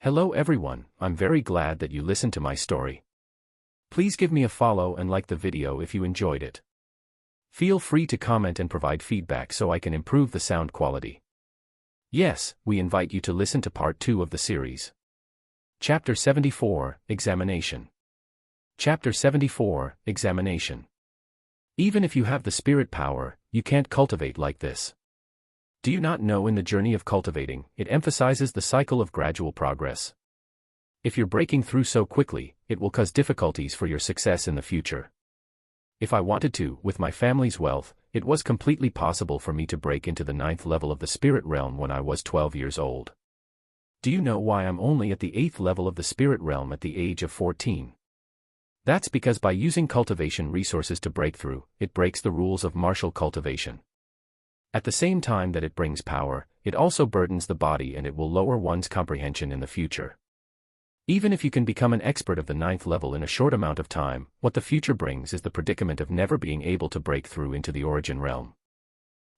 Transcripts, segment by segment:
Hello everyone, I'm very glad that you listened to my story. Please give me a follow and like the video if you enjoyed it. Feel free to comment and provide feedback so I can improve the sound quality. Yes, we invite you to listen to part 2 of the series. Chapter 74, Examination. Chapter 74, Examination. Even if you have the spirit power, you can't cultivate like this. Do you not know in the journey of cultivating, it emphasizes the cycle of gradual progress? If you're breaking through so quickly, it will cause difficulties for your success in the future. If I wanted to, with my family's wealth, it was completely possible for me to break into the 9th level of the spirit realm when I was 12 years old. Do you know why I'm only at the 8th level of the spirit realm at the age of 14? That's because by using cultivation resources to break through, it breaks the rules of martial cultivation. At the same time that it brings power, it also burdens the body and it will lower one's comprehension in the future. Even if you can become an expert of the 9th level in a short amount of time, what the future brings is the predicament of never being able to break through into the origin realm.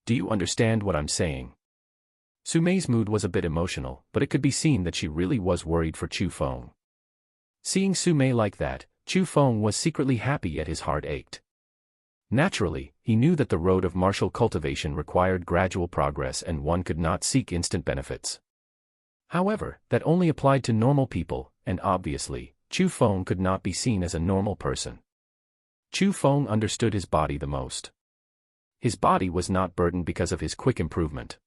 Do you understand what I'm saying? Sumei's mood was a bit emotional, but it could be seen that she really was worried for Chu Feng. Seeing Sumei like that, Chu Feng was secretly happy yet his heart ached. Naturally, he knew that the road of martial cultivation required gradual progress and one could not seek instant benefits. However, that only applied to normal people, and obviously, Chu Feng could not be seen as a normal person. Chu Feng understood his body the most. His body was not burdened because of his quick improvement.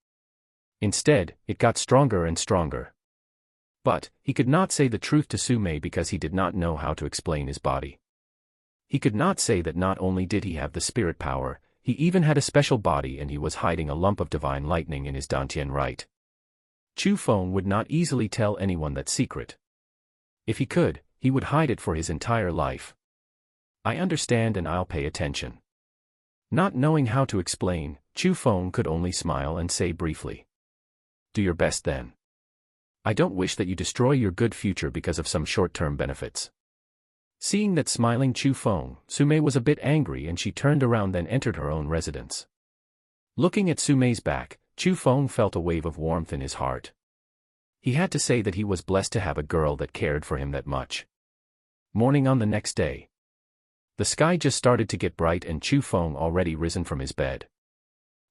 Instead, it got stronger and stronger. But, he could not say the truth to Sumei because he did not know how to explain his body. He could not say that not only did he have the spirit power, he even had a special body and he was hiding a lump of divine lightning in his dantian right. Chu Feng would not easily tell anyone that secret. If he could, he would hide it for his entire life. I understand and I'll pay attention. Not knowing how to explain, Chu Feng could only smile and say briefly. Do your best then. I don't wish that you destroy your good future because of some short-term benefits. Seeing that smiling Chu Feng, Sumei was a bit angry and she turned around then entered her own residence. Looking at Sumei's back, Chu Feng felt a wave of warmth in his heart. He had to say that he was blessed to have a girl that cared for him that much. Morning on the next day. The sky just started to get bright and Chu Feng already risen from his bed.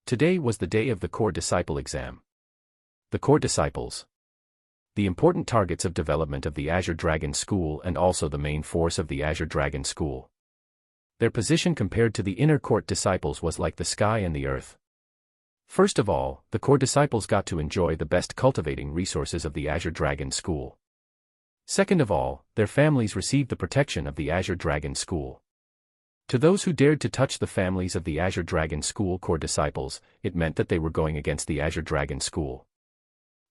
Today was the day of the core disciple exam. The core disciples. The important targets of development of the Azure Dragon School and also the main force of the Azure Dragon School. Their position compared to the inner court disciples was like the sky and the earth. First of all, the core disciples got to enjoy the best cultivating resources of the Azure Dragon School. Second of all, their families received the protection of the Azure Dragon School. To those who dared to touch the families of the Azure Dragon School core disciples, it meant that they were going against the Azure Dragon School.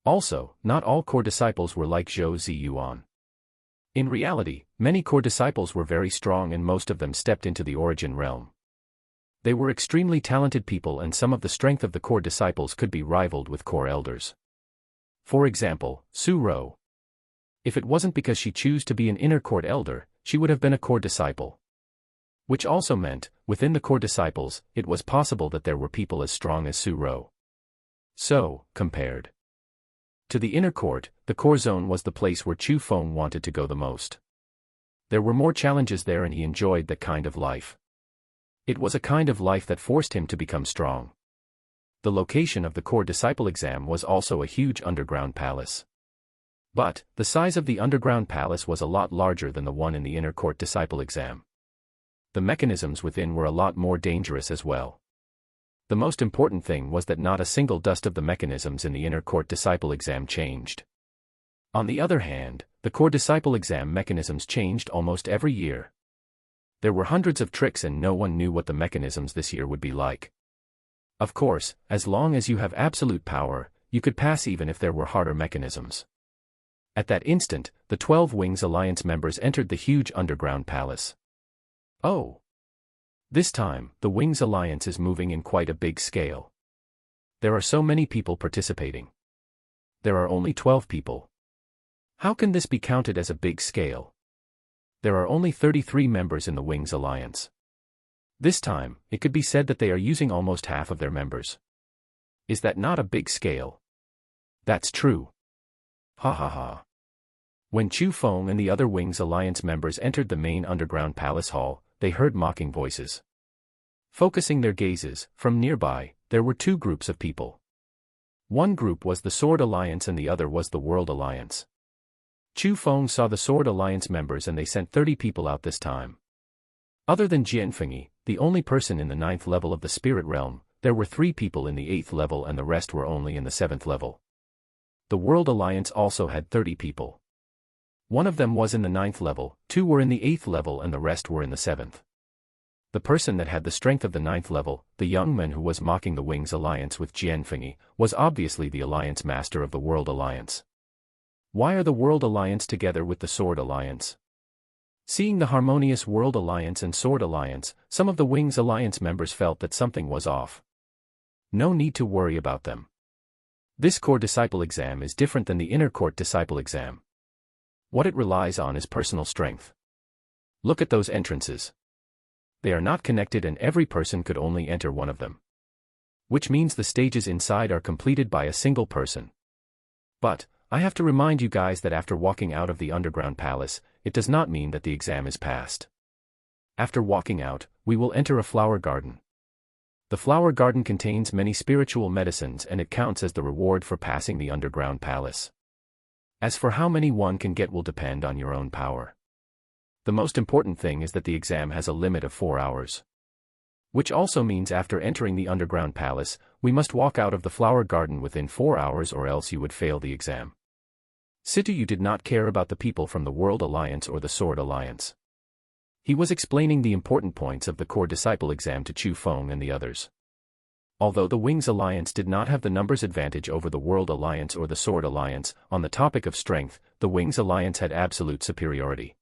Also, not all core disciples were like Zhou Ziyuan. In reality, many core disciples were very strong and most of them stepped into the origin realm. They were extremely talented people and some of the strength of the core disciples could be rivaled with core elders. For example, Su Rou. If it wasn't because she chose to be an inner court elder, she would have been a core disciple. Which also meant, within the core disciples, it was possible that there were people as strong as Su Rou. So, compared to the inner court, the core zone was the place where Chu Feng wanted to go the most. There were more challenges there and he enjoyed that kind of life. It was a kind of life that forced him to become strong. The location of the core disciple exam was also a huge underground palace. But, the size of the underground palace was a lot larger than the one in the inner court disciple exam. The mechanisms within were a lot more dangerous as well. The most important thing was that not a single dust of the mechanisms in the inner court disciple exam changed. On the other hand, the core disciple exam mechanisms changed almost every year. There were hundreds of tricks and no one knew what the mechanisms this year would be like. Of course, as long as you have absolute power, you could pass even if there were harder mechanisms. At that instant, the 12 Wings Alliance members entered the huge underground palace. Oh! This time, the Wings Alliance is moving in quite a big scale. There are so many people participating. There are only 12 people. How can this be counted as a big scale? There are only 33 members in the Wings Alliance. This time, it could be said that they are using almost half of their members. Is that not a big scale? That's true. Ha ha ha. When Chu Feng and the other Wings Alliance members entered the main underground palace hall, they heard mocking voices. Focusing their gazes, from nearby, there were two groups of people. One group was the Sword Alliance and the other was the World Alliance. Chu Feng saw the Sword Alliance members and they sent 30 people out this time. Other than Jianfengyi, the only person in the 9th level of the spirit realm, there were 3 people in the 8th level and the rest were only in the 7th level. The World Alliance also had 30 people. One of them was in the 9th level, 2 were in the 8th level and the rest were in the 7th. The person that had the strength of the 9th level, the young man who was mocking the Wings Alliance with Jianfengyi, was obviously the Alliance Master of the World Alliance. Why are the World Alliance together with the Sword Alliance? Seeing the harmonious World Alliance and Sword Alliance, some of the Wings Alliance members felt that something was off. No need to worry about them. This core disciple exam is different than the inner court disciple exam. What it relies on is personal strength. Look at those entrances. They are not connected and every person could only enter one of them. Which means the stages inside are completed by a single person. But, I have to remind you guys that after walking out of the underground palace, it does not mean that the exam is passed. After walking out, we will enter a flower garden. The flower garden contains many spiritual medicines and it counts as the reward for passing the underground palace. As for how many one can get will depend on your own power. The most important thing is that the exam has a limit of 4 hours. Which also means after entering the underground palace, we must walk out of the flower garden within 4 hours or else you would fail the exam. Situyu did not care about the people from the World Alliance or the Sword Alliance. He was explaining the important points of the core disciple exam to Chu Feng and the others. Although the Wings Alliance did not have the numbers advantage over the World Alliance or the Sword Alliance, on the topic of strength, the Wings Alliance had absolute superiority.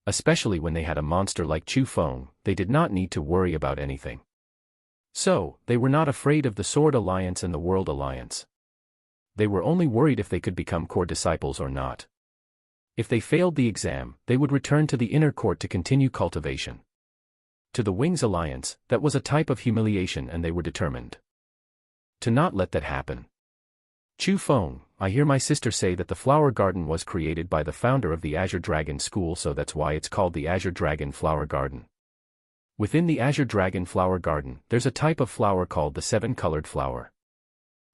Especially when they had a monster like Chu Feng, they did not need to worry about anything. So, they were not afraid of the Sword Alliance and the World Alliance. They were only worried if they could become core disciples or not. If they failed the exam, they would return to the inner court to continue cultivation. To the Wings Alliance, that was a type of humiliation and they were determined to not let that happen. Chu Feng, I hear my sister say that the flower garden was created by the founder of the Azure Dragon School, so that's why it's called the Azure Dragon Flower Garden. Within the Azure Dragon Flower Garden, there's a type of flower called the 7-colored flower.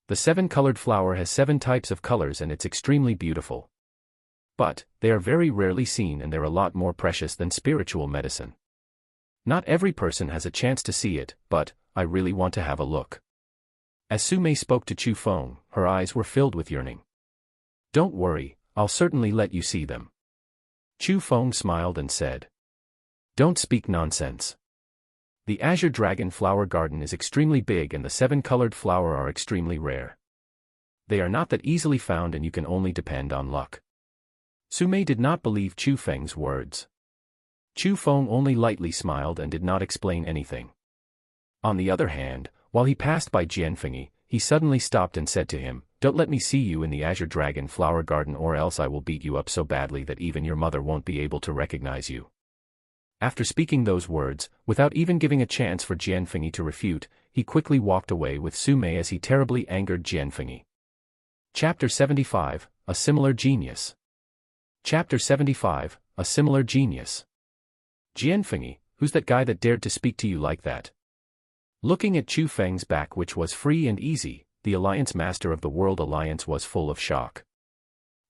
The 7-colored flower has 7 types of colors and it's extremely beautiful. But, they are very rarely seen and they're a lot more precious than spiritual medicine. Not every person has a chance to see it, but, I really want to have a look. As Sumei spoke to Chu Feng, her eyes were filled with yearning. Don't worry, I'll certainly let you see them. Chu Feng smiled and said. Don't speak nonsense. The Azure Dragon Flower Garden is extremely big and the 7-colored flower are extremely rare. They are not that easily found and you can only depend on luck. Sumei did not believe Chu Feng's words. Chu Feng only lightly smiled and did not explain anything. On the other hand, while he passed by Jianfengyi, he suddenly stopped and said to him, Don't let me see you in the Azure Dragon Flower Garden or else I will beat you up so badly that even your mother won't be able to recognize you. After speaking those words, without even giving a chance for Jianfengyi to refute, he quickly walked away with Sumei as he terribly angered Jianfengyi. Chapter 75, A Similar Genius. Chapter 75, A Similar Genius. Jianfengyi, who's that guy that dared to speak to you like that? Looking at Chu Feng's back, which was free and easy, the Alliance Master of the World Alliance was full of shock.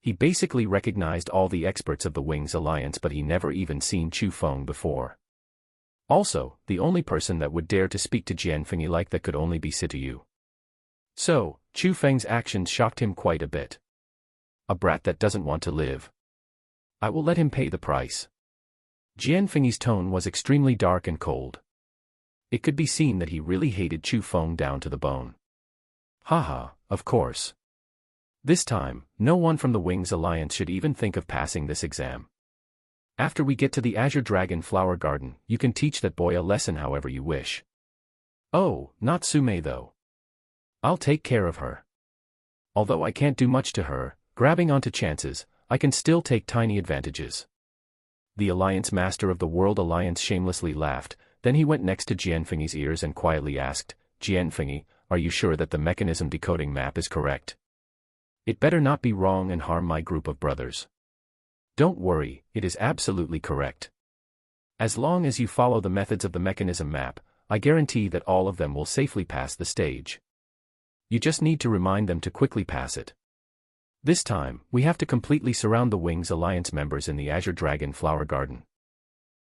He basically recognized all the experts of the Wings Alliance but he never even seen Chu Feng before. Also, the only person that would dare to speak to Jianfengyi like that could only be Situyu. So, Chu Feng's actions shocked him quite a bit. A brat that doesn't want to live. I will let him pay the price. Jianfengyi's tone was extremely dark and cold. It could be seen that he really hated Chu Feng down to the bone. Haha, of course. This time, no one from the Wings Alliance should even think of passing this exam. After we get to the Azure Dragon Flower Garden, you can teach that boy a lesson however you wish. Oh, not Sumei though. I'll take care of her. Although I can't do much to her, grabbing onto chances, I can still take tiny advantages. The Alliance Master of the World Alliance shamelessly laughed, then he went next to Jianfengyi's ears and quietly asked, Jianfengyi, are you sure that the mechanism decoding map is correct? It better not be wrong and harm my group of brothers. Don't worry, it is absolutely correct. As long as you follow the methods of the mechanism map, I guarantee that all of them will safely pass the stage. You just need to remind them to quickly pass it. This time, we have to completely surround the Wings Alliance members in the Azure Dragon Flower Garden.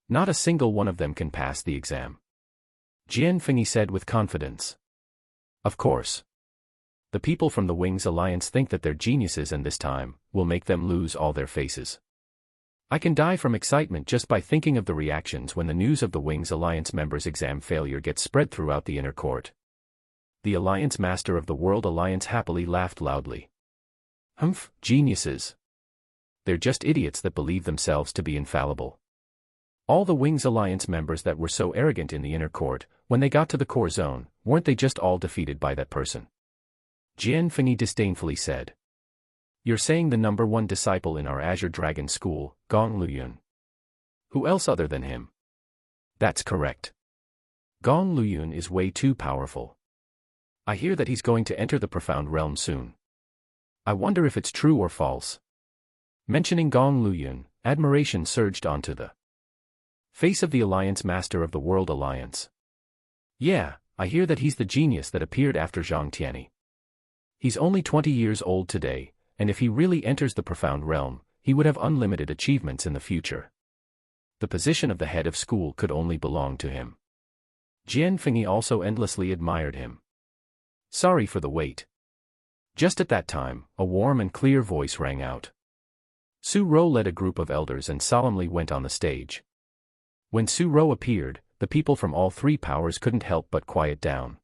Not a single one of them can pass the exam. Jian Fengyi said with confidence. Of course. The people from the Wings Alliance think that they're geniuses, and this time, will make them lose all their faces. I can die from excitement just by thinking of the reactions when the news of the Wings Alliance members' exam failure gets spread throughout the inner court. The Alliance Master of the World Alliance happily laughed loudly. Humph, geniuses. They're just idiots that believe themselves to be infallible. All the Wings Alliance members that were so arrogant in the inner court, when they got to the core zone, weren't they just all defeated by that person? Jian Fengyi disdainfully said. You're saying the number one disciple in our Azure Dragon school, Gong Luyun. Who else other than him? That's correct. Gong Luyun is way too powerful. I hear that he's going to enter the Profound Realm soon. I wonder if it's true or false. Mentioning Gong Luyun, admiration surged onto the face of the Alliance Master of the World Alliance. Yeah, I hear that he's the genius that appeared after Zhang Tianyi. He's only 20 years old today, and if he really enters the Profound Realm, he would have unlimited achievements in the future. The position of the head of school could only belong to him. Jian Fengyi also endlessly admired him. Sorry for the wait. Just at that time, a warm and clear voice rang out. Su Rou led a group of elders and solemnly went on the stage. When Su Rou appeared, the people from all three powers couldn't help but quiet down.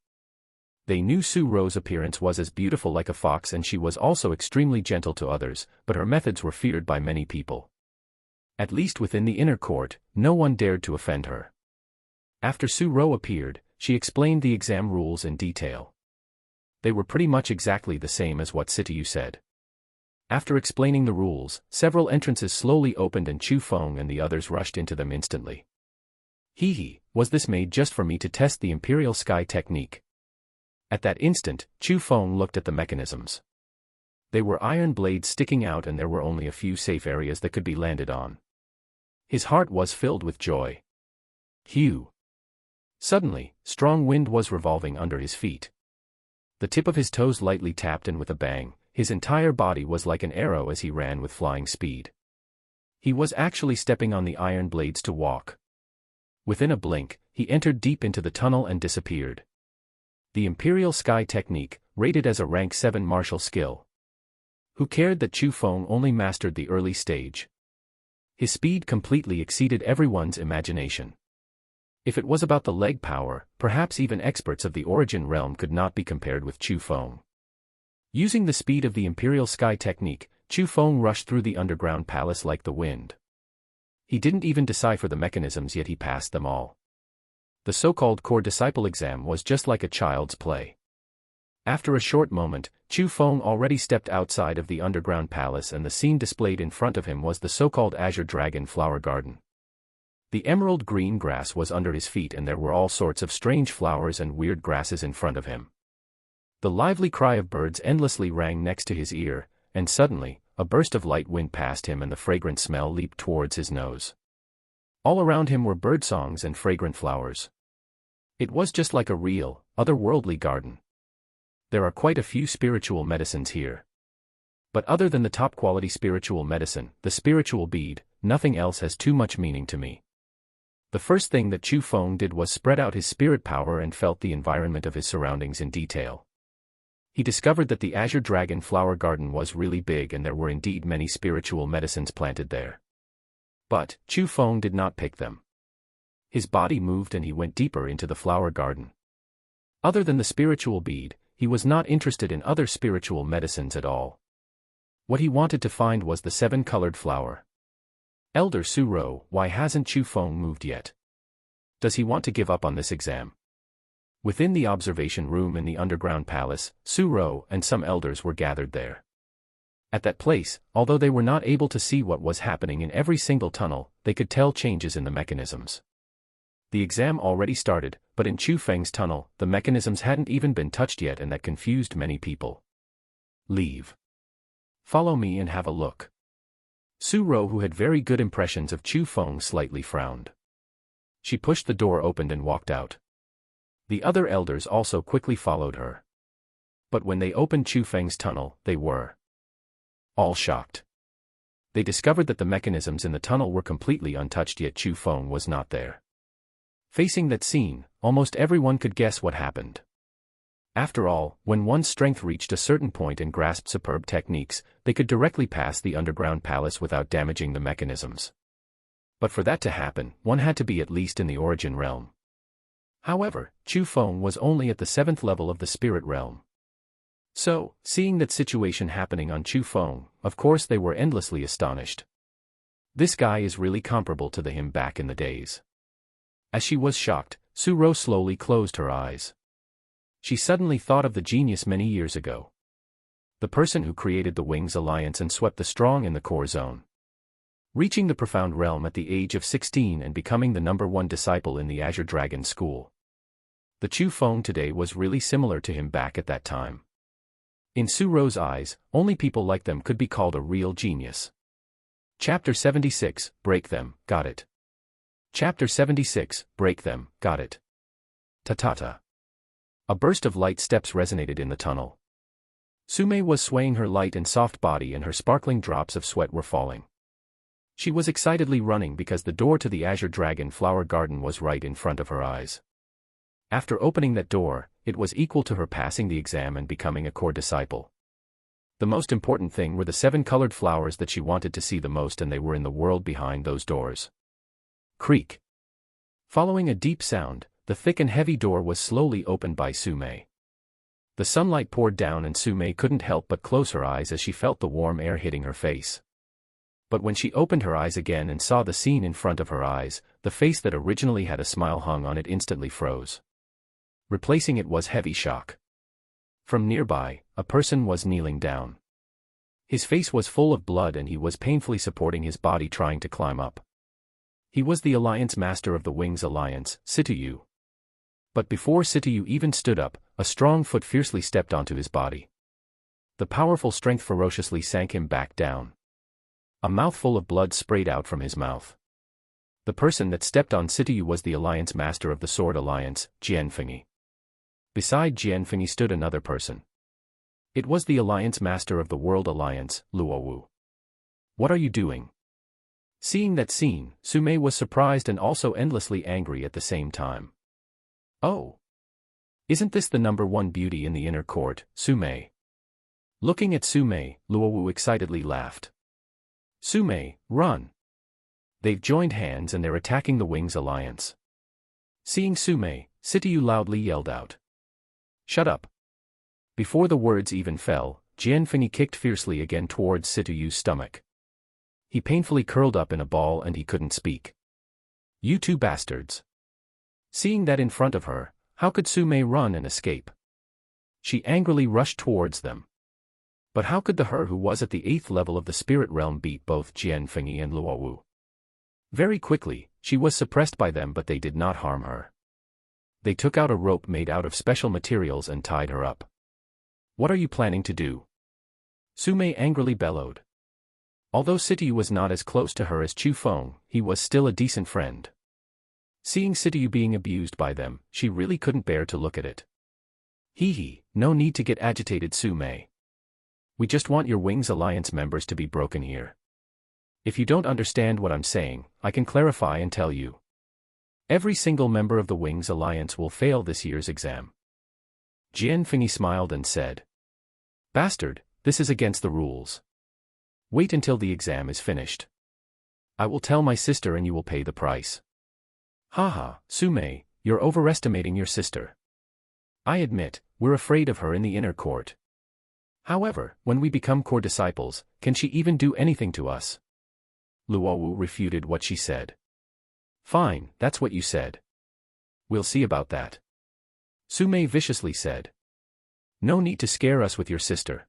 They knew Su Rou's appearance was as beautiful like a fox, and she was also extremely gentle to others, but her methods were feared by many people. At least within the inner court, no one dared to offend her. After Su Rou appeared, she explained the exam rules in detail. They were pretty much exactly the same as what Sitayu said. After explaining the rules, several entrances slowly opened and Chu Feng and the others rushed into them instantly. Hee, was this made just for me to test the Imperial Sky technique? At that instant, Chu Feng looked at the mechanisms. They were iron blades sticking out, and there were only a few safe areas that could be landed on. His heart was filled with joy. Hugh. Suddenly, strong wind was revolving under his feet. The tip of his toes lightly tapped, and with a bang, his entire body was like an arrow as he ran with flying speed. He was actually stepping on the iron blades to walk. Within a blink, he entered deep into the tunnel and disappeared. The Imperial Sky technique, rated as a rank 7 martial skill. Who cared that Chu Feng only mastered the early stage? His speed completely exceeded everyone's imagination. If it was about the leg power, perhaps even experts of the Origin Realm could not be compared with Chu Feng. Using the speed of the Imperial Sky technique, Chu Feng rushed through the underground palace like the wind. He didn't even decipher the mechanisms, yet he passed them all. The so-called core disciple exam was just like a child's play. After a short moment, Chu Feng already stepped outside of the underground palace, and the scene displayed in front of him was the so-called Azure Dragon Flower Garden. The emerald green grass was under his feet, and there were all sorts of strange flowers and weird grasses in front of him. The lively cry of birds endlessly rang next to his ear, and suddenly, a burst of light wind passed him and the fragrant smell leaped towards his nose. All around him were birdsongs and fragrant flowers. It was just like a real, otherworldly garden. There are quite a few spiritual medicines here. But other than the top-quality spiritual medicine, the spiritual bead, nothing else has too much meaning to me. The first thing that Chu Feng did was spread out his spirit power and felt the environment of his surroundings in detail. He discovered that the Azure Dragon Flower Garden was really big, and there were indeed many spiritual medicines planted there. But Chu Feng did not pick them. His body moved and he went deeper into the flower garden. Other than the spiritual bead, he was not interested in other spiritual medicines at all. What he wanted to find was the 7-colored flower. Elder Su Rou, why hasn't Chu Feng moved yet? Does he want to give up on this exam? Within the observation room in the underground palace, Su Rou and some elders were gathered there. At that place, although they were not able to see what was happening in every single tunnel, they could tell changes in the mechanisms. The exam already started, but in Chu Feng's tunnel, the mechanisms hadn't even been touched yet, and that confused many people. Leave. Follow me and have a look. Su Ro, who had very good impressions of Chu Feng, slightly frowned. She pushed the door open and walked out. The other elders also quickly followed her. But when they opened Chu Feng's tunnel, they were all shocked. They discovered that the mechanisms in the tunnel were completely untouched, yet Chu Feng was not there. Facing that scene, almost everyone could guess what happened. After all, when one's strength reached a certain point and grasped superb techniques, they could directly pass the underground palace without damaging the mechanisms. But for that to happen, one had to be at least in the origin realm. However, Chu Feng was only at the 7th level of the spirit realm. So, seeing that situation happening on Chu Feng, of course they were endlessly astonished. This guy is really comparable to him back in the days. As she was shocked, Su Ro slowly closed her eyes. She suddenly thought of the genius many years ago. The person who created the Wings Alliance and swept the strong in the core zone. Reaching the profound realm at the age of 16 and becoming the #1 disciple in the Azure Dragon School. The Chu Feng today was really similar to him back at that time. In Su Ro's eyes, only people like them could be called a real genius. Chapter 76, Break Them, Got It. Chapter 76, Break Them, Got It. Ta-ta-ta. A burst of light steps resonated in the tunnel. Sume was swaying her light and soft body, and her sparkling drops of sweat were falling. She was excitedly running because the door to the Azure Dragon Flower Garden was right in front of her eyes. After opening that door, it was equal to her passing the exam and becoming a core disciple. The most important thing were the 7 colored flowers that she wanted to see the most, and they were in the world behind those doors. Creak. Following a deep sound, the thick and heavy door was slowly opened by Sume. The sunlight poured down and Sume couldn't help but close her eyes as she felt the warm air hitting her face. But when she opened her eyes again and saw the scene in front of her eyes, the face that originally had a smile hung on it instantly froze. Replacing it was heavy shock. From nearby, a person was kneeling down. His face was full of blood and he was painfully supporting his body trying to climb up. He was the Alliance Master of the Wings Alliance, Sityu. But before Sityu even stood up, a strong foot fiercely stepped onto his body. The powerful strength ferociously sank him back down. A mouthful of blood sprayed out from his mouth. The person that stepped on Sityu was the Alliance Master of the Sword Alliance, Jianfengyi. Beside Jianfengyi stood another person. It was the Alliance Master of the World Alliance, Luowu. What are you doing? Seeing that scene, Sume was surprised and also endlessly angry at the same time. Oh! Isn't this the #1 beauty in the inner court, Sume? Looking at Sume, Luowu excitedly laughed. Sume, run! They've joined hands and they're attacking the Wings Alliance. Seeing Sume, Sityu loudly yelled out. Shut up! Before the words even fell, Jianfengyi kicked fiercely again towards Sityu's stomach. He painfully curled up in a ball and he couldn't speak. You two bastards! Seeing that in front of her, how could Sume run and escape? She angrily rushed towards them. But how could her who was at the 8th level of the spirit realm beat both Jianfengyi and Luowu? Very quickly, she was suppressed by them, but they did not harm her. They took out a rope made out of special materials and tied her up. What are you planning to do? Sume angrily bellowed. Although Sityu was not as close to her as Chu Feng, he was still a decent friend. Seeing Sityu being abused by them, she really couldn't bear to look at it. Hee, no need to get agitated, Sume. We just want your Wings Alliance members to be broken here. If you don't understand what I'm saying, I can clarify and tell you. Every single member of the Wings Alliance will fail this year's exam. Jianfengyi smiled and said. Bastard, this is against the rules. Wait until the exam is finished. I will tell my sister and you will pay the price. Haha, Sume, you're overestimating your sister. I admit, we're afraid of her in the inner court. However, when we become core disciples, can she even do anything to us? Luowu refuted what she said. Fine, that's what you said. We'll see about that. Sume viciously said. No need to scare us with your sister.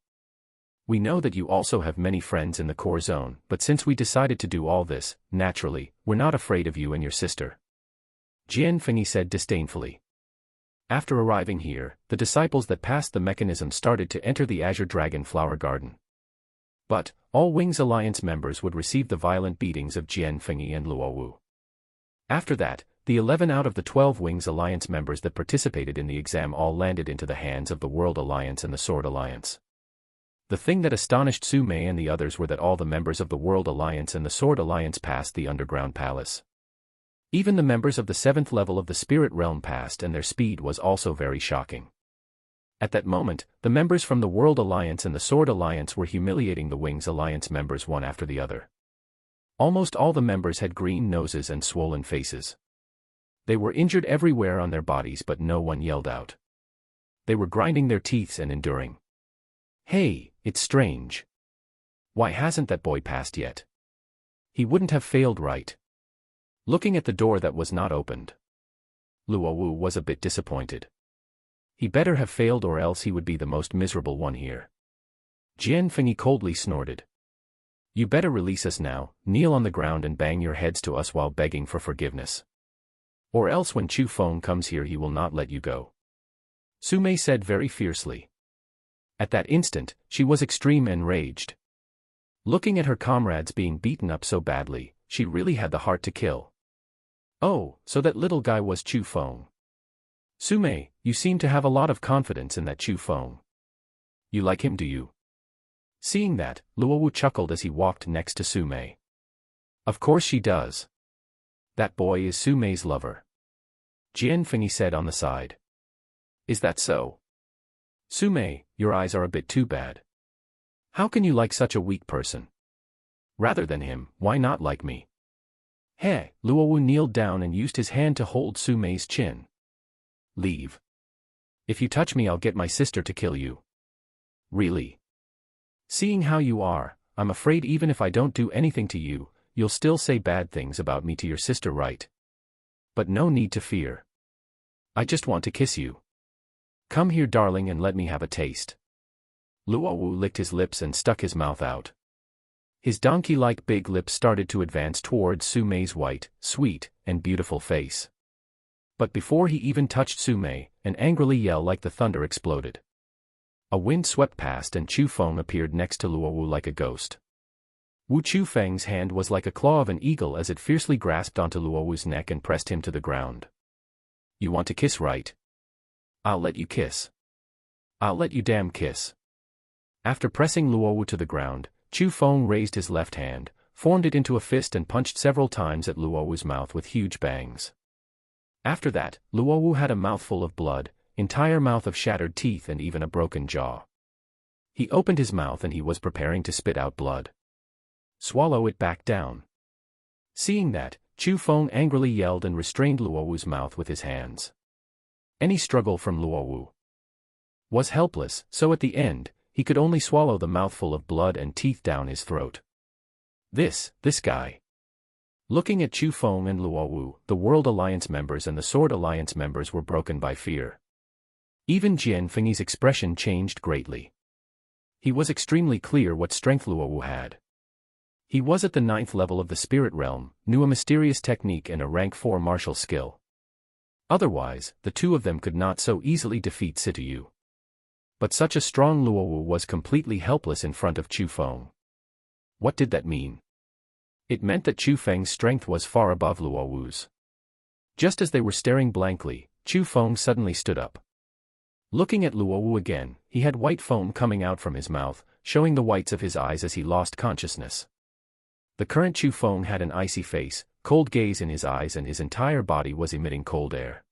We know that you also have many friends in the core zone, but since we decided to do all this, naturally, we're not afraid of you and your sister. Jianfengyi said disdainfully. After arriving here, the disciples that passed the mechanism started to enter the Azure Dragon Flower Garden. But, all Wings Alliance members would receive the violent beatings of Jian Fengyi and Luo Wu. After that, the 11 out of the 12 Wings Alliance members that participated in the exam all landed into the hands of the World Alliance and the Sword Alliance. The thing that astonished Su Mei and the others were that all the members of the World Alliance and the Sword Alliance passed the Underground Palace. Even the members of the 7th level of the Spirit Realm passed, and their speed was also very shocking. At that moment, the members from the World Alliance and the Sword Alliance were humiliating the Wings Alliance members one after the other. Almost all the members had green noses and swollen faces. They were injured everywhere on their bodies, but no one yelled out. They were grinding their teeth and enduring. Hey, it's strange. Why hasn't that boy passed yet? He wouldn't have failed, right? Looking at the door that was not opened, Luo Wu was a bit disappointed. He better have failed, or else he would be the most miserable one here. Jian Fengyi coldly snorted. You better release us now, kneel on the ground and bang your heads to us while begging for forgiveness. Or else when Chu Feng comes here he will not let you go. Su Mei said very fiercely. At that instant, she was extremely enraged. Looking at her comrades being beaten up so badly, she really had the heart to kill. Oh, so that little guy was Chu Feng. Su Mei, you seem to have a lot of confidence in that Chu Feng. You like him, do you? Seeing that, Luo Wu chuckled as he walked next to Su Mei. Of course she does. That boy is Su Mei's lover. Jian Fengyi said on the side. Is that so? Su Mei, your eyes are a bit too bad. How can you like such a weak person? Rather than him, why not like me? Hey, Luo Wu kneeled down and used his hand to hold Su Mei's chin. Leave. If you touch me, I'll get my sister to kill you. Really? Seeing how you are, I'm afraid even if I don't do anything to you, you'll still say bad things about me to your sister, right? But no need to fear. I just want to kiss you. Come here, darling, and let me have a taste. Luo Wu licked his lips and stuck his mouth out. His donkey-like big lips started to advance towards Su Mei's white, sweet, and beautiful face. But before he even touched Su Mei, an angrily yell like the thunder exploded. A wind swept past and Chu Feng appeared next to Luo Wu like a ghost. Wu Chu Feng's hand was like a claw of an eagle as it fiercely grasped onto Luo Wu's neck and pressed him to the ground. You want to kiss, right? I'll let you kiss. I'll let you damn kiss. After pressing Luo Wu to the ground, Chu Feng raised his left hand, formed it into a fist and punched several times at Luo Wu's mouth with huge bangs. After that, Luo Wu had a mouthful of blood, entire mouth of shattered teeth and even a broken jaw. He opened his mouth and he was preparing to spit out blood. Swallow it back down. Seeing that, Chu Feng angrily yelled and restrained Luo Wu's mouth with his hands. Any struggle from Luo Wu was helpless, so at the end, he could only swallow the mouthful of blood and teeth down his throat. This guy. Looking at Chu Feng and Luo Wu, the World Alliance members and the Sword Alliance members were broken by fear. Even Jian Fengyi's expression changed greatly. He was extremely clear what strength Luo Wu had. He was at the 9th level of the Spirit Realm, knew a mysterious technique and a rank 4 martial skill. Otherwise, the two of them could not so easily defeat Situ. But such a strong Luo Wu was completely helpless in front of Chu Feng. What did that mean? It meant that Chu Feng's strength was far above Luo Wu's. Just as they were staring blankly, Chu Feng suddenly stood up. Looking at Luo Wu again, he had white foam coming out from his mouth, showing the whites of his eyes as he lost consciousness. The current Chu Feng had an icy face, cold gaze in his eyes, and his entire body was emitting cold air.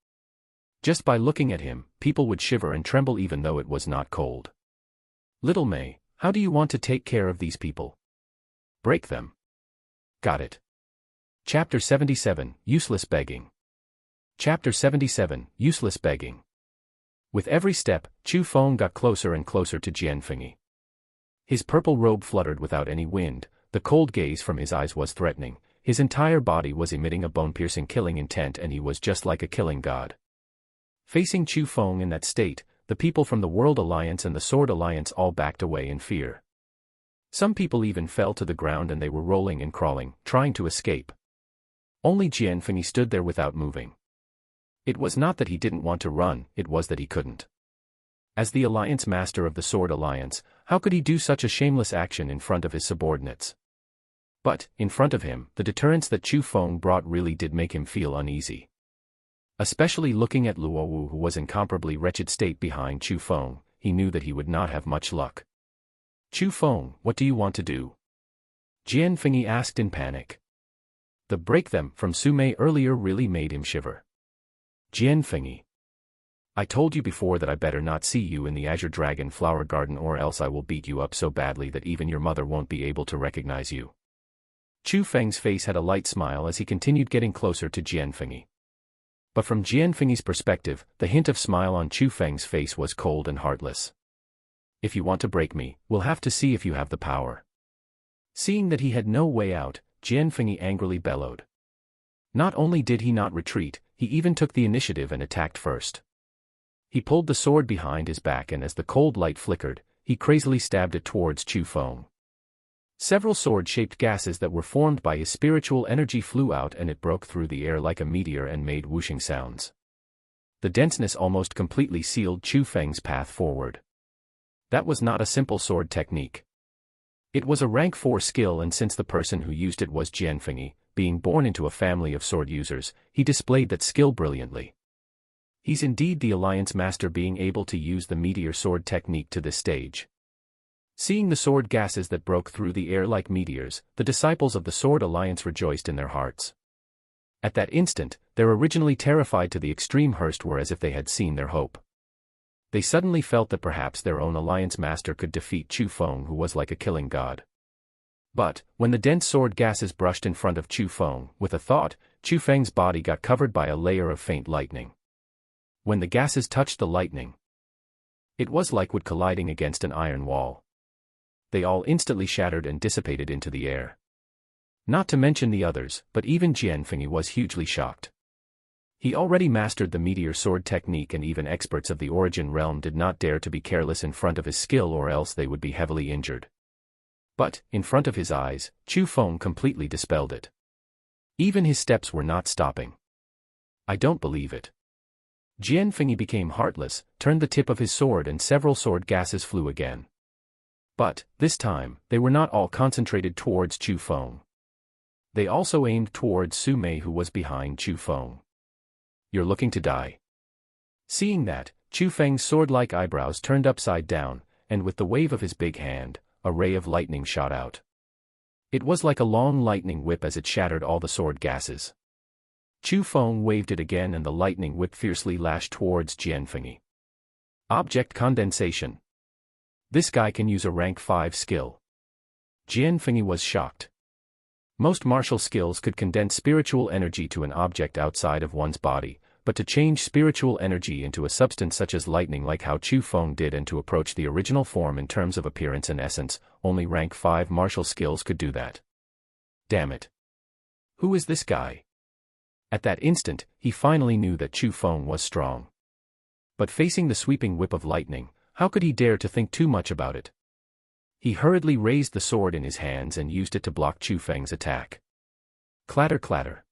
Just by looking at him, people would shiver and tremble even though it was not cold. Little Mei, how do you want to take care of these people? Break them. Got it. Chapter 77, Useless Begging. Chapter 77, Useless Begging. With every step, Chu Feng got closer and closer to Jian Fengyi. His purple robe fluttered without any wind, the cold gaze from his eyes was threatening, his entire body was emitting a bone-piercing killing intent, and he was just like a killing god. Facing Chu Feng in that state, the people from the World Alliance and the Sword Alliance all backed away in fear. Some people even fell to the ground and they were rolling and crawling, trying to escape. Only Jian Fengyi stood there without moving. It was not that he didn't want to run, it was that he couldn't. As the Alliance Master of the Sword Alliance, how could he do such a shameless action in front of his subordinates? But, in front of him, the deterrence that Chu Feng brought really did make him feel uneasy. Especially looking at Luo Wu, who was in incomparably wretched state behind Chu Feng, he knew that he would not have much luck. "Chu Feng, what do you want to do?" Jian Fengyi asked in panic. The "break them" from Su Mei earlier really made him shiver. "Jian Fengyi, I told you before that I better not see you in the Azure Dragon Flower Garden, or else I will beat you up so badly that even your mother won't be able to recognize you." Chu Feng's face had a light smile as he continued getting closer to Jian Fengyi. But from Jian Fengyi's perspective, the hint of smile on Chu Feng's face was cold and heartless. "If you want to break me, we'll have to see if you have the power." Seeing that he had no way out, Jian Fengyi angrily bellowed. Not only did he not retreat, he even took the initiative and attacked first. He pulled the sword behind his back, and as the cold light flickered, he crazily stabbed it towards Chu Feng. Several sword-shaped gases that were formed by his spiritual energy flew out, and it broke through the air like a meteor and made whooshing sounds. The denseness almost completely sealed Chu Feng's path forward. That was not a simple sword technique. It was a rank 4 skill, and since the person who used it was Jian Fengyi, being born into a family of sword users, he displayed that skill brilliantly. He's indeed the Alliance Master, being able to use the meteor sword technique to this stage. Seeing the sword gases that broke through the air like meteors, the disciples of the Sword Alliance rejoiced in their hearts. At that instant, their originally terrified to the extreme Hearst were as if they had seen their hope. They suddenly felt that perhaps their own Alliance Master could defeat Chu Feng, who was like a killing god. But, when the dense sword gases brushed in front of Chu Feng, with a thought, Chu Feng's body got covered by a layer of faint lightning. When the gases touched the lightning, it was like wood colliding against an iron wall. They all instantly shattered and dissipated into the air. Not to mention the others, but even Jian Fengyi was hugely shocked. He already mastered the meteor sword technique, and even experts of the Origin realm did not dare to be careless in front of his skill, or else they would be heavily injured. But, in front of his eyes, Chu Feng completely dispelled it. Even his steps were not stopping. "I don't believe it." Jian Fengyi became heartless, turned the tip of his sword, and several sword gases flew again. But, this time, they were not all concentrated towards Chu Feng. They also aimed towards Su Mei, who was behind Chu Feng. "You're looking to die." Seeing that, Chu Feng's sword-like eyebrows turned upside down, and with the wave of his big hand, a ray of lightning shot out. It was like a long lightning whip as it shattered all the sword gases. Chu Feng waved it again, and the lightning whip fiercely lashed towards Jian Fengyi. Object condensation. This guy can use a rank 5 skill. Jian Fengyi was shocked. Most martial skills could condense spiritual energy to an object outside of one's body, but to change spiritual energy into a substance such as lightning, like how Chu Feng did, and to approach the original form in terms of appearance and essence, only rank 5 martial skills could do that. Damn it. Who is this guy? At that instant, he finally knew that Chu Feng was strong. But facing the sweeping whip of lightning, how could he dare to think too much about it? He hurriedly raised the sword in his hands and used it to block Chu Feng's attack. Clatter clatter.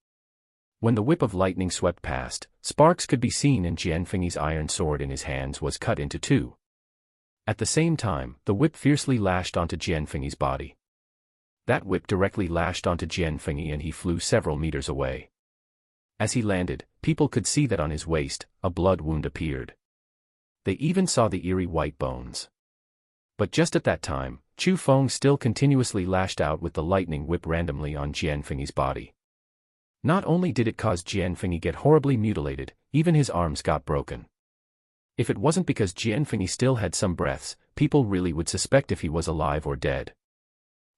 When the whip of lightning swept past, sparks could be seen, and Jian Fengyi's iron sword in his hands was cut into 2. At the same time, the whip fiercely lashed onto Jian Fengyi's body. That whip directly lashed onto Jian Fengyi, and he flew several meters away. As he landed, people could see that on his waist, a blood wound appeared. They even saw the eerie white bones. But just at that time, Chu Feng still continuously lashed out with the lightning whip randomly on Jian Fengyi's body. Not only did it cause Jian Fengyi get horribly mutilated, even his arms got broken. If it wasn't because Jian Fengyi still had some breaths, people really would suspect if he was alive or dead.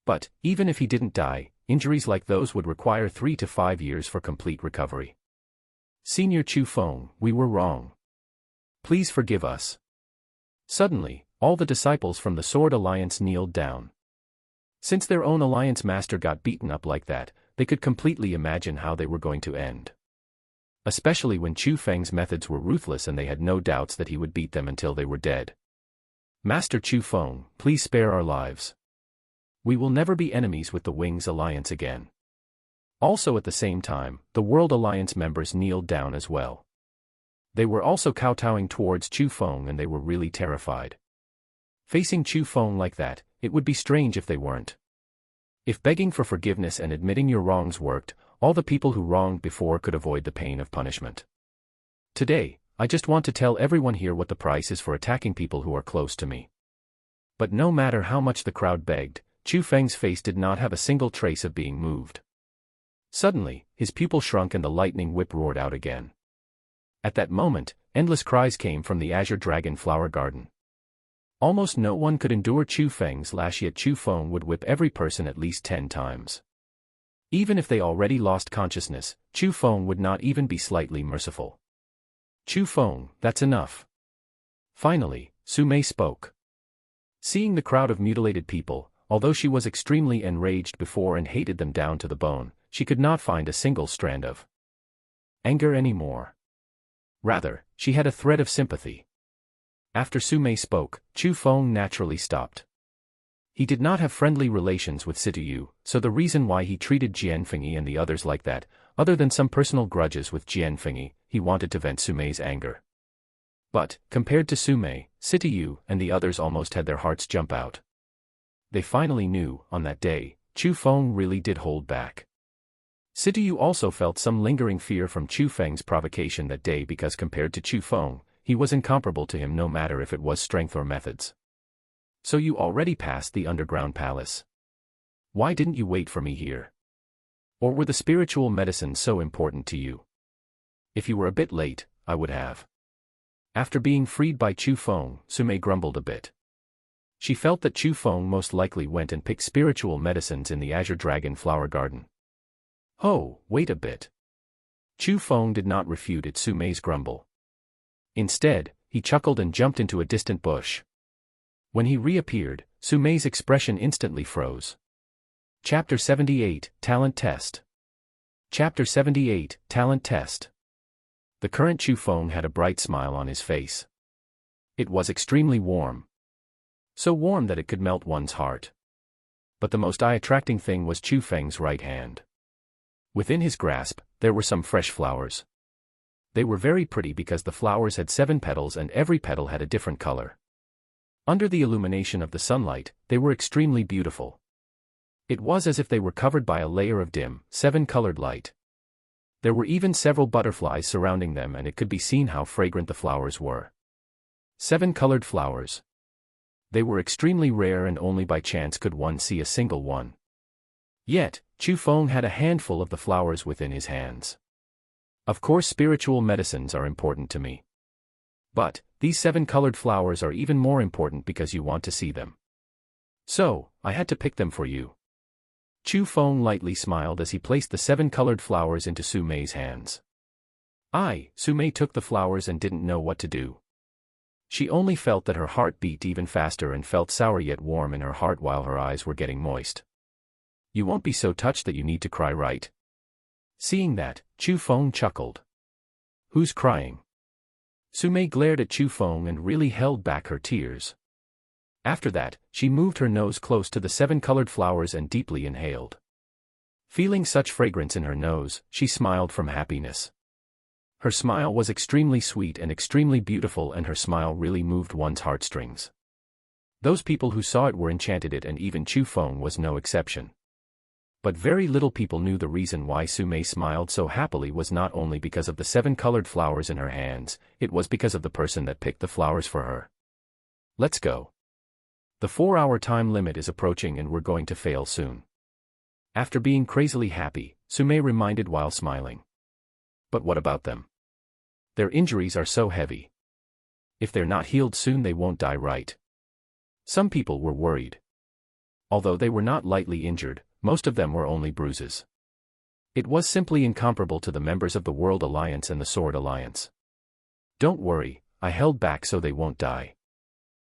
But, even if he didn't die, injuries like those would require 3 to 5 years for complete recovery. "Senior Chu Feng, we were wrong. Please forgive us." Suddenly, all the disciples from the Sword Alliance kneeled down. Since their own Alliance Master got beaten up like that, they could completely imagine how they were going to end. Especially when Chu Feng's methods were ruthless, and they had no doubts that he would beat them until they were dead. "Master Chu Feng, please spare our lives. We will never be enemies with the Wings Alliance again." Also at the same time, the World Alliance members kneeled down as well. They were also kowtowing towards Chu Feng and they were really terrified. Facing Chu Feng like that, it would be strange if they weren't. If begging for forgiveness and admitting your wrongs worked, all the people who wronged before could avoid the pain of punishment. Today, I just want to tell everyone here what the price is for attacking people who are close to me. But no matter how much the crowd begged, Chu Feng's face did not have a single trace of being moved. Suddenly, his pupil shrunk and the lightning whip roared out again. At that moment, endless cries came from the Azure Dragon Flower Garden. Almost no one could endure Chu Feng's lash, yet Chu Feng would whip every person at least 10 times. Even if they already lost consciousness, Chu Feng would not even be slightly merciful. Chu Feng, that's enough. Finally, Su Mei spoke. Seeing the crowd of mutilated people, although she was extremely enraged before and hated them down to the bone, she could not find a single strand of anger anymore. Rather, she had a thread of sympathy. After Su Mei spoke, Chu Feng naturally stopped. He did not have friendly relations with Situyu, so the reason why he treated Jian Fengyi and the others like that, other than some personal grudges with Jian Fengyi, he wanted to vent Su Mei's anger. But, compared to Su Mei, Situyu and the others almost had their hearts jump out. They finally knew, on that day, Chu Feng really did hold back. Situyu also felt some lingering fear from Chu Feng's provocation that day because compared to Chu Feng, he was incomparable to him no matter if it was strength or methods. So you already passed the underground palace. Why didn't you wait for me here? Or were the spiritual medicines so important to you? If you were a bit late, I would have. After being freed by Chu Feng, Su Mei grumbled a bit. She felt that Chu Feng most likely went and picked spiritual medicines in the Azure Dragon Flower Garden. Oh, wait a bit. Chu Feng did not refute Su Mei's grumble. Instead, he chuckled and jumped into a distant bush. When he reappeared, Su Mei's expression instantly froze. Chapter 78, Talent Test. Chapter 78, Talent Test. The current Chu Feng had a bright smile on his face. It was extremely warm. So warm that it could melt one's heart. But the most eye-attracting thing was Chu Feng's right hand. Within his grasp, there were some fresh flowers. They were very pretty because the flowers had 7 petals and every petal had a different color. Under the illumination of the sunlight, they were extremely beautiful. It was as if they were covered by a layer of dim, 7-colored light. There were even several butterflies surrounding them and it could be seen how fragrant the flowers were. 7-colored flowers. They were extremely rare and only by chance could one see a single one. Yet, Chu Feng had a handful of the flowers within his hands. Of course spiritual medicines are important to me. But, these 7-colored flowers are even more important because you want to see them. So, I had to pick them for you. Chu Feng lightly smiled as he placed the 7-colored flowers into Su Mei's hands. Su Mei took the flowers and didn't know what to do. She only felt that her heart beat even faster and felt sour yet warm in her heart while her eyes were getting moist. You won't be so touched that you need to cry, right? Seeing that, Chu Feng chuckled. Who's crying? Su Mei glared at Chu Feng and really held back her tears. After that, she moved her nose close to the 7-colored flowers and deeply inhaled. Feeling such fragrance in her nose, she smiled from happiness. Her smile was extremely sweet and extremely beautiful and her smile really moved one's heartstrings. Those people who saw it were enchanted and even Chu Feng was no exception. But very little people knew the reason why Su Mei smiled so happily was not only because of the 7-colored flowers in her hands, it was because of the person that picked the flowers for her. Let's go. The 4-hour time limit is approaching and we're going to fail soon. After being crazily happy, Su Mei reminded while smiling. But what about them? Their injuries are so heavy. If they're not healed soon they won't die, right? Some people were worried. Although they were not lightly injured, most of them were only bruises. It was simply incomparable to the members of the World Alliance and the Sword Alliance. Don't worry, I held back so they won't die.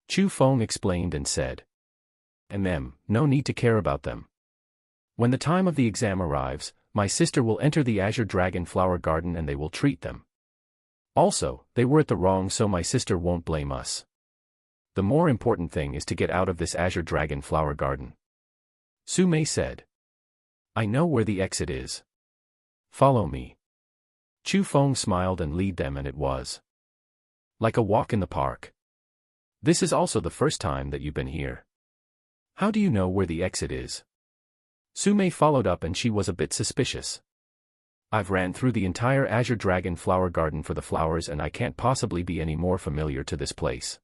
Chu Feng explained and said. No need to care about them. When the time of the exam arrives, my sister will enter the Azure Dragon Flower Garden and they will treat them. Also, they were at the wrong so my sister won't blame us. The more important thing is to get out of this Azure Dragon Flower Garden. Su Mei said. I know where the exit is. Follow me. Chu Feng smiled and led them and it was Like a walk in the park. This is also the first time that you've been here. How do you know where the exit is? Sume followed up and she was a bit suspicious. I've ran through the entire Azure Dragon flower garden for the flowers and I can't possibly be any more familiar to this place.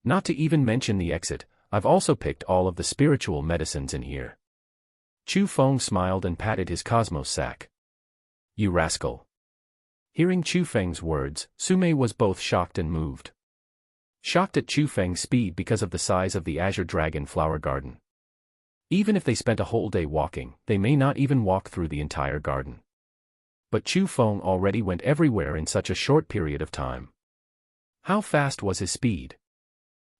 Not to even mention the exit, I've also picked all of the spiritual medicines in here. Chu Feng smiled and patted his cosmos sack. You rascal. Hearing Chu Feng's words, Sume was both shocked and moved. Shocked at Chu Feng's speed because of the size of the Azure Dragon flower garden. Even if they spent a whole day walking, they may not even walk through the entire garden. But Chu Feng already went everywhere in such a short period of time. How fast was his speed?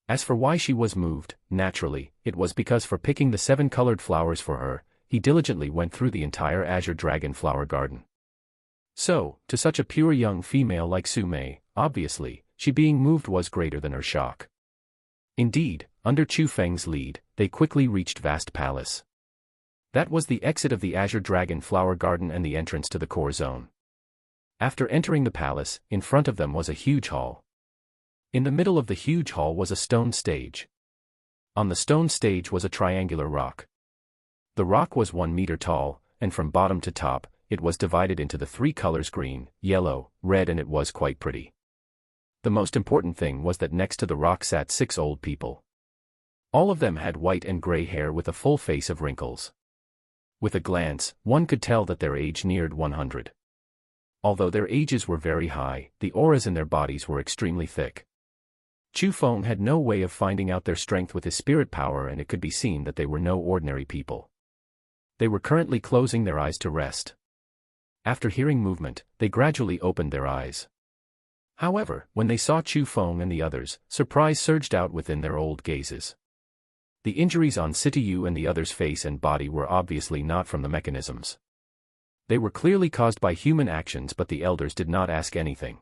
As for why she was moved, naturally, it was because for picking the 7 colored flowers for her, he diligently went through the entire Azure Dragon flower garden. So, to such a pure young female like Sume, obviously, she being moved was greater than her shock. Indeed, under Chu Feng's lead, they quickly reached Vast Palace. That was the exit of the Azure Dragon flower garden and the entrance to the core zone. After entering the palace, in front of them was a huge hall. In the middle of the huge hall was a stone stage. On the stone stage was a triangular rock. The rock was 1 meter tall, and from bottom to top, it was divided into the 3 colors green, yellow, red, and it was quite pretty. The most important thing was that next to the rock sat 6 old people. All of them had white and gray hair with a full face of wrinkles. With a glance, one could tell that their age neared 100. Although their ages were very high, the auras in their bodies were extremely thick. Chu Feng had no way of finding out their strength with his spirit power, and it could be seen that they were no ordinary people. They were currently closing their eyes to rest. After hearing movement, they gradually opened their eyes. However, when they saw Chu Feng and the others, surprise surged out within their old gazes. The injuries on Sitayu and the others' face and body were obviously not from the mechanisms. They were clearly caused by human actions, but the elders did not ask anything.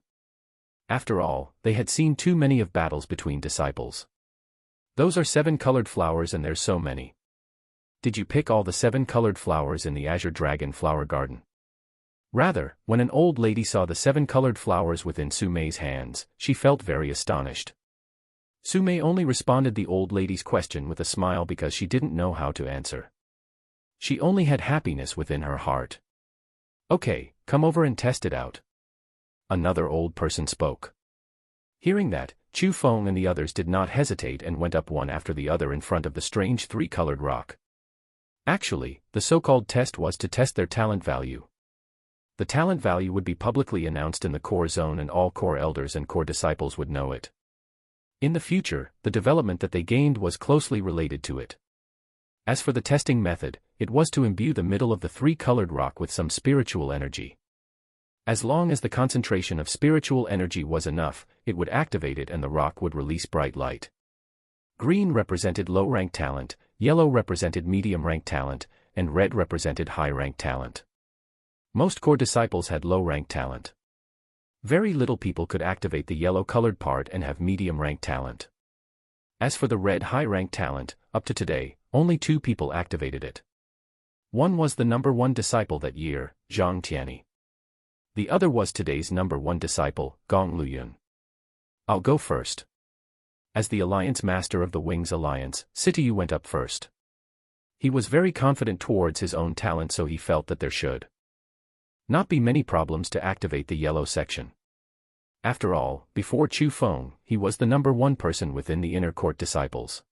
After all, they had seen too many of battles between disciples. Those are 7 colored flowers and there's so many. Did you pick all the 7 colored flowers in the Azure Dragon flower garden? Rather, when an old lady saw the 7 colored flowers within Sume's hands, she felt very astonished. Sume only responded the old lady's question with a smile because she didn't know how to answer. She only had happiness within her heart. Okay, come over and test it out. Another old person spoke. Hearing that, Chu Feng and the others did not hesitate and went up one after the other in front of the strange 3-colored rock. Actually, the so-called test was to test their talent value. The talent value would be publicly announced in the core zone and all core elders and core disciples would know it. In the future, the development that they gained was closely related to it. As for the testing method, it was to imbue the middle of the 3-colored rock with some spiritual energy. As long as the concentration of spiritual energy was enough, it would activate it and the rock would release bright light. Green represented low-rank talent, yellow represented medium-rank talent, and red represented high-rank talent. Most core disciples had low-rank talent. Very little people could activate the yellow-colored part and have medium-rank talent. As for the red high-rank talent, up to today, only 2 people activated it. One was the number 1 disciple that year, Zhang Tianyi. The other was today's number 1 disciple, Gong Luyun. I'll go first. As the Alliance Master of the Wings Alliance, Sitayu went up first. He was very confident towards his own talent, so he felt that there should not be many problems to activate the yellow section. After all, before Chu Feng, he was the number 1 person within the inner court disciples.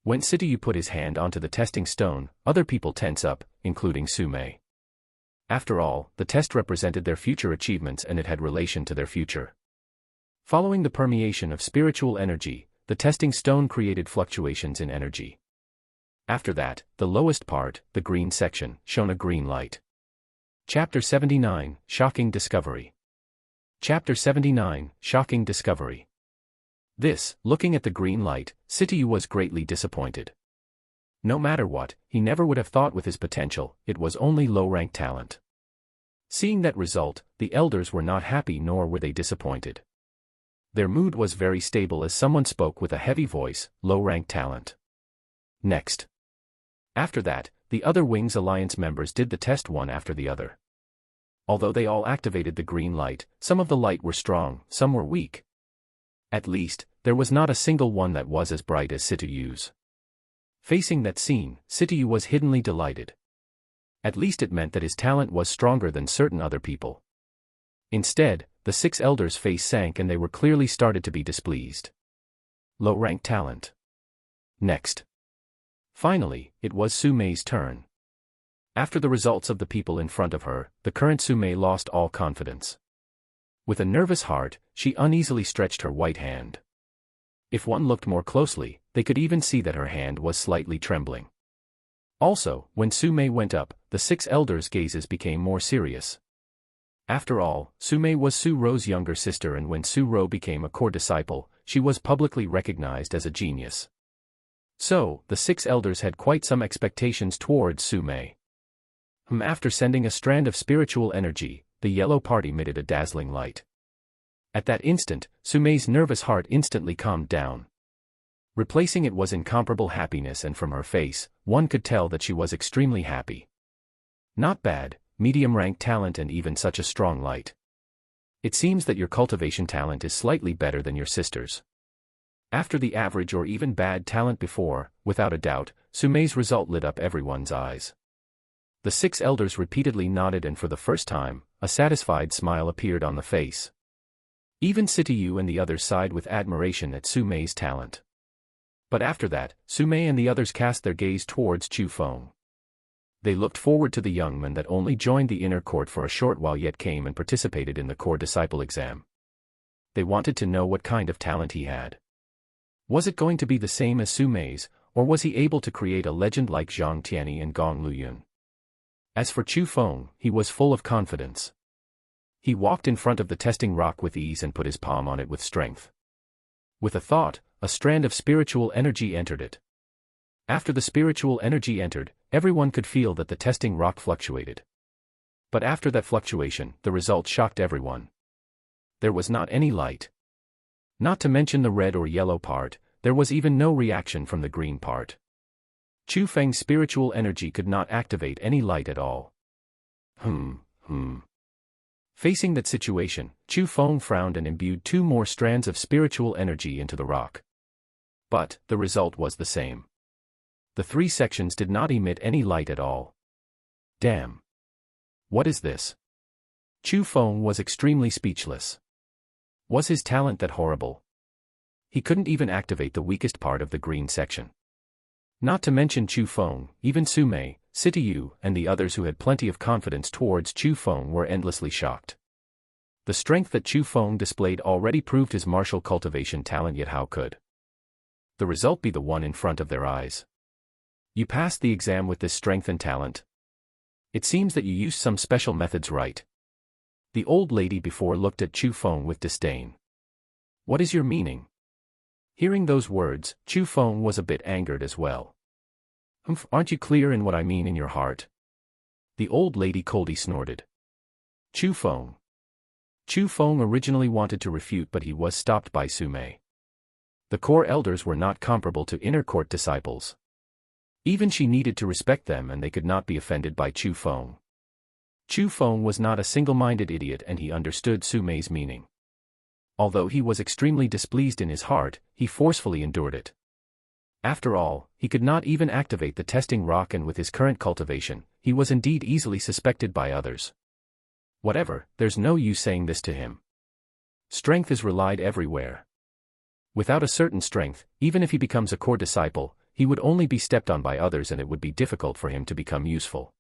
When Sitayu put his hand onto the testing stone, other people tense up, including Sume. After all, the test represented their future achievements and it had relation to their future. Following the permeation of spiritual energy, the testing stone created fluctuations in energy. After that, the lowest part, the green section, shone a green light. Chapter 79, Shocking Discovery. Chapter 79, Shocking Discovery. Looking at the green light, Sitayu was greatly disappointed. No matter what, he never would have thought with his potential, it was only low-rank talent. Seeing that result, the elders were not happy nor were they disappointed. Their mood was very stable as someone spoke with a heavy voice, low-rank talent. Next. After that, the other Wings Alliance members did the test one after the other. Although they all activated the green light, some of the light were strong, some were weak. At least, there was not a single one that was as bright as Situyu's. Facing that scene, Situyu was hiddenly delighted. At least it meant that his talent was stronger than certain other people. Instead, the 6 elders' face sank and they were clearly started to be displeased. Low-rank talent. Next. Finally, it was Sumei's turn. After the results of the people in front of her, the current Sumei lost all confidence. With a nervous heart, she uneasily stretched her white hand. If one looked more closely, they could even see that her hand was slightly trembling. Also, when Sumei went up, the 6 elders' gazes became more serious. After all, Sumei was Su-Ro's younger sister, and when Su-Ro became a core disciple, she was publicly recognized as a genius. So, the 6 elders had quite some expectations towards Sumei. After sending a strand of spiritual energy, the yellow part emitted a dazzling light. At that instant, Sumei's nervous heart instantly calmed down. Replacing it was incomparable happiness, and from her face, one could tell that she was extremely happy. Not bad, medium-rank talent and even such a strong light. It seems that your cultivation talent is slightly better than your sister's. After the average or even bad talent before, without a doubt, Sumei's result lit up everyone's eyes. The 6 elders repeatedly nodded, and for the first time, a satisfied smile appeared on the face. Even Situyu and the others sighed with admiration at Sumei's talent. But after that, Sumei and the others cast their gaze towards Chu Feng. They looked forward to the young man that only joined the inner court for a short while yet came and participated in the core disciple exam. They wanted to know what kind of talent he had. Was it going to be the same as Sumei's, or was he able to create a legend like Zhang Tianyi and Gong Luyun? As for Chu Feng, he was full of confidence. He walked in front of the testing rock with ease and put his palm on it with strength. With a thought, a strand of spiritual energy entered it. After the spiritual energy entered, everyone could feel that the testing rock fluctuated. But after that fluctuation, the result shocked everyone. There was not any light. Not to mention the red or yellow part, there was even no reaction from the green part. Chu Feng's spiritual energy could not activate any light at all. Facing that situation, Chu Feng frowned and imbued 2 more strands of spiritual energy into the rock. But, the result was the same. The 3 sections did not emit any light at all. Damn. What is this? Chu Feng was extremely speechless. Was his talent that horrible? He couldn't even activate the weakest part of the green section. Not to mention Chu Feng, even Sumei, Situyu, and the others who had plenty of confidence towards Chu Feng were endlessly shocked. The strength that Chu Feng displayed already proved his martial cultivation talent, yet how could the result be the one in front of their eyes? You passed the exam with this strength and talent. It seems that you used some special methods, right? The old lady before looked at Chu Feng with disdain. What is your meaning? Hearing those words, Chu Feng was a bit angered as well. Aren't you clear in what I mean in your heart? The old lady coldly snorted. Chu Feng. Chu Feng originally wanted to refute, but he was stopped by Sumei. The core elders were not comparable to inner court disciples. Even she needed to respect them, and they could not be offended by Chu Feng. Chu Feng was not a single-minded idiot, and he understood Sumei's meaning. Although he was extremely displeased in his heart, he forcefully endured it. After all, he could not even activate the testing rock, and with his current cultivation, he was indeed easily suspected by others. Whatever, there's no use saying this to him. Strength is relied everywhere. Without a certain strength, even if he becomes a core disciple, he would only be stepped on by others, and it would be difficult for him to become useful.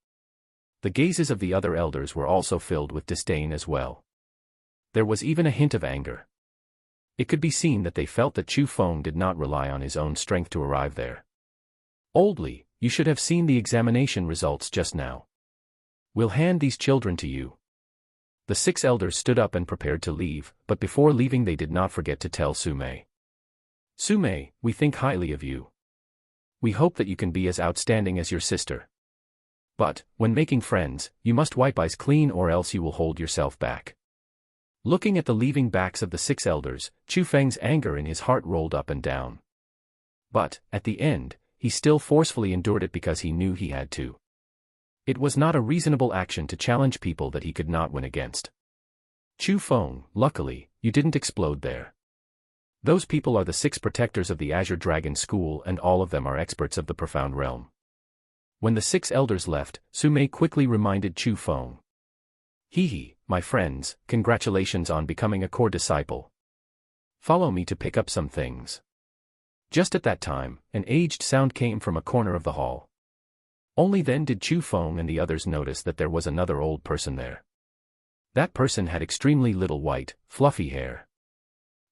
The gazes of the other elders were also filled with disdain as well. There was even a hint of anger. It could be seen that they felt that Chu Feng did not rely on his own strength to arrive there. Oldly, you should have seen the examination results just now. We'll hand these children to you. The 6 elders stood up and prepared to leave, but before leaving they did not forget to tell Sumei. Sumei, we think highly of you. We hope that you can be as outstanding as your sister. But, when making friends, you must wipe eyes clean, or else you will hold yourself back. Looking at the leaving backs of the 6 elders, Chu Feng's anger in his heart rolled up and down. But, at the end, he still forcefully endured it because he knew he had to. It was not a reasonable action to challenge people that he could not win against. Chu Feng, luckily, you didn't explode there. Those people are the 6 protectors of the Azure Dragon School, and all of them are experts of the profound realm. When the 6 elders left, Sumei quickly reminded Chu Feng. Hee, my friends, congratulations on becoming a core disciple. Follow me to pick up some things. Just at that time, an aged sound came from a corner of the hall. Only then did Chu Feng and the others notice that there was another old person there. That person had extremely little white, fluffy hair.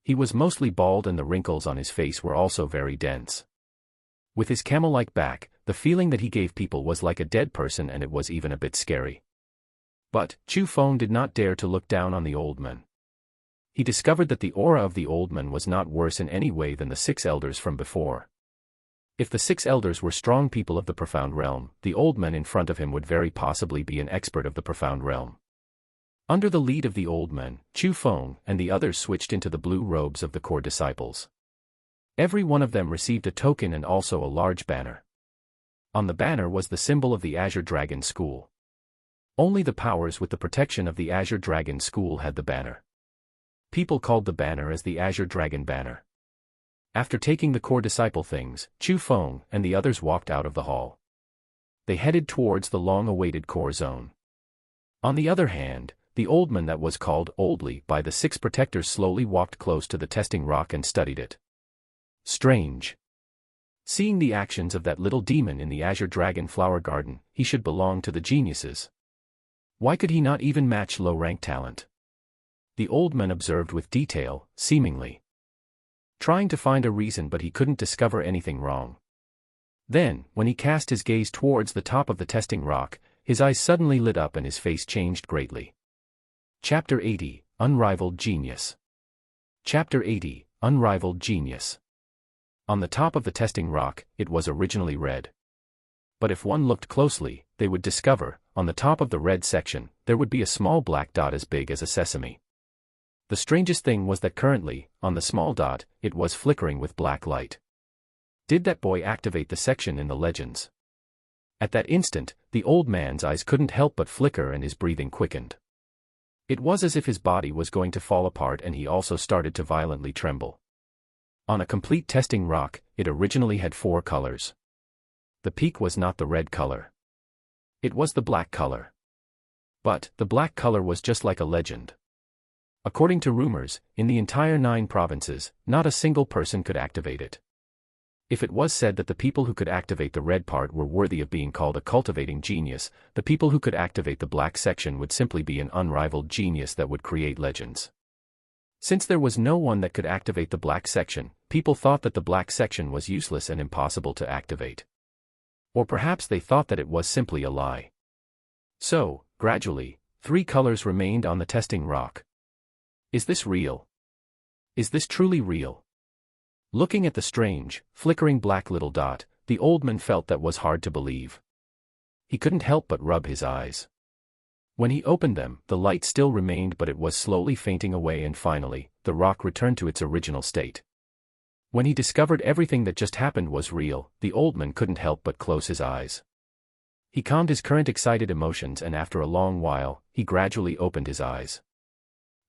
He was mostly bald and the wrinkles on his face were also very dense. With his camel-like back, the feeling that he gave people was like a dead person, and it was even a bit scary. But Chu Feng did not dare to look down on the old man. He discovered that the aura of the old man was not worse in any way than the 6 elders from before. If the 6 elders were strong people of the profound realm, the old man in front of him would very possibly be an expert of the profound realm. Under the lead of the old man, Chu Feng and the others switched into the blue robes of the core disciples. Every one of them received a token and also a large banner. On the banner was the symbol of the Azure Dragon School. Only the powers with the protection of the Azure Dragon School had the banner. People called the banner as the Azure Dragon Banner. After taking the core disciple things, Chu Feng and the others walked out of the hall. They headed towards the long-awaited core zone. On the other hand, the old man that was called Oldly by the 6 protectors slowly walked close to the testing rock and studied it. Strange. Seeing the actions of that little demon in the Azure Dragon Flower Garden, he should belong to the geniuses. Why could he not even match low-rank talent? The old man observed with detail, seemingly trying to find a reason, but he couldn't discover anything wrong. Then, when he cast his gaze towards the top of the testing rock, his eyes suddenly lit up and his face changed greatly. Chapter 80, Unrivaled Genius. Chapter 80, Unrivaled Genius. On the top of the testing rock, it was originally red. But if one looked closely, they would discover, on the top of the red section, there would be a small black dot as big as a sesame. The strangest thing was that currently, on the small dot, it was flickering with black light. Did that boy activate the section in the legends? At that instant, the old man's eyes couldn't help but flicker and his breathing quickened. It was as if his body was going to fall apart, and he also started to violently tremble. On a complete testing rock, it originally had 4 colors. The peak was not the red color. It was the black color. But the black color was just like a legend. According to rumors, in the entire 9 provinces, not a single person could activate it. If it was said that the people who could activate the red part were worthy of being called a cultivating genius, the people who could activate the black section would simply be an unrivaled genius that would create legends. Since there was no one that could activate the black section, people thought that the black section was useless and impossible to activate. Or perhaps they thought that it was simply a lie. So, gradually, 3 colors remained on the testing rock. Is this real? Is this truly real? Looking at the strange, flickering black little dot, the old man felt that was hard to believe. He couldn't help but rub his eyes. When he opened them, the light still remained, but it was slowly fainting away, and finally, the rock returned to its original state. When he discovered everything that just happened was real, the old man couldn't help but close his eyes. He calmed his current excited emotions, and after a long while, he gradually opened his eyes.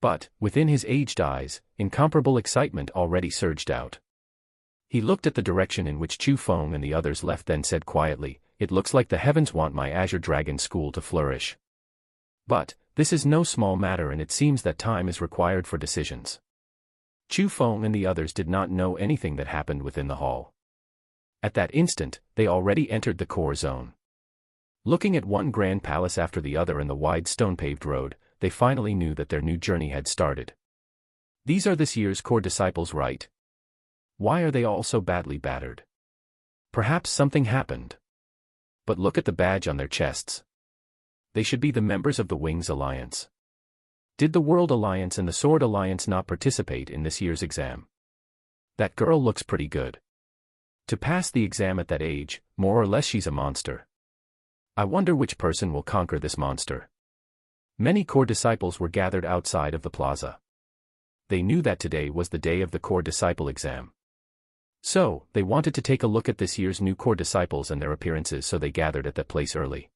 But, within his aged eyes, incomparable excitement already surged out. He looked at the direction in which Chu Feng and the others left, then said quietly, "It looks like the heavens want my Azure Dragon School to flourish. But, this is no small matter, and it seems that time is required for decisions." Chu Feng and the others did not know anything that happened within the hall. At that instant, they already entered the core zone. Looking at one grand palace after the other in the wide stone-paved road, they finally knew that their new journey had started. These are this year's core disciples, right? Why are they all so badly battered? Perhaps something happened. But look at the badge on their chests. They should be the members of the Wings Alliance. Did the World Alliance and the Sword Alliance not participate in this year's exam? That girl looks pretty good. To pass the exam at that age, more or less she's a monster. I wonder which person will conquer this monster. Many core disciples were gathered outside of the plaza. They knew that today was the day of the core disciple exam. So, they wanted to take a look at this year's new core disciples and their appearances, so they gathered at that place early.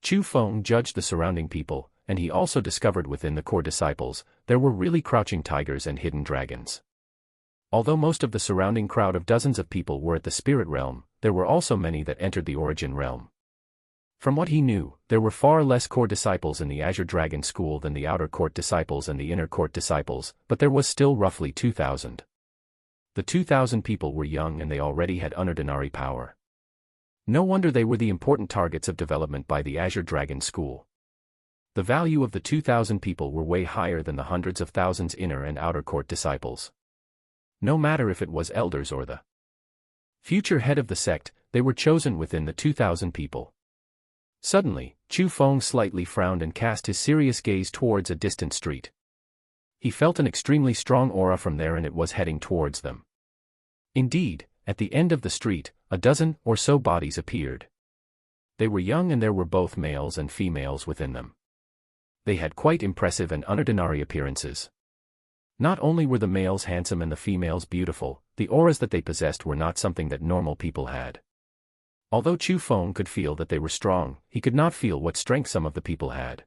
Chu Feng judged the surrounding people, and he also discovered within the core disciples, there were really crouching tigers and hidden dragons. Although most of the surrounding crowd of dozens of people were at the spirit realm, there were also many that entered the origin realm. From what he knew, there were far less core disciples in the Azure Dragon School than the outer court disciples and the inner court disciples, but there was still roughly 2,000. The 2,000 people were young and they already had unordinary power. No wonder they were the important targets of development by the Azure Dragon School. The value of the 2,000 people were way higher than the hundreds of thousands inner and outer court disciples. No matter if it was elders or the future head of the sect, they were chosen within the 2,000 people. Suddenly, Chu Feng slightly frowned and cast his serious gaze towards a distant street. He felt an extremely strong aura from there and it was heading towards them. Indeed, at the end of the street, a dozen or so bodies appeared. They were young and there were both males and females within them. They had quite impressive and unordinary appearances. Not only were the males handsome and the females beautiful, the auras that they possessed were not something that normal people had. Although Chu Feng could feel that they were strong, he could not feel what strength some of the people had.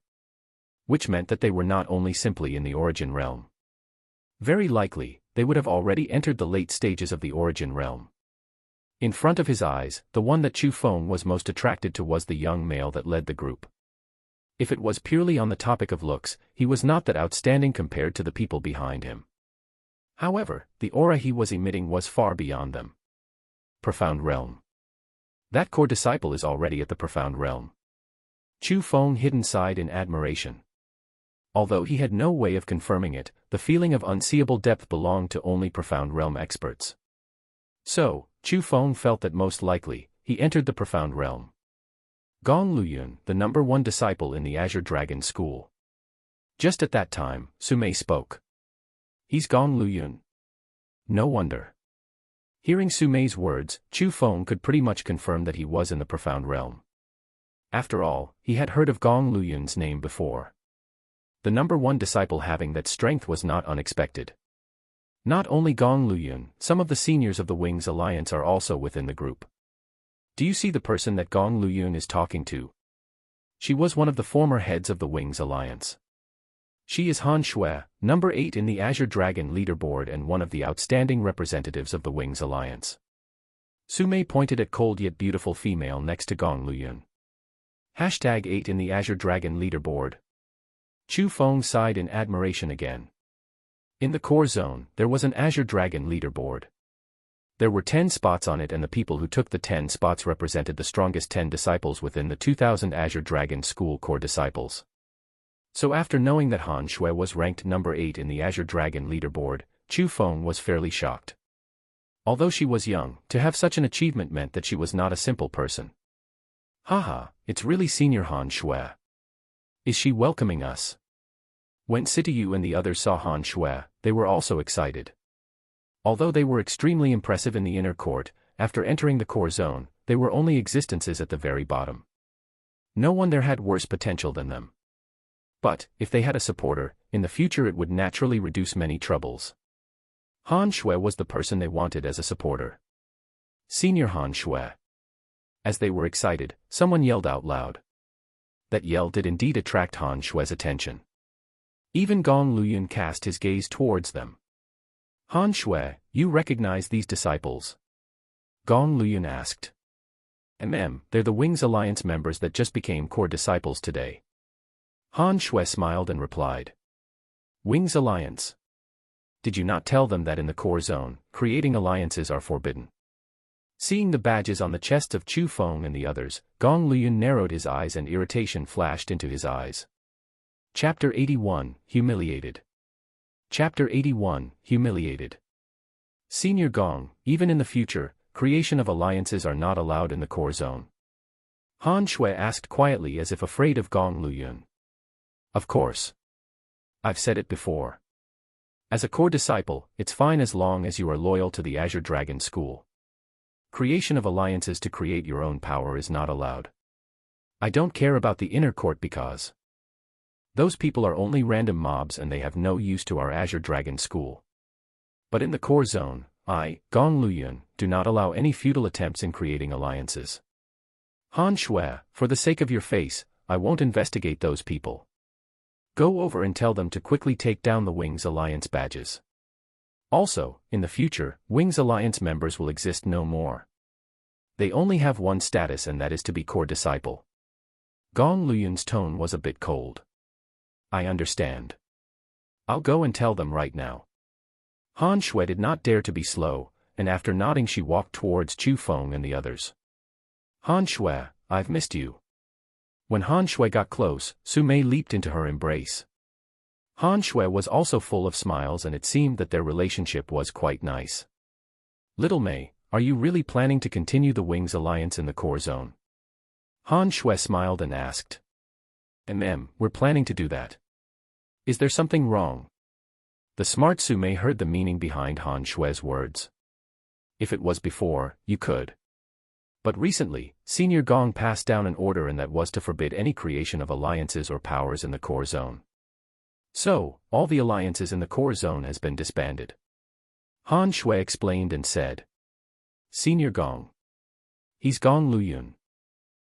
Which meant that they were not only simply in the origin realm. Very likely, they would have already entered the late stages of the origin realm. In front of his eyes, the one that Chu Feng was most attracted to was the young male that led the group. If it was purely on the topic of looks, he was not that outstanding compared to the people behind him. However, the aura he was emitting was far beyond them. Profound realm. That core disciple is already at the profound realm. Chu Feng hidden sighed in admiration. Although he had no way of confirming it, the feeling of unseeable depth belonged to only profound realm experts. So, Chu Feng felt that most likely, he entered the profound realm. Gong Luyun, the number one disciple in the Azure Dragon School. Just at that time, Sumei spoke. He's Gong Luyun. No wonder. Hearing Sumei's words, Chu Feng could pretty much confirm that he was in the profound realm. After all, he had heard of Gong Luyun's name before. The number one disciple having that strength was not unexpected. Not only Gong Luyun, some of the seniors of the Wings Alliance are also within the group. Do you see the person that Gong Luyun is talking to? She was one of the former heads of the Wings Alliance. She is Han Shui, number 8 in the Azure Dragon leaderboard and one of the outstanding representatives of the Wings Alliance. Sumei pointed at cold yet beautiful female next to Gong Luyun. #8 in the Azure Dragon leaderboard. Chu Feng sighed in admiration again. In the core zone, there was an Azure Dragon leaderboard. There were 10 spots on it and the people who took the 10 spots represented the strongest 10 disciples within the 2,000 Azure Dragon School core disciples. So after knowing that Han Shui was ranked number 8 in the Azure Dragon leaderboard, Chu Feng was fairly shocked. Although she was young, to have such an achievement meant that she was not a simple person. Haha, it's really Senior Han Shui. Is she welcoming us? When Sitayu and the others saw Han Shui, they were also excited. Although they were extremely impressive in the inner court, after entering the core zone, they were only existences at the very bottom. No one there had worse potential than them. But, if they had a supporter, in the future it would naturally reduce many troubles. Han Shui was the person they wanted as a supporter. Senior Han Shui. As they were excited, someone yelled out loud. That yell did indeed attract Han Shui's attention. Even Gong Luyun cast his gaze towards them. Han Shui, you recognize these disciples? Gong Luyun asked. They're the Wings Alliance members that just became core disciples today. Han Shui smiled and replied. Wings Alliance. Did you not tell them that in the core zone, creating alliances are forbidden? Seeing the badges on the chests of Chu Feng and the others, Gong Luyun narrowed his eyes and irritation flashed into his eyes. Chapter 81, Humiliated. Chapter 81, Humiliated. Senior Gong, even in the future, creation of alliances are not allowed in the core zone. Han Shui asked quietly as if afraid of Gong Luyun. Of course. I've said it before. As a core disciple, it's fine as long as you are loyal to the Azure Dragon School. Creation of alliances to create your own power is not allowed. I don't care about the inner court because those people are only random mobs and they have no use to our Azure Dragon School. But in the core zone, I, Gong Luyun, do not allow any futile attempts in creating alliances. Han Shui, for the sake of your face, I won't investigate those people. Go over and tell them to quickly take down the Wings Alliance badges. Also, in the future, Wings Alliance members will exist no more. They only have one status, and that is to be core disciple. Gong Luyun's tone was a bit cold. I understand. I'll go and tell them right now. Han Shui did not dare to be slow, and after nodding she walked towards Chu Feng and the others. Han Shui, I've missed you. When Han Shui got close, Su Mei leaped into her embrace. Han Shui was also full of smiles, and it seemed that their relationship was quite nice. Little Mei, are you really planning to continue the Wings Alliance in the core zone? Han Shui smiled and asked. We're planning to do that. Is there something wrong? The smart Su Mei heard the meaning behind Han Shui's words. If it was before, you could. But recently, Senior Gong passed down an order, and that was to forbid any creation of alliances or powers in the core zone. So, all the alliances in the core zone has been disbanded. Han Shui explained and said. Senior Gong. He's Gong Luyun.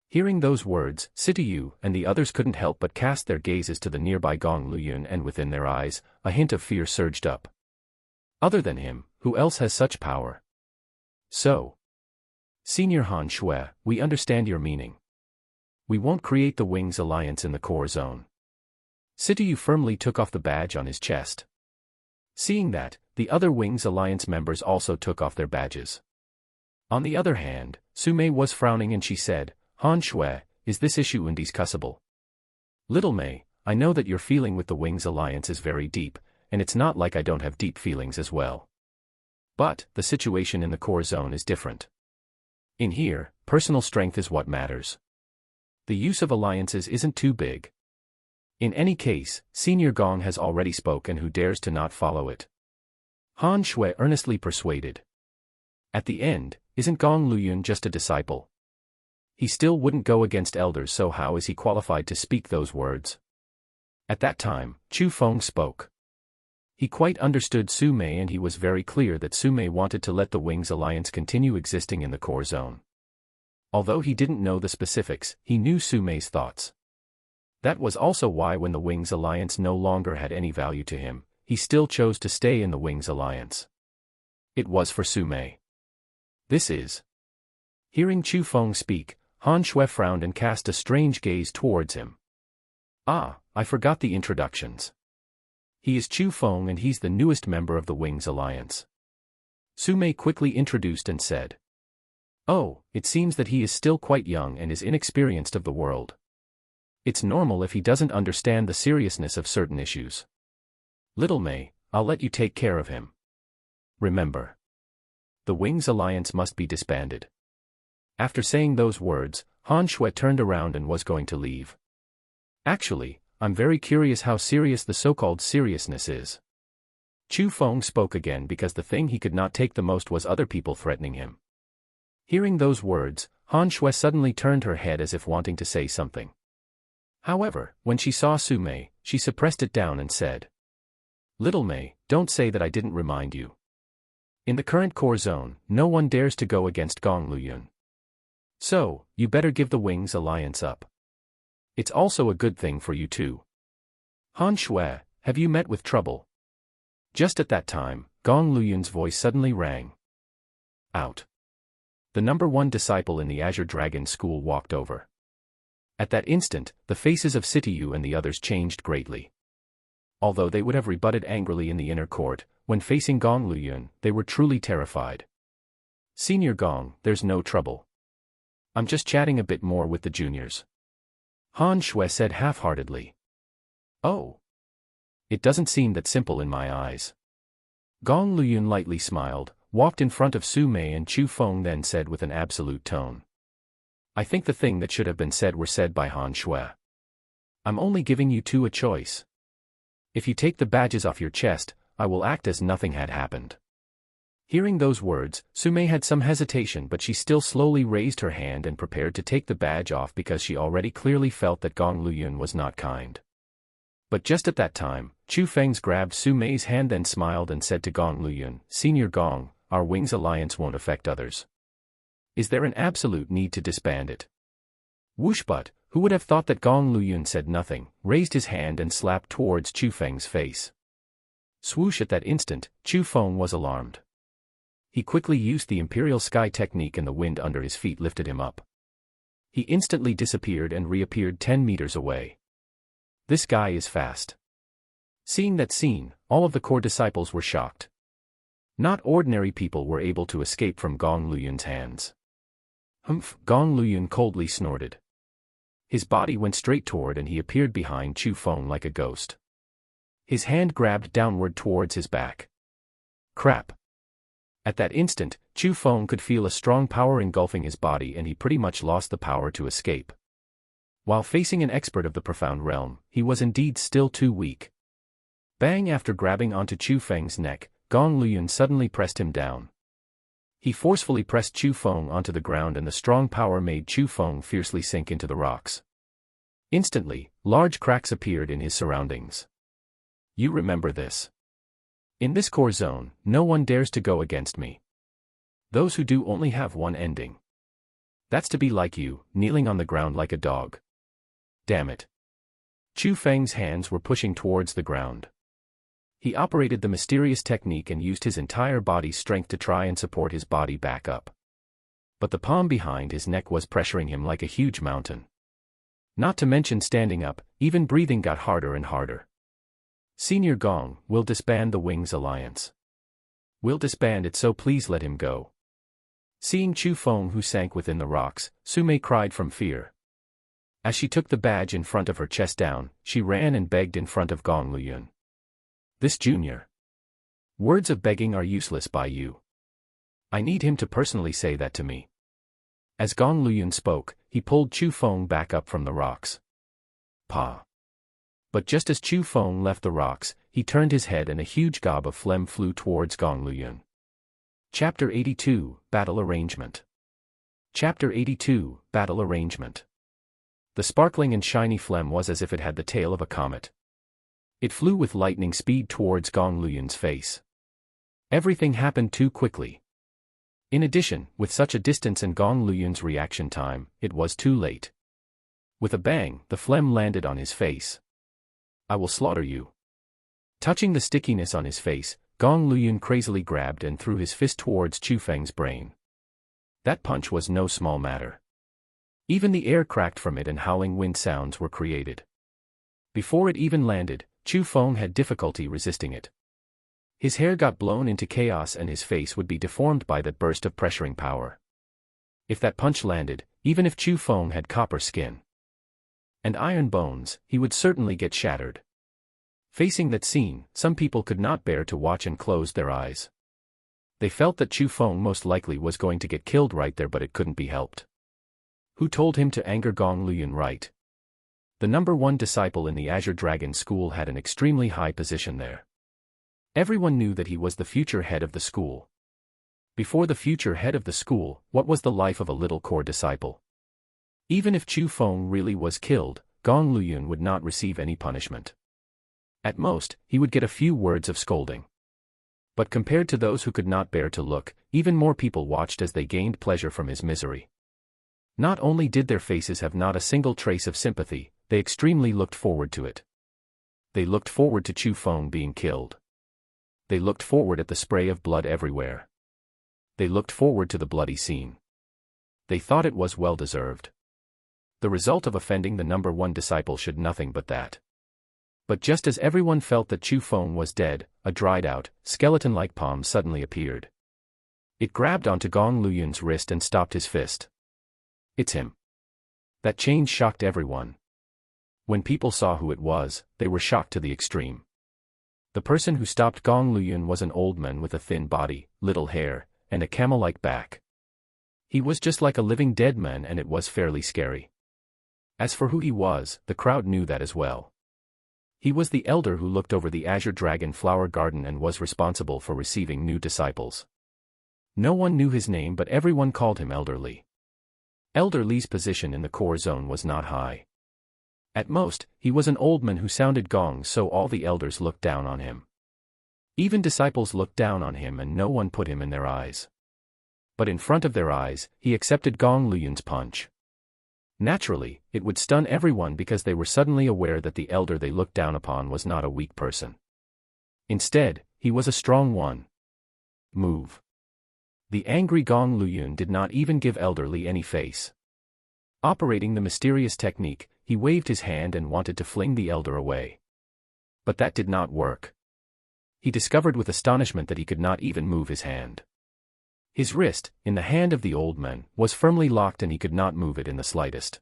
Hearing those words, Sitayu and the others couldn't help but cast their gazes to the nearby Gong Luyun, and within their eyes, a hint of fear surged up. Other than him, who else has such power? So. Senior Han Shui, we understand your meaning. We won't create the Wings Alliance in the core zone. Sitayu firmly took off the badge on his chest. Seeing that, the other Wings Alliance members also took off their badges. On the other hand, Su Mei was frowning, and she said, Han Shui, is this issue undiscussable? Little Mei, I know that your feeling with the Wings Alliance is very deep, and it's not like I don't have deep feelings as well. But, the situation in the core zone is different. In here, personal strength is what matters. The use of alliances isn't too big. In any case, Senior Gong has already spoken, who dares to not follow it? Han Shui earnestly persuaded. At the end, isn't Gong Luyun just a disciple? He still wouldn't go against elders, so how is he qualified to speak those words? At that time, Chu Feng spoke. He quite understood Su Mei, and he was very clear that Su Mei wanted to let the Wings Alliance continue existing in the core zone. Although he didn't know the specifics, he knew Su Mei's thoughts. That was also why when the Wings Alliance no longer had any value to him, he still chose to stay in the Wings Alliance. It was for Su Mei. This is. Hearing Chu Feng speak, Han Shui frowned and cast a strange gaze towards him. Ah, I forgot the introductions. He is Chu Feng, and he's the newest member of the Wings Alliance. Su Mei quickly introduced and said. Oh, it seems that he is still quite young and is inexperienced of the world. It's normal if he doesn't understand the seriousness of certain issues. Little Mei, I'll let you take care of him. Remember. The Wings Alliance must be disbanded. After saying those words, Han Shui turned around and was going to leave. Actually, I'm very curious how serious the so-called seriousness is. Chu Feng spoke again, because the thing he could not take the most was other people threatening him. Hearing those words, Han Shui suddenly turned her head as if wanting to say something. However, when she saw Su Mei, she suppressed it down and said. Little Mei, don't say that I didn't remind you. In the current core zone, no one dares to go against Gong Luyun. So, you better give the Wings Alliance up. It's also a good thing for you too. Han Shui, have you met with trouble? Just at that time, Gong Luyun's voice suddenly rang. Out. The number 1 disciple in the Azure Dragon School walked over. At that instant, the faces of Sitayu and the others changed greatly. Although they would have rebutted angrily in the inner court, when facing Gong Luyun, they were truly terrified. Senior Gong, there's no trouble. I'm just chatting a bit more with the juniors. Han Shui said half-heartedly. Oh. It doesn't seem that simple in my eyes. Gong Luyun lightly smiled, walked in front of Su Mei and Chu Feng, then said with an absolute tone. I think the thing that should have been said were said by Han Shui. I'm only giving you two a choice. If you take the badges off your chest, I will act as nothing had happened. Hearing those words, Su Mei had some hesitation, but she still slowly raised her hand and prepared to take the badge off, because she already clearly felt that Gong Luyun was not kind. But just at that time, Chu Feng's grabbed Su Mei's hand, then smiled and said to Gong Luyun, Senior Gong, our Wings Alliance won't affect others. Is there an absolute need to disband it? Whoosh! But who would have thought that Gong Luyun said nothing, raised his hand and slapped towards Chu Feng's face. Swoosh! At that instant, Chu Feng was alarmed. He quickly used the Imperial Sky technique and the wind under his feet lifted him up. He instantly disappeared and reappeared 10 meters away. This guy is fast. Seeing that scene, all of the core disciples were shocked. Not ordinary people were able to escape from Gong Luyun's hands. Humph! Gong Luyun coldly snorted. His body went straight toward and he appeared behind Chu Feng like a ghost. His hand grabbed downward towards his back. Crap! At that instant, Chu Feng could feel a strong power engulfing his body and he pretty much lost the power to escape. While facing an expert of the profound realm, he was indeed still too weak. Bang! After grabbing onto Chu Feng's neck, Gong Luyun suddenly pressed him down. He forcefully pressed Chu Feng onto the ground and the strong power made Chu Feng fiercely sink into the rocks. Instantly, large cracks appeared in his surroundings. You remember this. In this core zone, no one dares to go against me. Those who do only have one ending. That's to be like you, kneeling on the ground like a dog. Damn it. Chu Feng's hands were pushing towards the ground. He operated the mysterious technique and used his entire body's strength to try and support his body back up. But the palm behind his neck was pressuring him like a huge mountain. Not to mention standing up, even breathing got harder and harder. Senior Gong, we'll disband the Wings Alliance. We'll disband it, so please let him go. Seeing Chu Feng who sank within the rocks, Sumei cried from fear. As she took the badge in front of her chest down, she ran and begged in front of Gong Luyun. This junior. Words of begging are useless by you. I need him to personally say that to me. As Gong Luyun spoke, he pulled Chu Feng back up from the rocks. Pa. But just as Chu Feng left the rocks, he turned his head and a huge gob of phlegm flew towards Gong Luyun. Chapter 82, Battle Arrangement. Chapter 82, Battle Arrangement. The sparkling and shiny phlegm was as if it had the tail of a comet. It flew with lightning speed towards Gong Luyun's face. Everything happened too quickly. In addition, with such a distance and Gong Luyun's reaction time, it was too late. With a bang, the phlegm landed on his face. I will slaughter you. Touching the stickiness on his face, Gong Luyun crazily grabbed and threw his fist towards Chu Feng's brain. That punch was no small matter. Even the air cracked from it and howling wind sounds were created. Before it even landed, Chu Feng had difficulty resisting it. His hair got blown into chaos and his face would be deformed by that burst of pressuring power. If that punch landed, even if Chu Feng had copper skin and iron bones, he would certainly get shattered. Facing that scene, some people could not bear to watch and closed their eyes. They felt that Chu Feng most likely was going to get killed right there, but it couldn't be helped. Who told him to anger Gong Luyun, right? The #1 disciple in the Azure Dragon School had an extremely high position there. Everyone knew that he was the future head of the school. Before the future head of the school, what was the life of a little core disciple? Even if Chu Feng really was killed, Gong Luyun would not receive any punishment. At most, he would get a few words of scolding. But compared to those who could not bear to look, even more people watched as they gained pleasure from his misery. Not only did their faces have not a single trace of sympathy, they extremely looked forward to it. They looked forward to Chu Feng being killed. They looked forward at the spray of blood everywhere. They looked forward to the bloody scene. They thought it was well-deserved. The result of offending the #1 disciple should nothing but that. But just as everyone felt that Chu Feng was dead, a dried-out, skeleton-like palm suddenly appeared. It grabbed onto Gong Luyun's wrist and stopped his fist. It's him. That change shocked everyone. When people saw who it was, they were shocked to the extreme. The person who stopped Gong Luyun was an old man with a thin body, little hair, and a camel-like back. He was just like a living dead man, and it was fairly scary. As for who he was, the crowd knew that as well. He was the elder who looked over the Azure Dragon Flower Garden and was responsible for receiving new disciples. No one knew his name, but everyone called him Elder Li. Elder Li's position in the core zone was not high. At most, he was an old man who sounded gongs, so all the elders looked down on him. Even disciples looked down on him and no one put him in their eyes. But in front of their eyes, he accepted Gong Luyun's punch. Naturally, it would stun everyone because they were suddenly aware that the elder they looked down upon was not a weak person. Instead, he was a strong one. Move. The angry Gong Luyun did not even give Elderly any face. Operating the mysterious technique, he waved his hand and wanted to fling the elder away. But that did not work. He discovered with astonishment that he could not even move his hand. His wrist, in the hand of the old man, was firmly locked and he could not move it in the slightest.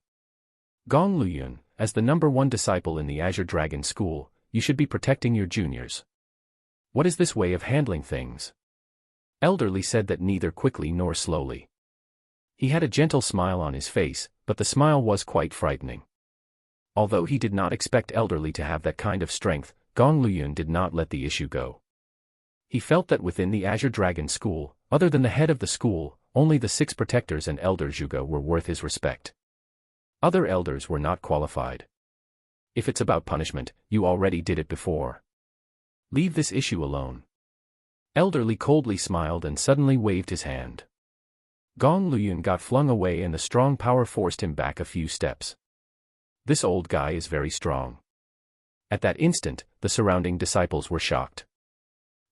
Gong Luyun, as the #1 disciple in the Azure Dragon School, you should be protecting your juniors. What is this way of handling things? Elderly said that neither quickly nor slowly. He had a gentle smile on his face, but the smile was quite frightening. Although he did not expect Elderly to have that kind of strength, Gong Luyun did not let the issue go. He felt that within the Azure Dragon School, other than the head of the school, only the 6 protectors and Elder Zhuge were worth his respect. Other elders were not qualified. If it's about punishment, you already did it before. Leave this issue alone. Elderly coldly smiled and suddenly waved his hand. Gong Luyun got flung away and the strong power forced him back a few steps. This old guy is very strong. At that instant, the surrounding disciples were shocked.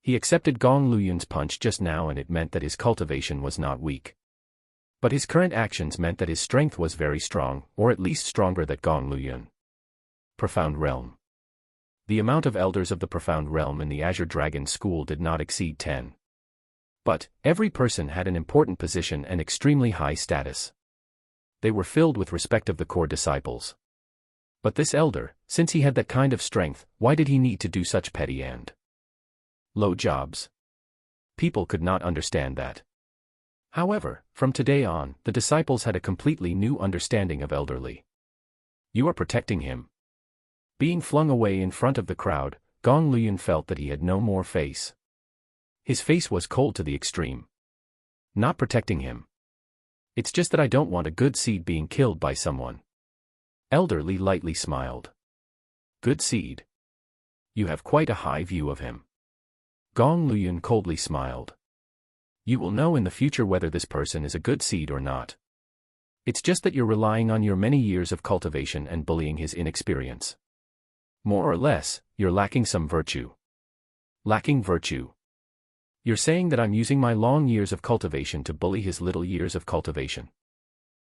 He accepted Gong Luyun's punch just now and it meant that his cultivation was not weak. But his current actions meant that his strength was very strong, or at least stronger than Gong Luyun. Profound Realm. The amount of elders of the Profound Realm in the Azure Dragon School did not exceed 10. But, every person had an important position and extremely high status. They were filled with respect of the core disciples. But this elder, since he had that kind of strength, why did he need to do such petty and low jobs? People could not understand that. However, from today on, the disciples had a completely new understanding of Elderly. You are protecting him. Being flung away in front of the crowd, Gong Luyun felt that he had no more face. His face was cold to the extreme. Not protecting him. It's just that I don't want a good seed being killed by someone. Elderly lightly smiled. Good seed. You have quite a high view of him. Gong Luyun coldly smiled. You will know in the future whether this person is a good seed or not. It's just that you're relying on your many years of cultivation and bullying his inexperience. More or less, you're lacking some virtue. Lacking virtue. You're saying that I'm using my long years of cultivation to bully his little years of cultivation.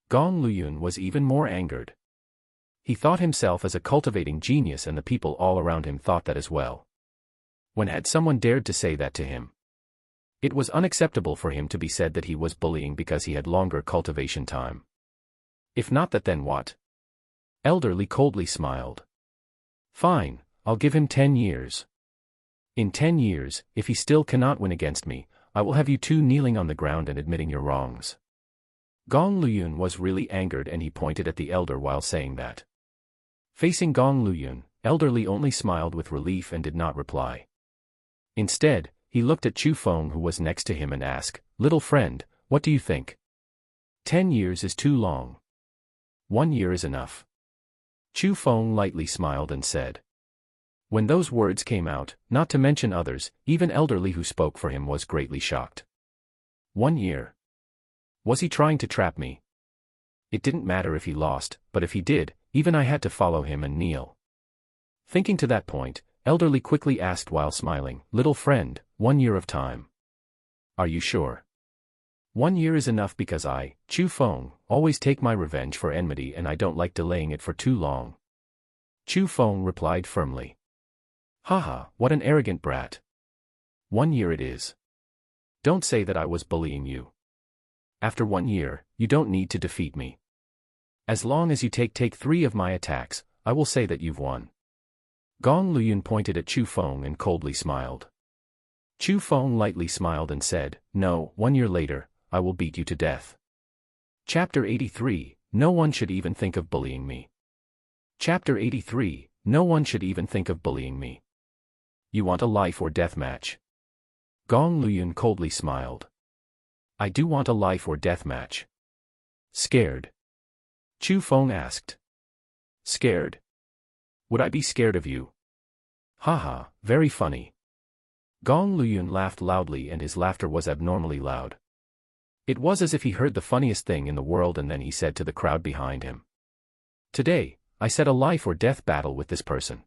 Gong Luyun was even more angered. He thought himself as a cultivating genius and the people all around him thought that as well. When had someone dared to say that to him? It was unacceptable for him to be said that he was bullying because he had longer cultivation time. If not that, then what? Elderly coldly smiled. Fine, I'll give him 10 years. In 10 years, if he still cannot win against me, I will have you 2 kneeling on the ground and admitting your wrongs. Gong Luyun was really angered and he pointed at the elder while saying that. Facing Gong Luyun, Elderly only smiled with relief and did not reply. Instead, he looked at Chu Feng who was next to him and asked, Little friend, what do you think? 10 years is too long. 1 year is enough. Chu Feng lightly smiled and said. When those words came out, not to mention others, even Elderly who spoke for him was greatly shocked. 1 year. Was he trying to trap me? It didn't matter if he lost, but if he did, even I had to follow him and kneel. Thinking to that point, Elderly quickly asked while smiling, Little friend, 1 year of time. Are you sure? 1 year is enough because I, Chu Feng, always take my revenge for enmity and I don't like delaying it for too long. Chu Feng replied firmly. Haha, what an arrogant brat. 1 year it is. Don't say that I was bullying you. After 1 year, you don't need to defeat me. As long as you take 3 of my attacks, I will say that you've won. Gong Luyun pointed at Chu Feng and coldly smiled. Chu Feng lightly smiled and said, No, 1 year later, I will beat you to death. Chapter 83, No one should even think of bullying me. Chapter 83, No one should even think of bullying me. You want a life or death match? Gong Luyun coldly smiled. I do want a life or death match. Scared? Chu Feng asked. Scared? Would I be scared of you? Haha, very funny. Gong Luyun laughed loudly and his laughter was abnormally loud. It was as if he heard the funniest thing in the world and then he said to the crowd behind him. Today, I set a life or death battle with this person.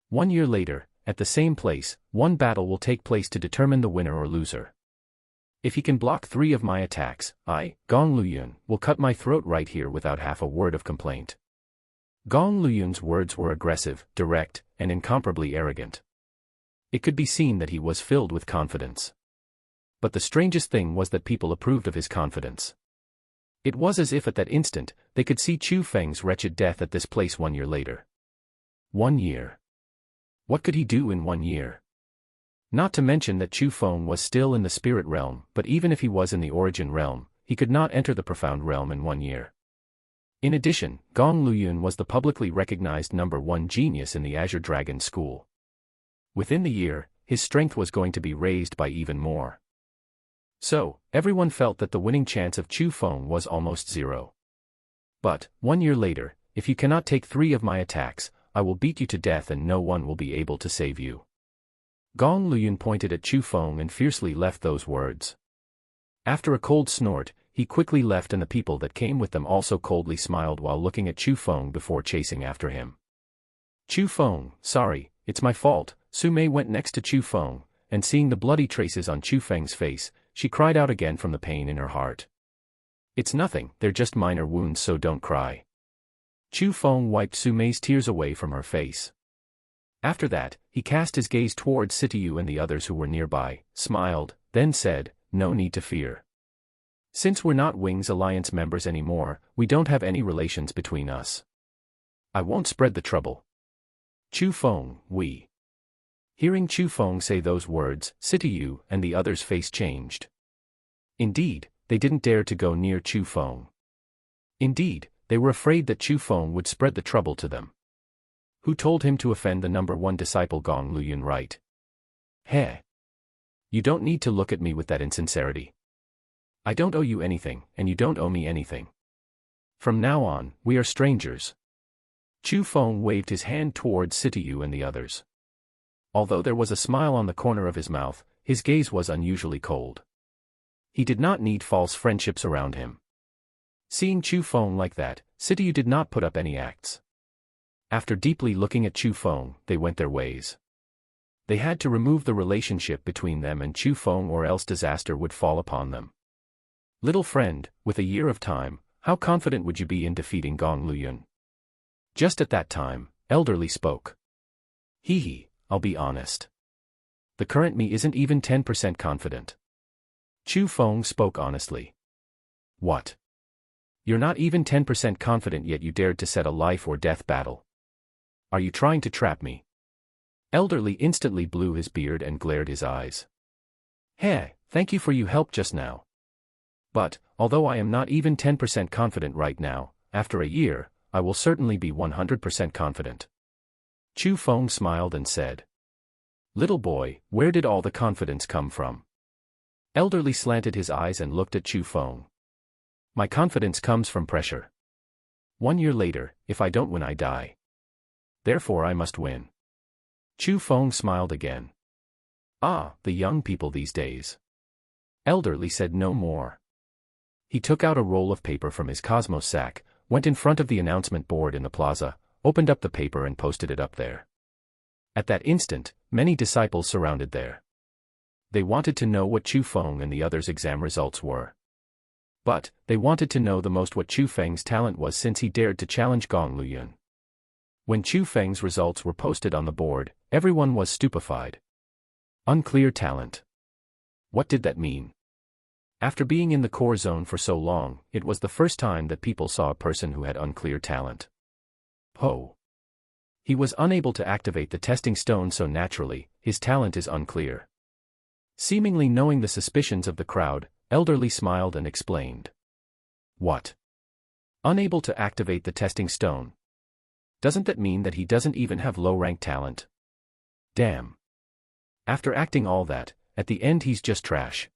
1 year later, at the same place, one battle will take place to determine the winner or loser. If he can block 3 of my attacks, I, Gong Luyun, will cut my throat right here without half a word of complaint. Gong Luyun's words were aggressive, direct, and incomparably arrogant. It could be seen that he was filled with confidence. But the strangest thing was that people approved of his confidence. It was as if at that instant, they could see Chu Feng's wretched death at this place 1 year later. 1 year. What could he do in 1 year? Not to mention that Chu Feng was still in the spirit realm, but even if he was in the origin realm, he could not enter the profound realm in 1 year. In addition, Gong Luyun was the publicly recognized #1 genius in the Azure Dragon School. Within the year, his strength was going to be raised by even more. So, everyone felt that the winning chance of Chu Feng was almost 0. But, 1 year later, if you cannot take 3 of my attacks, I will beat you to death and no one will be able to save you. Gong Luyun pointed at Chu Feng and fiercely left those words. After a cold snort, he quickly left and the people that came with them also coldly smiled while looking at Chu Feng before chasing after him. Chu Feng, sorry, it's my fault. Su Mei went next to Chu Feng, and seeing the bloody traces on Chu Feng's face, she cried out again from the pain in her heart. It's nothing, they're just minor wounds, so don't cry. Chu Feng wiped Su Mei's tears away from her face. After that, he cast his gaze towards Sitiyu and the others who were nearby, smiled, then said, no need to fear. Since we're not Wings Alliance members anymore, we don't have any relations between us. I won't spread the trouble. Chu Feng, we. Hearing Chu Feng say those words, Sitiyu and the others' face changed. Indeed, they didn't dare to go near Chu Feng. Indeed, they were afraid that Chu Feng would spread the trouble to them. Who told him to offend the #1 disciple Gong Luyun, right? Heh. You don't need to look at me with that insincerity. I don't owe you anything, and you don't owe me anything. From now on, we are strangers. Chu Feng waved his hand towards Sitiyu and the others. Although there was a smile on the corner of his mouth, his gaze was unusually cold. He did not need false friendships around him. Seeing Chu Feng like that, Sitiyu did not put up any acts. After deeply looking at Chu Feng, they went their ways. They had to remove the relationship between them and Chu Feng or else disaster would fall upon them. Little friend, with a year of time, how confident would you be in defeating Gong Luyun? Just at that time, Elderly spoke. Hee, I'll be honest. The current me isn't even 10% confident. Chu Feng spoke honestly. What? You're not even 10% confident yet you dared to set a life or death battle. Are you trying to trap me? Elderly instantly blew his beard and glared his eyes. Hey, thank you for your help just now. But, although I am not even 10% confident right now, after a year, I will certainly be 100% confident. Chu Feng smiled and said. Little boy, where did all the confidence come from? Elderly slanted his eyes and looked at Chu Feng. My confidence comes from pressure. 1 year later, if I don't win I die. Therefore I must win. Chu Feng smiled again. Ah, the young people these days. Elderly said no more. He took out a roll of paper from his cosmos sack, went in front of the announcement board in the plaza, opened up the paper and posted it up there. At that instant, many disciples surrounded there. They wanted to know what Chu Feng and the others' exam results were. But, they wanted to know the most what Chu Feng's talent was since he dared to challenge Gong Luyun. When Chu Feng's results were posted on the board, everyone was stupefied. Unclear talent. What did that mean? After being in the core zone for so long, it was the first time that people saw a person who had unclear talent. Oh. He was unable to activate the testing stone so naturally, his talent is unclear. Seemingly knowing the suspicions of the crowd, Elderly smiled and explained. What? Unable to activate the testing stone? Doesn't that mean that he doesn't even have low-rank talent? Damn. After acting all that, at the end he's just trash.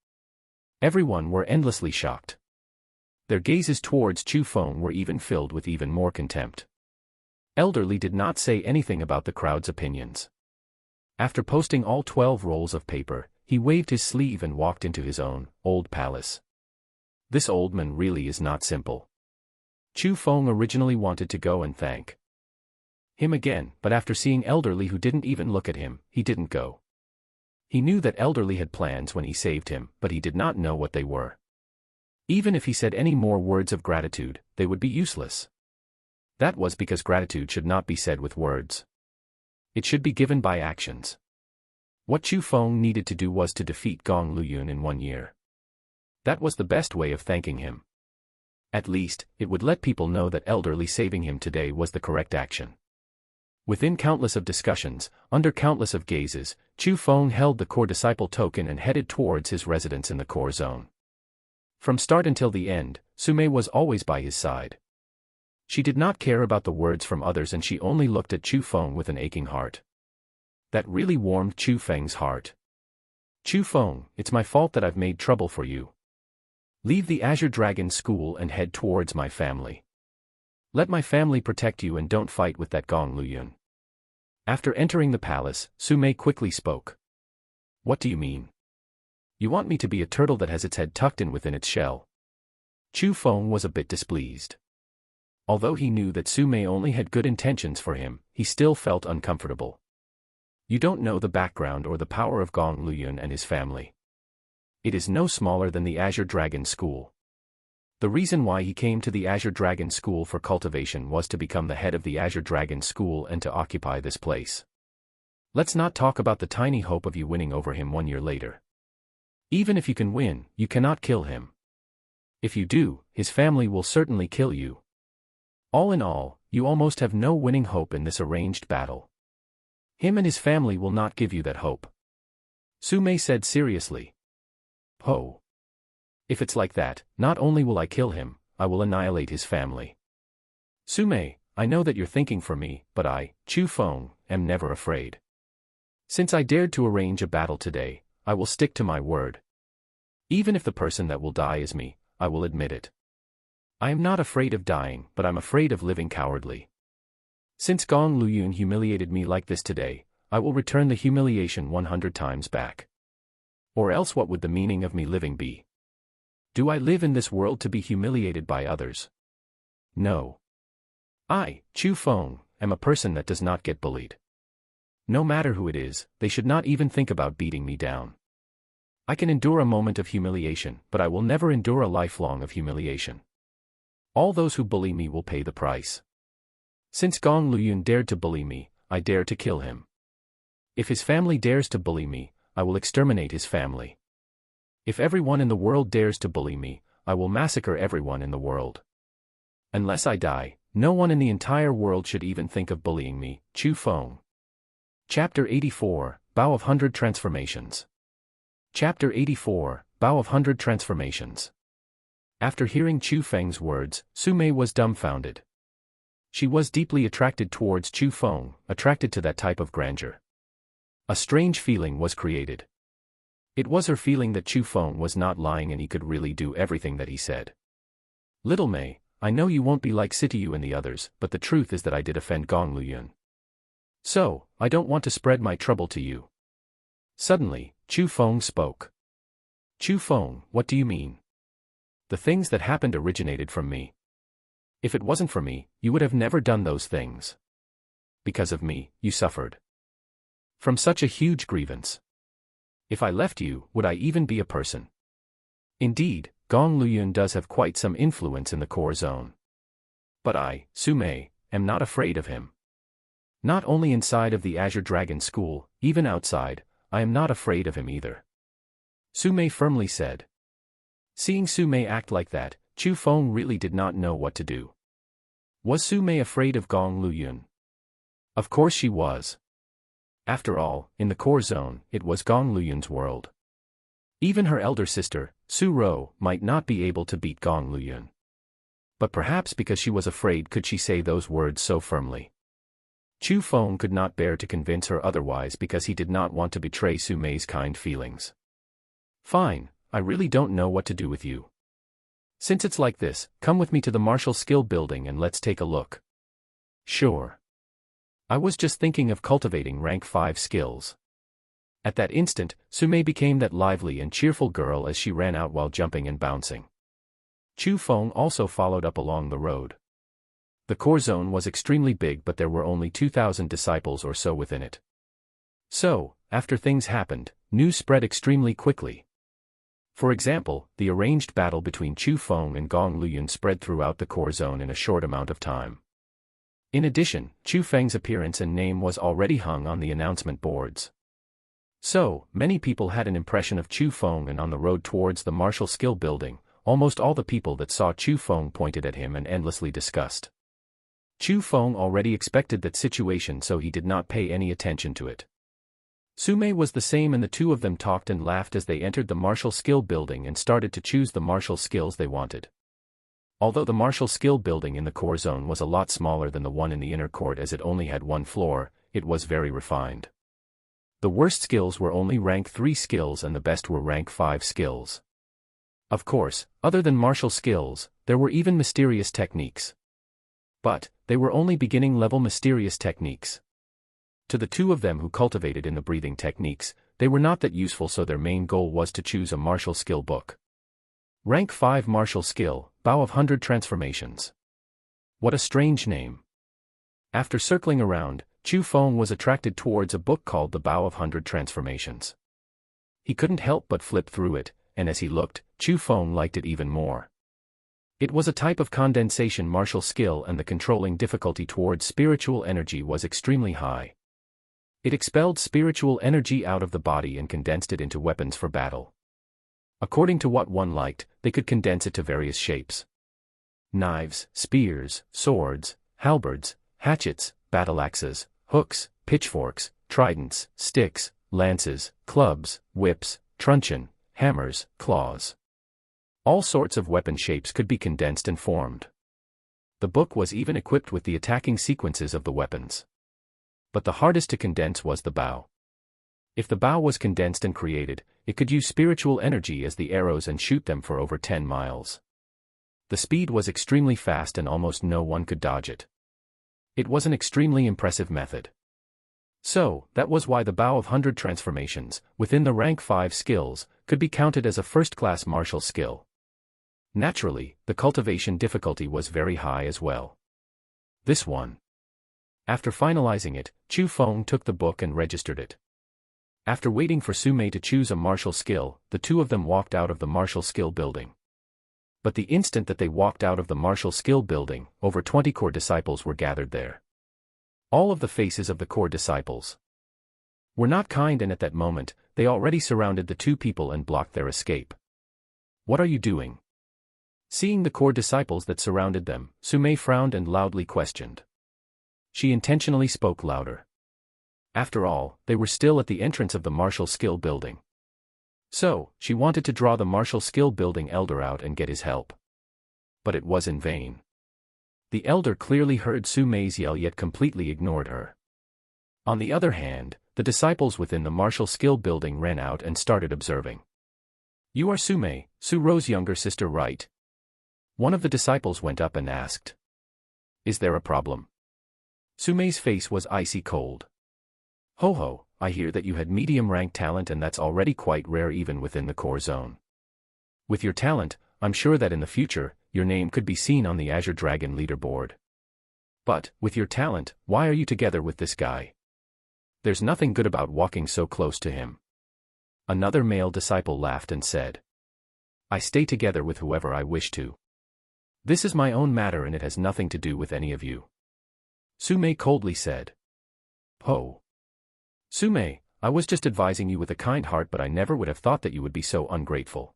Everyone were endlessly shocked. Their gazes towards Chu Feng were even filled with even more contempt. Elderly did not say anything about the crowd's opinions. After posting all 12 rolls of paper, he waved his sleeve and walked into his own, old palace. This old man really is not simple. Chu Feng originally wanted to go and thank Him again, but after seeing Elderly who didn't even look at him, he didn't go. He knew that Elderly had plans when he saved him, but he did not know what they were. Even if he said any more words of gratitude, they would be useless. That was because gratitude should not be said with words. It should be given by actions. What Chu Feng needed to do was to defeat Gong Luyun in 1 year. That was the best way of thanking him. At least, it would let people know that Elderly saving him today was the correct action. Within countless of discussions, under countless of gazes, Chu Feng held the core disciple token and headed towards his residence in the core zone. From start until the end, Sumei was always by his side. She did not care about the words from others and she only looked at Chu Feng with an aching heart. That really warmed Chu Feng's heart. Chu Feng, it's my fault that I've made trouble for you. Leave the Azure Dragon School and head towards my family. Let my family protect you and don't fight with that Gong Luyun. After entering the palace, Sumei quickly spoke. What do you mean? You want me to be a turtle that has its head tucked in within its shell? Chu Feng was a bit displeased. Although he knew that Sumei only had good intentions for him, he still felt uncomfortable. You don't know the background or the power of Gong Luyun and his family. It is no smaller than the Azure Dragon School. The reason why he came to the Azure Dragon School for cultivation was to become the head of the Azure Dragon School and to occupy this place. Let's not talk about the tiny hope of you winning over him 1 year later. Even if you can win, you cannot kill him. If you do, his family will certainly kill you. All in all, you almost have no winning hope in this arranged battle. Him and his family will not give you that hope. Sumei said seriously. Oh. If it's like that, not only will I kill him, I will annihilate his family. Sumei, I know that you're thinking for me, but I, Chu Feng, am never afraid. Since I dared to arrange a battle today, I will stick to my word. Even if the person that will die is me, I will admit it. I am not afraid of dying, but I'm afraid of living cowardly. Since Gong Luyun humiliated me like this today, I will return the humiliation 100 times back. Or else what would the meaning of me living be? Do I live in this world to be humiliated by others? No. I, Chu Feng, am a person that does not get bullied. No matter who it is, they should not even think about beating me down. I can endure a moment of humiliation, but I will never endure a lifelong of humiliation. All those who bully me will pay the price. Since Gong Luyun dared to bully me, I dare to kill him. If his family dares to bully me, I will exterminate his family. If everyone in the world dares to bully me, I will massacre everyone in the world. Unless I die, no one in the entire world should even think of bullying me, Chu Feng. Chapter 84, Bow of 100 Transformations. Chapter 84, Bow of 100 Transformations. After hearing Chu Feng's words, Sumei was dumbfounded. She was deeply attracted towards Chu Feng, attracted to that type of grandeur. A strange feeling was created. It was her feeling that Chu Feng was not lying and he could really do everything that he said. Little Mei, I know you won't be like Sityu and the others, but the truth is that I did offend Gong Luyun. So, I don't want to spread my trouble to you. Suddenly, Chu Feng spoke. Chu Feng, what do you mean? The things that happened originated from me. If it wasn't for me, you would have never done those things. Because of me, you suffered from such a huge grievance. If I left you, would I even be a person? Indeed, Gong Luyun does have quite some influence in the core zone. But I, Sumei, am not afraid of him. Not only inside of the Azure Dragon School, even outside, I am not afraid of him either. Sumei firmly said. Seeing Sumei act like that, Chu Feng really did not know what to do. Was Sumei afraid of Gong Luyun? Of course she was. After all, in the core zone, it was Gong Luyun's world. Even her elder sister, Su Ro, might not be able to beat Gong Luyun. But perhaps because she was afraid could she say those words so firmly. Chu Feng could not bear to convince her otherwise because he did not want to betray Sumei's kind feelings. Fine, I really don't know what to do with you. Since it's like this, come with me to the martial skill building and let's take a look. Sure. I was just thinking of cultivating rank 5 skills. At that instant, Sumei became that lively and cheerful girl as she ran out while jumping and bouncing. Chu Feng also followed up along the road. The core zone was extremely big, but there were only 2,000 disciples or so within it. So, after things happened, news spread extremely quickly. For example, the arranged battle between Chu Feng and Gong Luyun spread throughout the core zone in a short amount of time. In addition, Chu Feng's appearance and name was already hung on the announcement boards. So, many people had an impression of Chu Feng, and on the road towards the martial skill building, almost all the people that saw Chu Feng pointed at him and endlessly discussed. Chu Feng already expected that situation, so he did not pay any attention to it. Sumei was the same, and the two of them talked and laughed as they entered the martial skill building and started to choose the martial skills they wanted. Although the martial skill building in the core zone was a lot smaller than the one in the inner court, as it only had one floor, it was very refined. The worst skills were only rank 3 skills and the best were rank 5 skills. Of course, other than martial skills, there were even mysterious techniques. But, they were only beginning-level mysterious techniques. To the two of them who cultivated in the breathing techniques, they were not that useful, so their main goal was to choose a martial skill book. Rank 5 martial skill, Bow of 100 Transformations. What a strange name. After circling around, Chu Feng was attracted towards a book called The Bow of 100 Transformations. He couldn't help but flip through it, and as he looked, Chu Feng liked it even more. It was a type of condensation martial skill, and the controlling difficulty towards spiritual energy was extremely high. It expelled spiritual energy out of the body and condensed it into weapons for battle. According to what one liked, they could condense it to various shapes. Knives, spears, swords, halberds, hatchets, battle axes, hooks, pitchforks, tridents, sticks, lances, clubs, whips, truncheon, hammers, claws. All sorts of weapon shapes could be condensed and formed. The book was even equipped with the attacking sequences of the weapons. But the hardest to condense was the bow. If the bow was condensed and created, it could use spiritual energy as the arrows and shoot them for over 10 miles. The speed was extremely fast and almost no one could dodge it. It was an extremely impressive method. So, that was why the Bow of 100 Transformations, within the rank 5 skills, could be counted as a first-class martial skill. Naturally, the cultivation difficulty was very high as well. This one. After finalizing it, Chu Feng took the book and registered it. After waiting for Sumei to choose a martial skill, the two of them walked out of the martial skill building. But the instant that they walked out of the martial skill building, over 20 core disciples were gathered there. All of the faces of the core disciples were not kind, and at that moment, they already surrounded the two people and blocked their escape. What are you doing? Seeing the core disciples that surrounded them, Sumei frowned and loudly questioned. She intentionally spoke louder. After all, they were still at the entrance of the martial skill building. So, she wanted to draw the martial skill building elder out and get his help. But it was in vain. The elder clearly heard Sumei's yell yet completely ignored her. On the other hand, the disciples within the martial skill building ran out and started observing. You are Sumei, Su-Ro's younger sister, right? One of the disciples went up and asked. Is there a problem? Sumei's face was icy cold. Ho ho, I hear that you had medium-rank talent, and that's already quite rare even within the core zone. With your talent, I'm sure that in the future, your name could be seen on the Azure Dragon leaderboard. But, with your talent, why are you together with this guy? There's nothing good about walking so close to him. Another male disciple laughed and said. I stay together with whoever I wish to. This is my own matter and it has nothing to do with any of you. Sumei coldly said. Ho. Sumei, I was just advising you with a kind heart, but I never would have thought that you would be so ungrateful.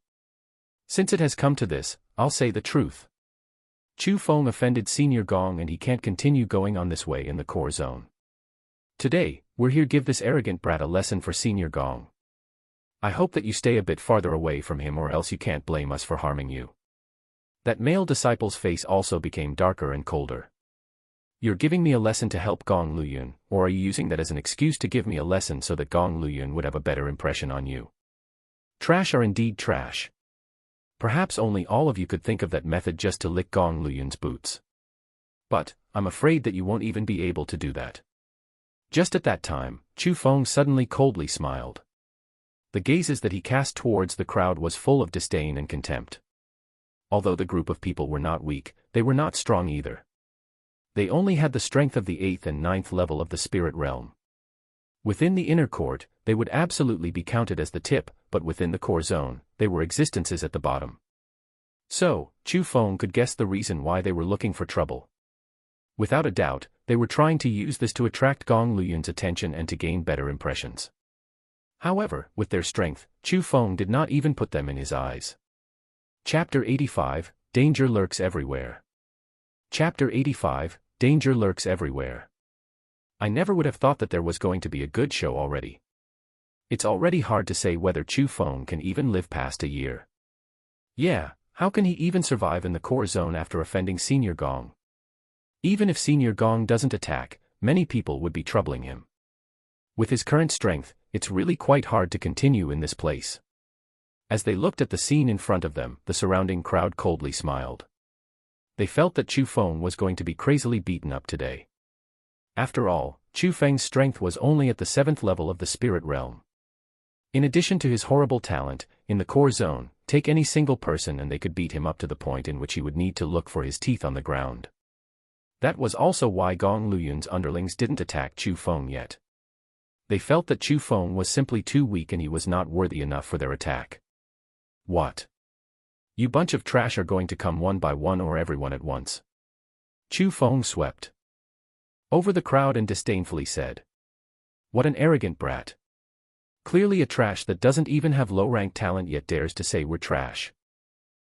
Since it has come to this, I'll say the truth. Chu Feng offended Senior Gong and he can't continue going on this way in the core zone. Today, we're here give this arrogant brat a lesson for Senior Gong. I hope that you stay a bit farther away from him, or else you can't blame us for harming you. That male disciple's face also became darker and colder. You're giving me a lesson to help Gong Luyun, or are you using that as an excuse to give me a lesson so that Gong Luyun would have a better impression on you? Trash are indeed trash. Perhaps only all of you could think of that method just to lick Gong Luyun's boots. But, I'm afraid that you won't even be able to do that. Just at that time, Chu Feng suddenly coldly smiled. The gazes that he cast towards the crowd was full of disdain and contempt. Although the group of people were not weak, they were not strong either. They only had the strength of the 8th and 9th level of the spirit realm. Within the inner court, they would absolutely be counted as the tip, but within the core zone, they were existences at the bottom. So, Chu Feng could guess the reason why they were looking for trouble. Without a doubt, they were trying to use this to attract Gong Luyuan's attention and to gain better impressions. However, with their strength, Chu Feng did not even put them in his eyes. Chapter 85, Danger Lurks Everywhere. Chapter 85, Danger Lurks Everywhere. I never would have thought that there was going to be a good show already. It's already hard to say whether Chu Feng can even live past a year. Yeah, how can he even survive in the core zone after offending Senior Gong? Even if Senior Gong doesn't attack, many people would be troubling him. With his current strength, it's really quite hard to continue in this place. As they looked at the scene in front of them, the surrounding crowd coldly smiled. They felt that Chu Feng was going to be crazily beaten up today. After all, Chu Feng's strength was only at the 7th level of the spirit realm. In addition to his horrible talent, in the core zone, take any single person and they could beat him up to the point in which he would need to look for his teeth on the ground. That was also why Gong Luyuan's underlings didn't attack Chu Feng yet. They felt that Chu Feng was simply too weak and he was not worthy enough for their attack. What? You bunch of trash are going to come one by one or everyone at once? Chu Feng swept over the crowd and disdainfully said. What an arrogant brat. Clearly a trash that doesn't even have low-ranked talent yet dares to say we're trash.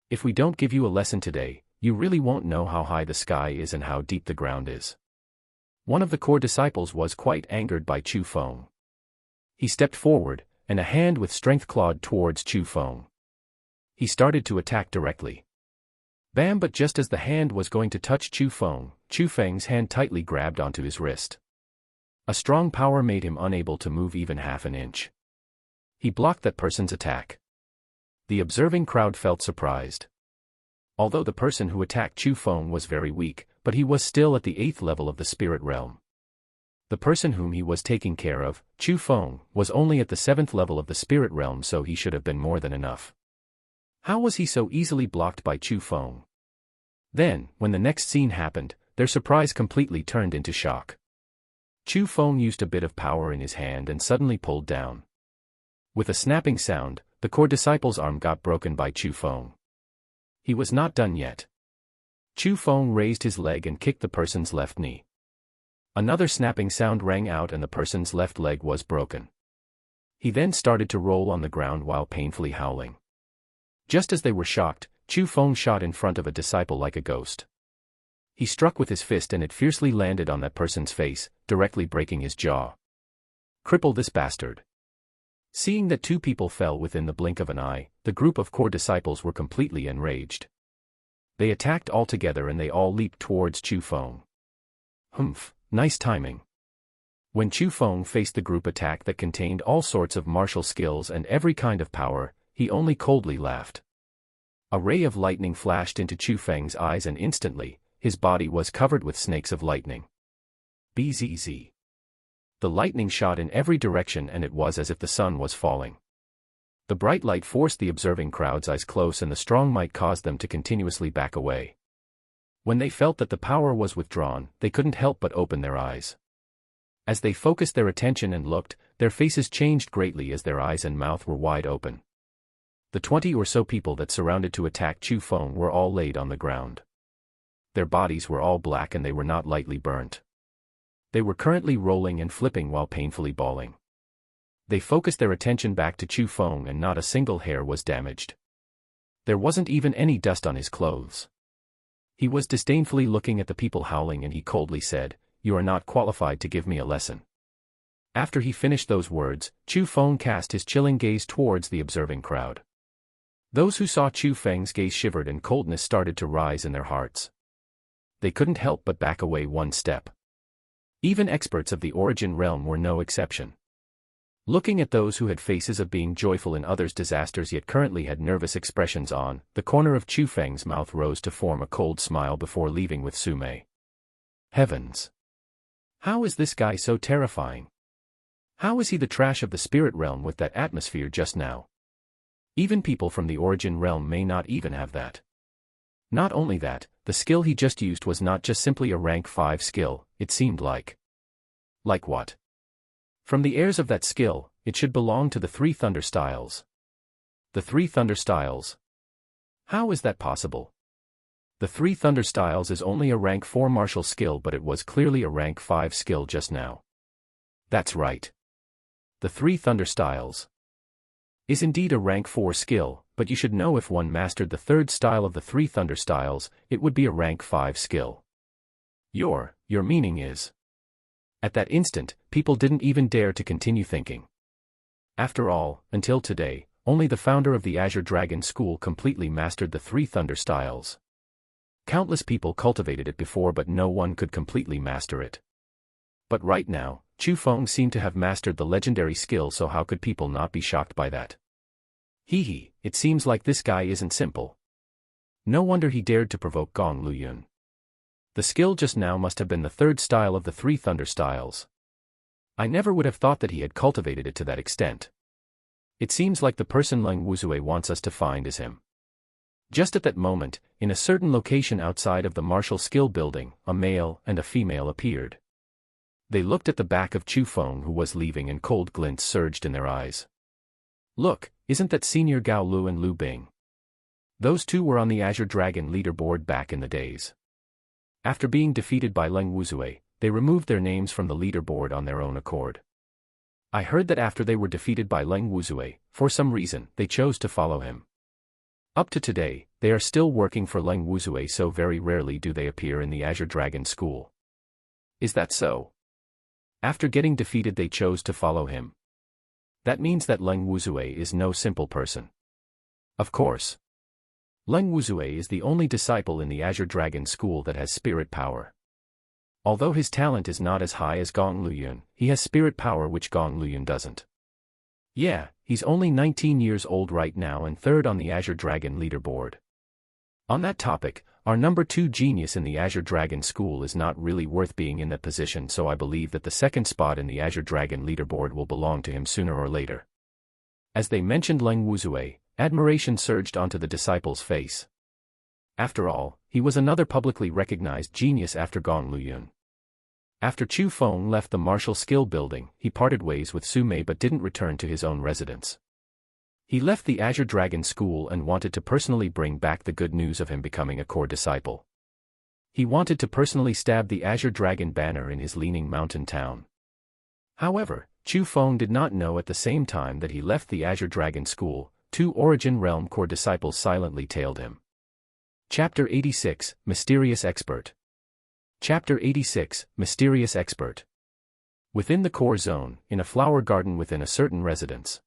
If we don't give you a lesson today, you really won't know how high the sky is and how deep the ground is. One of the core disciples was quite angered by Chu Feng. He stepped forward, and a hand with strength clawed towards Chu Feng. He started to attack directly. Bam! But just as the hand was going to touch Chu Feng's hand tightly grabbed onto his wrist. A strong power made him unable to move even half an inch. He blocked that person's attack. The observing crowd felt surprised. Although the person who attacked Chu Feng was very weak, but he was still at the 8th level of the spirit realm. The person whom he was taking care of, Chu Feng, was only at the 7th level of the spirit realm, so he should have been more than enough. How was he so easily blocked by Chu Feng? Then, when the next scene happened, their surprise completely turned into shock. Chu Feng used a bit of power in his hand and suddenly pulled down. With a snapping sound, the core disciple's arm got broken by Chu Feng. He was not done yet. Chu Feng raised his leg and kicked the person's left knee. Another snapping sound rang out and the person's left leg was broken. He then started to roll on the ground while painfully howling. Just as they were shocked, Chu Feng shot in front of a disciple like a ghost. He struck with his fist and it fiercely landed on that person's face, directly breaking his jaw. Cripple this bastard. Seeing that 2 people fell within the blink of an eye, the group of core disciples were completely enraged. They attacked all together and they all leaped towards Chu Feng. Humph, nice timing. When Chu Feng faced the group attack that contained all sorts of martial skills and every kind of power, he only coldly laughed. A ray of lightning flashed into Chu Feng's eyes and instantly, his body was covered with snakes of lightning. Bzz. The lightning shot in every direction and it was as if the sun was falling. The bright light forced the observing crowd's eyes close and the strong might caused them to continuously back away. When they felt that the power was withdrawn, they couldn't help but open their eyes. As they focused their attention and looked, their faces changed greatly as their eyes and mouth were wide open. The 20 or so people that surrounded to attack Chu Feng were all laid on the ground. Their bodies were all black and they were not lightly burnt. They were currently rolling and flipping while painfully bawling. They focused their attention back to Chu Feng and not a single hair was damaged. There wasn't even any dust on his clothes. He was disdainfully looking at the people howling and he coldly said, "You are not qualified to give me a lesson." After he finished those words, Chu Feng cast his chilling gaze towards the observing crowd. Those who saw Chu Feng's gaze shivered and coldness started to rise in their hearts. They couldn't help but back away one step. Even experts of the origin realm were no exception. Looking at those who had faces of being joyful in others' disasters yet currently had nervous expressions on, the corner of Chu Feng's mouth rose to form a cold smile before leaving with Sumei. Heavens! How is this guy so terrifying? How is he the trash of the spirit realm with that atmosphere just now? Even people from the origin realm may not even have that. Not only that, the skill he just used was not just simply a rank 5 skill, it seemed like. Like what? From the airs of that skill, it should belong to the 3 Thunder Styles. The 3 Thunder Styles? How is that possible? The 3 Thunder Styles is only a rank 4 martial skill, but it was clearly a rank 5 skill just now. That's right. The 3 Thunder Styles is indeed a rank 4 skill, but you should know if one mastered the 3rd style of the 3 Thunder Styles, it would be a rank 5 skill. Your meaning is. At that instant, people didn't even dare to continue thinking. After all, until today, only the founder of the Azure Dragon School completely mastered the 3 Thunder Styles. Countless people cultivated it before, but no one could completely master it. But right now, Chu Feng seemed to have mastered the legendary skill, so how could people not be shocked by that? Hee, it seems like this guy isn't simple. No wonder he dared to provoke Gong Luyun. The skill just now must have been the 3rd style of the 3 Thunder Styles. I never would have thought that he had cultivated it to that extent. It seems like the person Leng Wuzue wants us to find is him. Just at that moment, in a certain location outside of the martial skill building, a male and a female appeared. They looked at the back of Chu Feng, who was leaving, and cold glints surged in their eyes. Look, isn't that Senior Gao Lu and Lu Bing? Those two were on the Azure Dragon leaderboard back in the days. After being defeated by Leng Wuzue, they removed their names from the leaderboard on their own accord. I heard that after they were defeated by Leng Wuzue, for some reason, they chose to follow him. Up to today, they are still working for Leng Wuzue, so very rarely do they appear in the Azure Dragon School. Is that so? After getting defeated they chose to follow him. That means that Leng Wuzue is no simple person. Of course. Leng Wuzue is the only disciple in the Azure Dragon School that has spirit power. Although his talent is not as high as Gong Luyun, he has spirit power which Gong Luyun doesn't. Yeah, he's only 19 years old right now and 3rd on the Azure Dragon leaderboard. On that topic, our number 2 genius in the Azure Dragon School is not really worth being in that position, so I believe that the 2nd spot in the Azure Dragon leaderboard will belong to him sooner or later. As they mentioned Leng Wuzue, admiration surged onto the disciple's face. After all, he was another publicly recognized genius after Gong Luyun. After Chu Feng left the martial skill building, he parted ways with Su Mei but didn't return to his own residence. He left the Azure Dragon School and wanted to personally bring back the good news of him becoming a core disciple. He wanted to personally stab the Azure Dragon banner in his leaning mountain town. However, Chu Feng did not know at the same time that he left the Azure Dragon School, 2 Origin Realm core disciples silently tailed him. Chapter 86, Mysterious Expert. Chapter 86, Mysterious Expert. Within the core zone, in a flower garden within a certain residence,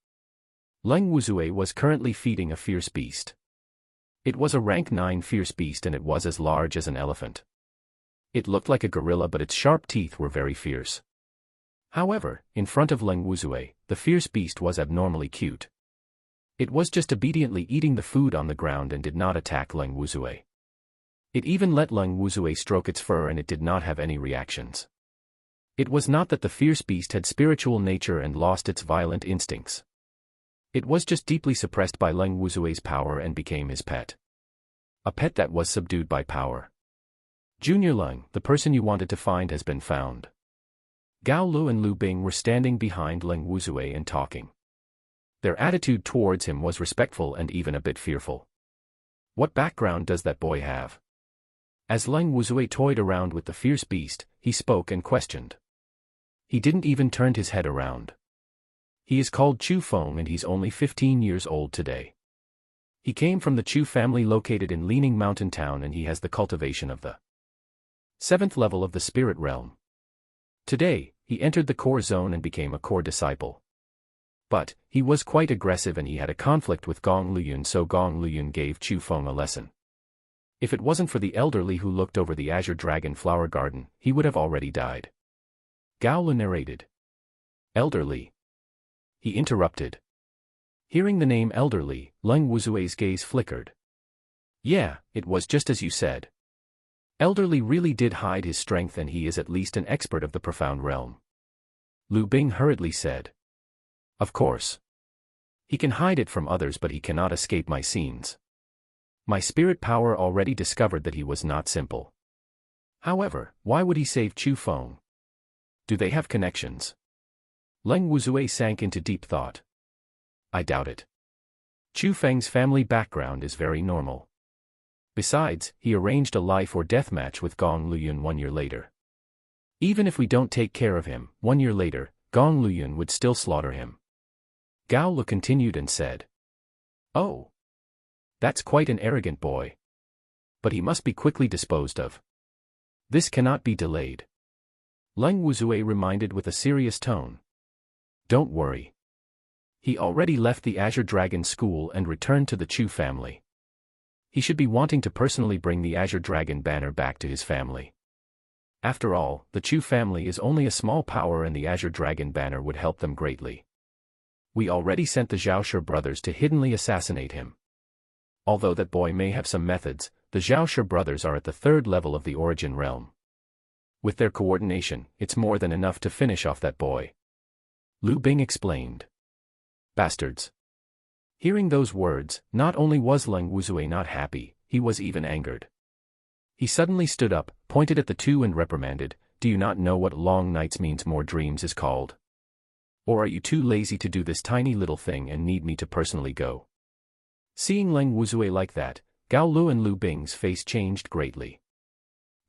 Leng Wuzue was currently feeding a fierce beast. It was a rank 9 fierce beast and it was as large as an elephant. It looked like a gorilla but its sharp teeth were very fierce. However, in front of Leng Wuzue, the fierce beast was abnormally cute. It was just obediently eating the food on the ground and did not attack Leng Wuzue. It even let Leng Wuzue stroke its fur and it did not have any reactions. It was not that the fierce beast had spiritual nature and lost its violent instincts. It was just deeply suppressed by Leng Wuzue's power and became his pet. A pet that was subdued by power. Junior Leng, the person you wanted to find has been found. Gao Lu and Lu Bing were standing behind Leng Wuzue and talking. Their attitude towards him was respectful and even a bit fearful. What background does that boy have? As Leng Wuzue toyed around with the fierce beast, he spoke and questioned. He didn't even turn his head around. He is called Chu Feng and he's only 15 years old today. He came from the Chu family located in Leaning Mountain Town and he has the cultivation of the 7th level of the spirit realm. Today, he entered the core zone and became a core disciple. But, he was quite aggressive and he had a conflict with Gong Luyun, so Gong Luyun gave Chu Feng a lesson. If it wasn't for the elderly who looked over the Azure Dragon flower garden, he would have already died. Gao Lu narrated. Elderly. He interrupted. Hearing the name elderly, Leng Wuzue's gaze flickered. Yeah, it was just as you said. Elderly really did hide his strength and he is at least an expert of the profound realm. Lu Bing hurriedly said. Of course. He can hide it from others but he cannot escape my scenes. My spirit power already discovered that he was not simple. However, why would he save Chu Feng? Do they have connections? Leng Wuzui sank into deep thought. I doubt it. Chu Feng's family background is very normal. Besides, he arranged a life or death match with Gong Luyun 1 year later. Even if we don't take care of him, 1 year later, Gong Luyun would still slaughter him. Gao Lu continued and said. Oh. That's quite an arrogant boy. But he must be quickly disposed of. This cannot be delayed. Leng Wuzui reminded with a serious tone. Don't worry. He already left the Azure Dragon School and returned to the Chu family. He should be wanting to personally bring the Azure Dragon banner back to his family. After all, the Chu family is only a small power and the Azure Dragon banner would help them greatly. We already sent the Zhaoshi brothers to hiddenly assassinate him. Although that boy may have some methods, the Zhaoshi brothers are at the 3rd level of the origin realm. With their coordination, it's more than enough to finish off that boy. Lu Bing explained. Bastards. Hearing those words, not only was Leng Wuzui not happy, he was even angered. He suddenly stood up, pointed at the two and reprimanded, Do you not know what long nights means more dreams is called? Or are you too lazy to do this tiny little thing and need me to personally go? Seeing Leng Wuzui like that, Gao Lu and Lu Bing's face changed greatly.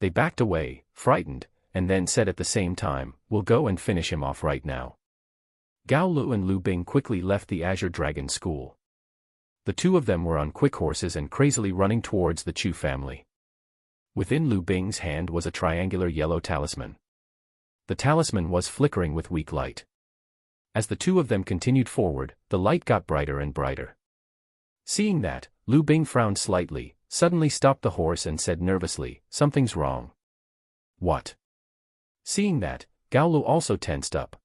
They backed away, frightened, and then said at the same time, We'll go and finish him off right now. Gao Lu and Lu Bing quickly left the Azure Dragon School. The two of them were on quick horses and crazily running towards the Chu family. Within Lu Bing's hand was a triangular yellow talisman. The talisman was flickering with weak light. As the two of them continued forward, the light got brighter and brighter. Seeing that, Lu Bing frowned slightly, suddenly stopped the horse and said nervously, Something's wrong. What? Seeing that, Gao Lu also tensed up.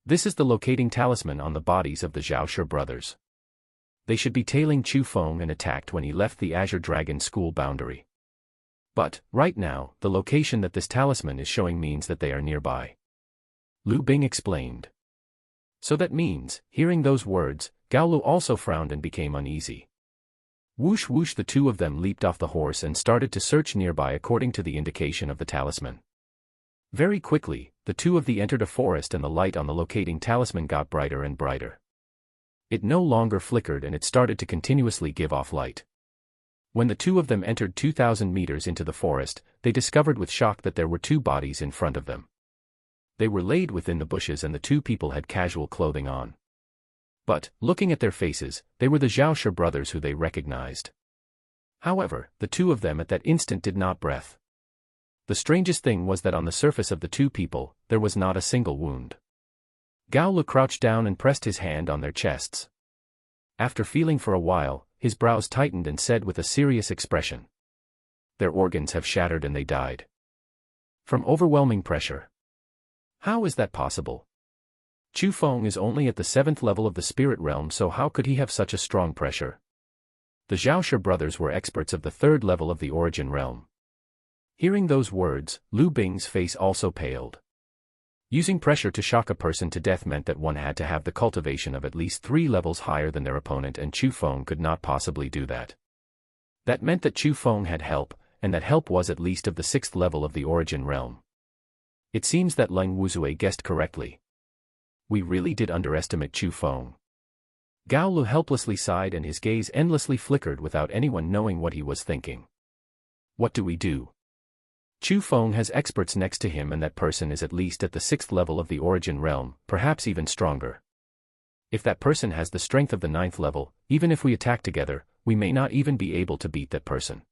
This is the locating talisman on the bodies of the Zhaoshi brothers. They should be tailing Chu Feng and attacked when he left the Azure Dragon School boundary. But, right now, the location that this talisman is showing means that they are nearby. Lu Bing explained. So that means, hearing those words, Gao Lu also frowned and became uneasy. Whoosh whoosh, the two of them leaped off the horse and started to search nearby according to the indication of the talisman. Very quickly, the two of them entered a forest and the light on the locating talisman got brighter and brighter. It no longer flickered and it started to continuously give off light. When the two of them entered 2,000 meters into the forest, they discovered with shock that there were two bodies in front of them. They were laid within the bushes and the two people had casual clothing on. But, looking at their faces, they were the Zhaoshi brothers who they recognized. However, the two of them at that instant did not breathe. The strangest thing was that on the surface of the two people, there was not a single wound. Gao Lu crouched down and pressed his hand on their chests. After feeling for a while, his brows tightened and said with a serious expression. Their organs have shattered and they died. From overwhelming pressure. How is that possible? Chu Feng is only at the 7th level of the spirit realm, so how could he have such a strong pressure? The Zhaoshi brothers were experts of the 3rd level of the origin realm. Hearing those words, Lu Bing's face also paled. Using pressure to shock a person to death meant that one had to have the cultivation of at least 3 levels higher than their opponent, and Chu Feng could not possibly do that. That meant that Chu Feng had help, and that help was at least of the 6th level of the origin realm. It seems that Leng Wuzui guessed correctly. We really did underestimate Chu Feng. Gao Lu helplessly sighed and his gaze endlessly flickered without anyone knowing what he was thinking. What do we do? Chu Feng has experts next to him and that person is at least at the 6th level of the origin realm, perhaps even stronger. If that person has the strength of the 9th level, even if we attack together, we may not even be able to beat that person.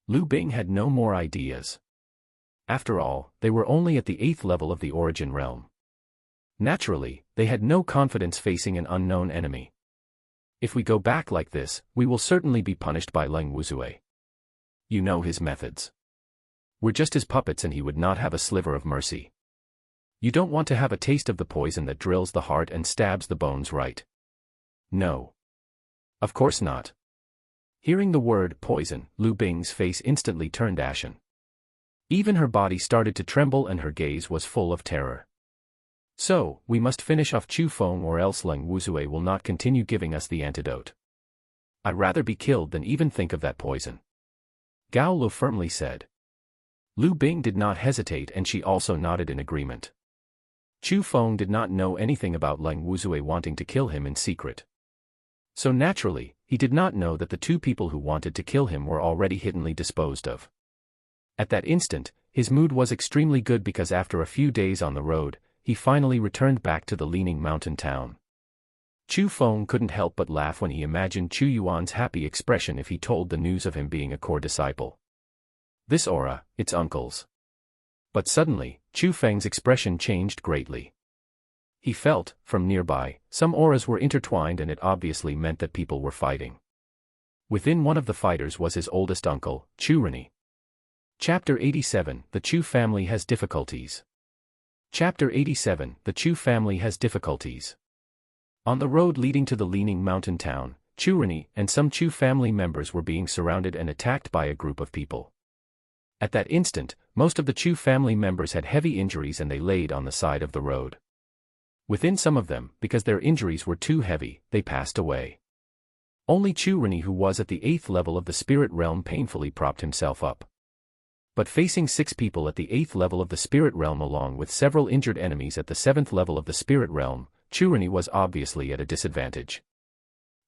Lu Bing had no more ideas. After all, they were only at the 8th level of the origin realm. Naturally, they had no confidence facing an unknown enemy. If we go back like this, we will certainly be punished by Leng Wuzui. You know his methods. We're just his puppets and he would not have a sliver of mercy. You don't want to have a taste of the poison that drills the heart and stabs the bones, right? No. Of course not. Hearing the word poison, Lu Bing's face instantly turned ashen. Even her body started to tremble and her gaze was full of terror. So, we must finish off Chu Feng or else Leng Wuzui will not continue giving us the antidote. I'd rather be killed than even think of that poison. Gao Lu firmly said. Lu Bing did not hesitate and she also nodded in agreement. Chu Feng did not know anything about Leng Wuzui wanting to kill him in secret. So naturally, he did not know that the two people who wanted to kill him were already hiddenly disposed of. At that instant, his mood was extremely good because after a few days on the road, he finally returned back to the leaning mountain town. Chu Feng couldn't help but laugh when he imagined Chu Yuan's happy expression if he told the news of him being a core disciple. This aura, it's uncle's. But suddenly, Chu Feng's expression changed greatly. He felt, from nearby, some auras were intertwined and it obviously meant that people were fighting. Within one of the fighters was his oldest uncle, Chu Rini. Chapter 87, The Chu Family Has Difficulties. Chapter 87, The Chu Family Has Difficulties. On the road leading to the leaning mountain town, Chu Rini and some Chu family members were being surrounded and attacked by a group of people. At that instant, most of the Chu family members had heavy injuries and they laid on the side of the road. Within some of them, because their injuries were too heavy, they passed away. Only Chu Rini, who was at the 8th level of the spirit realm, painfully propped himself up. But facing 6 people at the 8th level of the spirit realm along with several injured enemies at the 7th level of the spirit realm, Chu Rini was obviously at a disadvantage.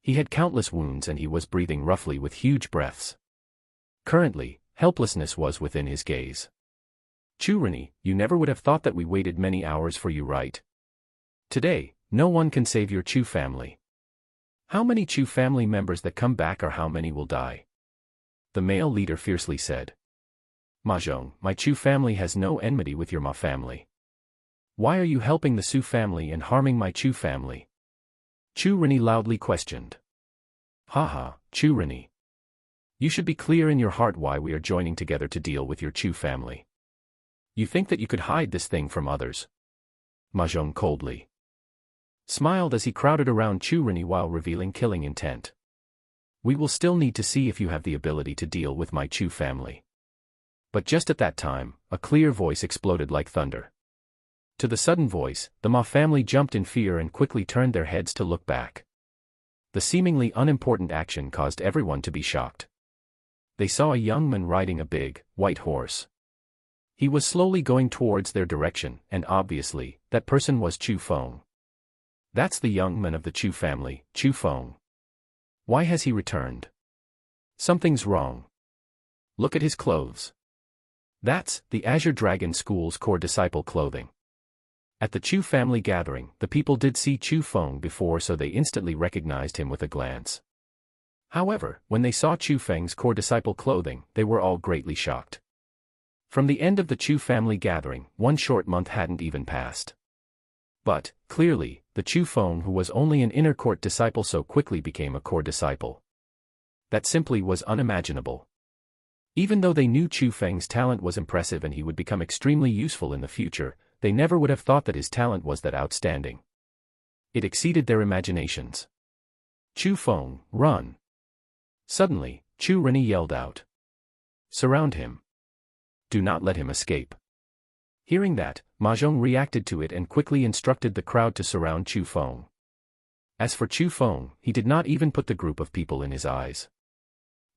He had countless wounds and he was breathing roughly with huge breaths. Currently, helplessness was within his gaze. Chu Rini, you never would have thought that we waited many hours for you, right? Today, no one can save your Chu family. How many Chu family members that come back or how many will die? The male leader fiercely said. Mahjong, my Chu family has no enmity with your Ma family. Why are you helping the Su family and harming my Chu family? Chu Rini loudly questioned. Haha, Chu Rini. You should be clear in your heart why we are joining together to deal with your Chu family. You think that you could hide this thing from others? Mahjong coldly smiled as he crowded around Chu Rini while revealing killing intent. We will still need to see if you have the ability to deal with my Chu family. But just at that time, a clear voice exploded like thunder. To the sudden voice, the Ma family jumped in fear and quickly turned their heads to look back. The seemingly unimportant action caused everyone to be shocked. They saw a young man riding a big, white horse. He was slowly going towards their direction, and obviously, that person was Chu Feng. That's the young man of the Chu family, Chu Feng. Why has he returned? Something's wrong. Look at his clothes. That's the Azure Dragon School's core disciple clothing. At the Chu family gathering, the people did see Chu Feng before, so they instantly recognized him with a glance. However, when they saw Chu Feng's core disciple clothing, they were all greatly shocked. From the end of the Chu family gathering, 1 short month hadn't even passed. But, clearly, the Chu Feng who was only an inner court disciple so quickly became a core disciple. That simply was unimaginable. Even though they knew Chu Feng's talent was impressive and he would become extremely useful in the future, they never would have thought that his talent was that outstanding. It exceeded their imaginations. Chu Feng, run! Suddenly, Chu Rini yelled out. Surround him. Do not let him escape. Hearing that, Mahjong reacted to it and quickly instructed the crowd to surround Chu Feng. As for Chu Feng, he did not even put the group of people in his eyes.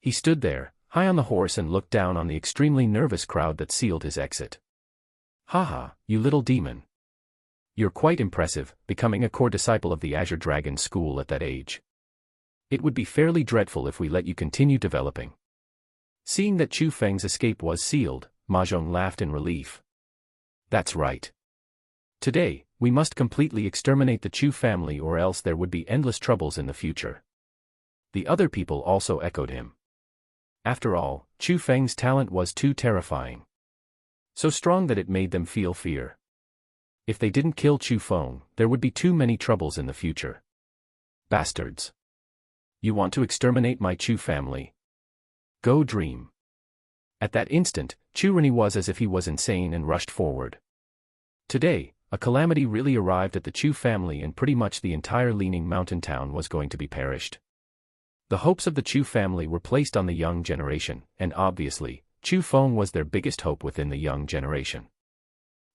He stood there, high on the horse and looked down on the extremely nervous crowd that sealed his exit. Haha, you little demon. You're quite impressive, becoming a core disciple of the Azure Dragon School at that age. It would be fairly dreadful if we let you continue developing. Seeing that Chu Feng's escape was sealed, Mahjong laughed in relief. That's right. Today, we must completely exterminate the Chu family or else there would be endless troubles in the future. The other people also echoed him. After all, Chu Feng's talent was too terrifying. So strong that it made them feel fear. If they didn't kill Chu Feng, there would be too many troubles in the future. Bastards. You want to exterminate my Chu family? Go dream. At that instant, Chu Rini was as if he was insane and rushed forward. Today, a calamity really arrived at the Chu family and pretty much the entire leaning mountain town was going to be perished. The hopes of the Chu family were placed on the young generation, and obviously, Chu Feng was their biggest hope within the young generation.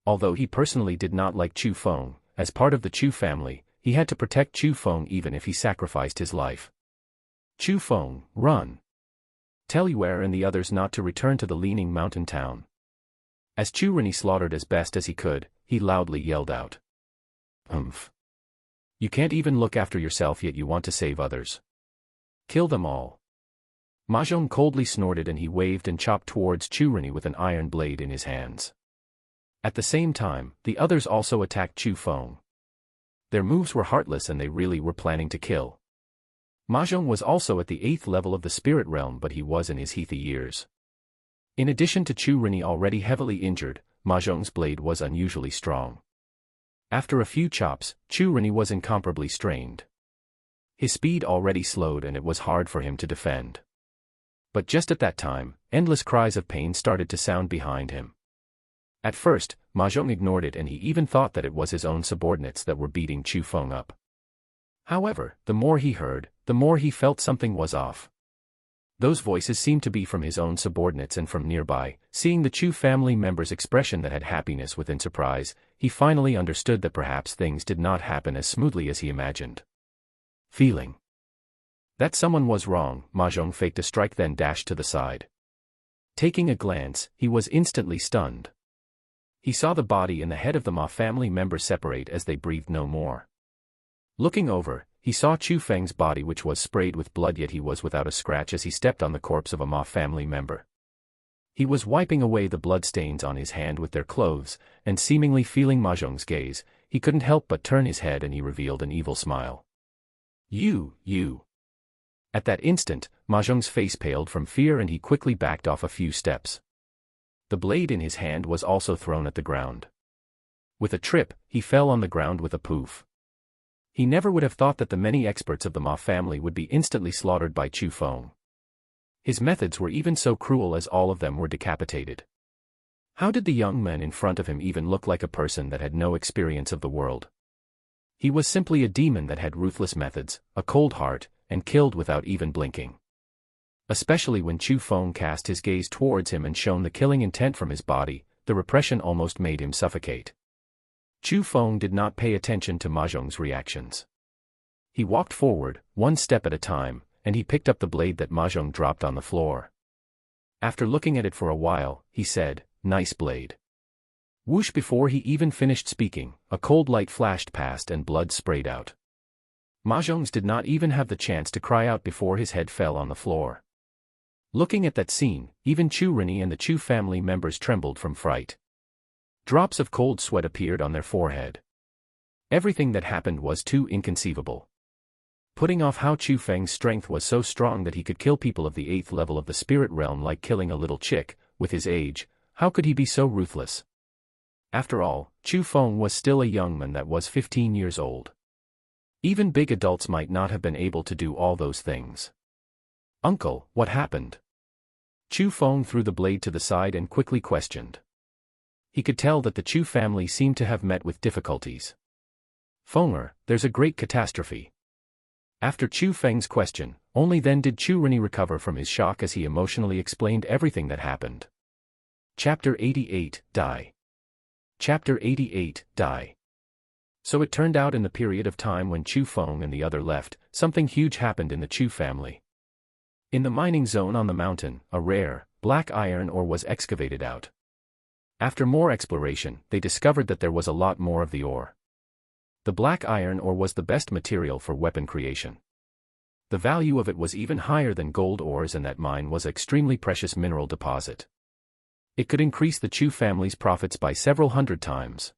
Although he personally did not like Chu Feng, as part of the Chu family, he had to protect Chu Feng even if he sacrificed his life. Chu Feng, run! Tell Yue and the others not to return to the leaning mountain town. As Chu Rini slaughtered as best as he could, he loudly yelled out. Humph! You can't even look after yourself yet you want to save others. Kill them all. Mahjong coldly snorted and he waved and chopped towards Chu Rini with an iron blade in his hands. At the same time, the others also attacked Chu Feng. Their moves were heartless and they really were planning to kill. Mahjong was also at the 8th level of the spirit realm, but he was in his heathy years. In addition to Chu Rini already heavily injured, Mahjong's blade was unusually strong. After a few chops, Chu Rini was incomparably strained. His speed already slowed and it was hard for him to defend. But just at that time, endless cries of pain started to sound behind him. At first, Mahjong ignored it and he even thought that it was his own subordinates that were beating Chu Feng up. However, the more he heard, the more he felt something was off. Those voices seemed to be from his own subordinates and from nearby. Seeing the Chu family member's expression that had happiness within surprise, he finally understood that perhaps things did not happen as smoothly as he imagined. Feeling that someone was wrong, Mahjong faked a strike then dashed to the side. Taking a glance, he was instantly stunned. He saw the body and the head of the Ma family member separate as they breathed no more. Looking over, he saw Chu Feng's body which was sprayed with blood, yet he was without a scratch as he stepped on the corpse of a Ma family member. He was wiping away the blood stains on his hand with their clothes, and seemingly feeling Mahjong's gaze, he couldn't help but turn his head and he revealed an evil smile. You. At that instant, Mahjong's face paled from fear and he quickly backed off a few steps. The blade in his hand was also thrown at the ground. With a trip, he fell on the ground with a poof. He never would have thought that the many experts of the Ma family would be instantly slaughtered by Chu Feng. His methods were even so cruel as all of them were decapitated. How did the young man in front of him even look like a person that had no experience of the world? He was simply a demon that had ruthless methods, a cold heart, and killed without even blinking. Especially when Chu Feng cast his gaze towards him and shone the killing intent from his body, the repression almost made him suffocate. Chu Feng did not pay attention to Mahjong's reactions. He walked forward, one step at a time, and he picked up the blade that Mahjong dropped on the floor. After looking at it for a while, he said, "Nice blade." Whoosh! Before he even finished speaking, a cold light flashed past and blood sprayed out. Mahjong did not even have the chance to cry out before his head fell on the floor. Looking at that scene, even Chu Rini and the Chu family members trembled from fright. Drops of cold sweat appeared on their forehead. Everything that happened was too inconceivable. Putting off how Chu Feng's strength was so strong that he could kill people of the 8th level of the spirit realm like killing a little chick, with his age, how could he be so ruthless? After all, Chu Feng was still a young man that was 15 years old. Even big adults might not have been able to do all those things. "Uncle, what happened?" Chu Feng threw the blade to the side and quickly questioned. He could tell that the Chu family seemed to have met with difficulties. "Fenger, there's a great catastrophe." After Chu Feng's question, only then did Chu Rini recover from his shock as he emotionally explained everything that happened. Chapter 88, Die. Chapter 88, Die. So it turned out in the period of time when Chu Feng and the other left, something huge happened in the Chu family. In the mining zone on the mountain, a rare, black iron ore was excavated out. After more exploration, they discovered that there was a lot more of the ore. The black iron ore was the best material for weapon creation. The value of it was even higher than gold ores, and that mine was an extremely precious mineral deposit. It could increase the Chu family's profits by several hundred times.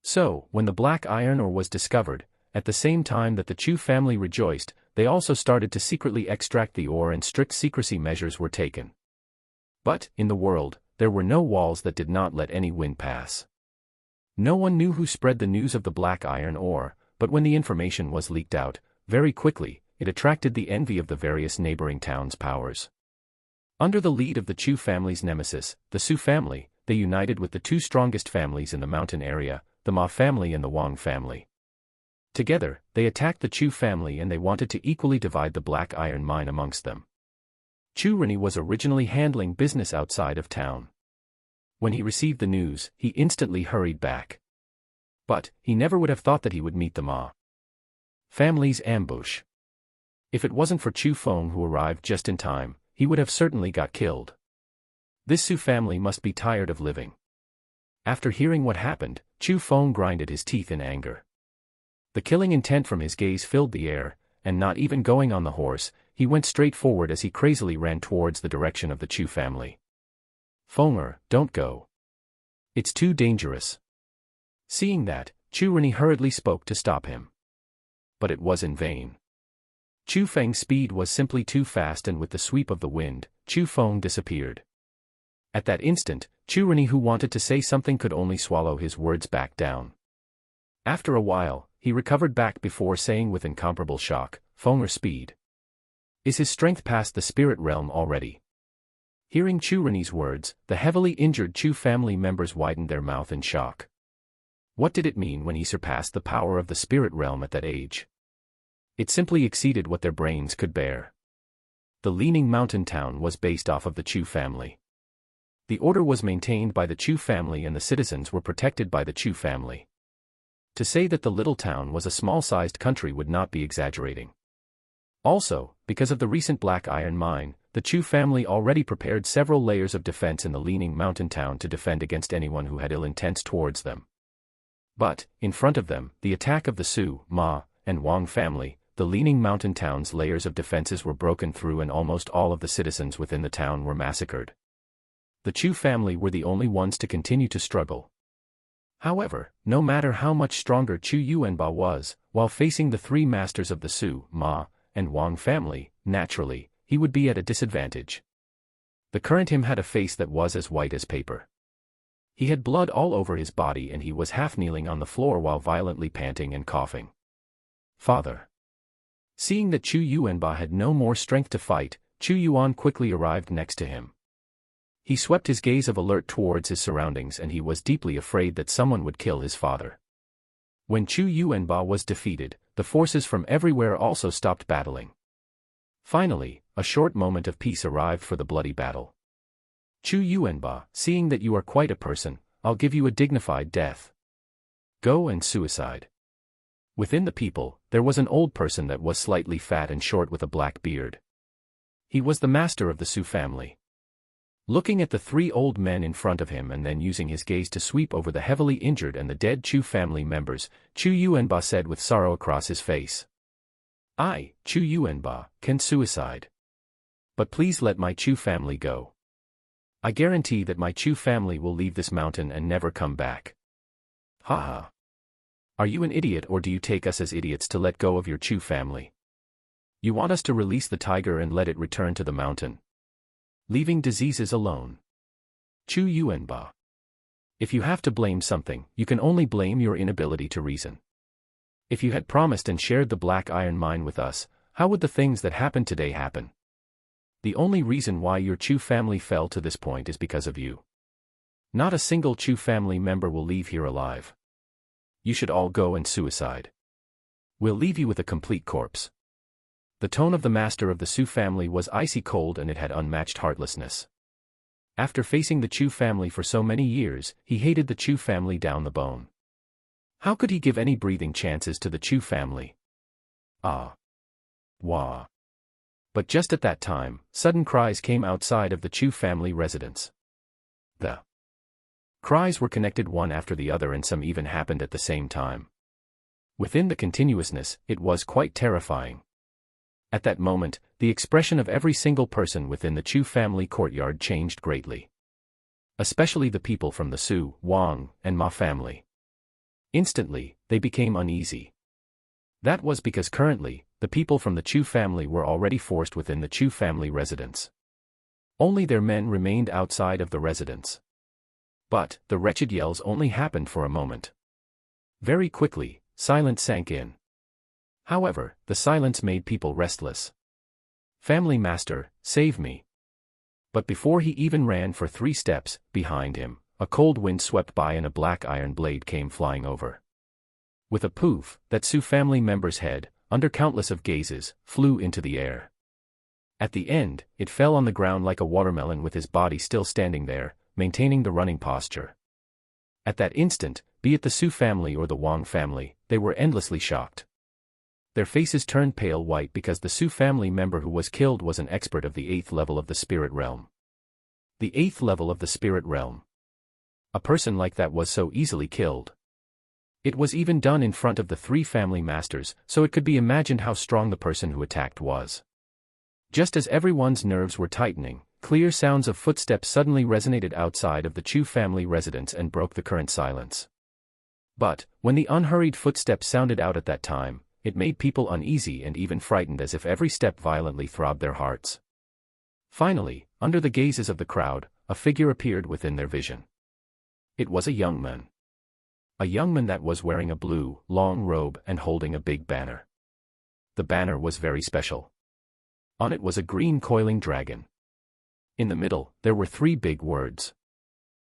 So, when the black iron ore was discovered, at the same time that the Chu family rejoiced, they also started to secretly extract the ore and strict secrecy measures were taken. But, in the world, there were no walls that did not let any wind pass. No one knew who spread the news of the black iron ore, but when the information was leaked out, very quickly, it attracted the envy of the various neighboring towns' powers. Under the lead of the Chu family's nemesis, the Su family, they united with the two strongest families in the mountain area, the Ma family and the Wang family. Together, they attacked the Chu family and they wanted to equally divide the black iron mine amongst them. Chu Rini was originally handling business outside of town. When he received the news, he instantly hurried back. But, he never would have thought that he would meet the Ma family's ambush. If it wasn't for Chu Feng who arrived just in time, he would have certainly got killed. This Su family must be tired of living. After hearing what happened, Chu Feng grinded his teeth in anger. The killing intent from his gaze filled the air, and not even going on the horse, he went straight forward as he crazily ran towards the direction of the Chu family. Fenger, don't go. It's too dangerous. Seeing that, Chu Rennie hurriedly spoke to stop him. But it was in vain. Chu Feng's speed was simply too fast, and with the sweep of the wind, Chu Feng disappeared. At that instant, Chu Rennie, who wanted to say something, could only swallow his words back down. After a while, he recovered back before saying with incomparable shock, Fenger's speed. Is his strength past the spirit realm already? Hearing Chu Rennie's words, the heavily injured Chu family members widened their mouth in shock. What did it mean when he surpassed the power of the spirit realm at that age? It simply exceeded what their brains could bear. The Leaning Mountain town was based off of the Chu family. The order was maintained by the Chu family and the citizens were protected by the Chu family. To say that the little town was a small-sized country would not be exaggerating. Also, because of the recent black iron mine, the Chu family already prepared several layers of defense in the Leaning Mountain town to defend against anyone who had ill intents towards them. But, in front of them, the attack of the Su, Ma, and Wang family, the Leaning Mountain town's layers of defenses were broken through and almost all of the citizens within the town were massacred. The Chu family were the only ones to continue to struggle. However, no matter how much stronger Chu Yuanba was, while facing the three masters of the Su, Ma, and Wang family, naturally, he would be at a disadvantage. The current him had a face that was as white as paper. He had blood all over his body and he was half kneeling on the floor while violently panting and coughing. Father. Seeing that Chu Yuanba had no more strength to fight, Chu Yuan quickly arrived next to him. He swept his gaze of alert towards his surroundings and he was deeply afraid that someone would kill his father. When Chu Yuanba was defeated, the forces from everywhere also stopped battling. Finally, a short moment of peace arrived for the bloody battle. Chu Yuanba, seeing that you are quite a person, I'll give you a dignified death. Go and suicide. Within the people, there was an old person that was slightly fat and short with a black beard. He was the master of the Su family. Looking at the three old men in front of him and then using his gaze to sweep over the heavily injured and the dead Chu family members, Chu Yuanba said with sorrow across his face. I, Chu Yuanba, can suicide. But please let my Chu family go. I guarantee that my Chu family will leave this mountain and never come back. Ha ha. Are you an idiot or do you take us as idiots to let go of your Chu family? You want us to release the tiger and let it return to the mountain? Leaving diseases alone. Chu Yuanba. If you have to blame something, you can only blame your inability to reason. If you had promised and shared the black iron mine with us, how would the things that happened today happen? The only reason why your Chu family fell to this point is because of you. Not a single Chu family member will leave here alive. You should all go and suicide. We'll leave you with a complete corpse. The tone of the master of the Su family was icy cold and it had unmatched heartlessness. After facing the Chu family for so many years, he hated the Chu family down the bone. How could he give any breathing chances to the Chu family? Ah. Wah. But just at that time, sudden cries came outside of the Chu family residence. The cries were connected one after the other and some even happened at the same time. Within the continuousness, it was quite terrifying. At that moment, the expression of every single person within the Chu family courtyard changed greatly. Especially the people from the Su, Wang, and Ma family. Instantly, they became uneasy. That was because currently, the people from the Chu family were already forced within the Chu family residence. Only their men remained outside of the residence. But, the wretched yells only happened for a moment. Very quickly, silence sank in. However, the silence made people restless. Family master, save me. But before he even ran for 3 steps, behind him, a cold wind swept by and a black iron blade came flying over. With a poof, that Su family member's head, under countless of gazes, flew into the air. At the end, it fell on the ground like a watermelon with his body still standing there, maintaining the running posture. At that instant, be it the Su family or the Wang family, they were endlessly shocked. Their faces turned pale white because the Su family member who was killed was an expert of the 8th level of the spirit realm. The 8th level of the spirit realm. A person like that was so easily killed. It was even done in front of the 3 family masters, so it could be imagined how strong the person who attacked was. Just as everyone's nerves were tightening, clear sounds of footsteps suddenly resonated outside of the Chu family residence and broke the current silence. But, when the unhurried footsteps sounded out at that time, it made people uneasy and even frightened, as if every step violently throbbed their hearts. Finally, under the gazes of the crowd, a figure appeared within their vision. It was a young man. A young man that was wearing a blue, long robe and holding a big banner. The banner was very special. On it was a green coiling dragon. In the middle, there were 3 big words.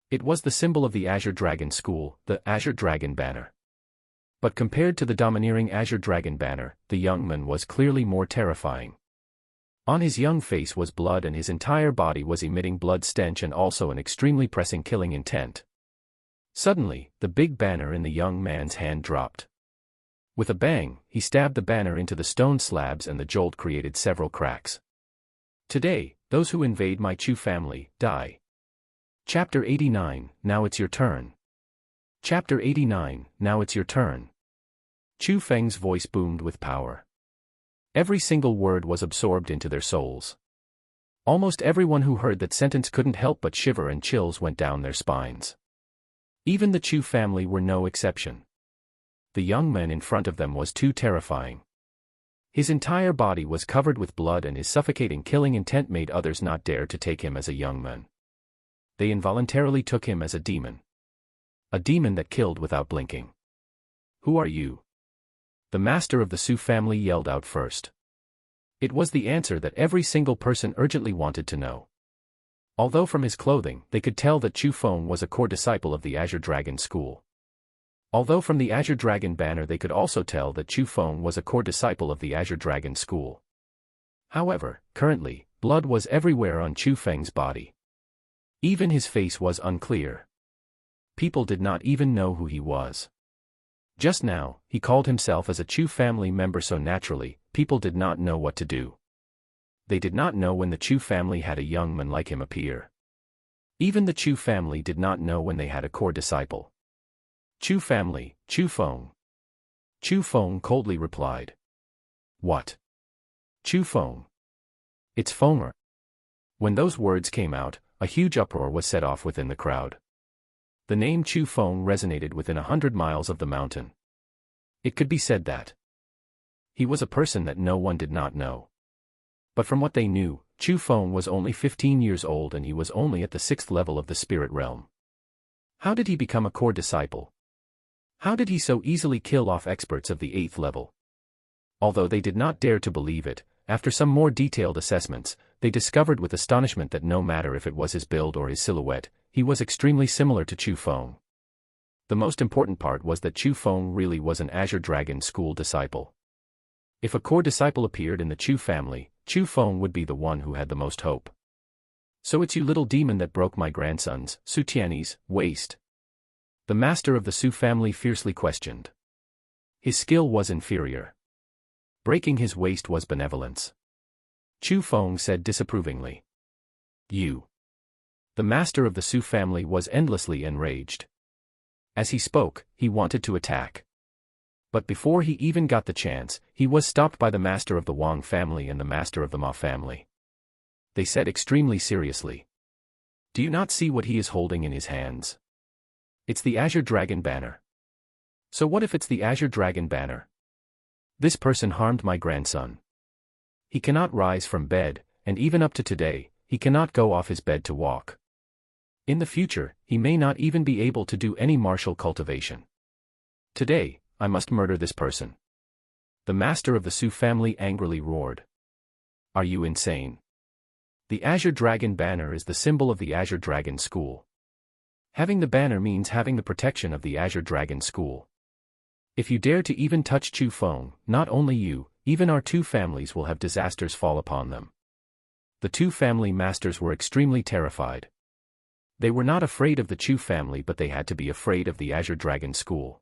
It was the symbol of the Azure Dragon School, the Azure Dragon Banner. But compared to the domineering Azure Dragon Banner, the young man was clearly more terrifying. On his young face was blood and his entire body was emitting blood stench and also an extremely pressing killing intent. Suddenly, the big banner in the young man's hand dropped. With a bang, he stabbed the banner into the stone slabs and the jolt created several cracks. Today, those who invade my Chu family, die. Chapter 89, Now It's Your Turn. Chapter 89, Now It's Your Turn. Chu Feng's voice boomed with power. Every single word was absorbed into their souls. Almost everyone who heard that sentence couldn't help but shiver and chills went down their spines. Even the Chu family were no exception. The young man in front of them was too terrifying. His entire body was covered with blood and his suffocating killing intent made others not dare to take him as a young man. They involuntarily took him as a demon. A demon that killed without blinking. Who are you? The master of the Su family yelled out first. It was the answer that every single person urgently wanted to know. Although from his clothing, they could tell that Chu Feng was a core disciple of the Azure Dragon School. Although from the Azure Dragon banner they could also tell that Chu Feng was a core disciple of the Azure Dragon School. However, currently, blood was everywhere on Chu Feng's body. Even his face was unclear. People did not even know who he was. Just now, he called himself as a Chu family member so naturally, people did not know what to do. They did not know when the Chu family had a young man like him appear. Even the Chu family did not know when they had a core disciple. Chu family, Chu Feng. Chu Feng coldly replied. What? Chu Feng. It's Fenger. When those words came out, a huge uproar was set off within the crowd. The name Chu Feng resonated within 100 miles of the mountain. It could be said that he was a person that no one did not know. But from what they knew, Chu Feng was only 15 years old and he was only at the 6th level of the spirit realm. How did he become a core disciple? How did he so easily kill off experts of the 8th level? Although they did not dare to believe it, after some more detailed assessments, they discovered with astonishment that no matter if it was his build or his silhouette, he was extremely similar to Chu Feng. The most important part was that Chu Feng really was an Azure Dragon School disciple. If a core disciple appeared in the Chu family, Chu Feng would be the one who had the most hope. So it's you little demon that broke my grandson's, Su Tianyi's, waist? The master of the Su family fiercely questioned. His skill was inferior. Breaking his waist was benevolence. Chu Feng said disapprovingly. You. The master of the Su family was endlessly enraged. As he spoke, he wanted to attack. But before he even got the chance, he was stopped by the master of the Wang family and the master of the Ma family. They said extremely seriously. Do you not see what he is holding in his hands? It's the Azure Dragon banner. So what if it's the Azure Dragon banner? This person harmed my grandson. He cannot rise from bed, and even up to today, he cannot go off his bed to walk. In the future, he may not even be able to do any martial cultivation. Today, I must murder this person. The master of the Su family angrily roared. Are you insane? The Azure Dragon banner is the symbol of the Azure Dragon School. Having the banner means having the protection of the Azure Dragon School. If you dare to even touch Chu Feng, not only you, even our 2 families will have disasters fall upon them. The 2 family masters were extremely terrified. They were not afraid of the Chu family but they had to be afraid of the Azure Dragon School.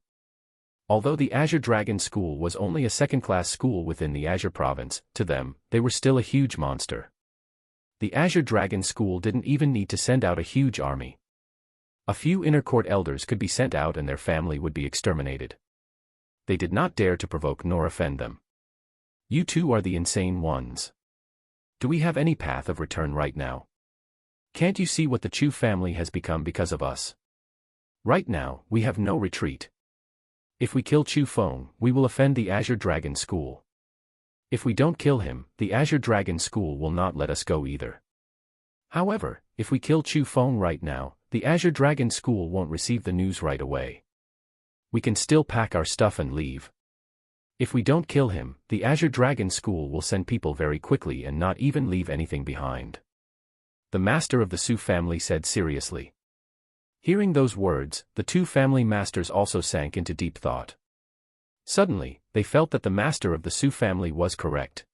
Although the Azure Dragon School was only a second-class school within the Azure province, to them, they were still a huge monster. The Azure Dragon School didn't even need to send out a huge army. A few inner court elders could be sent out and their family would be exterminated. They did not dare to provoke nor offend them. You two are the insane ones. Do we have any path of return right now? Can't you see what the Chu family has become because of us? Right now, we have no retreat. If we kill Chu Feng, we will offend the Azure Dragon School. If we don't kill him, the Azure Dragon School will not let us go either. However, if we kill Chu Feng right now, the Azure Dragon School won't receive the news right away. We can still pack our stuff and leave. If we don't kill him, the Azure Dragon School will send people very quickly and not even leave anything behind. The master of the Su family said seriously. Hearing those words, the two family masters also sank into deep thought. Suddenly, they felt that the master of the Su family was correct.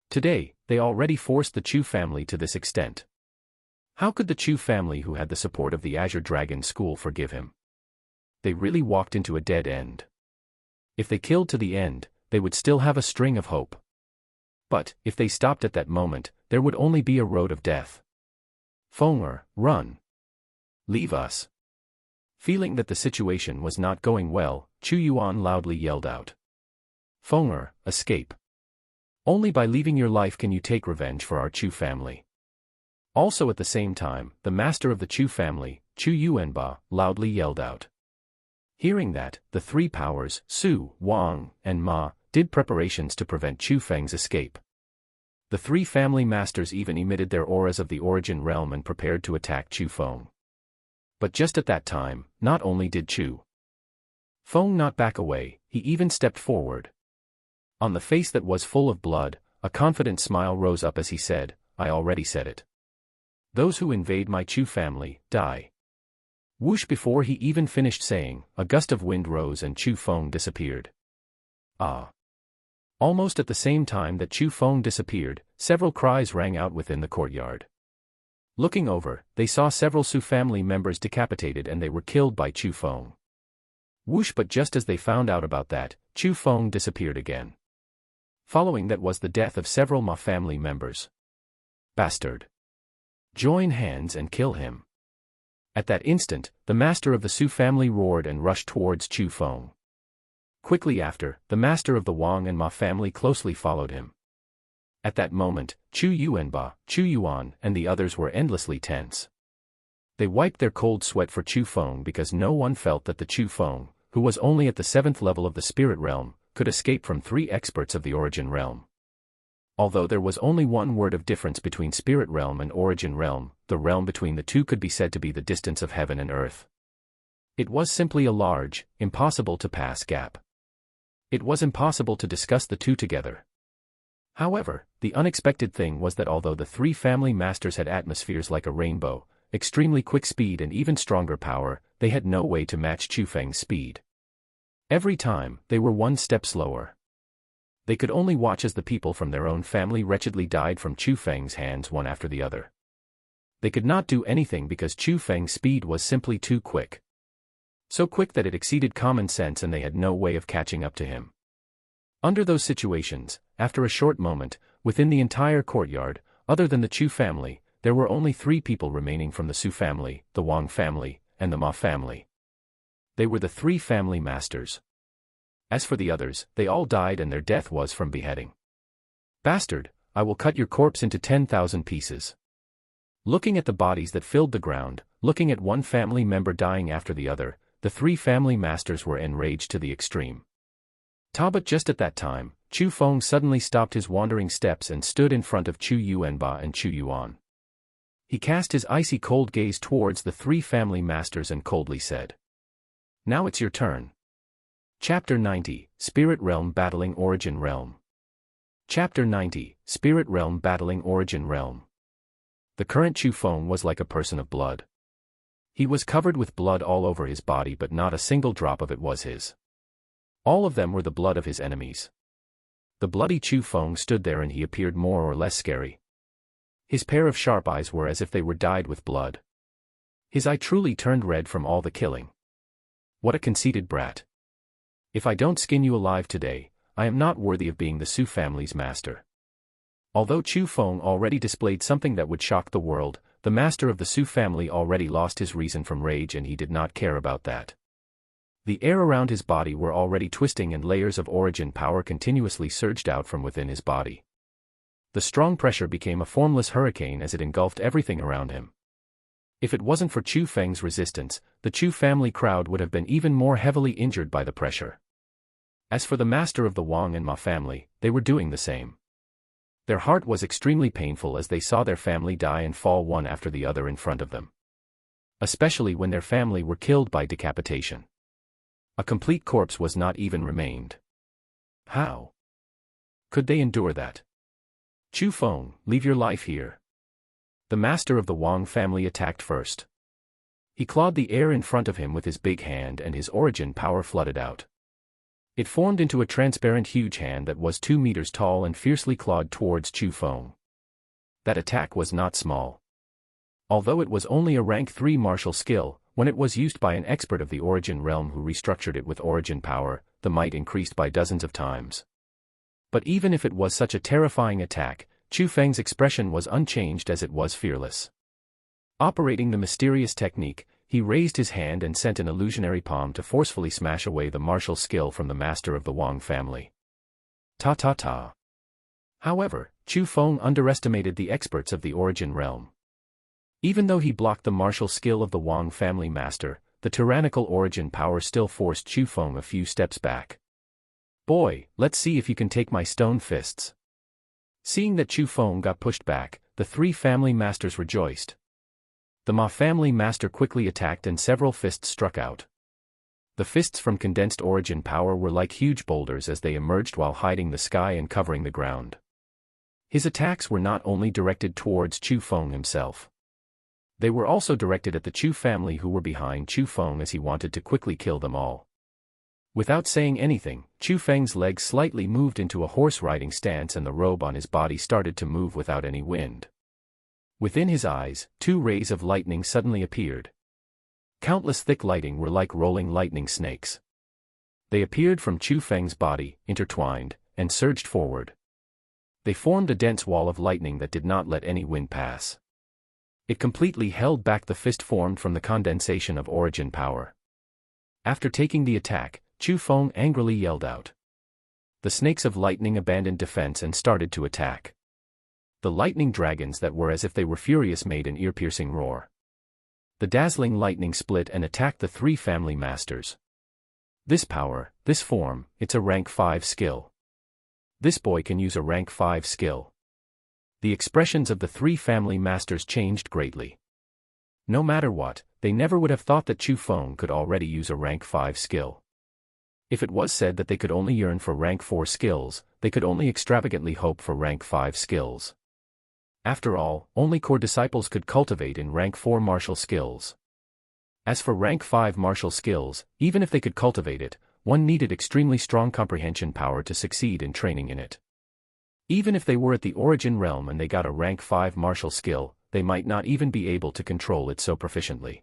Today, they already forced the Chu family to this extent. How could the Chu family who had the support of the Azure Dragon School forgive him? They really walked into a dead end. If they killed to the end, they would still have a string of hope. But, if they stopped at that moment, there would only be a road of death. Fenger, run. Leave us. Feeling that the situation was not going well, Chu Yuan loudly yelled out. Fenger, escape. Only by leaving your life can you take revenge for our Chu family. Also at the same time, the master of the Chu family, Chu Yuanba, loudly yelled out. Hearing that, the three powers, Su, Wang, and Ma, did preparations to prevent Chu Feng's escape. The three family masters even emitted their auras of the origin realm and prepared to attack Chu Feng. But just at that time, not only did Chu Feng not back away, he even stepped forward. On the face that was full of blood, a confident smile rose up as he said, I already said it. Those who invade my Chu family, die. Whoosh! Before he even finished saying, a gust of wind rose and Chu Feng disappeared. Ah! Almost at the same time that Chu Feng disappeared, several cries rang out within the courtyard. Looking over, they saw several Su family members decapitated and they were killed by Chu Feng. Whoosh! But just as they found out about that, Chu Feng disappeared again. Following that was the death of several Ma family members. Bastard! Join hands and kill him. At that instant, the master of the Su family roared and rushed towards Chu Feng. Quickly after, the master of the Wang and Ma family closely followed him. At that moment, Chu Yuanba, Chu Yuan, and the others were endlessly tense. They wiped their cold sweat for Chu Feng because no one felt that the Chu Feng, who was only at the 7th level of the spirit realm, could escape from 3 experts of the origin realm. Although there was only one word of difference between spirit realm and origin realm, the realm between the two could be said to be the distance of heaven and earth. It was simply a large, impossible to pass gap. It was impossible to discuss the two together. However, the unexpected thing was that although the 3 family masters had atmospheres like a rainbow, extremely quick speed and even stronger power, they had no way to match Chu Feng's speed. Every time, they were one step slower. They could only watch as the people from their own family wretchedly died from Chu Feng's hands one after the other. They could not do anything because Chu Feng's speed was simply too quick. So quick that it exceeded common sense and they had no way of catching up to him. Under those situations, after a short moment, within the entire courtyard, other than the Chu family, there were only 3 people remaining from the Su family, the Wang family, and the Ma family. They were the 3 family masters. As for the others, they all died and their death was from beheading. Bastard, I will cut your corpse into 10,000 pieces. Looking at the bodies that filled the ground, looking at one family member dying after the other, the 3 family masters were enraged to the extreme. But just at that time, Chu Feng suddenly stopped his wandering steps and stood in front of Chu Yuanba and Chu Yuan. He cast his icy cold gaze towards the 3 family masters and coldly said, Now it's your turn. Chapter 90, Spirit Realm Battling Origin Realm. Chapter 90, Spirit Realm Battling Origin Realm. The current Chu Feng was like a person of blood. He was covered with blood all over his body but not a single drop of it was his. All of them were the blood of his enemies. The bloody Chu Feng stood there and he appeared more or less scary. His pair of sharp eyes were as if they were dyed with blood. His eye truly turned red from all the killing. What a conceited brat. If I don't skin you alive today, I am not worthy of being the Su family's master. Although Chu Feng already displayed something that would shock the world, the master of the Su family already lost his reason from rage, and he did not care about that. The air around his body were already twisting, and layers of origin power continuously surged out from within his body. The strong pressure became a formless hurricane as it engulfed everything around him. If it wasn't for Chu Feng's resistance, the Chu family crowd would have been even more heavily injured by the pressure. As for the master of the Wang and Ma family, they were doing the same. Their heart was extremely painful as they saw their family die and fall one after the other in front of them. Especially when their family were killed by decapitation. A complete corpse was not even remained. How could they endure that? Chu Feng, leave your life here. The master of the Wang family attacked first. He clawed the air in front of him with his big hand, and his origin power flooded out. It formed into a transparent huge hand that was 2 meters tall and fiercely clawed towards Chu Feng. That attack was not small. Although it was only a rank 3 martial skill, when it was used by an expert of the origin realm who restructured it with origin power, the might increased by dozens of times. But even if it was such a terrifying attack, Chu Feng's expression was unchanged as it was fearless. Operating the mysterious technique, he raised his hand and sent an illusionary palm to forcefully smash away the martial skill from the master of the Wang family. Ta. However, Chu Feng underestimated the experts of the origin realm. Even though he blocked the martial skill of the Wang family master, the tyrannical origin power still forced Chu Feng a few steps back. Boy, let's see if you can take my stone fists. Seeing that Chu Feng got pushed back, the 3 family masters rejoiced. The Ma family master quickly attacked and several fists struck out. The fists from condensed origin power were like huge boulders as they emerged while hiding the sky and covering the ground. His attacks were not only directed towards Chu Feng himself. They were also directed at the Chu family who were behind Chu Feng, as he wanted to quickly kill them all. Without saying anything, Chu Feng's legs slightly moved into a horse-riding stance and the robe on his body started to move without any wind. Within his eyes, 2 rays of lightning suddenly appeared. Countless thick lightning were like rolling lightning snakes. They appeared from Chu Feng's body, intertwined, and surged forward. They formed a dense wall of lightning that did not let any wind pass. It completely held back the fist formed from the condensation of origin power. After taking the attack, Chu Feng angrily yelled out. The snakes of lightning abandoned defense and started to attack. The lightning dragons that were as if they were furious made an ear-piercing roar. The dazzling lightning split and attacked the 3 family masters. This power, this form, it's a rank 5 skill. This boy can use a rank 5 skill. The expressions of the 3 family masters changed greatly. No matter what, they never would have thought that Chu Feng could already use a rank 5 skill. If it was said that they could only yearn for rank 4 skills, they could only extravagantly hope for rank 5 skills. After all, only core disciples could cultivate in rank 4 martial skills. As for rank 5 martial skills, even if they could cultivate it, one needed extremely strong comprehension power to succeed in training in it. Even if they were at the origin realm and they got a rank 5 martial skill, they might not even be able to control it so proficiently.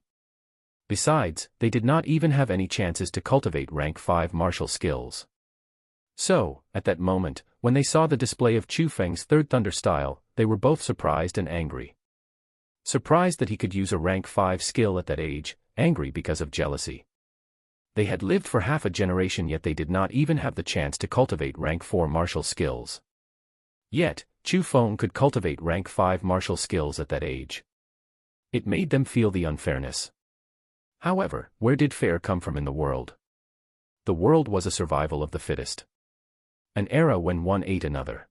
Besides, they did not even have any chances to cultivate rank 5 martial skills. So, at that moment, when they saw the display of Chu Feng's third thunder style, they were both surprised and angry. Surprised that he could use a rank 5 skill at that age, angry because of jealousy. They had lived for half a generation yet they did not even have the chance to cultivate rank 4 martial skills. Yet, Chu Feng could cultivate rank 5 martial skills at that age. It made them feel the unfairness. However, where did fair come from in the world? The world was a survival of the fittest. An era when one ate another.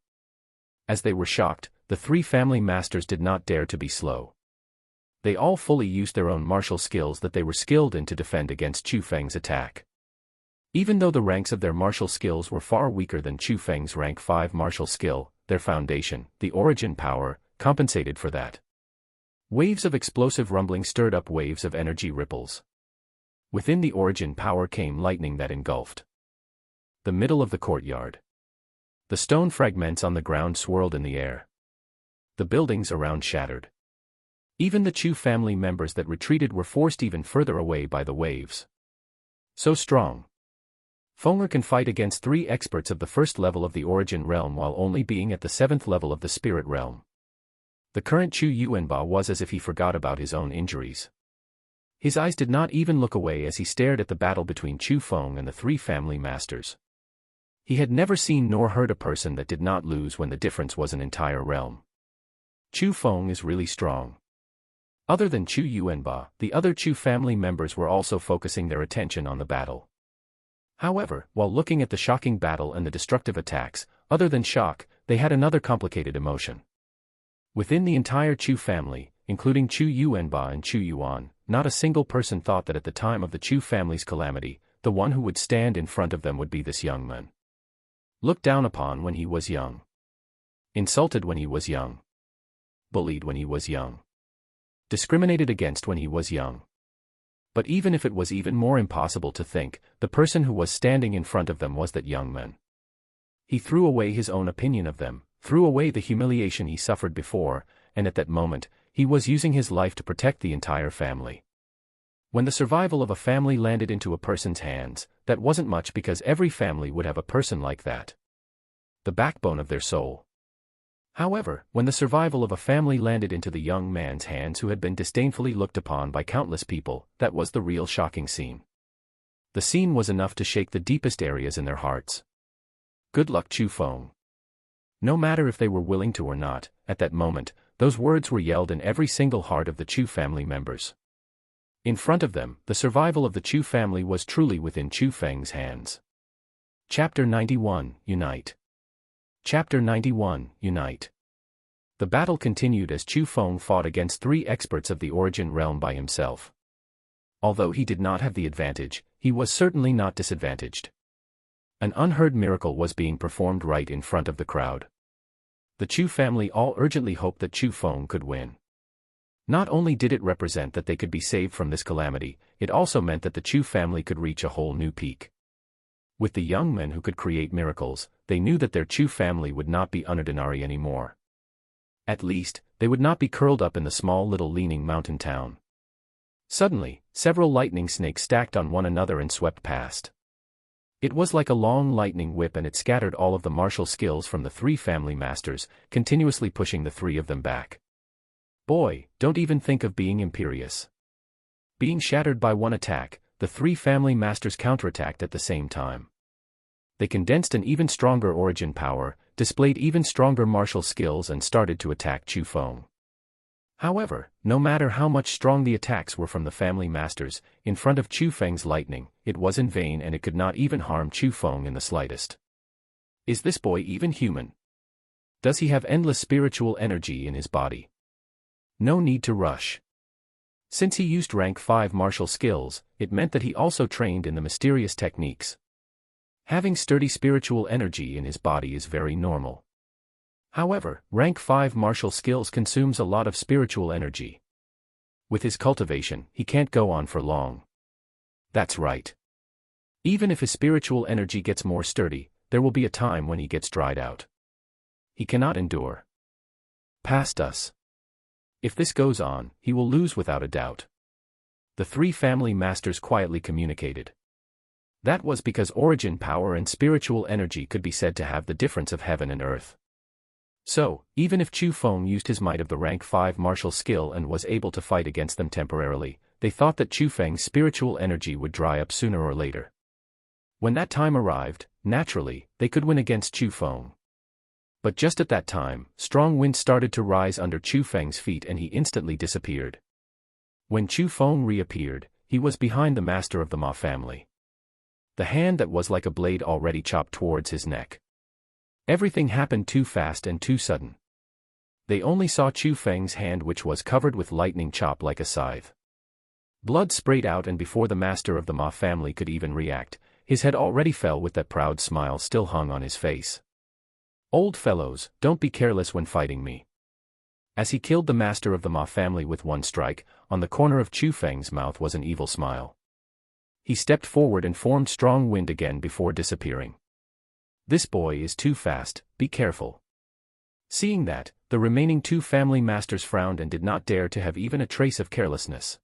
As they were shocked, the 3 family masters did not dare to be slow. They all fully used their own martial skills that they were skilled in to defend against Chu Feng's attack. Even though the ranks of their martial skills were far weaker than Chu Feng's rank 5 martial skill, their foundation, the origin power, compensated for that. Waves of explosive rumbling stirred up waves of energy ripples. Within the origin power came lightning that engulfed the middle of the courtyard. The stone fragments on the ground swirled in the air. The buildings around shattered. Even the Chu family members that retreated were forced even further away by the waves. So strong. Fenger can fight against 3 experts of the first level of the origin realm while only being at the 7th level of the spirit realm. The current Chu Yuanba was as if he forgot about his own injuries. His eyes did not even look away as he stared at the battle between Chu Feng and the 3 family masters. He had never seen nor heard a person that did not lose when the difference was an entire realm. Chu Feng is really strong. Other than Chu Yuanba, the other Chu family members were also focusing their attention on the battle. However, while looking at the shocking battle and the destructive attacks, other than shock, they had another complicated emotion. Within the entire Chu family, including Chu Yuanba and Chu Yuan, not a single person thought that at the time of the Chu family's calamity, the one who would stand in front of them would be this young man. Looked down upon when he was young. Insulted when he was young. Bullied when he was young. Discriminated against when he was young. But even if it was even more impossible to think, the person who was standing in front of them was that young man. He threw away his own opinion of them, threw away the humiliation he suffered before, and at that moment, he was using his life to protect the entire family. When the survival of a family landed into a person's hands, that wasn't much because every family would have a person like that. The backbone of their soul. However, when the survival of a family landed into the young man's hands who had been disdainfully looked upon by countless people, that was the real shocking scene. The scene was enough to shake the deepest areas in their hearts. Good luck, Chu Feng. No matter if they were willing to or not, at that moment, those words were yelled in every single heart of the Chu family members. In front of them, the survival of the Chu family was truly within Chu Feng's hands. Chapter 91, Unite. Chapter 91, Unite. The battle continued as Chu Feng fought against 3 experts of the origin realm by himself. Although he did not have the advantage, he was certainly not disadvantaged. An unheard miracle was being performed right in front of the crowd. The Chu family all urgently hoped that Chu Feng could win. Not only did it represent that they could be saved from this calamity, it also meant that the Chu family could reach a whole new peak. With the young men who could create miracles, they knew that their Chu family would not be unordinary anymore. At least, they would not be curled up in the small little leaning mountain town. Suddenly, several lightning snakes stacked on one another and swept past. It was like a long lightning whip and it scattered all of the martial skills from the 3 family masters, continuously pushing the 3 of them back. Boy, don't even think of being imperious. Being shattered by one attack, the 3 family masters counterattacked at the same time. They condensed an even stronger origin power, displayed even stronger martial skills and started to attack Chu Feng. However, no matter how much strong the attacks were from the family masters, in front of Chu Feng's lightning, it was in vain and it could not even harm Chu Feng in the slightest. Is this boy even human? Does he have endless spiritual energy in his body? No need to rush. Since he used rank 5 martial skills, it meant that he also trained in the mysterious techniques. Having sturdy spiritual energy in his body is very normal. However, rank 5 martial skills consumes a lot of spiritual energy. With his cultivation, he can't go on for long. That's right. Even if his spiritual energy gets more sturdy, there will be a time when he gets dried out. He cannot endure past us. If this goes on, he will lose without a doubt. The 3 family masters quietly communicated. That was because origin power and spiritual energy could be said to have the difference of heaven and earth. So, even if Chu Feng used his might of the rank 5 martial skill and was able to fight against them temporarily, they thought that Chu Feng's spiritual energy would dry up sooner or later. When that time arrived, naturally, they could win against Chu Feng. But just at that time, strong wind started to rise under Chu Feng's feet and he instantly disappeared. When Chu Feng reappeared, he was behind the master of the Ma family. The hand that was like a blade already chopped towards his neck. Everything happened too fast and too sudden. They only saw Chu Feng's hand which was covered with lightning chop like a scythe. Blood sprayed out and before the master of the Ma family could even react, his head already fell with that proud smile still hung on his face. Old fellows, don't be careless when fighting me. As he killed the master of the Ma family with one strike, on the corner of Chu Feng's mouth was an evil smile. He stepped forward and formed strong wind again before disappearing. This boy is too fast, be careful. Seeing that, the remaining 2 family masters frowned and did not dare to have even a trace of carelessness.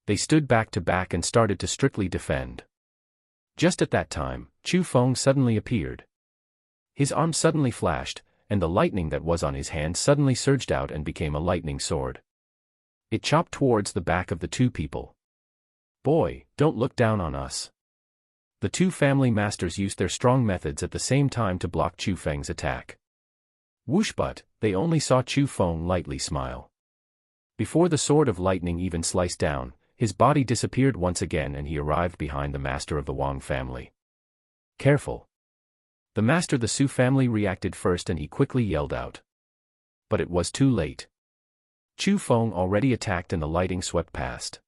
They stood back to back and started to strictly defend. Just at that time, Chu Feng suddenly appeared. His arm suddenly flashed, and the lightning that was on his hand suddenly surged out and became a lightning sword. It chopped towards the back of the two people. "Boy, don't look down on us." The two family masters used their strong methods at the same time to block Chu Feng's attack. Whoosh, but they only saw Chu Feng lightly smile. Before the sword of lightning even sliced down, his body disappeared once again and he arrived behind the master of the Wang family. "Careful." The master of the Su family reacted first and he quickly yelled out. But it was too late. Chu Feng already attacked and the lightning swept past.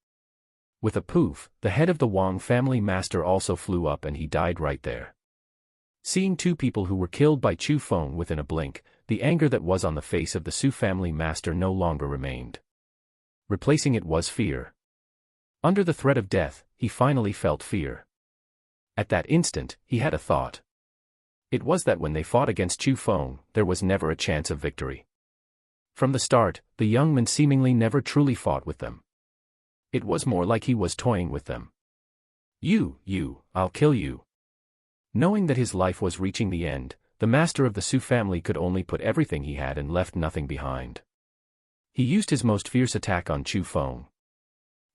With a poof, the head of the Wang family master also flew up and he died right there. Seeing two people who were killed by Chu Feng within a blink, the anger that was on the face of the Su family master no longer remained. Replacing it was fear. Under the threat of death, he finally felt fear. At that instant, he had a thought. It was that when they fought against Chu Feng, there was never a chance of victory. From the start, the young man seemingly never truly fought with them. It was more like he was toying with them. I'll kill you." Knowing that his life was reaching the end, the master of the Su family could only put everything he had and left nothing behind. He used his most fierce attack on Chu Feng.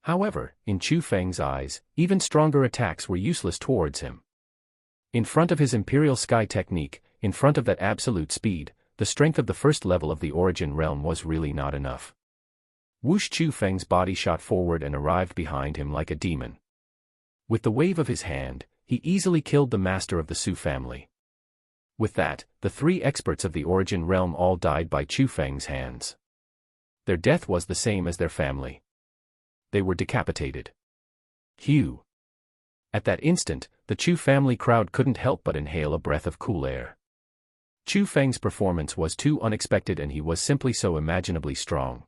However, in Chu Feng's eyes, even stronger attacks were useless towards him. In front of his Imperial Sky technique, in front of that absolute speed, the strength of the first level of the Origin realm was really not enough. Whoosh! Chu Feng's body shot forward and arrived behind him like a demon. With the wave of his hand, he easily killed the master of the Su family. With that, the three experts of the Origin realm all died by Chu Feng's hands. Their death was the same as their family. They were decapitated. Hugh. At that instant, the Chu family crowd couldn't help but inhale a breath of cool air. Chu Feng's performance was too unexpected and he was simply so imaginably strong.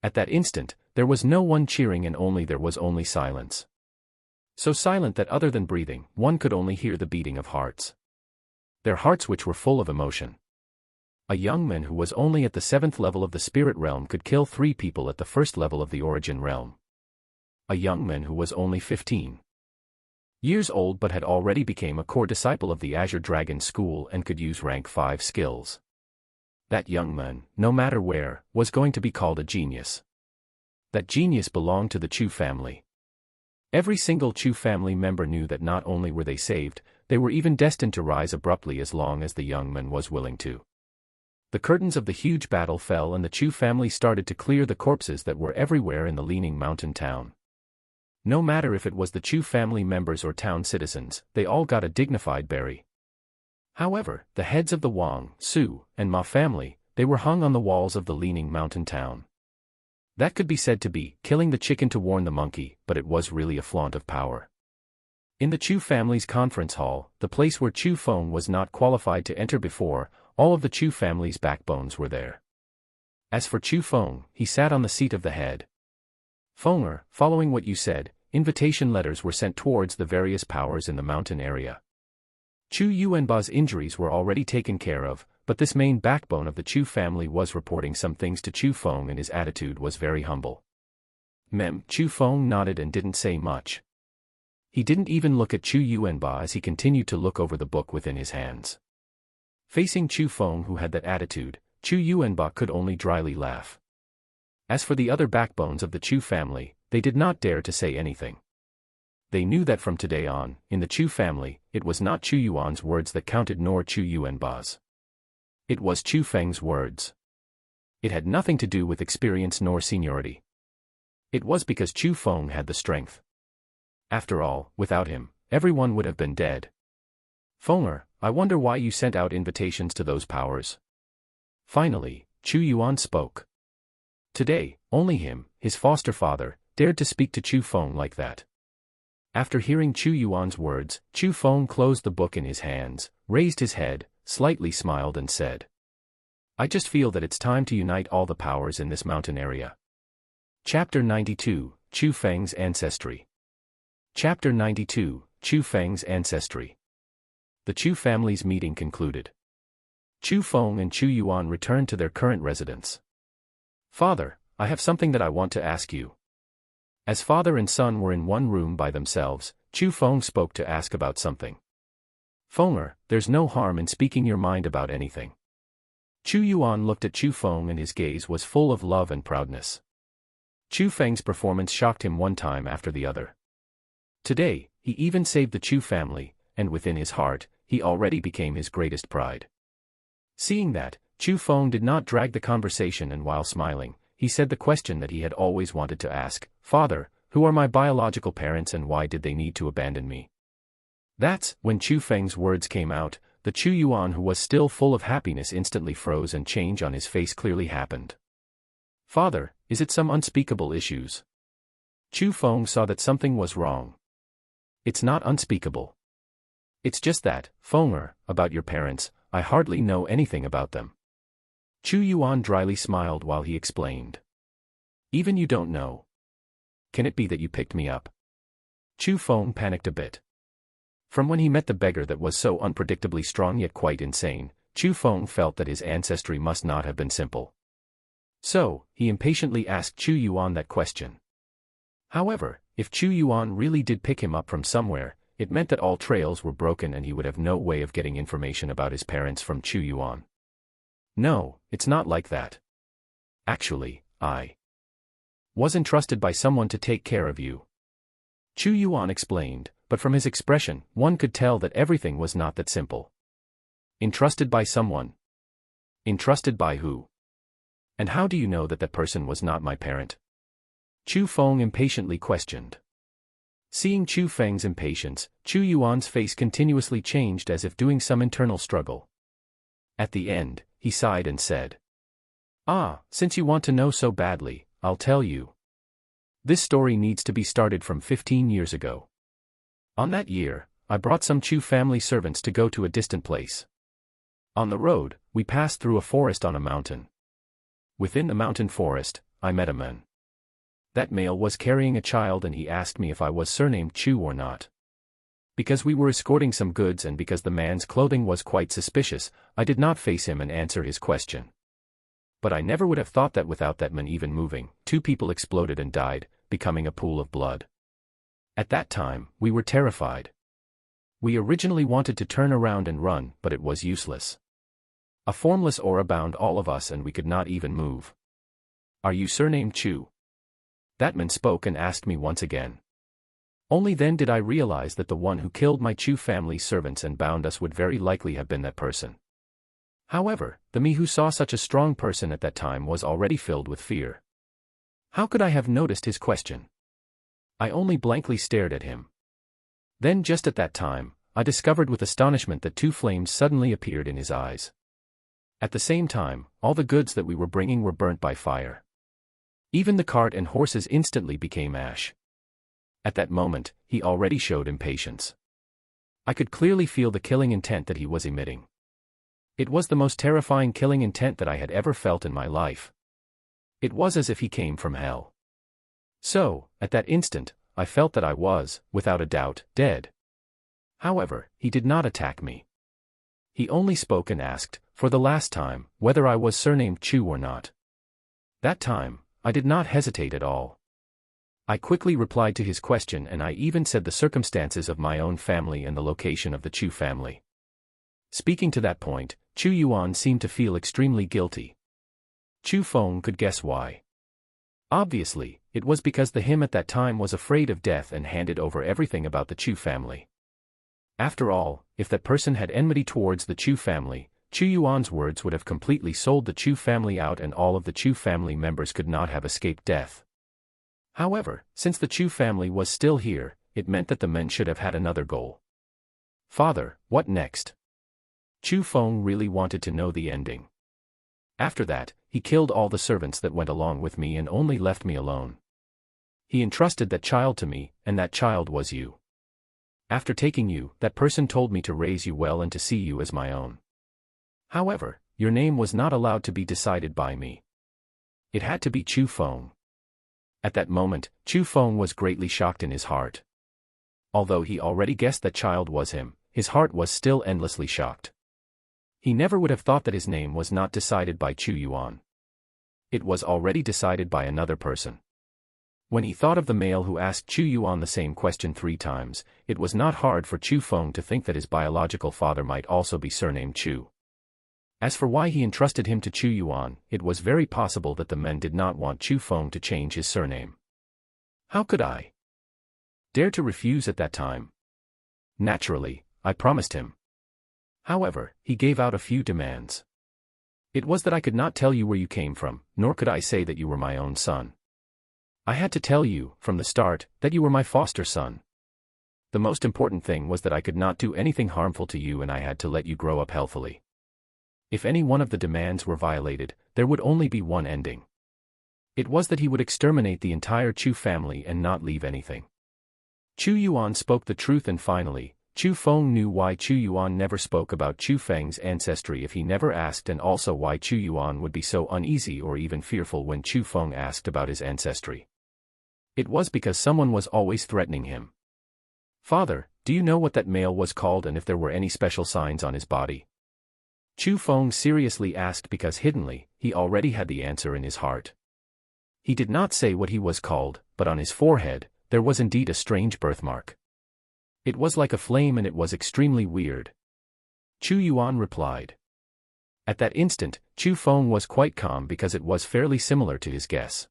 At that instant, there was no one cheering and there was only silence. So silent that other than breathing, one could only hear the beating of hearts. Their hearts which were full of emotion. A young man who was only at the 7th level of the spirit realm could kill 3 people at the 1st level of the Origin realm. A young man who was only 15 years old but had already become a core disciple of the Azure Dragon School and could use rank 5 skills. That young man, no matter where, was going to be called a genius. That genius belonged to the Chu family. Every single Chu family member knew that not only were they saved, they were even destined to rise abruptly as long as the young man was willing to. The curtains of the huge battle fell and the Chu family started to clear the corpses that were everywhere in the leaning mountain town. No matter if it was the Chu family members or town citizens, they all got a dignified bury. However, the heads of the Wang, Su, and Ma family, they were hung on the walls of the leaning mountain town. That could be said to be killing the chicken to warn the monkey, but it was really a flaunt of power. In the Chu family's conference hall, the place where Chu Feng was not qualified to enter before, all of the Chu family's backbones were there. As for Chu Feng, he sat on the seat of the head. "Fenger, following what you said, invitation letters were sent towards the various powers in the mountain area. Chu Yuanba's injuries were already taken care of, but this main backbone of the Chu family was reporting some things to Chu Feng and his attitude was very humble." Chu Feng nodded and didn't say much. He didn't even look at Chu Yuanba as he continued to look over the book within his hands. Facing Chu Feng who had that attitude, Chu Yuanba could only dryly laugh. As for the other backbones of the Chu family, they did not dare to say anything. They knew that from today on, in the Chu family, it was not Chu Yuan's words that counted nor Chu Yuanba's. It was Chu Feng's words. It had nothing to do with experience nor seniority. It was because Chu Feng had the strength. After all, without him, everyone would have been dead. "Fenger, I wonder why you sent out invitations to those powers." Finally, Chu Yuan spoke. Today, only him, his foster father, dared to speak to Chu Feng like that. After hearing Chu Yuan's words, Chu Feng closed the book in his hands, raised his head, slightly smiled and said, "I just feel that it's time to unite all the powers in this mountain area." Chapter 92, Chu Feng's Ancestry. Chapter 92, Chu Feng's Ancestry. The Chu family's meeting concluded. Chu Feng and Chu Yuan returned to their current residence. "Father, I have something that I want to ask you." As father and son were in one room by themselves, Chu Feng spoke to ask about something. Fenger, there's no harm in speaking your mind about anything. Chu Yuan looked at Chu Feng and his gaze was full of love and proudness. Chu Feng's performance shocked him one time after the other. Today, he even saved the Chu family, and within his heart, he already became his greatest pride. Seeing that, Chu Feng did not drag the conversation, and while smiling, he said the question that he had always wanted to ask, "Father, who are my biological parents and why did they need to abandon me?" That's when Chu Feng's words came out. The Chu Yuan, who was still full of happiness, instantly froze and change on his face clearly happened. "Father, is it some unspeakable issues?" Chu Feng saw that something was wrong. "It's not unspeakable. It's just that, Fenger, about your parents, I hardly know anything about them." Chu Yuan dryly smiled while he explained. "Even you don't know? Can it be that you picked me up?" Chu Feng panicked a bit. From when he met the beggar that was so unpredictably strong yet quite insane, Chu Feng felt that his ancestry must not have been simple. So, he impatiently asked Chu Yuan that question. However, if Chu Yuan really did pick him up from somewhere, it meant that all trails were broken and he would have no way of getting information about his parents from Chu Yuan. "No, it's not like that. Actually, I was entrusted by someone to take care of you," Chu Yuan explained, but from his expression, one could tell that everything was not that simple. "Entrusted by someone? Entrusted by who? And how do you know that that person was not my parent?" Chu Feng impatiently questioned. Seeing Chu Feng's impatience, Chu Yuan's face continuously changed as if doing some internal struggle. At the end, he sighed and said, "Ah, since you want to know so badly, I'll tell you. This story needs to be started from 15 years ago. On that year, I brought some Chu family servants to go to a distant place. On the road, we passed through a forest on a mountain. Within the mountain forest, I met a man. That male was carrying a child and he asked me if I was surnamed Chu or not. Because we were escorting some goods and because the man's clothing was quite suspicious, I did not face him and answer his question. But I never would have thought that without that man even moving, 2 people exploded and died, becoming a pool of blood. At that time, we were terrified. We originally wanted to turn around and run, but it was useless. A formless aura bound all of us and we could not even move. Are you surnamed Chu?" That man spoke and asked me once again. Only then did I realize that the one who killed my Chu family servants and bound us would very likely have been that person. However, the me who saw such a strong person at that time was already filled with fear. How could I have noticed his question? I only blankly stared at him. Then just at that time, I discovered with astonishment that 2 flames suddenly appeared in his eyes. At the same time, all the goods that we were bringing were burnt by fire. Even the cart and horses instantly became ash. At that moment, he already showed impatience. I could clearly feel the killing intent that he was emitting. It was the most terrifying killing intent that I had ever felt in my life. It was as if he came from hell. So, at that instant, I felt that I was, without a doubt, dead. However, he did not attack me. He only spoke and asked, for the last time, whether I was surnamed Chu or not. That time, I did not hesitate at all. I quickly replied to his question and I even said the circumstances of my own family and the location of the Chu family. Speaking to that point, Chu Yuan seemed to feel extremely guilty. Chu Feng could guess why. Obviously, it was because the him at that time was afraid of death and handed over everything about the Chu family. After all, if that person had enmity towards the Chu family, Chu Yuan's words would have completely sold the Chu family out and all of the Chu family members could not have escaped death. However, since the Chu family was still here, it meant that the men should have had another goal. "Father, what next?" Chu Feng really wanted to know the ending. After that, he killed all the servants that went along with me and only left me alone. He entrusted that child to me, and that child was you. After taking you, that person told me to raise you well and to see you as my own. However, your name was not allowed to be decided by me. It had to be Chu Feng. At that moment, Chu Feng was greatly shocked in his heart. Although he already guessed that child was him, his heart was still endlessly shocked. He never would have thought that his name was not decided by Chu Yuan. It was already decided by another person. When he thought of the male who asked Chu Yuan the same question 3 times, it was not hard for Chu Feng to think that his biological father might also be surnamed Chu. As for why he entrusted him to Chu Yuan, it was very possible that the men did not want Chu Feng to change his surname. How could I dare to refuse at that time? Naturally, I promised him. However, he gave out a few demands. It was that I could not tell you where you came from, nor could I say that you were my own son. I had to tell you, from the start, that you were my foster son. The most important thing was that I could not do anything harmful to you and I had to let you grow up healthily. If any one of the demands were violated, there would only be one ending. It was that he would exterminate the entire Chu family and not leave anything. Chu Yuan spoke the truth and finally, Chu Feng knew why Chu Yuan never spoke about Chu Feng's ancestry if he never asked and also why Chu Yuan would be so uneasy or even fearful when Chu Feng asked about his ancestry. It was because someone was always threatening him. Father, do you know what that male was called and if there were any special signs on his body? Chu Feng seriously asked because hiddenly, he already had the answer in his heart. He did not say what he was called, but on his forehead, there was indeed a strange birthmark. It was like a flame and it was extremely weird. Chu Yuan replied. At that instant, Chu Feng was quite calm because it was fairly similar to his guess.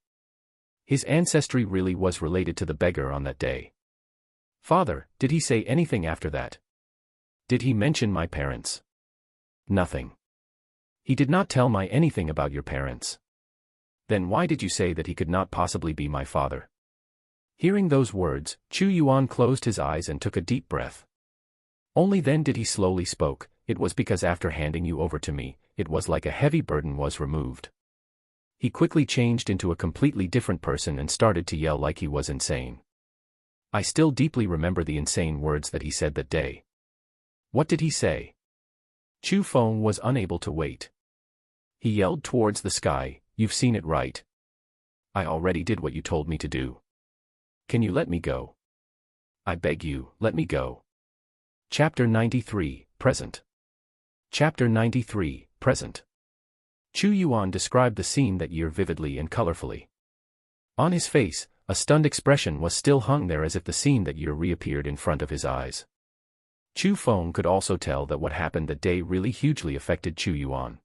His ancestry really was related to the beggar on that day. Father, did he say anything after that? Did he mention my parents? Nothing. He did not tell me anything about your parents. Then why did you say that he could not possibly be my father? Hearing those words, Chu Yuan closed his eyes and took a deep breath. Only then did he slowly spoke. It was because after handing you over to me, it was like a heavy burden was removed. He quickly changed into a completely different person and started to yell like he was insane. I still deeply remember the insane words that he said that day. What did he say? Chu Feng was unable to wait. He yelled towards the sky, "You've seen it right. I already did what you told me to do. Can you let me go? I beg you, let me go." Chapter 93, Present. Chapter 93, Present. Chu Yuan described the scene that year vividly and colorfully. On his face, a stunned expression was still hung there as if the scene that year reappeared in front of his eyes. Chu Feng could also tell that what happened that day really hugely affected Chu Yuan.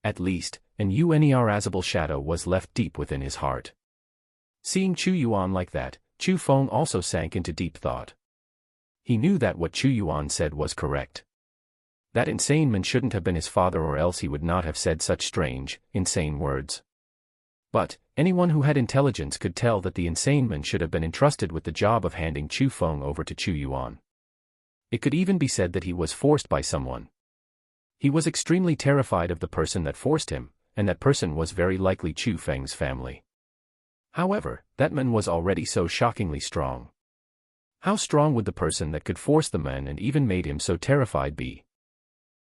At least, an unnervable shadow was left deep within his heart. Seeing Chu Yuan like that, Chu Feng also sank into deep thought. He knew that what Chu Yuan said was correct. That insane man shouldn't have been his father or else he would not have said such strange, insane words. But, anyone who had intelligence could tell that the insane man should have been entrusted with the job of handing Chu Feng over to Chu Yuan. It could even be said that he was forced by someone. He was extremely terrified of the person that forced him, and that person was very likely Chu Feng's family. However, that man was already so shockingly strong. How strong would the person that could force the man and even made him so terrified be?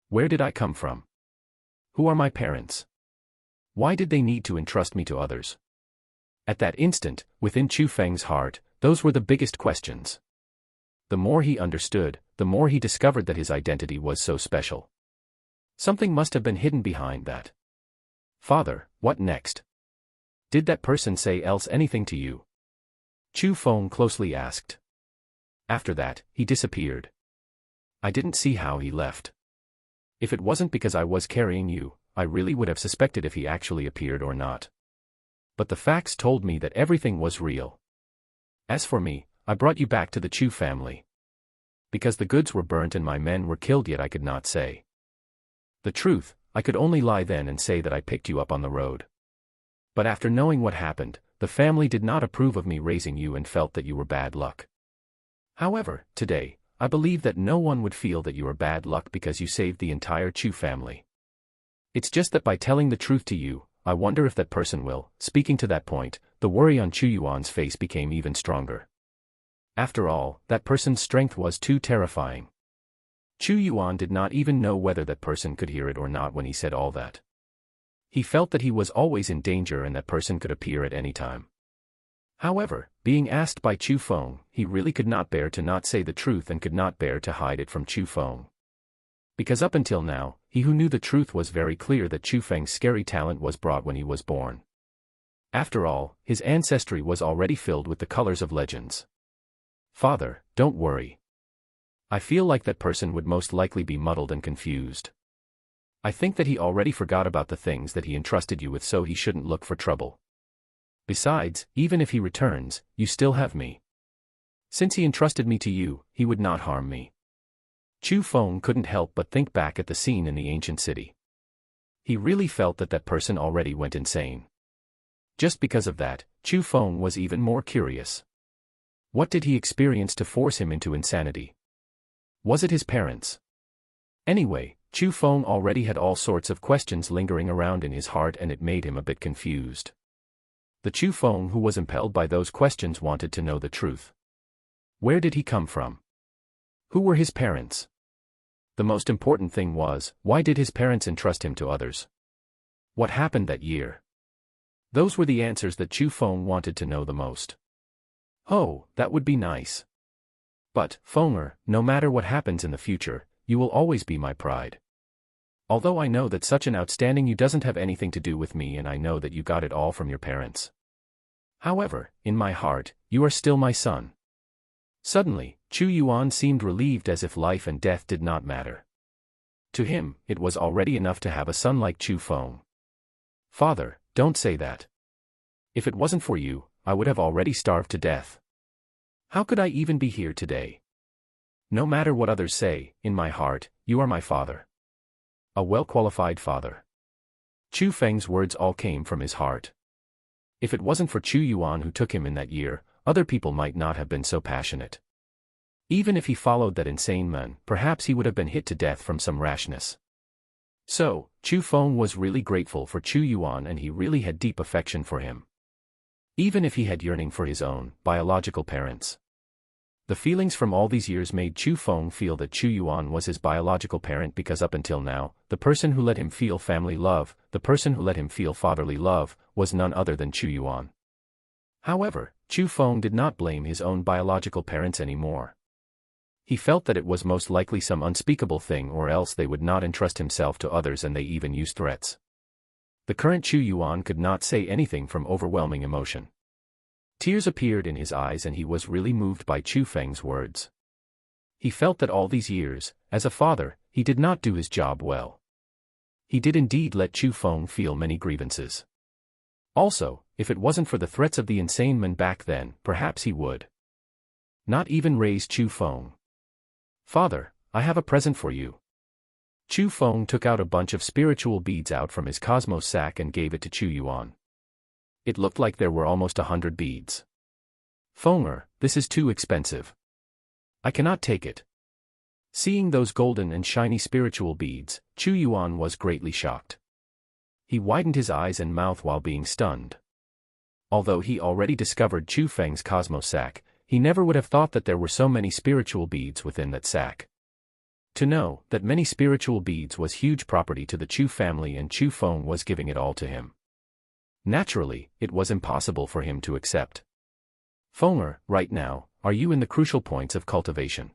Where did I come from? Who are my parents? Why did they need to entrust me to others? At that instant, within Chu Feng's heart, those were the biggest questions. The more he understood, the more he discovered that his identity was so special. Something must have been hidden behind that. Father, what next? Did that person say else anything to you? Chu Feng closely asked. After that, he disappeared. I didn't see how he left. If it wasn't because I was carrying you, I really would have suspected if he actually appeared or not. But the facts told me that everything was real. As for me, I brought you back to the Chu family. Because the goods were burnt and my men were killed, yet I could not say the truth. I could only lie then and say that I picked you up on the road. But after knowing what happened, the family did not approve of me raising you and felt that you were bad luck. However, today, I believe that no one would feel that you are bad luck because you saved the entire Chu family. It's just that by telling the truth to you, I wonder if that person will. Speaking to that point, the worry on Chu Yuan's face became even stronger. After all, that person's strength was too terrifying. Chu Yuan did not even know whether that person could hear it or not when he said all that. He felt that he was always in danger and that person could appear at any time. However, being asked by Chu Feng, he really could not bear to not say the truth and could not bear to hide it from Chu Feng. Because up until now, he who knew the truth was very clear that Chu Feng's scary talent was brought when he was born. After all, his ancestry was already filled with the colors of legends. Father, don't worry. I feel like that person would most likely be muddled and confused. I think that he already forgot about the things that he entrusted you with, so he shouldn't look for trouble. Besides, even if he returns, you still have me. Since he entrusted me to you, he would not harm me. Chu Feng couldn't help but think back at the scene in the ancient city. He really felt that that person already went insane. Just because of that, Chu Feng was even more curious. What did he experience to force him into insanity? Was it his parents? Anyway, Chu Feng already had all sorts of questions lingering around in his heart, and it made him a bit confused. The Chu Feng who was impelled by those questions wanted to know the truth. Where did he come from? Who were his parents? The most important thing was, why did his parents entrust him to others? What happened that year? Those were the answers that Chu Feng wanted to know the most. Oh, that would be nice. But, Fenger, no matter what happens in the future, you will always be my pride. Although I know that such an outstanding you doesn't have anything to do with me, and I know that you got it all from your parents. However, in my heart, you are still my son. Suddenly, Chu Yuan seemed relieved, as if life and death did not matter. To him, it was already enough to have a son like Chu Feng. Father, don't say that. If it wasn't for you, I would have already starved to death. How could I even be here today? No matter what others say, in my heart, you are my father. A well-qualified father. Chu Feng's words all came from his heart. If it wasn't for Chu Yuan who took him in that year, other people might not have been so passionate. Even if he followed that insane man, perhaps he would have been hit to death from some rashness. So, Chu Feng was really grateful for Chu Yuan, and he really had deep affection for him. Even if he had yearning for his own biological parents. The feelings from all these years made Chu Feng feel that Chu Yuan was his biological parent, because up until now, the person who let him feel family love, the person who let him feel fatherly love, was none other than Chu Yuan. However, Chu Feng did not blame his own biological parents anymore. He felt that it was most likely some unspeakable thing, or else they would not entrust himself to others, and they even used threats. The current Chu Yuan could not say anything from overwhelming emotion. Tears appeared in his eyes, and he was really moved by Chu Feng's words. He felt that all these years, as a father, he did not do his job well. He did indeed let Chu Feng feel many grievances. Also, if it wasn't for the threats of the insane man back then, perhaps he would not even raise Chu Feng. Father, I have a present for you. Chu Feng took out a bunch of spiritual beads out from his cosmos sack and gave it to Chu Yuan. It looked like there were almost 100 beads. Fenger, this is too expensive. I cannot take it. Seeing those golden and shiny spiritual beads, Chu Yuan was greatly shocked. He widened his eyes and mouth while being stunned. Although he already discovered Chu Feng's cosmos sack, he never would have thought that there were so many spiritual beads within that sack. To know that many spiritual beads was huge property to the Chu family, and Chu Feng was giving it all to him. Naturally, it was impossible for him to accept. Fenger, right now, are you in the crucial points of cultivation?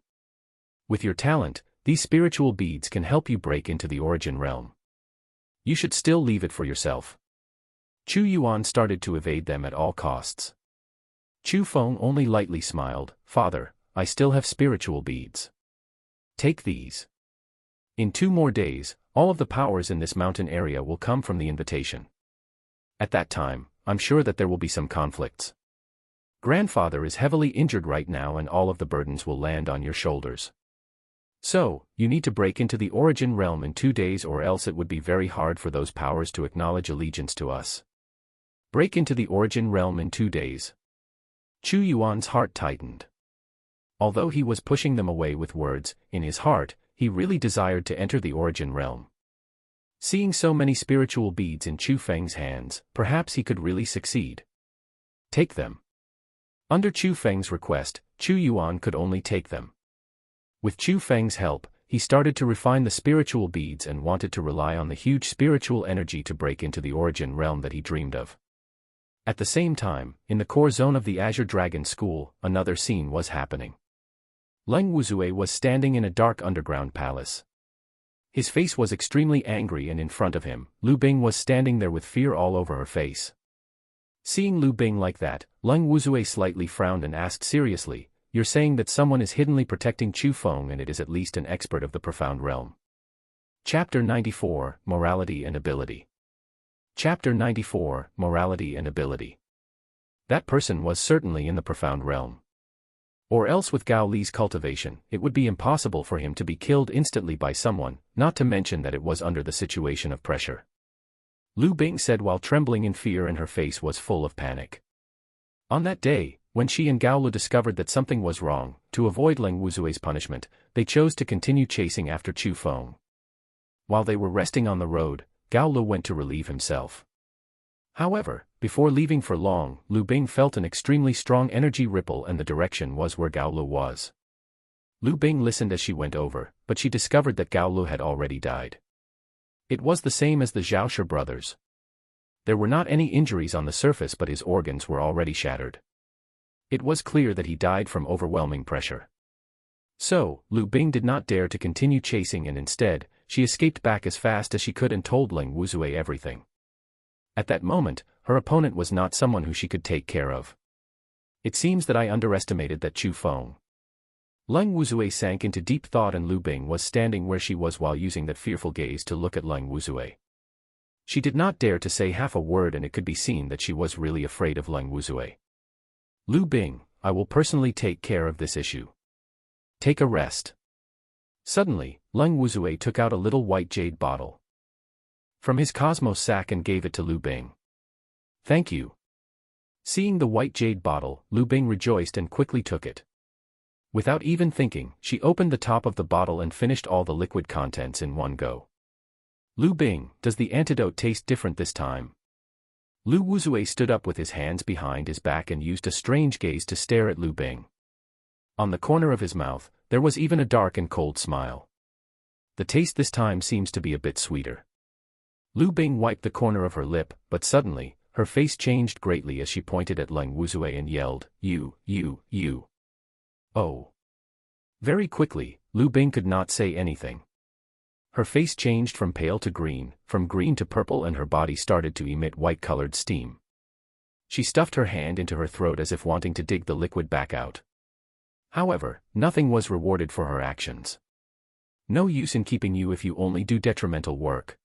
With your talent, these spiritual beads can help you break into the origin realm. You should still leave it for yourself. Chu Yuan started to evade them at all costs. Chu Feng only lightly smiled. Father, I still have spiritual beads. Take these. In 2 more days, all of the powers in this mountain area will come from the invitation. At that time, I'm sure that there will be some conflicts. Grandfather is heavily injured right now, and all of the burdens will land on your shoulders. So, you need to break into the origin realm in 2 days, or else it would be very hard for those powers to acknowledge allegiance to us. Break into the origin realm in 2 days. Chu Yuan's heart tightened. Although he was pushing them away with words, in his heart, he really desired to enter the origin realm. Seeing so many spiritual beads in Chu Feng's hands, perhaps he could really succeed. Take them. Under Chu Feng's request, Chu Yuan could only take them. With Chu Feng's help, he started to refine the spiritual beads and wanted to rely on the huge spiritual energy to break into the origin realm that he dreamed of. At the same time, in the core zone of the Azure Dragon School, another scene was happening. Leng Wuzue was standing in a dark underground palace. His face was extremely angry, and in front of him, Lu Bing was standing there with fear all over her face. Seeing Lu Bing like that, Leng Wuzui slightly frowned and asked seriously, "You're saying that someone is hiddenly protecting Chu Feng and it is at least an expert of the profound realm." Chapter 94, Morality and Ability. Chapter 94, Morality and Ability. That person was certainly in the profound realm. Or else with Gao Li's cultivation, it would be impossible for him to be killed instantly by someone, not to mention that it was under the situation of pressure. Lu Bing said while trembling in fear and her face was full of panic. On that day, when she and Gao Lu discovered that something was wrong, to avoid Leng Wuzui's punishment, they chose to continue chasing after Chu Feng. While they were resting on the road, Gao Lu went to relieve himself. However, before leaving for long, Lu Bing felt an extremely strong energy ripple and the direction was where Gao Lu was. Lu Bing listened as she went over, but she discovered that Gao Lu had already died. It was the same as the Zhaoshi brothers. There were not any injuries on the surface but his organs were already shattered. It was clear that he died from overwhelming pressure. So, Lu Bing did not dare to continue chasing and instead, she escaped back as fast as she could and told Leng Wuzui everything. At that moment, her opponent was not someone who she could take care of. It seems that I underestimated that Chu Feng. Leng Wuzui sank into deep thought and Lu Bing was standing where she was while using that fearful gaze to look at Leng Wuzui. She did not dare to say half a word and it could be seen that she was really afraid of Leng Wuzui. "Lu Bing, I will personally take care of this issue. Take a rest." Suddenly, Leng Wuzui took out a little white jade bottle from his cosmos sack and gave it to Lu Bing. "Thank you." Seeing the white jade bottle, Lu Bing rejoiced and quickly took it. Without even thinking, she opened the top of the bottle and finished all the liquid contents in one go. "Lu Bing, does the antidote taste different this time?" Lu Wuzui stood up with his hands behind his back and used a strange gaze to stare at Lu Bing. On the corner of his mouth, there was even a dark and cold smile. "The taste this time seems to be a bit sweeter." Lu Bing wiped the corner of her lip, but suddenly, her face changed greatly as she pointed at Leng Wuzui and yelled, You. Oh. Very quickly, Lu Bing could not say anything. Her face changed from pale to green, from green to purple and her body started to emit white-colored steam. She stuffed her hand into her throat as if wanting to dig the liquid back out. However, nothing was rewarded for her actions. "No use in keeping you if you only do detrimental work."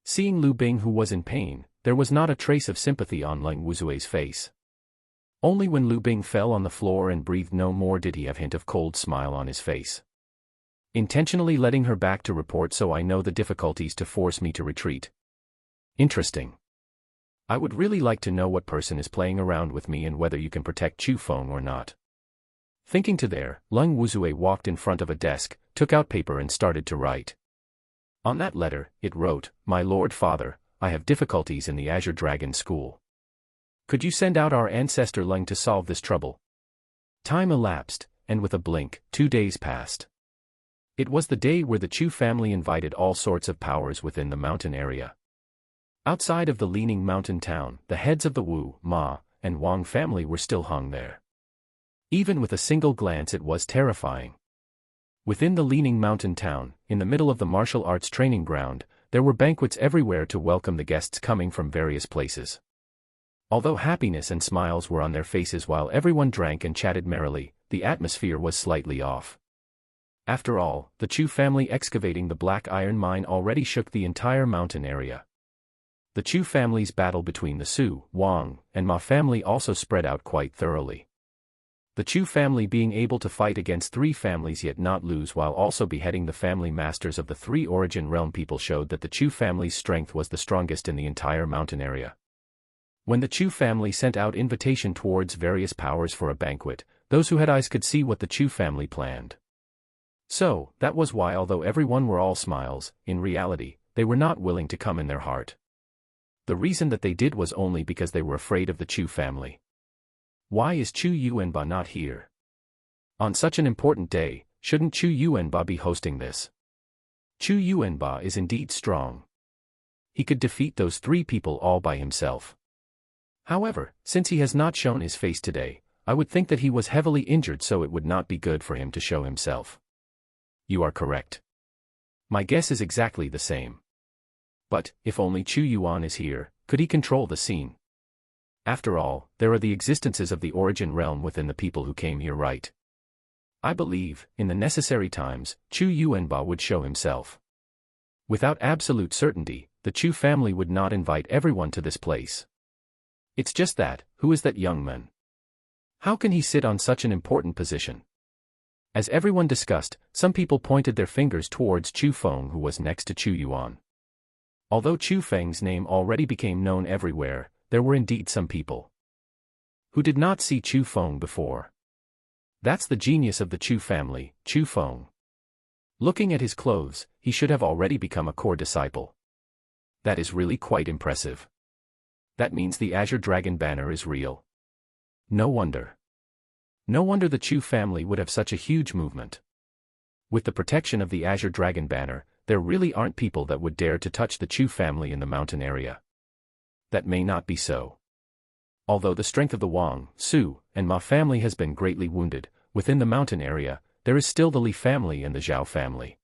Seeing Lu Bing who was in pain, there was not a trace of sympathy on Leng Wuzui's face. Only when Lu Bing fell on the floor and breathed no more did he have a hint of cold smile on his face. "Intentionally letting her back to report so I know the difficulties to force me to retreat. Interesting. I would really like to know what person is playing around with me and whether you can protect Chu Feng or not." Thinking to there, Leng Wuzui walked in front of a desk, took out paper and started to write. On that letter, it wrote, "My Lord Father, I have difficulties in the Azure Dragon School. Could you send out our ancestor Leng to solve this trouble?" Time elapsed, and with a blink, 2 days passed. It was the day where the Chu family invited all sorts of powers within the mountain area. Outside of the leaning mountain town, the heads of the Wu, Ma, and Wang family were still hung there. Even with a single glance it was terrifying. Within the leaning mountain town, in the middle of the martial arts training ground, there were banquets everywhere to welcome the guests coming from various places. Although happiness and smiles were on their faces while everyone drank and chatted merrily, the atmosphere was slightly off. After all, the Chu family excavating the black iron mine already shook the entire mountain area. The Chu family's battle between the Su, Wang, and Ma family also spread out quite thoroughly. The Chu family being able to fight against 3 families yet not lose while also beheading the family masters of the 3 origin realm people showed that the Chu family's strength was the strongest in the entire mountain area. When the Chu family sent out invitation towards various powers for a banquet, those who had eyes could see what the Chu family planned. So, that was why although everyone were all smiles, in reality, they were not willing to come in their heart. The reason that they did was only because they were afraid of the Chu family. Why is Chu Yuanba not here? On such an important day, shouldn't Chu Yuanba be hosting this? Chu Yuanba is indeed strong. He could defeat those 3 people all by himself. However, since he has not shown his face today, I would think that he was heavily injured so it would not be good for him to show himself. You are correct. My guess is exactly the same. But, if only Chu Yuan is here, could he control the scene? After all, there are the existences of the origin realm within the people who came here, right? I believe, in the necessary times, Chu Yuanba would show himself. Without absolute certainty, the Chu family would not invite everyone to this place. It's just that, who is that young man? How can he sit on such an important position? As everyone discussed, some people pointed their fingers towards Chu Feng, who was next to Chu Yuan. Although Chu Feng's name already became known everywhere, there were indeed some people who did not see Chu Feng before. That's the genius of the Chu family, Chu Feng. Looking at his clothes, he should have already become a core disciple. That is really quite impressive. That means the Azure Dragon banner is real. No wonder. No wonder the Chu family would have such a huge movement. With the protection of the Azure Dragon banner, there really aren't people that would dare to touch the Chu family in the mountain area. That may not be so. Although the strength of the Wang, Su, and Ma family has been greatly wounded, within the mountain area, there is still the Li family and the Zhao family.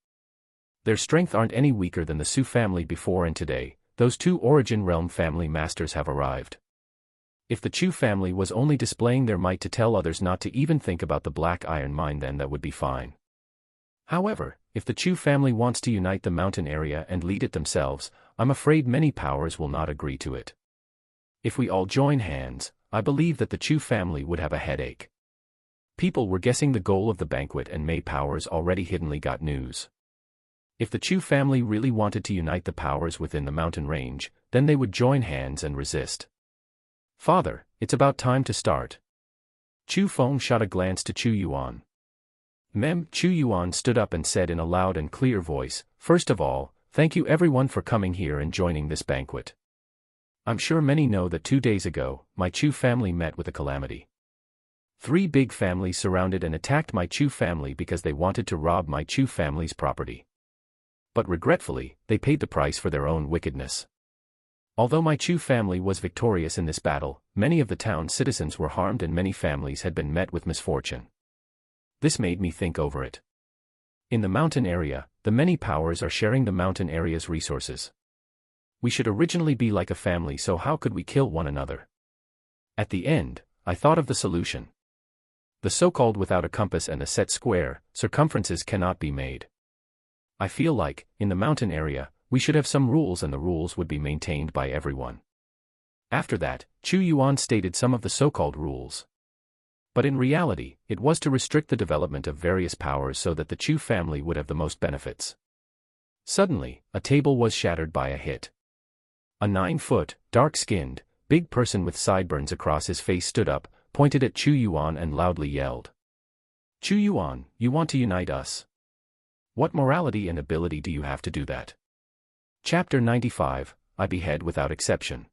Their strength aren't any weaker than the Su family before, and today, those two origin realm family masters have arrived. If the Chu family was only displaying their might to tell others not to even think about the Black Iron Mine, then that would be fine. However, if the Chu family wants to unite the mountain area and lead it themselves, I'm afraid many powers will not agree to it. If we all join hands, I believe that the Chu family would have a headache. People were guessing the goal of the banquet, and Mei powers already hiddenly got news. If the Chu family really wanted to unite the powers within the mountain range, then they would join hands and resist. Father, it's about time to start. Chu Feng shot a glance to Chu Yuan. Chu Yuan stood up and said in a loud and clear voice, "First of all, thank you everyone for coming here and joining this banquet. I'm sure many know that 2 days ago, my Chu family met with a calamity. 3 big families surrounded and attacked my Chu family because they wanted to rob my Chu family's property. But regretfully, they paid the price for their own wickedness. Although my Chu family was victorious in this battle, many of the town's citizens were harmed and many families had been met with misfortune. This made me think over it. In the mountain area, the many powers are sharing the mountain area's resources. We should originally be like a family, so how could we kill one another? At the end, I thought of the solution. The so-called without a compass and a set square, circumferences cannot be made. I feel like, in the mountain area, we should have some rules and the rules would be maintained by everyone. After that, Chu Yuan stated some of the so-called rules. But in reality, it was to restrict the development of various powers so that the Chu family would have the most benefits. Suddenly, a table was shattered by a hit. A 9-foot, dark-skinned, big person with sideburns across his face stood up, pointed at Chu Yuan and loudly yelled. "Chu Yuan, you want to unite us? What morality and ability do you have to do that?" Chapter 95, I behead without exception.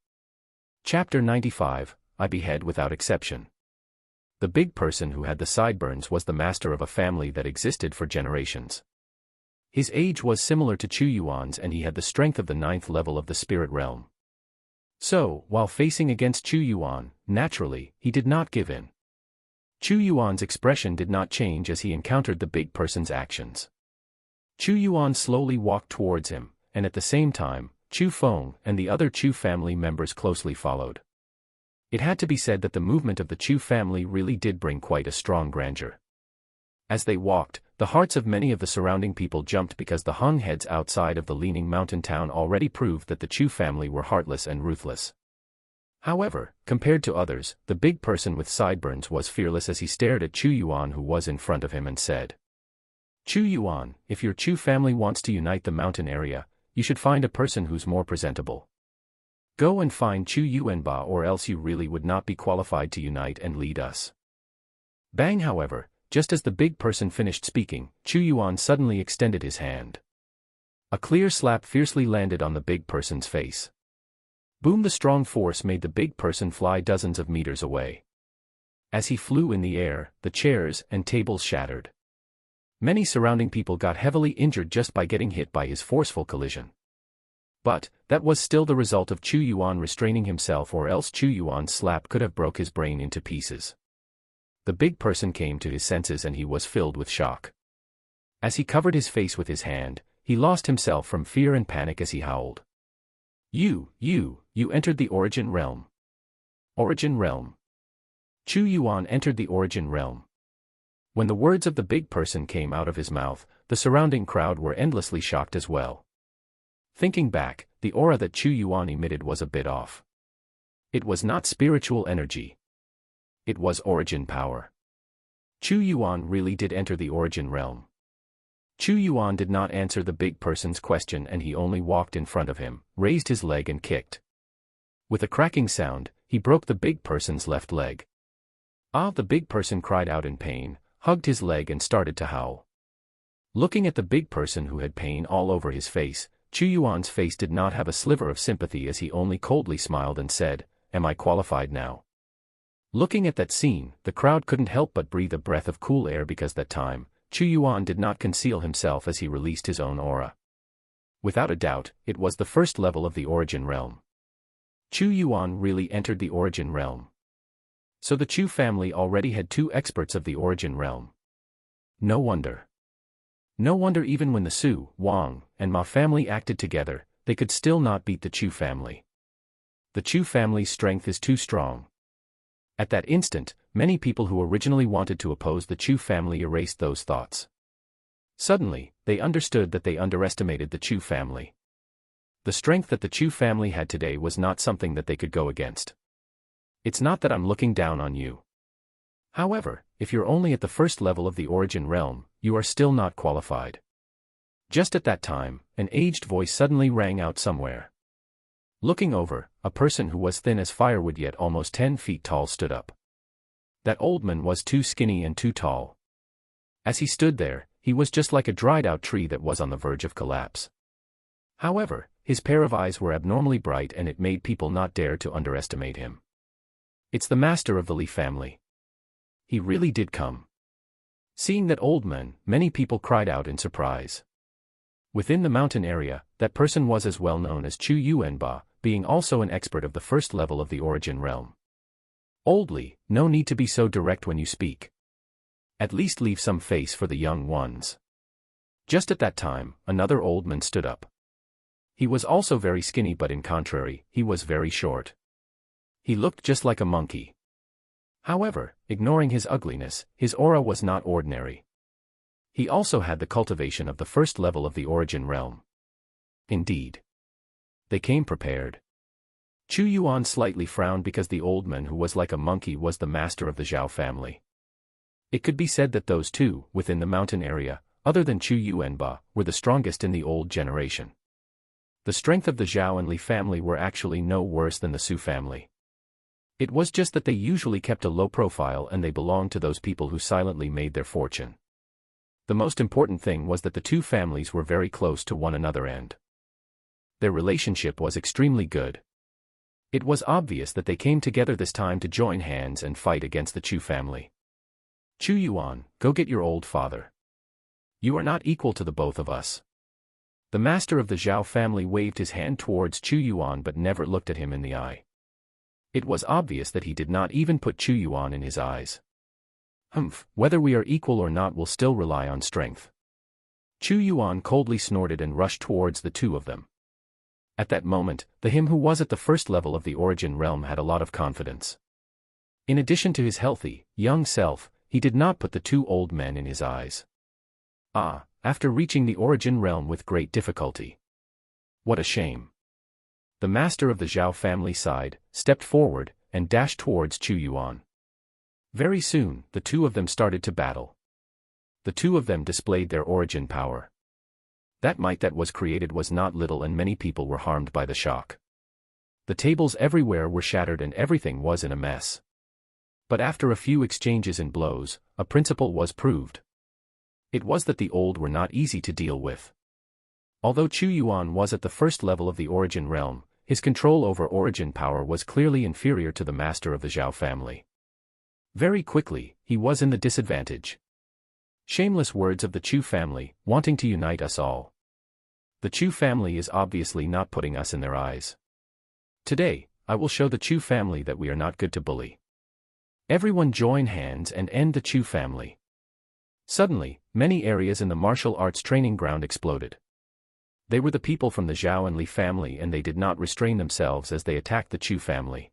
Chapter 95, I behead without exception. The big person who had the sideburns was the master of a family that existed for generations. His age was similar to Chu Yuan's and he had the strength of the 9th level of the spirit realm. So, while facing against Chu Yuan, naturally, he did not give in. Chu Yuan's expression did not change as he encountered the big person's actions. Chu Yuan slowly walked towards him, and at the same time, Chu Feng and the other Chu family members closely followed. It had to be said that the movement of the Chu family really did bring quite a strong grandeur. As they walked, the hearts of many of the surrounding people jumped because the hung heads outside of the leaning mountain town already proved that the Chu family were heartless and ruthless. However, compared to others, the big person with sideburns was fearless as he stared at Chu Yuan, who was in front of him, and said, "Chu Yuan, if your Chu family wants to unite the mountain area, you should find a person who's more presentable. Go and find Chu Yuanba, or else you really would not be qualified to unite and lead us." Bang! However, just as the big person finished speaking, Chu Yuan suddenly extended his hand. A clear slap fiercely landed on the big person's face. Boom! The strong force made the big person fly dozens of meters away. As he flew in the air, the chairs and tables shattered. Many surrounding people got heavily injured just by getting hit by his forceful collision. But, that was still the result of Chu Yuan restraining himself, or else Chu Yuan's slap could have broke his brain into pieces. The big person came to his senses and he was filled with shock. As he covered his face with his hand, he lost himself from fear and panic as he howled. You entered the origin realm. Origin Realm. Chu Yuan entered the Origin Realm. When the words of the big person came out of his mouth, the surrounding crowd were endlessly shocked as well. Thinking back, the aura that Chu Yuan emitted was a bit off. It was not spiritual energy. It was origin power. Chu Yuan really did enter the Origin Realm. Chu Yuan did not answer the big person's question, and he only walked in front of him, raised his leg and kicked. With a cracking sound, he broke the big person's left leg. Ah! The big person cried out in pain, hugged his leg and started to howl. Looking at the big person who had pain all over his face, Chu Yuan's face did not have a sliver of sympathy as he only coldly smiled and said, "Am I qualified now?" Looking at that scene, the crowd couldn't help but breathe a breath of cool air because that time, Chu Yuan did not conceal himself as he released his own aura. Without a doubt, it was the first level of the Origin Realm. Chu Yuan really entered the Origin Realm. So the Chu family already had 2 experts of the Origin Realm. No wonder. No wonder even when the Su, Wang, and Ma family acted together, they could still not beat the Chu family. The Chu family's strength is too strong. At that instant, many people who originally wanted to oppose the Chu family erased those thoughts. Suddenly, they understood that they underestimated the Chu family. The strength that the Chu family had today was not something that they could go against. It's not that I'm looking down on you. However, if you're only at the first level of the Origin Realm, you are still not qualified. Just at that time, an aged voice suddenly rang out somewhere. Looking over, a person who was thin as firewood yet almost 10 feet tall stood up. That old man was too skinny and too tall. As he stood there, he was just like a dried-out tree that was on the verge of collapse. However, his pair of eyes were abnormally bright and it made people not dare to underestimate him. It's the master of the Li family. He really did come. Seeing that old man, many people cried out in surprise. Within the mountain area, that person was as well known as Chu Yuanba, being also an expert of the first level of the Origin Realm. Old Li, no need to be so direct when you speak. At least leave some face for the young ones. Just at that time, another old man stood up. He was also very skinny, but in contrary, he was very short. He looked just like a monkey. However, ignoring his ugliness, his aura was not ordinary. He also had the cultivation of the first level of the Origin Realm. Indeed. They came prepared. Chu Yuan slightly frowned because the old man who was like a monkey was the master of the Zhao family. It could be said that those 2, within the mountain area, other than Chu Yuanba, were the strongest in the old generation. The strength of the Zhao and Li family were actually no worse than the Su family. It was just that they usually kept a low profile and they belonged to those people who silently made their fortune. The most important thing was that the 2 families were very close to one another and their relationship was extremely good. It was obvious that they came together this time to join hands and fight against the Chu family. Chu Yuan, go get your old father. You are not equal to the both of us. The master of the Zhao family waved his hand towards Chu Yuan but never looked at him in the eye. It was obvious that he did not even put Chu Yuan in his eyes. Whether we are equal or not will still rely on strength. Chu Yuan coldly snorted and rushed towards the 2 of them. At that moment, the him who was at the first level of the Origin Realm had a lot of confidence. In addition to his healthy, young self, he did not put the 2 old men in his eyes. After reaching the Origin Realm with great difficulty. What a shame. The master of the Zhao family sighed, stepped forward, and dashed towards Chu Yuan. Very soon, the 2 of them started to battle. The 2 of them displayed their origin power. That might that was created was not little and many people were harmed by the shock. The tables everywhere were shattered and everything was in a mess. But after a few exchanges and blows, a principle was proved. It was that the old were not easy to deal with. Although Chu Yuan was at the first level of the Origin Realm, his control over origin power was clearly inferior to the master of the Zhao family. Very quickly, he was in the disadvantage. Shameless words of the Chu family, wanting to unite us all. The Chu family is obviously not putting us in their eyes. Today, I will show the Chu family that we are not good to bully. Everyone join hands and end the Chu family. Suddenly, many areas in the martial arts training ground exploded. They were the people from the Zhao and Li family and they did not restrain themselves as they attacked the Chu family.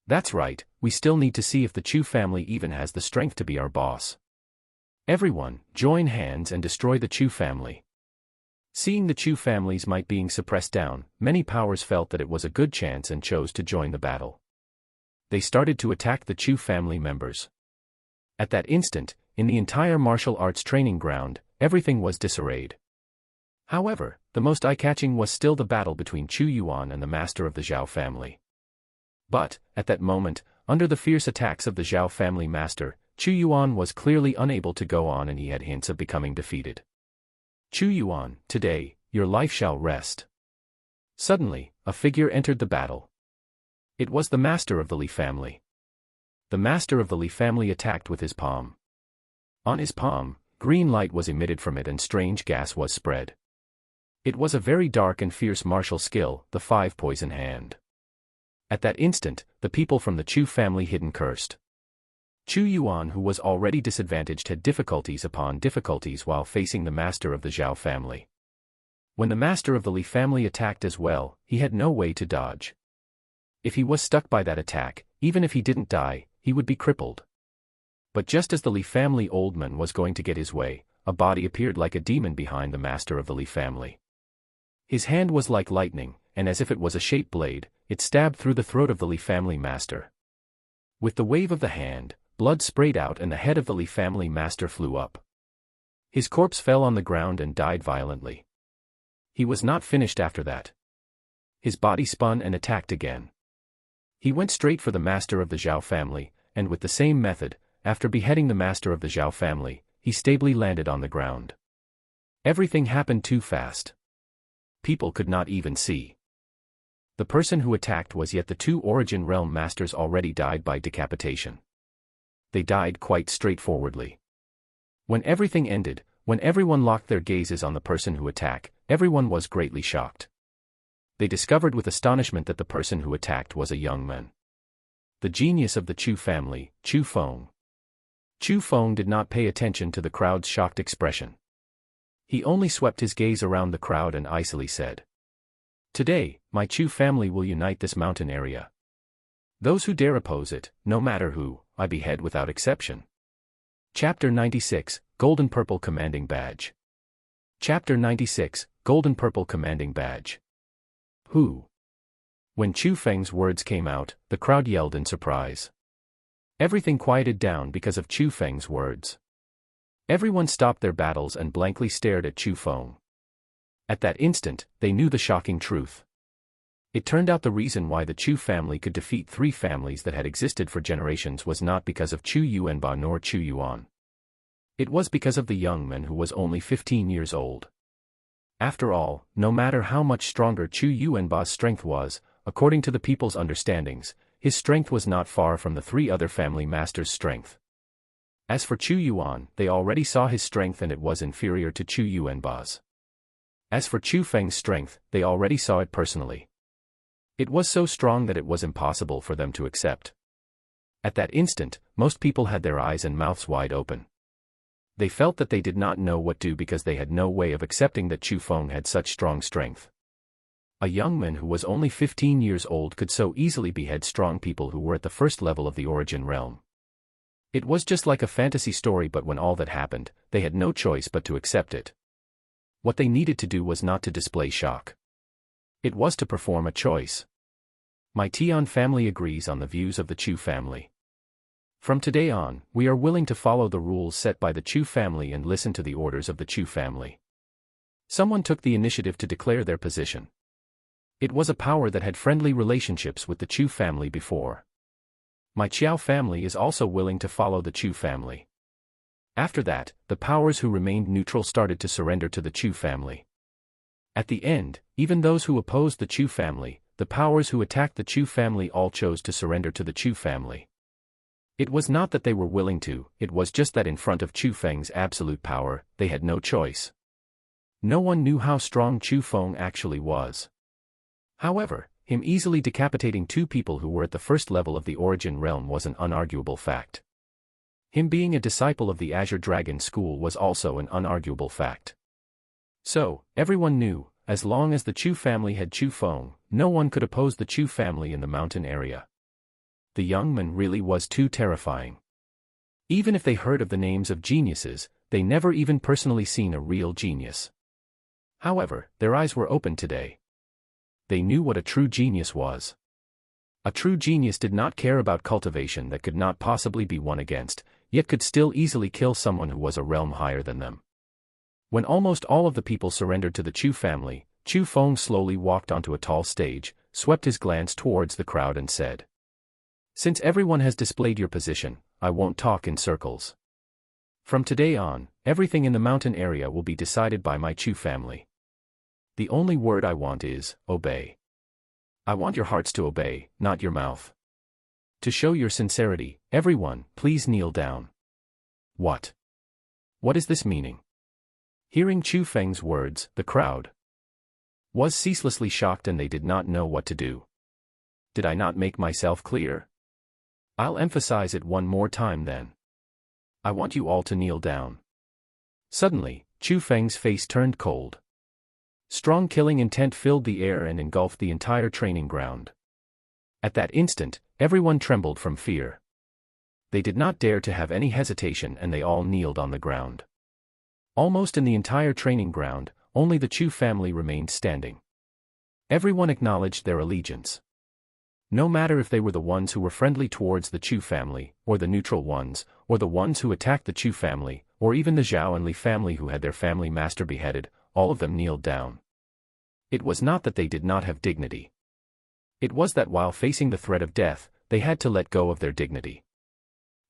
That's right, we still need to see if the Chu family even has the strength to be our boss. Everyone, join hands and destroy the Chu family. Seeing the Chu family's might being suppressed down, many powers felt that it was a good chance and chose to join the battle. They started to attack the Chu family members. At that instant, in the entire martial arts training ground, everything was disarrayed. However, the most eye-catching was still the battle between Chu Yuan and the master of the Zhao family. But, at that moment, under the fierce attacks of the Zhao family master, Chu Yuan was clearly unable to go on and he had hints of becoming defeated. Chu Yuan, today, your life shall rest. Suddenly, a figure entered the battle. It was the master of the Li family. The master of the Li family attacked with his palm. On his palm, green light was emitted from it and strange gas was spread. It was a very dark and fierce martial skill, the five poison hand. At that instant, the people from the Chu family hid and cursed. Chu Yuan, who was already disadvantaged, had difficulties upon difficulties while facing the master of the Zhao family. When the master of the Li family attacked as well, he had no way to dodge. If he was stuck by that attack, even if he didn't die, he would be crippled. But just as the Li family old man was going to get his way, a body appeared like a demon behind the master of the Li family. His hand was like lightning, and as if it was a shaped blade, it stabbed through the throat of the Li family master. With the wave of the hand, blood sprayed out and the head of the Li family master flew up. His corpse fell on the ground and died violently. He was not finished after that. His body spun and attacked again. He went straight for the master of the Zhao family, and with the same method, after beheading the master of the Zhao family, he stably landed on the ground. Everything happened too fast. People could not even see. The person who attacked was yet the two Origin Realm masters already died by decapitation. They died quite straightforwardly. When everything ended, when everyone locked their gazes on the person who attacked, everyone was greatly shocked. They discovered with astonishment that the person who attacked was a young man. The genius of the Chu family, Chu Feng. Chu Feng did not pay attention to the crowd's shocked expression. He only swept his gaze around the crowd and icily said, "Today, my Chu family will unite this mountain area. Those who dare oppose it, no matter who, I behead without exception." Chapter 96, Golden Purple Commanding Badge. Chapter 96, Golden Purple Commanding Badge. Who? When Chu Feng's words came out, the crowd yelled in surprise. Everything quieted down because of Chu Feng's words. Everyone stopped their battles and blankly stared at Chu Feng. At that instant, they knew the shocking truth. It turned out the reason why the Chu family could defeat three families that had existed for generations was not because of Chu Yuanba nor Chu Yuan. It was because of the young man who was only 15 years old. After all, no matter how much stronger Chu Yuanba's strength was, according to the people's understandings, his strength was not far from the three other family masters' strength. As for Chu Yuan, they already saw his strength and it was inferior to Chu Yuanba's. As for Chu Feng's strength, they already saw it personally. It was so strong that it was impossible for them to accept. At that instant, most people had their eyes and mouths wide open. They felt that they did not know what to do because they had no way of accepting that Chu Feng had such strong strength. A young man who was only 15 years old could so easily behead strong people who were at the first level of the Origin Realm. It was just like a fantasy story, but when all that happened, they had no choice but to accept it. What they needed to do was not to display shock. It was to perform a choice. My Tian family agrees on the views of the Chu family. From today on, we are willing to follow the rules set by the Chu family and listen to the orders of the Chu family. Someone took the initiative to declare their position. It was a power that had friendly relationships with the Chu family before. My Qiao family is also willing to follow the Chu family. After that, the powers who remained neutral started to surrender to the Chu family. At the end, even those who opposed the Chu family, the powers who attacked the Chu family all chose to surrender to the Chu family. It was not that they were willing to, it was just that in front of Chu Feng's absolute power, they had no choice. No one knew how strong Chu Feng actually was. However, him easily decapitating two people who were at the first level of the Origin Realm was an unarguable fact. Him being a disciple of the Azure Dragon School was also an unarguable fact. So, everyone knew, as long as the Chu family had Chu Feng, no one could oppose the Chu family in the mountain area. The young man really was too terrifying. Even if they heard of the names of geniuses, they never even personally seen a real genius. However, their eyes were open today. They knew what a true genius was. A true genius did not care about cultivation that could not possibly be won against, yet could still easily kill someone who was a realm higher than them. When almost all of the people surrendered to the Chu family, Chu Feng slowly walked onto a tall stage, swept his glance towards the crowd and said, "Since everyone has displayed your position, I won't talk in circles. From today on, everything in the mountain area will be decided by my Chu family. The only word I want is, obey. I want your hearts to obey, not your mouth. To show your sincerity, everyone, please kneel down." What? What is this meaning? Hearing Chu Feng's words, the crowd was ceaselessly shocked and they did not know what to do. Did I not make myself clear? I'll emphasize it one more time then. I want you all to kneel down. Suddenly, Chu Feng's face turned cold. Strong killing intent filled the air and engulfed the entire training ground. At that instant, everyone trembled from fear. They did not dare to have any hesitation and they all kneeled on the ground. Almost in the entire training ground, only the Chu family remained standing. Everyone acknowledged their allegiance. No matter if they were the ones who were friendly towards the Chu family, or the neutral ones, or the ones who attacked the Chu family, or even the Zhao and Li family who had their family master beheaded, all of them kneeled down. It was not that they did not have dignity. It was that while facing the threat of death, they had to let go of their dignity.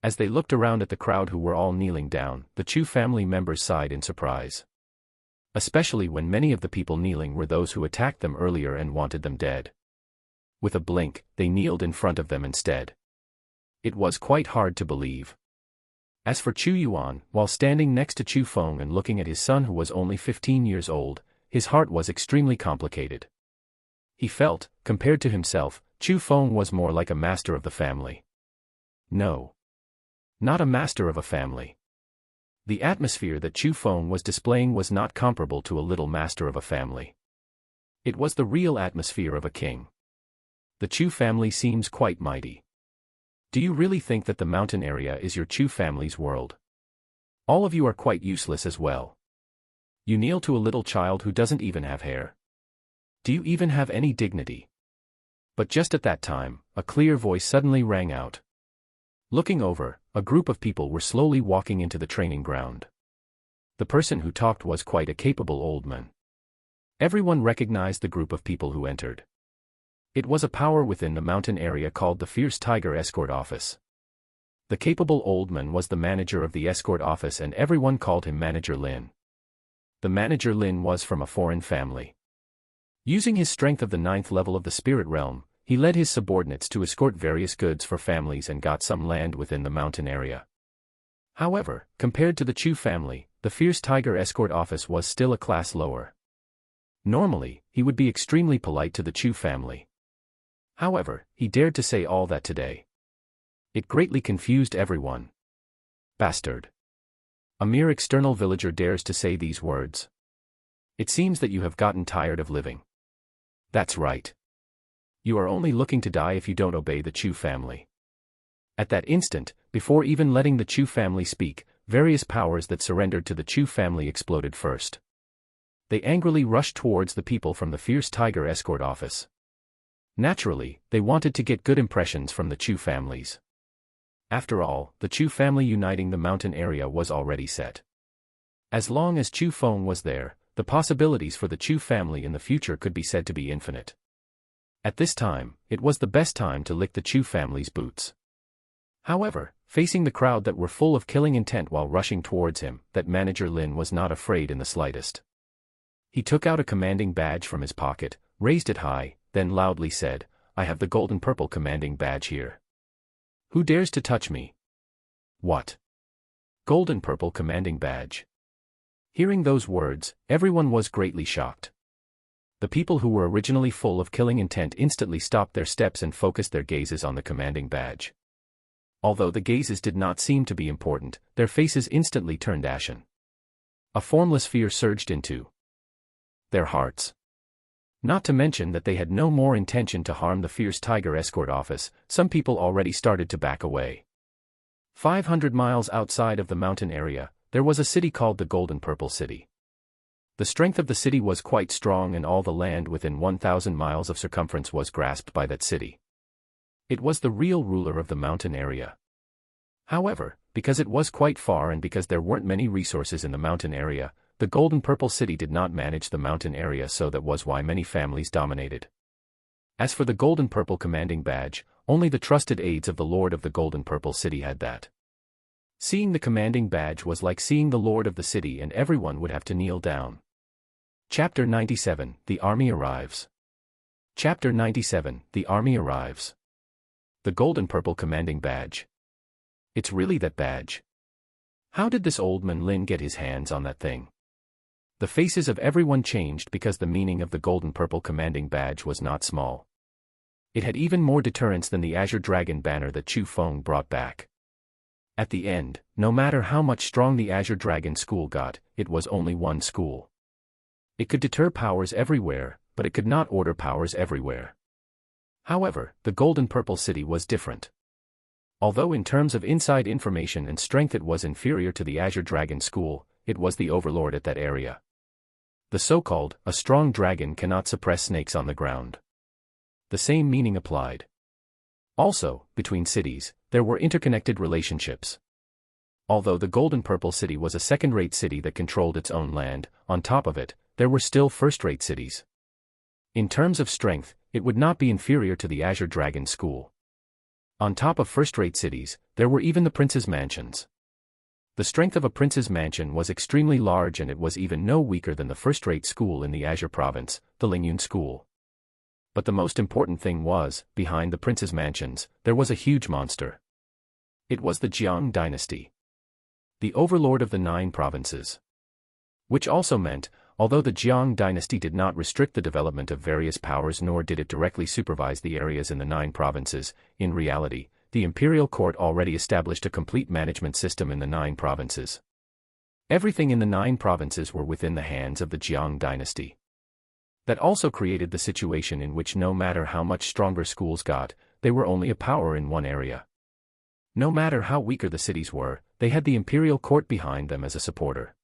As they looked around at the crowd who were all kneeling down, the Chu family members sighed in surprise. Especially when many of the people kneeling were those who attacked them earlier and wanted them dead. With a blink, they kneeled in front of them instead. It was quite hard to believe. As for Chu Yuan, while standing next to Chu Feng and looking at his son who was only 15 years old, his heart was extremely complicated. He felt, compared to himself, Chu Feng was more like a master of the family. No. Not a master of a family. The atmosphere that Chu Feng was displaying was not comparable to a little master of a family. It was the real atmosphere of a king. The Chu family seems quite mighty. Do you really think that the mountain area is your Chu family's world? All of you are quite useless as well. You kneel to a little child who doesn't even have hair. Do you even have any dignity? But just at that time, a clear voice suddenly rang out. Looking over, a group of people were slowly walking into the training ground. The person who talked was quite a capable old man. Everyone recognized the group of people who entered. It was a power within the mountain area called the Fierce Tiger Escort Office. The capable old man was the manager of the escort office and everyone called him Manager Lin. The Manager Lin was from a foreign family. Using his strength of the 9th level of the spirit realm, he led his subordinates to escort various goods for families and got some land within the mountain area. However, compared to the Chu family, the Fierce Tiger Escort Office was still a class lower. Normally, he would be extremely polite to the Chu family. However, he dared to say all that today. It greatly confused everyone. Bastard. A mere external villager dares to say these words. It seems that you have gotten tired of living. That's right. You are only looking to die if you don't obey the Chu family. At that instant, before even letting the Chu family speak, various powers that surrendered to the Chu family exploded first. They angrily rushed towards the people from the Fierce Tiger Escort Office. Naturally, they wanted to get good impressions from the Chu families. After all, the Chu family uniting the mountain area was already set. As long as Chu Feng was there, the possibilities for the Chu family in the future could be said to be infinite. At this time, it was the best time to lick the Chu family's boots. However, facing the crowd that were full of killing intent while rushing towards him, that Manager Lin was not afraid in the slightest. He took out a commanding badge from his pocket, raised it high, then loudly said, "I have the golden purple commanding badge here. Who dares to touch me?" What? Golden purple commanding badge? Hearing those words, everyone was greatly shocked. The people who were originally full of killing intent instantly stopped their steps and focused their gazes on the commanding badge. Although the gazes did not seem to be important, their faces instantly turned ashen. A formless fear surged into their hearts. Not to mention that they had no more intention to harm the fierce tiger escort office. Some people already started to back away. 500 miles outside of the mountain area, there was a city called the Golden Purple City. The strength of the city was quite strong, and all the land within 1,000 miles of circumference was grasped by that city. It was the real ruler of the mountain area. However, because it was quite far and because there weren't many resources in the mountain area, the Golden Purple City did not manage the mountain area, so that was why many families dominated. As for the Golden Purple commanding badge, only the trusted aides of the Lord of the Golden Purple City had that. Seeing the commanding badge was like seeing the Lord of the city, and everyone would have to kneel down. Chapter 97, The Army Arrives. Chapter 97, The Army Arrives. The Golden Purple commanding badge. It's really that badge. How did this old man Lin get his hands on that thing? The faces of everyone changed because the meaning of the Golden Purple commanding badge was not small. It had even more deterrence than the Azure Dragon banner that Chu Feng brought back. At the end, no matter how much strong the Azure Dragon school got, it was only one school. It could deter powers everywhere, but it could not order powers everywhere. However, the Golden Purple City was different. Although in terms of inside information and strength it was inferior to the Azure Dragon school, it was the overlord at that area. The so-called, a strong dragon cannot suppress snakes on the ground. The same meaning applied. Also, between cities, there were interconnected relationships. Although the Golden Purple City was a second-rate city that controlled its own land, on top of it, there were still first-rate cities. In terms of strength, it would not be inferior to the Azure Dragon school. On top of first-rate cities, there were even the prince's mansions. The strength of a prince's mansion was extremely large, and it was even no weaker than the first-rate school in the Azure province, the Lingyun school. But the most important thing was, behind the prince's mansions, there was a huge monster. It was the Jiang dynasty. The overlord of the 9 provinces. Which also meant, although the Jiang dynasty did not restrict the development of various powers nor did it directly supervise the areas in the 9 provinces, in reality, the imperial court already established a complete management system in the 9 provinces. Everything in the 9 provinces were within the hands of the Jiang dynasty. That also created the situation in which no matter how much stronger schools got, they were only a power in one area. No matter how weaker the cities were, they had the imperial court behind them as a supporter.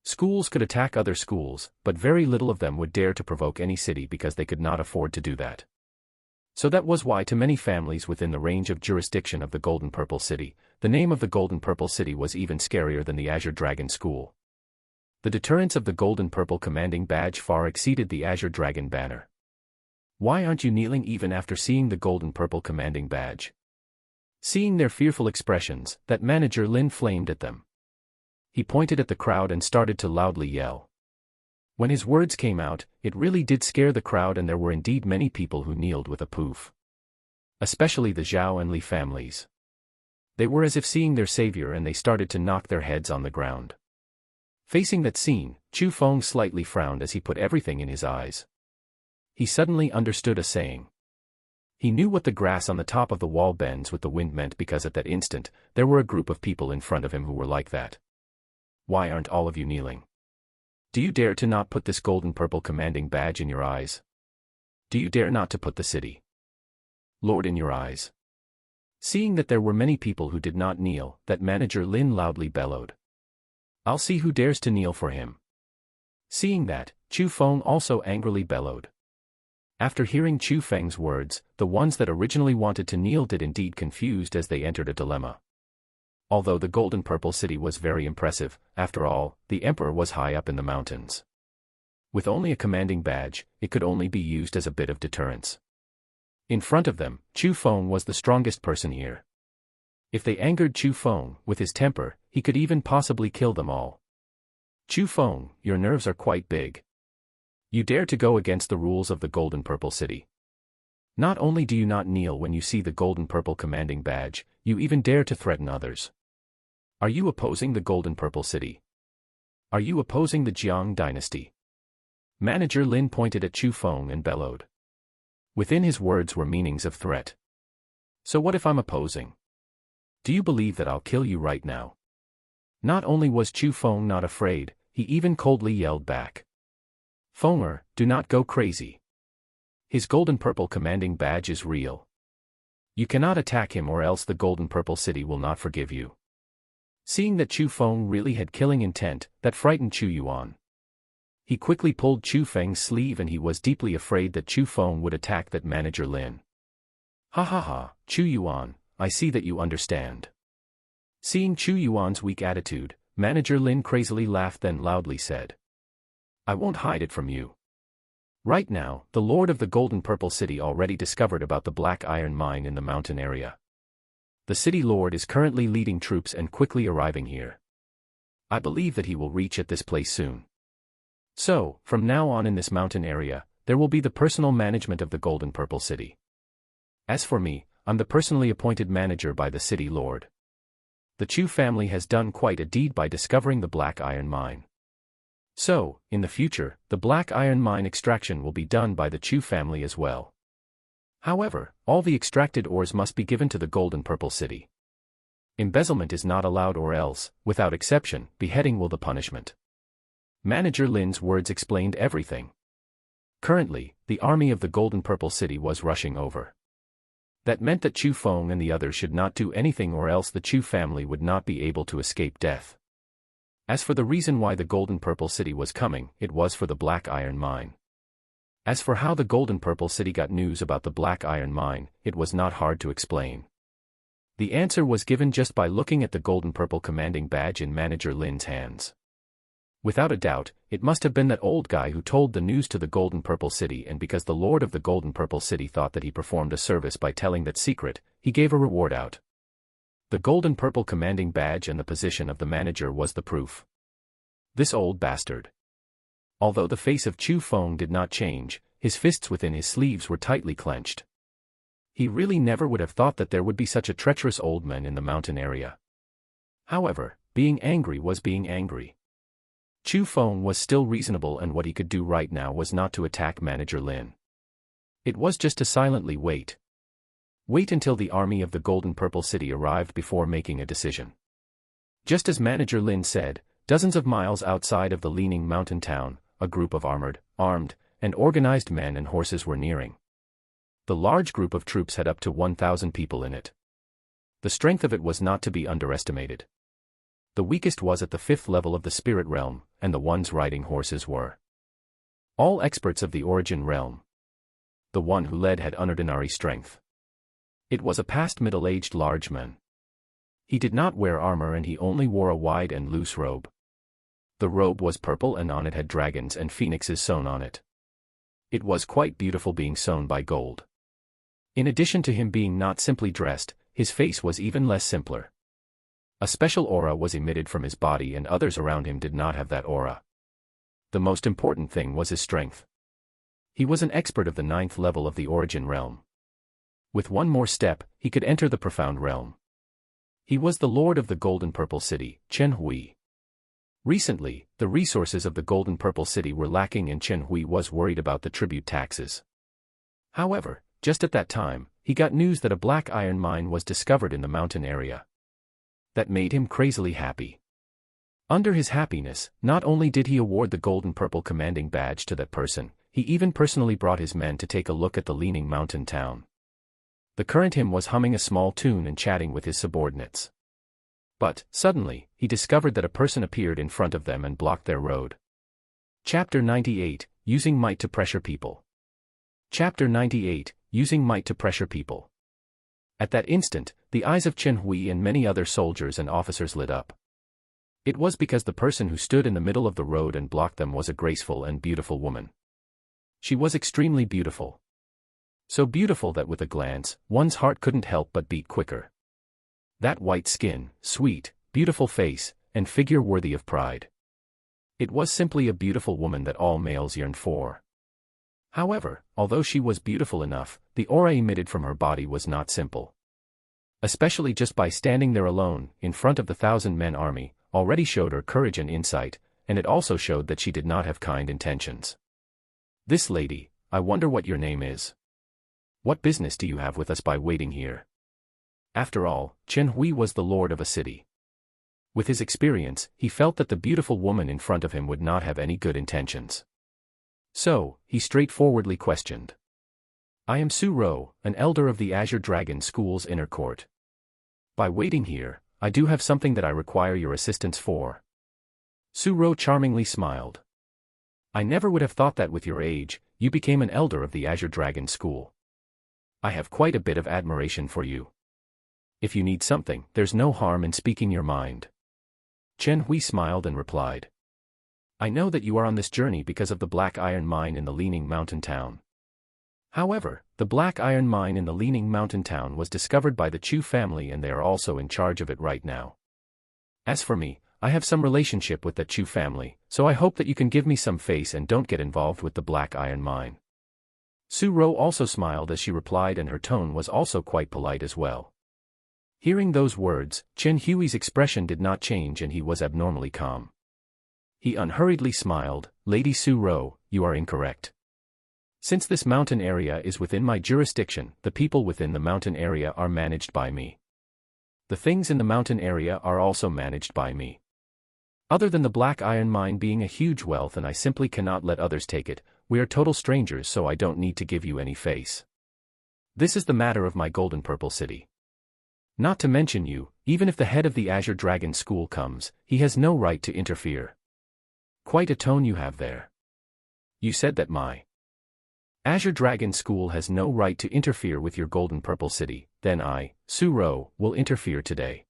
Schools could attack other schools, but very little of them would dare to provoke any city because they could not afford to do that. So that was why to many families within the range of jurisdiction of the Golden Purple City, the name of the Golden Purple City was even scarier than the Azure Dragon School. The deterrence of the Golden Purple commanding badge far exceeded the Azure Dragon banner. Why aren't you kneeling even after seeing the Golden Purple commanding badge? Seeing their fearful expressions, that manager Lin flamed at them. He pointed at the crowd and started to loudly yell. When his words came out, it really did scare the crowd, and there were indeed many people who kneeled with a poof. Especially the Zhao and Li families. They were as if seeing their savior, and they started to knock their heads on the ground. Facing that scene, Chu Feng slightly frowned as he put everything in his eyes. He suddenly understood a saying. He knew what the grass on the top of the wall bends with the wind meant, because at that instant, there were a group of people in front of him who were like that. Why aren't all of you kneeling? Do you dare to not put this Golden Purple commanding badge in your eyes? Do you dare not to put the city Lord in your eyes? Seeing that there were many people who did not kneel, that manager Lin loudly bellowed. I'll see who dares to kneel for him. Seeing that, Chu Feng also angrily bellowed. After hearing Chu Feng's words, the ones that originally wanted to kneel did indeed confused as they entered a dilemma. Although the Golden Purple City was very impressive, after all, the emperor was high up in the mountains. With only a commanding badge, it could only be used as a bit of deterrence. In front of them, Chu Feng was the strongest person here. If they angered Chu Feng, with his temper, he could even possibly kill them all. Chu Feng, your nerves are quite big. You dare to go against the rules of the Golden Purple City. Not only do you not kneel when you see the Golden Purple commanding badge, you even dare to threaten others. Are you opposing the Golden Purple City? Are you opposing the Jiang dynasty? Manager Lin pointed at Chu Feng and bellowed. Within his words were meanings of threat. So what if I'm opposing? Do you believe that I'll kill you right now? Not only was Chu Feng not afraid, he even coldly yelled back. Fonger, do not go crazy. His golden-purple commanding badge is real. You cannot attack him or else the golden-purple city will not forgive you. Seeing that Chu Feng really had killing intent, that frightened Chu Yuan. He quickly pulled Chu Feng's sleeve and he was deeply afraid that Chu Feng would attack that manager Lin. Ha ha ha, Chu Yuan, I see that you understand. Seeing Chu Yuan's weak attitude, manager Lin crazily laughed then loudly said. I won't hide it from you. Right now, the Lord of the Golden Purple City already discovered about the Black Iron Mine in the mountain area. The city lord is currently leading troops and quickly arriving here. I believe that he will reach at this place soon. So, from now on in this mountain area, there will be the personal management of the Golden Purple City. As for me, I'm the personally appointed manager by the city lord. The Chu family has done quite a deed by discovering the Black Iron Mine. So, in the future, the Black Iron Mine extraction will be done by the Chu family as well. However, all the extracted ores must be given to the Golden Purple City. Embezzlement is not allowed or else, without exception, beheading will be the punishment. Manager Lin's words explained everything. Currently, the army of the Golden Purple City was rushing over. That meant that Chu Feng and the others should not do anything or else the Chu family would not be able to escape death. As for the reason why the Golden Purple City was coming, it was for the Black Iron Mine. As for how the Golden Purple City got news about the Black Iron Mine, it was not hard to explain. The answer was given just by looking at the Golden Purple commanding badge in Manager Lin's hands. Without a doubt, it must have been that old guy who told the news to the Golden Purple City, and because the Lord of the Golden Purple City thought that he performed a service by telling that secret, he gave a reward out. The Golden Purple commanding badge and the position of the manager was the proof. This old bastard. Although the face of Chu Feng did not change, his fists within his sleeves were tightly clenched. He really never would have thought that there would be such a treacherous old man in the mountain area. However, being angry was being angry. Chu Feng was still reasonable and what he could do right now was not to attack Manager Lin. It was just to silently wait. Wait until the army of the Golden Purple City arrived before making a decision. Just as Manager Lin said, dozens of miles outside of the leaning mountain town, a group of armed, and organized men and horses were nearing. The large group of troops had up to 1,000 people in it. The strength of it was not to be underestimated. The weakest was at the 5th level of the spirit realm, and the ones riding horses were all experts of the origin realm. The one who led had unordinary strength. It was a past middle-aged large man. He did not wear armor and he only wore a wide and loose robe. The robe was purple and on it had dragons and phoenixes sewn on it. It was quite beautiful being sewn by gold. In addition to him being not simply dressed, his face was even less simpler. A special aura was emitted from his body and others around him did not have that aura. The most important thing was his strength. He was an expert of the 9th level of the origin realm. With one more step, he could enter the profound realm. He was the Lord of the Golden Purple City, Chen Hui. Recently, the resources of the Golden Purple City were lacking and Chen Hui was worried about the tribute taxes. However, just at that time, he got news that a black iron mine was discovered in the mountain area. That made him crazily happy. Under his happiness, not only did he award the Golden Purple commanding badge to that person, he even personally brought his men to take a look at the leaning mountain town. The current him was humming a small tune and chatting with his subordinates. But, suddenly, he discovered that a person appeared in front of them and blocked their road. Chapter 98, Using Might to Pressure People. Chapter 98, Using Might to Pressure People. At that instant, the eyes of Chen Hui and many other soldiers and officers lit up. It was because the person who stood in the middle of the road and blocked them was a graceful and beautiful woman. She was extremely beautiful. So beautiful that with a glance, one's heart couldn't help but beat quicker. That white skin, sweet, beautiful face, and figure worthy of pride. It was simply a beautiful woman that all males yearned for. However, although she was beautiful enough, the aura emitted from her body was not simple. Especially just by standing there alone, in front of the 1,000-man army, already showed her courage and insight, and it also showed that she did not have kind intentions. This lady, I wonder what your name is. What business do you have with us by waiting here? After all, Chen Hui was the lord of a city. With his experience, he felt that the beautiful woman in front of him would not have any good intentions. So, he straightforwardly questioned. I am Su-ro, an elder of the Azure Dragon School's inner court. By waiting here, I do have something that I require your assistance for. Su-ro charmingly smiled. I never would have thought that with your age, you became an elder of the Azure Dragon School. I have quite a bit of admiration for you. If you need something, there's no harm in speaking your mind. Chen Hui smiled and replied. I know that you are on this journey because of the Black Iron Mine in the Leaning Mountain Town. However, the Black Iron Mine in the Leaning Mountain Town was discovered by the Chu family and they are also in charge of it right now. As for me, I have some relationship with the Chu family, so I hope that you can give me some face and don't get involved with the Black Iron Mine. Su-ro also smiled as she replied and her tone was also quite polite as well. Hearing those words, Chen Hui's expression did not change and he was abnormally calm. He unhurriedly smiled, Lady Su-ro, you are incorrect. Since this mountain area is within my jurisdiction, the people within the mountain area are managed by me. The things in the mountain area are also managed by me. Other than the Black Iron Mine being a huge wealth and I simply cannot let others take it, we are total strangers so I don't need to give you any face. This is the matter of my Golden Purple City. Not to mention you, even if the head of the Azure Dragon School comes, he has no right to interfere. Quite a tone you have there. You said that my Azure Dragon School has no right to interfere with your Golden Purple City, then I, Su-ro, will interfere today.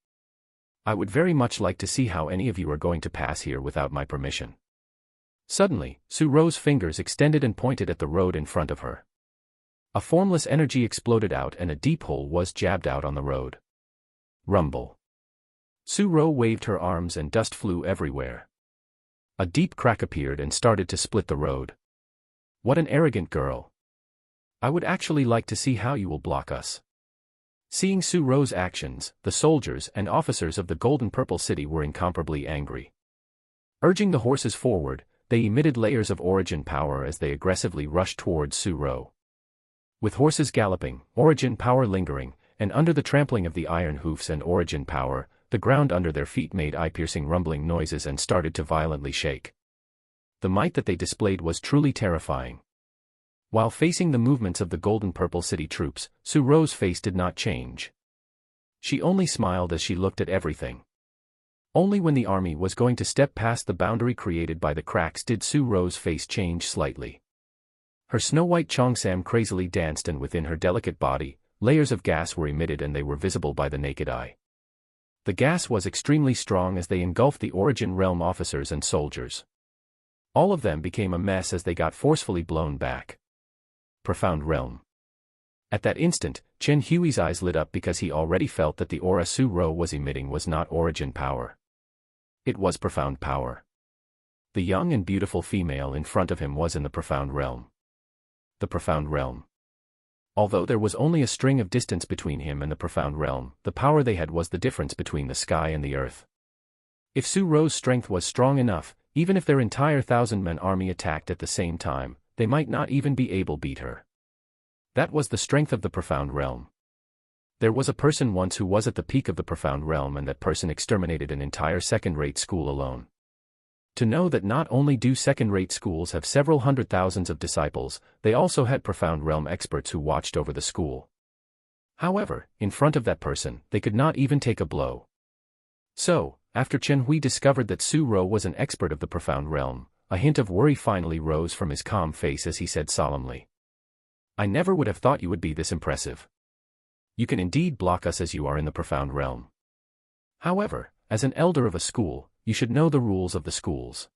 I would very much like to see how any of you are going to pass here without my permission. Suddenly, Su-ro's fingers extended and pointed at the road in front of her. A formless energy exploded out and a deep hole was jabbed out on the road. Rumble. Su-ro waved her arms and dust flew everywhere. A deep crack appeared and started to split the road. What an arrogant girl. I would actually like to see how you will block us. Seeing Su-ro's actions, the soldiers and officers of the Golden Purple City were incomparably angry. Urging the horses forward, they emitted layers of origin power as they aggressively rushed towards Su-ro. With horses galloping, origin power lingering, and under the trampling of the iron hoofs and origin power, the ground under their feet made eye-piercing rumbling noises and started to violently shake. The might that they displayed was truly terrifying. While facing the movements of the Golden Purple City troops, Su-ro's face did not change. She only smiled as she looked at everything. Only when the army was going to step past the boundary created by the cracks did Su-ro's face change slightly. Her snow-white cheongsam crazily danced and within her delicate body, layers of gas were emitted and they were visible by the naked eye. The gas was extremely strong as they engulfed the Origin Realm officers and soldiers. All of them became a mess as they got forcefully blown back. Profound Realm. At that instant, Chen Hui's eyes lit up because he already felt that the aura Su-ro was emitting was not origin power. It was profound power. The young and beautiful female in front of him was in the Profound Realm. The Profound Realm. Although there was only a string of distance between him and the Profound Realm, the power they had was the difference between the sky and the earth. If Su-ro's strength was strong enough, even if their entire 1,000-man army attacked at the same time, they might not even be able to beat her. That was the strength of the Profound Realm. There was a person once who was at the peak of the Profound Realm and that person exterminated an entire second-rate school alone. To know that not only do second-rate schools have several hundred thousands of disciples, they also had Profound Realm experts who watched over the school. However, in front of that person, they could not even take a blow. So, after Chen Hui discovered that Su-ro was an expert of the Profound Realm, a hint of worry finally rose from his calm face as he said solemnly. I never would have thought you would be this impressive. You can indeed block us as you are in the Profound Realm. However, as an elder of a school, you should know the rules of the schools.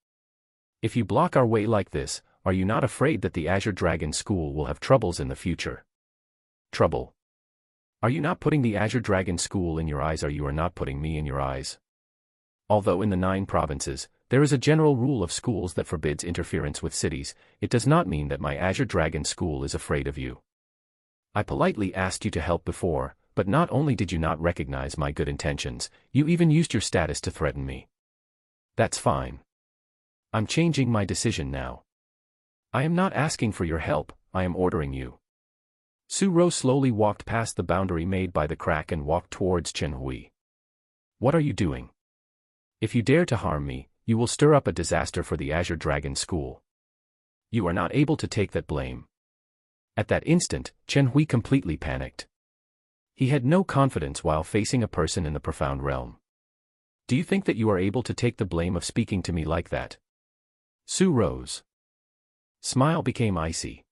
If you block our way like this, are you not afraid that the Azure Dragon School will have troubles in the future? Trouble. Are you not putting the Azure Dragon School in your eyes? Are you not putting me in your eyes? Although in the 9 provinces, there is a general rule of schools that forbids interference with cities, it does not mean that my Azure Dragon School is afraid of you. I politely asked you to help before, but not only did you not recognize my good intentions, you even used your status to threaten me. That's fine. I'm changing my decision now. I am not asking for your help, I am ordering you. Su-ro slowly walked past the boundary made by the crack and walked towards Chen Hui. What are you doing? If you dare to harm me, you will stir up a disaster for the Azure Dragon School. You are not able to take that blame. At that instant, Chen Hui completely panicked. He had no confidence while facing a person in the profound realm. Do you think that you are able to take the blame of speaking to me like that? Su rose. Smile became icy.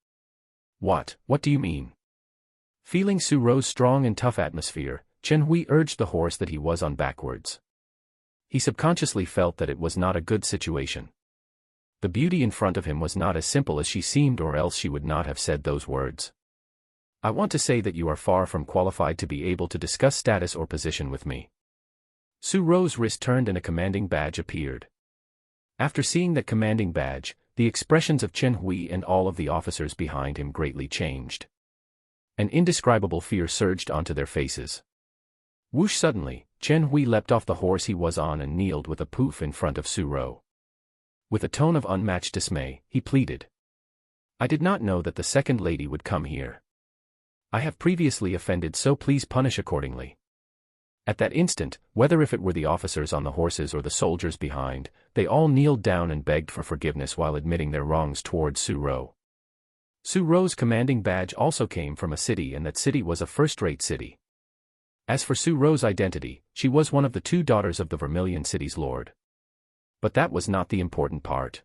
What do you mean? Feeling Su Ro's strong and tough atmosphere, Chen Hui urged the horse that he was on backwards. He subconsciously felt that it was not a good situation. The beauty in front of him was not as simple as she seemed, or else she would not have said those words. I want to say that you are far from qualified to be able to discuss status or position with me. Su Ro's wrist turned and a commanding badge appeared. After seeing that commanding badge, the expressions of Chen Hui and all of the officers behind him greatly changed. An indescribable fear surged onto their faces. Whoosh! Suddenly, Chen Hui leapt off the horse he was on and kneeled with a poof in front of Su Ro. With a tone of unmatched dismay, he pleaded. I did not know that the second lady would come here. I have previously offended, so please punish accordingly. At that instant, whether if it were the officers on the horses or the soldiers behind, they all kneeled down and begged for forgiveness while admitting their wrongs towards Su Ro. Su Ro's commanding badge also came from a city, and that city was a first-rate city. As for Su Ro's identity, she was one of the 2 daughters of the Vermilion City's lord. But that was not the important part.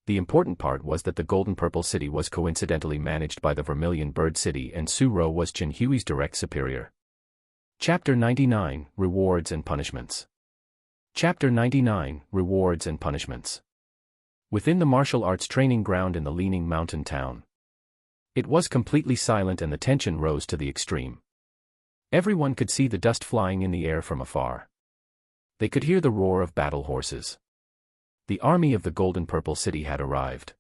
The important part was that the Golden Purple City was coincidentally managed by the Vermilion Bird City, and Su Ro was Chen Hui's direct superior. Chapter 99, Rewards and Punishments. Chapter 99, Rewards and Punishments. Within the martial arts training ground in the leaning mountain town. It was completely silent, and the tension rose to the extreme. Everyone could see the dust flying in the air from afar. They could hear the roar of battle horses. The army of the Golden Purple City had arrived.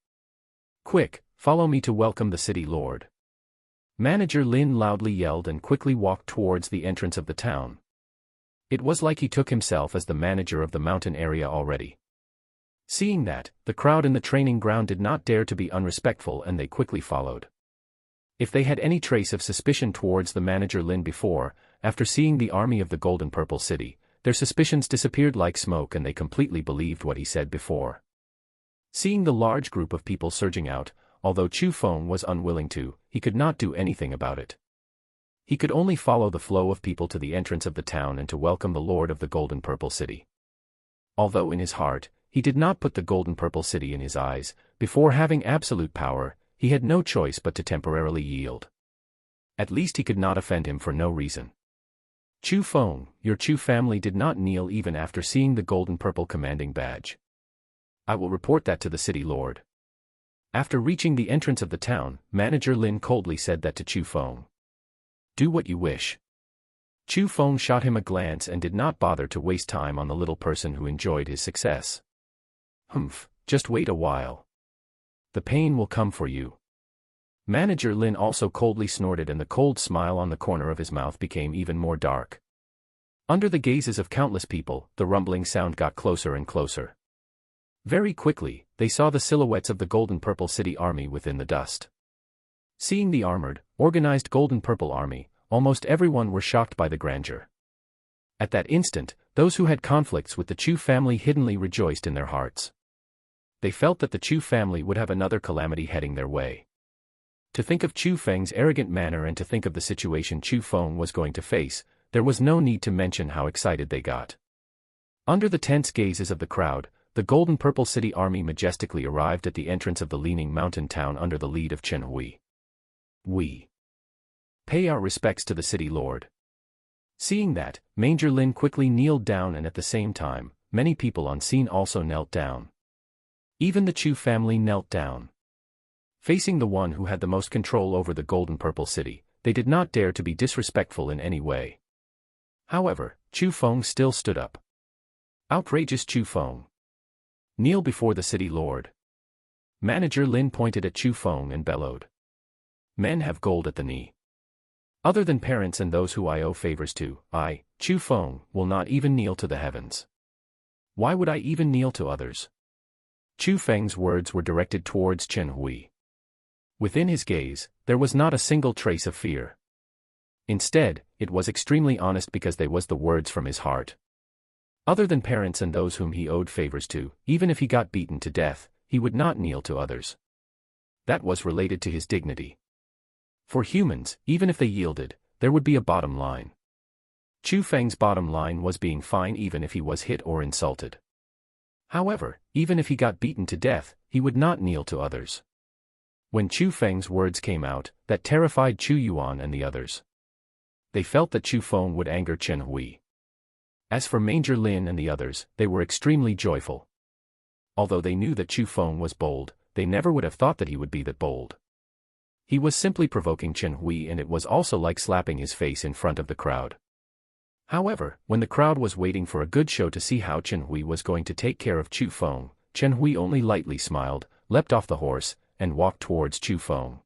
Quick, follow me to welcome the city lord. Manager Lin loudly yelled and quickly walked towards the entrance of the town. It was like he took himself as the manager of the mountain area already. Seeing that, the crowd in the training ground did not dare to be unrespectful, and they quickly followed. If they had any trace of suspicion towards the manager Lin before, after seeing the army of the Golden Purple City, their suspicions disappeared like smoke, and they completely believed what he said before. Seeing the large group of people surging out, although Chu Feng was unwilling to, he could not do anything about it. He could only follow the flow of people to the entrance of the town and to welcome the lord of the Golden Purple City. Although in his heart, he did not put the Golden Purple City in his eyes, before having absolute power, he had no choice but to temporarily yield. At least he could not offend him for no reason. Chu Feng, your Chu family did not kneel even after seeing the Golden Purple commanding badge. I will report that to the city lord. After reaching the entrance of the town, Manager Lin coldly said that to Chu Feng. Do what you wish. Chu Feng shot him a glance and did not bother to waste time on the little person who enjoyed his success. Humph, just wait a while. The pain will come for you. Manager Lin also coldly snorted, and the cold smile on the corner of his mouth became even more dark. Under the gazes of countless people, the rumbling sound got closer and closer. Very quickly, they saw the silhouettes of the Golden Purple City army within the dust. Seeing the armored, organized Golden Purple army, almost everyone were shocked by the grandeur. At that instant, those who had conflicts with the Chu family hiddenly rejoiced in their hearts. They felt that the Chu family would have another calamity heading their way. To think of Chu Feng's arrogant manner and to think of the situation Chu Feng was going to face, there was no need to mention how excited they got. Under the tense gazes of the crowd, the Golden Purple City army majestically arrived at the entrance of the leaning mountain town under the lead of Chen Hui. We pay our respects to the city lord. Seeing that, Manager Lin quickly kneeled down, and at the same time, many people on scene also knelt down. Even the Chu family knelt down. Facing the one who had the most control over the Golden Purple City, they did not dare to be disrespectful in any way. However, Chu Feng still stood up. Outrageous Chu Feng! Kneel before the city lord. Manager Lin pointed at Chu Feng and bellowed. Men have gold at the knee. Other than parents and those who I owe favors to, I, Chu Feng, will not even kneel to the heavens. Why would I even kneel to others? Chu Feng's words were directed towards Chen Hui. Within his gaze, there was not a single trace of fear. Instead, it was extremely honest, because they was the words from his heart. Other than parents and those whom he owed favors to, even if he got beaten to death, he would not kneel to others. That was related to his dignity. For humans, even if they yielded, there would be a bottom line. Chu Feng's bottom line was being fine even if he was hit or insulted. However, even if he got beaten to death, he would not kneel to others. When Chu Feng's words came out, that terrified Chu Yuan and the others. They felt that Chu Feng would anger Chen Hui. As for Manager Lin and the others, they were extremely joyful. Although they knew that Chu Feng was bold, they never would have thought that he would be that bold. He was simply provoking Chen Hui, and it was also like slapping his face in front of the crowd. However, when the crowd was waiting for a good show to see how Chen Hui was going to take care of Chu Feng, Chen Hui only lightly smiled, leapt off the horse, and walked towards Chu Feng.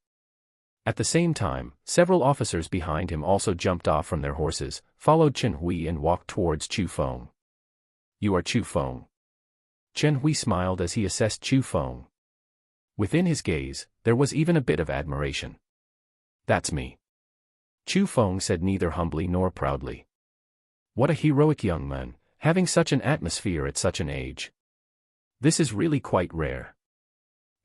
At the same time, several officers behind him also jumped off from their horses, followed Chen Hui and walked towards Chu Feng. "You are Chu Feng." Chen Hui smiled as he assessed Chu Feng. Within his gaze, there was even a bit of admiration. "That's me." Chu Feng said, neither humbly nor proudly. What a heroic young man, having such an atmosphere at such an age. This is really quite rare.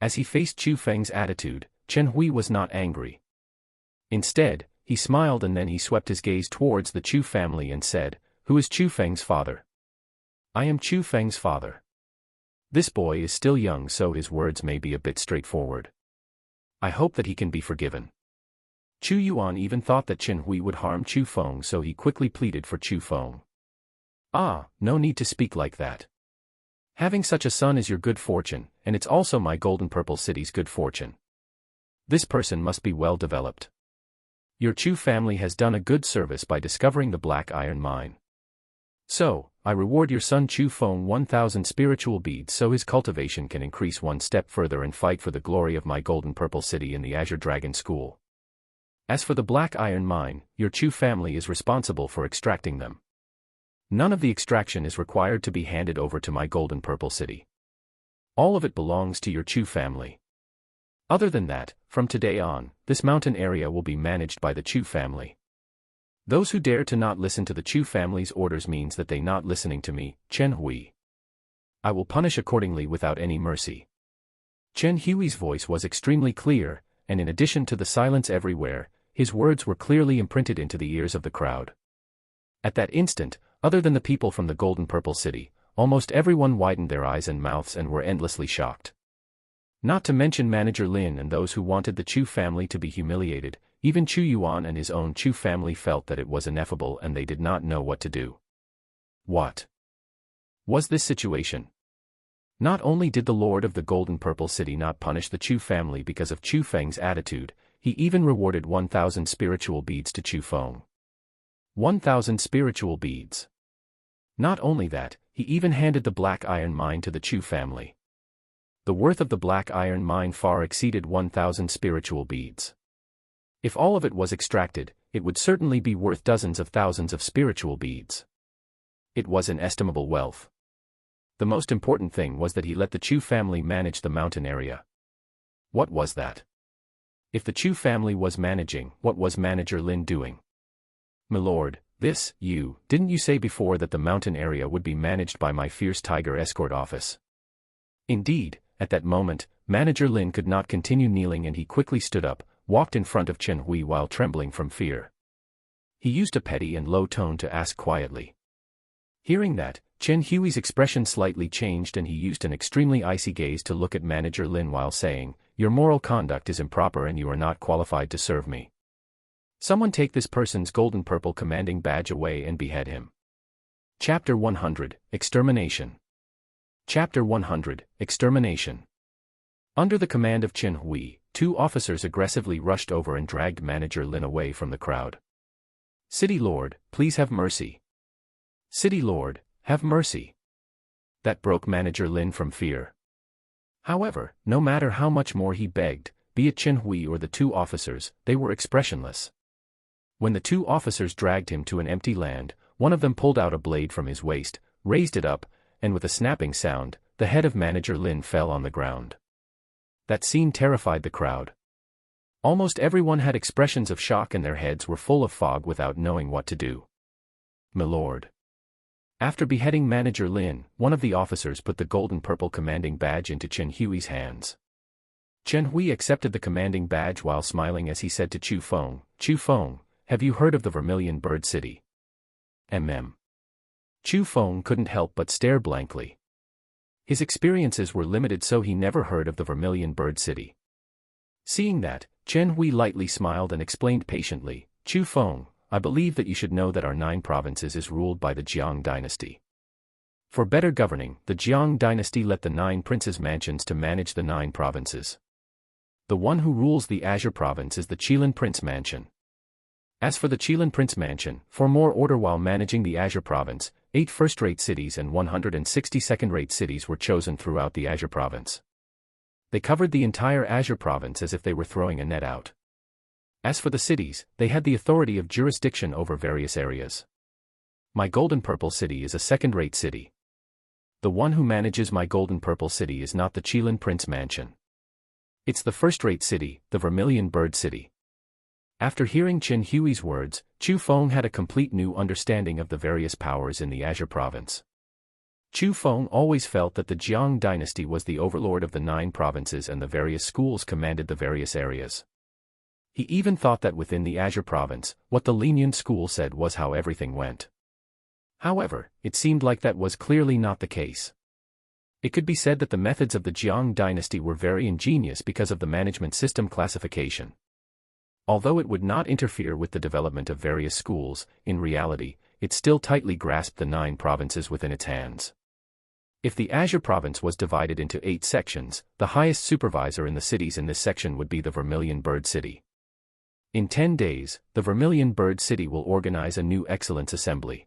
As he faced Chu Feng's attitude, Chen Hui was not angry. Instead, he smiled, and then he swept his gaze towards the Chu family and said, "Who is Chu Feng's father?" "I am Chu Feng's father." This boy is still young, so his words may be a bit straightforward. I hope that he can be forgiven. Chu Yuan even thought that Chen Hui would harm Chu Feng, so he quickly pleaded for Chu Feng. "Ah, no need to speak like that. Having such a son is your good fortune, and it's also my Golden Purple City's good fortune. This person must be well developed. Your Chu family has done a good service by discovering the Black Iron Mine. So, I reward your son Chu Feng 1,000 spiritual beads so his cultivation can increase one step further and fight for the glory of my Golden Purple City in the Azure Dragon School. As for the Black Iron Mine, your Chu family is responsible for extracting them. None of the extraction is required to be handed over to my Golden Purple City. All of it belongs to your Chu family. Other than that, from today on, this mountain area will be managed by the Chu family. Those who dare to not listen to the Chu family's orders means that they not listening to me, Chen Hui. I will punish accordingly without any mercy." Chen Hui's voice was extremely clear, and in addition to the silence everywhere, his words were clearly imprinted into the ears of the crowd. At that instant, other than the people from the Golden Purple City, almost everyone widened their eyes and mouths and were endlessly shocked. Not to mention Manager Lin and those who wanted the Chu family to be humiliated, even Chu Yuan and his own Chu family felt that it was ineffable and they did not know what to do. What was this situation? Not only did the Lord of the Golden Purple City not punish the Chu family because of Chu Feng's attitude, he even rewarded 1,000 spiritual beads to Chu Feng. 1,000 spiritual beads. Not only that, he even handed the Black Iron Mine to the Chu family. The worth of the Black Iron Mine far exceeded 1,000 spiritual beads. If all of it was extracted, it would certainly be worth dozens of thousands of spiritual beads. It was inestimable wealth. The most important thing was that he let the Chu family manage the mountain area. What was that? If the Chu family was managing, what was Manager Lin doing? "My lord, didn't you say before that the mountain area would be managed by my Fierce Tiger Escort Office?" Indeed, at that moment, Manager Lin could not continue kneeling and he quickly stood up, walked in front of Chen Hui while trembling from fear. He used a petty and low tone to ask quietly. Hearing that, Chen Hui's expression slightly changed and he used an extremely icy gaze to look at Manager Lin while saying, "Your moral conduct is improper and you are not qualified to serve me. Someone take this person's golden purple commanding badge away and behead him." Chapter 100, Extermination. Chapter 100, Extermination. Under the command of Chen Hui, 2 officers aggressively rushed over and dragged Manager Lin away from the crowd. "City Lord, please have mercy. City Lord, have mercy." That broke Manager Lin from fear. However, no matter how much more he begged, be it Chen Hui or the 2 officers, they were expressionless. When the 2 officers dragged him to an empty land, one of them pulled out a blade from his waist, raised it up, and with a snapping sound, the head of Manager Lin fell on the ground. That scene terrified the crowd. Almost everyone had expressions of shock and their heads were full of fog without knowing what to do. "My lord." After beheading Manager Lin, one of the officers put the golden purple commanding badge into Chen Hui's hands. Chen Hui accepted the commanding badge while smiling as he said to Chu Feng, "Chu Feng, have you heard of the Vermilion Bird City?" Chu Feng couldn't help but stare blankly. His experiences were limited, so he never heard of the Vermilion Bird City. Seeing that, Chen Hui lightly smiled and explained patiently, "Chu Feng, I believe that you should know that our 9 provinces is ruled by the Jiang dynasty. For better governing, the Jiang dynasty let the 9 princes' mansions to manage the 9 provinces. The one who rules the Azure province is the Qilin Prince Mansion. As for the Qilin Prince Mansion, for more order while managing the Azure province, 8 first-rate cities and 160 second-rate cities were chosen throughout the Azure province. They covered the entire Azure province as if they were throwing a net out. As for the cities, they had the authority of jurisdiction over various areas. My Golden Purple City is a second-rate city. The one who manages my Golden Purple City is not the Qilin Prince Mansion. It's the first-rate city, the Vermilion Bird City." After hearing Chen Hui's words, Chu Feng had a complete new understanding of the various powers in the Azure province. Chu Feng always felt that the Jiang dynasty was the overlord of the 9 provinces and the various schools commanded the various areas. He even thought that within the Azure province, what the Linyun school said was how everything went. However, it seemed like that was clearly not the case. It could be said that the methods of the Jiang dynasty were very ingenious because of the management system classification. Although it would not interfere with the development of various schools, in reality, it still tightly grasped the 9 provinces within its hands. If the Azure province was divided into 8 sections, the highest supervisor in the cities in this section would be the Vermilion Bird City. In 10 days, the Vermilion Bird City will organize a new Excellence Assembly.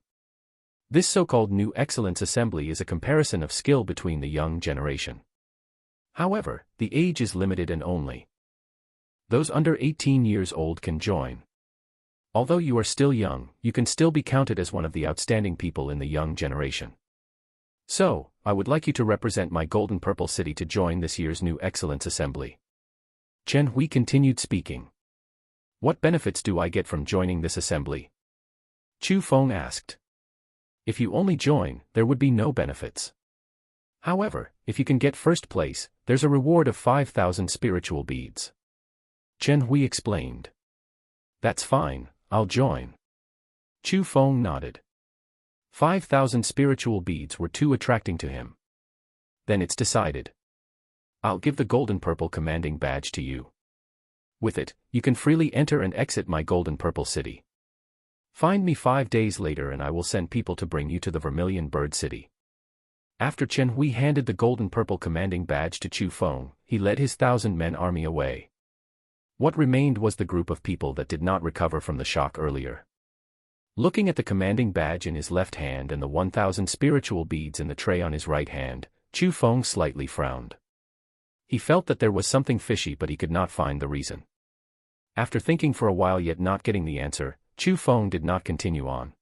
This so-called New Excellence Assembly is a comparison of skill between the young generation. However, the age is limited and only those under 18 years old can join. Although you are still young, you can still be counted as one of the outstanding people in the young generation. So, I would like you to represent my Golden Purple City to join this year's New Excellence Assembly." Chen Hui continued speaking. "What benefits do I get from joining this assembly?" Chu Feng asked. "If you only join, there would be no benefits. However, if you can get first place, there's a reward of 5,000 spiritual beads." Chen Hui explained. "That's fine, I'll join." Chu Feng nodded. 5,000 spiritual beads were too attracting to him. "Then it's decided. I'll give the Golden Purple commanding badge to you. With it, you can freely enter and exit my Golden Purple City. Find me 5 days later and I will send people to bring you to the Vermilion Bird City." After Chen Hui handed the Golden Purple commanding badge to Chu Feng, he led his 1,000-men army away. What remained was the group of people that did not recover from the shock earlier. Looking at the commanding badge in his left hand and the 1,000 spiritual beads in the tray on his right hand, Chu Feng slightly frowned. He felt that there was something fishy, but he could not find the reason. After thinking for a while yet not getting the answer, Chu Feng did not continue on.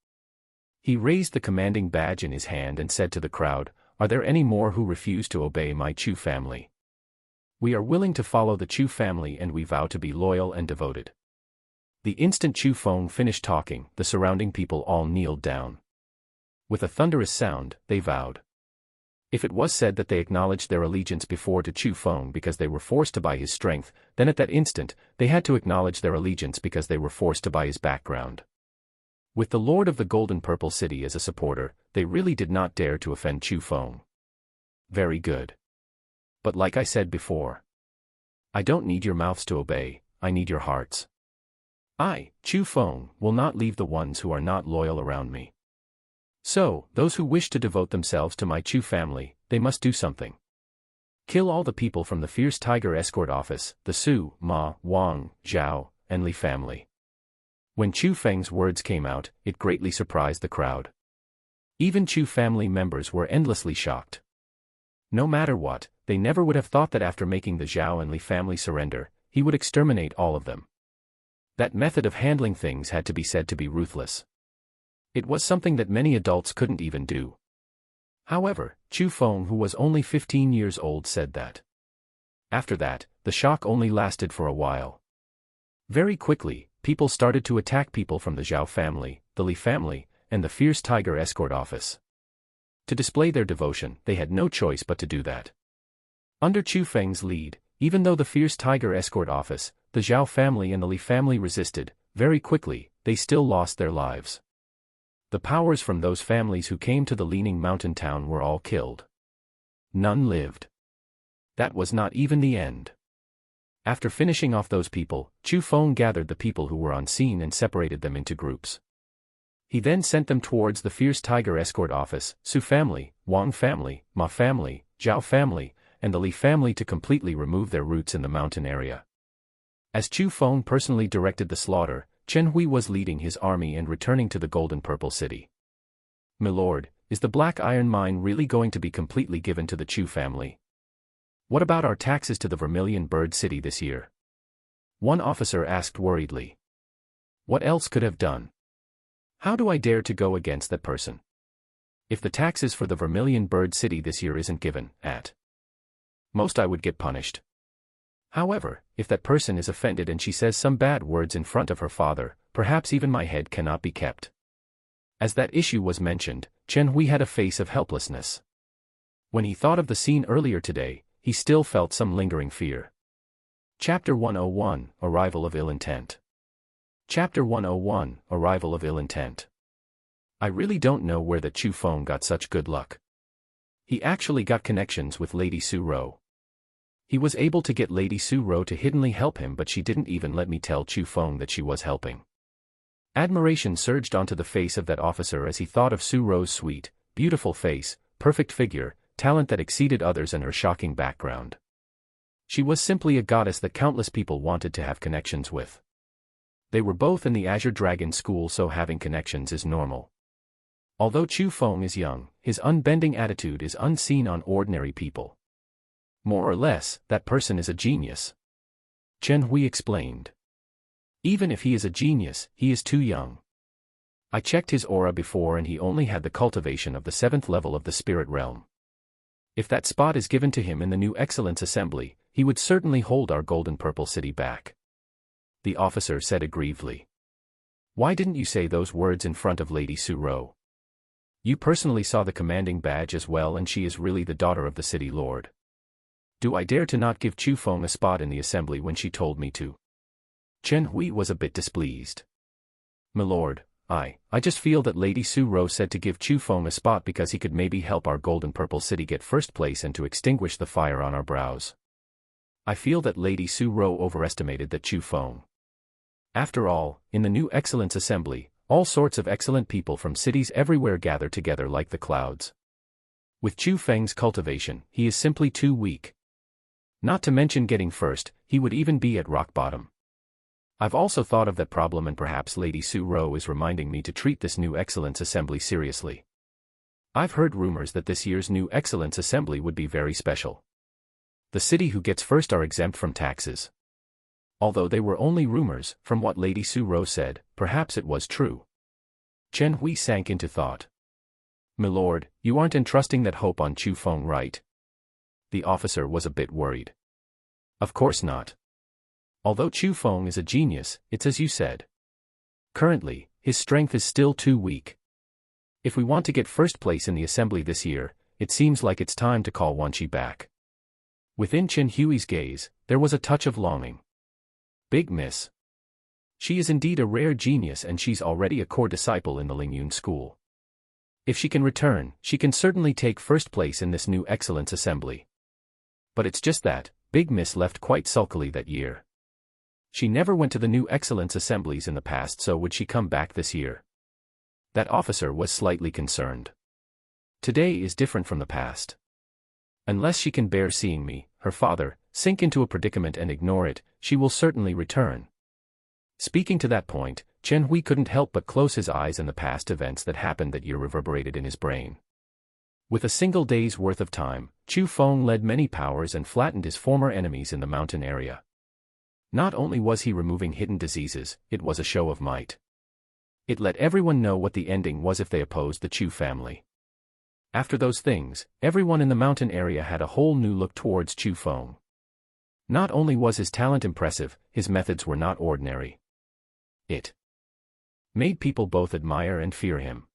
He raised the commanding badge in his hand and said to the crowd, "Are there any more who refuse to obey my Chu family? We are willing to follow the Chu family and we vow to be loyal and devoted." The instant Chu Feng finished talking, the surrounding people all kneeled down. With a thunderous sound, they vowed. If it was said that they acknowledged their allegiance before to Chu Feng because they were forced to by his strength, then at that instant, they had to acknowledge their allegiance because they were forced to by his background. With the Lord of the Golden Purple City as a supporter, they really did not dare to offend Chu Feng. Very good. But like I said before, I don't need your mouths to obey, I need your hearts. I, Chu Feng, will not leave the ones who are not loyal around me. So, those who wish to devote themselves to my Chu family, they must do something. Kill all the people from the Fierce Tiger Escort Office, the Su, Ma, Wang, Zhao, and Li family. When Chu Feng's words came out, it greatly surprised the crowd. Even Chu family members were endlessly shocked. No matter what, they never would have thought that after making the Zhao and Li family surrender, he would exterminate all of them. That method of handling things had to be said to be ruthless. It was something that many adults couldn't even do. However, Chu Feng, who was only 15 years old, said that. After that, the shock only lasted for a while. Very quickly, people started to attack people from the Zhao family, the Li family, and the Fierce Tiger Escort Office. To display their devotion, they had no choice but to do that. Under Chu Feng's lead, Even though the fierce tiger escort office, the Zhao family and the Li family resisted, very quickly, they still lost their lives. The powers from those families who came to the leaning mountain town were all killed. None lived. That was not even the end. After finishing off those people, Chu Feng gathered the people who were on scene and separated them into groups. He then sent them towards the fierce tiger escort office, Su family, Wang family, Ma family, Zhao family, and the Li family to completely remove their roots in the mountain area. As Chu Feng personally directed the slaughter, Chen Hui was leading his army and returning to the Golden Purple City. "Milord, is the Black Iron Mine really going to be completely given to the Chu family? What about our taxes to the Vermilion Bird City this year?" One officer asked worriedly. "What else could have done? How do I dare to go against that person? If the taxes for the Vermilion Bird City this year isn't given, at most I would get punished. However, if that person is offended and she says some bad words in front of her father, perhaps even my head cannot be kept." As that issue was mentioned, Chen Hui had a face of helplessness. When he thought of the scene earlier today, he still felt some lingering fear. Chapter 101, Arrival of Ill Intent. Chapter 101, Arrival of Ill Intent. I really don't know where that Chu Feng got such good luck. He actually got connections with Lady Su Ro. He was able to get Lady Su Ro to hiddenly help him, but she didn't even let me tell Chu Feng that she was helping. Admiration surged onto the face of that officer as he thought of Su Ro's sweet, beautiful face, perfect figure, talent that exceeded others and her shocking background. She was simply a goddess that countless people wanted to have connections with. They were both in the Azure Dragon School, so having connections is normal. Although Chu Feng is young, his unbending attitude is unseen on ordinary people. More or less, that person is a genius. Chen Hui explained. Even if he is a genius, he is too young. I checked his aura before and he only had the cultivation of the 7th level of the spirit realm. If that spot is given to him in the new Excellence Assembly, he would certainly hold our Golden Purple City back. The officer said aggrievedly. Why didn't you say those words in front of Lady Su Ro? You personally saw the commanding badge as well, and she is really the daughter of the city lord. Do I dare to not give Chu Feng a spot in the assembly when she told me to? Chen Hui was a bit displeased. Milord, I just feel that Lady Su Ro said to give Chu Feng a spot because he could maybe help our Golden Purple City get first place and to extinguish the fire on our brows. I feel that Lady Su Ro overestimated that Chu Feng. After all, in the new Excellence Assembly, all sorts of excellent people from cities everywhere gather together like the clouds. With Chu Feng's cultivation, he is simply too weak. Not to mention getting first, he would even be at rock bottom. I've also thought of that problem, and perhaps Lady Su Ro is reminding me to treat this new Excellence Assembly seriously. I've heard rumors that this year's new Excellence Assembly would be very special. The city who gets first are exempt from taxes. Although they were only rumors, from what Lady Su Ro said, perhaps it was true. Chen Hui sank into thought. Milord, you aren't entrusting that hope on Chu Feng, right? The officer was a bit worried. Of course not. Although Chu Feng is a genius, it's as you said. Currently, his strength is still too weak. If we want to get first place in the assembly this year, it seems like it's time to call Wanqi back. Within Chen Hui's gaze, there was a touch of longing. Big miss. She is indeed a rare genius, and she's already a core disciple in the Lingyun school. If she can return, she can certainly take first place in this new Excellence Assembly. But it's just that, Big Miss left quite sulkily that year. She never went to the new Excellence Assemblies in the past, so would she come back this year? That officer was slightly concerned. Today is different from the past. Unless she can bear seeing me, her father, sink into a predicament and ignore it, she will certainly return. Speaking to that point, Chen Hui couldn't help but close his eyes, and the past events that happened that year reverberated in his brain. With a single day's worth of time, Chu Feng led many powers and flattened his former enemies in the mountain area. Not only was he removing hidden diseases, it was a show of might. It let everyone know what the ending was if they opposed the Chu family. After those things, everyone in the mountain area had a whole new look towards Chu Feng. Not only was his talent impressive, his methods were not ordinary. It made people both admire and fear him.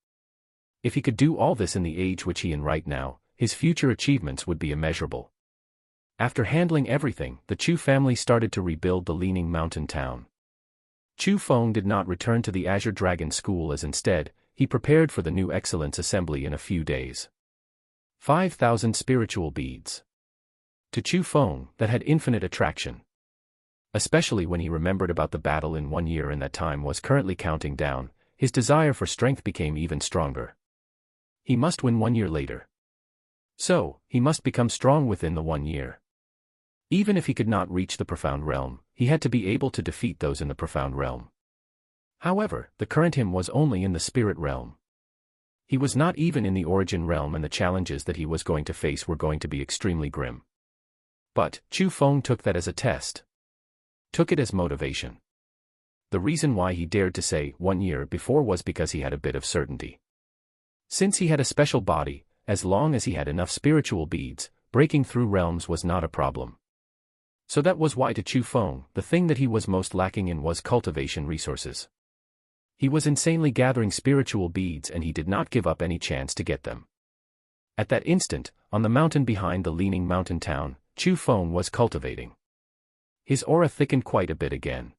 If he could do all this in the age which he in right now, his future achievements would be immeasurable. After handling everything, the Chu family started to rebuild the leaning mountain town. Chu Feng did not return to the Azure Dragon School as instead, he prepared for the new Excellence Assembly in a few days. 5,000 spiritual beads. To Chu Feng, that had infinite attraction. Especially when he remembered about the battle in 1 year and that time was currently counting down, his desire for strength became even stronger. He must win 1 year later. So, he must become strong within the 1 year. Even if he could not reach the profound realm, he had to be able to defeat those in the profound realm. However, the current him was only in the spirit realm. He was not even in the origin realm, and the challenges that he was going to face were going to be extremely grim. But, Chu Feng took that as a test. Took it as motivation. The reason why he dared to say 1 year before was because he had a bit of certainty. Since he had a special body, as long as he had enough spiritual beads, breaking through realms was not a problem. So that was why to Chu Feng, the thing that he was most lacking in was cultivation resources. He was insanely gathering spiritual beads and he did not give up any chance to get them. At that instant, on the mountain behind the leaning mountain town, Chu Feng was cultivating. His aura thickened quite a bit again.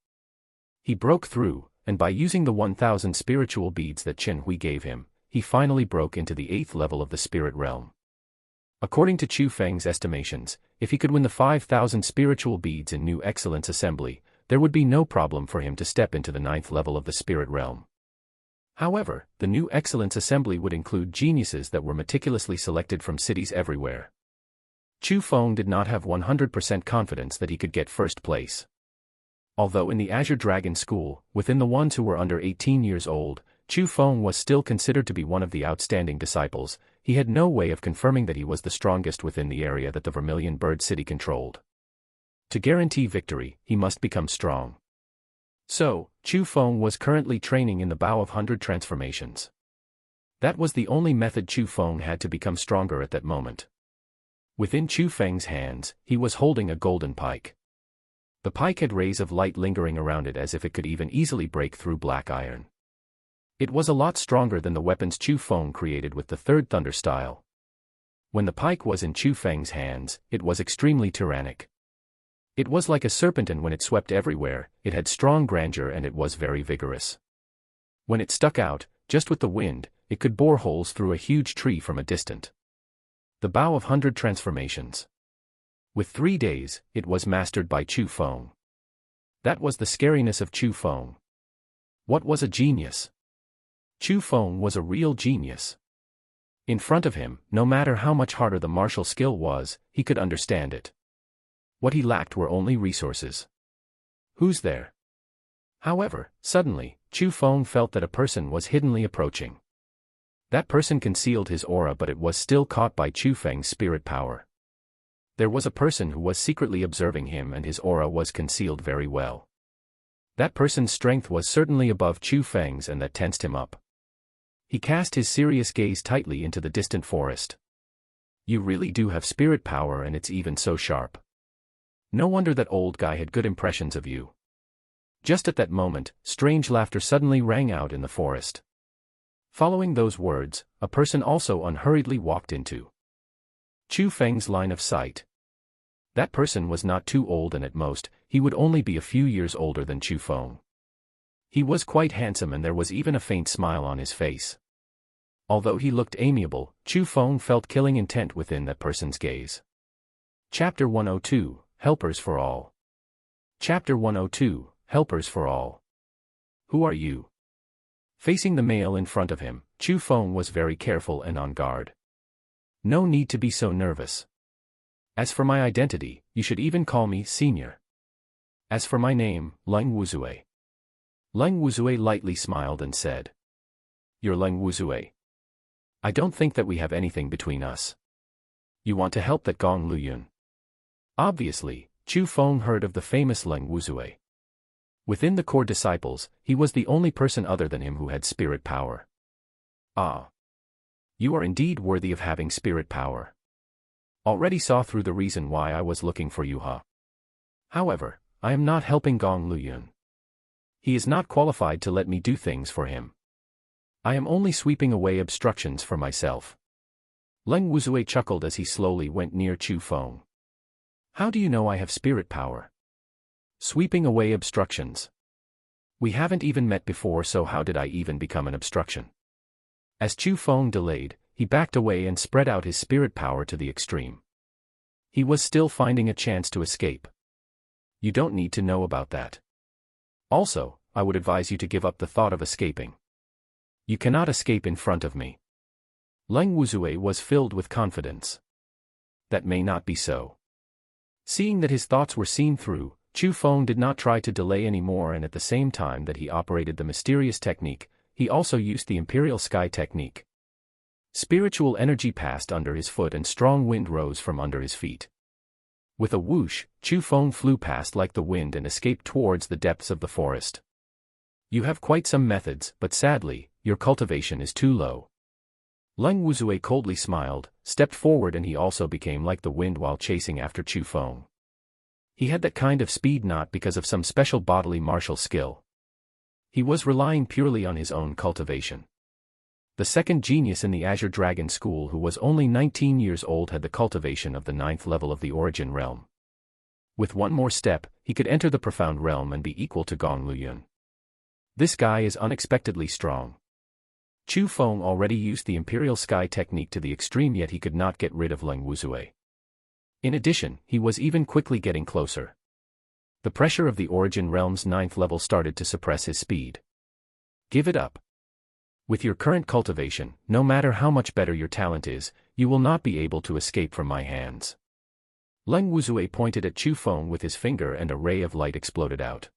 He broke through, and by using the 1,000 spiritual beads that Chen Hui gave him, he finally broke into the 8th level of the spirit realm. According to Chu Feng's estimations, if he could win the 5,000 spiritual beads in New Excellence Assembly, there would be no problem for him to step into the 9th level of the spirit realm. However, the New Excellence Assembly would include geniuses that were meticulously selected from cities everywhere. Chu Feng did not have 100% confidence that he could get first place. Although in the Azure Dragon School, within the ones who were under 18 years old, Chu Feng was still considered to be one of the outstanding disciples, he had no way of confirming that he was the strongest within the area that the Vermilion Bird City controlled. To guarantee victory, he must become strong. So, Chu Feng was currently training in the Bow of 100 Transformations. That was the only method Chu Feng had to become stronger at that moment. Within Chu Feng's hands, he was holding a golden pike. The pike had rays of light lingering around it as if it could even easily break through black iron. It was a lot stronger than the weapons Chu Feng created with the Third Thunder style. When the pike was in Chu Feng's hands, it was extremely tyrannic. It was like a serpent, and when it swept everywhere, it had strong grandeur and it was very vigorous. When it stuck out, just with the wind, it could bore holes through a huge tree from a distance. The Bow of 100 Transformations. With 3 days, it was mastered by Chu Feng. That was the scariness of Chu Feng. What was a genius? Chu Feng was a real genius. In front of him, no matter how much harder the martial skill was, he could understand it. What he lacked were only resources. Who's there? However, suddenly, Chu Feng felt that a person was hiddenly approaching. That person concealed his aura, but it was still caught by Chu Feng's spirit power. There was a person who was secretly observing him and his aura was concealed very well. That person's strength was certainly above Chu Feng's and that tensed him up. He cast his serious gaze tightly into the distant forest. You really do have spirit power, and it's even so sharp. No wonder that old guy had good impressions of you. Just at that moment, strange laughter suddenly rang out in the forest. Following those words, a person also unhurriedly walked into Chu Feng's line of sight. That person was not too old, and at most, he would only be a few years older than Chu Feng. He was quite handsome and there was even a faint smile on his face. Although he looked amiable, Chu Feng felt killing intent within that person's gaze. Chapter 102, Helpers for All. Chapter 102, Helpers for All. Who are you? Facing the male in front of him, Chu Feng was very careful and on guard. No need to be so nervous. As for my identity, you should even call me Senior. As for my name, Leng Wuzue. Leng Wuzue lightly smiled and said, You're Leng Wuzue. I don't think that we have anything between us. You want to help that Gong Luyun. Obviously, Chu Feng heard of the famous Leng Wuzue. Within the core disciples, he was the only person other than him who had spirit power. Ah. You are indeed worthy of having spirit power. Already saw through the reason why I was looking for you, huh? However, I am not helping Gong Luyun. He is not qualified to let me do things for him. I am only sweeping away obstructions for myself. Leng Wuzue chuckled as he slowly went near Chu Feng. How do you know I have spirit power? Sweeping away obstructions. We haven't even met before, so how did I even become an obstruction? As Chu Feng delayed, he backed away and spread out his spirit power to the extreme. He was still finding a chance to escape. You don't need to know about that. Also, I would advise you to give up the thought of escaping. You cannot escape in front of me. Leng Wuzue was filled with confidence. That may not be so. Seeing that his thoughts were seen through, Chu Feng did not try to delay anymore, and at the same time that he operated the mysterious technique, he also used the Imperial Sky technique. Spiritual energy passed under his foot and strong wind rose from under his feet. With a whoosh, Chu Feng flew past like the wind and escaped towards the depths of the forest. You have quite some methods, but sadly, your cultivation is too low. Leng Wuzue coldly smiled, stepped forward, and he also became like the wind while chasing after Chu Feng. He had that kind of speed not because of some special bodily martial skill. He was relying purely on his own cultivation. The second genius in the Azure Dragon School, who was only 19 years old, had the cultivation of the 9th level of the Origin Realm. With one more step, he could enter the Profound Realm and be equal to Gong Luyun. This guy is unexpectedly strong. Chu Feng already used the Imperial Sky technique to the extreme, yet he could not get rid of Leng Wuzue. In addition, he was even quickly getting closer. The pressure of the Origin Realm's 9th level started to suppress his speed. Give it up. With your current cultivation, no matter how much better your talent is, you will not be able to escape from my hands. Leng Wuzue pointed at Chu Feng with his finger, and a ray of light exploded out.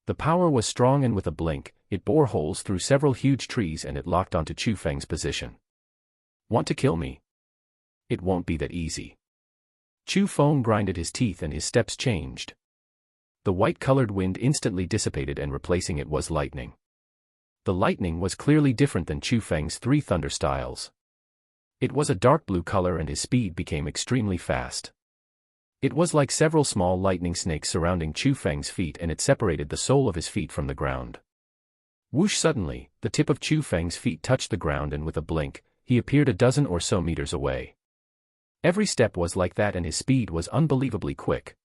The power was strong, and with a blink, it bore holes through several huge trees and it locked onto Chu Feng's position. Want to kill me? It won't be that easy. Chu Feng grinded his teeth and his steps changed. The white-colored wind instantly dissipated, and replacing it was lightning. The lightning was clearly different than Chu Feng's 3 thunder styles. It was a dark blue color, and his speed became extremely fast. It was like several small lightning snakes surrounding Chu Feng's feet, and it separated the sole of his feet from the ground. Whoosh! Suddenly, the tip of Chu Feng's feet touched the ground, and with a blink, he appeared a dozen or so meters away. Every step was like that, and his speed was unbelievably quick.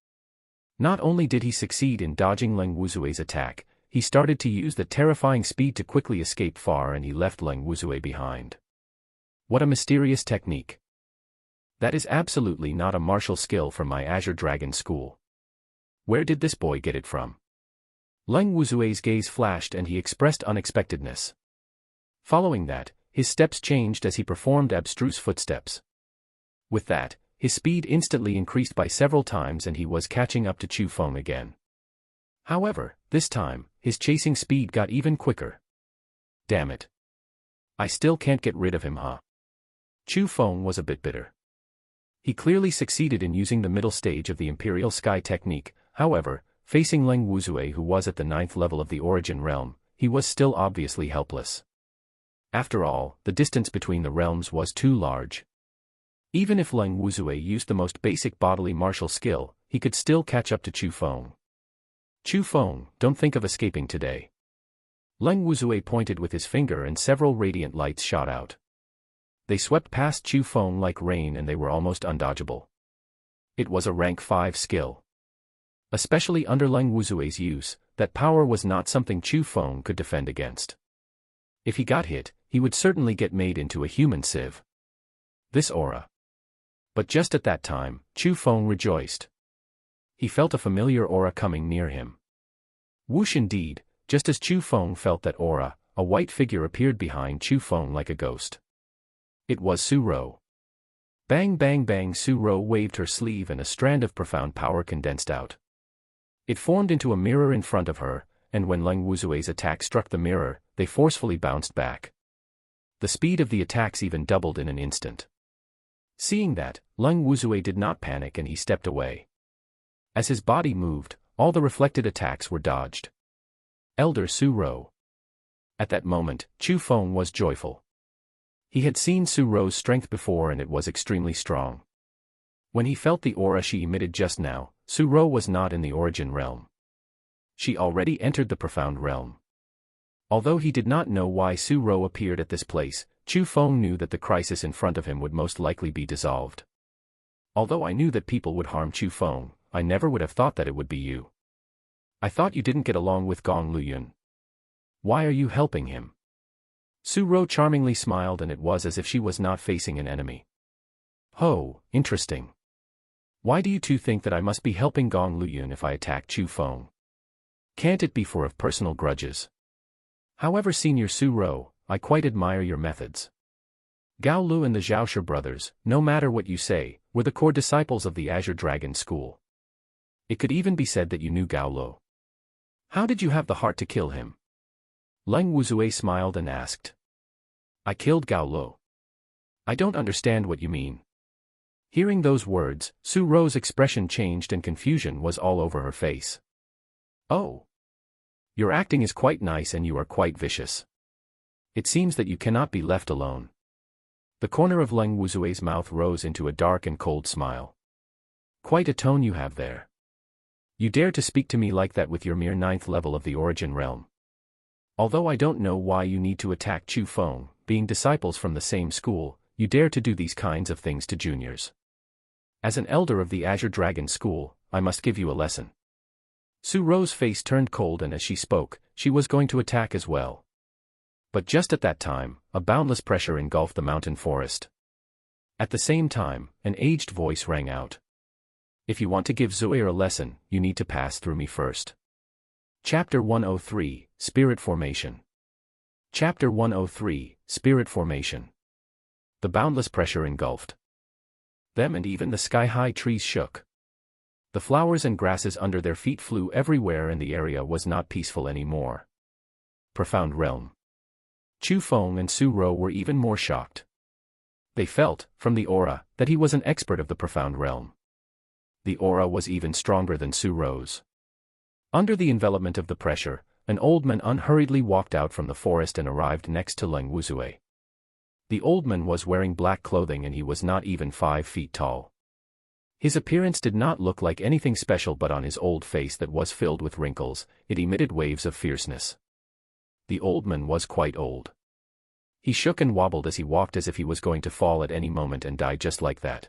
Not only did he succeed in dodging Leng Wuzue's attack, he started to use the terrifying speed to quickly escape far, and he left Leng Wuzue behind. What a mysterious technique. That is absolutely not a martial skill from my Azure Dragon School. Where did this boy get it from? Leng Wuzue's gaze flashed, and he expressed unexpectedness. Following that, his steps changed as he performed abstruse footsteps. With that, his speed instantly increased by several times, and he was catching up to Chu Feng again. However, this time, his chasing speed got even quicker. Damn it. I still can't get rid of him, huh? Chu Feng was a bit bitter. He clearly succeeded in using the middle stage of the Imperial Sky technique. However, facing Leng Wuzue, who was at the 9th level of the Origin Realm, he was still obviously helpless. After all, the distance between the realms was too large. Even if Leng Wuzue used the most basic bodily martial skill, he could still catch up to Chu Feng. Chu Feng, don't think of escaping today. Leng Wuzue pointed with his finger, and several radiant lights shot out. They swept past Chu Feng like rain, and they were almost undodgeable. It was a rank 5 skill. Especially under Leng Wuzue's use, that power was not something Chu Feng could defend against. If he got hit, he would certainly get made into a human sieve. This aura. But just at that time, Chu Feng rejoiced. He felt a familiar aura coming near him. Whoosh! Indeed, just as Chu Feng felt that aura, a white figure appeared behind Chu Feng like a ghost. It was Su Ro. Bang bang bang! Su Ro waved her sleeve, and a strand of profound power condensed out. It formed into a mirror in front of her, and when Leng Wuzue's attack struck the mirror, they forcefully bounced back. The speed of the attacks even doubled in an instant. Seeing that, Leng Wuzue did not panic, and he stepped away. As his body moved, all the reflected attacks were dodged. Elder Su Ro. At that moment, Chu Feng was joyful. He had seen Su Ro's strength before, and it was extremely strong. When he felt the aura she emitted just now, Su Ro was not in the Origin Realm. She already entered the Profound Realm. Although he did not know why Su Ro appeared at this place, Chu Feng knew that the crisis in front of him would most likely be dissolved. Although I knew that people would harm Chu Feng, I never would have thought that it would be you. I thought you didn't get along with Gong Luyun. Why are you helping him? Su Ro charmingly smiled, and it was as if she was not facing an enemy. Oh, interesting. Why do you two think that I must be helping Gong Luyun if I attack Chu Feng? Can't it be for of personal grudges? However, Senior Su Ro, I quite admire your methods. Gao Lu and the Zhaoshi brothers, no matter what you say, were the core disciples of the Azure Dragon School. It could even be said that you knew Gao Lu. How did you have the heart to kill him? Leng Wuzue smiled and asked. I killed Gao Lu. I don't understand what you mean. Hearing those words, Su Ro's expression changed and confusion was all over her face. Oh. Your acting is quite nice and you are quite vicious. It seems that you cannot be left alone. The corner of Leng Wuzue's mouth rose into a dark and cold smile. Quite a tone you have there. You dare to speak to me like that with your mere 9th level of the Origin Realm. Although I don't know why you need to attack Chu Feng, being disciples from the same school, you dare to do these kinds of things to juniors. As an elder of the Azure Dragon School, I must give you a lesson. Su Ro's face turned cold, and as she spoke, she was going to attack as well. But just at that time, a boundless pressure engulfed the mountain forest. At the same time, an aged voice rang out. If you want to give Zoeir a lesson, you need to pass through me first. Chapter 103, Spirit Formation. Chapter 103, Spirit Formation. The boundless pressure engulfed them, and even the sky-high trees shook. The flowers and grasses under their feet flew everywhere, and the area was not peaceful anymore. Profound Realm. Chu Feng and Su Ro were even more shocked. They felt, from the aura, that he was an expert of the Profound Realm. The aura was even stronger than Su Ro's. Under the envelopment of the pressure, an old man unhurriedly walked out from the forest and arrived next to Leng Wuzue. The old man was wearing black clothing, and he was not even 5 feet tall. His appearance did not look like anything special, but on his old face that was filled with wrinkles, it emitted waves of fierceness. The old man was quite old. He shook and wobbled as he walked, as if he was going to fall at any moment and die just like that.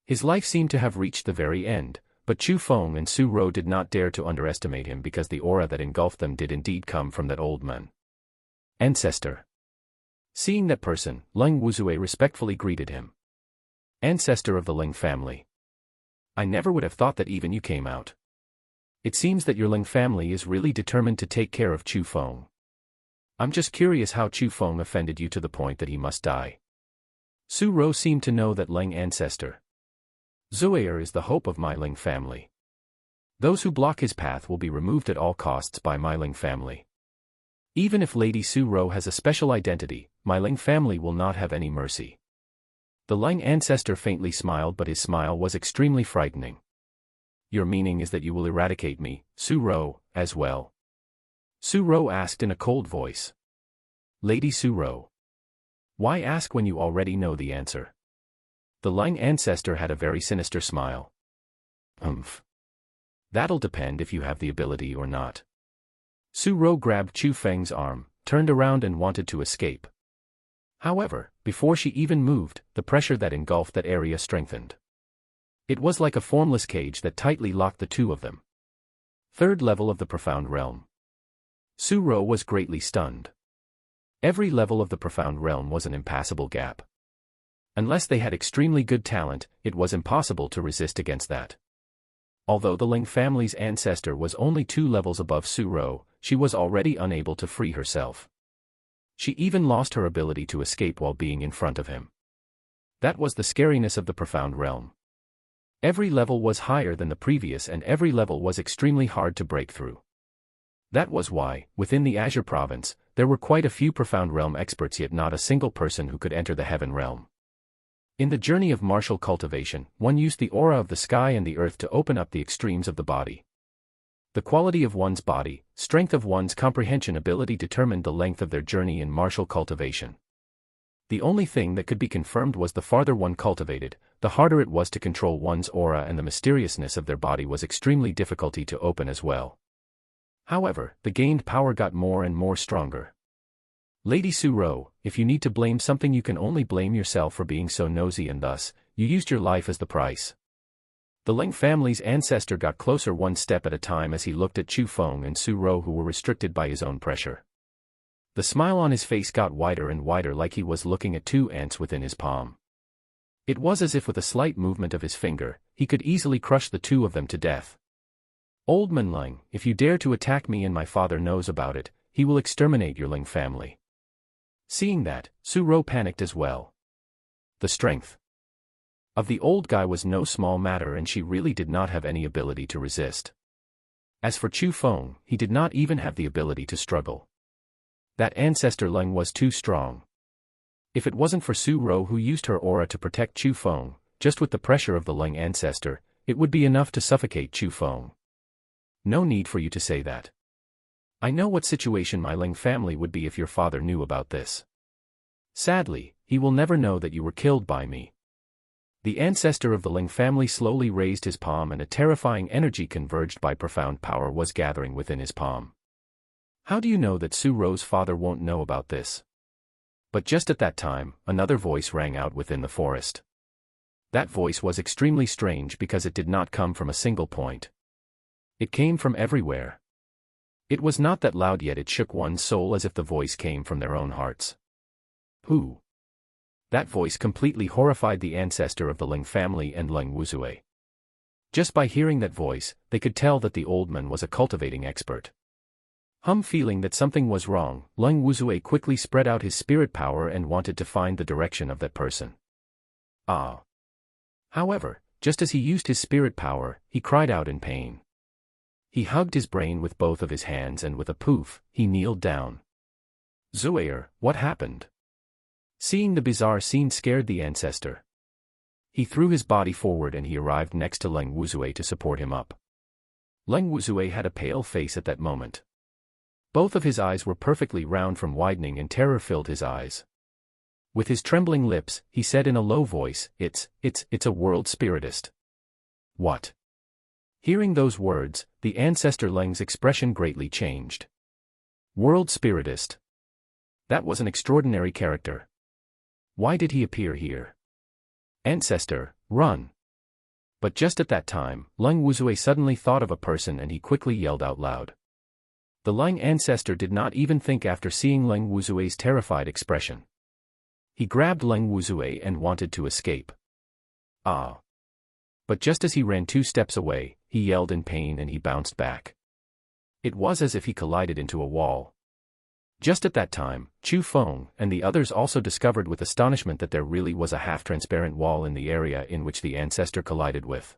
His life seemed to have reached the very end, but Chu Feng and Su Ro did not dare to underestimate him, because the aura that engulfed them did indeed come from that old man. Ancestor. Seeing that person, Leng Wuzue respectfully greeted him. Ancestor of the Ling family. I never would have thought that even you came out. It seems that your Ling family is really determined to take care of Chu Feng. I'm just curious how Chu Feng offended you to the point that he must die. Su Ro seemed to know that Ling ancestor. Zoeir is the hope of my Ling family. Those who block his path will be removed at all costs by my Ling family. Even if Lady Su Ro has a special identity, my Ling family will not have any mercy. The Ling ancestor faintly smiled, but his smile was extremely frightening. Your meaning is that you will eradicate me, Su Ro, as well? Su Ro asked in a cold voice. Lady Su Ro. Why ask when you already know the answer? The Ling ancestor had a very sinister smile. That'll depend if you have the ability or not. Su Ro grabbed Chu Feng's arm, turned around and wanted to escape. However, before she even moved, the pressure that engulfed that area strengthened. It was like a formless cage that tightly locked the two of them. 3rd level of the Profound Realm. Su Ro was greatly stunned. Every level of the Profound Realm was an impassable gap. Unless they had extremely good talent, it was impossible to resist against that. Although the Ling family's ancestor was only 2 levels above Su Ro, she was already unable to free herself. She even lost her ability to escape while being in front of him. That was the scariness of the Profound Realm. Every level was higher than the previous, and every level was extremely hard to break through. That was why, within the Azure Province, there were quite a few Profound Realm experts, yet not a single person who could enter the Heaven Realm. In the journey of martial cultivation, one used the aura of the sky and the earth to open up the extremes of the body. The quality of one's body, strength of one's comprehension ability determined the length of their journey in martial cultivation. The only thing that could be confirmed was the farther one cultivated, the harder it was to control one's aura, and the mysteriousness of their body was extremely difficult to open as well. However, the gained power got more and more stronger. Lady Su-ro, if you need to blame something you can only blame yourself for being so nosy and thus, you used your life as the price. The Ling family's ancestor got closer one step at a time as he looked at Chu Feng and Su-ro, who were restricted by his own pressure. The smile on his face got wider and wider, like he was looking at two ants within his palm. It was as if with a slight movement of his finger, he could easily crush the two of them to death. Old Man Ling, if you dare to attack me and my father knows about it, he will exterminate your Ling family. Seeing that, Su-ro panicked as well. The strength of the old guy was no small matter, and she really did not have any ability to resist. As for Chu Feng, he did not even have the ability to struggle. That ancestor Ling was too strong. If it wasn't for Su-ro, who used her aura to protect Chu Feng, just with the pressure of the Ling ancestor, it would be enough to suffocate Chu Feng. No need for you to say that. I know what situation my Ling family would be if your father knew about this. Sadly, he will never know that you were killed by me. The ancestor of the Ling family slowly raised his palm, and a terrifying energy converged by profound power was gathering within his palm. How do you know that Su-ro's father won't know about this? But just at that time, another voice rang out within the forest. That voice was extremely strange because it did not come from a single point. It came from everywhere. It was not that loud, yet it shook one's soul as if the voice came from their own hearts. Who? That voice completely horrified the ancestor of the Ling family and Ling Wuzue. Just by hearing that voice, they could tell that the old man was a cultivating expert. Feeling that something was wrong, Ling Wuzue quickly spread out his spirit power and wanted to find the direction of that person. However, just as he used his spirit power, he cried out in pain. He hugged his brain with both of his hands, and with a poof, he kneeled down. Zuair, what happened? Seeing the bizarre scene scared the ancestor. He threw his body forward and he arrived next to Ling Wuzue to support him up. Ling Wuzue had a pale face at that moment. Both of his eyes were perfectly round from widening, and terror filled his eyes. With his trembling lips, he said in a low voice, It's a world spiritist. What? Hearing those words, the ancestor Ling's expression greatly changed. World spiritist. That was an extraordinary character. Why did he appear here? Ancestor, run! But just at that time, Ling Wuzue suddenly thought of a person and he quickly yelled out loud. The Ling ancestor did not even think after seeing Ling Wuzue's terrified expression. He grabbed Ling Wuzue and wanted to escape. But just as he ran 2 steps away, he yelled in pain and he bounced back. It was as if he collided into a wall. Just at that time, Chu Feng and the others also discovered with astonishment that there really was a half-transparent wall in the area in which the ancestor collided with.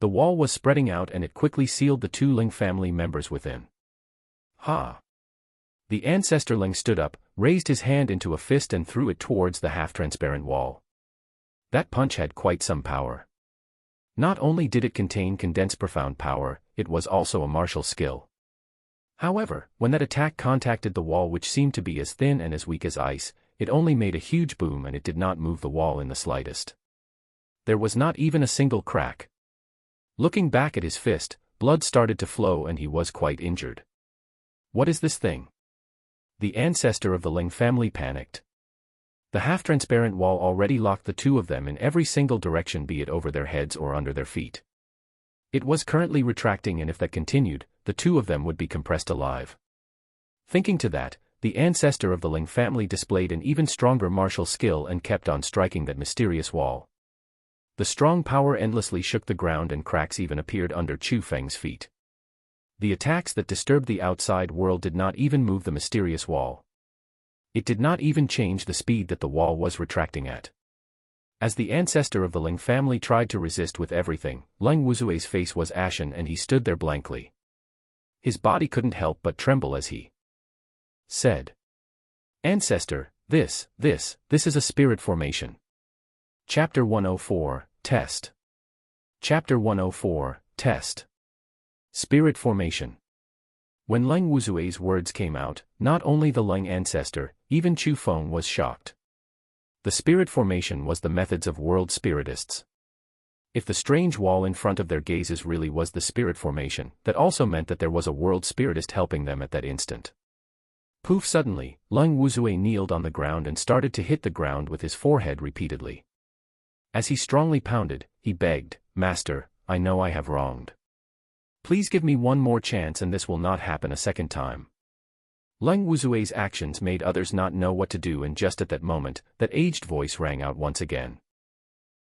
The wall was spreading out and it quickly sealed the 2 Ling family members within. The ancestor Ling stood up, raised his hand into a fist and threw it towards the half-transparent wall. That punch had quite some power. Not only did it contain condensed profound power, it was also a martial skill. However, when that attack contacted the wall, which seemed to be as thin and as weak as ice, it only made a huge boom and it did not move the wall in the slightest. There was not even a single crack. Looking back at his fist, blood started to flow and he was quite injured. What is this thing? The ancestor of the Ling family panicked. The half-transparent wall already locked the 2 of them in every single direction, be it over their heads or under their feet. It was currently retracting, and if that continued, the 2 of them would be compressed alive. Thinking to that, the ancestor of the Ling family displayed an even stronger martial skill and kept on striking that mysterious wall. The strong power endlessly shook the ground and cracks even appeared under Chu Feng's feet. The attacks that disturbed the outside world did not even move the mysterious wall. It did not even change the speed that the wall was retracting at. As the ancestor of the Ling family tried to resist with everything, Ling Wuzue's face was ashen and he stood there blankly. His body couldn't help but tremble as he said, Ancestor, this is a spirit formation. Chapter 104, Test. Chapter 104, Test. Spirit formation. When Ling Wuzue's words came out, not only the Ling ancestor, even Chu Feng was shocked. The spirit formation was the methods of world spiritists. If the strange wall in front of their gazes really was the spirit formation, that also meant that there was a world spiritist helping them at that instant. Poof! Suddenly, Leng Wuzui kneeled on the ground and started to hit the ground with his forehead repeatedly. As he strongly pounded, he begged, "Master, I know I have wronged. Please give me one more chance and this will not happen a second time." Leng Wuzui's actions made others not know what to do, and just at that moment, that aged voice rang out once again.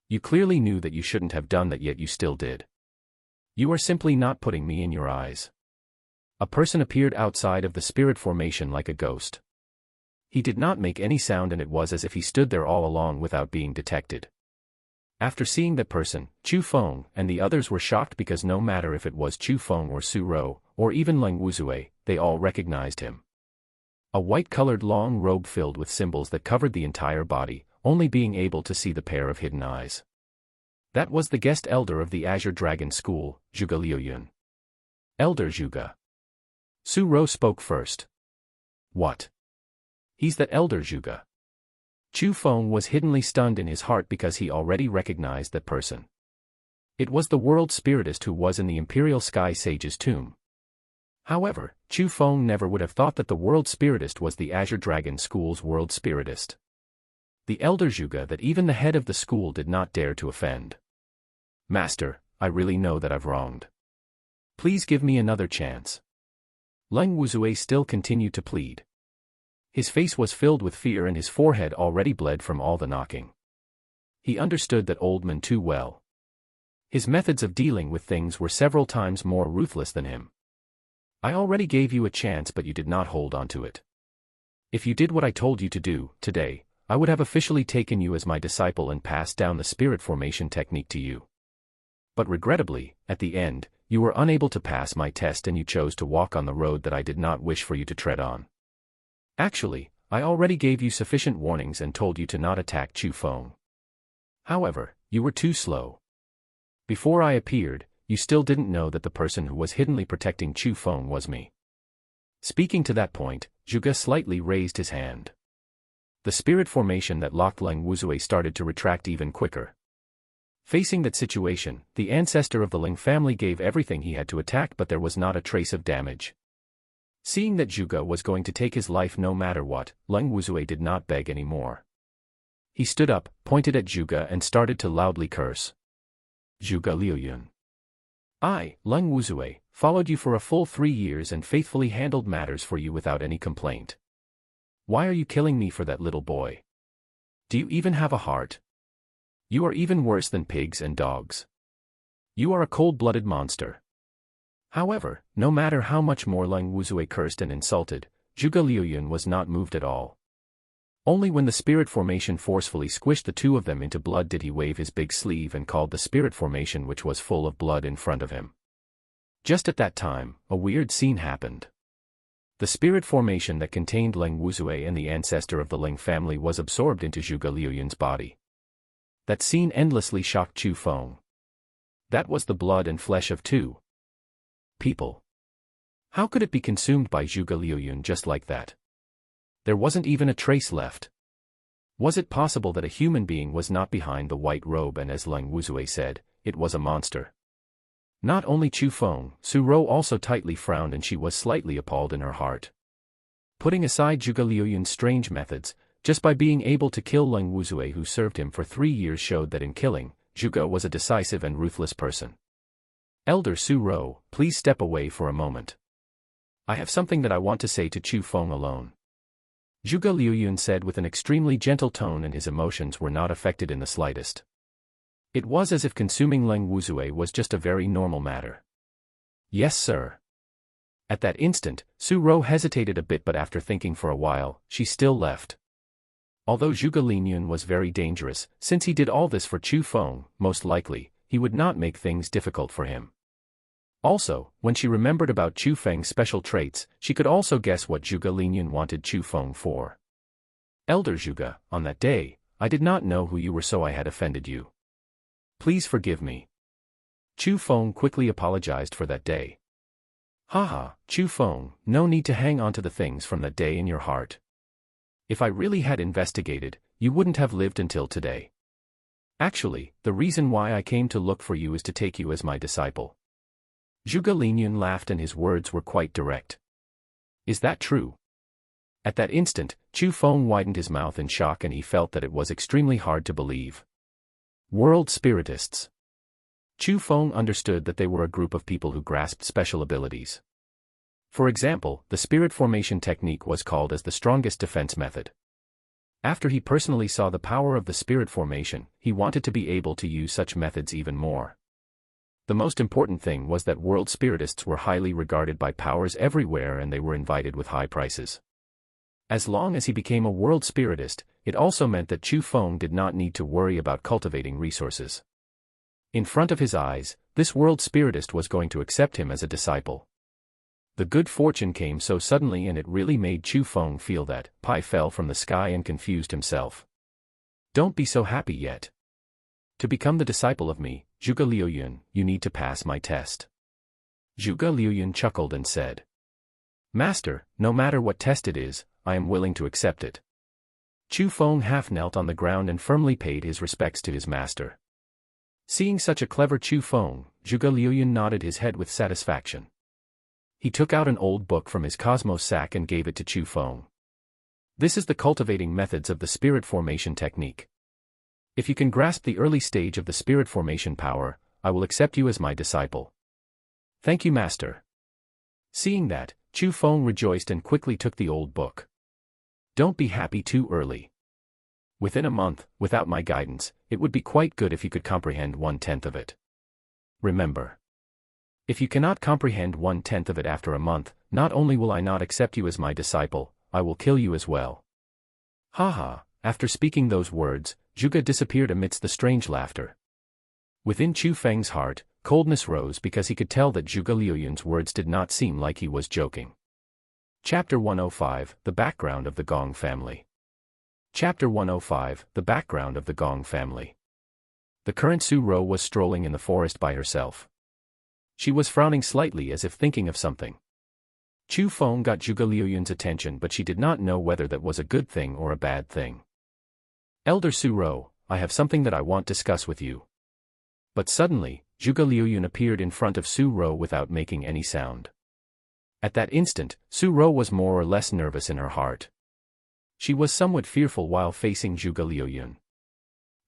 "You clearly knew that you shouldn't have done that, yet you still did. You are simply not putting me in your eyes." A person appeared outside of the spirit formation like a ghost. He did not make any sound, and it was as if he stood there all along without being detected. After seeing that person, Chu Feng and the others were shocked, because no matter if it was Chu Feng or Su Rou, or even Leng Wuzui, they all recognized him. A white-colored long robe filled with symbols that covered the entire body, only being able to see the pair of hidden eyes. That was the guest elder of the Azure Dragon School, Zhuge Liuyun. "Elder Zhuge." Su Rou spoke first. "What? He's that Elder Zhuge?" Chu Feng was hiddenly stunned in his heart because he already recognized that person. It was the world spiritist who was in the Imperial Sky Sage's tomb. However, Chu Feng never would have thought that the world spiritist was the Azure Dragon School's world spiritist. The Elder Zhuge that even the head of the school did not dare to offend. "Master, I really know that I've wronged. Please give me another chance." Leng Wuzui still continued to plead. His face was filled with fear and his forehead already bled from all the knocking. He understood that old man too well. His methods of dealing with things were several times more ruthless than him. "I already gave you a chance, but you did not hold on to it. If you did what I told you to do, today, I would have officially taken you as my disciple and passed down the spirit formation technique to you. But regrettably, at the end, you were unable to pass my test and you chose to walk on the road that I did not wish for you to tread on. Actually, I already gave you sufficient warnings and told you to not attack Chu Feng. However, you were too slow. Before I appeared, you still didn't know that the person who was hiddenly protecting Chu Feng was me." Speaking to that point, Zhuge slightly raised his hand. The spirit formation that locked Leng Wuzui started to retract even quicker. Facing that situation, the ancestor of the Ling family gave everything he had to attack, but there was not a trace of damage. Seeing that Zhuge was going to take his life no matter what, Leng Wuzui did not beg anymore. He stood up, pointed at Zhuge and started to loudly curse. "Zhuge Liuyun. I, Leng Wuzui, followed you for a full 3 years and faithfully handled matters for you without any complaint. Why are you killing me for that little boy? Do you even have a heart? You are even worse than pigs and dogs. You are a cold-blooded monster." However, no matter how much more Leng Wuzui cursed and insulted, Zhuge Liuyun was not moved at all. Only when the spirit formation forcefully squished the two of them into blood did he wave his big sleeve and called the spirit formation, which was full of blood, in front of him. Just at that time, a weird scene happened. The spirit formation that contained Leng Wuzui and the ancestor of the Ling family was absorbed into Zhuge Liuyun's body. That scene endlessly shocked Chu Feng. That was the blood and flesh of two people. How could it be consumed by Zhuge Liuyun just like that? There wasn't even a trace left. Was it possible that a human being was not behind the white robe, and as Leng Wuzui said, it was a monster? Not only Chu Feng, Su Rou also tightly frowned, and she was slightly appalled in her heart. Putting aside Zhuge Liuyun's strange methods, just by being able to kill Leng Wuzui, who served him for 3 years, showed that in killing, Zhuge was a decisive and ruthless person. "Elder Su Rou, please step away for a moment. I have something that I want to say to Chu Feng alone," Zhuge Liuyun said with an extremely gentle tone, and his emotions were not affected in the slightest. It was as if consuming Leng Wuzui was just a very normal matter. "Yes, sir." At that instant, Su Rou hesitated a bit, but after thinking for a while, she still left. Although Zhuge Liuyun was very dangerous, since he did all this for Chu Feng, most likely, he would not make things difficult for him. Also, when she remembered about Chu Feng's special traits, she could also guess what Zhuge Liuyun wanted Chu Feng for. "Elder Zhuge, on that day, I did not know who you were, so I had offended you. Please forgive me." Chu Feng quickly apologized for that day. "Haha, Chu Feng, no need to hang on to the things from that day in your heart. If I really had investigated, you wouldn't have lived until today. Actually, the reason why I came to look for you is to take you as my disciple." Zhuge Liuyun laughed, and his words were quite direct. "Is that true?" At that instant, Chu Feng widened his mouth in shock and he felt that it was extremely hard to believe. World Spiritists. Chu Feng understood that they were a group of people who grasped special abilities. For example, the spirit formation technique was called as the strongest defense method. After he personally saw the power of the spirit formation, he wanted to be able to use such methods even more. The most important thing was that world spiritists were highly regarded by powers everywhere and they were invited with high prices. As long as he became a world spiritist, it also meant that Chu Feng did not need to worry about cultivating resources. In front of his eyes, this world spiritist was going to accept him as a disciple. The good fortune came so suddenly and it really made Chu Feng feel that pie fell from the sky and confused himself. Don't be so happy yet. To become the disciple of me, Zhuge Liuyun, you need to pass my test. Zhuge Liuyun chuckled and said, Master, no matter what test it is, I am willing to accept it. Chu Feng half knelt on the ground and firmly paid his respects to his master. Seeing such a clever Chu Feng, Zhuge Liuyun nodded his head with satisfaction. He took out an old book from his cosmos sack and gave it to Chu Feng. This is the cultivating methods of the spirit formation technique. If you can grasp the early stage of the spirit formation power, I will accept you as my disciple. Thank you, Master. Seeing that, Chu Feng rejoiced and quickly took the old book. Don't be happy too early. Within a month, without my guidance, it would be quite good if you could comprehend 1/10 of it. Remember. If you cannot comprehend 1/10 of it after a month, not only will I not accept you as my disciple, I will kill you as well. Haha, after speaking those words, Zhuge disappeared amidst the strange laughter. Within Chu Feng's heart, coldness rose because he could tell that Zhuge Liuyun's words did not seem like he was joking. Chapter 105, The Background of the Gong Family. Chapter 105, The Background of the Gong Family. The current Su Ro was strolling in the forest by herself. She was frowning slightly as if thinking of something. Chu Feng got Zhuge Liuyun's attention but she did not know whether that was a good thing or a bad thing. Elder Su Ro, I have something that I want to discuss with you. But suddenly, Zhuge Liuyun appeared in front of Su Ro without making any sound. At that instant, Su Ro was more or less nervous in her heart. She was somewhat fearful while facing Zhuge Liuyun.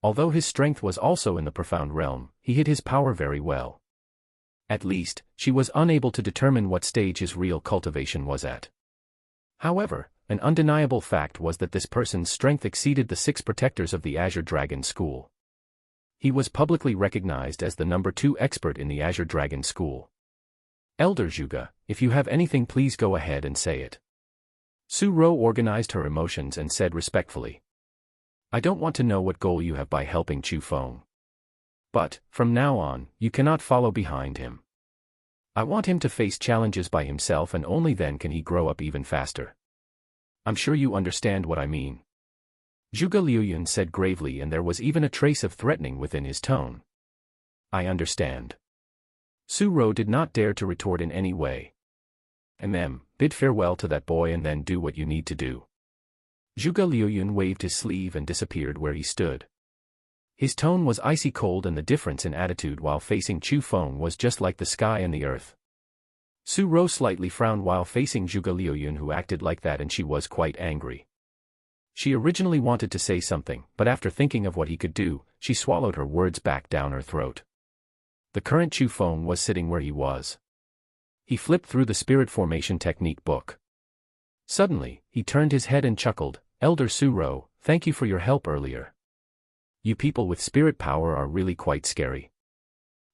Although his strength was also in the profound realm, he hid his power very well. At least, she was unable to determine what stage his real cultivation was at. However, an undeniable fact was that this person's strength exceeded the 6 protectors of the Azure Dragon School. He was publicly recognized as the number 2 expert in the Azure Dragon School. Elder Zhuge, if you have anything please go ahead and say it. Su Ro organized her emotions and said respectfully. I don't want to know what goal you have by helping Chu Feng. But, from now on, you cannot follow behind him. I want him to face challenges by himself and only then can he grow up even faster. I'm sure you understand what I mean. Zhuge Liuyun said gravely and there was even a trace of threatening within his tone. I understand. Su Ro did not dare to retort in any way. Bid farewell to that boy and then do what you need to do. Zhuge Liuyun waved his sleeve and disappeared where he stood. His tone was icy cold and the difference in attitude while facing Chu Feng was just like the sky and the earth. Su Ro slightly frowned while facing Zhuge Liuyun who acted like that and she was quite angry. She originally wanted to say something, but after thinking of what he could do, she swallowed her words back down her throat. The current Chu Feng was sitting where he was. He flipped through the Spirit Formation Technique book. Suddenly, he turned his head and chuckled, Elder Su Ro, thank you for your help earlier. You people with spirit power are really quite scary.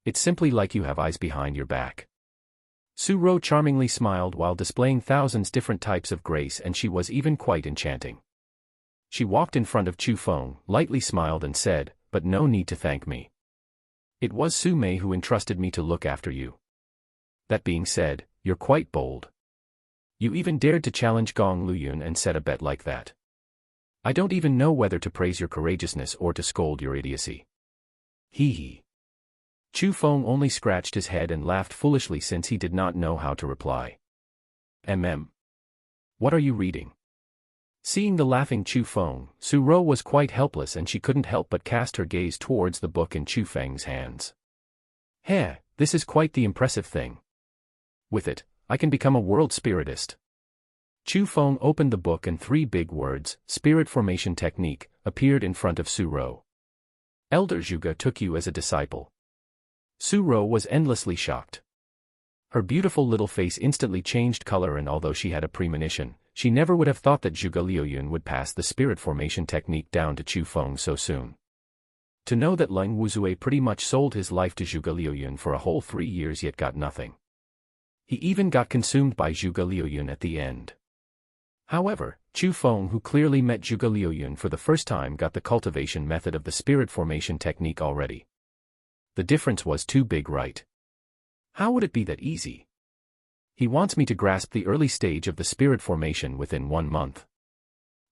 It's simply like you have eyes behind your back. Su Ro charmingly smiled while displaying thousands different types of grace and she was even quite enchanting. She walked in front of Chu Feng, lightly smiled and said, but no need to thank me. It was Su Mei who entrusted me to look after you. That being said, you're quite bold. You even dared to challenge Gong Luyun and set a bet like that. I don't even know whether to praise your courageousness or to scold your idiocy. Hee hee. Chu Feng only scratched his head and laughed foolishly since he did not know how to reply. What are you reading? Seeing the laughing Chu Feng, Su Ro was quite helpless and she couldn't help but cast her gaze towards the book in Chu Feng's hands. Heh, this is quite the impressive thing. With it, I can become a world spiritist. Chu Feng opened the book and three big words, Spirit Formation Technique, appeared in front of Su Ro. Elder Zhuge took you as a disciple. Su Ro was endlessly shocked. Her beautiful little face instantly changed color, and although she had a premonition, she never would have thought that Zhuge Liuyun would pass the spirit formation technique down to Chu Feng so soon. To know that Leng Wuzue pretty much sold his life to Zhuge Liuyun for a whole 3 years yet got nothing. He even got consumed by Zhuge Liuyun at the end. However, Chu Feng, who clearly met Zhuge Liuyun for the first time, got the cultivation method of the spirit formation technique already. The difference was too big, right? How would it be that easy? He wants me to grasp the early stage of the spirit formation within 1 month.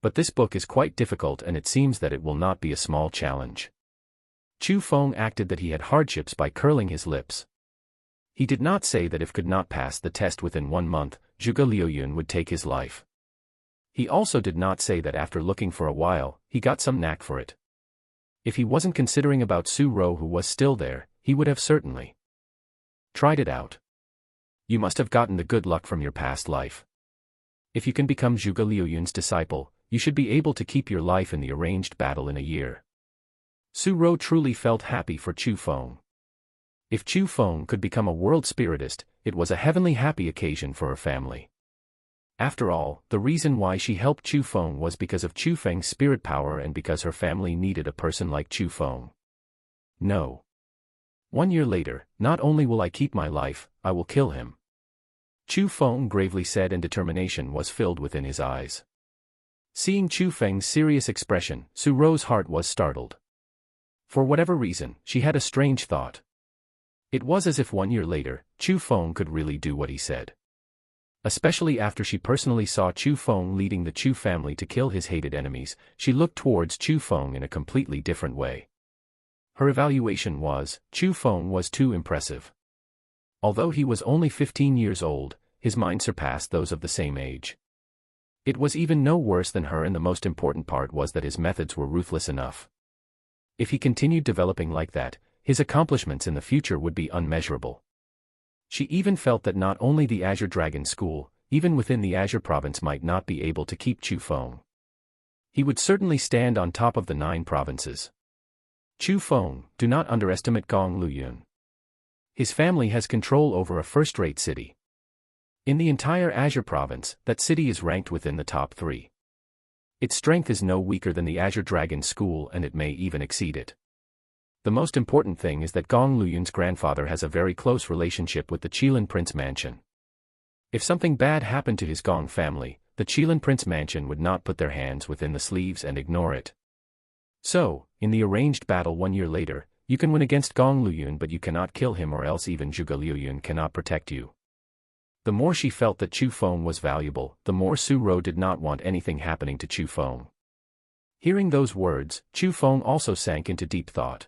But this book is quite difficult, and it seems that it will not be a small challenge. Chu Feng acted that he had hardships by curling his lips. He did not say that if could not pass the test within 1 month, Zhuge Liuyun would take his life. He also did not say that after looking for a while, he got some knack for it. If he wasn't considering about Su Ro, who was still there, he would have certainly tried it out. You must have gotten the good luck from your past life. If you can become Zhuge Liuyun's disciple, you should be able to keep your life in the arranged battle in a year. Su Ro truly felt happy for Chu Feng. If Chu Feng could become a world spiritist, it was a heavenly happy occasion for her family. After all, the reason why she helped Chu Feng was because of Chu Feng's spirit power and because her family needed a person like Chu Feng. No. 1 year later, not only will I keep my life, I will kill him. Chu Feng gravely said, and determination was filled within his eyes. Seeing Chu Feng's serious expression, Su Ro's heart was startled. For whatever reason, she had a strange thought. It was as if 1 year later, Chu Feng could really do what he said. Especially after she personally saw Chu Feng leading the Chu family to kill his hated enemies, she looked towards Chu Feng in a completely different way. Her evaluation was, Chu Feng was too impressive. Although he was only 15 years old, his mind surpassed those of the same age. It was even no worse than her, and the most important part was that his methods were ruthless enough. If he continued developing like that, his accomplishments in the future would be unmeasurable. She even felt that not only the Azure Dragon School, even within the Azure Province might not be able to keep Chu Feng. He would certainly stand on top of the 9 provinces. Chu Feng, do not underestimate Gong Luyun. His family has control over a first-rate city. In the entire Azure Province, that city is ranked within the top 3. Its strength is no weaker than the Azure Dragon School, and it may even exceed it. The most important thing is that Gong Luyun's grandfather has a very close relationship with the Qilin Prince Mansion. If something bad happened to his Gong family, the Qilin Prince Mansion would not put their hands within the sleeves and ignore it. So, in the arranged battle 1 year later, you can win against Gong Luyun, but you cannot kill him, or else even Zhuge Liuyun cannot protect you. The more she felt that Chu Feng was valuable, the more Su Ro did not want anything happening to Chu Feng. Hearing those words, Chu Feng also sank into deep thought.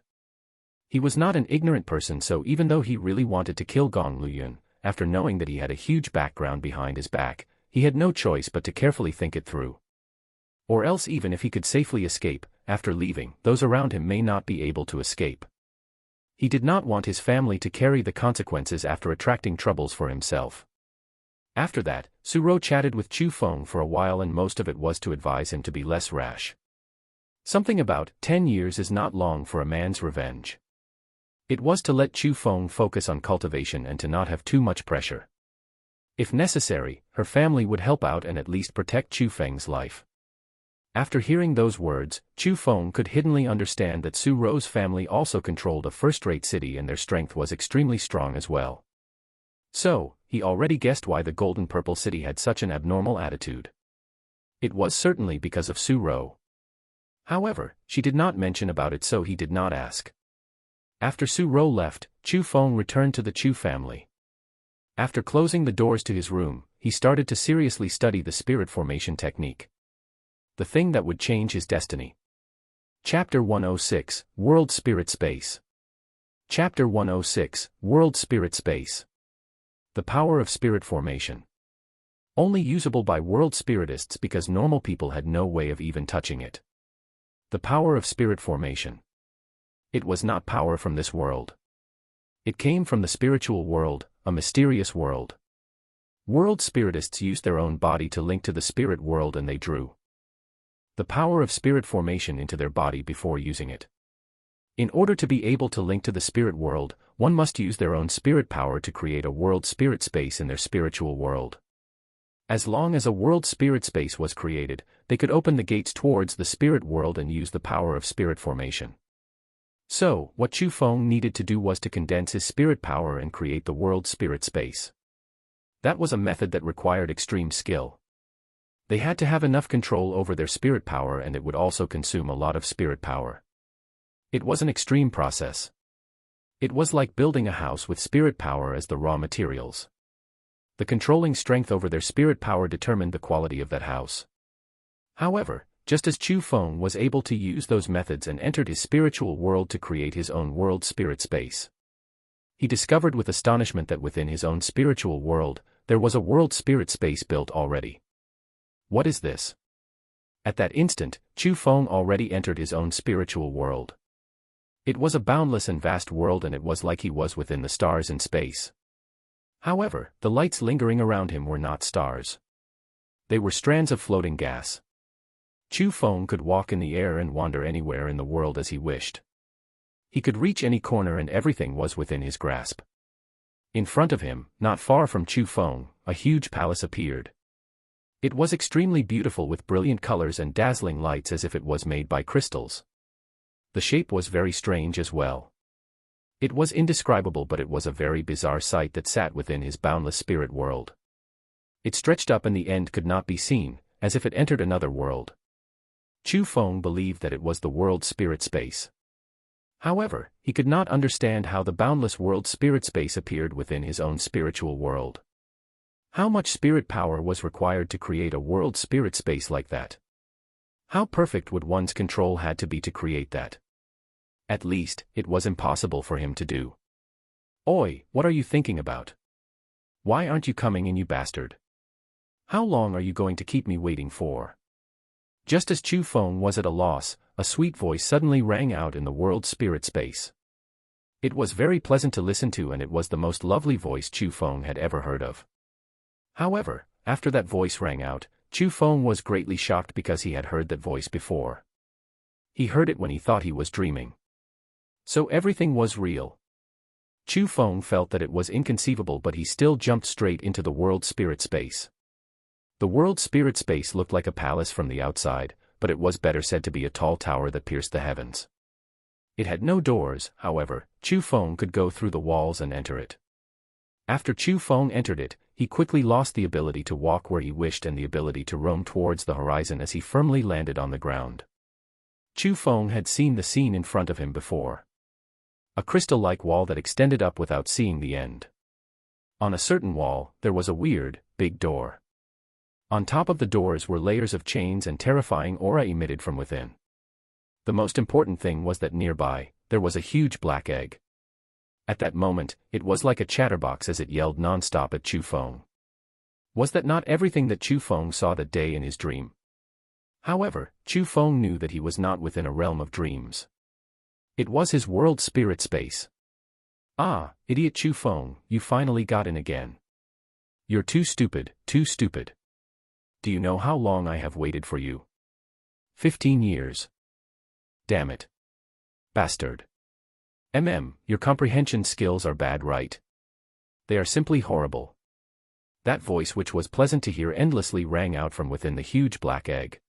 He was not an ignorant person, so even though he really wanted to kill Gong Luyun, after knowing that he had a huge background behind his back, he had no choice but to carefully think it through. Or else, even if he could safely escape, after leaving, those around him may not be able to escape. He did not want his family to carry the consequences after attracting troubles for himself. After that, Su Ro chatted with Chu Feng for a while, and most of it was to advise him to be less rash. Something about 10 years is not long for a man's revenge. It was to let Chu Feng focus on cultivation and to not have too much pressure. If necessary, her family would help out and at least protect Chu Feng's life. After hearing those words, Chu Feng could hiddenly understand that Su Ro's family also controlled a first-rate city, and their strength was extremely strong as well. So, he already guessed why the Golden Purple City had such an abnormal attitude. It was certainly because of Su Ro. However, she did not mention about it, so he did not ask. After Su Ro left, Chu Feng returned to the Chu family. After closing the doors to his room, he started to seriously study the spirit formation technique. The thing that would change his destiny. Chapter 106, World Spirit Space. Chapter 106, World Spirit Space. The power of spirit formation. Only usable by world spiritists, because normal people had no way of even touching it. The power of spirit formation. It was not power from this world. It came from the spiritual world, a mysterious world. World spiritists used their own body to link to the spirit world, and they drew the power of spirit formation into their body before using it. In order to be able to link to the spirit world, one must use their own spirit power to create a world spirit space in their spiritual world. As long as a world spirit space was created, they could open the gates towards the spirit world and use the power of spirit formation. So, what Chu Feng needed to do was to condense his spirit power and create the world spirit space. That was a method that required extreme skill. They had to have enough control over their spirit power, and it would also consume a lot of spirit power. It was an extreme process. It was like building a house with spirit power as the raw materials. The controlling strength over their spirit power determined the quality of that house. However, just as Chu Feng was able to use those methods and entered his spiritual world to create his own world spirit space, he discovered with astonishment that within his own spiritual world, there was a world spirit space built already. What is this? At that instant, Chu Feng already entered his own spiritual world. It was a boundless and vast world, and it was like he was within the stars in space. However, the lights lingering around him were not stars. They were strands of floating gas. Chu Feng could walk in the air and wander anywhere in the world as he wished. He could reach any corner, and everything was within his grasp. In front of him, not far from Chu Feng, a huge palace appeared. It was extremely beautiful with brilliant colors and dazzling lights as if it was made by crystals. The shape was very strange as well. It was indescribable, but it was a very bizarre sight that sat within his boundless spirit world. It stretched up and the end could not be seen, as if it entered another world. Chu Feng believed that it was the world spirit space. However, he could not understand how the boundless world spirit space appeared within his own spiritual world. How much spirit power was required to create a world spirit space like that? How perfect would one's control had to be to create that? At least, it was impossible for him to do. Oi, what are you thinking about? Why aren't you coming in, you bastard? How long are you going to keep me waiting for? Just as Chu Feng was at a loss, a sweet voice suddenly rang out in the world spirit space. It was very pleasant to listen to, and it was the most lovely voice Chu Feng had ever heard of. However, after that voice rang out, Chu Feng was greatly shocked because he had heard that voice before. He heard it when he thought he was dreaming. So everything was real. Chu Feng felt that it was inconceivable, but he still jumped straight into the world spirit space. The world spirit space looked like a palace from the outside, but it was better said to be a tall tower that pierced the heavens. It had no doors, however. Chu Feng could go through the walls and enter it. After Chu Feng entered it, he quickly lost the ability to walk where he wished and the ability to roam towards the horizon as he firmly landed on the ground. Chu Feng had seen the scene in front of him before. A crystal-like wall that extended up without seeing the end. On a certain wall, there was a weird, big door. On top of the doors were layers of chains and terrifying aura emitted from within. The most important thing was that nearby, there was a huge black egg. At that moment, it was like a chatterbox as it yelled non-stop at Chu Feng. Was that not everything that Chu Feng saw that day in his dream? However, Chu Feng knew that he was not within a realm of dreams. It was his world spirit space. Ah, idiot Chu Feng, you finally got in again. You're too stupid, too stupid. Do you know how long I have waited for you? 15 years. Damn it. Bastard. Your comprehension skills are bad, right? They are simply horrible. That voice, which was pleasant to hear, endlessly rang out from within the huge black egg.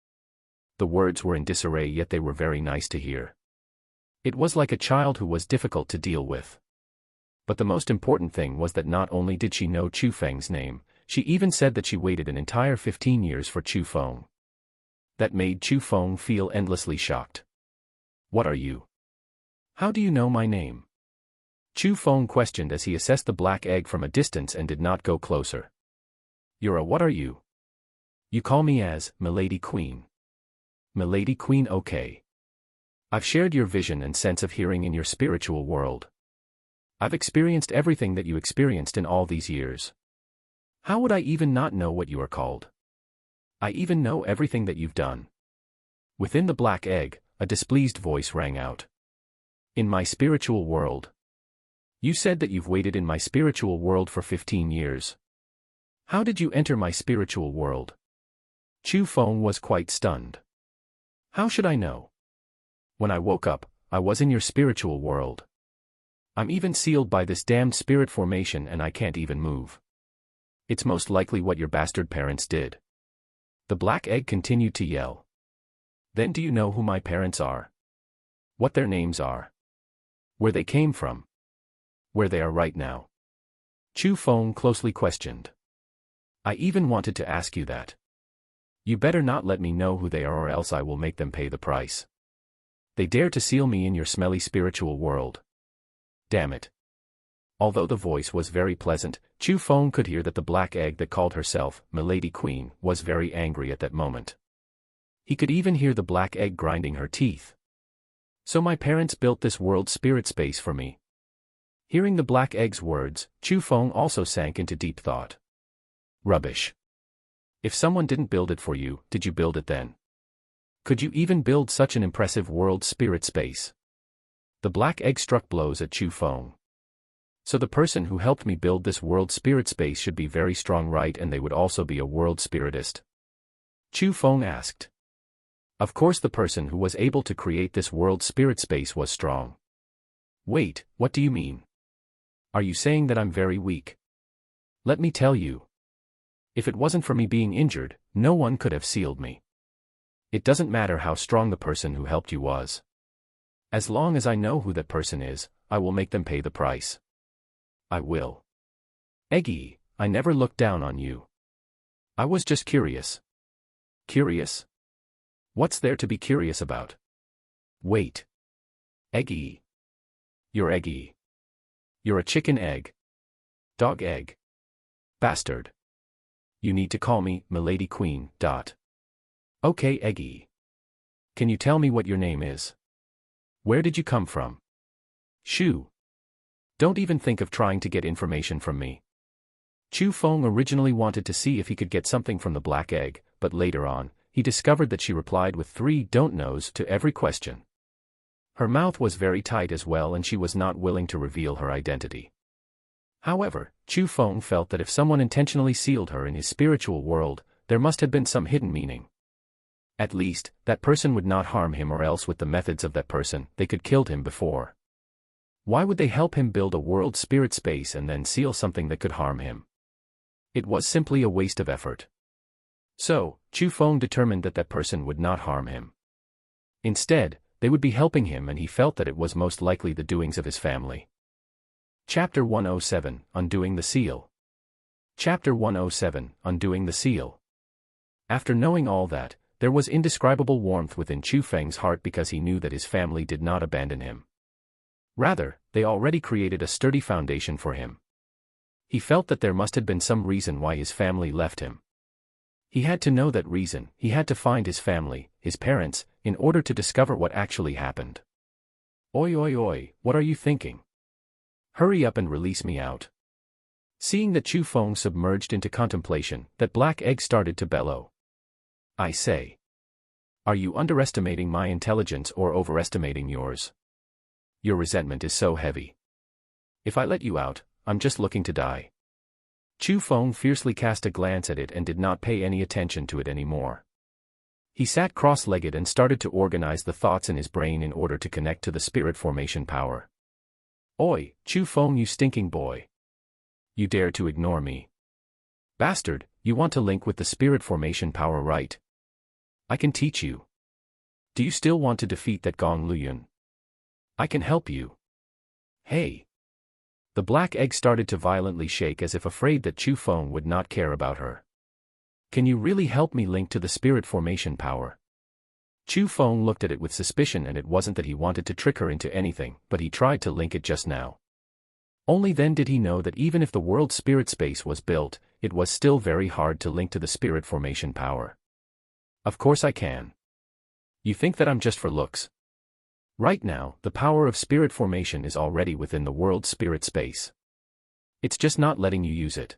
The words were in disarray, yet they were very nice to hear. It was like a child who was difficult to deal with. But the most important thing was that not only did she know Chu Feng's name, she even said that she waited an entire 15 years for Chu Feng. That made Chu Feng feel endlessly shocked. What are you? How do you know my name? Chu Feng questioned as he assessed the black egg from a distance and did not go closer. You're a what are you? You call me as Milady Queen. Milady Queen, okay. I've shared your vision and sense of hearing in your spiritual world. I've experienced everything that you experienced in all these years. How would I even not know what you are called? I even know everything that you've done. Within the black egg, a displeased voice rang out. In my spiritual world. You said that you've waited in my spiritual world for 15 years. How did you enter my spiritual world? Chu Feng was quite stunned. How should I know? When I woke up, I was in your spiritual world. I'm even sealed by this damned spirit formation and I can't even move. It's most likely what your bastard parents did. The black egg continued to yell. Then do you know who my parents are? What their names are? Where they came from? Where they are right now? Chu Feng closely questioned. I even wanted to ask you that. You better not let me know who they are or else I will make them pay the price. They dare to seal me in your smelly spiritual world. Damn it. Although the voice was very pleasant, Chu Feng could hear that the black egg that called herself Milady Queen was very angry at that moment. He could even hear the black egg grinding her teeth. So my parents built this world spirit space for me. Hearing the black egg's words, Chu Feng also sank into deep thought. Rubbish. If someone didn't build it for you, did you build it then? Could you even build such an impressive world spirit space? The black egg struck blows at Chu Feng. So the person who helped me build this world spirit space should be very strong, right? And they would also be a world spiritist? Chu Feng asked. Of course the person who was able to create this world spirit space was strong. Wait, what do you mean? Are you saying that I'm very weak? Let me tell you. If it wasn't for me being injured, no one could have sealed me. It doesn't matter how strong the person who helped you was. As long as I know who that person is, I will make them pay the price. I will. Eggy, I never looked down on you. I was just curious. Curious? What's there to be curious about? Wait. Eggy. You're Eggy. You're a chicken egg. Dog egg. Bastard. You need to call me Milady Queen. Okay, Eggy. Can you tell me what your name is? Where did you come from? Shoo. Don't even think of trying to get information from me. Chu Feng originally wanted to see if he could get something from the black egg, but later on, he discovered that she replied with 3 don't knows to every question. Her mouth was very tight as well and she was not willing to reveal her identity. However, Chu Feng felt that if someone intentionally sealed her in his spiritual world, there must have been some hidden meaning. At least, that person would not harm him, or else with the methods of that person, they could killed him before. Why would they help him build a world spirit space and then seal something that could harm him? It was simply a waste of effort. So, Chu Feng determined that that person would not harm him. Instead, they would be helping him, and he felt that it was most likely the doings of his family. Chapter 107, Undoing the Seal. Chapter 107, Undoing the Seal. After knowing all that, there was indescribable warmth within Chu Feng's heart because he knew that his family did not abandon him. Rather, they already created a sturdy foundation for him. He felt that there must have been some reason why his family left him. He had to know that reason, he had to find his family, his parents, in order to discover what actually happened. Oi oi oi, what are you thinking? Hurry up and release me out. Seeing that Chu Feng submerged into contemplation, that black egg started to bellow. I say. Are you underestimating my intelligence or overestimating yours? Your resentment is so heavy. If I let you out, I'm just looking to die. Chu Feng fiercely cast a glance at it and did not pay any attention to it anymore. He sat cross-legged and started to organize the thoughts in his brain in order to connect to the spirit formation power. Oi, Chu Feng, you stinking boy. You dare to ignore me. Bastard, you want to link with the spirit formation power, right? I can teach you. Do you still want to defeat that Gong Luyun? I can help you. Hey. The black egg started to violently shake as if afraid that Chu Feng would not care about her. Can you really help me link to the spirit formation power? Chu Feng looked at it with suspicion, and it wasn't that he wanted to trick her into anything, but he tried to link it just now. Only then did he know that even if the world spirit space was built, it was still very hard to link to the spirit formation power. Of course I can. You think that I'm just for looks? Right now, the power of spirit formation is already within the world spirit space. It's just not letting you use it.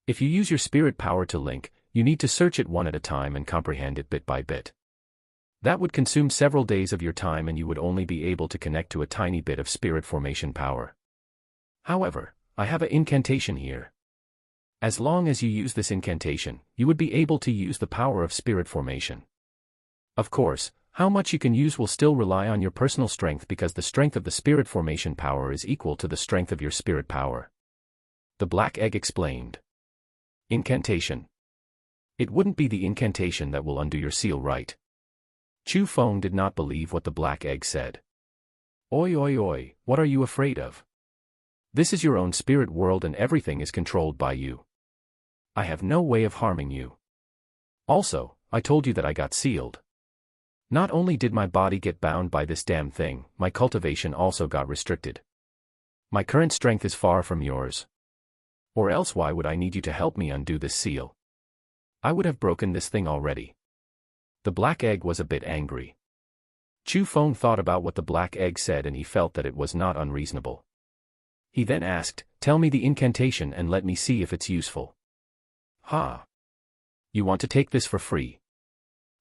If you use your spirit power to link, you need to search it one at a time and comprehend it bit by bit. That would consume several days of your time and you would only be able to connect to a tiny bit of spirit formation power. However, I have an incantation here. As long as you use this incantation, you would be able to use the power of spirit formation. Of course, how much you can use will still rely on your personal strength because the strength of the spirit formation power is equal to the strength of your spirit power. The black egg explained. Incantation. It wouldn't be the incantation that will undo your seal, right? Chu Feng did not believe what the black egg said. Oi oi oi, what are you afraid of? This is your own spirit world and everything is controlled by you. I have no way of harming you. Also, I told you that I got sealed. Not only did my body get bound by this damn thing, my cultivation also got restricted. My current strength is far from yours. Or else why would I need you to help me undo this seal? I would have broken this thing already. The black egg was a bit angry. Chu Feng thought about what the black egg said and he felt that it was not unreasonable. He then asked, "Tell me the incantation and let me see if it's useful." "Ha! You want to take this for free?"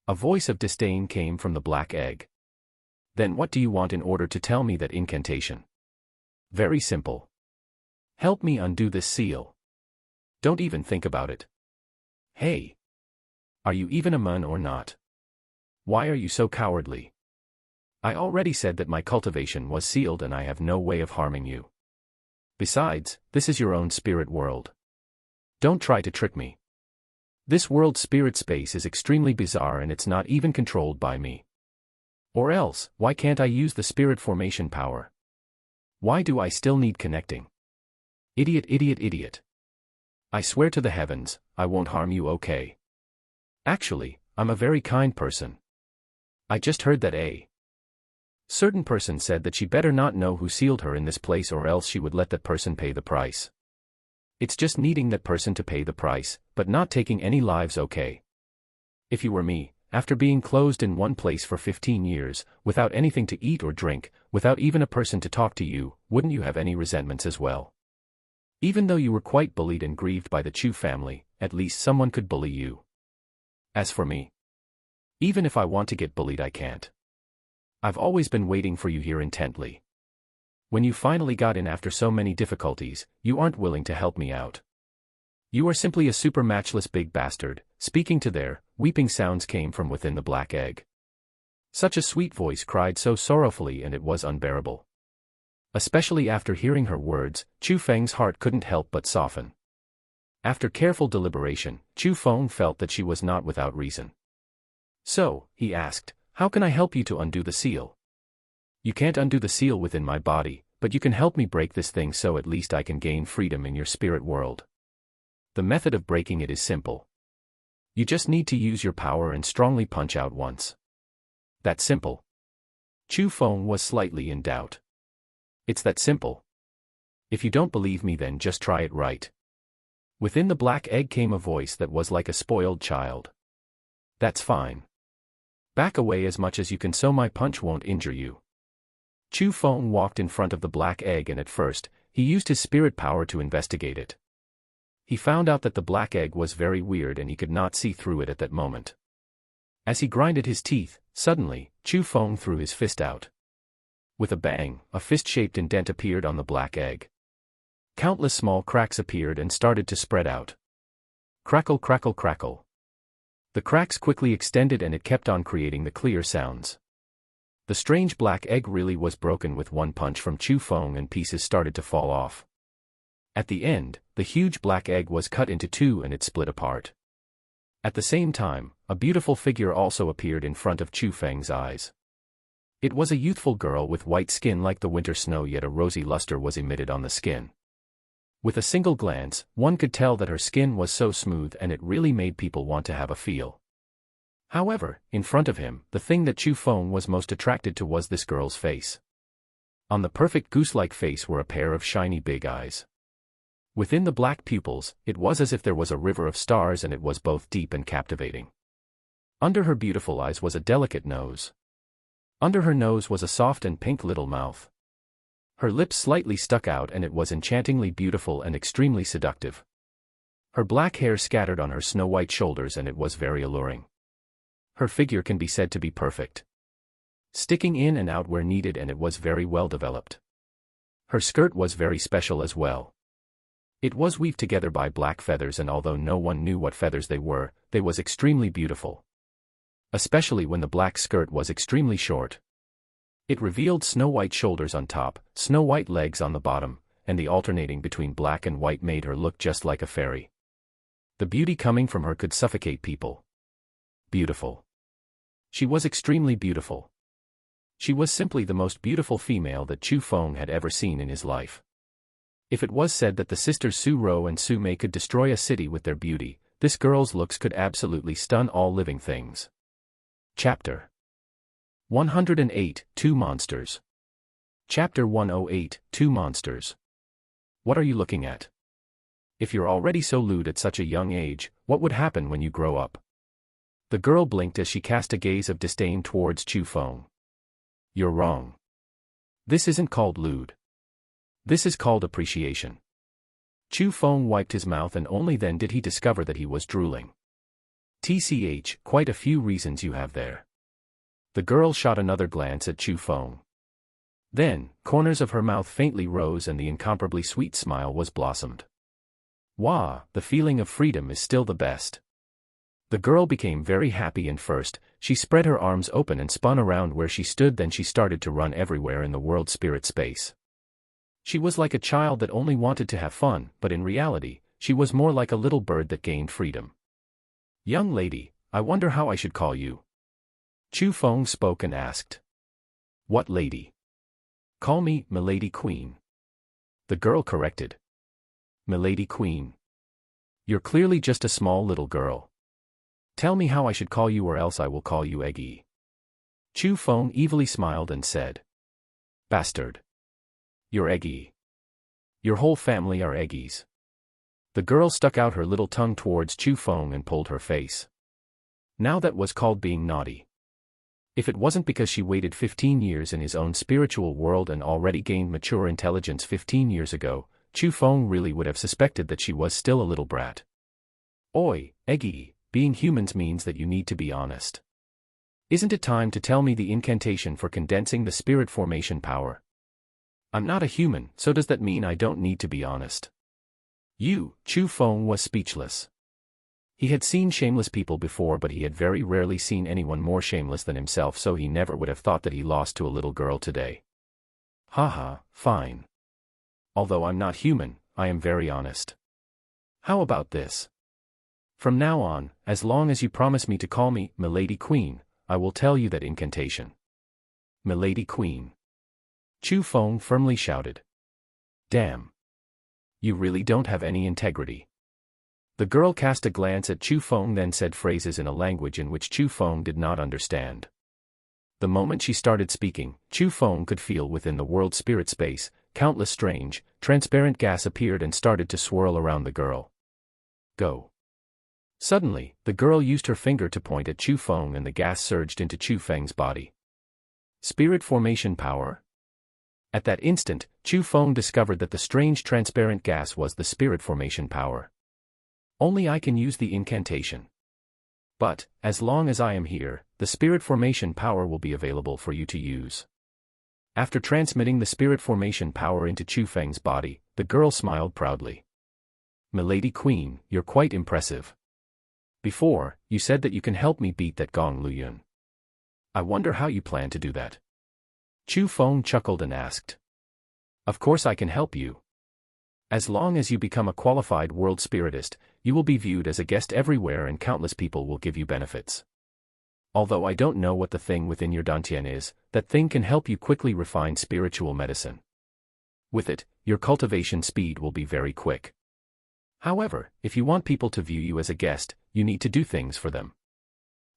A voice of disdain came from the black egg. "Then what do you want in order to tell me that incantation?" "Very simple. Help me undo this seal. Don't even think about it." "Hey! Are you even a man or not? Why are you so cowardly? I already said that my cultivation was sealed and I have no way of harming you. Besides, this is your own spirit world. Don't try to trick me. This world's spirit space is extremely bizarre and it's not even controlled by me. Or else, why can't I use the spirit formation power? Why do I still need connecting? Idiot, idiot, idiot. I swear to the heavens, I won't harm you, okay? Actually, I'm a very kind person. I just heard that a certain person said that she better not know who sealed her in this place or else she would let that person pay the price. It's just needing that person to pay the price, but not taking any lives, okay? If you were me, after being closed in one place for 15 years, without anything to eat or drink, without even a person to talk to you, wouldn't you have any resentments as well? Even though you were quite bullied and grieved by the Chu family, at least someone could bully you. As for me, even if I want to get bullied I can't. I've always been waiting for you here intently. When you finally got in after so many difficulties, you aren't willing to help me out. You are simply a super matchless big bastard. Speaking to there, weeping sounds came from within the black egg. Such a sweet voice cried so sorrowfully and it was unbearable. Especially after hearing her words, Chu Feng's heart couldn't help but soften. After careful deliberation, Chu Feng felt that she was not without reason. So, he asked, "How can I help you to undo the seal?" "You can't undo the seal within my body, but you can help me break this thing so at least I can gain freedom in your spirit world. The method of breaking it is simple. You just need to use your power and strongly punch out once. That's simple." Chu Feng was slightly in doubt. "It's that simple. If you don't believe me then just try it right." Within the black egg came a voice that was like a spoiled child. "That's fine. Back away as much as you can so my punch won't injure you." Chu Feng walked in front of the black egg and at first, he used his spirit power to investigate it. He found out that the black egg was very weird and he could not see through it at that moment. As he grinded his teeth, suddenly, Chu Feng threw his fist out. With a bang, a fist-shaped indent appeared on the black egg. Countless small cracks appeared and started to spread out. Crackle, crackle, crackle. The cracks quickly extended and it kept on creating the clear sounds. The strange black egg really was broken with one punch from Chu Feng and pieces started to fall off. At the end, the huge black egg was cut into two and it split apart. At the same time, a beautiful figure also appeared in front of Chu Feng's eyes. It was a youthful girl with white skin like the winter snow, yet a rosy luster was emitted on the skin. With a single glance, one could tell that her skin was so smooth and it really made people want to have a feel. However, in front of him, the thing that Chu Feng was most attracted to was this girl's face. On the perfect goose-like face were a pair of shiny big eyes. Within the black pupils, it was as if there was a river of stars and it was both deep and captivating. Under her beautiful eyes was a delicate nose. Under her nose was a soft and pink little mouth. Her lips slightly stuck out and it was enchantingly beautiful and extremely seductive. Her black hair scattered on her snow-white shoulders and it was very alluring. Her figure can be said to be perfect. Sticking in and out where needed and it was very well developed. Her skirt was very special as well. It was weaved together by black feathers, and although no one knew what feathers they was extremely beautiful. Especially when the black skirt was extremely short. It revealed snow-white shoulders on top, snow-white legs on the bottom, and the alternating between black and white made her look just like a fairy. The beauty coming from her could suffocate people. Beautiful. She was extremely beautiful. She was simply the most beautiful female that Chu Feng had ever seen in his life. If it was said that the sisters Su Ro and Su Mei could destroy a city with their beauty, this girl's looks could absolutely stun all living things. Chapter 108, Two Monsters. Chapter 108, Two Monsters. What are you looking at? If you're already so lewd at such a young age, what would happen when you grow up? The girl blinked as she cast a gaze of disdain towards Chu Feng. You're wrong. This isn't called lewd. This is called appreciation. Chu Feng wiped his mouth, and only then did he discover that he was drooling. TCH, quite a few reasons you have there. The girl shot another glance at Chu Feng. Then, corners of her mouth faintly rose and the incomparably sweet smile was blossomed. Wah, the feeling of freedom is still the best. The girl became very happy, and first, she spread her arms open and spun around where she stood, then she started to run everywhere in the world spirit space. She was like a child that only wanted to have fun, but in reality, she was more like a little bird that gained freedom. Young lady, I wonder how I should call you. Chu Feng spoke and asked. What lady? Call me, Milady Queen. The girl corrected. Milady Queen. You're clearly just a small little girl. Tell me how I should call you, or else I will call you Eggy. Chu Feng evilly smiled and said. Bastard. You're Eggy. Your whole family are Eggies. The girl stuck out her little tongue towards Chu Feng and pulled her face. Now that was called being naughty. If it wasn't because she waited 15 years in his own spiritual world and already gained mature intelligence 15 years ago, Chu Feng really would have suspected that she was still a little brat. Oi, Eggy, being humans means that you need to be honest. Isn't it time to tell me the incantation for condensing the spirit formation power? I'm not a human, so does that mean I don't need to be honest? Chu Feng was speechless. He had seen shameless people before, but he had very rarely seen anyone more shameless than himself, so he never would have thought that he lost to a little girl today. Haha, fine. Although I'm not human, I am very honest. How about this? From now on, as long as you promise me to call me Milady Queen, I will tell you that incantation. Milady Queen. Chu Feng firmly shouted. Damn. You really don't have any integrity. The girl cast a glance at Chu Feng, then said phrases in a language in which Chu Feng did not understand. The moment she started speaking, Chu Feng could feel within the world spirit space, countless strange, transparent gas appeared and started to swirl around the girl. Go. Suddenly, the girl used her finger to point at Chu Feng and the gas surged into Chu Feng's body. Spirit formation power? At that instant, Chu Feng discovered that the strange transparent gas was the spirit formation power. Only I can use the incantation. But, as long as I am here, the spirit formation power will be available for you to use. After transmitting the spirit formation power into Chu Feng's body, the girl smiled proudly. Milady Queen, you're quite impressive. Before, you said that you can help me beat that Gong Luyun. I wonder how you plan to do that. Chu Feng chuckled and asked. Of course I can help you. As long as you become a qualified world spiritist, you will be viewed as a guest everywhere and countless people will give you benefits. Although I don't know what the thing within your dantian is, that thing can help you quickly refine spiritual medicine. With it, your cultivation speed will be very quick. However, if you want people to view you as a guest, you need to do things for them.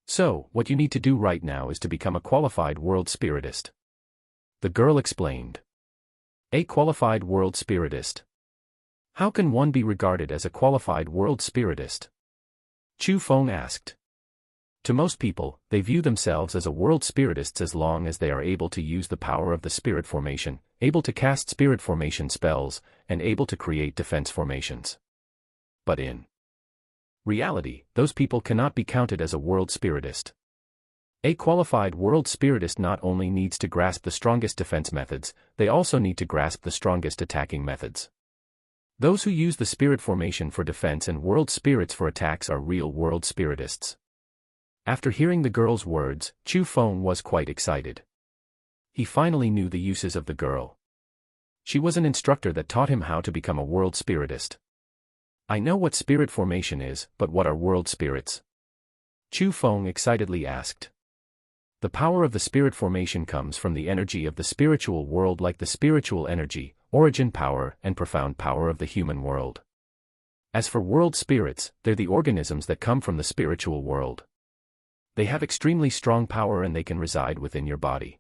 So, what you need to do right now is to become a qualified world spiritist. The girl explained. A qualified world spiritist. How can one be regarded as a qualified world spiritist? Chu Feng asked. To most people, they view themselves as a world spiritist as long as they are able to use the power of the spirit formation, able to cast spirit formation spells, and able to create defense formations. But in reality, those people cannot be counted as a world spiritist. A qualified world spiritist not only needs to grasp the strongest defense methods, they also need to grasp the strongest attacking methods. Those who use the spirit formation for defense and world spirits for attacks are real world spiritists. After hearing the girl's words, Chu Feng was quite excited. He finally knew the uses of the girl. She was an instructor that taught him how to become a world spiritist. I know what spirit formation is, but what are world spirits? Chu Feng excitedly asked. The power of the spirit formation comes from the energy of the spiritual world, like the spiritual energy, origin power, and profound power of the human world. As for world spirits, they're the organisms that come from the spiritual world. They have extremely strong power and they can reside within your body.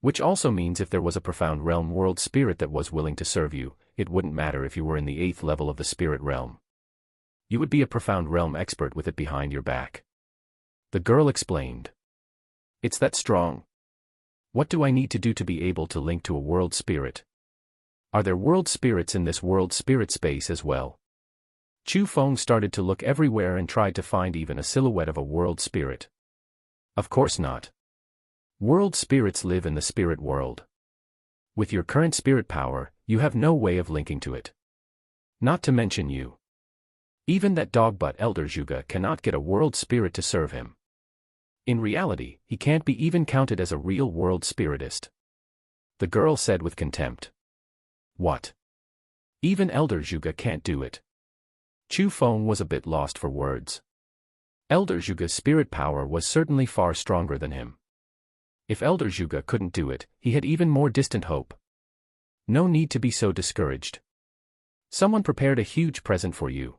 Which also means if there was a profound realm world spirit that was willing to serve you, it wouldn't matter if you were in the 8th level of the spirit realm. You would be a profound realm expert with it behind your back. The girl explained. It's that strong. What do I need to do to be able to link to a world spirit? Are there world spirits in this world spirit space as well? Chu Feng started to look everywhere and tried to find even a silhouette of a world spirit. Of course not. World spirits live in the spirit world. With your current spirit power, you have no way of linking to it. Not to mention you. Even that dog-butt Elder Zhuge cannot get a world spirit to serve him. In reality, he can't be even counted as a real world spiritist. The girl said with contempt. What? Even Elder Zhuge can't do it. Chu Feng was a bit lost for words. Elder Zhuge's spirit power was certainly far stronger than him. If Elder Zhuge couldn't do it, he had even more distant hope. No need to be so discouraged. Someone prepared a huge present for you.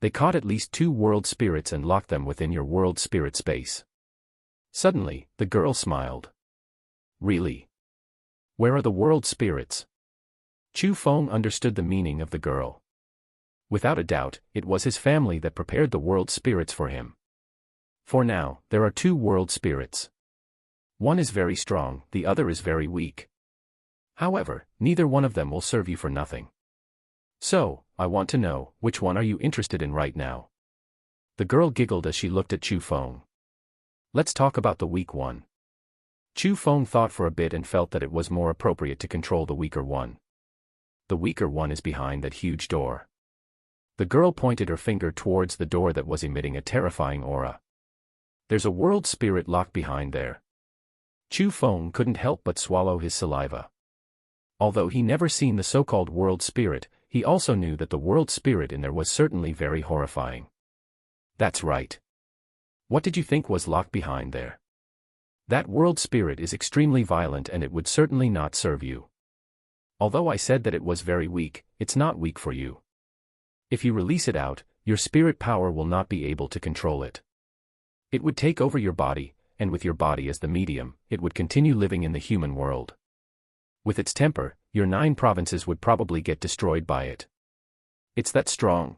They caught at least 2 world spirits and locked them within your world spirit space. Suddenly, the girl smiled. Really? Where are the world spirits? Chu Feng understood the meaning of the girl. Without a doubt, it was his family that prepared the world spirits for him. For now, there are 2 world spirits. One is very strong, the other is very weak. However, neither one of them will serve you for nothing. So, I want to know, which one are you interested in right now? The girl giggled as she looked at Chu Feng. Let's talk about the weak one. Chu Feng thought for a bit and felt that it was more appropriate to control the weaker one. The weaker one is behind that huge door. The girl pointed her finger towards the door that was emitting a terrifying aura. There's a world spirit locked behind there. Chu Feng couldn't help but swallow his saliva. Although he never seen the so-called world spirit, he also knew that the world spirit in there was certainly very horrifying. That's right. What did you think was locked behind there? That world spirit is extremely violent and it would certainly not serve you. Although I said that it was very weak, it's not weak for you. If you release it out, your spirit power will not be able to control it. It would take over your body, and with your body as the medium, it would continue living in the human world. With its temper, your 9 provinces would probably get destroyed by it. It's that strong.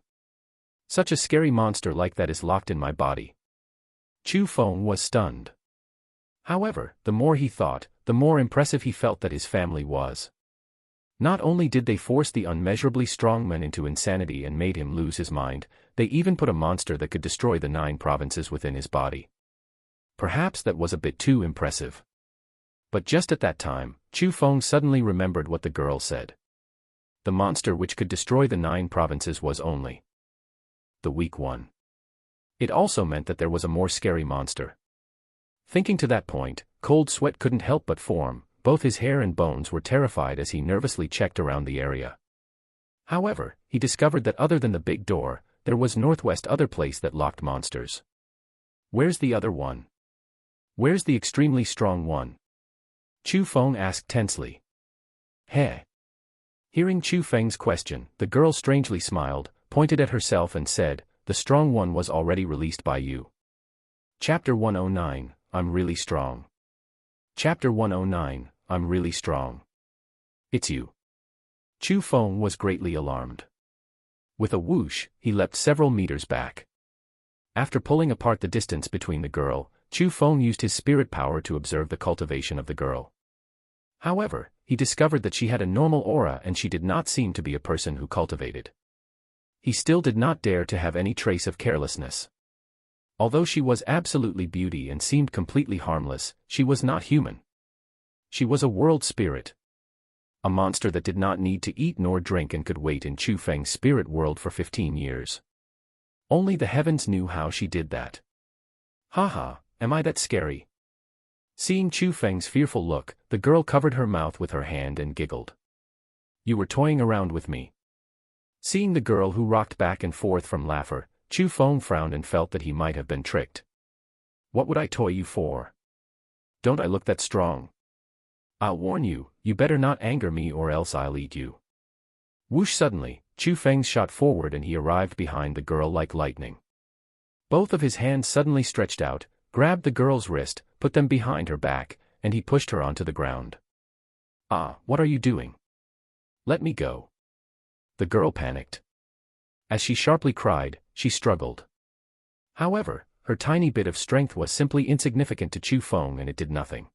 Such a scary monster like that is locked in my body. Chu Feng was stunned. However, the more he thought, the more impressive he felt that his family was. Not only did they force the unmeasurably strong man into insanity and made him lose his mind, they even put a monster that could destroy the 9 provinces within his body. Perhaps that was a bit too impressive. But just at that time, Chu Feng suddenly remembered what the girl said. The monster which could destroy the 9 provinces was only the weak one. It also meant that there was a more scary monster. Thinking to that point, cold sweat couldn't help but form. Both his hair and bones were terrified as he nervously checked around the area. However, he discovered that other than the big door, there was northwest other place that locked monsters. Where's the other one? Where's the extremely strong one? Chu Feng asked tensely. Heh. Hearing Chu Feng's question, the girl strangely smiled, pointed at herself and said, the strong one was already released by you. Chapter 109, I'm really strong. Chapter 109, I'm really strong. It's you. Chu Feng was greatly alarmed. With a whoosh, he leapt several meters back. After pulling apart the distance between the girl, Chu Feng used his spirit power to observe the cultivation of the girl. However, he discovered that she had a normal aura and she did not seem to be a person who cultivated. He still did not dare to have any trace of carelessness. Although she was absolutely beauty and seemed completely harmless, she was not human. She was a world spirit. A monster that did not need to eat nor drink and could wait in Chu Feng's spirit world for 15 years. Only the heavens knew how she did that. Haha, am I that scary? Seeing Chu Feng's fearful look, the girl covered her mouth with her hand and giggled. You were toying around with me. Seeing the girl who rocked back and forth from laughter, Chu Feng frowned and felt that he might have been tricked. What would I toy you for? Don't I look that strong? I'll warn you, you better not anger me or else I'll eat you. Whoosh! Suddenly, Chu Feng shot forward and he arrived behind the girl like lightning. Both of his hands suddenly stretched out, grabbed the girl's wrist, put them behind her back, and he pushed her onto the ground. Ah, what are you doing? Let me go. The girl panicked. As she sharply cried, she struggled. However, her tiny bit of strength was simply insignificant to Chu Feng and it did nothing.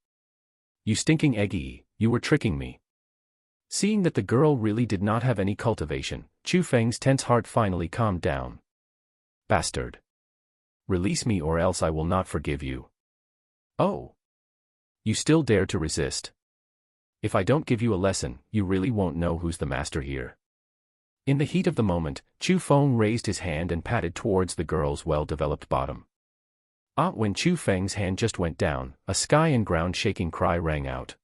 You stinking eggy, you were tricking me. Seeing that the girl really did not have any cultivation, Chu Feng's tense heart finally calmed down. Bastard. Release me or else I will not forgive you. Oh. You still dare to resist? If I don't give you a lesson, you really won't know who's the master here. In the heat of the moment, Chu Feng raised his hand and patted towards the girl's well-developed bottom. When Chu Feng's hand just went down, a sky and ground-shaking cry rang out.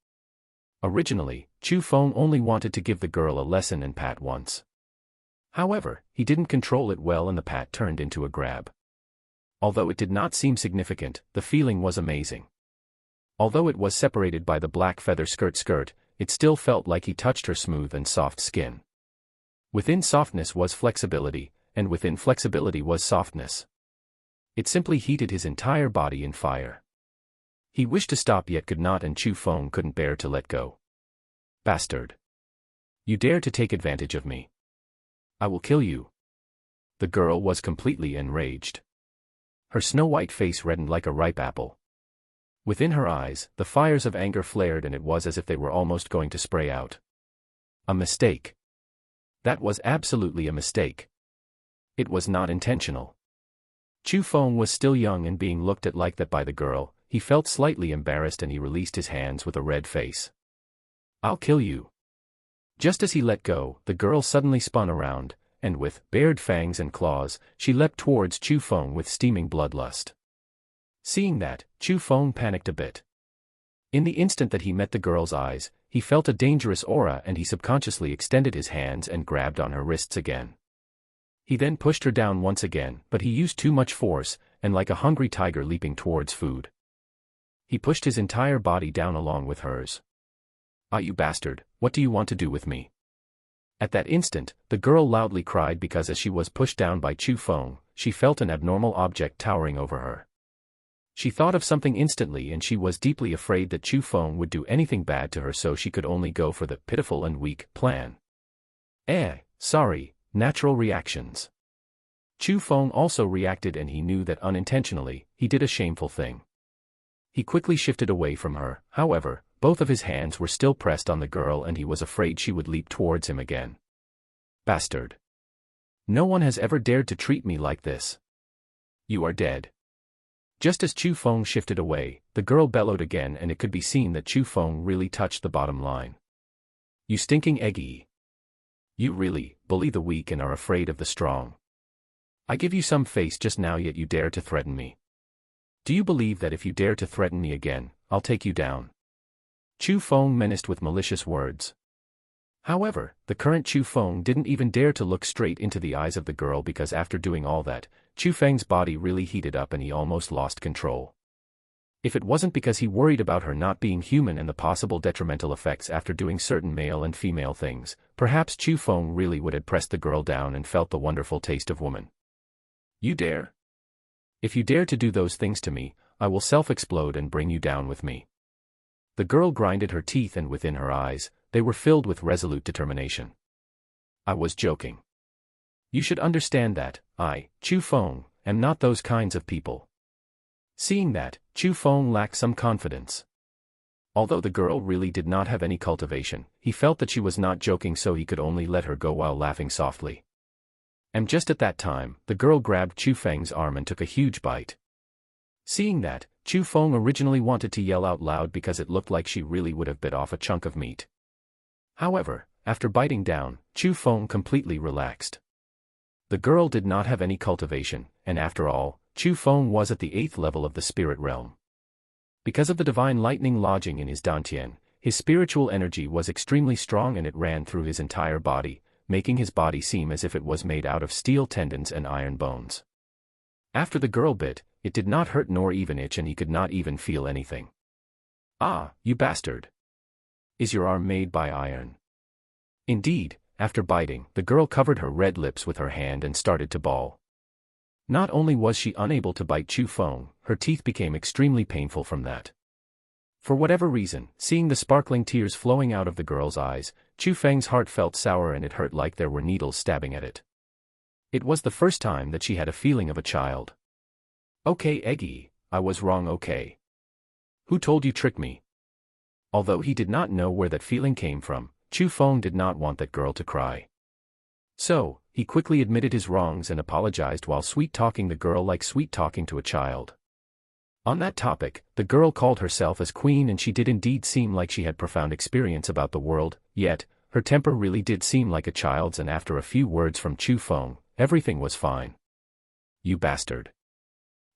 Originally, Chu Feng only wanted to give the girl a lesson and pat once. However, he didn't control it well and the pat turned into a grab. Although it did not seem significant, the feeling was amazing. Although it was separated by the black feather skirt, it still felt like he touched her smooth and soft skin. Within softness was flexibility, and within flexibility was softness. It simply heated his entire body in fire. He wished to stop yet could not, and Chu Feng couldn't bear to let go. Bastard. You dare to take advantage of me. I will kill you. The girl was completely enraged. Her snow-white face reddened like a ripe apple. Within her eyes, the fires of anger flared and it was as if they were almost going to spray out. A mistake. That was absolutely a mistake. It was not intentional. Chu Feng was still young and being looked at like that by the girl, he felt slightly embarrassed and he released his hands with a red face. I'll kill you. Just as he let go, the girl suddenly spun around, and with bared fangs and claws, she leapt towards Chu Feng with steaming bloodlust. Seeing that, Chu Feng panicked a bit. In the instant that he met the girl's eyes, he felt a dangerous aura and he subconsciously extended his hands and grabbed on her wrists again. He then pushed her down once again, but he used too much force, and like a hungry tiger leaping towards food, he pushed his entire body down along with hers. Ah, you bastard, what do you want to do with me? At that instant, the girl loudly cried because as she was pushed down by Chu Feng, she felt an abnormal object towering over her. She thought of something instantly and she was deeply afraid that Chu Feng would do anything bad to her, so she could only go for the pitiful and weak plan. Sorry, natural reactions. Chu Feng also reacted and he knew that unintentionally, he did a shameful thing. He quickly shifted away from her, however, both of his hands were still pressed on the girl and he was afraid she would leap towards him again. Bastard. No one has ever dared to treat me like this. You are dead. Just as Chu Feng shifted away, the girl bellowed again and it could be seen that Chu Feng really touched the bottom line. You stinking eggy. You really bully the weak and are afraid of the strong. I give you some face just now yet you dare to threaten me. Do you believe that if you dare to threaten me again, I'll take you down? Chu Feng menaced with malicious words. However, the current Chu Feng didn't even dare to look straight into the eyes of the girl because after doing all that, Chu Feng's body really heated up and he almost lost control. If it wasn't because he worried about her not being human and the possible detrimental effects after doing certain male and female things, perhaps Chu Feng really would have pressed the girl down and felt the wonderful taste of woman. You dare? If you dare to do those things to me, I will self-explode and bring you down with me. The girl grinded her teeth and within her eyes, they were filled with resolute determination. I was joking. You should understand that, I, Chu Feng, am not those kinds of people. Seeing that, Chu Feng lacked some confidence. Although the girl really did not have any cultivation, he felt that she was not joking, so he could only let her go while laughing softly. And just at that time, the girl grabbed Chu Feng's arm and took a huge bite. Seeing that, Chu Feng originally wanted to yell out loud because it looked like she really would have bit off a chunk of meat. However, after biting down, Chu Feng completely relaxed. The girl did not have any cultivation, and after all, Chu Feng was at the 8th level of the spirit realm. Because of the divine lightning lodging in his dantian, his spiritual energy was extremely strong and it ran through his entire body, making his body seem as if it was made out of steel tendons and iron bones. After the girl bit, it did not hurt nor even itch and he could not even feel anything. "Ah, you bastard! Is your arm made by iron?" Indeed, after biting, the girl covered her red lips with her hand and started to bawl. Not only was she unable to bite Chu Feng, her teeth became extremely painful from that. For whatever reason, seeing the sparkling tears flowing out of the girl's eyes, Chu Feng's heart felt sour and it hurt like there were needles stabbing at it. It was the first time that she had a feeling of a child. "Okay, Eggy, I was wrong, okay. Who told you trick me?" Although he did not know where that feeling came from, Chu Feng did not want that girl to cry. So, he quickly admitted his wrongs and apologized while sweet-talking the girl like sweet-talking to a child. On that topic, the girl called herself as queen and she did indeed seem like she had profound experience about the world, yet, her temper really did seem like a child's and after a few words from Chu Feng, everything was fine. "You bastard.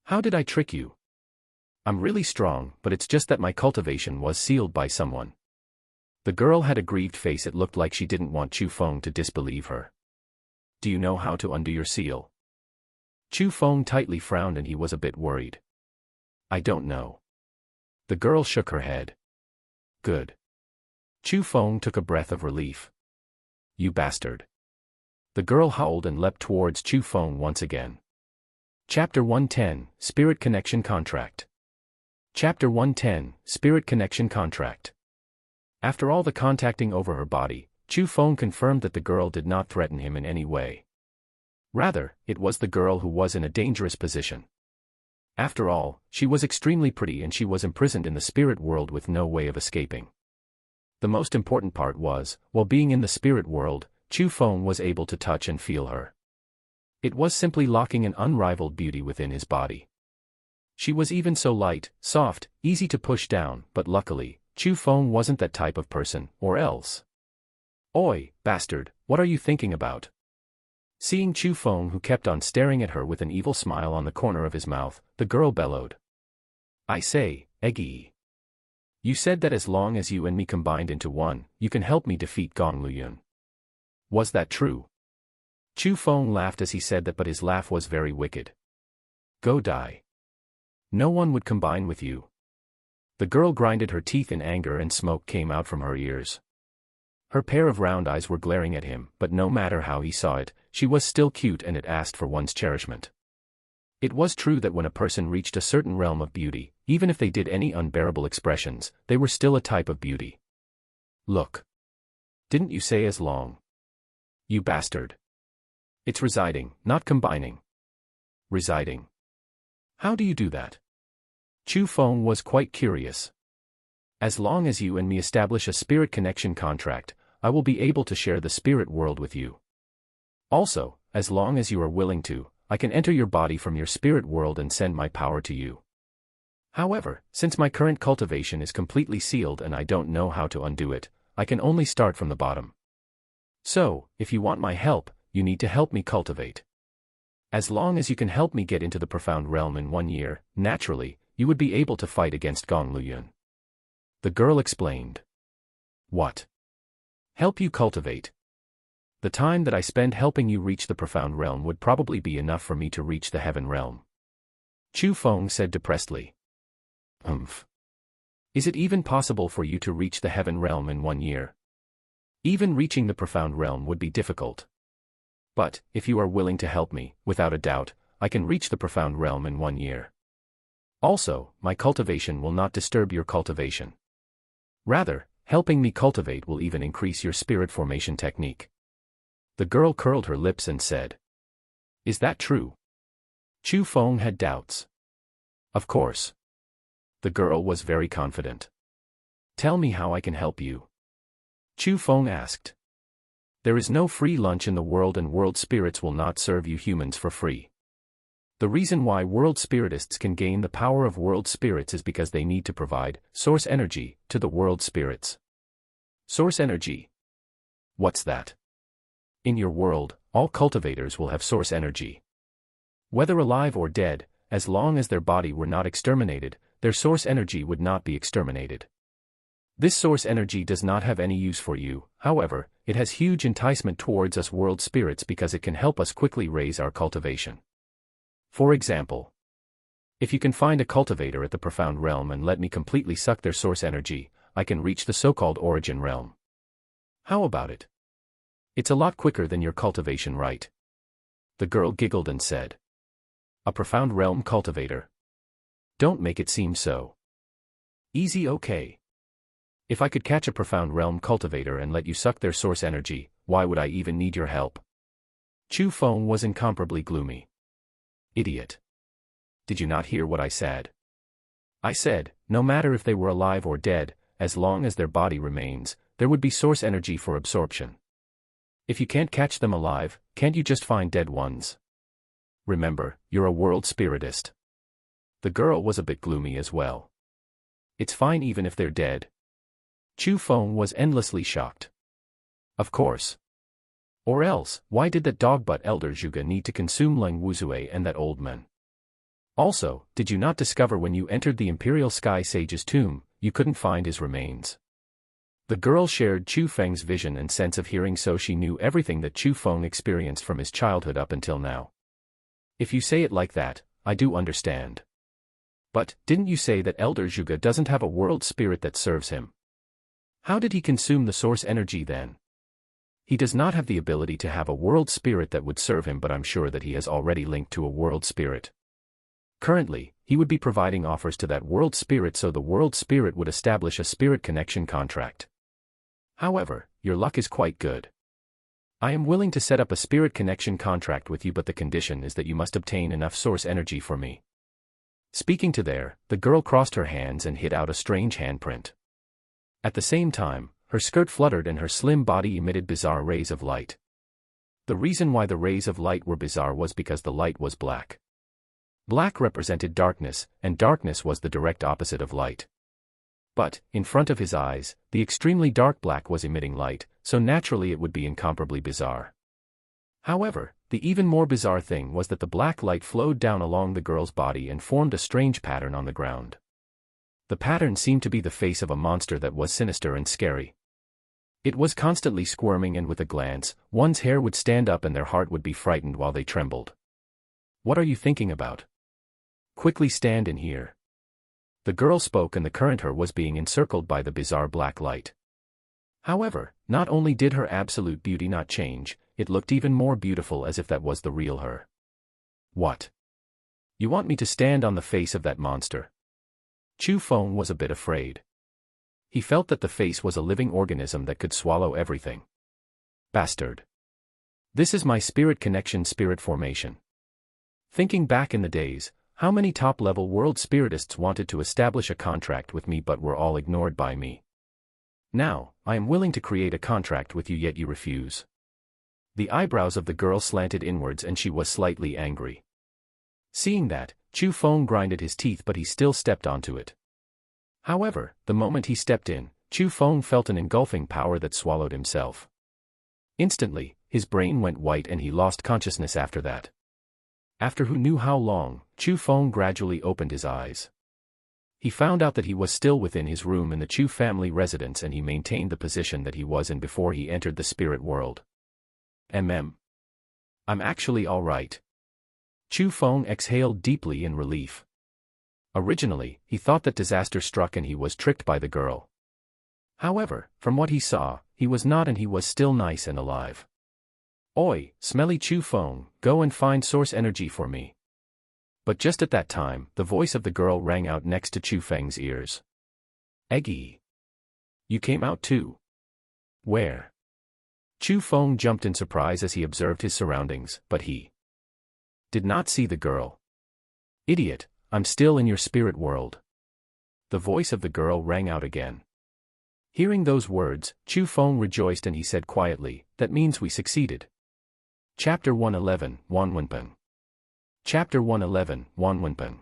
How did I trick you? I'm really strong, but it's just that my cultivation was sealed by someone." The girl had a grieved face. It looked like she didn't want Chu Feng to disbelieve her. "Do you know how to undo your seal?" Chu Feng tightly frowned and he was a bit worried. "I don't know." The girl shook her head. "Good." Chu Feng took a breath of relief. "You bastard." The girl howled and leapt towards Chu Feng once again. Chapter 110, Spirit Connection Contract. Chapter 110, Spirit Connection Contract. After all the contacting over her body, Chu Feng confirmed that the girl did not threaten him in any way. Rather, it was the girl who was in a dangerous position. After all, she was extremely pretty and she was imprisoned in the spirit world with no way of escaping. The most important part was, while being in the spirit world, Chu Feng was able to touch and feel her. It was simply locking an unrivaled beauty within his body. She was even so light, soft, easy to push down, but luckily, Chu Feng wasn't that type of person, or else. "Oi, bastard, what are you thinking about?" Seeing Chu Feng who kept on staring at her with an evil smile on the corner of his mouth, the girl bellowed. "I say, Eggy. You said that as long as you and me combined into one, you can help me defeat Gong Luyun. Was that true?" Chu Feng laughed as he said that, but his laugh was very wicked. "Go die. No one would combine with you." The girl grinded her teeth in anger and smoke came out from her ears. Her pair of round eyes were glaring at him, but no matter how he saw it, she was still cute and it asked for one's cherishment. It was true that when a person reached a certain realm of beauty, even if they did any unbearable expressions, they were still a type of beauty. "Look. Didn't you say as long? You bastard. It's residing, not combining." "Residing? How do you do that?" Chu Feng was quite curious. "As long as you and me establish a spirit connection contract, I will be able to share the spirit world with you. Also, as long as you are willing to, I can enter your body from your spirit world and send my power to you. However, since my current cultivation is completely sealed and I don't know how to undo it, I can only start from the bottom. So, if you want my help, you need to help me cultivate. As long as you can help me get into the profound realm in 1 year, naturally, you would be able to fight against Gong Luyun." The girl explained. "What? Help you cultivate? The time that I spend helping you reach the profound realm would probably be enough for me to reach the heaven realm." Chu Feng said depressedly. Is it even possible for you to reach the heaven realm in 1 year? Even reaching the profound realm would be difficult. But, if you are willing to help me, without a doubt, I can reach the profound realm in 1 year. Also, my cultivation will not disturb your cultivation. Rather, helping me cultivate will even increase your spirit formation technique." The girl curled her lips and said. "Is that true?" Chu Feng had doubts. Of course. The girl was very confident. "Tell me how I can help you." Chu Feng asked. "There is no free lunch in the world and world spirits will not serve you humans for free. The reason why world spiritists can gain the power of world spirits is because they need to provide source energy to the world spirits. Source energy. What's that? In your world, all cultivators will have source energy. Whether alive or dead, as long as their body were not exterminated, their source energy would not be exterminated. This source energy does not have any use for you, however, it has huge enticement towards us world spirits because it can help us quickly raise our cultivation. For example, if you can find a cultivator at the profound realm and let me completely suck their source energy, I can reach the so-called origin realm. How about it? It's a lot quicker than your cultivation, right? The girl giggled and said. A profound realm cultivator? Don't make it seem so easy, okay? If I could catch a profound realm cultivator and let you suck their source energy, why would I even need your help? Chu Feng was incomparably gloomy. Idiot. Did you not hear what I said? I said, no matter if they were alive or dead, as long as their body remains, there would be source energy for absorption. If you can't catch them alive, can't you just find dead ones? Remember, you're a world spiritist. The girl was a bit gloomy as well. It's fine even if they're dead. Chu Feng was endlessly shocked. Of course. Or else, why did that dog-butt Elder Zhuge need to consume Leng Wuzue and that old man? Also, did you not discover when you entered the Imperial Sky Sage's tomb, you couldn't find his remains? The girl shared Chu Feng's vision and sense of hearing, so she knew everything that Chu Feng experienced from his childhood up until now. If you say it like that, I do understand. But, didn't you say that Elder Zhuge doesn't have a world spirit that serves him? How did he consume the source energy then? He does not have the ability to have a world spirit that would serve him, but I'm sure that he has already linked to a world spirit. Currently, he would be providing offers to that world spirit, so the world spirit would establish a spirit connection contract. However, your luck is quite good. I am willing to set up a spirit connection contract with you, but the condition is that you must obtain enough source energy for me. Speaking to there, the girl crossed her hands and hit out a strange handprint. At the same time, her skirt fluttered and her slim body emitted bizarre rays of light. The reason why the rays of light were bizarre was because the light was black. Black represented darkness, and darkness was the direct opposite of light. But, in front of his eyes, the extremely dark black was emitting light, so naturally it would be incomparably bizarre. However, the even more bizarre thing was that the black light flowed down along the girl's body and formed a strange pattern on the ground. The pattern seemed to be the face of a monster that was sinister and scary. It was constantly squirming, and with a glance, one's hair would stand up and their heart would be frightened while they trembled. What are you thinking about? Quickly stand in here. The girl spoke, and the current her was being encircled by the bizarre black light. However, not only did her absolute beauty not change, it looked even more beautiful, as if that was the real her. What? You want me to stand on the face of that monster? Chu Feng was a bit afraid. He felt that the face was a living organism that could swallow everything. Bastard. This is my spirit connection, spirit formation. Thinking back in the days, how many top-level world spiritists wanted to establish a contract with me but were all ignored by me. Now, I am willing to create a contract with you, yet you refuse. The eyebrows of the girl slanted inwards and she was slightly angry. Seeing that, Chu Feng grinded his teeth, but he still stepped onto it. However, the moment he stepped in, Chu Feng felt an engulfing power that swallowed himself. Instantly, his brain went white and he lost consciousness after that. After who knew how long, Chu Feng gradually opened his eyes. He found out that he was still within his room in the Chu family residence, and he maintained the position that he was in before he entered the spirit world. I'm actually all right. Chu Feng exhaled deeply in relief. Originally, he thought that disaster struck and he was tricked by the girl. However, from what he saw, he was not, and he was still nice and alive. Oi, smelly Chu Feng, go and find source energy for me. But just at that time, the voice of the girl rang out next to Chu Feng's ears. Eggy. You came out too. Where? Chu Feng jumped in surprise as he observed his surroundings, but he did not see the girl. Idiot, I'm still in your spirit world. The voice of the girl rang out again. Hearing those words, Chu Feng rejoiced and he said quietly, that means we succeeded. Chapter 111, Wanwenpan. Chapter 111, Wanwenpan.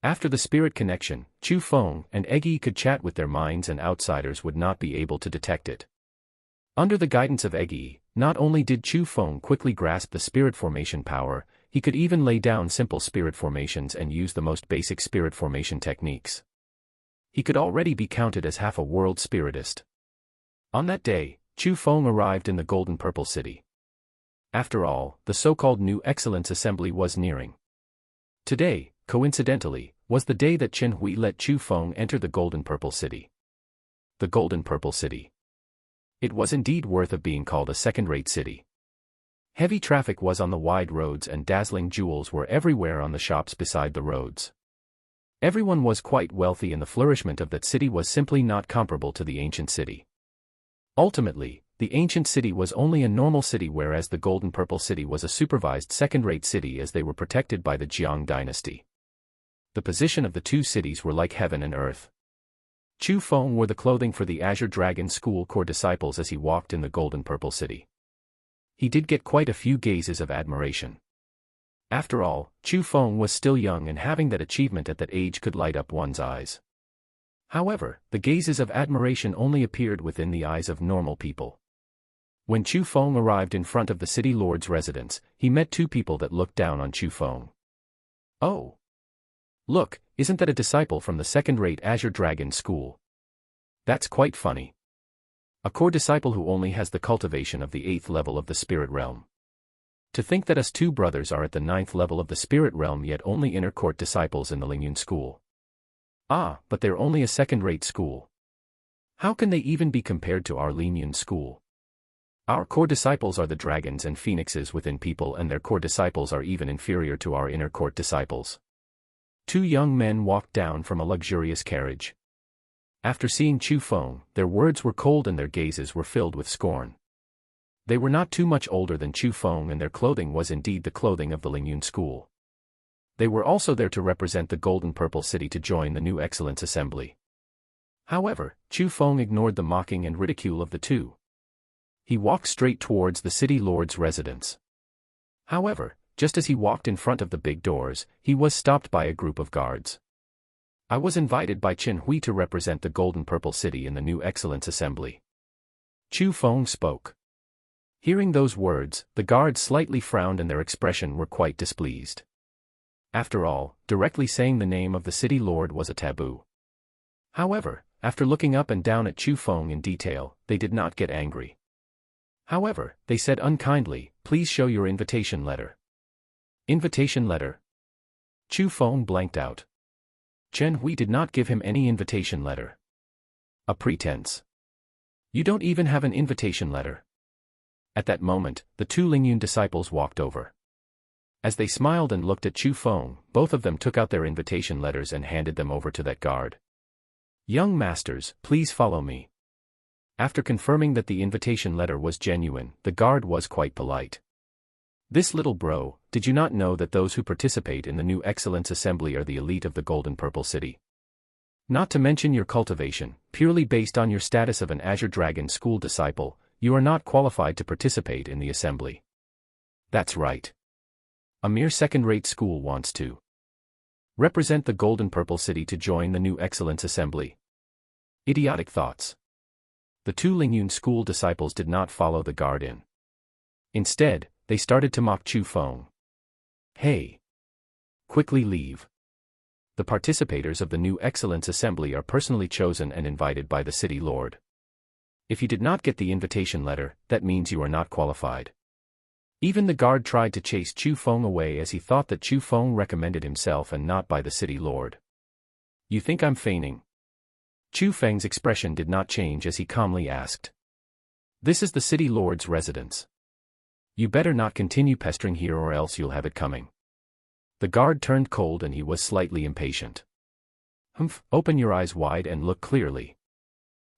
After the spirit connection, Chu Feng and Eggy could chat with their minds and outsiders would not be able to detect it. Under the guidance of Eggy, not only did Chu Feng quickly grasp the spirit formation power, he could even lay down simple spirit formations and use the most basic spirit formation techniques. He could already be counted as half a world spiritist. On that day, Chu Feng arrived in the Golden Purple City. After all, the so-called New Excellence Assembly was nearing. Today, coincidentally, was the day that Chen Hui let Chu Feng enter the Golden Purple City. The Golden Purple City. It was indeed worth of being called a second-rate city. Heavy traffic was on the wide roads and dazzling jewels were everywhere on the shops beside the roads. Everyone was quite wealthy and the flourishment of that city was simply not comparable to the ancient city. Ultimately, the ancient city was only a normal city whereas the Golden Purple City was a supervised second-rate city as they were protected by the Jiang dynasty. The position of the two cities were like heaven and earth. Chu Feng wore the clothing for the Azure Dragon School core disciples as he walked in the Golden Purple City. He did get quite a few gazes of admiration. After all, Chu Feng was still young and having that achievement at that age could light up one's eyes. However, the gazes of admiration only appeared within the eyes of normal people. When Chu Feng arrived in front of the city lord's residence, he met two people that looked down on Chu Feng. Oh! Look, isn't that a disciple from the second-rate Azure Dragon School? That's quite funny. A core disciple who only has the cultivation of the 8th level of the spirit realm. To think that us two brothers are at the 9th level of the spirit realm yet only inner court disciples in the Lingyun school. Ah, but they're only a second-rate school. How can they even be compared to our Lingyun school? Our core disciples are the dragons and phoenixes within people and their core disciples are even inferior to our inner court disciples. Two young men walked down from a luxurious carriage. After seeing Chu Feng, their words were cold and their gazes were filled with scorn. They were not too much older than Chu Feng and their clothing was indeed the clothing of the Lingyun school. They were also there to represent the Golden Purple City to join the New Excellence Assembly. However, Chu Feng ignored the mocking and ridicule of the two. He walked straight towards the city lord's residence. However, just as he walked in front of the big doors, he was stopped by a group of guards. I was invited by Chen Hui to represent the Golden Purple City in the New Excellence Assembly. Chu Feng spoke. Hearing those words, the guards slightly frowned and their expression were quite displeased. After all, directly saying the name of the city lord was a taboo. However, after looking up and down at Chu Feng in detail, they did not get angry. However, they said unkindly, "Please show your invitation letter." Invitation letter? Chu Feng blanked out. Chen Hui did not give him any invitation letter. A pretense. You don't even have an invitation letter. At that moment, the two Lingyun disciples walked over. As they smiled and looked at Chu Feng, both of them took out their invitation letters and handed them over to that guard. Young masters, please follow me. After confirming that the invitation letter was genuine, the guard was quite polite. This little bro, did you not know that those who participate in the New Excellence Assembly are the elite of the Golden Purple City? Not to mention your cultivation, purely based on your status of an Azure Dragon School disciple, you are not qualified to participate in the assembly. That's right. A mere second-rate school wants to represent the Golden Purple City to join the New Excellence Assembly. Idiotic thoughts. The two Lingyun school disciples did not follow the guard in. Instead, they started to mock Chu Feng. Hey! Quickly leave. The participators of the New Excellence Assembly are personally chosen and invited by the city lord. If you did not get the invitation letter, that means you are not qualified. Even the guard tried to chase Chu Feng away as he thought that Chu Feng recommended himself and not by the city lord. You think I'm feigning? Chu Feng's expression did not change as he calmly asked. This is the city lord's residence. You better not continue pestering here or else you'll have it coming. The guard turned cold and he was slightly impatient. Humph, open your eyes wide and look clearly.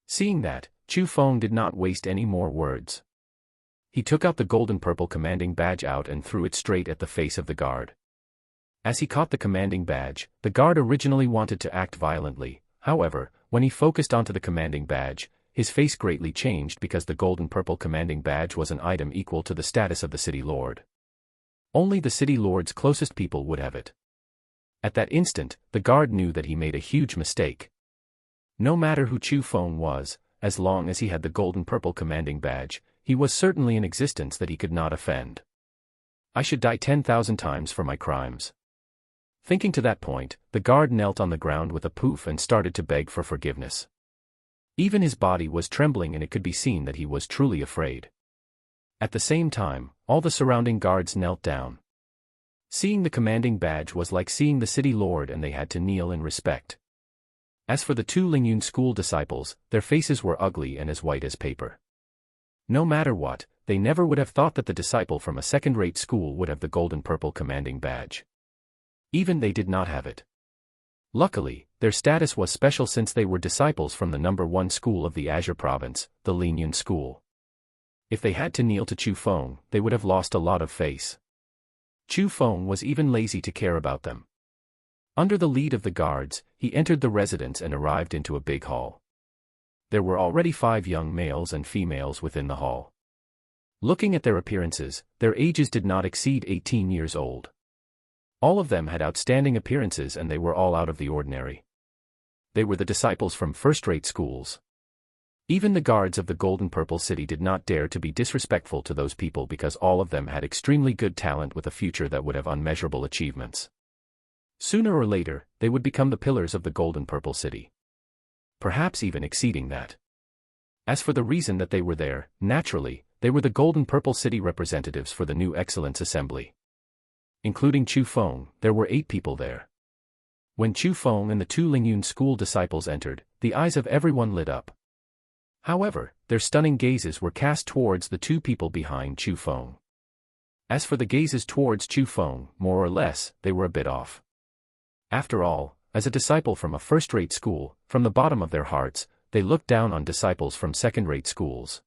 Seeing that, Chu Feng did not waste any more words. He took out the golden purple commanding badge out and threw it straight at the face of the guard. As he caught the commanding badge, the guard originally wanted to act violently, however, when he focused onto the commanding badge, his face greatly changed because the golden purple commanding badge was an item equal to the status of the city lord. Only the city lord's closest people would have it. At that instant, the guard knew that he made a huge mistake. No matter who Chu Feng was, as long as he had the golden purple commanding badge, he was certainly in existence that he could not offend. I should die 10,000 times for my crimes. Thinking to that point, the guard knelt on the ground with a poof and started to beg for forgiveness. Even his body was trembling and it could be seen that he was truly afraid. At the same time, all the surrounding guards knelt down. Seeing the commanding badge was like seeing the city lord and they had to kneel in respect. As for the two Lingyun school disciples, their faces were ugly and as white as paper. No matter what, they never would have thought that the disciple from a second-rate school would have the golden purple commanding badge. Even they did not have it. Luckily, their status was special since they were disciples from the number 1 school of the Azure province, the Lingyun school. If they had to kneel to Chu Feng, they would have lost a lot of face. Chu Feng was even lazy to care about them. Under the lead of the guards, he entered the residence and arrived into a big hall. There were already 5 young males and females within the hall. Looking at their appearances, their ages did not exceed 18 years old. All of them had outstanding appearances and they were all out of the ordinary. They were the disciples from first-rate schools. Even the guards of the Golden Purple City did not dare to be disrespectful to those people because all of them had extremely good talent with a future that would have unmeasurable achievements. Sooner or later, they would become the pillars of the Golden Purple City. Perhaps even exceeding that. As for the reason that they were there, naturally, they were the Golden Purple City representatives for the new Excellence Assembly. Including Chu Feng, there were 8 people there. When Chu Feng and the 2 Lingyun school disciples entered, the eyes of everyone lit up. However, their stunning gazes were cast towards the 2 people behind Chu Feng. As for the gazes towards Chu Feng, more or less, they were a bit off. After all, as a disciple from a first-rate school, from the bottom of their hearts, they looked down on disciples from second-rate schools.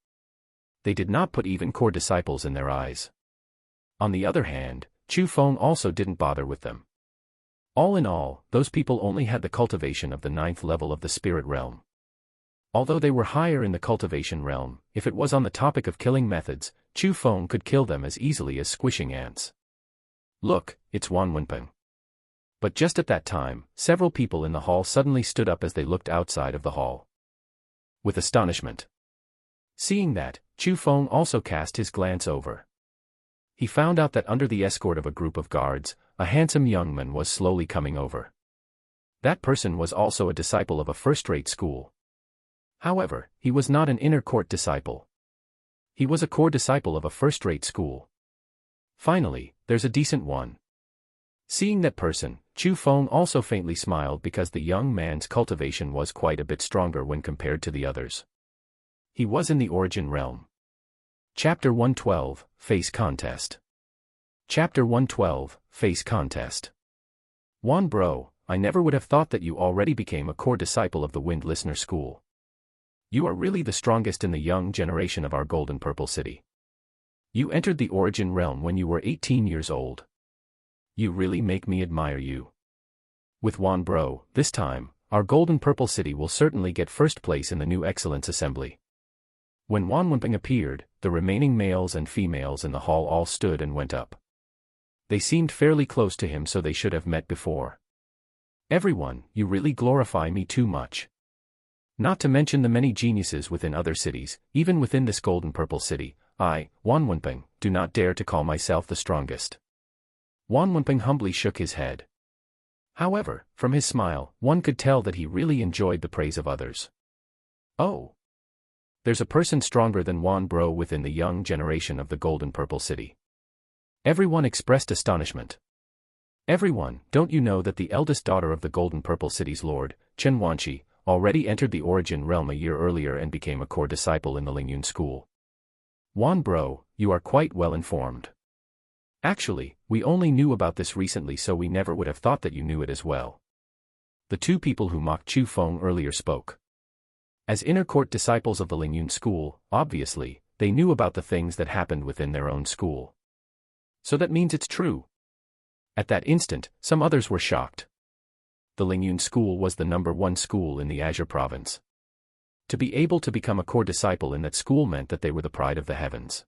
They did not put even core disciples in their eyes. On the other hand, Chu Feng also didn't bother with them. All in all, those people only had the cultivation of the 9th level of the spirit realm. Although they were higher in the cultivation realm, if it was on the topic of killing methods, Chu Feng could kill them as easily as squishing ants. Look, it's Wan Wenpeng. But just at that time, several people in the hall suddenly stood up as they looked outside of the hall. With astonishment. Seeing that, Chu Feng also cast his glance over. He found out that under the escort of a group of guards, a handsome young man was slowly coming over. That person was also a disciple of a first-rate school. However, he was not an inner court disciple. He was a core disciple of a first-rate school. Finally, there's a decent one. Seeing that person, Chu Feng also faintly smiled because the young man's cultivation was quite a bit stronger when compared to the others. He was in the origin realm. Chapter 112, Face Contest. Chapter 112, Face Contest. Wan Bro, I never would have thought that you already became a core disciple of the Wind Listener School. You are really the strongest in the young generation of our Golden Purple City. You entered the origin realm when you were 18 years old. You really make me admire you. With Wan Bro, this time, our Golden Purple City will certainly get first place in the new Excellence Assembly. When Wan Wenpeng appeared, the remaining males and females in the hall all stood and went up. They seemed fairly close to him so they should have met before. Everyone, you really glorify me too much. Not to mention the many geniuses within other cities, even within this Golden Purple City, I, Wan Wenpeng, do not dare to call myself the strongest. Wan Wenpeng humbly shook his head. However, from his smile, one could tell that he really enjoyed the praise of others. Oh! There's a person stronger than Wan Bro within the young generation of the Golden Purple City. Everyone expressed astonishment. Everyone, don't you know that the eldest daughter of the Golden Purple City's lord, Chen Wanshi, already entered the origin realm a year earlier and became a core disciple in the Lingyun school? Wan Bro, you are quite well informed. Actually, we only knew about this recently so we never would have thought that you knew it as well. The 2 people who mocked Chu Feng earlier spoke. As inner court disciples of the Lingyun school, obviously, they knew about the things that happened within their own school. So that means it's true. At that instant, some others were shocked. The Lingyun school was the number 1 school in the Azure province. To be able to become a core disciple in that school meant that they were the pride of the heavens.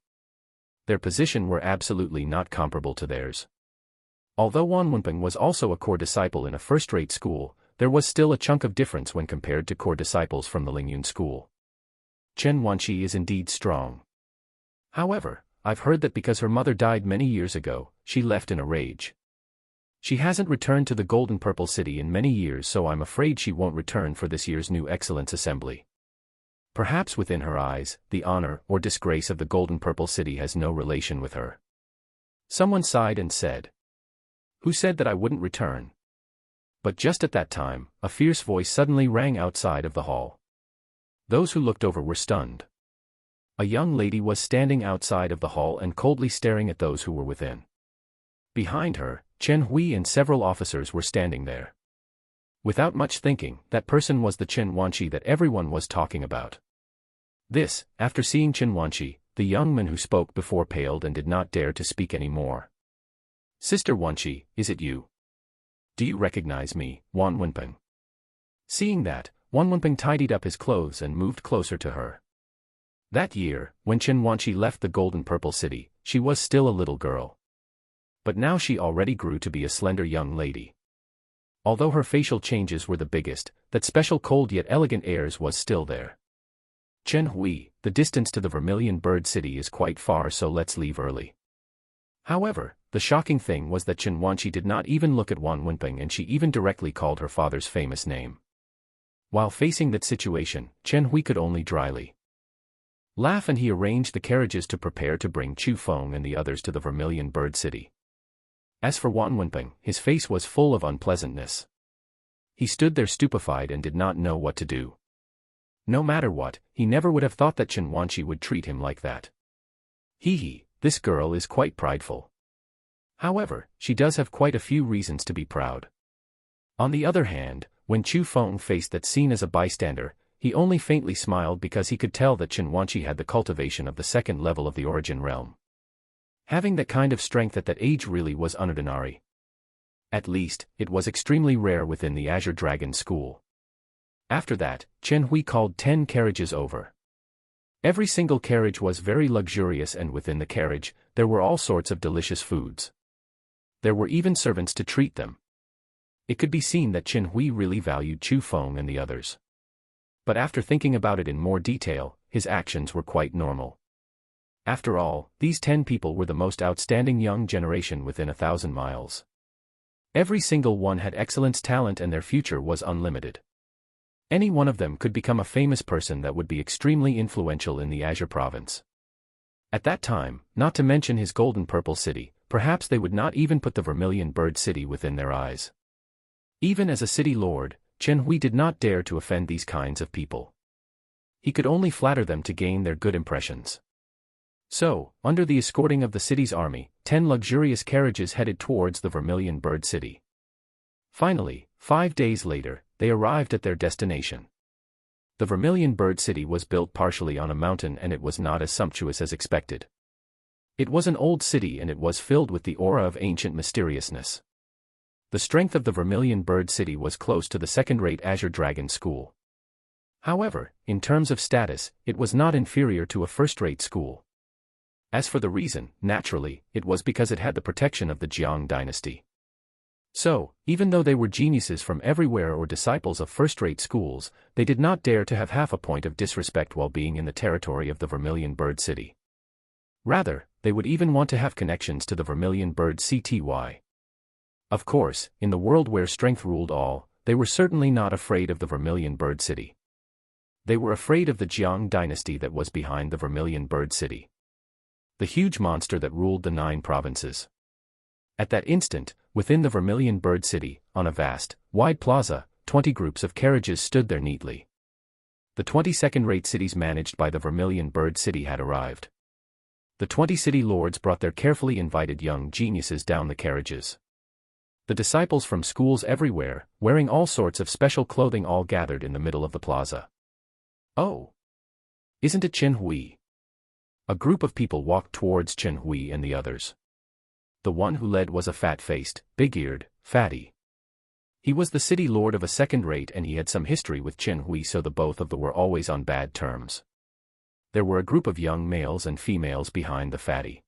Their position were absolutely not comparable to theirs. Although Wan Wenpeng was also a core disciple in a first-rate school, there was still a chunk of difference when compared to core disciples from the Lingyun school. Chen Wanqi is indeed strong. However, I've heard that because her mother died many years ago, she left in a rage. She hasn't returned to the Golden Purple City in many years, so I'm afraid she won't return for this year's New Excellence Assembly. Perhaps within her eyes, the honor or disgrace of the Golden Purple City has no relation with her. Someone sighed and said, "Who said that I wouldn't return?" But just at that time, a fierce voice suddenly rang outside of the hall. Those who looked over were stunned. A young lady was standing outside of the hall and coldly staring at those who were within. Behind her, Chen Hui and several officers were standing there. Without much thinking, that person was the Chen Wanqi that everyone was talking about. This, after seeing Chen Wanqi, the young man who spoke before paled and did not dare to speak any more. "Sister Wanqi, is it you? Do you recognize me, Wan Wenpeng?" Seeing that, Wan Wenpeng tidied up his clothes and moved closer to her. That year, when Chen Wanqi left the Golden Purple City, she was still a little girl. But now she already grew to be a slender young lady. Although her facial changes were the biggest, that special cold yet elegant airs was still there. "Chen Hui, the distance to the Vermilion Bird City is quite far, so let's leave early." However, the shocking thing was that Chen Wanqi did not even look at Wan Wenpeng, and she even directly called her father's famous name. While facing that situation, Chen Hui could only dryly laugh, and he arranged the carriages to prepare to bring Chu Feng and the others to the Vermilion Bird City. As for Wan Wenpeng, his face was full of unpleasantness. He stood there stupefied and did not know what to do. No matter what, he never would have thought that Chen Wanqi would treat him like that. This girl is quite prideful. However, she does have quite a few reasons to be proud. On the other hand, when Chu Feng faced that scene as a bystander, he only faintly smiled because he could tell that Chen Wanqi had the cultivation of the second level of the Origin Realm. Having that kind of strength at that age really was unordinary. At least, it was extremely rare within the Azure Dragon School. After that, Chen Hui called 10 carriages over. Every single carriage was very luxurious, and within the carriage, there were all sorts of delicious foods. There were even servants to treat them. It could be seen that Chen Hui really valued Chu Feng and the others. But after thinking about it in more detail, his actions were quite normal. After all, these 10 people were the most outstanding young generation within 1,000 miles. Every single one had excellent talent, and their future was unlimited. Any one of them could become a famous person that would be extremely influential in the Azure Province. At that time, not to mention his Golden Purple City, perhaps they would not even put the Vermilion Bird City within their eyes. Even as a city lord, Chen Hui did not dare to offend these kinds of people. He could only flatter them to gain their good impressions. So, under the escorting of the city's army, 10 luxurious carriages headed towards the Vermilion Bird City. Finally, 5 days later, they arrived at their destination. The Vermilion Bird City was built partially on a mountain, and it was not as sumptuous as expected. It was an old city, and it was filled with the aura of ancient mysteriousness. The strength of the Vermilion Bird City was close to the second-rate Azure Dragon School. However, in terms of status, it was not inferior to a first-rate school. As for the reason, naturally, it was because it had the protection of the Jiang dynasty. So, even though they were geniuses from everywhere or disciples of first-rate schools, they did not dare to have half a point of disrespect while being in the territory of the Vermilion Bird City. Rather, they would even want to have connections to the Vermilion Bird Cty. Of course, in the world where strength ruled all, they were certainly not afraid of the Vermilion Bird City. They were afraid of the Jiang dynasty that was behind the Vermilion Bird City. The huge monster that ruled the 9 provinces. At that instant, within the Vermilion Bird City, on a vast, wide plaza, 20 groups of carriages stood there neatly. The 20 second-rate cities managed by the Vermilion Bird City had arrived. The 20 city lords brought their carefully invited young geniuses down the carriages. The disciples from schools everywhere, wearing all sorts of special clothing, all gathered in the middle of the plaza. "Oh! Isn't it Chen Hui?" A group of people walked towards Chen Hui and the others. The one who led was a fat-faced, big-eared, fatty. He was the city lord of a second-rate, and he had some history with Chen Hui, so the both of them were always on bad terms. There were a group of young males and females behind the fatty.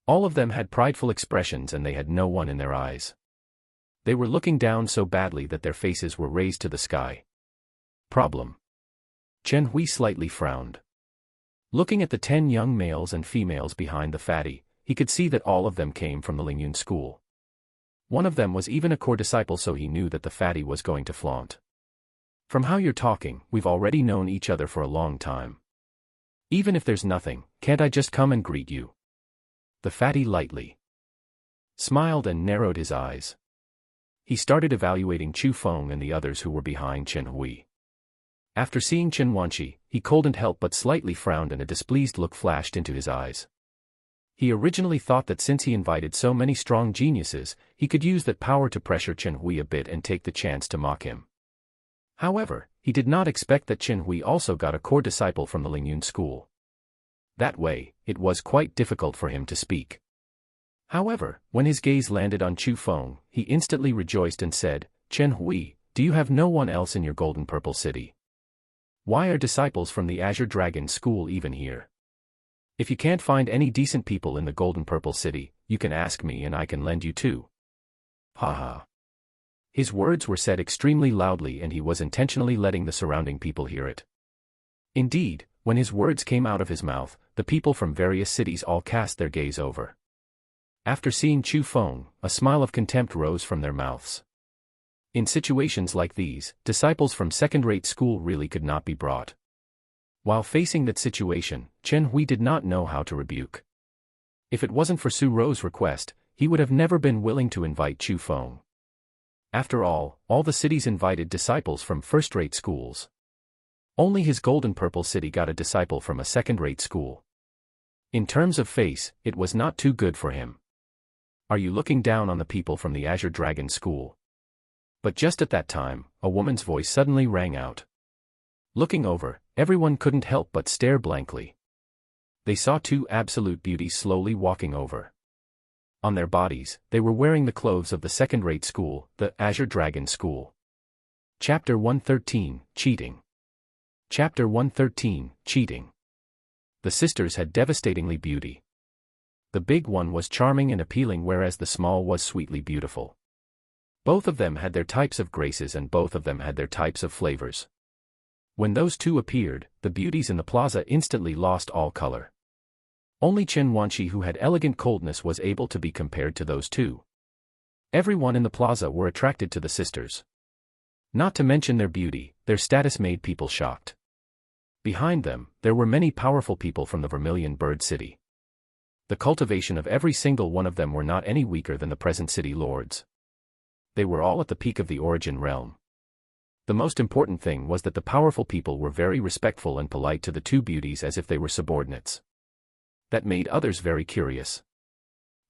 All of them had prideful expressions, and they had no one in their eyes. They were looking down so badly that their faces were raised to the sky. Problem. Chen Hui slightly frowned. Looking at the 10 young males and females behind the fatty, he could see that all of them came from the Lingyun school. One of them was even a core disciple, so he knew that the fatty was going to flaunt. From how you're talking, we've already known each other for a long time. Even if there's nothing, can't I just come and greet you? The fatty lightly smiled and narrowed his eyes. He started evaluating Chu Feng and the others who were behind Chen Hui. After seeing Chen Wanqi, he couldn't help but slightly frowned and a displeased look flashed into his eyes. He originally thought that since he invited so many strong geniuses, he could use that power to pressure Chen Hui a bit and take the chance to mock him. However, he did not expect that Chen Hui also got a core disciple from the Lingyun school. That way, it was quite difficult for him to speak. However, when his gaze landed on Chu Feng, he instantly rejoiced and said, "Chen Hui, do you have no one else in your golden purple city? Why are disciples from the Azure Dragon School even here? If you can't find any decent people in the golden purple city, you can ask me and I can lend you too." Haha. His words were said extremely loudly and he was intentionally letting the surrounding people hear it. Indeed, when his words came out of his mouth, the people from various cities all cast their gaze over. After seeing Chu Feng, a smile of contempt rose from their mouths. In situations like these, disciples from second-rate school really could not be brought. While facing that situation, Chen Hui did not know how to rebuke. If it wasn't for Su Ro's request, he would have never been willing to invite Chu Feng. After all the cities invited disciples from first-rate schools. Only his golden purple city got a disciple from a second-rate school. In terms of face, it was not too good for him. Are you looking down on the people from the Azure Dragon School? But just at that time, a woman's voice suddenly rang out. Looking over, everyone couldn't help but stare blankly. They saw two absolute beauties slowly walking over. On their bodies, they were wearing the clothes of the second-rate school, the Azure Dragon School. Chapter 113, Cheating. Chapter 113, Cheating. The sisters had devastatingly beauty. The big one was charming and appealing, whereas the small was sweetly beautiful. Both of them had their types of graces and both of them had their types of flavors. When those two appeared, the beauties in the plaza instantly lost all color. Only Chen Wanqi, who had elegant coldness, was able to be compared to those two. Everyone in the plaza were attracted to the sisters. Not to mention their beauty, their status made people shocked. Behind them, there were many powerful people from the Vermilion Bird City. The cultivation of every single one of them were not any weaker than the present city lords. They were all at the peak of the origin realm. The most important thing was that the powerful people were very respectful and polite to the two beauties as if they were subordinates. That made others very curious.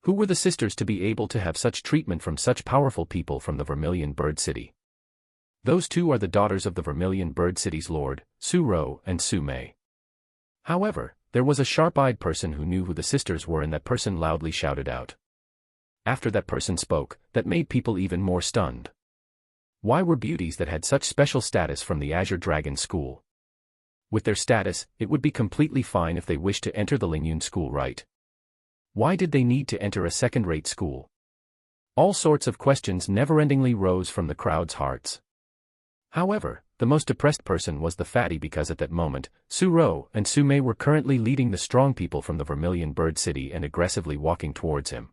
Who were the sisters to be able to have such treatment from such powerful people from the Vermilion Bird City? Those two are the daughters of the Vermilion Bird City's lord, Su Ro and Su Mei. However, there was a sharp-eyed person who knew who the sisters were, and that person loudly shouted out. After that person spoke, that made people even more stunned. Why were beauties that had such special status from the Azure Dragon School? With their status, it would be completely fine if they wished to enter the Lingyun school, right? Why did they need to enter a second-rate school? All sorts of questions never-endingly rose from the crowd's hearts. However, the most depressed person was the fatty, because at that moment, Su Ro and Su Mei were currently leading the strong people from the Vermilion Bird City and aggressively walking towards him.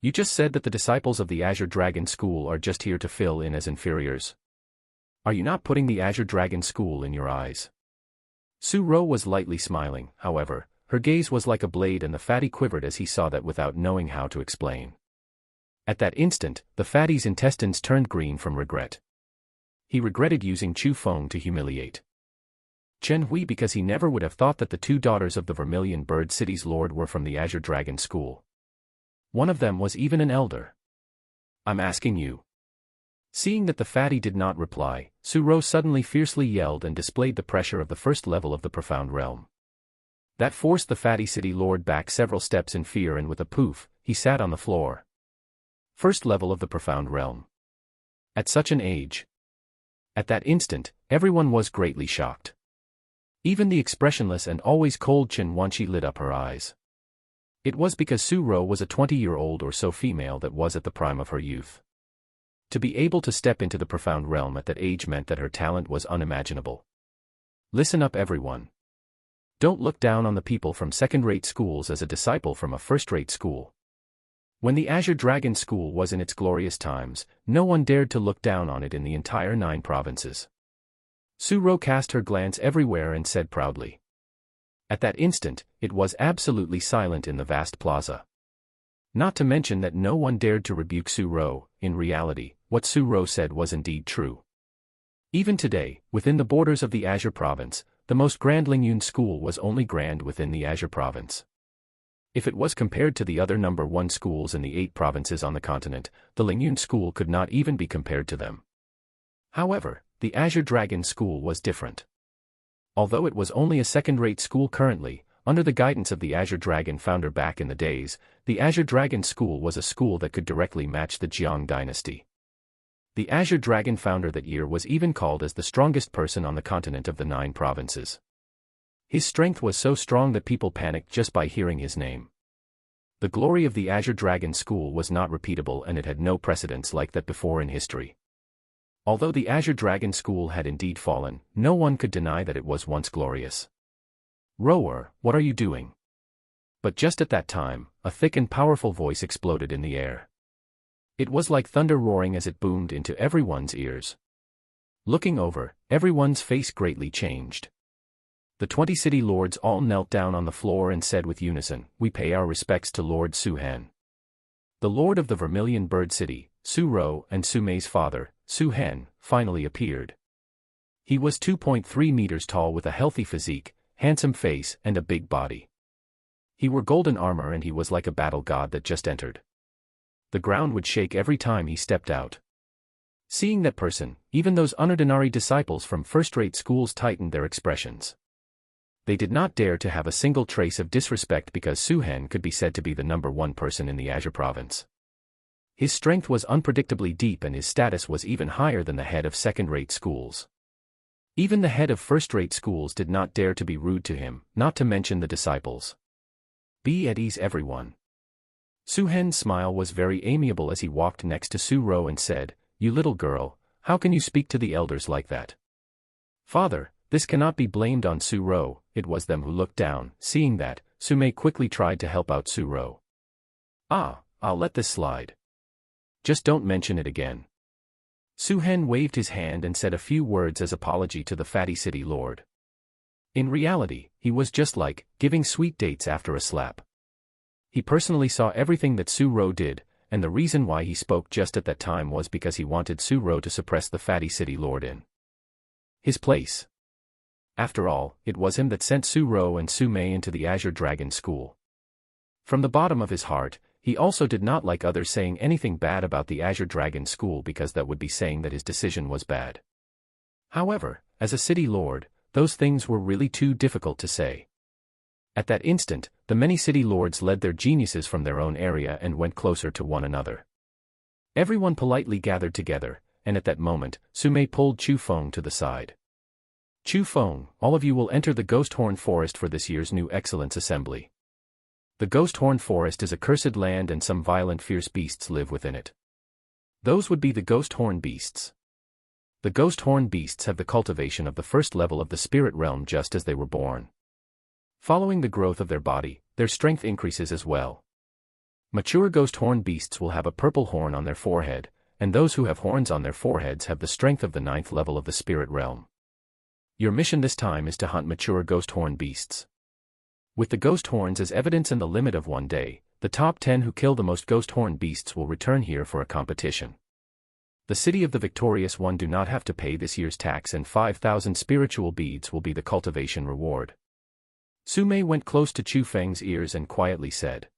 You just said that the disciples of the Azure Dragon School are just here to fill in as inferiors. Are you not putting the Azure Dragon School in your eyes? Su Ro was lightly smiling, however, her gaze was like a blade and the fatty quivered as he saw that without knowing how to explain. At that instant, the fatty's intestines turned green from regret. He regretted using Chu Feng to humiliate Chen Hui, because he never would have thought that the two daughters of the Vermilion Bird City's lord were from the Azure Dragon School. One of them was even an elder. I'm asking you. Seeing that the fatty did not reply, Su Ro suddenly fiercely yelled and displayed the pressure of the first level of the profound realm. That forced the fatty city lord back several steps in fear, and with a poof, he sat on the floor. First level of the profound realm. At such an age. At that instant, everyone was greatly shocked. Even the expressionless and always cold Chen Wanqi lit up her eyes. It was because Su Ro was a 20-year-old or so female that was at the prime of her youth. To be able to step into the profound realm at that age meant that her talent was unimaginable. Listen up everyone. Don't look down on the people from second-rate schools as a disciple from a first-rate school. When the Azure Dragon School was in its glorious times, no one dared to look down on it in the entire 9 provinces. Su-ro cast her glance everywhere and said proudly. At that instant, it was absolutely silent in the vast plaza. Not to mention that no one dared to rebuke Su-ro. In reality, what Su-ro said was indeed true. Even today, within the borders of the Azure Province, the most grand Lingyun school was only grand within the Azure Province. If it was compared to the other number 1 schools in the 8 provinces on the continent, the Lingyun school could not even be compared to them. However, the Azure Dragon School was different. Although it was only a second-rate school currently, under the guidance of the Azure Dragon founder back in the days, the Azure Dragon School was a school that could directly match the Jiang dynasty. The Azure Dragon founder that year was even called as the strongest person on the continent of the 9 provinces. His strength was so strong that people panicked just by hearing his name. The glory of the Azure Dragon School was not repeatable and it had no precedents like that before in history. Although the Azure Dragon School had indeed fallen, no one could deny that it was once glorious. "Rower, what are you doing?" But just at that time, a thick and powerful voice exploded in the air. It was like thunder roaring as it boomed into everyone's ears. Looking over, everyone's face greatly changed. The 20 city lords all knelt down on the floor and said with unison, "We pay our respects to Lord Su-han." The lord of the Vermilion Bird City, Su-ro and Su-mei's father, Su-han, finally appeared. He was 2.3 meters tall with a healthy physique, handsome face and a big body. He wore golden armor and he was like a battle god that just entered. The ground would shake every time he stepped out. Seeing that person, even those unordinary disciples from first-rate schools tightened their expressions. They did not dare to have a single trace of disrespect because Su-han could be said to be the number 1 person in the Azure Province. His strength was unpredictably deep and his status was even higher than the head of second-rate schools. Even the head of first-rate schools did not dare to be rude to him, not to mention the disciples. "Be at ease everyone." Su-han's smile was very amiable as he walked next to Su-ro and said, "You little girl, how can you speak to the elders like that?" "Father, this cannot be blamed on Su-ro," it was them who looked down. Seeing that, Su-mei quickly tried to help out Su-ro. I'll let this slide. Just don't mention it again." Su-han waved his hand and said a few words as apology to the fatty city lord. In reality, he was just like giving sweet dates after a slap. He personally saw everything that Su-ro did, and the reason why he spoke just at that time was because he wanted Su-ro to suppress the fatty city lord in his place. After all, it was him that sent Su-ro and Su-mei into the Azure Dragon School. From the bottom of his heart, he also did not like others saying anything bad about the Azure Dragon School because that would be saying that his decision was bad. However, as a city lord, those things were really too difficult to say. At that instant, the many city lords led their geniuses from their own area and went closer to one another. Everyone politely gathered together, and at that moment, Su-mei pulled Chu-feng to the side. "Chu-feng, all of you will enter the Ghost Horn Forest for this year's new Excellence Assembly. The Ghost Horn Forest is a cursed land and some violent fierce beasts live within it. Those would be the Ghost Horn Beasts. The Ghost Horn Beasts have the cultivation of the first level of the spirit realm just as they were born. Following the growth of their body, their strength increases as well. Mature Ghost Horn Beasts will have a purple horn on their forehead, and those who have horns on their foreheads have the strength of the 9th level of the spirit realm. Your mission this time is to hunt mature Ghost Horn Beasts. With the Ghost Horns as evidence and the limit of 1 day, the top 10 who kill the most Ghost Horn Beasts will return here for a competition. The city of the victorious one do not have to pay this year's tax and 5,000 spiritual beads will be the cultivation reward." Su-mei went close to Chu-feng's ears and quietly said.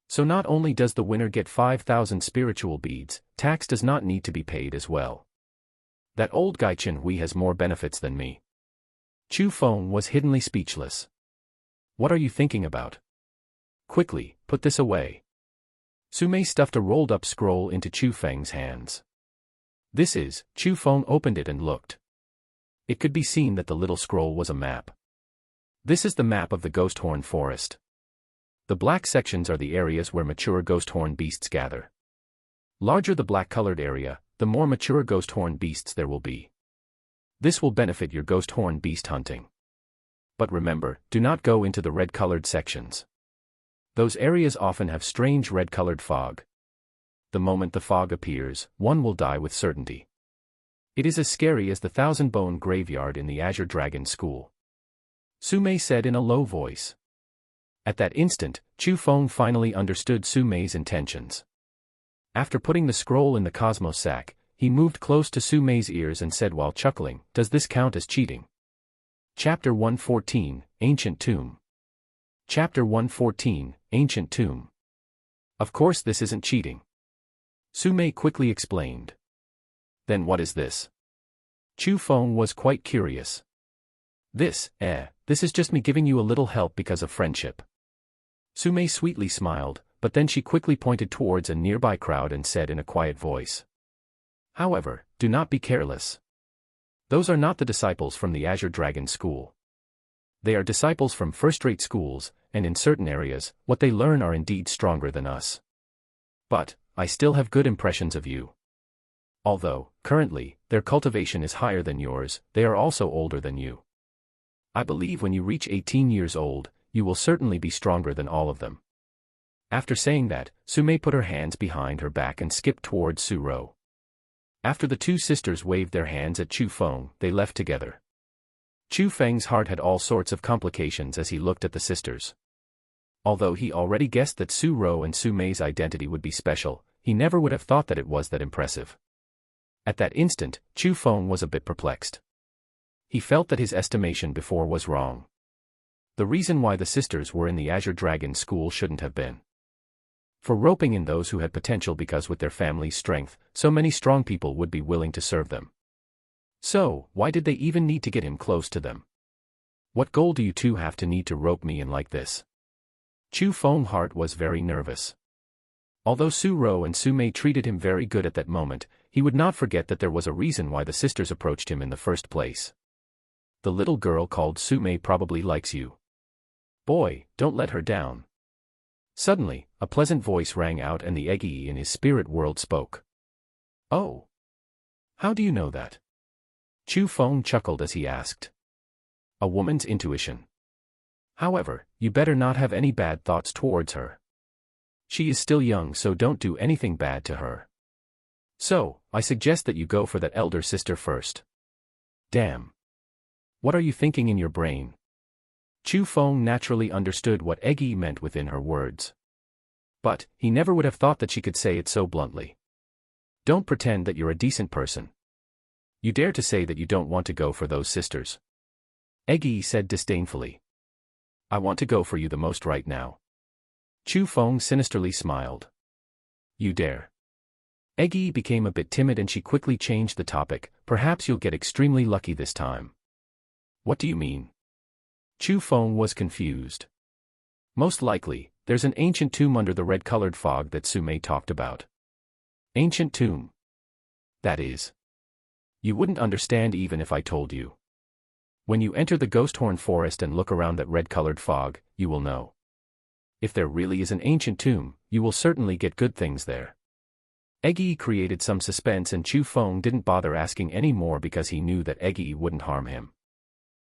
"So not only does the winner get 5,000 spiritual beads, tax does not need to be paid as well. That old guy Chen Hui has more benefits than me." Chu-feng was hiddenly speechless. "What are you thinking about? Quickly, put this away." Su-mei stuffed a rolled-up scroll into Chu-feng's hands. "This is," Chu-feng opened it and looked. It could be seen that the little scroll was a map. This is the map of the Ghost Horn Forest. The black sections are the areas where mature Ghost Horn Beasts gather. Larger the black-colored area, the more mature Ghost Horn Beasts there will be. This will benefit your ghost horn beast hunting. But remember, do not go into the red-colored sections. Those areas often have strange red-colored fog. The moment the fog appears, one will die with certainty. It is as scary as the thousand-bone graveyard in the Azure Dragon School. Su-mei said in a low voice. At that instant, Chu Feng finally understood Su-mei's intentions. After putting the scroll in the Cosmos sack, he moved close to Su-mei's ears and said while chuckling, "Does this count as cheating?" Chapter 114, Ancient Tomb. Chapter 114, Ancient Tomb. Of course this isn't cheating. Su-mei quickly explained. Then what is this? Chu Feng was quite curious. This is just me giving you a little help because of friendship. Su-mei sweetly smiled, but then she quickly pointed towards a nearby crowd and said in a quiet voice. However, do not be careless. Those are not the disciples from the Azure Dragon School. They are disciples from first-rate schools, and in certain areas, what they learn are indeed stronger than us. But, I still have good impressions of you. Although, currently, their cultivation is higher than yours, they are also older than you. I believe when you reach 18 years old, you will certainly be stronger than all of them. After saying that, Su-mei put her hands behind her back and skipped towards Su-ro. After the two sisters waved their hands at Chu Feng, they left together. Chu Feng's heart had all sorts of complications as he looked at the sisters. Although he already guessed that Su-ro and Su-mei's identity would be special, he never would have thought that it was that impressive. At that instant, Chu Feng was a bit perplexed. He felt that his estimation before was wrong. The reason why the sisters were in the Azure Dragon School shouldn't have been for roping in those who had potential, because with their family's strength, so many strong people would be willing to serve them. So, why did they even need to get him close to them? What goal do you two have to need to rope me in like this? Chu Feng's heart was very nervous. Although Su-ro and Su-mei treated him very good at that moment, he would not forget that there was a reason why the sisters approached him in the first place. The little girl called Su-mei probably likes you. Boy, don't let her down. Suddenly, a pleasant voice rang out and the Egi in his spirit world spoke. Oh. How do you know that? Chu Feng chuckled as he asked. A woman's intuition. However, you better not have any bad thoughts towards her. She is still young, so don't do anything bad to her. So, I suggest that you go for that elder sister first. Damn. What are you thinking in your brain? Chu Feng naturally understood what Egi meant within her words. But, he never would have thought that she could say it so bluntly. Don't pretend that you're a decent person. You dare to say that you don't want to go for those sisters? Egi said disdainfully. I want to go for you the most right now. Chu Feng sinisterly smiled. You dare? Egi became a bit timid and she quickly changed the topic. Perhaps you'll get extremely lucky this time. What do you mean? Chu Feng was confused. Most likely, there's an ancient tomb under the red-colored fog that Su-mei talked about. Ancient tomb. That is. You wouldn't understand even if I told you. When you enter the Ghost Horn Forest and look around that red-colored fog, you will know. If there really is an ancient tomb, you will certainly get good things there. Egi created some suspense and Chu Feng didn't bother asking any more because he knew that Egi wouldn't harm him.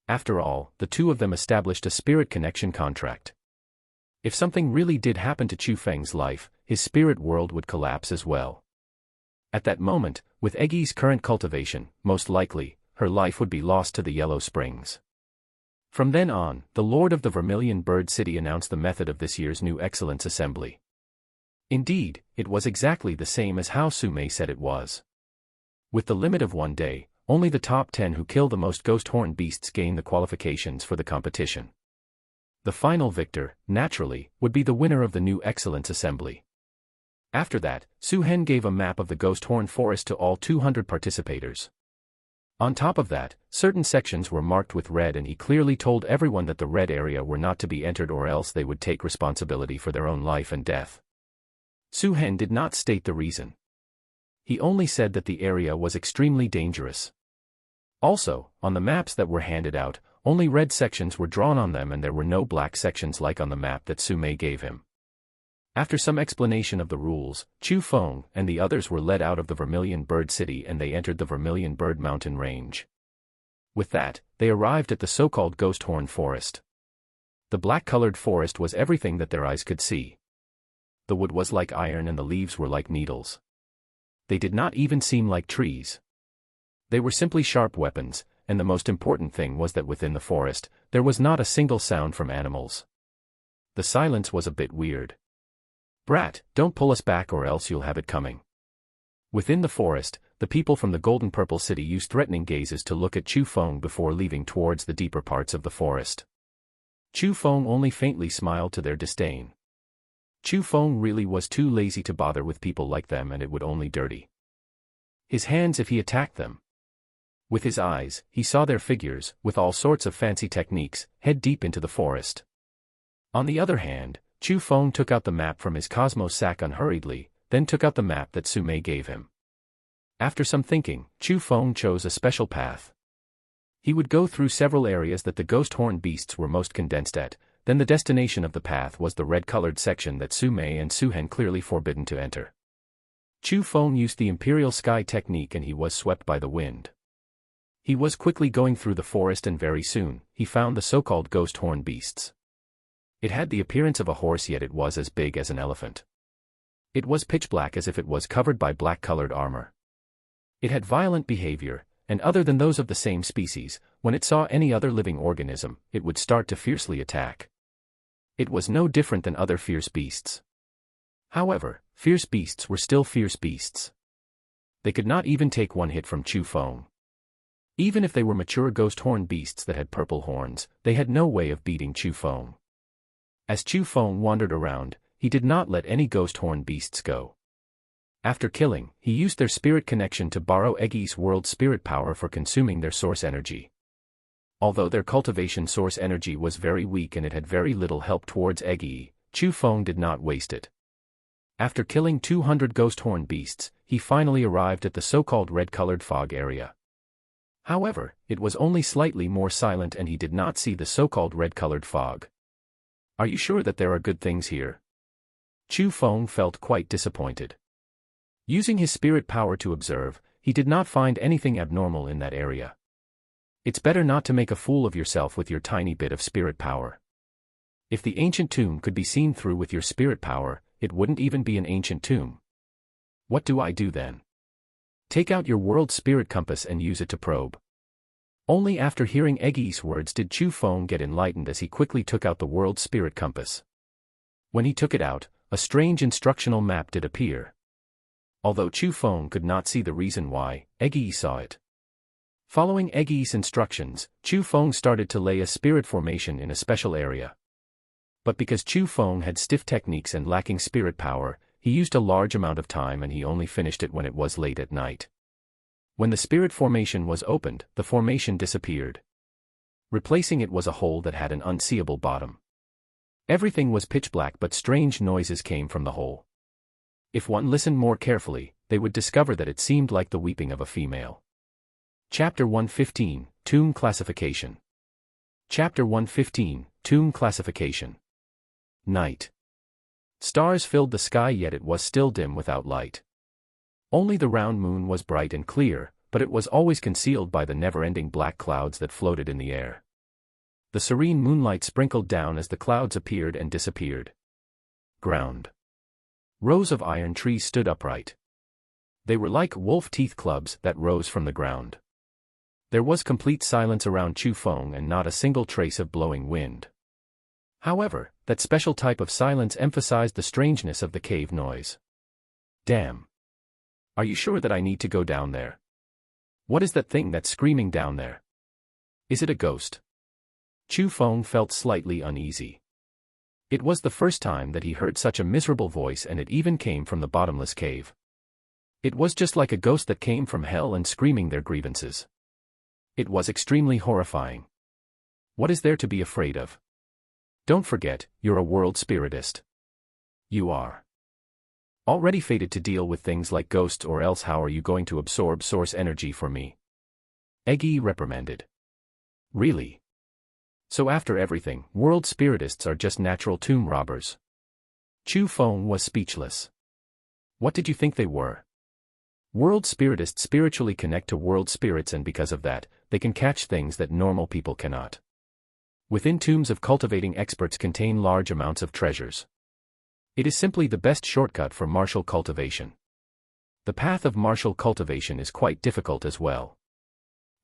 After all, the two of them established a spirit connection contract. If something really did happen to Chu Feng's life, his spirit world would collapse as well. At that moment, with Egi's current cultivation, most likely, her life would be lost to the Yellow Springs. From then on, the Lord of the Vermilion Bird City announced the method of this year's new Excellence Assembly. Indeed, it was exactly the same as how Su-mei said it was. With the limit of 1 day, only the top 10 who kill the most ghost horn beasts gain the qualifications for the competition. The final victor, naturally, would be the winner of the new Excellence Assembly. After that, Su-hen gave a map of the Ghost Horn Forest to all 200 participators. On top of that, certain sections were marked with red and he clearly told everyone that the red area were not to be entered or else they would take responsibility for their own life and death. Su-hen did not state the reason. He only said that the area was extremely dangerous. Also, on the maps that were handed out, only red sections were drawn on them and there were no black sections like on the map that Su-mei gave him. After some explanation of the rules, Chu Feng and the others were led out of the Vermilion Bird City and they entered the Vermilion Bird Mountain Range. With that, they arrived at the so-called ghost horn forest. The black-colored forest was everything that their eyes could see. The wood was like iron and the leaves were like needles. They did not even seem like trees. They were simply sharp weapons, and the most important thing was that within the forest, there was not a single sound from animals. The silence was a bit weird. "Brat, don't pull us back or else you'll have it coming." Within the forest, the people from the Golden Purple City used threatening gazes to look at Chu Feng before leaving towards the deeper parts of the forest. Chu Feng only faintly smiled to their disdain. Chu Feng really was too lazy to bother with people like them, and it would only dirty his hands if he attacked them. With his eyes, he saw their figures, with all sorts of fancy techniques, head deep into the forest. On the other hand, Chu Feng took out the map from his Cosmos sack unhurriedly, then took out the map that Su Mei gave him. After some thinking, Chu Feng chose a special path. He would go through several areas that the ghost horn beasts were most condensed at, then the destination of the path was the red-colored section that Su Mei and Su Hen clearly forbidden to enter. Chu Feng used the Imperial Sky technique and he was swept by the wind. He was quickly going through the forest and very soon, he found the so-called ghost horn beasts. It had the appearance of a horse, yet it was as big as an elephant. It was pitch black as if it was covered by black-colored armor. It had violent behavior, and other than those of the same species, when it saw any other living organism, it would start to fiercely attack. It was no different than other fierce beasts. However, fierce beasts were still fierce beasts. They could not even take one hit from Chu Feng. Even if they were mature ghost horn beasts that had purple horns, they had no way of beating Chu Feng. As Chu Feng wandered around, he did not let any ghost horn beasts go. After killing, he used their spirit connection to borrow Eggy's world spirit power for consuming their source energy. Although their cultivation source energy was very weak and it had very little help towards Eggy, Chu Feng did not waste it. After killing 200 ghost horn beasts, he finally arrived at the so-called red-colored fog area. However, it was only slightly more silent and he did not see the so-called red-colored fog. "Are you sure that there are good things here?" Chu Feng felt quite disappointed. Using his spirit power to observe, he did not find anything abnormal in that area. It's better not to make a fool of yourself with your tiny bit of spirit power. If the ancient tomb could be seen through with your spirit power, it wouldn't even be an ancient tomb. What do I do then? Take out your world spirit compass and use it to probe. Only after hearing Eggy's words did Chu Feng get enlightened as he quickly took out the world spirit compass. When he took it out, a strange instructional map did appear. Although Chu Feng could not see the reason why, Eggy saw it. Following Eggy's instructions, Chu Feng started to lay a spirit formation in a special area. But because Chu Feng had stiff techniques and lacking spirit power, he used a large amount of time and he only finished it when it was late at night. When the spirit formation was opened, the formation disappeared. Replacing it was a hole that had an unseeable bottom. Everything was pitch black, but strange noises came from the hole. If one listened more carefully, they would discover that it seemed like the weeping of a female. Chapter 115, Tomb Classification. Chapter 115, Tomb Classification. Night. Stars filled the sky, yet it was still dim without light. Only the round moon was bright and clear, but it was always concealed by the never-ending black clouds that floated in the air. The serene moonlight sprinkled down as the clouds appeared and disappeared. Ground. Rows of iron trees stood upright. They were like wolf teeth clubs that rose from the ground. There was complete silence around Chu Feng and not a single trace of blowing wind. However, that special type of silence emphasized the strangeness of the cave noise. Damn. Are you sure that I need to go down there? What is that thing that's screaming down there? Is it a ghost? Chu Feng felt slightly uneasy. It was the first time that he heard such a miserable voice, and it even came from the bottomless cave. It was just like a ghost that came from hell and screaming their grievances. It was extremely horrifying. What is there to be afraid of? Don't forget, you're a world spiritist. You are already fated to deal with things like ghosts, or else how are you going to absorb source energy for me? Eggy reprimanded. Really? So after everything, world spiritists are just natural tomb robbers? Chu Feng was speechless. What did you think they were? World spiritists spiritually connect to world spirits, and because of that, they can catch things that normal people cannot. Within tombs of cultivating experts contain large amounts of treasures. It is simply the best shortcut for martial cultivation. The path of martial cultivation is quite difficult as well.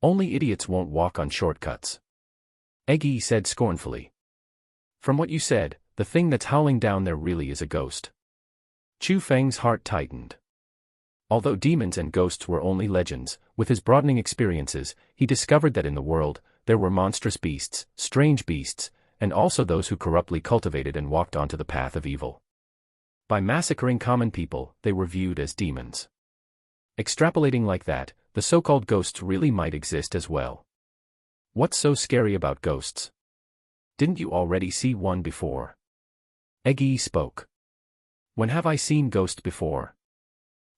Only idiots won't walk on shortcuts. Eggy said scornfully. From what you said, the thing that's howling down there really is a ghost. Chu Feng's heart tightened. Although demons and ghosts were only legends, with his broadening experiences, he discovered that in the world, there were monstrous beasts, strange beasts, and also those who corruptly cultivated and walked onto the path of evil. By massacring common people, they were viewed as demons. Extrapolating like that, the so-called ghosts really might exist as well. What's so scary about ghosts? Didn't you already see one before? Eggy spoke. When have I seen ghosts before?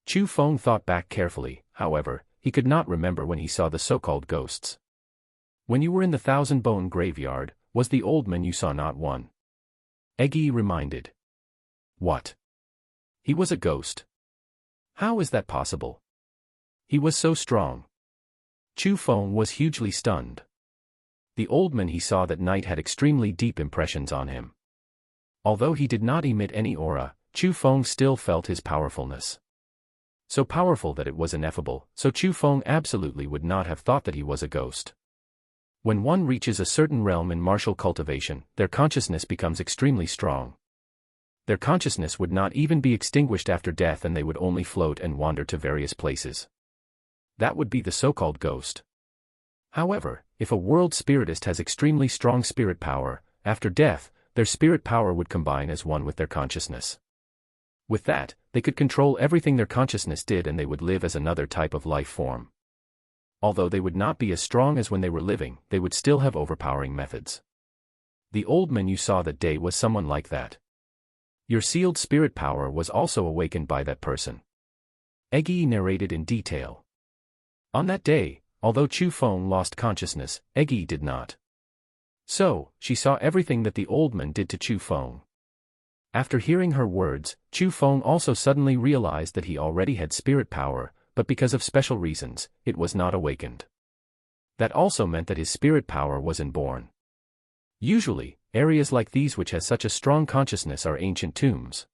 Chu Feng thought back carefully, however, he could not remember when he saw the so-called ghosts. When you were in the thousand-bone graveyard, was the old man you saw not one? Eggy reminded. What? He was a ghost. How is that possible? He was so strong. Chu Feng was hugely stunned. The old man he saw that night had extremely deep impressions on him. Although he did not emit any aura, Chu Feng still felt his powerfulness. So powerful that it was ineffable, so Chu Feng absolutely would not have thought that he was a ghost. When one reaches a certain realm in martial cultivation, their consciousness becomes extremely strong. Their consciousness would not even be extinguished after death, and they would only float and wander to various places. That would be the so-called ghost. However, if a world spiritist has extremely strong spirit power, after death, their spirit power would combine as one with their consciousness. With that, they could control everything their consciousness did, and they would live as another type of life form. Although they would not be as strong as when they were living, they would still have overpowering methods. The old man you saw that day was someone like that. Your sealed spirit power was also awakened by that person. Eggy narrated in detail. On that day, although Chu Feng lost consciousness, Eggy did not. So, she saw everything that the old man did to Chu Feng. After hearing her words, Chu Feng also suddenly realized that he already had spirit power, but because of special reasons, it was not awakened. That also meant that his spirit power was inborn. Usually, areas like these which has such a strong consciousness are ancient tombs.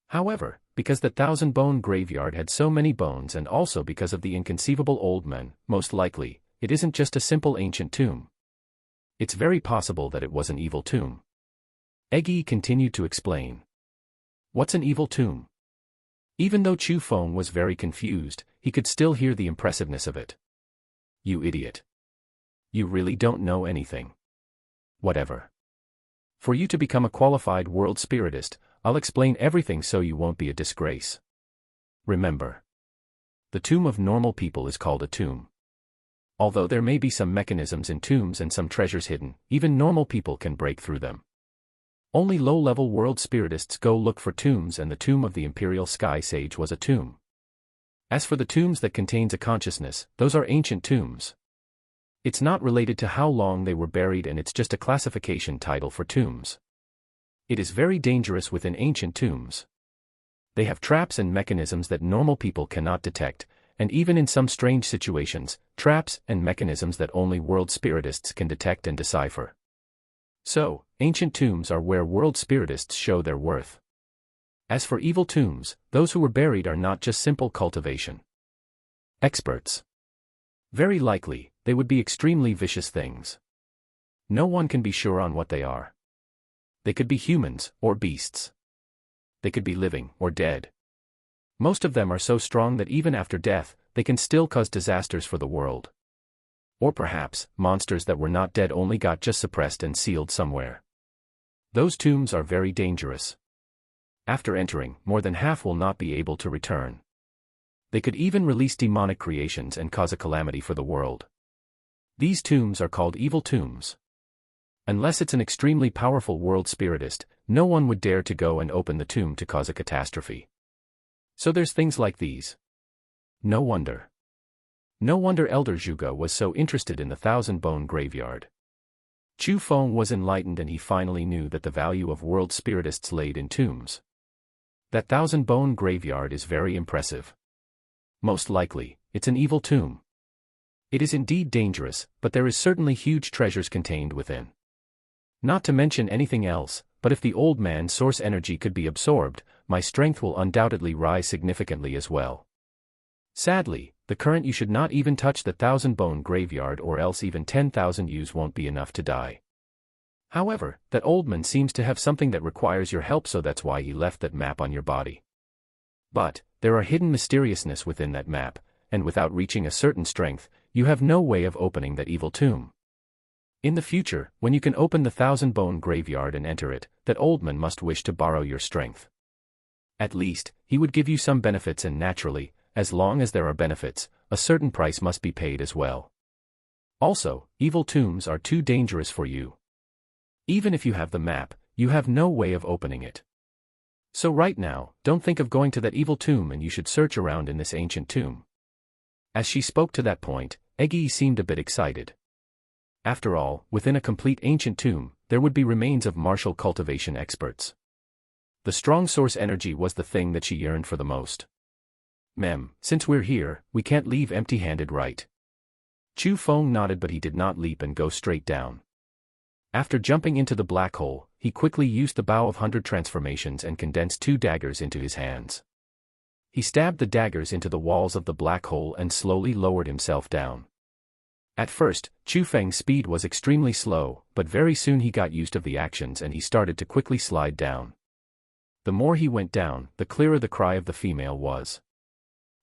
However, because the thousand-bone graveyard had so many bones, and also because of the inconceivable old man, most likely, it isn't just a simple ancient tomb. It's very possible that it was an evil tomb. Eggy continued to explain. What's an evil tomb? Even though Chu Feng was very confused, he could still hear the impressiveness of it. You idiot. You really don't know anything. Whatever. For you to become a qualified world spiritist, I'll explain everything so you won't be a disgrace. Remember. The tomb of normal people is called a tomb. Although there may be some mechanisms in tombs and some treasures hidden, even normal people can break through them. Only low-level world spiritists go look for tombs, and the tomb of the Imperial Sky Sage was a tomb. As for the tombs that contains a consciousness, those are ancient tombs. It's not related to how long they were buried, and it's just a classification title for tombs. It is very dangerous within ancient tombs. They have traps and mechanisms that normal people cannot detect, and even in some strange situations, traps and mechanisms that only world spiritists can detect and decipher. So, ancient tombs are where world spiritists show their worth. As for evil tombs, those who were buried are not just simple cultivation experts. Very likely, they would be extremely vicious things. No one can be sure on what they are. They could be humans, or beasts. They could be living, or dead. Most of them are so strong that even after death, they can still cause disasters for the world. Or perhaps, monsters that were not dead only got just suppressed and sealed somewhere. Those tombs are very dangerous. After entering, more than half will not be able to return. They could even release demonic creations and cause a calamity for the world. These tombs are called evil tombs. Unless it's an extremely powerful world spiritist, no one would dare to go and open the tomb to cause a catastrophe. So there's things like these. No wonder. No wonder Elder Zhuge was so interested in the thousand-bone graveyard. Chu Feng was enlightened, and he finally knew that the value of world spiritists laid in tombs. That thousand-bone graveyard is very impressive. Most likely, it's an evil tomb. It is indeed dangerous, but there is certainly huge treasures contained within. Not to mention anything else, but if the old man's source energy could be absorbed, my strength will undoubtedly rise significantly as well. Sadly, the current you should not even touch the 1,000-bone graveyard, or else even 10,000 ewes won't be enough to die. However, that old man seems to have something that requires your help, so that's why he left that map on your body. But there are hidden mysteriousness within that map, and without reaching a certain strength, you have no way of opening that evil tomb. In the future, when you can open the 1,000-bone graveyard and enter it, that old man must wish to borrow your strength. At least, he would give you some benefits, and naturally, as long as there are benefits, a certain price must be paid as well. Also, evil tombs are too dangerous for you. Even if you have the map, you have no way of opening it. So right now, don't think of going to that evil tomb, and you should search around in this ancient tomb. As she spoke to that point, Egi seemed a bit excited. After all, within a complete ancient tomb, there would be remains of martial cultivation experts. The strong source energy was the thing that she yearned for the most. Since we're here, we can't leave empty-handed, right? Chu Feng nodded, but he did not leap and go straight down. After jumping into the black hole, he quickly used the Bow of 100 transformations and condensed 2 daggers into his hands. He stabbed the daggers into the walls of the black hole and slowly lowered himself down. At first, Chu Feng's speed was extremely slow, but very soon he got used to the actions and he started to quickly slide down. The more he went down, the clearer the cry of the female was.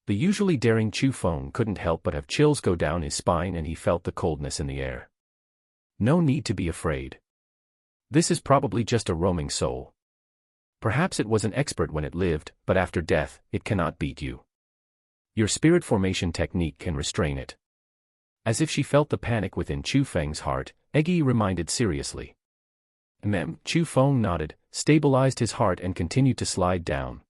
The usually daring Chu Feng couldn't help but have chills go down his spine, and he felt the coldness in the air. No need to be afraid. This is probably just a roaming soul. Perhaps it was an expert when it lived, but after death, it cannot beat you. Your spirit formation technique can restrain it. As if she felt the panic within Chu Feng's heart, Egi reminded seriously. Chu Feng nodded, stabilized his heart and continued to slide down.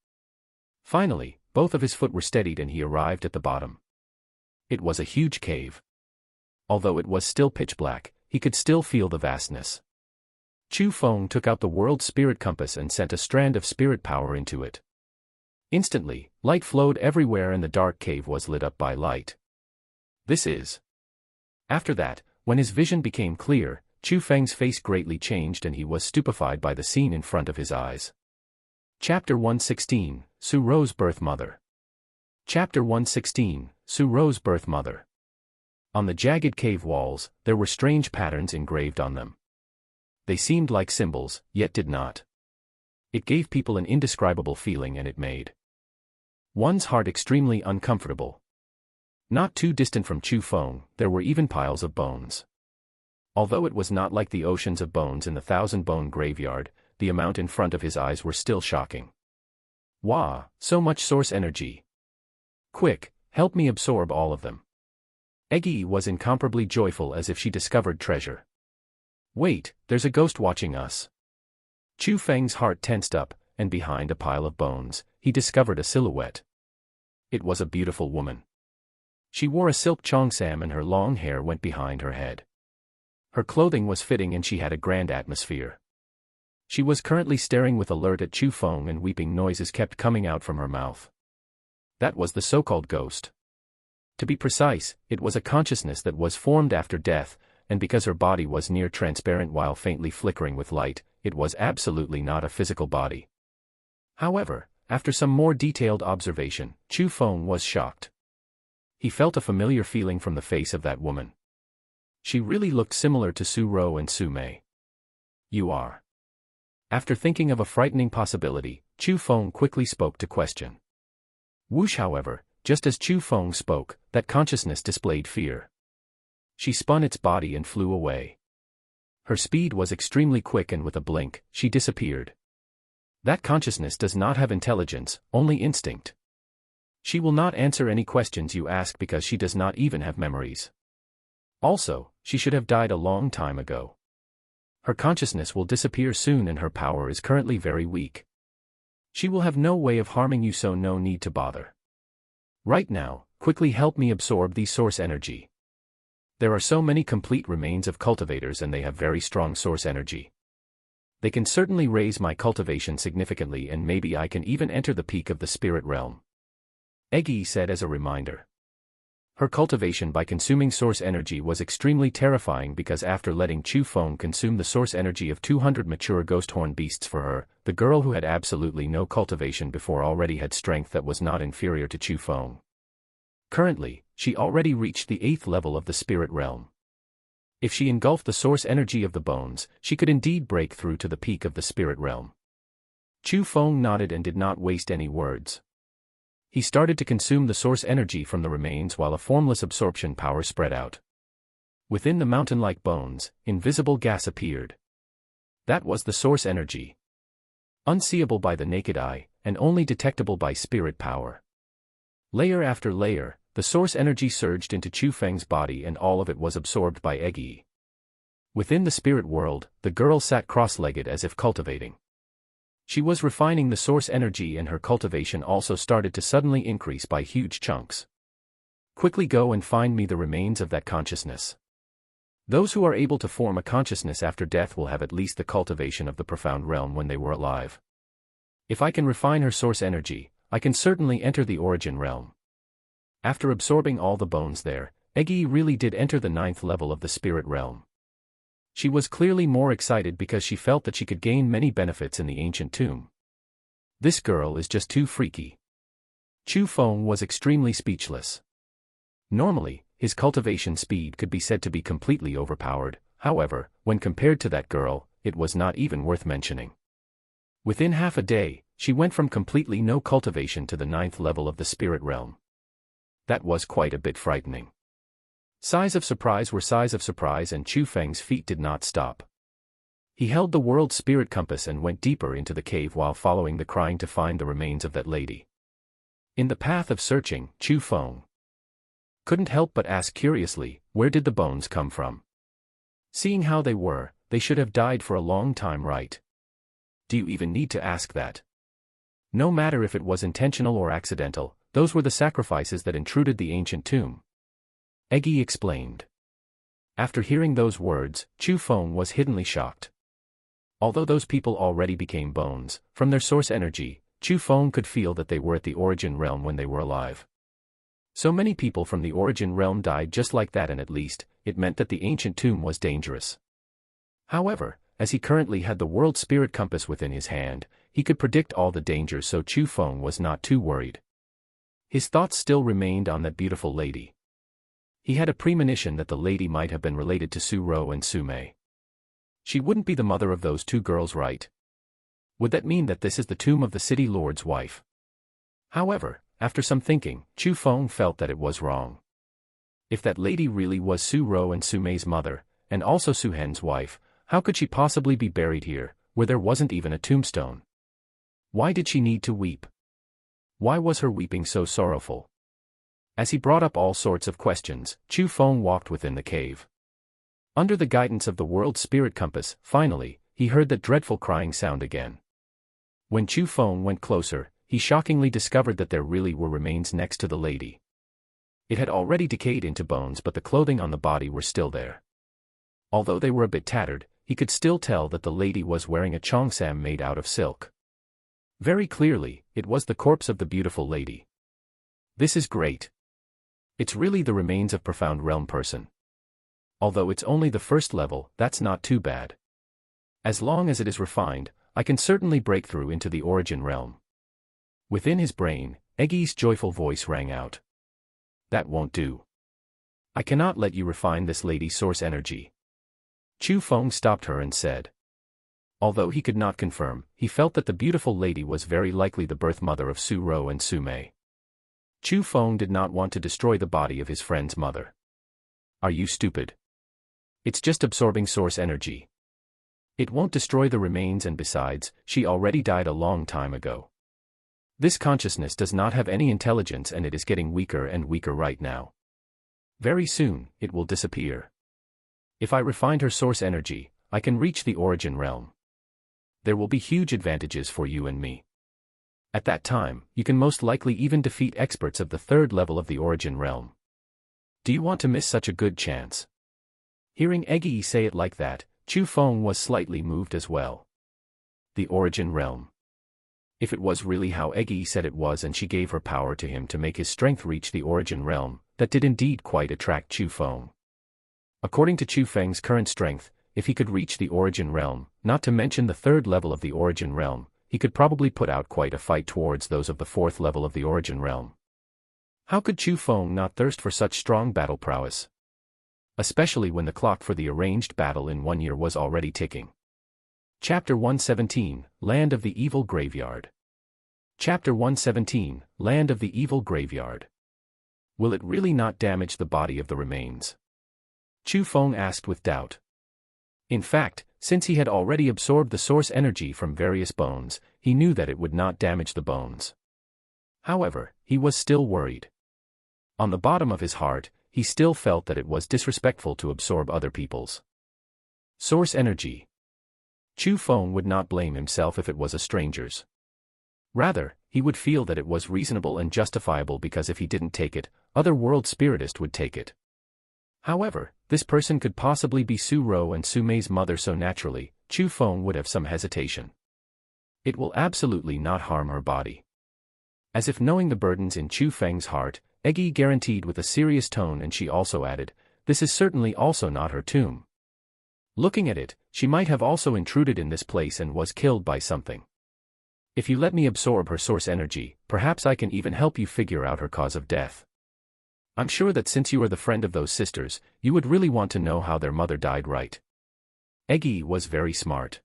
Finally, both of his foot were steadied and he arrived at the bottom. It was a huge cave. Although it was still pitch black, he could still feel the vastness. Chu Feng took out the world's spirit compass and sent a strand of spirit power into it. Instantly, light flowed everywhere and the dark cave was lit up by light. This is. After that, when his vision became clear, Chu Feng's face greatly changed and he was stupefied by the scene in front of his eyes. Chapter 116, Su Ro's Birth Mother. Chapter 116, Su Ro's Birth Mother. On the jagged cave walls, there were strange patterns engraved on them. They seemed like symbols, yet did not. It gave people an indescribable feeling and it made one's heart extremely uncomfortable. Not too distant from Chu Feng, there were even piles of bones. Although it was not like the oceans of bones in the 1,000-bone graveyard, the amount in front of his eyes were still shocking. Wow, so much source energy. Quick, help me absorb all of them. Egi was incomparably joyful as if she discovered treasure. Wait, there's a ghost watching us. Chu Feng's heart tensed up, and behind a pile of bones, he discovered a silhouette. It was a beautiful woman. She wore a silk cheongsam and her long hair went behind her head. Her clothing was fitting and she had a grand atmosphere. She was currently staring with alert at Chu Feng and weeping noises kept coming out from her mouth. That was the so-called ghost. To be precise, it was a consciousness that was formed after death, and because her body was near transparent while faintly flickering with light, it was absolutely not a physical body. However, after some more detailed observation, Chu Feng was shocked. He felt a familiar feeling from the face of that woman. She really looked similar to Su Ro and Su Mei. You are. After thinking of a frightening possibility, Chu Feng quickly spoke to question. Whoosh, however, just as Chu Feng spoke, that consciousness displayed fear. She spun its body and flew away. Her speed was extremely quick and with a blink, she disappeared. That consciousness does not have intelligence, only instinct. She will not answer any questions you ask because she does not even have memories. Also, she should have died a long time ago. Her consciousness will disappear soon and her power is currently very weak. She will have no way of harming you, so no need to bother. Right now, quickly help me absorb the source energy. There are so many complete remains of cultivators and they have very strong source energy. They can certainly raise my cultivation significantly and maybe I can even enter the peak of the spirit realm. Egi said as a reminder. Her cultivation by consuming source energy was extremely terrifying because after letting Chu Feng consume the source energy of 200 mature ghost horn beasts for her, the girl who had absolutely no cultivation before already had strength that was not inferior to Chu Feng. Currently, she already reached the 8th level of the spirit realm. If she engulfed the source energy of the bones, she could indeed break through to the peak of the spirit realm. Chu Feng nodded and did not waste any words. He started to consume the source energy from the remains while a formless absorption power spread out. Within the mountain-like bones, invisible gas appeared. That was the source energy. Unseeable by the naked eye, and only detectable by spirit power. Layer after layer, the source energy surged into Chu Feng's body and all of it was absorbed by Eggy. Within the spirit world, the girl sat cross-legged as if cultivating. She was refining the source energy and her cultivation also started to suddenly increase by huge chunks. Quickly go and find me the remains of that consciousness. Those who are able to form a consciousness after death will have at least the cultivation of the profound realm when they were alive. If I can refine her source energy, I can certainly enter the origin realm. After absorbing all the bones there, Eggy really did enter the 9th level of the spirit realm. She was clearly more excited because she felt that she could gain many benefits in the ancient tomb. This girl is just too freaky. Chu Feng was extremely speechless. Normally, his cultivation speed could be said to be completely overpowered, however, when compared to that girl, it was not even worth mentioning. Within half a day, she went from completely no cultivation to the 9th level of the spirit realm. That was quite a bit frightening. Sighs of surprise were sighs of surprise and Chu Feng's feet did not stop. He held the world spirit compass and went deeper into the cave while following the crying to find the remains of that lady. In the path of searching, Chu Feng couldn't help but ask curiously, where did the bones come from? Seeing how they were, they should have died for a long time, right? Do you even need to ask that? No matter if it was intentional or accidental, those were the sacrifices that intruded the ancient tomb. Eggy explained. After hearing those words, Chu Feng was hiddenly shocked. Although those people already became bones, from their source energy, Chu Feng could feel that they were at the origin realm when they were alive. So many people from the origin realm died just like that and at least, it meant that the ancient tomb was dangerous. However, as he currently had the world spirit compass within his hand, he could predict all the dangers so Chu Feng was not too worried. His thoughts still remained on that beautiful lady. He had a premonition that the lady might have been related to Su Ro and Su Mei. She wouldn't be the mother of those two girls, right? Would that mean that this is the tomb of the city lord's wife? However, after some thinking, Chu Feng felt that it was wrong. If that lady really was Su Ro and Su Mei's mother, and also Su Hen's wife, how could she possibly be buried here, where there wasn't even a tombstone? Why did she need to weep? Why was her weeping so sorrowful? As he brought up all sorts of questions, Chu Feng walked within the cave. Under the guidance of the world spirit compass, finally, he heard that dreadful crying sound again. When Chu Feng went closer, he shockingly discovered that there really were remains next to the lady. It had already decayed into bones but the clothing on the body were still there. Although they were a bit tattered, he could still tell that the lady was wearing a cheongsam made out of silk. Very clearly, it was the corpse of the beautiful lady. This is great. It's really the remains of profound realm person. Although it's only the first level, that's not too bad. As long as it is refined, I can certainly break through into the origin realm. Within his brain, Eggy's joyful voice rang out. That won't do. I cannot let you refine this lady's source energy. Chu Feng stopped her and said. Although he could not confirm, he felt that the beautiful lady was very likely the birth mother of Su Ro and Su Mei. Chu Feng did not want to destroy the body of his friend's mother. Are you stupid? It's just absorbing source energy. It won't destroy the remains and besides, she already died a long time ago. This consciousness does not have any intelligence and it is getting weaker and weaker right now. Very soon, it will disappear. If I refined her source energy, I can reach the origin realm. There will be huge advantages for you and me. At that time, you can most likely even defeat experts of the 3rd level of the origin realm. Do you want to miss such a good chance? Hearing Eggy say it like that, Chu Feng was slightly moved as well. The origin realm. If it was really how Eggy said it was and she gave her power to him to make his strength reach the origin realm, that did indeed quite attract Chu Feng. According to Chu Feng's current strength, if he could reach the origin realm, not to mention the third level of the origin realm, he could probably put out quite a fight towards those of the fourth level of the origin realm. How could Chu Feng not thirst for such strong battle prowess? Especially when the clock for the arranged battle in 1 year was already ticking. Chapter 117, Land of the Evil Graveyard. Chapter 117, Land of the Evil Graveyard. Will it really not damage the body of the remains? Chu Feng asked with doubt. In fact, since he had already absorbed the source energy from various bones, he knew that it would not damage the bones. However, he was still worried. On the bottom of his heart, he still felt that it was disrespectful to absorb other people's source energy. Chu Feng would not blame himself if it was a stranger's. Rather, he would feel that it was reasonable and justifiable because if he didn't take it, other world spiritist would take it. However, this person could possibly be Su Ro and Su Mei's mother, so naturally, Chu Feng would have some hesitation. It will absolutely not harm her body. As if knowing the burdens in Chu Feng's heart, Eggy guaranteed with a serious tone, and she also added, "This is certainly also not her tomb. Looking at it, she might have also intruded in this place and was killed by something. If you let me absorb her source energy, perhaps I can even help you figure out her cause of death. I'm sure that since you are the friend of those sisters, you would really want to know how their mother died, right?" Eggy was very smart.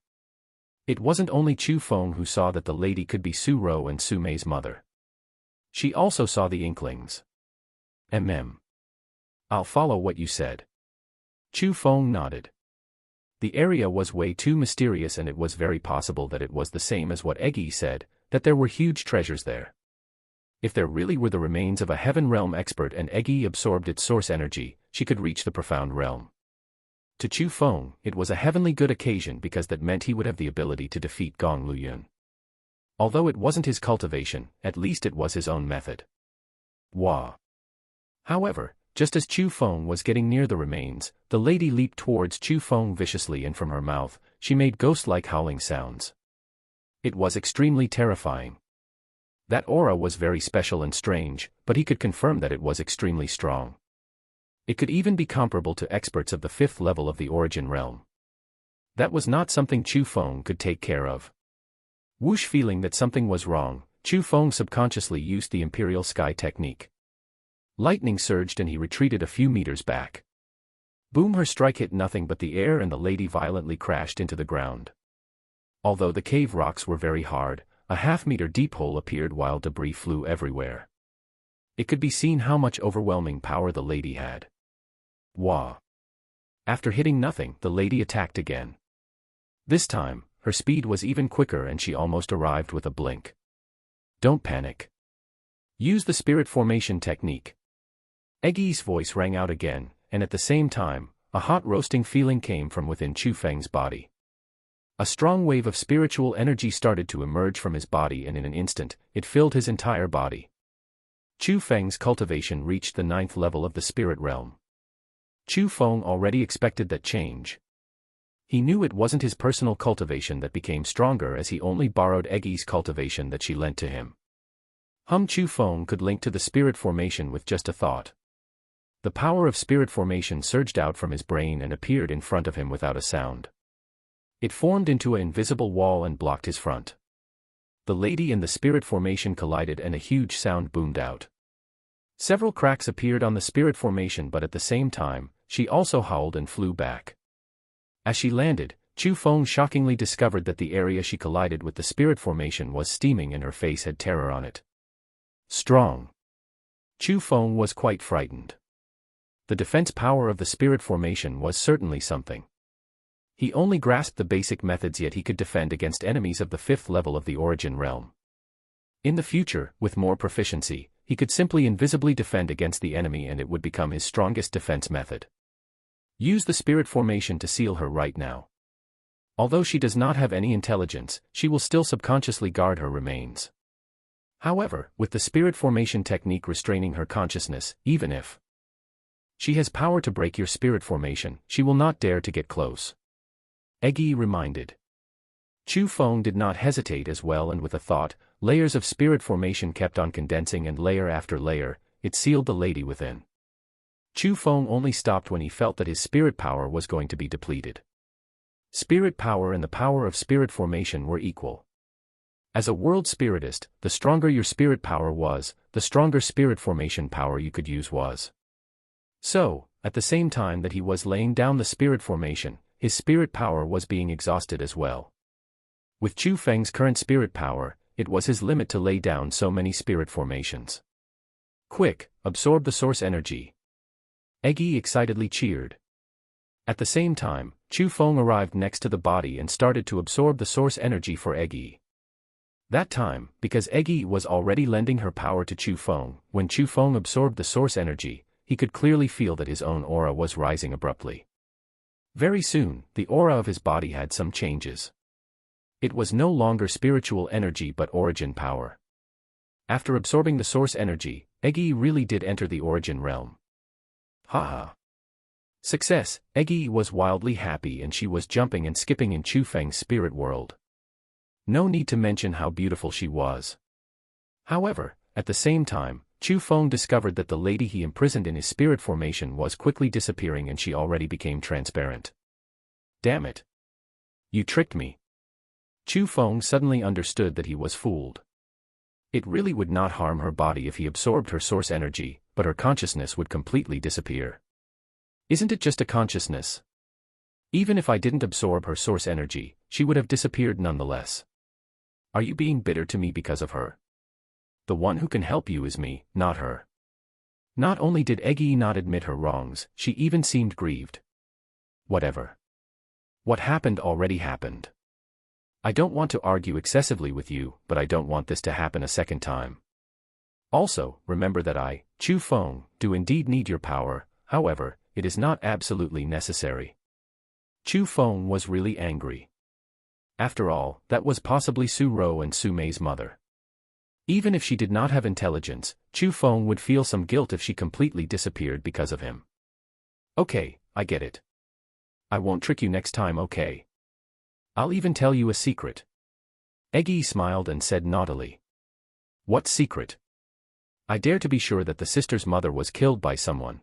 It wasn't only Chu Feng who saw that the lady could be Su Ro and Su Mei's mother. She also saw the inklings. I'll follow what you said. Chu Feng nodded. The area was way too mysterious, and it was very possible that it was the same as what Eggy said, that there were huge treasures there. If there really were the remains of a heaven realm expert and Eggy absorbed its source energy, she could reach the profound realm. To Chu Feng, it was a heavenly good occasion because that meant he would have the ability to defeat Gong Luyun. Although it wasn't his cultivation, at least it was his own method. Wah. However, just as Chu Feng was getting near the remains, the lady leaped towards Chu Feng viciously, and from her mouth, she made ghost-like howling sounds. It was extremely terrifying. That aura was very special and strange, but he could confirm that it was extremely strong. It could even be comparable to experts of the 5th level of the origin realm. That was not something Chu Feng could take care of. Whoosh, feeling that something was wrong, Chu Feng subconsciously used the Imperial Sky technique. Lightning surged and he retreated a few meters back. Boom, her strike hit nothing but the air and the lady violently crashed into the ground. Although the cave rocks were very hard, a half-meter deep hole appeared while debris flew everywhere. It could be seen how much overwhelming power the lady had. Wah. After hitting nothing, the lady attacked again. This time, her speed was even quicker and she almost arrived with a blink. Don't panic. Use the spirit formation technique. Eggy's voice rang out again, and at the same time, a hot roasting feeling came from within Chu Feng's body. A strong wave of spiritual energy started to emerge from his body, and in an instant, it filled his entire body. Chu Feng's cultivation reached the 9th level of the spirit realm. Chu Feng already expected that change. He knew it wasn't his personal cultivation that became stronger, as he only borrowed Eggy's cultivation that she lent to him. Chu Feng could link to the spirit formation with just a thought. The power of spirit formation surged out from his brain and appeared in front of him without a sound. It formed into an invisible wall and blocked his front. The lady and the spirit formation collided and a huge sound boomed out. Several cracks appeared on the spirit formation, but at the same time, she also howled and flew back. As she landed, Chu Feng shockingly discovered that the area she collided with the spirit formation was steaming and her face had terror on it. Strong. Chu Feng was quite frightened. The defense power of the spirit formation was certainly something. He only grasped the basic methods, yet he could defend against enemies of the 5th level of the origin realm. In the future, with more proficiency, he could simply invisibly defend against the enemy and it would become his strongest defense method. Use the spirit formation to seal her right now. Although she does not have any intelligence, she will still subconsciously guard her remains. However, with the spirit formation technique restraining her consciousness, even if she has power to break your spirit formation, she will not dare to get close. Eggy reminded. Chu Feng did not hesitate as well, and with a thought, layers of spirit formation kept on condensing, and layer after layer, it sealed the lady within. Chu Feng only stopped when he felt that his spirit power was going to be depleted. Spirit power and the power of spirit formation were equal. As a world spiritist, the stronger your spirit power was, the stronger spirit formation power you could use was. So, at the same time that he was laying down the spirit formation, his spirit power was being exhausted as well. With Chu Feng's current spirit power, it was his limit to lay down so many spirit formations. Quick, absorb the source energy. Eggy excitedly cheered. At the same time, Chu Feng arrived next to the body and started to absorb the source energy for Eggy. That time, because Eggy was already lending her power to Chu Feng, when Chu Feng absorbed the source energy, he could clearly feel that his own aura was rising abruptly. Very soon, the aura of his body had some changes. It was no longer spiritual energy but origin power. After absorbing the source energy, Eggy really did enter the origin realm. Haha. Success! Eggy was wildly happy and she was jumping and skipping in Chu Feng's spirit world. No need to mention how beautiful she was. However, at the same time, Chu Feng discovered that the lady he imprisoned in his spirit formation was quickly disappearing and she already became transparent. Damn it. You tricked me. Chu Feng suddenly understood that he was fooled. It really would not harm her body if he absorbed her source energy, but her consciousness would completely disappear. Isn't it just a consciousness? Even if I didn't absorb her source energy, she would have disappeared nonetheless. Are you being bitter to me because of her? The one who can help you is me, not her. Not only did Eggy not admit her wrongs, she even seemed grieved. Whatever. What happened already happened. I don't want to argue excessively with you, but I don't want this to happen a second time. Also, remember that I, Chu Feng, do indeed need your power, however, it is not absolutely necessary. Chu Feng was really angry. After all, that was possibly Su Ro and Su Mei's mother. Even if she did not have intelligence, Chu Feng would feel some guilt if she completely disappeared because of him. Okay, I get it. I won't trick you next time, okay? I'll even tell you a secret. Eggy smiled and said naughtily. What secret? I dare to be sure that the sister's mother was killed by someone.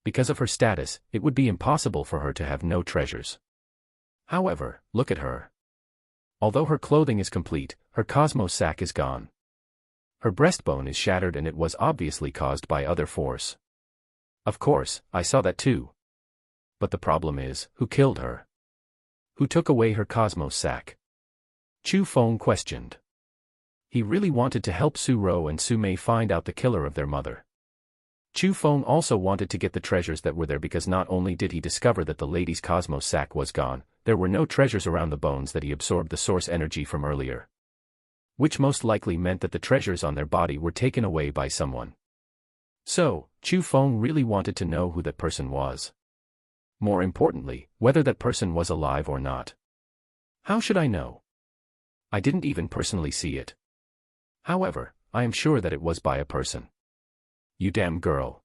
Because of her status, it would be impossible for her to have no treasures. However, look at her. Although her clothing is complete, her cosmos sac is gone. Her breastbone is shattered and it was obviously caused by other force. Of course, I saw that too. But the problem is, who killed her? Who took away her cosmos sac? Chu Feng questioned. He really wanted to help Su Ro and Su Mei find out the killer of their mother. Chu Feng also wanted to get the treasures that were there because not only did he discover that the lady's cosmos sac was gone, there were no treasures around the bones that he absorbed the source energy from earlier. Which most likely meant that the treasures on their body were taken away by someone. So, Chu Feng really wanted to know who that person was. More importantly, whether that person was alive or not. How should I know? I didn't even personally see it. However, I am sure that it was by a person. You damn girl.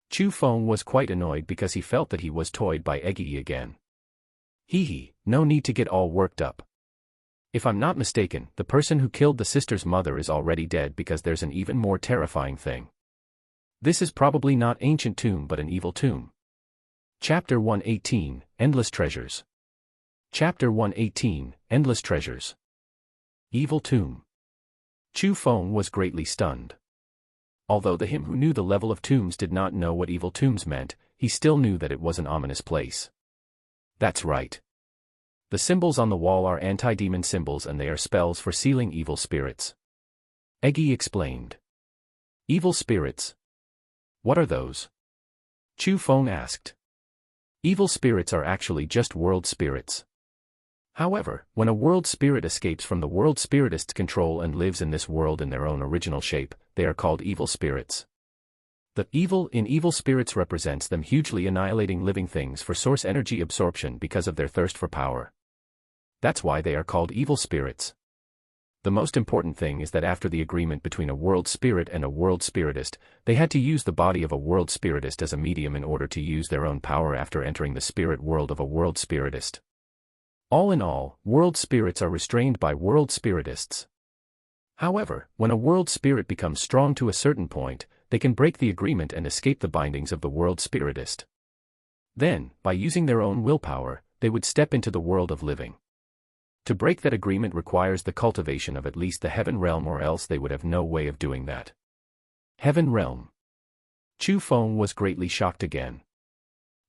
Chu Feng was quite annoyed because he felt that he was toyed by Eggy again. Hee, no need to get all worked up. If I'm not mistaken, the person who killed the sister's mother is already dead because there's an even more terrifying thing. This is probably not ancient tomb but an evil tomb. Chapter 118, Endless Treasures. Chapter 118, Endless Treasures. Evil Tomb. Chu Feng was greatly stunned. Although the him who knew the level of tombs did not know what evil tombs meant, he still knew that it was an ominous place. That's right. The symbols on the wall are anti-demon symbols and they are spells for sealing evil spirits. Eggy explained. Evil spirits? What are those? Chu Feng asked. Evil spirits are actually just world spirits. However, when a world spirit escapes from the world spiritist's control and lives in this world in their own original shape, they are called evil spirits. The evil in evil spirits represents them hugely annihilating living things for source energy absorption because of their thirst for power. That's why they are called evil spirits. The most important thing is that after the agreement between a world spirit and a world spiritist, they had to use the body of a world spiritist as a medium in order to use their own power after entering the spirit world of a world spiritist. All in all, world spirits are restrained by world spiritists. However, when a world spirit becomes strong to a certain point, they can break the agreement and escape the bindings of the world spiritist. Then, by using their own willpower, they would step into the world of living. To break that agreement requires the cultivation of at least the heaven realm, or else they would have no way of doing that. Heaven realm. Chu Feng was greatly shocked again.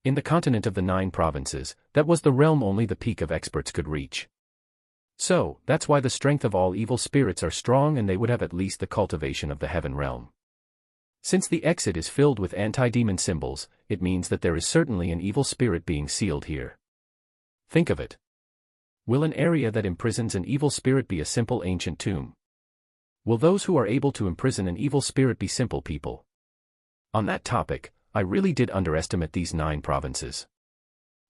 In the continent of the 9 provinces, that was the realm only the peak of experts could reach. So, that's why the strength of all evil spirits are strong, and they would have at least the cultivation of the heaven realm. Since the exit is filled with anti-demon symbols, it means that there is certainly an evil spirit being sealed here. Think of it. Will an area that imprisons an evil spirit be a simple ancient tomb? Will those who are able to imprison an evil spirit be simple people? On that topic, I really did underestimate these 9 provinces.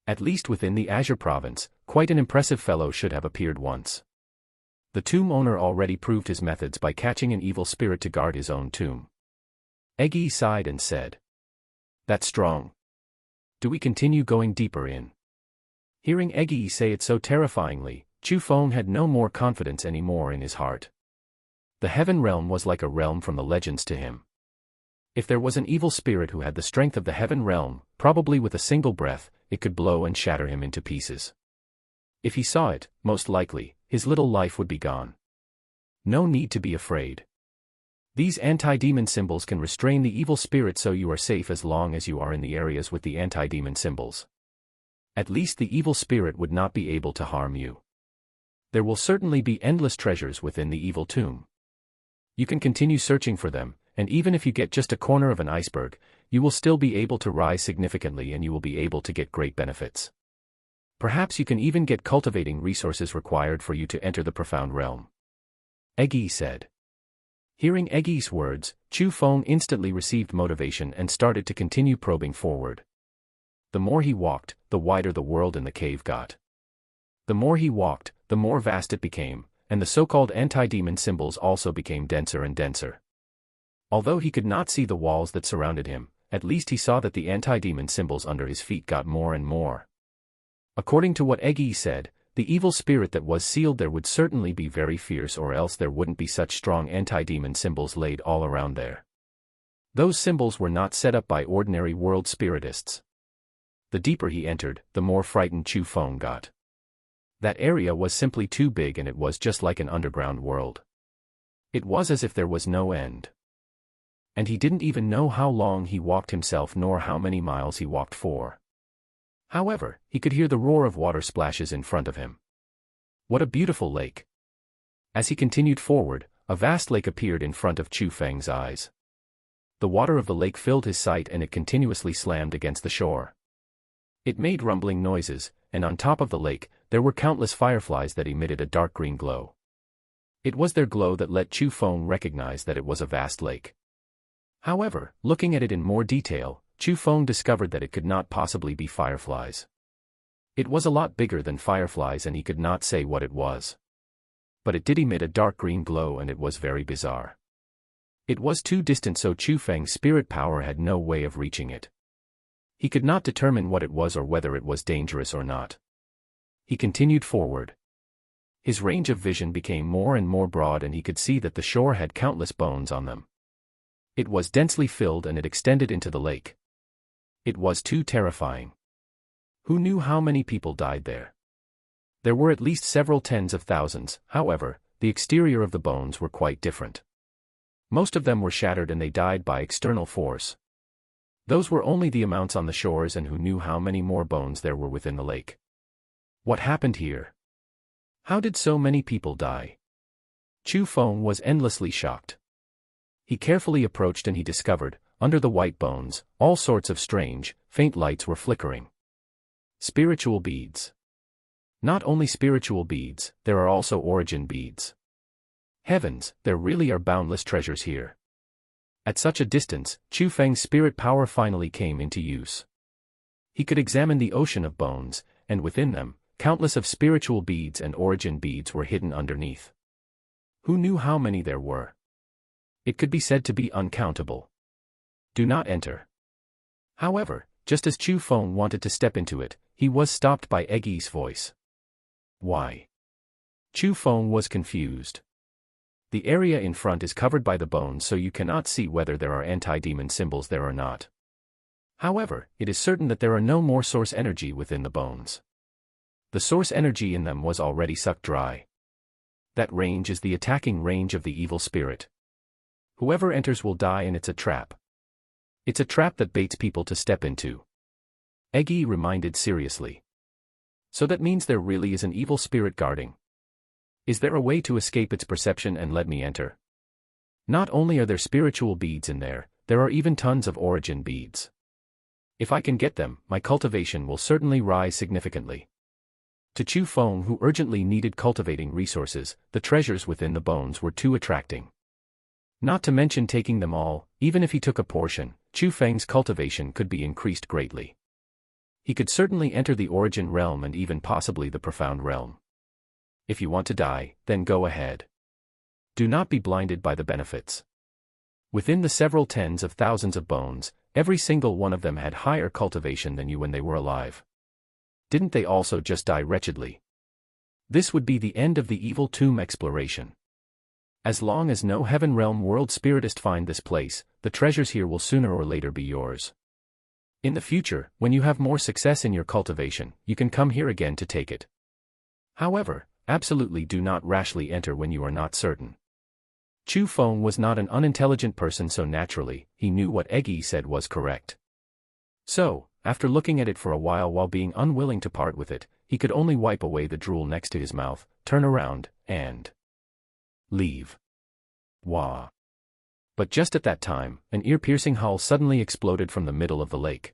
At least within the Azure province, quite an impressive fellow should have appeared once. The tomb owner already proved his methods by catching an evil spirit to guard his own tomb. Egi sighed and said, "That's strong. Do we continue going deeper in?" Hearing Egi say it so terrifyingly, Chu Feng had no more confidence anymore in his heart. The heaven realm was like a realm from the legends to him. If there was an evil spirit who had the strength of the heaven realm, probably with a single breath, it could blow and shatter him into pieces. If he saw it, most likely, his little life would be gone. No need to be afraid. These anti-demon symbols can restrain the evil spirit, so you are safe as long as you are in the areas with the anti-demon symbols. At least the evil spirit would not be able to harm you. There will certainly be endless treasures within the evil tomb. You can continue searching for them, and even if you get just a corner of an iceberg, you will still be able to rise significantly, and you will be able to get great benefits. Perhaps you can even get cultivating resources required for you to enter the profound realm. Egi said. Hearing Egi's words, Chu Feng instantly received motivation and started to continue probing forward. The more he walked, the wider the world in the cave got. The more he walked, the more vast it became, and the so-called anti-demon symbols also became denser and denser. Although he could not see the walls that surrounded him, at least he saw that the anti-demon symbols under his feet got more and more. According to what Egi said, the evil spirit that was sealed there would certainly be very fierce, or else there wouldn't be such strong anti-demon symbols laid all around there. Those symbols were not set up by ordinary world spiritists. The deeper he entered, the more frightened Chu Feng got. That area was simply too big, and it was just like an underground world. It was as if there was no end. And he didn't even know how long he walked himself, nor how many miles he walked for. However, he could hear the roar of water splashes in front of him. What a beautiful lake! As he continued forward, a vast lake appeared in front of Chu Feng's eyes. The water of the lake filled his sight, and it continuously slammed against the shore. It made rumbling noises, and on top of the lake, there were countless fireflies that emitted a dark green glow. It was their glow that let Chu Feng recognize that it was a vast lake. However, looking at it in more detail, Chu Feng discovered that it could not possibly be fireflies. It was a lot bigger than fireflies, and he could not say what it was. But it did emit a dark green glow, and it was very bizarre. It was too distant, so Chu Feng's spirit power had no way of reaching it. He could not determine what it was or whether it was dangerous or not. He continued forward. His range of vision became more and more broad, and he could see that the shore had countless bones on them. It was densely filled, and it extended into the lake. It was too terrifying. Who knew how many people died there? There were at least several tens of thousands. However, the exterior of the bones were quite different. Most of them were shattered, and they died by external force. Those were only the amounts on the shores, and who knew how many more bones there were within the lake? What happened here? How did so many people die? Chu Feng was endlessly shocked. He carefully approached, and he discovered, under the white bones, all sorts of strange, faint lights were flickering. Spiritual beads. Not only spiritual beads, there are also origin beads. Heavens, there really are boundless treasures here. At such a distance, Chu Feng's spirit power finally came into use. He could examine the ocean of bones, and within them, countless of spiritual beads and origin beads were hidden underneath. Who knew how many there were? It could be said to be uncountable. Do not enter. However, just as Chu Feng wanted to step into it, he was stopped by Egi's voice. Why? Chu Feng was confused. The area in front is covered by the bones, so you cannot see whether there are anti-demon symbols there or not. However, it is certain that there are no more source energy within the bones. The source energy in them was already sucked dry. That range is the attacking range of the evil spirit. Whoever enters will die, and it's a trap. It's a trap that baits people to step into. Eggy reminded seriously. So that means there really is an evil spirit guarding. Is there a way to escape its perception and let me enter? Not only are there spiritual beads in there are even tons of origin beads. If I can get them, my cultivation will certainly rise significantly. To Chu Feng, who urgently needed cultivating resources, the treasures within the bones were too attracting. Not to mention taking them all, even if he took a portion, Chu Feng's cultivation could be increased greatly. He could certainly enter the origin realm and even possibly the profound realm. If you want to die, then go ahead. Do not be blinded by the benefits. Within the several tens of thousands of bones, every single one of them had higher cultivation than you when they were alive. Didn't they also just die wretchedly? This would be the end of the evil tomb exploration. As long as no heaven realm world spiritist find this place, the treasures here will sooner or later be yours. In the future, when you have more success in your cultivation, you can come here again to take it. However, absolutely do not rashly enter when you are not certain. Chu Feng was not an unintelligent person, so naturally, he knew what Eggy said was correct. So, after looking at it for a while being unwilling to part with it, he could only wipe away the drool next to his mouth, turn around, and leave. Wah! But just at that time, an ear-piercing howl suddenly exploded from the middle of the lake.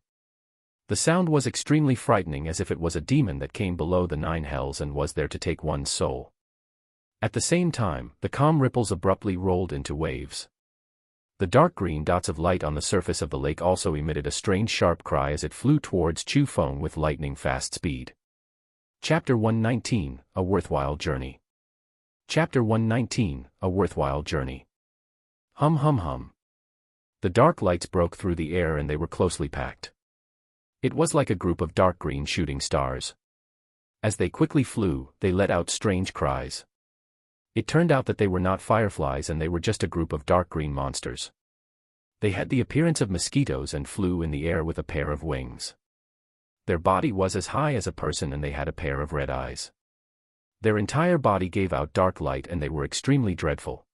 The sound was extremely frightening, as if it was a demon that came below the 9 hells and was there to take one's soul. At the same time, the calm ripples abruptly rolled into waves. The dark green dots of light on the surface of the lake also emitted a strange sharp cry as it flew towards Chu Feng with lightning-fast speed. Chapter 119, A Worthwhile Journey. Chapter 119, A Worthwhile Journey. Hum hum hum. The dark lights broke through the air and they were closely packed. It was like a group of dark green shooting stars. As they quickly flew, they let out strange cries. It turned out that they were not fireflies and they were just a group of dark green monsters. They had the appearance of mosquitoes and flew in the air with a pair of wings. Their body was as high as a person and they had a pair of red eyes. Their entire body gave out dark light and they were extremely dreadful.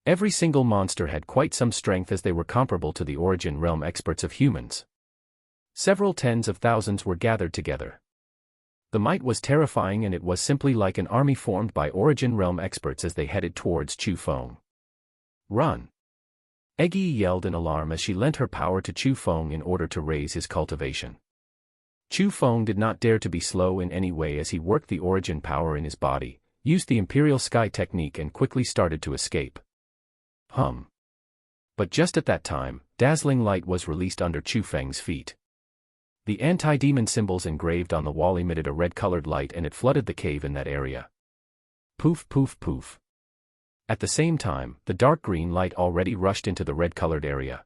Every single monster had quite some strength, as they were comparable to the origin realm experts of humans. Several tens of thousands were gathered together. The might was terrifying, and it was simply like an army formed by origin realm experts as they headed towards Chu Feng. Run! Eggy yelled in alarm as she lent her power to Chu Feng in order to raise his cultivation. Chu Feng did not dare to be slow in any way as he worked the origin power in his body, used the Imperial Sky technique and quickly started to escape. Hum. But just at that time, dazzling light was released under Chu Feng's feet. The anti-demon symbols engraved on the wall emitted a red-colored light and it flooded the cave in that area. Poof poof poof. At the same time, the dark green light already rushed into the red-colored area.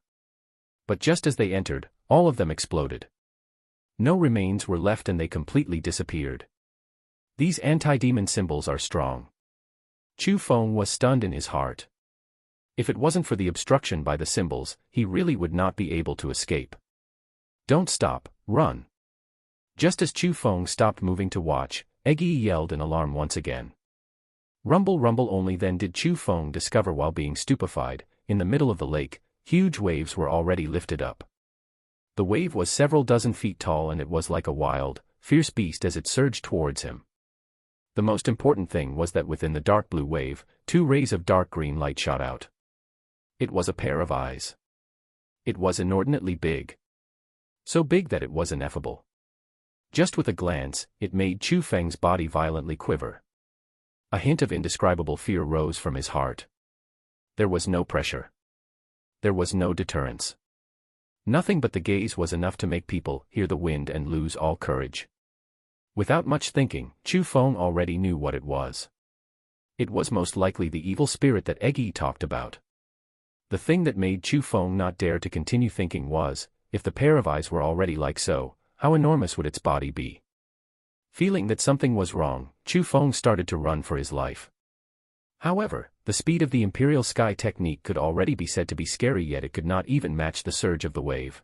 But just as they entered, all of them exploded. No remains were left and they completely disappeared. These anti-demon symbols are strong. Chu Feng was stunned in his heart. If it wasn't for the obstruction by the symbols, he really would not be able to escape. Don't stop, run. Just as Chu Feng stopped moving to watch, Eggy yelled in alarm once again. Rumble rumble. Only then did Chu Feng discover, while being stupefied, in the middle of the lake, huge waves were already lifted up. The wave was several dozen feet tall and it was like a wild, fierce beast as it surged towards him. The most important thing was that within the dark blue wave, 2 rays of dark green light shot out. It was a pair of eyes. It was inordinately big. So big that it was ineffable. Just with a glance, it made Chu Feng's body violently quiver. A hint of indescribable fear rose from his heart. There was no pressure. There was no deterrence. Nothing but the gaze was enough to make people hear the wind and lose all courage. Without much thinking, Chu Feng already knew what it was. It was most likely the evil spirit that Eggy talked about. The thing that made Chu Feng not dare to continue thinking was, if the pair of eyes were already like so, how enormous would its body be? Feeling that something was wrong, Chu Feng started to run for his life. However, the speed of the Imperial Sky technique could already be said to be scary, yet it could not even match the surge of the wave.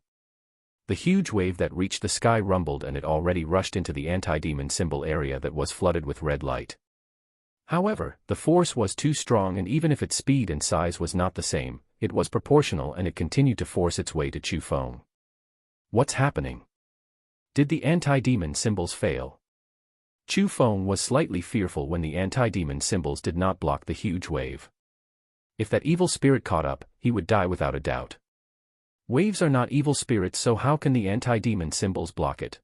The huge wave that reached the sky rumbled, and it already rushed into the anti-demon symbol area that was flooded with red light. However, the force was too strong, and even if its speed and size was not the same, it was proportional, and it continued to force its way to Chu Feng. What's happening? Did the anti-demon symbols fail? Chu Feng was slightly fearful when the anti-demon symbols did not block the huge wave. If that evil spirit caught up, he would die without a doubt. Waves are not evil spirits, so how can the anti-demon symbols block it?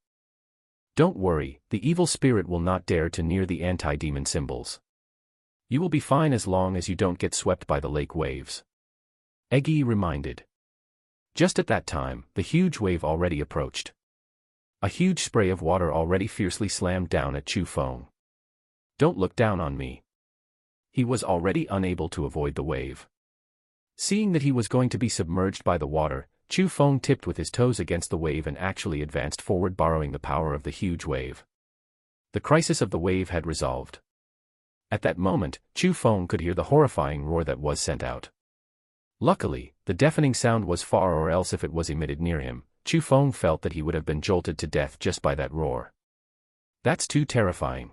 Don't worry, the evil spirit will not dare to near the anti-demon symbols. You will be fine as long as you don't get swept by the lake waves. Eggy reminded. Just at that time, the huge wave already approached. A huge spray of water already fiercely slammed down at Chu Feng. Don't look down on me. He was already unable to avoid the wave. Seeing that he was going to be submerged by the water, Chu Feng tipped with his toes against the wave and actually advanced forward, borrowing the power of the huge wave. The crisis of the wave had resolved. At that moment, Chu Feng could hear the horrifying roar that was sent out. Luckily, the deafening sound was far, or else if it was emitted near him, Chu Feng felt that he would have been jolted to death just by that roar. That's too terrifying.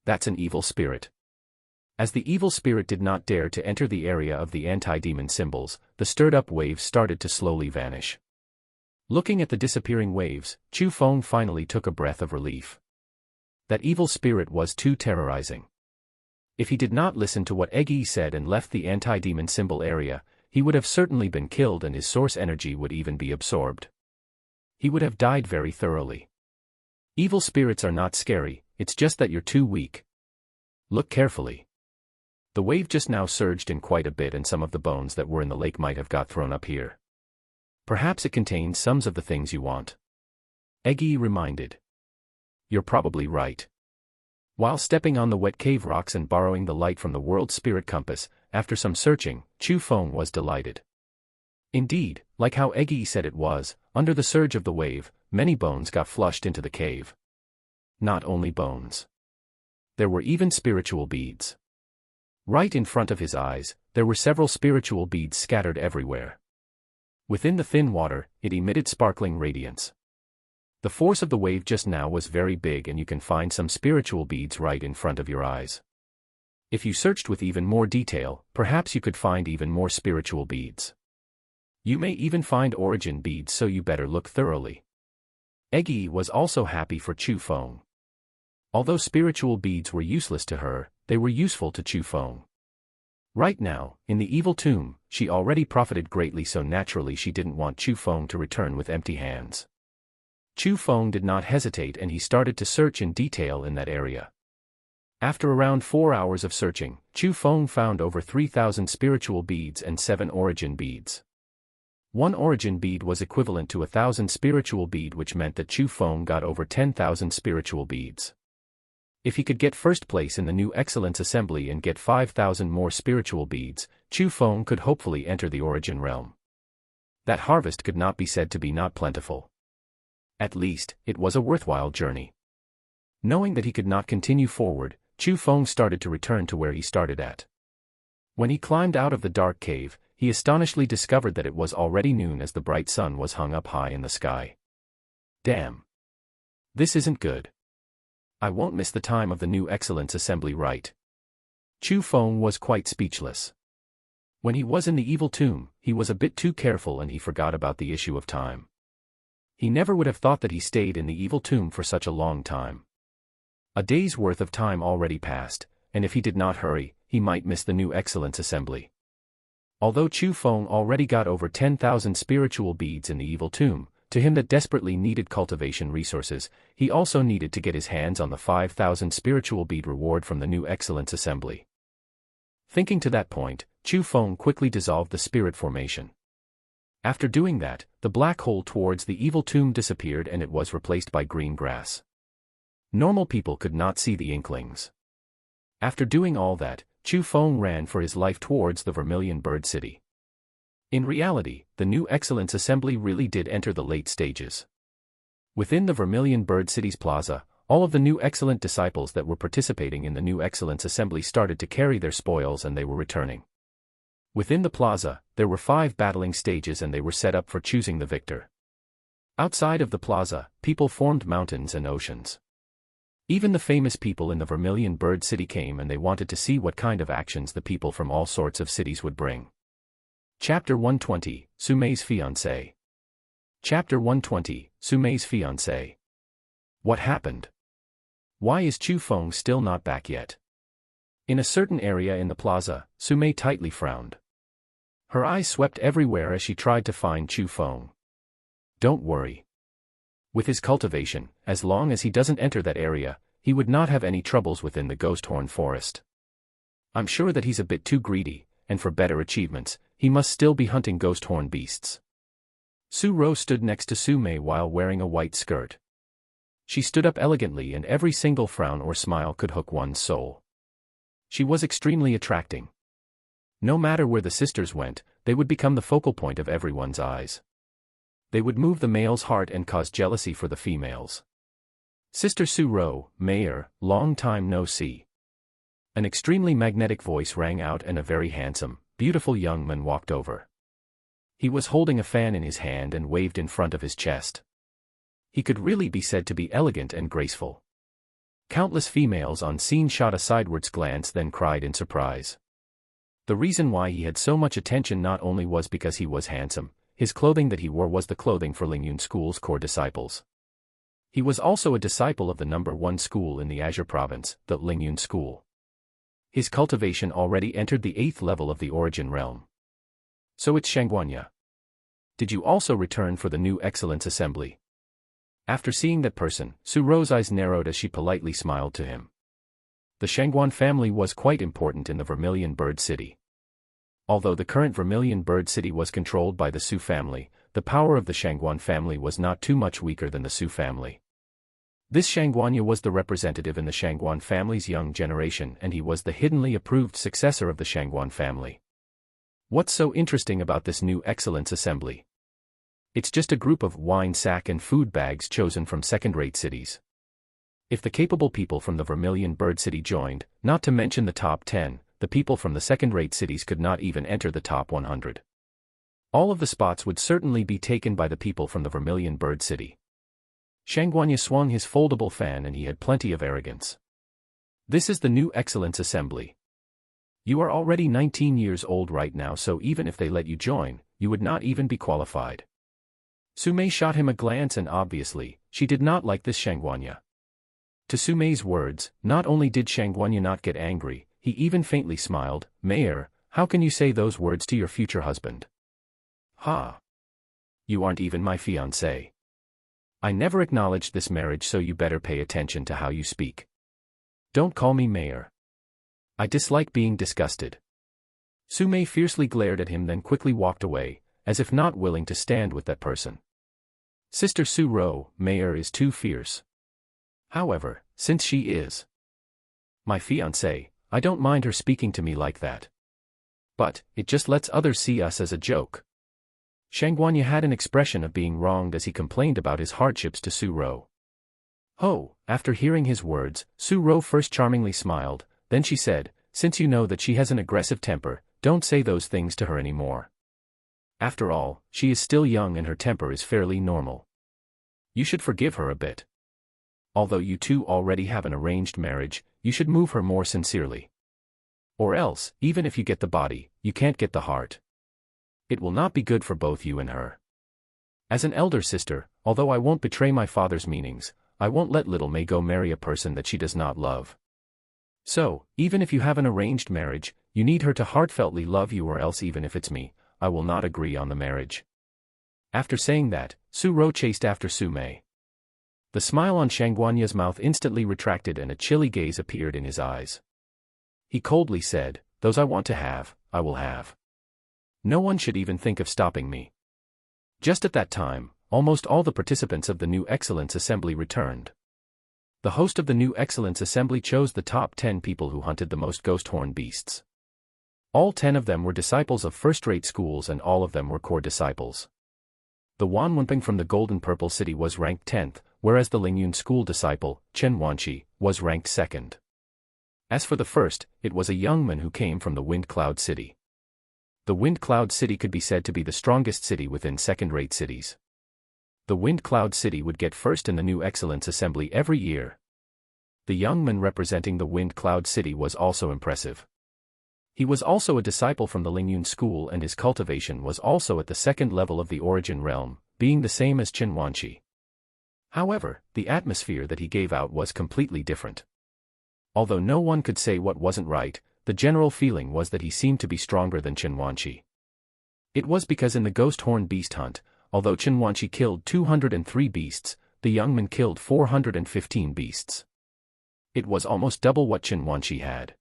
That's an evil spirit. As the evil spirit did not dare to enter the area of the anti-demon symbols, the stirred-up waves started to slowly vanish. Looking at the disappearing waves, Chu Feng finally took a breath of relief. That evil spirit was too terrorizing. If he did not listen to what Eggy said and left the anti-demon symbol area, he would have certainly been killed, and his source energy would even be absorbed. He would have died very thoroughly. Evil spirits are not scary, it's just that you're too weak. Look carefully. The wave just now surged in quite a bit, and some of the bones that were in the lake might have got thrown up here. Perhaps it contains some of the things you want. Eggy reminded. You're probably right. While stepping on the wet cave rocks and borrowing the light from the world spirit compass, after some searching, Chu Feng was delighted. Indeed, like how Eggy said it was, under the surge of the wave, many bones got flushed into the cave. Not only bones. There were even spiritual beads. Right in front of his eyes, there were several spiritual beads scattered everywhere. Within the thin water, it emitted sparkling radiance. The force of the wave just now was very big, and you can find some spiritual beads right in front of your eyes. If you searched with even more detail, perhaps you could find even more spiritual beads. You may even find origin beads, so you better look thoroughly. Eggy was also happy for Chu Feng. Although spiritual beads were useless to her, they were useful to Chu Feng. Right now, in the evil tomb, she already profited greatly, so naturally she didn't want Chu Feng to return with empty hands. Chu Feng did not hesitate, and he started to search in detail in that area. After around 4 hours of searching, Chu Feng found over 3,000 spiritual beads and 7 origin beads. One origin bead was equivalent to 1,000 spiritual bead, which meant that Chu Feng got over 10,000 spiritual beads. If he could get first place in the new Excellence Assembly and get 5,000 more spiritual beads, Chu Feng could hopefully enter the origin realm. That harvest could not be said to be not plentiful. At least, it was a worthwhile journey. Knowing that he could not continue forward, Chu Feng started to return to where he started at. When he climbed out of the dark cave, he astonishingly discovered that it was already noon, as the bright sun was hung up high in the sky. Damn. This isn't good. I won't miss the time of the new Excellence Assembly, right? Chu Feng was quite speechless. When he was in the evil tomb, he was a bit too careful, and he forgot about the issue of time. He never would have thought that he stayed in the evil tomb for such a long time. A day's worth of time already passed, and if he did not hurry, he might miss the new Excellence Assembly. Although Chu Feng already got over 10,000 spiritual beads in the evil tomb, to him that desperately needed cultivation resources, he also needed to get his hands on the 5,000 spiritual bead reward from the new Excellence Assembly. Thinking to that point, Chu Feng quickly dissolved the spirit formation. After doing that, the black hole towards the evil tomb disappeared, and it was replaced by green grass. Normal people could not see the inklings. After doing all that, Chu Feng ran for his life towards the Vermilion Bird City. In reality, the new Excellence Assembly really did enter the late stages. Within the Vermilion Bird City's plaza, All of the new excellent disciples that were participating in the new excellence assembly started to carry their spoils and they were returning. Within the plaza, there were 5 battling stages and they were set up for choosing the victor. Outside of the plaza, people formed mountains and oceans. Even the famous people in the Vermilion Bird City came and they wanted to see what kind of actions the people from all sorts of cities would bring. Chapter 120, Sumei's Fiancé. Chapter 120, Sumei's Fiancé. What happened? Why is Chu Feng still not back yet? In a certain area in the plaza, Sumei tightly frowned. Her eyes swept everywhere as she tried to find Chu Feng. Don't worry. With his cultivation, as long as he doesn't enter that area, he would not have any troubles within the Ghost Horn Forest. I'm sure that he's a bit too greedy, and for better achievements, he must still be hunting ghost horn beasts. Su Ro stood next to Sumei while wearing a white skirt. She stood up elegantly and every single frown or smile could hook one's soul. She was extremely attracting. No matter where the sisters went, they would become the focal point of everyone's eyes. They would move the male's heart and cause jealousy for the females. Sister Su Ro, Mayor, long time no see. An extremely magnetic voice rang out and a very handsome, beautiful young man walked over. He was holding a fan in his hand and waved in front of his chest. He could really be said to be elegant and graceful. Countless females on scene shot a sidewards glance then cried in surprise. The reason why he had so much attention not only was because he was handsome, his clothing that he wore was the clothing for Lingyun School's core disciples. He was also a disciple of the #1 school in the Azure Province, the Lingyun School. His cultivation already entered the 8th level of the Origin Realm. So it's Shangguanya. Did you also return for the new Excellence Assembly? After seeing that person, Su Ro's eyes narrowed as she politely smiled to him. The Shangguan family was quite important in the Vermilion Bird City. Although the current Vermilion Bird City was controlled by the Su family, the power of the Shangguan family was not too much weaker than the Su family. This Shangguanya was the representative in the Shangguan family's young generation and he was the hiddenly approved successor of the Shangguan family. What's so interesting about this new Excellence Assembly? It's just a group of wine sack and food bags chosen from second-rate cities. If the capable people from the Vermilion Bird City joined, not to mention the top 10, the people from the second-rate cities could not even enter the top 100. All of the spots would certainly be taken by the people from the Vermilion Bird City. Shangguanya swung his foldable fan and he had plenty of arrogance. This is the new Excellence Assembly. You are already 19 years old right now, so even if they let you join, you would not even be qualified. Sumei shot him a glance and obviously, she did not like this Shangguanya. To Sumei's words, not only did Shangguanya not get angry, he even faintly smiled. Mayor, how can you say those words to your future husband? Ha! You aren't even my fiancé. I never acknowledged this marriage, so you better pay attention to how you speak. Don't call me Mayor. I dislike being disgusted. Sumei fiercely glared at him then quickly walked away, as if not willing to stand with that person. Sister Su Ro, Mayor, is too fierce. However, since she is my fiancé, I don't mind her speaking to me like that. But, it just lets others see us as a joke. Shangguanya had an expression of being wronged as he complained about his hardships to Su Ro. Oh, after hearing his words, Su Ro first charmingly smiled, then she said, since you know that she has an aggressive temper, don't say those things to her anymore. After all, she is still young and her temper is fairly normal. You should forgive her a bit. Although you two already have an arranged marriage, you should move her more sincerely. Or else, even if you get the body, you can't get the heart. It will not be good for both you and her. As an elder sister, although I won't betray my father's meanings, I won't let little Mei go marry a person that she does not love. So, even if you have an arranged marriage, you need her to heartfeltly love you, or else even if it's me, I will not agree on the marriage. After saying that, Su Ro chased after Sumei. The smile on Shangguanya's mouth instantly retracted and a chilly gaze appeared in his eyes. He coldly said, those I want to have, I will have. No one should even think of stopping me. Just at that time, almost all the participants of the new Excellence Assembly returned. The host of the new Excellence Assembly chose the top 10 people who hunted the most ghost horn beasts. All 10 of them were disciples of first-rate schools and all of them were core disciples. The Wanwenping from the Golden Purple City was ranked 10th, whereas the Lingyun school disciple, Chen Wanqi, was ranked second. As for the first, it was a young man who came from the Wind Cloud City. The Wind Cloud City could be said to be the strongest city within second-rate cities. The Wind Cloud City would get first in the new Excellence Assembly every year. The young man representing the Wind Cloud City was also impressive. He was also a disciple from the Lingyun school, and his cultivation was also at the second level of the origin realm, being the same as Chen Wanqi. However, the atmosphere that he gave out was completely different. Although no one could say what wasn't right, the general feeling was that he seemed to be stronger than Chen Wanqi. It was because in the Ghost Horn Beast Hunt, although Chen Wanqi killed 203 beasts, the young man killed 415 beasts. It was almost double what Chen Wanqi had.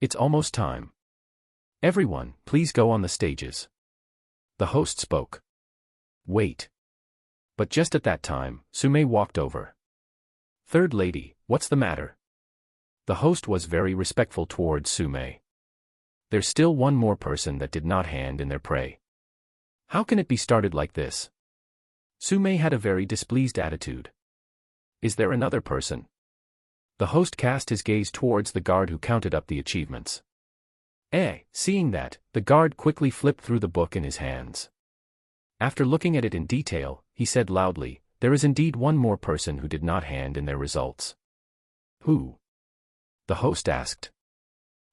It's almost time. Everyone, please go on the stages. The host spoke. Wait. But just at that time, Sume walked over. Third lady, what's the matter? The host was very respectful towards Sume. There's still one more person that did not hand in their prey. How can it be started like this? Sume had a very displeased attitude. Is there another person? The host cast his gaze towards the guard who counted up the achievements. Seeing that, the guard quickly flipped through the book in his hands. After looking at it in detail, he said loudly, there is indeed one more person who did not hand in their results. Who? The host asked.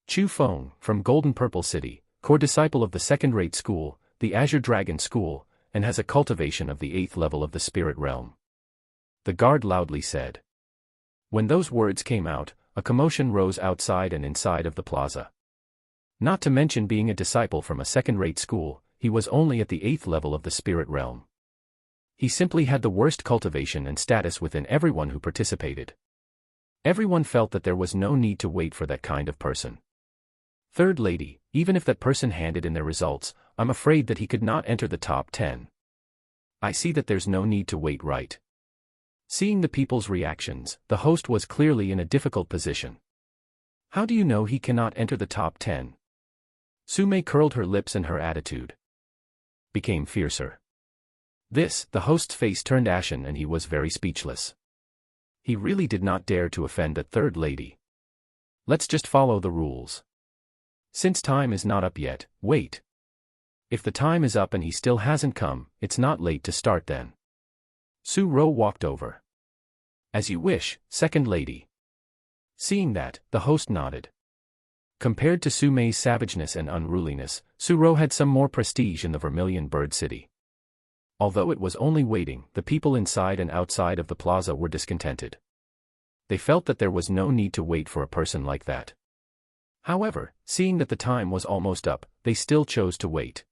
Chu Feng, from Golden Purple City, core disciple of the second-rate school, the Azure Dragon School, and has a cultivation of the 8th level of the spirit realm. The guard loudly said. When those words came out, a commotion rose outside and inside of the plaza. Not to mention being a disciple from a second-rate school, he was only at the 8th level of the spirit realm. He simply had the worst cultivation and status within everyone who participated. Everyone felt that there was no need to wait for that kind of person. Third lady, even if that person handed in their results, I'm afraid that he could not enter the top 10. I see that there's no need to wait, right? Seeing the people's reactions, the host was clearly in a difficult position. How do you know he cannot enter the top 10? Sume curled her lips and her attitude became fiercer. The host's face turned ashen and he was very speechless. He really did not dare to offend that third lady. Let's just follow the rules. Since time is not up yet, wait. If the time is up and he still hasn't come, it's not late to start then. Su Ro walked over. As you wish, second lady. Seeing that, the host nodded. Compared to Su Mei's savageness and unruliness, Su Ro had some more prestige in the Vermilion Bird City. Although it was only waiting, the people inside and outside of the plaza were discontented. They felt that there was no need to wait for a person like that. However, seeing that the time was almost up, they still chose to wait.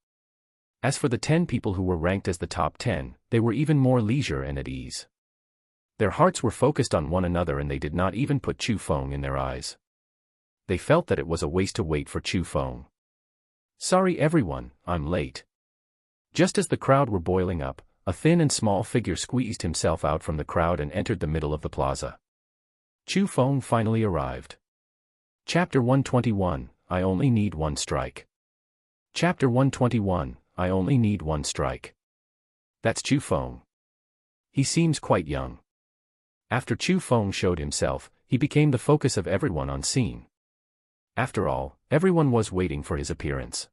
As for the 10 people who were ranked as the top 10, they were even more leisure and at ease. Their hearts were focused on one another and they did not even put Chu Feng in their eyes. They felt that it was a waste to wait for Chu Feng. Sorry everyone, I'm late. Just as the crowd were boiling up, a thin and small figure squeezed himself out from the crowd and entered the middle of the plaza. Chu Feng finally arrived. Chapter 121, I only need one strike. Chapter 121, I only need one strike. That's Chu Feng. He seems quite young. After Chu Feng showed himself, he became the focus of everyone on scene. After all, everyone was waiting for his appearance.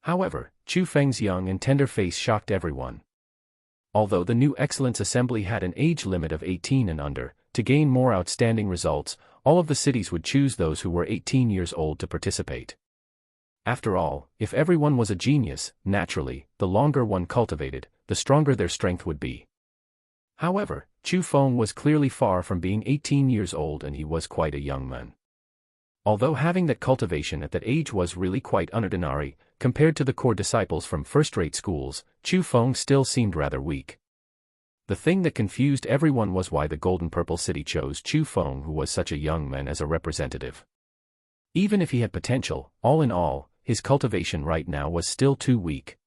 However, Chu Feng's young and tender face shocked everyone. Although the new Excellence Assembly had an age limit of 18 and under, to gain more outstanding results, all of the cities would choose those who were 18 years old to participate. After all, if everyone was a genius, naturally, the longer one cultivated, the stronger their strength would be. However, Chu Feng was clearly far from being 18 years old and he was quite a young man. Although having that cultivation at that age was really quite unordinary, compared to the core disciples from first-rate schools, Chu Feng still seemed rather weak. The thing that confused everyone was why the Golden Purple City chose Chu Feng, who was such a young man, as a representative. Even if he had potential, all in all, his cultivation right now was still too weak.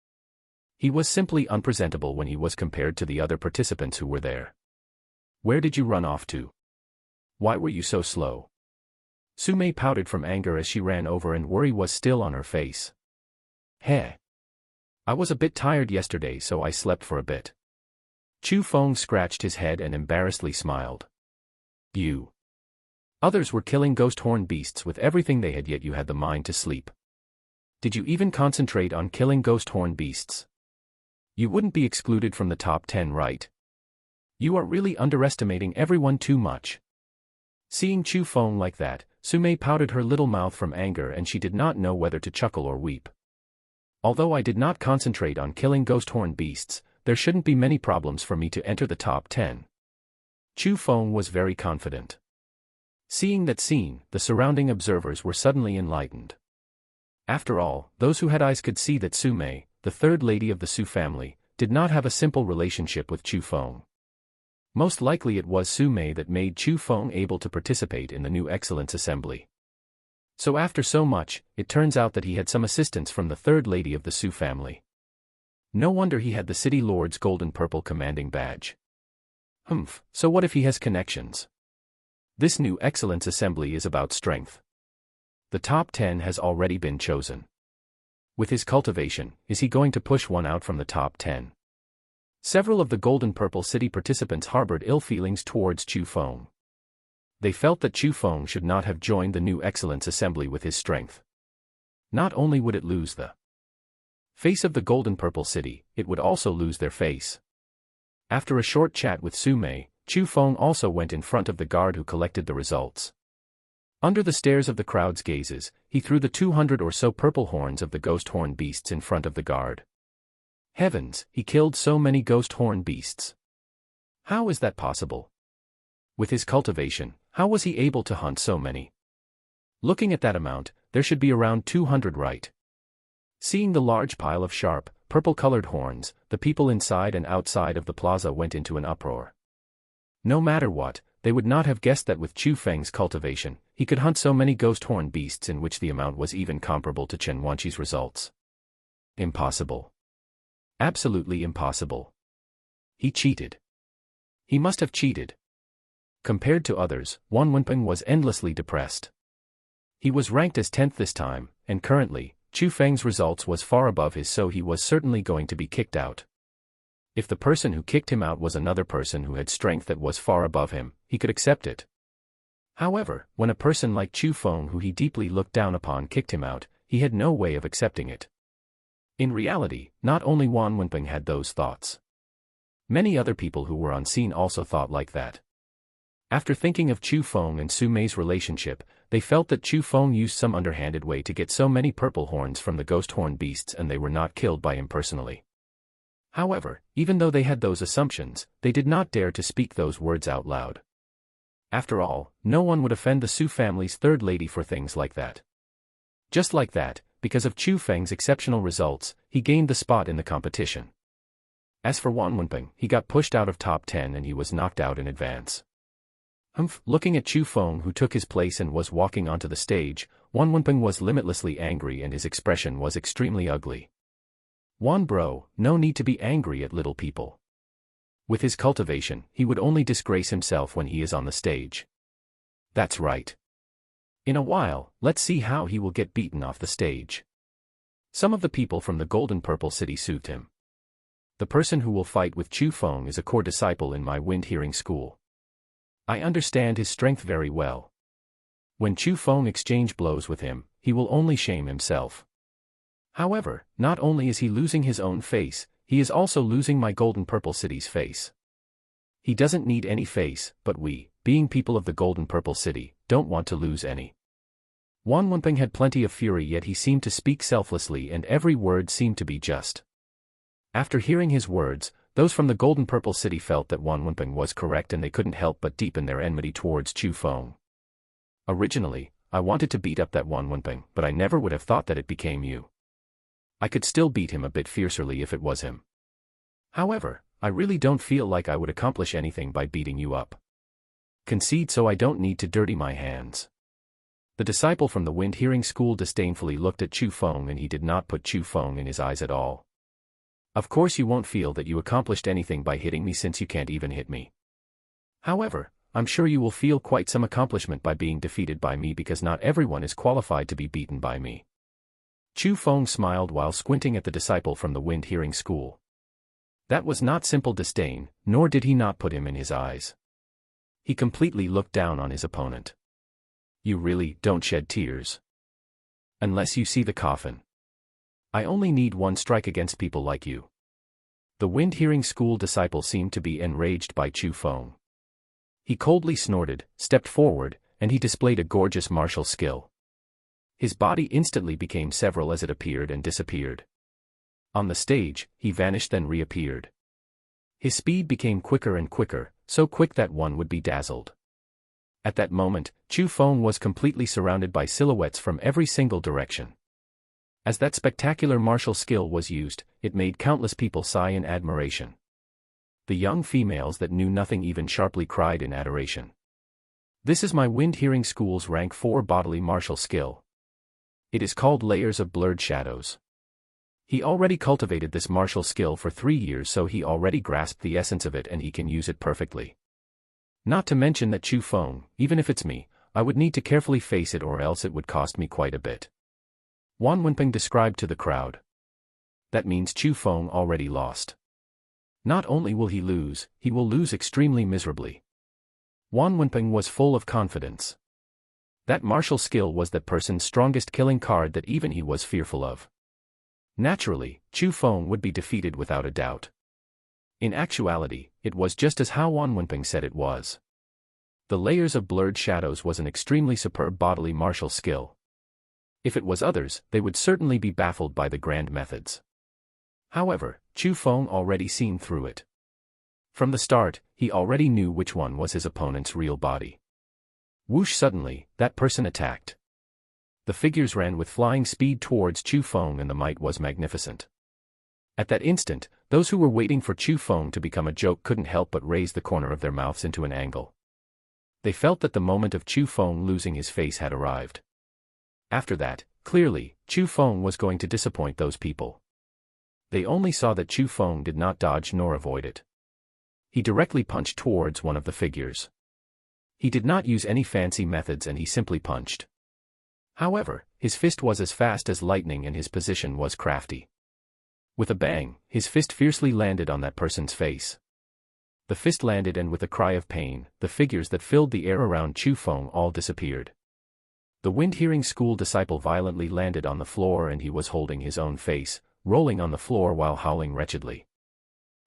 He was simply unpresentable when he was compared to the other participants who were there. Where did you run off to? Why were you so slow? Sume pouted from anger as she ran over and worry was still on her face. Heh. I was a bit tired yesterday so I slept for a bit. Chu Feng scratched his head and embarrassedly smiled. You. Others were killing ghost horn beasts with everything they had, yet you had the mind to sleep. Did you even concentrate on killing ghost horn beasts? You wouldn't be excluded from the top 10, right? You are really underestimating everyone too much. Seeing Chu Feng like that, Sumei pouted her little mouth from anger and she did not know whether to chuckle or weep. Although I did not concentrate on killing ghost horn beasts, there shouldn't be many problems for me to enter the top 10. Chu Feng was very confident. Seeing that scene, the surrounding observers were suddenly enlightened. After all, those who had eyes could see that Sumei, the third lady of the Su family, did not have a simple relationship with Chu Feng. Most likely it was Sumei that made Chu Feng able to participate in the new Excellence Assembly. So after so much, it turns out that he had some assistance from the third lady of the Su family. No wonder he had the City Lord's golden-purple commanding badge. So what if he has connections? This new Excellence Assembly is about strength. The top 10 has already been chosen. With his cultivation, is he going to push one out from the top 10? Several of the golden-purple city participants harbored ill feelings towards Chu Feng. They felt that Chu Feng should not have joined the new Excellence Assembly with his strength. Not only would it lose the face of the golden-purple city, it would also lose their face. After a short chat with Sumei, Chu Feng also went in front of the guard who collected the results. Under the stares of the crowd's gazes, he threw the 200 or so purple horns of the ghost horn beasts in front of the guard. Heavens, he killed so many ghost horn beasts. How is that possible? With his cultivation, how was he able to hunt so many? Looking at that amount, there should be around 200, right? Seeing the large pile of sharp, purple-colored horns, the people inside and outside of the plaza went into an uproar. No matter what, they would not have guessed that with Chu Feng's cultivation, he could hunt so many ghost horn beasts in which the amount was even comparable to Chen Wanqi's results. Impossible. Absolutely impossible. He cheated. He must have cheated. Compared to others, Wang Wenping was endlessly depressed. He was ranked as 10th this time, and currently, Chu Feng's results was far above his, so he was certainly going to be kicked out. If the person who kicked him out was another person who had strength that was far above him, he could accept it. However, when a person like Chu Feng who he deeply looked down upon kicked him out, he had no way of accepting it. In reality, not only Wang Wenping had those thoughts. Many other people who were on scene also thought like that. After thinking of Chu Feng and Sumei's relationship, they felt that Chu Feng used some underhanded way to get so many purple horns from the ghost horn beasts and they were not killed by him personally. However, even though they had those assumptions, they did not dare to speak those words out loud. After all, no one would offend the Su family's third lady for things like that. Just like that, because of Chu Feng's exceptional results, he gained the spot in the competition. As for Wang Wenping, he got pushed out of top 10 and he was knocked out in advance. Looking at Chu Feng who took his place and was walking onto the stage, Wang Wenping was limitlessly angry and his expression was extremely ugly. Wan bro, no need to be angry at little people. With his cultivation, he would only disgrace himself when he is on the stage. That's right. In a while, let's see how he will get beaten off the stage. Some of the people from the Golden Purple City soothed him. The person who will fight with Chu Feng is a core disciple in my wind hearing school. I understand his strength very well. When Chu Feng exchange blows with him, he will only shame himself. However, not only is he losing his own face, he is also losing my Golden Purple City's face. He doesn't need any face, but we, being people of the Golden Purple City, don't want to lose any. Wang Wenping had plenty of fury, yet he seemed to speak selflessly and every word seemed to be just. After hearing his words, those from the Golden Purple City felt that Wang Wenping was correct and they couldn't help but deepen their enmity towards Chu Feng. Originally, I wanted to beat up that Wang Wenping, but I never would have thought that it became you. I could still beat him a bit fiercely if it was him. However, I really don't feel like I would accomplish anything by beating you up. Concede so I don't need to dirty my hands. The disciple from the wind hearing school disdainfully looked at Chu Feng and he did not put Chu Feng in his eyes at all. Of course you won't feel that you accomplished anything by hitting me since you can't even hit me. However, I'm sure you will feel quite some accomplishment by being defeated by me because not everyone is qualified to be beaten by me. Chu Feng smiled while squinting at the disciple from the wind hearing school. That was not simple disdain, nor did he not put him in his eyes. He completely looked down on his opponent. You really don't shed tears. Unless you see the coffin. I only need one strike against people like you. The wind-hearing school disciple seemed to be enraged by Chu Feng. He coldly snorted, stepped forward, and he displayed a gorgeous martial skill. His body instantly became several as it appeared and disappeared. On the stage, he vanished then reappeared. His speed became quicker and quicker, so quick that one would be dazzled. At that moment, Chu Feng was completely surrounded by silhouettes from every single direction. As that spectacular martial skill was used, it made countless people sigh in admiration. The young females that knew nothing even sharply cried in adoration. This is my wind-hearing school's rank 4 bodily martial skill. It is called layers of blurred shadows. He already cultivated this martial skill for 3 years, so he already grasped the essence of it and he can use it perfectly. Not to mention that Chu Feng, even if it's me, I would need to carefully face it or else it would cost me quite a bit. Wang Wenping described to the crowd. That means Chu Feng already lost. Not only will he will lose extremely miserably. Wang Wenping was full of confidence. That martial skill was that person's strongest killing card that even he was fearful of. Naturally, Chu Feng would be defeated without a doubt. In actuality, it was just as how Wang Wenping said it was. The layers of blurred shadows was an extremely superb bodily martial skill. If it was others, they would certainly be baffled by the grand methods. However, Chu Feng already seen through it. From the start, he already knew which one was his opponent's real body. Whoosh! Suddenly, that person attacked. The figures ran with flying speed towards Chu Feng and the might was magnificent. At that instant, those who were waiting for Chu Feng to become a joke couldn't help but raise the corner of their mouths into an angle. They felt that the moment of Chu Feng losing his face had arrived. After that, clearly, Chu Feng was going to disappoint those people. They only saw that Chu Feng did not dodge nor avoid it. He directly punched towards one of the figures. He did not use any fancy methods and he simply punched. However, his fist was as fast as lightning and his position was crafty. With a bang, his fist fiercely landed on that person's face. The fist landed and with a cry of pain, the figures that filled the air around Chu Feng all disappeared. The wind-hearing school disciple violently landed on the floor and he was holding his own face, rolling on the floor while howling wretchedly.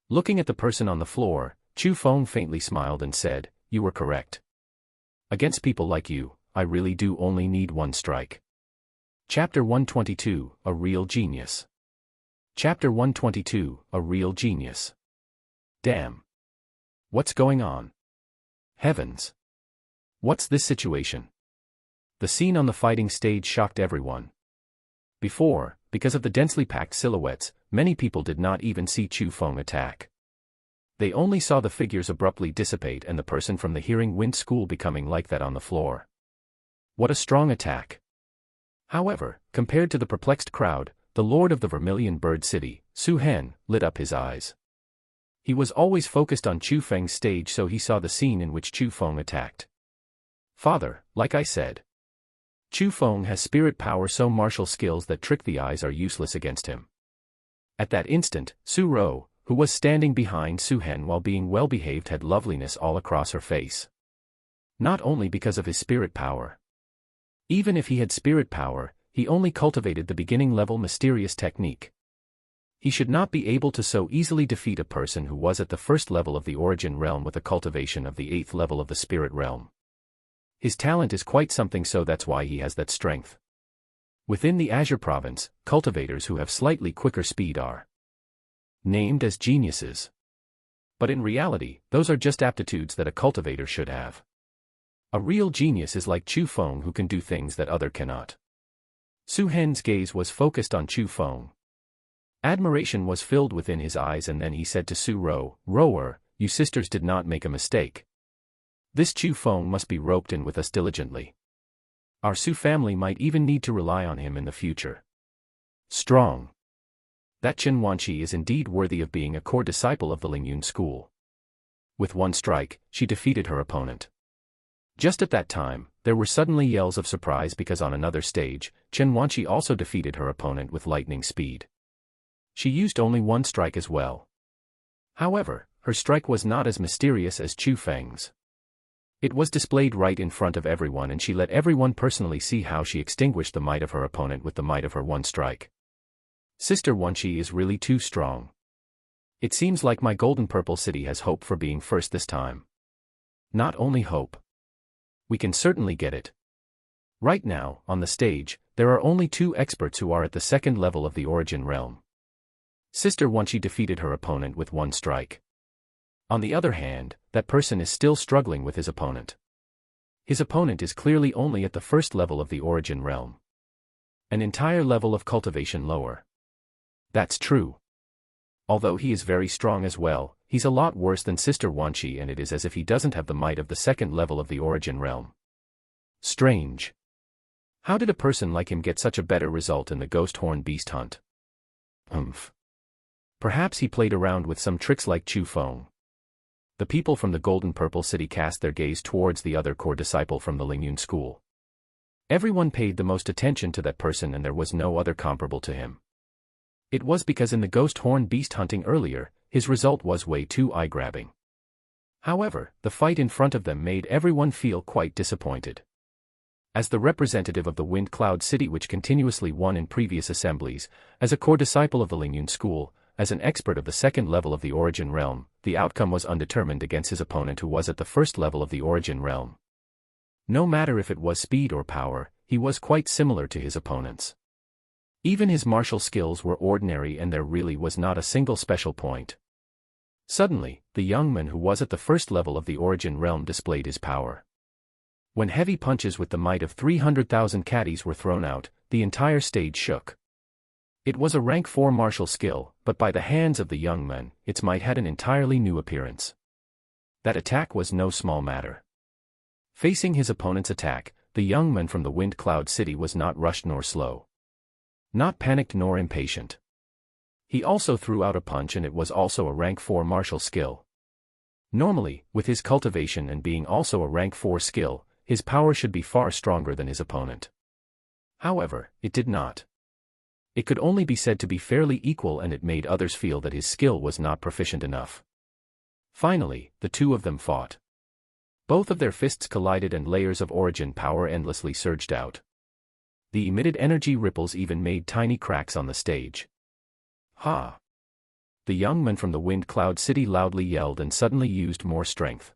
Looking at the person on the floor, Chu Feng faintly smiled and said, "You were correct. Against people like you, I really do only need one strike." Chapter 122, A Real Genius. Chapter 122, A Real Genius. Damn. What's going on? Heavens. What's this situation? The scene on the fighting stage shocked everyone. Before, because of the densely packed silhouettes, many people did not even see Chu Feng attack. They only saw the figures abruptly dissipate and the person from the hearing wind school becoming like that on the floor. What a strong attack. However, compared to the perplexed crowd, the Lord of the Vermilion Bird City, Su Hen, lit up his eyes. He was always focused on Chu Feng's stage, so he saw the scene in which Chu Feng attacked. Father, like I said, Chu Feng has spirit power, so martial skills that trick the eyes are useless against him. At that instant, Su Ro, who was standing behind Su Hen while being well-behaved, had loveliness all across her face. Not only because of his spirit power. Even if he had spirit power, he only cultivated the beginning-level mysterious technique. He should not be able to so easily defeat a person who was at the first level of the origin realm with a cultivation of the 8th level of the spirit realm. His talent is quite something, so that's why he has that strength. Within the Azure province, cultivators who have slightly quicker speed are named as geniuses. But in reality, those are just aptitudes that a cultivator should have. A real genius is like Chu Feng, who can do things that others cannot. Su Hen's gaze was focused on Chu Feng. Admiration was filled within his eyes, and then he said to Su Ro, "Rower, you sisters did not make a mistake. This Chu Feng must be roped in with us diligently. Our Su family might even need to rely on him in the future. Strong. That Chen Wanqi is indeed worthy of being a core disciple of the Lingyun school." With one strike, she defeated her opponent. Just at that time, there were suddenly yells of surprise because on another stage, Chen Wanqi also defeated her opponent with lightning speed. She used only one strike as well. However, her strike was not as mysterious as Chu Feng's. It was displayed right in front of everyone, and she let everyone personally see how she extinguished the might of her opponent with the might of her one strike. Sister Wenqi is really too strong. It seems like my golden purple city has hope for being first this time. Not only hope. We can certainly get it. Right now, on the stage, there are only 2 experts who are at the second level of the origin realm. Sister Wenqi defeated her opponent with one strike. On the other hand, that person is still struggling with his opponent. His opponent is clearly only at the first level of the origin realm. An entire level of cultivation lower. That's true. Although he is very strong as well, he's a lot worse than Sister Wenqi, and it is as if he doesn't have the might of the second level of the origin realm. Strange. How did a person like him get such a better result in the ghost horn beast hunt? Perhaps he played around with some tricks like Chu Feng. The people from the golden purple city cast their gaze towards the other core disciple from the Lingyun school. Everyone paid the most attention to that person, and there was no other comparable to him. It was because in the ghost horn beast hunting earlier, his result was way too eye-grabbing. However, the fight in front of them made everyone feel quite disappointed. As the representative of the Wind Cloud City, which continuously won in previous assemblies, as a core disciple of the Lingyun school, as an expert of the second level of the origin realm, the outcome was undetermined against his opponent, who was at the first level of the origin realm. No matter if it was speed or power, he was quite similar to his opponents. Even his martial skills were ordinary, and there really was not a single special point. Suddenly, the young man who was at the first level of the origin realm displayed his power. When heavy punches with the might of 300,000 caddies were thrown out, the entire stage shook. It was a rank 4 martial skill, but by the hands of the young man, its might had an entirely new appearance. That attack was no small matter. Facing his opponent's attack, the young man from the Wind Cloud City was not rushed nor slow. Not panicked nor impatient. He also threw out a punch, and it was also a rank 4 martial skill. Normally, with his cultivation and being also a rank 4 skill, his power should be far stronger than his opponent. However, it did not. It could only be said to be fairly equal, and it made others feel that his skill was not proficient enough. Finally, the two of them fought. Both of their fists collided, and layers of origin power endlessly surged out. The emitted energy ripples even made tiny cracks on the stage. Ha! The young man from the Wind Cloud City loudly yelled and suddenly used more strength.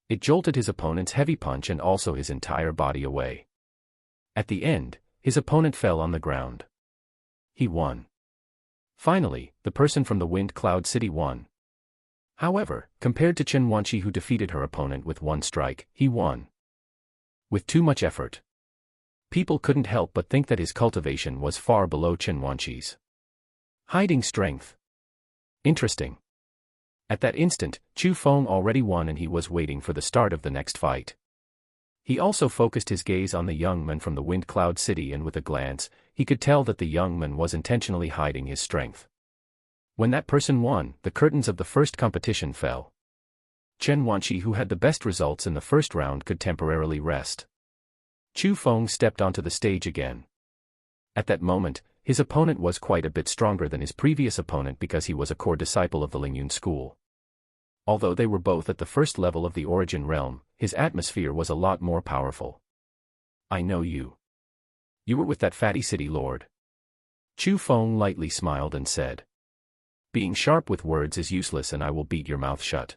It jolted his opponent's heavy punch and also his entire body away. At the end, his opponent fell on the ground. He won. Finally, the person from the Wind Cloud City won. However, compared to Chen Wenqi, who defeated her opponent with one strike, he won. With too much effort. People couldn't help but think that his cultivation was far below Chen Wenqi's. Hiding strength. Interesting. At that instant, Chu Feng already won, and he was waiting for the start of the next fight. He also focused his gaze on the young man from the Wind Cloud City, and with a glance, he could tell that the young man was intentionally hiding his strength. When that person won, the curtains of the first competition fell. Chen Wenqi, who had the best results in the first round, could temporarily rest. Chu Feng stepped onto the stage again. At that moment, his opponent was quite a bit stronger than his previous opponent because he was a core disciple of the Lingyun school. Although they were both at the first level of the origin realm, his atmosphere was a lot more powerful. I know you. You were with that fatty city lord. Chu Feng lightly smiled and said. Being sharp with words is useless, and I will beat your mouth shut.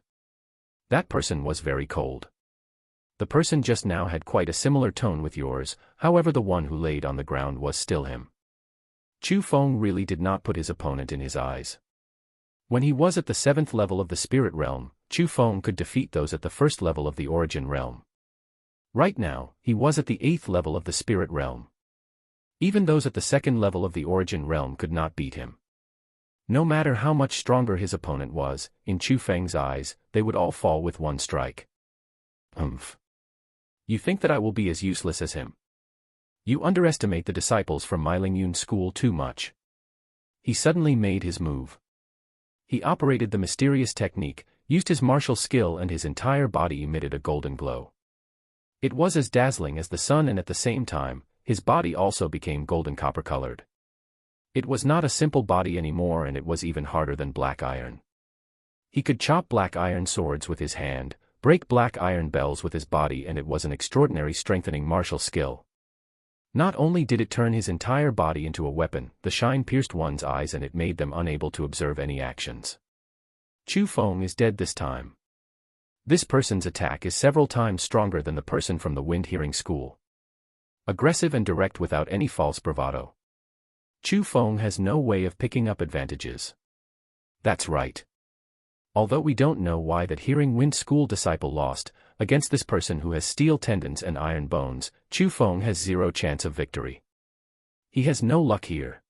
That person was very cold. The person just now had quite a similar tone with yours, however the one who laid on the ground was still him. Chu Feng really did not put his opponent in his eyes. When he was at the 7th level of the spirit realm, Chu Feng could defeat those at the 1st level of the origin realm. Right now, he was at the 8th level of the spirit realm. Even those at the 2nd level of the origin realm could not beat him. No matter how much stronger his opponent was, in Chu Feng's eyes, they would all fall with one strike. You think that I will be as useless as him? You underestimate the disciples from my Lingyun school too much. He suddenly made his move. He operated the mysterious technique, used his martial skill, and his entire body emitted a golden glow. It was as dazzling as the sun, and at the same time, his body also became golden copper-colored. It was not a simple body anymore, and it was even harder than black iron. He could chop black iron swords with his hand, break black iron bells with his body, and it was an extraordinary strengthening martial skill. Not only did it turn his entire body into a weapon, the shine pierced one's eyes and it made them unable to observe any actions. Chu Feng is dead this time. This person's attack is several times stronger than the person from the wind hearing school. Aggressive and direct without any false bravado. Chu Feng has no way of picking up advantages. That's right. Although we don't know why that hearing wind school disciple lost, against this person who has steel tendons and iron bones, Chu Feng has zero chance of victory. He has no luck here.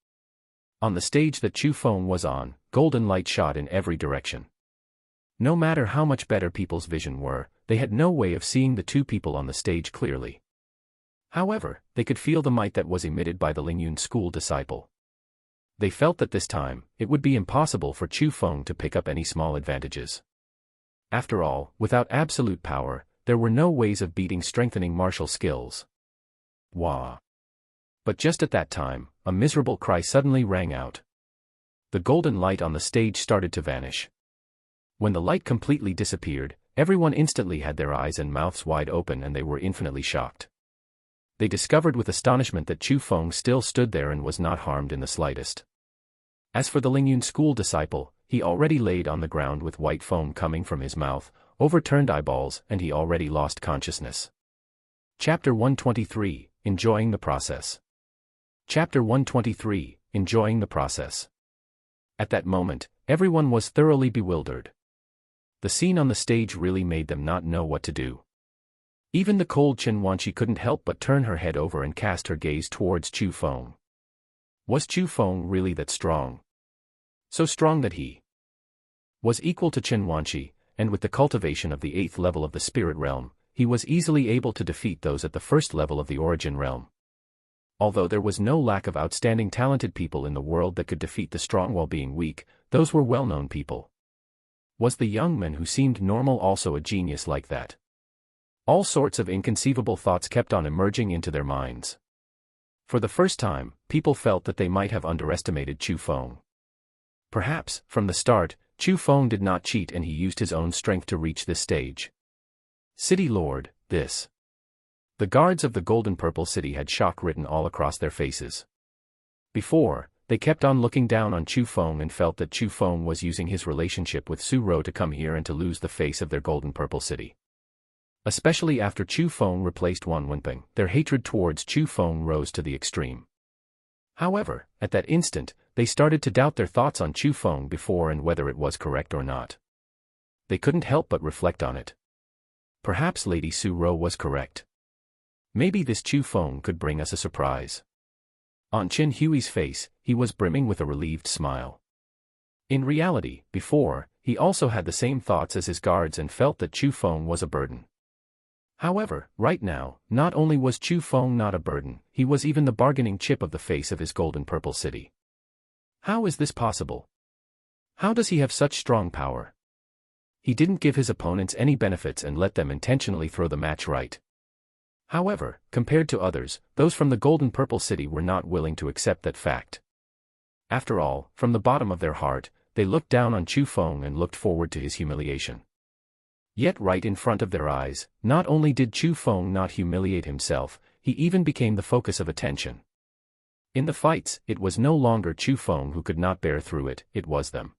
On the stage that Chu Feng was on, golden light shot in every direction. No matter how much better people's vision were, they had no way of seeing the two people on the stage clearly. However, they could feel the might that was emitted by the Lingyun school disciple. They felt that this time, it would be impossible for Chu Feng to pick up any small advantages. After all, without absolute power, there were no ways of beating strengthening martial skills. Wah! But just at that time, a miserable cry suddenly rang out. The golden light on the stage started to vanish. When the light completely disappeared, everyone instantly had their eyes and mouths wide open and they were infinitely shocked. They discovered with astonishment that Chu Feng still stood there and was not harmed in the slightest. As for the Lingyun school disciple, he already laid on the ground with white foam coming from his mouth, overturned eyeballs, and he already lost consciousness. Chapter 123, Enjoying the Process. Chapter 123, Enjoying the Process. At that moment, everyone was thoroughly bewildered. The scene on the stage really made them not know what to do. Even the cold Chen Wanshi couldn't help but turn her head over and cast her gaze towards Chu Feng. Was Chu Feng really that strong? So strong that he was equal to Chen Wanshi, and with the cultivation of the 8th level of the spirit realm, he was easily able to defeat those at the 1st level of the origin realm. Although there was no lack of outstanding talented people in the world that could defeat the strong while being weak, those were well-known people. Was the young man who seemed normal also a genius like that? All sorts of inconceivable thoughts kept on emerging into their minds. For the first time, people felt that they might have underestimated Chu Feng. Perhaps, from the start, Chu Feng did not cheat and he used his own strength to reach this stage. City Lord, this. The guards of the Golden Purple City had shock written all across their faces. Before, they kept on looking down on Chu Feng and felt that Chu Feng was using his relationship with Su Ro to come here and to lose the face of their Golden Purple City. Especially after Chu Feng replaced Wan Wenping, their hatred towards Chu Feng rose to the extreme. However, at that instant, they started to doubt their thoughts on Chu Feng before and whether it was correct or not. They couldn't help but reflect on it. Perhaps Lady Su Ro was correct. Maybe this Chu Feng could bring us a surprise. On Qin Hui's face, he was brimming with a relieved smile. In reality, before, he also had the same thoughts as his guards and felt that Chu Feng was a burden. However, right now, not only was Chu Feng not a burden, he was even the bargaining chip of the face of his Golden Purple City. How is this possible? How does he have such strong power? He didn't give his opponents any benefits and let them intentionally throw the match right. However, compared to others, those from the Golden Purple City were not willing to accept that fact. After all, from the bottom of their heart, they looked down on Chu Feng and looked forward to his humiliation. Yet right in front of their eyes, not only did Chu Feng not humiliate himself, he even became the focus of attention. In the fights, it was no longer Chu Feng who could not bear through it, it was them.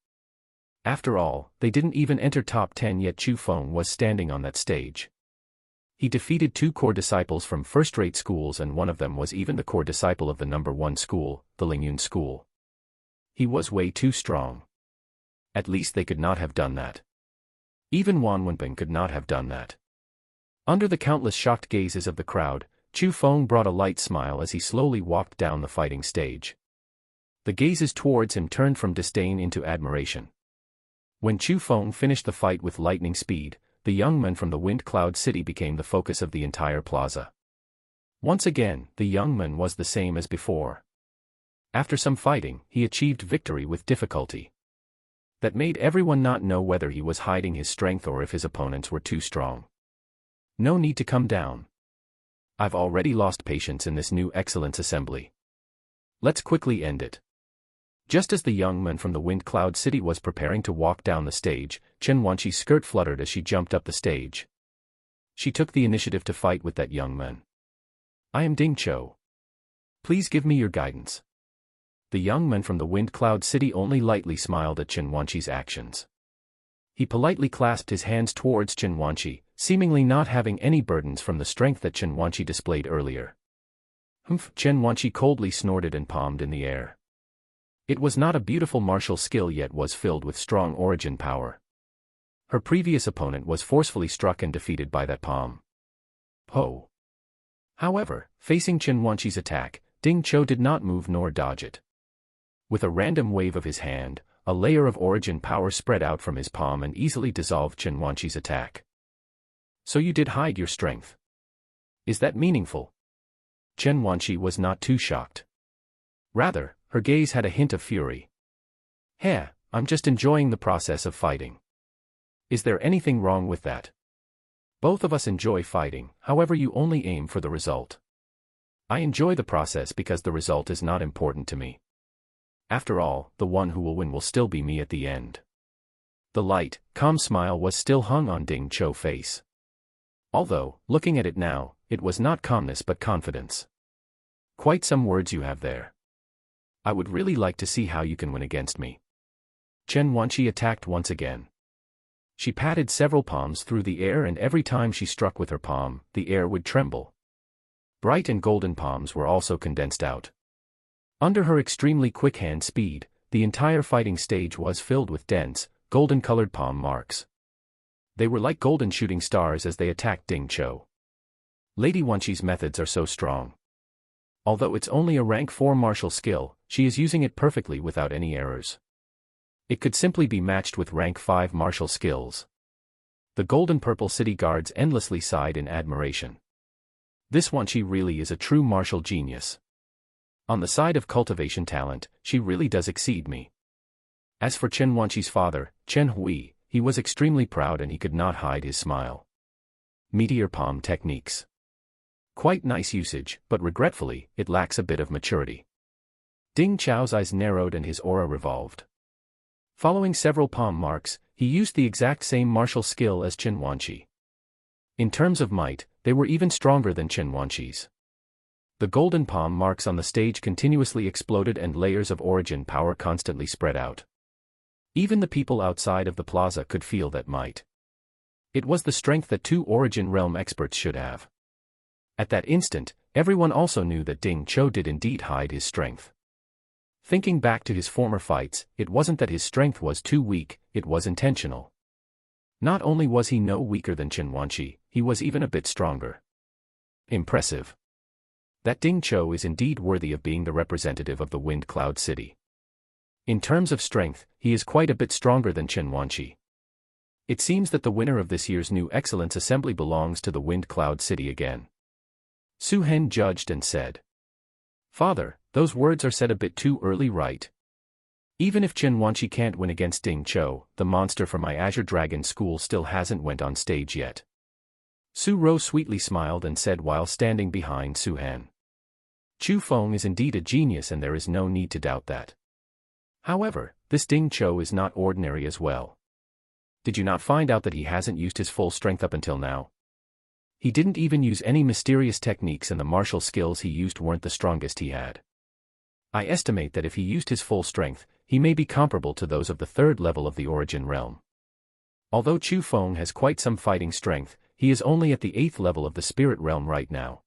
After all, they didn't even enter top 10 yet Chu Feng was standing on that stage. He defeated 2 core disciples from first-rate schools and one of them was even the core disciple of the number 1 school, the Lingyun school. He was way too strong. At least they could not have done that. Even Wan Wenping could not have done that. Under the countless shocked gazes of the crowd, Chu Feng brought a light smile as he slowly walked down the fighting stage. The gazes towards him turned from disdain into admiration. When Chu Feng finished the fight with lightning speed, the young man from the Wind Cloud City became the focus of the entire plaza. Once again, the young man was the same as before. After some fighting, he achieved victory with difficulty. That made everyone not know whether he was hiding his strength or if his opponents were too strong. No need to come down. I've already lost patience in this new excellence assembly. Let's quickly end it. Just as the young man from the Wind Cloud City was preparing to walk down the stage, Chen Wanqi's skirt fluttered as she jumped up the stage. She took the initiative to fight with that young man. "I am Ding Cho. Please give me your guidance." The young man from the Wind Cloud City only lightly smiled at Chen Wanqi's actions. He politely clasped his hands towards Chen Wanqi, seemingly not having any burdens from the strength that Chen Wanqi displayed earlier. "Humph!" Chen Wanqi coldly snorted and palmed in the air. It was not a beautiful martial skill yet was filled with strong origin power. Her previous opponent was forcefully struck and defeated by that palm. Ho! However, facing Chen Wanqi's attack, Ding Cho did not move nor dodge it. With a random wave of his hand, a layer of origin power spread out from his palm and easily dissolved Chen Wanqi's attack. "So you did hide your strength. Is that meaningful?" Chen Wanqi was not too shocked. Rather, her gaze had a hint of fury. "Heh, I'm just enjoying the process of fighting. Is there anything wrong with that? Both of us enjoy fighting, however you only aim for the result. I enjoy the process because the result is not important to me. After all, the one who will win will still be me at the end." The light, calm smile was still hung on Ding Cho's face. Although, looking at it now, it was not calmness but confidence. "Quite some words you have there. I would really like to see how you can win against me." Chen Wanqi attacked once again. She patted several palms through the air and every time she struck with her palm, the air would tremble. Bright and golden palms were also condensed out. Under her extremely quick hand speed, the entire fighting stage was filled with dense, golden-colored palm marks. They were like golden shooting stars as they attacked Ding Cho. Lady Wanqi's methods are so strong. Although it's only a rank 4 martial skill, she is using it perfectly without any errors. It could simply be matched with rank 5 martial skills. The golden-purple city guards endlessly sighed in admiration. This Wanqi really is a true martial genius. On the side of cultivation talent, she really does exceed me. As for Chen Wanqi's father, Chen Hui, he was extremely proud and he could not hide his smile. Meteor palm techniques. Quite nice usage, but regretfully, it lacks a bit of maturity. Ding Cho's eyes narrowed and his aura revolved. Following several palm marks, he used the exact same martial skill as Chen Wanqi. In terms of might, they were even stronger than Chen Wanqi's. The golden palm marks on the stage continuously exploded and layers of origin power constantly spread out. Even the people outside of the plaza could feel that might. It was the strength that 2 origin realm experts should have. At that instant, everyone also knew that Ding Cho did indeed hide his strength. Thinking back to his former fights, it wasn't that his strength was too weak, it was intentional. Not only was he no weaker than Chen Wanqi, he was even a bit stronger. Impressive. That Ding Cho is indeed worthy of being the representative of the Wind Cloud City. In terms of strength, he is quite a bit stronger than Chen Wanqi. It seems that the winner of this year's New Excellence Assembly belongs to the Wind Cloud City again. Su Hen judged and said, "Father, those words are said a bit too early, right? Even if Chen Wanqi can't win against Ding Cho, the monster from my Azure Dragon school still hasn't went on stage yet." Su Ro sweetly smiled and said while standing behind Su Hen. "Chu Feng is indeed a genius and there is no need to doubt that. However, this Ding Cho is not ordinary as well. Did you not find out that he hasn't used his full strength up until now? He didn't even use any mysterious techniques and the martial skills he used weren't the strongest he had. I estimate that if he used his full strength, he may be comparable to those of the 3rd level of the Origin Realm. Although Chu Feng has quite some fighting strength, he is only at the 8th level of the Spirit Realm right now.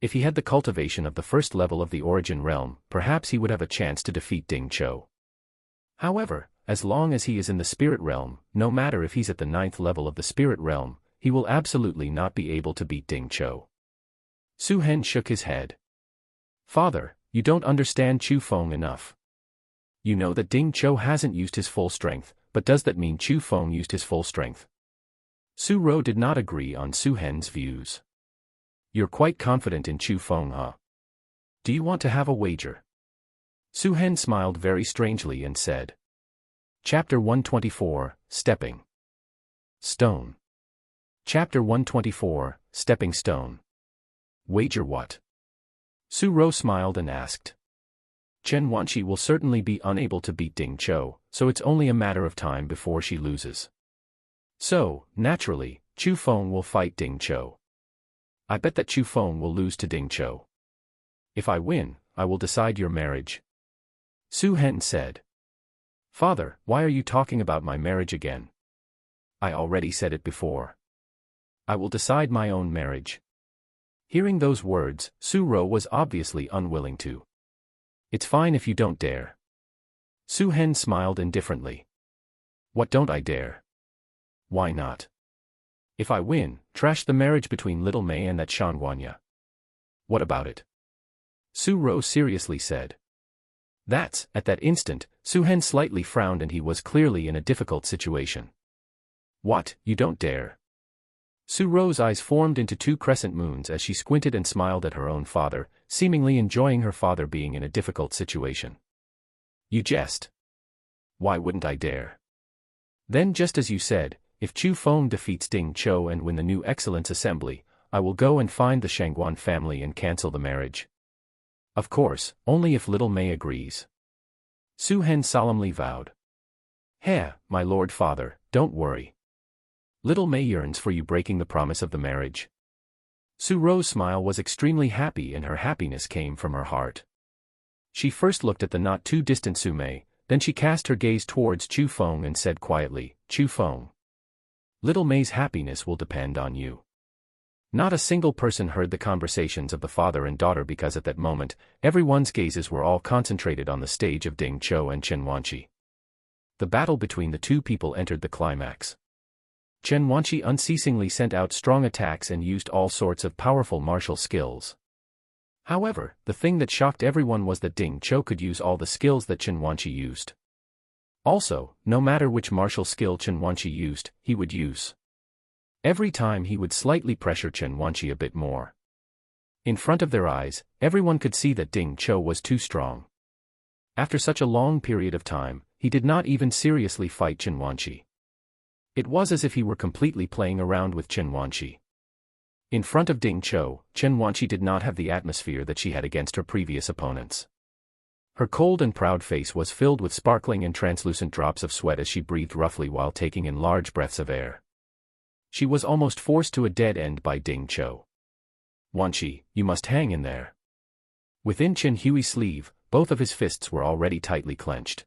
If he had the cultivation of the 1st level of the Origin Realm, perhaps he would have a chance to defeat Ding Cho. However, as long as he is in the Spirit Realm, no matter if he's at the 9th level of the Spirit Realm, he will absolutely not be able to beat Ding Cho." Su Hen shook his head. "Father, you don't understand Chu Feng enough. You know that Ding Cho hasn't used his full strength, but does that mean Chu Feng used his full strength?" Su Ro did not agree on Su Hen's views. "You're quite confident in Chu Feng, huh? Do you want to have a wager?" Su Hen smiled very strangely and said. Chapter 124, Stepping Stone. Chapter 124, Stepping Stone. Wager what? Su Ro smiled and asked. Chen Wanqi will certainly be unable to beat Ding Zhou, so it's only a matter of time before she loses. So, naturally, Chu Feng will fight Ding Zhou. I bet that Chu Feng will lose to Ding Zhou. If I win, I will decide your marriage. Su Hen said. Father, why are you talking about my marriage again? I already said it before. I will decide my own marriage. Hearing those words, Su Ro was obviously unwilling to. It's fine if you don't dare. Su Hen smiled indifferently. What don't I dare? Why not? If I win, trash the marriage between Little Mei and that Shan Guanya. What about it? Su Ro seriously said. At that instant, Su Hen slightly frowned and he was clearly in a difficult situation. What, you don't dare? Su Ro's eyes formed into two crescent moons as she squinted and smiled at her own father, seemingly enjoying her father being in a difficult situation. You jest. Why wouldn't I dare? Then just as you said, if Chu Feng defeats Ding Zhou and win the new Excellence Assembly, I will go and find the Shangguan family and cancel the marriage. Of course, only if Little Mei agrees. Su Hen solemnly vowed. My lord father, don't worry. Little Mei yearns for you breaking the promise of the marriage. Su Ro's smile was extremely happy and her happiness came from her heart. She first looked at the not too distant Su Mei, then she cast her gaze towards Chu Feng and said quietly, Chu Feng. Little Mei's happiness will depend on you. Not a single person heard the conversations of the father and daughter because at that moment, everyone's gazes were all concentrated on the stage of Ding Zhou and Chen Wanqi. The battle between the two people entered the climax. Chen Wanqi unceasingly sent out strong attacks and used all sorts of powerful martial skills. However, the thing that shocked everyone was that Ding Zhou could use all the skills that Chen Wanqi used. Also, no matter which martial skill Chen Wanqi used, he would use. Every time he would slightly pressure Chen Wanqi a bit more. In front of their eyes, everyone could see that Ding Zhou was too strong. After such a long period of time, he did not even seriously fight Chen Wanqi. It was as if he were completely playing around with Chen Wanqi. In front of Ding Zhou, Chen Wanqi did not have the atmosphere that she had against her previous opponents. Her cold and proud face was filled with sparkling and translucent drops of sweat as she breathed roughly while taking in large breaths of air. She was almost forced to a dead end by Ding Zhou. Wanqi, you must hang in there. Within Chen Hui's sleeve, both of his fists were already tightly clenched.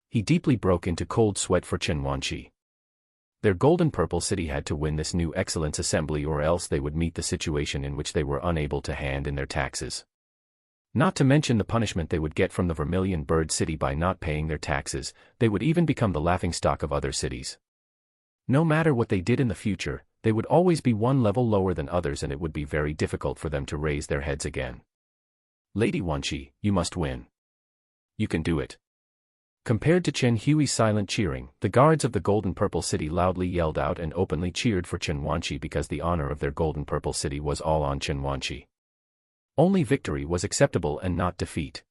He deeply broke into cold sweat for Chen Wanqi. Their golden purple city had to win this new Excellence Assembly or else they would meet the situation in which they were unable to hand in their taxes. Not to mention the punishment they would get from the Vermilion Bird City by not paying their taxes, they would even become the laughingstock of other cities. No matter what they did in the future, they would always be one level lower than others and it would be very difficult for them to raise their heads again. Lady Wanqi, you must win. You can do it. Compared to Chen Hui's silent cheering, the guards of the Golden Purple City loudly yelled out and openly cheered for Chen Wanqi because the honor of their Golden Purple City was all on Chen Wanqi. Only victory was acceptable and not defeat.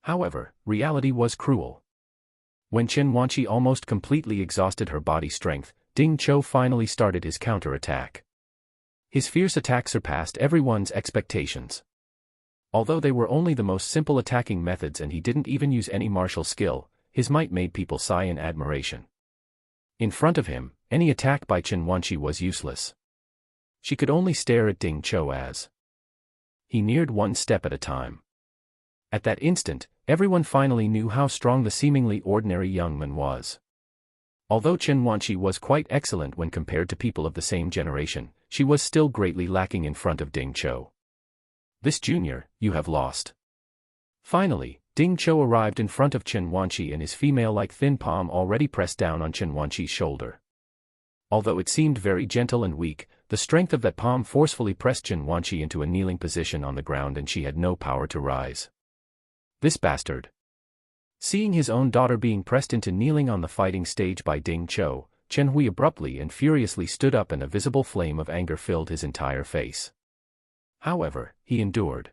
However, reality was cruel. When Chen Wanqi almost completely exhausted her body strength, Ding Zhou finally started his counter-attack. His fierce attack surpassed everyone's expectations. Although they were only the most simple attacking methods and he didn't even use any martial skill, his might made people sigh in admiration. In front of him, any attack by Chen Wanqi was useless. She could only stare at Ding Zhou as he neared one step at a time. At that instant, everyone finally knew how strong the seemingly ordinary young man was. Although Chen Wanqi was quite excellent when compared to people of the same generation, she was still greatly lacking in front of Ding Zhou. This junior, you have lost. Finally, Ding Zhou arrived in front of Chen Wanqi and his female-like thin palm already pressed down on Chen Wanqi's shoulder. Although it seemed very gentle and weak, the strength of that palm forcefully pressed Chen Wanqi into a kneeling position on the ground and she had no power to rise. This bastard. Seeing his own daughter being pressed into kneeling on the fighting stage by Ding Zhou, Chen Hui abruptly and furiously stood up and a visible flame of anger filled his entire face. However, he endured.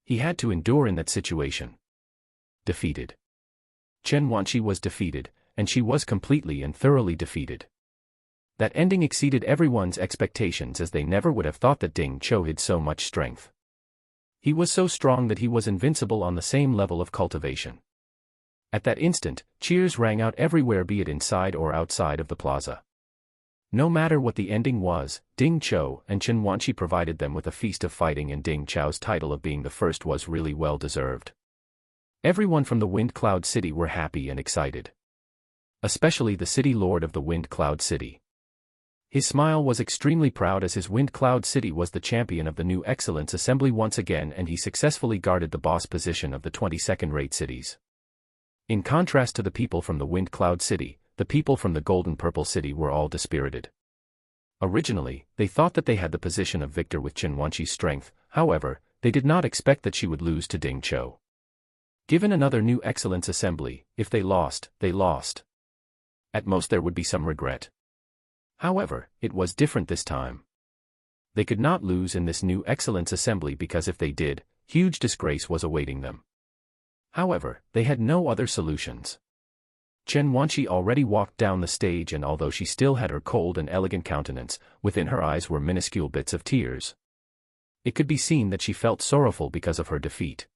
He had to endure in that situation. Defeated. Chen Wanqi was defeated, and she was completely and thoroughly defeated. That ending exceeded everyone's expectations as they never would have thought that Ding Zhou had so much strength. He was so strong that he was invincible on the same level of cultivation. At that instant, cheers rang out everywhere, be it inside or outside of the plaza. No matter what the ending was, Ding Chou and Chen Wanqi provided them with a feast of fighting, and Ding Chou's title of being the first was really well deserved. Everyone from the Wind Cloud City were happy and excited. Especially the city lord of the Wind Cloud City. His smile was extremely proud, as his Wind Cloud City was the champion of the new Excellence Assembly once again, and he successfully guarded the boss position of the 22nd-rate cities. In contrast to the people from the Wind Cloud City, the people from the Golden Purple City were all dispirited. Originally, they thought that they had the position of victor with Chen Wanqi's strength. However, they did not expect that she would lose to Ding Chou. Given another new Excellence Assembly, if they lost, they lost. At most there would be some regret. However, it was different this time. They could not lose in this new Excellence Assembly, because if they did, huge disgrace was awaiting them. However, they had no other solutions. Chen Wanqi already walked down the stage, and although she still had her cold and elegant countenance, within her eyes were minuscule bits of tears. It could be seen that she felt sorrowful because of her defeat.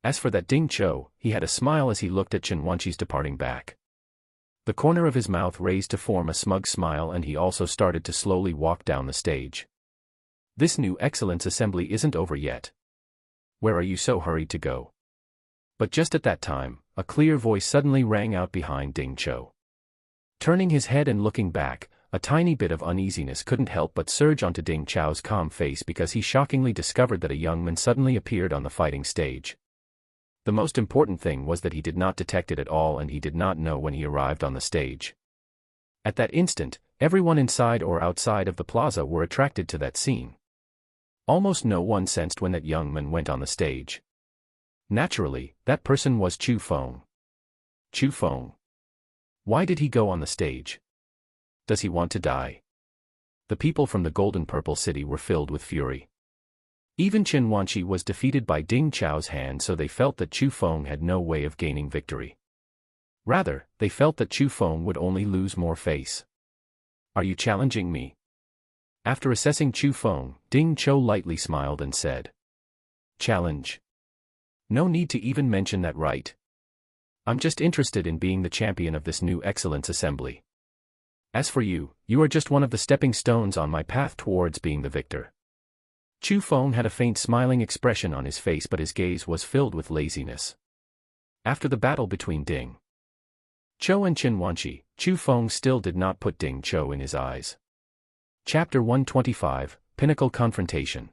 As for that Ding Chou, he had a smile as he looked at Chen Wanqi's departing back. The corner of his mouth raised to form a smug smile, and he also started to slowly walk down the stage. This new Excellence Assembly isn't over yet. Where are you so hurried to go? But just at that time, a clear voice suddenly rang out behind Ding Chou. Turning his head and looking back, a tiny bit of uneasiness couldn't help but surge onto Ding Chou's calm face, because he shockingly discovered that a young man suddenly appeared on the fighting stage. The most important thing was that he did not detect it at all, and he did not know when he arrived on the stage. At that instant, everyone inside or outside of the plaza were attracted to that scene. Almost no one sensed when that young man went on the stage. Naturally, that person was Chu Feng. Chu Feng. Why did he go on the stage? Does he want to die? The people from the Golden Purple City were filled with fury. Even Chen Wanqi was defeated by Ding Chou's hand, so they felt that Chu Feng had no way of gaining victory. Rather, they felt that Chu Feng would only lose more face. Are you challenging me? After assessing Chu Feng, Ding Chou lightly smiled and said, Challenge? No need to even mention that, right? I'm just interested in being the champion of this new Excellence Assembly. As for you, you are just one of the stepping stones on my path towards being the victor. Chu Feng had a faint smiling expression on his face, but his gaze was filled with laziness. After the battle between Ding Chou and Chen Wanqi, Chu Feng still did not put Ding Chou in his eyes. Chapter 125, Pinnacle Confrontation.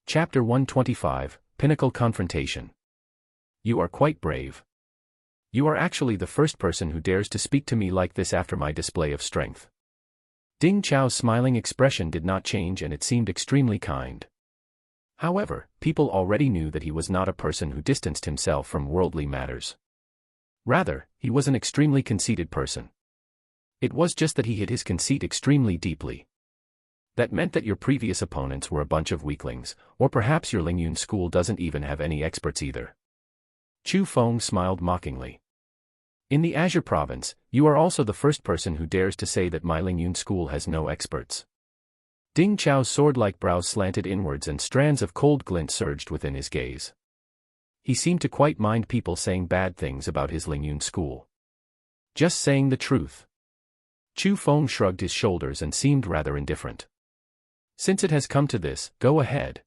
Chapter 125, Pinnacle Confrontation. You are quite brave. You are actually the first person who dares to speak to me like this after my display of strength. Ding Chou's smiling expression did not change, and it seemed extremely kind. However, people already knew that he was not a person who distanced himself from worldly matters. Rather, he was an extremely conceited person. It was just that he hid his conceit extremely deeply. That meant that your previous opponents were a bunch of weaklings, or perhaps your Lingyun school doesn't even have any experts either. Chu Feng smiled mockingly. In the Azure Province, you are also the first person who dares to say that my Lingyun school has no experts. Ding Chou's sword-like brows slanted inwards, and strands of cold glint surged within his gaze. He seemed to quite mind people saying bad things about his Lingyun school. Just saying the truth. Chu Feng shrugged his shoulders and seemed rather indifferent. Since it has come to this, go ahead.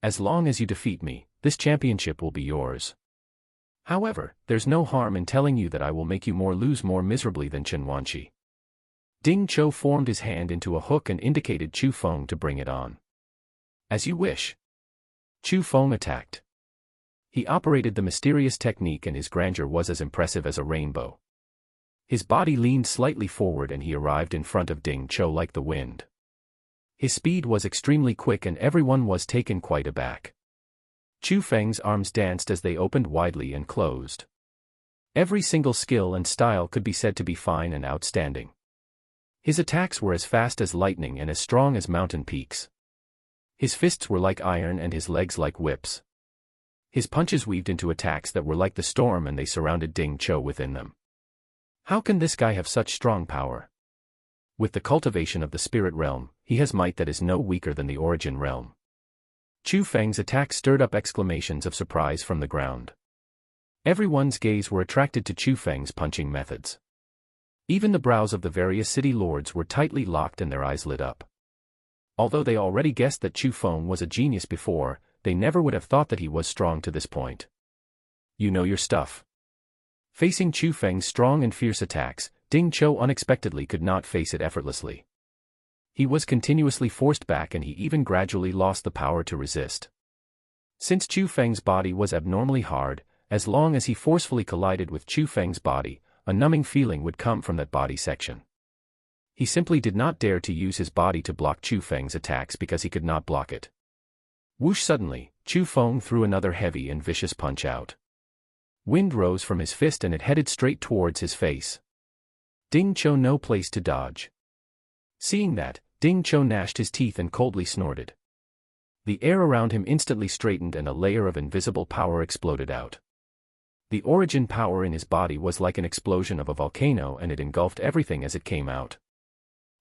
As long as you defeat me, this championship will be yours. However, there's no harm in telling you that I will make you lose more miserably than Chen Wanqi. Ding Chou formed his hand into a hook and indicated Chu Feng to bring it on. As you wish. Chu Feng attacked. He operated the mysterious technique, and his grandeur was as impressive as a rainbow. His body leaned slightly forward, and he arrived in front of Ding Chou like the wind. His speed was extremely quick, and everyone was taken quite aback. Chu Feng's arms danced as they opened widely and closed. Every single skill and style could be said to be fine and outstanding. His attacks were as fast as lightning and as strong as mountain peaks. His fists were like iron and his legs like whips. His punches weaved into attacks that were like the storm, and they surrounded Ding Chou within them. How can this guy have such strong power? With the cultivation of the spirit realm, he has might that is no weaker than the origin realm. Chu Feng's attack stirred up exclamations of surprise from the ground. Everyone's gaze were attracted to Chu Feng's punching methods. Even the brows of the various city lords were tightly locked and their eyes lit up. Although they already guessed that Chu Feng was a genius before, they never would have thought that he was strong to this point. You know your stuff. Facing Chu Feng's strong and fierce attacks, Ding Zhou unexpectedly could not face it effortlessly. He was continuously forced back and he even gradually lost the power to resist. Since Chu Feng's body was abnormally hard, as long as he forcefully collided with Chu Feng's body, a numbing feeling would come from that body section. He simply did not dare to use his body to block Chu Feng's attacks because he could not block it. Whoosh! Suddenly, Chu Feng threw another heavy and vicious punch out. Wind rose from his fist and it headed straight towards his face. Ding Zhou no place to dodge. Seeing that, Ding Zhou gnashed his teeth and coldly snorted. The air around him instantly straightened and a layer of invisible power exploded out. The origin power in his body was like an explosion of a volcano and it engulfed everything as it came out.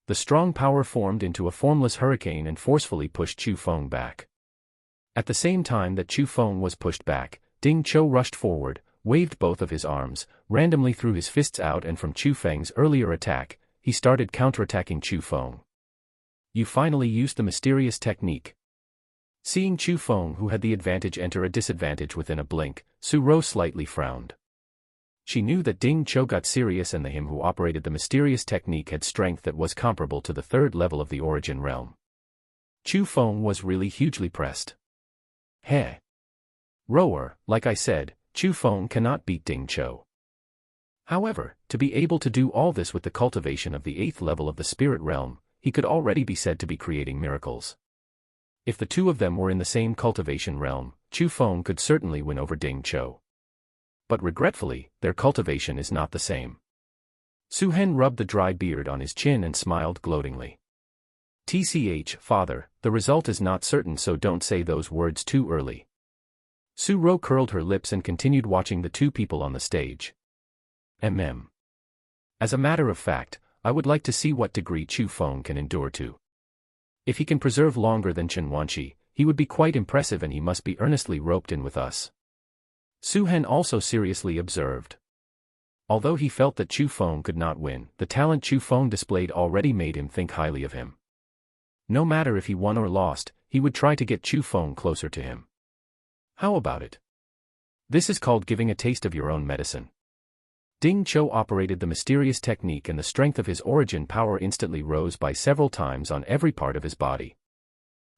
The strong power formed into a formless hurricane and forcefully pushed Chu Feng back. At the same time that Chu Feng was pushed back, Ding Zhou rushed forward, waved both of his arms, randomly threw his fists out and from Chu Feng's earlier attack, he started counterattacking Chu Feng. You finally used the mysterious technique. Seeing Chu Feng who had the advantage enter a disadvantage within a blink, Su Ro slightly frowned. She knew that Ding Zhou got serious and the him who operated the mysterious technique had strength that was comparable to the third level of the origin realm. Chu Feng was really hugely pressed. Heh. Rower, like I said, Chu Feng cannot beat Ding Zhou. However, to be able to do all this with the cultivation of the 8th level of the spirit realm, he could already be said to be creating miracles. If the two of them were in the same cultivation realm, Chu Feng could certainly win over Ding Zhou. But regretfully, their cultivation is not the same. Su Hen rubbed the dry beard on his chin and smiled gloatingly. TCH, father, the result is not certain, so don't say those words too early. Su Ro curled her lips and continued watching the two people on the stage. As a matter of fact, I would like to see what degree Chu Feng can endure to. If he can preserve longer than Chen Wanqi, he would be quite impressive and he must be earnestly roped in with us. Su Hen also seriously observed. Although he felt that Chu Feng could not win, the talent Chu Feng displayed already made him think highly of him. No matter if he won or lost, he would try to get Chu Feng closer to him. How about it? This is called giving a taste of your own medicine. Ding Zhou operated the mysterious technique and the strength of his origin power instantly rose by several times on every part of his body.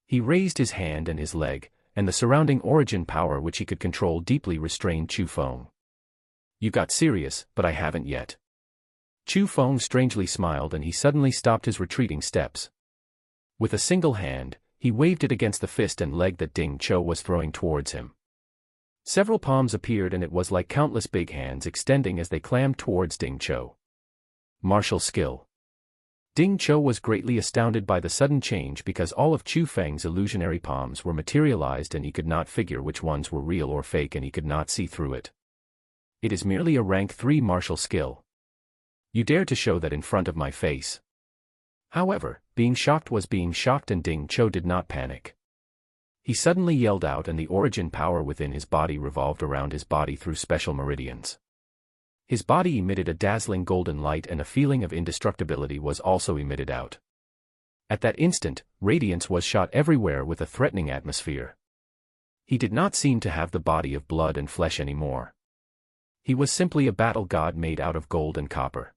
He raised his hand and his leg, and the surrounding origin power which he could control deeply restrained Chu Feng. You got serious, but I haven't yet. Chu Feng strangely smiled and he suddenly stopped his retreating steps. With a single hand, he waved it against the fist and leg that Ding Zhou was throwing towards him. Several palms appeared and it was like countless big hands extending as they clammed towards Ding Zhou. Martial skill. Ding Zhou was greatly astounded by the sudden change because all of Chu Feng's illusionary palms were materialized and he could not figure which ones were real or fake and he could not see through it. It is merely a rank 3 martial skill. You dare to show that in front of my face. However, being shocked was being shocked and Ding Zhou did not panic. He suddenly yelled out and the origin power within his body revolved around his body through special meridians. His body emitted a dazzling golden light and a feeling of indestructibility was also emitted out. At that instant, radiance was shot everywhere with a threatening atmosphere. He did not seem to have the body of blood and flesh anymore. He was simply a battle god made out of gold and copper.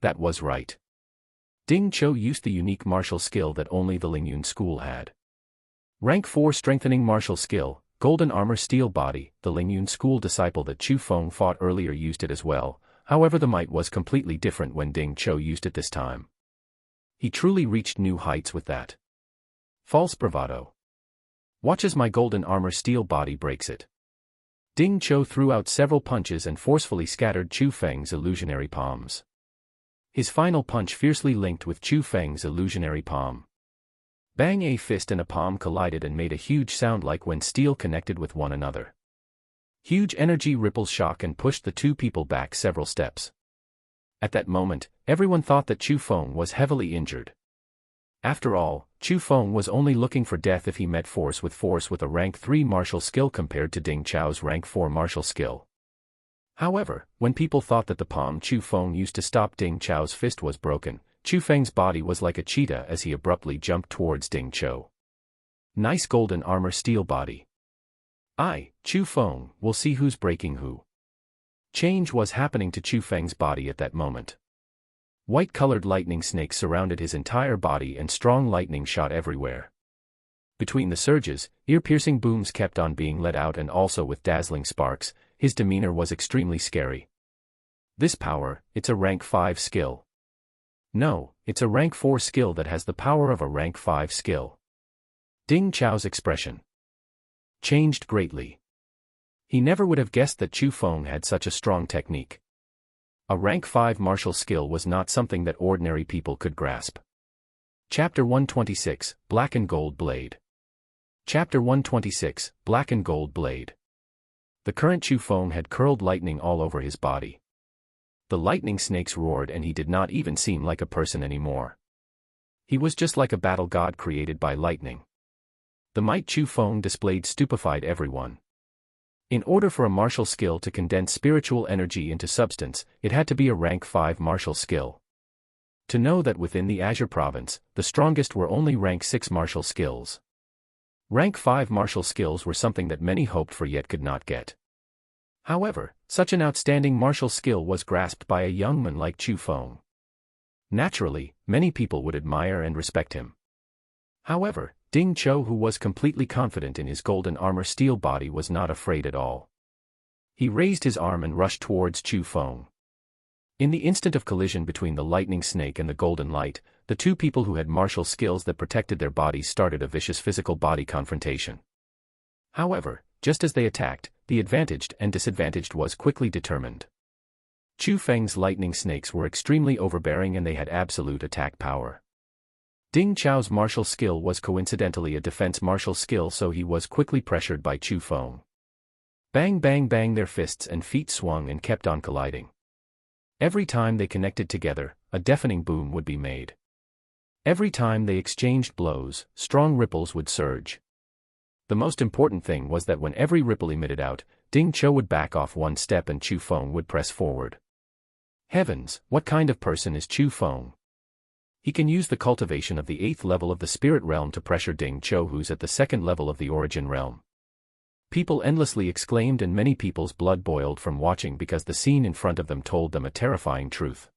That was right. Ding Zhou used the unique martial skill that only the Lingyun school had. Rank 4 strengthening martial skill, golden armor steel body. The Lingyun school disciple that Chu Feng fought earlier used it as well, however the might was completely different when Ding Zhou used it this time. He truly reached new heights with that. False bravado. Watch as my golden armor steel body breaks it. Ding Zhou threw out several punches and forcefully scattered Chu Feng's illusionary palms. His final punch fiercely linked with Chu Feng's illusionary palm. Bang! A fist and a palm collided and made a huge sound like when steel connected with one another. Huge energy ripples shock and pushed the two people back several steps. At that moment, everyone thought that Chu Feng was heavily injured. After all, Chu Feng was only looking for death if he met force with a rank 3 martial skill compared to Ding Chao's rank 4 martial skill. However, when people thought that the palm Chu Feng used to stop Ding Chao's fist was broken, Chu Feng's body was like a cheetah as he abruptly jumped towards Ding Chao. Nice golden armor steel body. Chu Feng, will see who's breaking who. Change was happening to Chu Feng's body at that moment. White-colored lightning snakes surrounded his entire body and strong lightning shot everywhere. Between the surges, ear-piercing booms kept on being let out, and also with dazzling sparks, his demeanor was extremely scary. This power, it's a rank 5 skill. No, it's a rank 4 skill that has the power of a rank 5 skill. Ding Chao's expression changed greatly. He never would have guessed that Chu Feng had such a strong technique. A rank 5 martial skill was not something that ordinary people could grasp. Chapter 126, Black and Gold Blade. Chapter 126, Black and Gold Blade. The current Chu Feng had curled lightning all over his body. The lightning snakes roared and he did not even seem like a person anymore. He was just like a battle god created by lightning. The might Chu Feng displayed stupefied everyone. In order for a martial skill to condense spiritual energy into substance, it had to be a rank 5 martial skill. To know that within the Azure province, the strongest were only rank 6 martial skills. Rank 5 martial skills were something that many hoped for yet could not get. However, such an outstanding martial skill was grasped by a young man like Chu Feng. Naturally, many people would admire and respect him. However, Ding Chao, who was completely confident in his golden armor steel body, was not afraid at all. He raised his arm and rushed towards Chu Feng. In the instant of collision between the lightning snake and the golden light, the two people who had martial skills that protected their bodies started a vicious physical body confrontation. However, just as they attacked, the advantaged and disadvantaged was quickly determined. Chu Feng's lightning snakes were extremely overbearing and they had absolute attack power. Ding Chao's martial skill was coincidentally a defense martial skill, so he was quickly pressured by Chu Feng. Bang bang bang, their fists and feet swung and kept on colliding. Every time they connected together, a deafening boom would be made. Every time they exchanged blows, strong ripples would surge. The most important thing was that when every ripple emitted out, Ding Chao would back off one step and Chu Feng would press forward. Heavens, what kind of person is Chu Feng? He can use the cultivation of the 8th level of the spirit realm to pressure Ding Chao, who's at the 2nd level of the origin realm. People endlessly exclaimed and many people's blood boiled from watching because the scene in front of them told them a terrifying truth.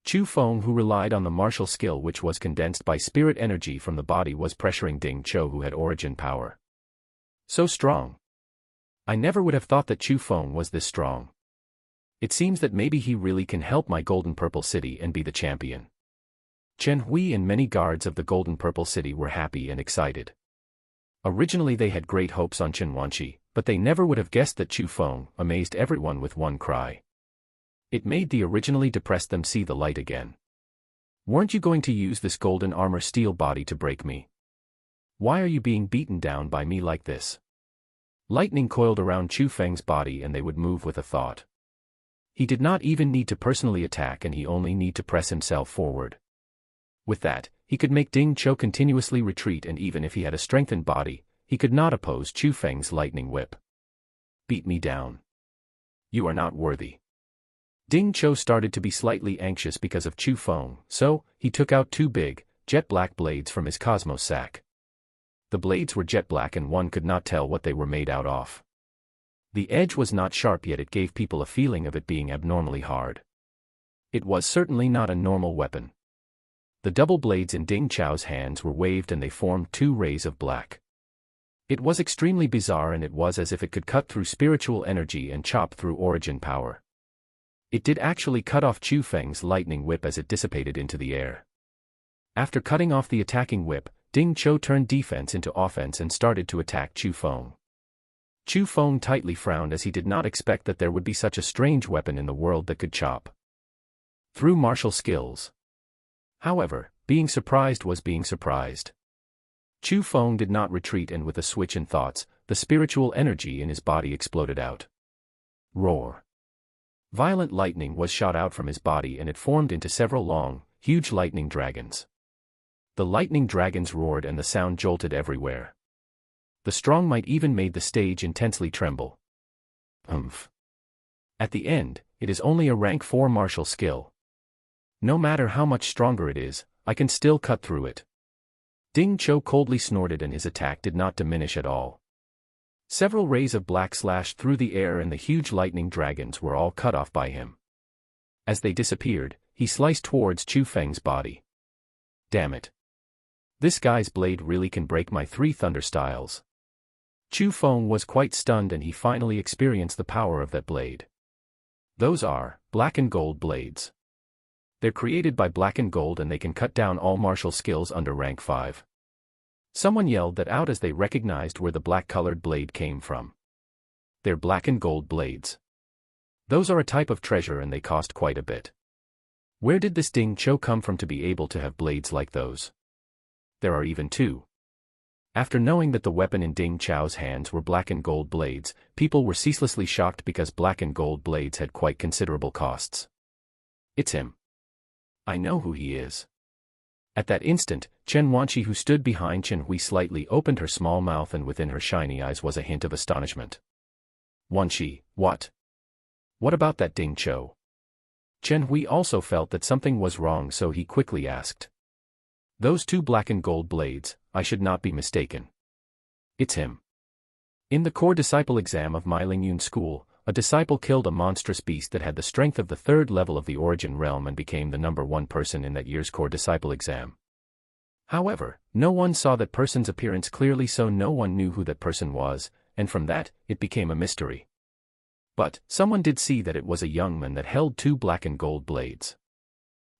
Chu Feng, who relied on the martial skill which was condensed by spirit energy from the body, was pressuring Ding Chao, who had origin power. So strong. I never would have thought that Chu Feng was this strong. It seems that maybe he really can help my Golden Purple City and be the champion. Chen Hui and many guards of the Golden Purple City were happy and excited. Originally they had great hopes on Chen Wanqi, but they never would have guessed that Chu Feng amazed everyone with one cry. It made the originally depressed them see the light again. Weren't you going to use this golden armor steel body to break me? Why are you being beaten down by me like this? Lightning coiled around Chu Feng's body and they would move with a thought. He did not even need to personally attack and he only need to press himself forward. With that, he could make Ding Chao continuously retreat, and even if he had a strengthened body, he could not oppose Chu Feng's lightning whip. Beat me down. You are not worthy. Ding Chao started to be slightly anxious because of Chu Feng, so he took out 2 big, jet black blades from his cosmos sack. The blades were jet black and one could not tell what they were made out of. The edge was not sharp, yet it gave people a feeling of it being abnormally hard. It was certainly not a normal weapon. The double blades in Ding Chao's hands were waved and they formed 2 rays of black. It was extremely bizarre and it was as if it could cut through spiritual energy and chop through origin power. It did actually cut off Chu Feng's lightning whip as it dissipated into the air. After cutting off the attacking whip, Ding Chao turned defense into offense and started to attack Chu Feng. Chu Feng tightly frowned as he did not expect that there would be such a strange weapon in the world that could chop through martial skills. However, being surprised was being surprised. Chu Feng did not retreat, and with a switch in thoughts, the spiritual energy in his body exploded out. Roar. Violent lightning was shot out from his body and it formed into several long, huge lightning dragons. The lightning dragons roared and the sound jolted everywhere. The strong might even made the stage intensely tremble. At the end, it is only a rank 4 martial skill. No matter how much stronger it is, I can still cut through it. Ding Cho coldly snorted and his attack did not diminish at all. Several rays of black slashed through the air and the huge lightning dragons were all cut off by him. As they disappeared, he sliced towards Chu Feng's body. Damn it. This guy's blade really can break my 3 thunder styles. Chu Feng was quite stunned and he finally experienced the power of that blade. Those are black and gold blades. They're created by black and gold and they can cut down all martial skills under rank 5. Someone yelled that out as they recognized where the black-colored blade came from. They're black and gold blades. Those are a type of treasure and they cost quite a bit. Where did this Ding Cho come from to be able to have blades like those? There are even 2. After knowing that the weapon in Ding Cho's hands were black and gold blades, people were ceaselessly shocked because black and gold blades had quite considerable costs. It's him. I know who he is. At that instant, Chen Wanqi, who stood behind Chen Hui, slightly opened her small mouth and within her shiny eyes was a hint of astonishment. Wanqi, what? What about that Ding Cho? Chen Hui also felt that something was wrong, so he quickly asked. Those 2 black and gold blades, I should not be mistaken. It's him. In the core disciple exam of my Lingyun school, a disciple killed a monstrous beast that had the strength of the 3rd level of the origin realm and became the number 1 person in that year's core disciple exam. However, no one saw that person's appearance clearly, so no one knew who that person was, and from that, it became a mystery. But someone did see that it was a young man that held 2 black and gold blades.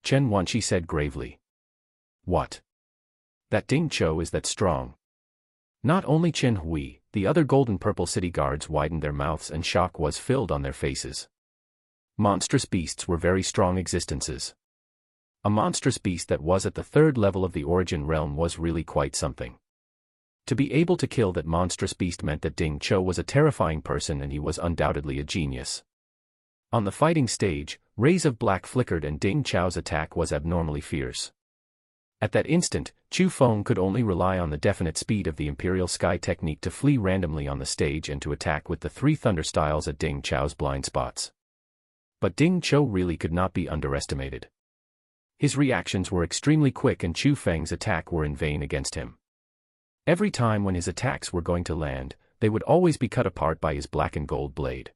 Chen Wanqi said gravely. What? That Ding Cho is that strong? Not only Chen Hui, the other golden purple city guards widened their mouths and shock was filled on their faces. Monstrous beasts were very strong existences. A monstrous beast that was at the 3rd level of the origin realm was really quite something. To be able to kill that monstrous beast meant that Ding Cho was a terrifying person and he was undoubtedly a genius. On the fighting stage, rays of black flickered and Ding Cho's attack was abnormally fierce. At that instant, Chu Feng could only rely on the definite speed of the Imperial Sky technique to flee randomly on the stage and to attack with the 3 thunder styles at Ding Cho's blind spots. But Ding Cho really could not be underestimated. His reactions were extremely quick and Chu Feng's attack were in vain against him. Every time when his attacks were going to land, they would always be cut apart by his black and gold blade.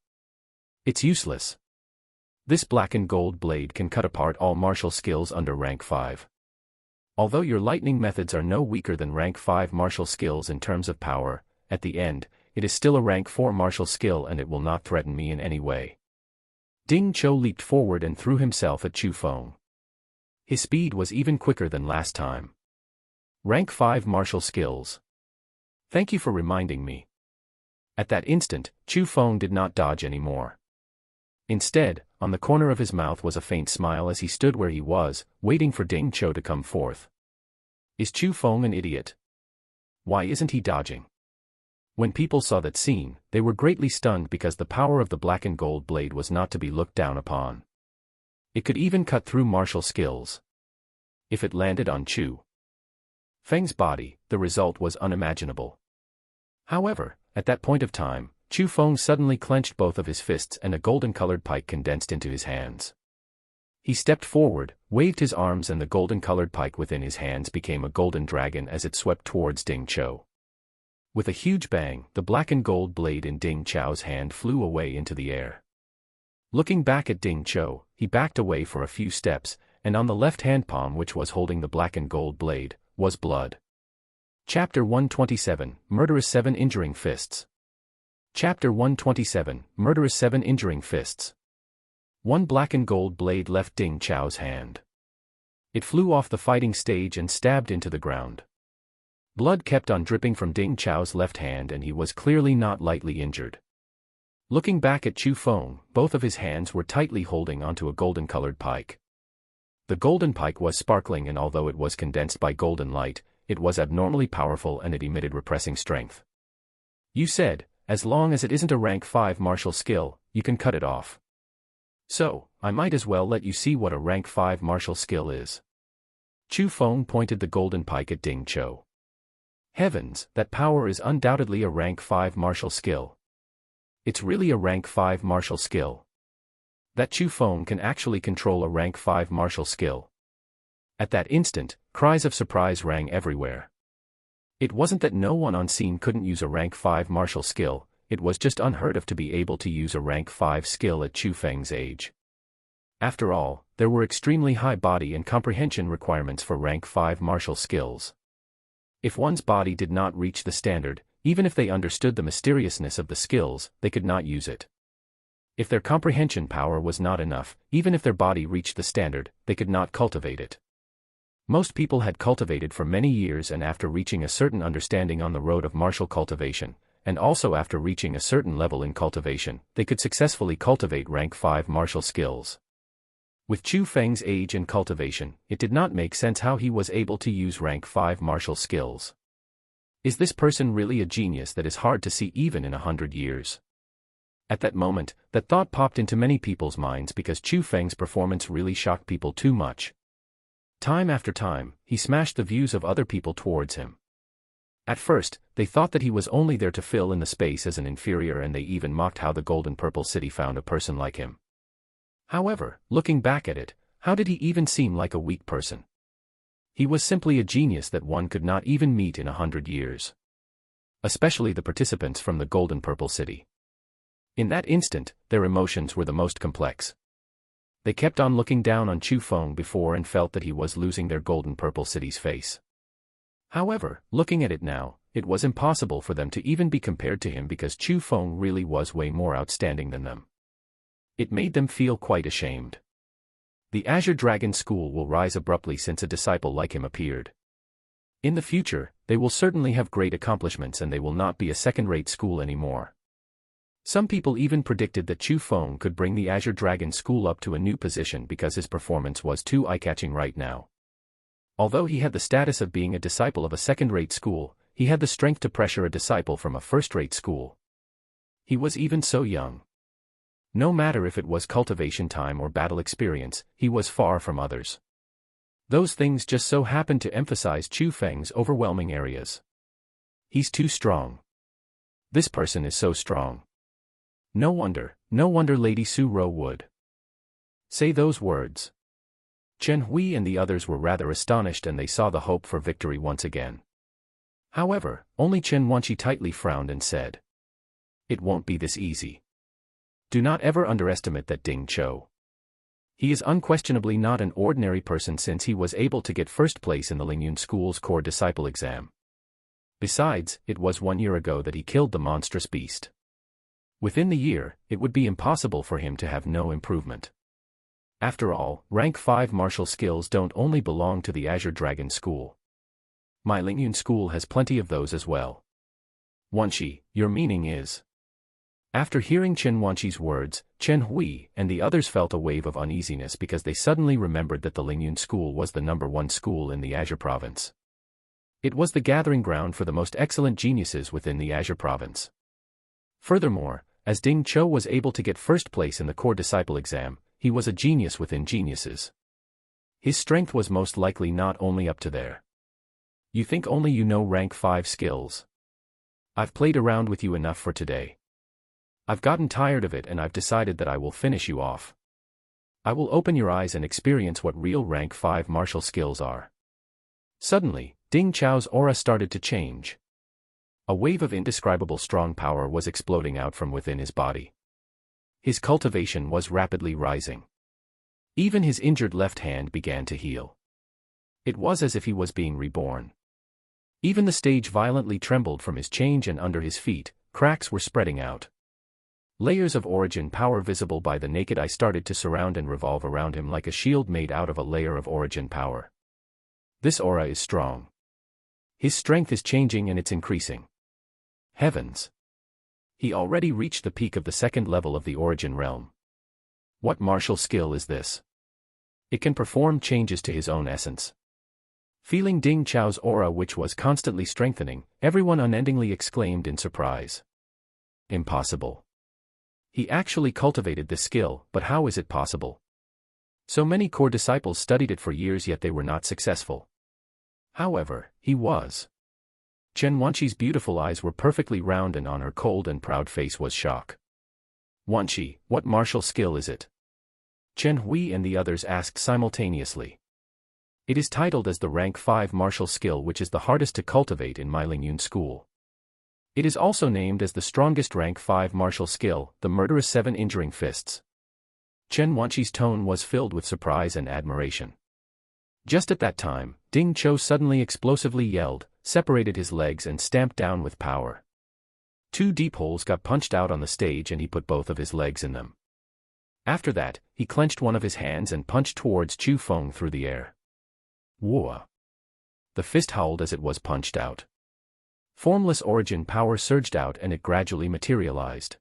It's useless. This black and gold blade can cut apart all martial skills under rank 5. Although your lightning methods are no weaker than rank 5 martial skills in terms of power, at the end, it is still a rank 4 martial skill and it will not threaten me in any way. Ding Cho leaped forward and threw himself at Chu Feng. His speed was even quicker than last time. Rank 5 martial skills. Thank you for reminding me. At that instant, Chu Feng did not dodge anymore. Instead, on the corner of his mouth was a faint smile as he stood where he was, waiting for Ding Cho to come forth. Is Chu Feng an idiot? Why isn't he dodging? When people saw that scene, they were greatly stunned because the power of the black and gold blade was not to be looked down upon. It could even cut through martial skills. If it landed on Chu Feng's body, the result was unimaginable. However, at that point of time, Chu Feng suddenly clenched both of his fists and a golden-colored pike condensed into his hands. He stepped forward, waved his arms and the golden-colored pike within his hands became a golden dragon as it swept towards Ding Cho. With a huge bang, the black and gold blade in Ding Cho's hand flew away into the air. Looking back at Ding Cho, he backed away for a few steps, and on the left hand palm which was holding the black and gold blade, was blood. Chapter 127, Murderous 7 Injuring Fists. Chapter 127, Murderous 7 Injuring Fists. One black and gold blade left Ding Cho's hand. It flew off the fighting stage and stabbed into the ground. Blood kept on dripping from Ding Cho's left hand and he was clearly not lightly injured. Looking back at Chu Feng, both of his hands were tightly holding onto a golden-colored pike. The golden pike was sparkling and although it was condensed by golden light, it was abnormally powerful and it emitted repressing strength. You said, as long as it isn't a rank 5 martial skill, you can cut it off. So, I might as well let you see what a rank 5 martial skill is. Chu Feng pointed the golden pike at Ding Zhou. Heavens, that power is undoubtedly a rank 5 martial skill. It's really a rank 5 martial skill. That Chu Feng can actually control a rank 5 martial skill. At that instant, cries of surprise rang everywhere. It wasn't that no one on scene couldn't use a rank 5 martial skill, it was just unheard of to be able to use a rank 5 skill at Chu Feng's age. After all, there were extremely high body and comprehension requirements for rank 5 martial skills. If one's body did not reach the standard, even if they understood the mysteriousness of the skills, they could not use it. If their comprehension power was not enough, even if their body reached the standard, they could not cultivate it. Most people had cultivated for many years, and after reaching a certain understanding on the road of martial cultivation, and also after reaching a certain level in cultivation, they could successfully cultivate rank 5 martial skills. With Chu Feng's age and cultivation, it did not make sense how he was able to use rank 5 martial skills. Is this person really a genius that is hard to see even in 100 years? At that moment, that thought popped into many people's minds because Chu Feng's performance really shocked people too much. Time after time, he smashed the views of other people towards him. At first, they thought that he was only there to fill in the space as an inferior, and they even mocked how the Golden Purple City found a person like him. However, looking back at it, how did he even seem like a weak person? He was simply a genius that one could not even meet in 100 years. Especially the participants from the Golden Purple City. In that instant, their emotions were the most complex. They kept on looking down on Chu Feng before and felt that he was losing their Golden Purple City's face. However, looking at it now, it was impossible for them to even be compared to him because Chu Feng really was way more outstanding than them. It made them feel quite ashamed. The Azure Dragon School will rise abruptly since a disciple like him appeared. In the future, they will certainly have great accomplishments and they will not be a second-rate school anymore. Some people even predicted that Chu Feng could bring the Azure Dragon School up to a new position because his performance was too eye-catching right now. Although he had the status of being a disciple of a second-rate school, he had the strength to pressure a disciple from a first-rate school. He was even so young. No matter if it was cultivation time or battle experience, he was far from others. Those things just so happened to emphasize Chu Feng's overwhelming areas. He's too strong. This person is so strong. No wonder Lady Su Ro would say those words. Chen Hui and the others were rather astonished, and they saw the hope for victory once again. However, only Chen Wanqi tightly frowned and said, "It won't be this easy. Do not ever underestimate that Ding Zhou. He is unquestionably not an ordinary person since he was able to get first place in the Lingyun School's core disciple exam. Besides, it was 1 year ago that he killed the monstrous beast. Within the year, it would be impossible for him to have no improvement. After all, rank 5 martial skills don't only belong to the Azure Dragon School. My Lingyun School has plenty of those as well." "Wanqi, your meaning is?" After hearing Chen Wanqi's words, Chen Hui and the others felt a wave of uneasiness because they suddenly remembered that the Lingyun School was the #1 school in the Azure Province. It was the gathering ground for the most excellent geniuses within the Azure Province. Furthermore, as Ding Zhou was able to get first place in the core disciple exam, he was a genius within geniuses. His strength was most likely not only up to there. You think only you know rank 5 skills? I've played around with you enough for today. I've gotten tired of it and I've decided that I will finish you off. I will open your eyes and experience what real rank 5 martial skills are." Suddenly, Ding Zhao's aura started to change. A wave of indescribable strong power was exploding out from within his body. His cultivation was rapidly rising. Even his injured left hand began to heal. It was as if he was being reborn. Even the stage violently trembled from his change, and under his feet, cracks were spreading out. Layers of origin power visible by the naked eye started to surround and revolve around him like a shield made out of a layer of origin power. This aura is strong. His strength is changing and it's increasing. Heavens! He already reached the peak of the second level of the origin realm. What martial skill is this? It can perform changes to his own essence. Feeling Ding Zhao's aura, which was constantly strengthening, everyone unendingly exclaimed in surprise. Impossible. He actually cultivated this skill, but how is it possible? So many core disciples studied it for years, yet they were not successful. However, he was. Chen Wanqi's beautiful eyes were perfectly round, and on her cold and proud face was shock. "Wanqi, what martial skill is it?" Chen Hui and the others asked simultaneously. "It is titled as the rank 5 martial skill, which is the hardest to cultivate in my Lingyun school. It is also named as the strongest rank 5 martial skill, the murderous 7 injuring fists." Chen Wanqi's tone was filled with surprise and admiration. Just at that time, Ding Zhou suddenly explosively yelled, separated his legs and stamped down with power. 2 deep holes got punched out on the stage and he put both of his legs in them. After that, he clenched one of his hands and punched towards Chu Feng through the air. Whoa! The fist howled as it was punched out. Formless origin power surged out and it gradually materialized.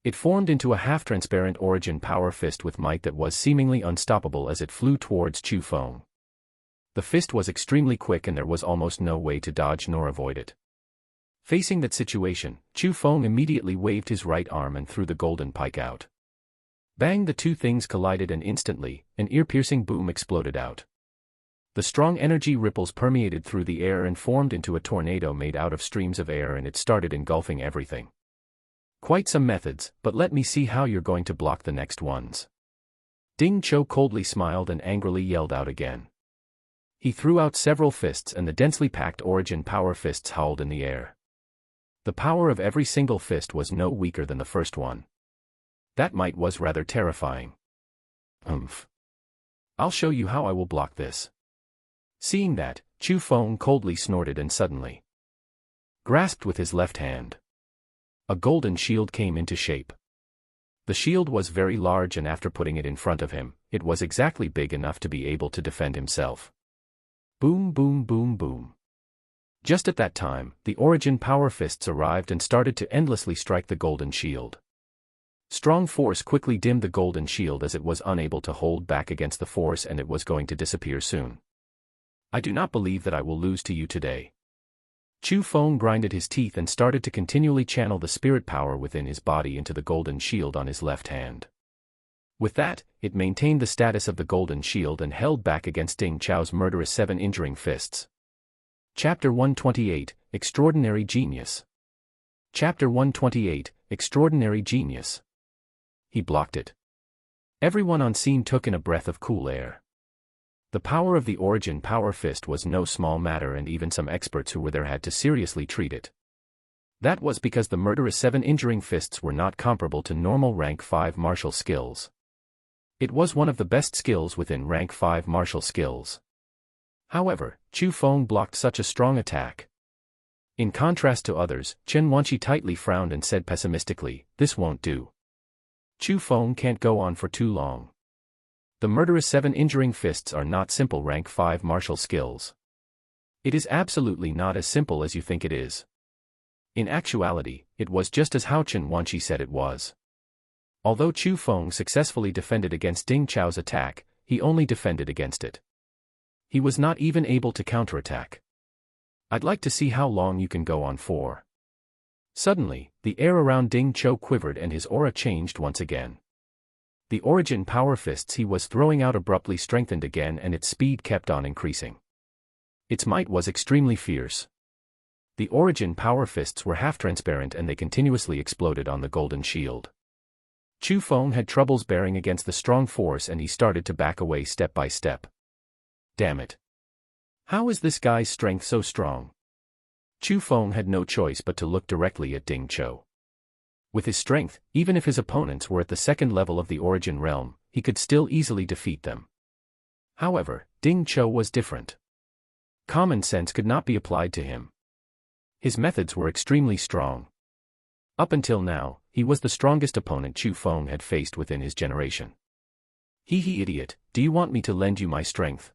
It formed into a half-transparent origin power fist with might that was seemingly unstoppable as it flew towards Chu Feng. The fist was extremely quick and there was almost no way to dodge nor avoid it. Facing that situation, Chu Feng immediately waved his right arm and threw the golden pike out. Bang! The two things collided and instantly, an ear-piercing boom exploded out. The strong energy ripples permeated through the air and formed into a tornado made out of streams of air, and it started engulfing everything. Quite some methods, but let me see how you're going to block the next ones. Ding Zhou coldly smiled and angrily yelled out again. He threw out several fists and the densely packed origin power fists howled in the air. The power of every single fist was no weaker than the first one. That might was rather terrifying. I'll show you how I will block this. Seeing that, Chu Feng coldly snorted and suddenly grasped with his left hand. A golden shield came into shape. The shield was very large, and after putting it in front of him, it was exactly big enough to be able to defend himself. Boom, boom, boom, boom. Just at that time, the origin power fists arrived and started to endlessly strike the golden shield. Strong force quickly dimmed the golden shield as it was unable to hold back against the force, and it was going to disappear soon. "I do not believe that I will lose to you today." Chu Feng grinded his teeth and started to continually channel the spirit power within his body into the golden shield on his left hand. With that, it maintained the status of the golden shield and held back against Ding Zhou's murderous 7 injuring fists. Chapter 128, Extraordinary Genius. Chapter 128, Extraordinary Genius. He blocked it. Everyone on scene took in a breath of cool air. The power of the origin power fist was no small matter, and even some experts who were there had to seriously treat it. That was because the murderous 7 injuring fists were not comparable to normal rank 5 martial skills. It was one of the best skills within rank 5 martial skills. However, Chu Feng blocked such a strong attack. In contrast to others, Chen Wanqi tightly frowned and said pessimistically, "This won't do. Chu Feng can't go on for too long. The murderous 7 injuring fists are not simple rank 5 martial skills. It is absolutely not as simple as you think it is." In actuality, it was just as how Chen Wanqi said it was. Although Chu Feng successfully defended against Ding Zhou's attack, he only defended against it. He was not even able to counterattack. "I'd like to see how long you can go on for." Suddenly, the air around Ding Zhou quivered and his aura changed once again. The origin power fists he was throwing out abruptly strengthened again, and its speed kept on increasing. Its might was extremely fierce. The origin power fists were half-transparent and they continuously exploded on the golden shield. Chu Feng had troubles bearing against the strong force and he started to back away step by step. Damn it. How is this guy's strength so strong? Chu Feng had no choice but to look directly at Ding Zhou. With his strength, even if his opponents were at the second level of the origin realm, he could still easily defeat them. However, Ding Zhou was different. Common sense could not be applied to him. His methods were extremely strong. Up until now, he was the strongest opponent Chu Feng had faced within his generation. Hee idiot, do you want me to lend you my strength?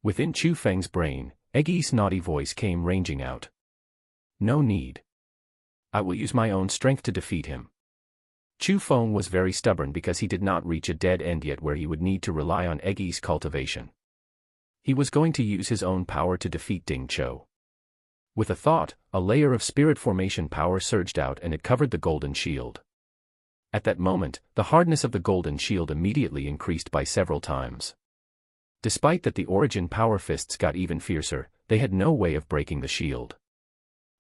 Within Chu Feng's brain, Eggy's naughty voice came ranging out. No need. I will use my own strength to defeat him. Chu Feng was very stubborn because he did not reach a dead end yet where he would need to rely on Eggy's cultivation. He was going to use his own power to defeat Ding Zhou. With a thought, a layer of spirit formation power surged out and it covered the golden shield. At that moment, the hardness of the golden shield immediately increased by several times. Despite that the origin power fists got even fiercer, they had no way of breaking the shield.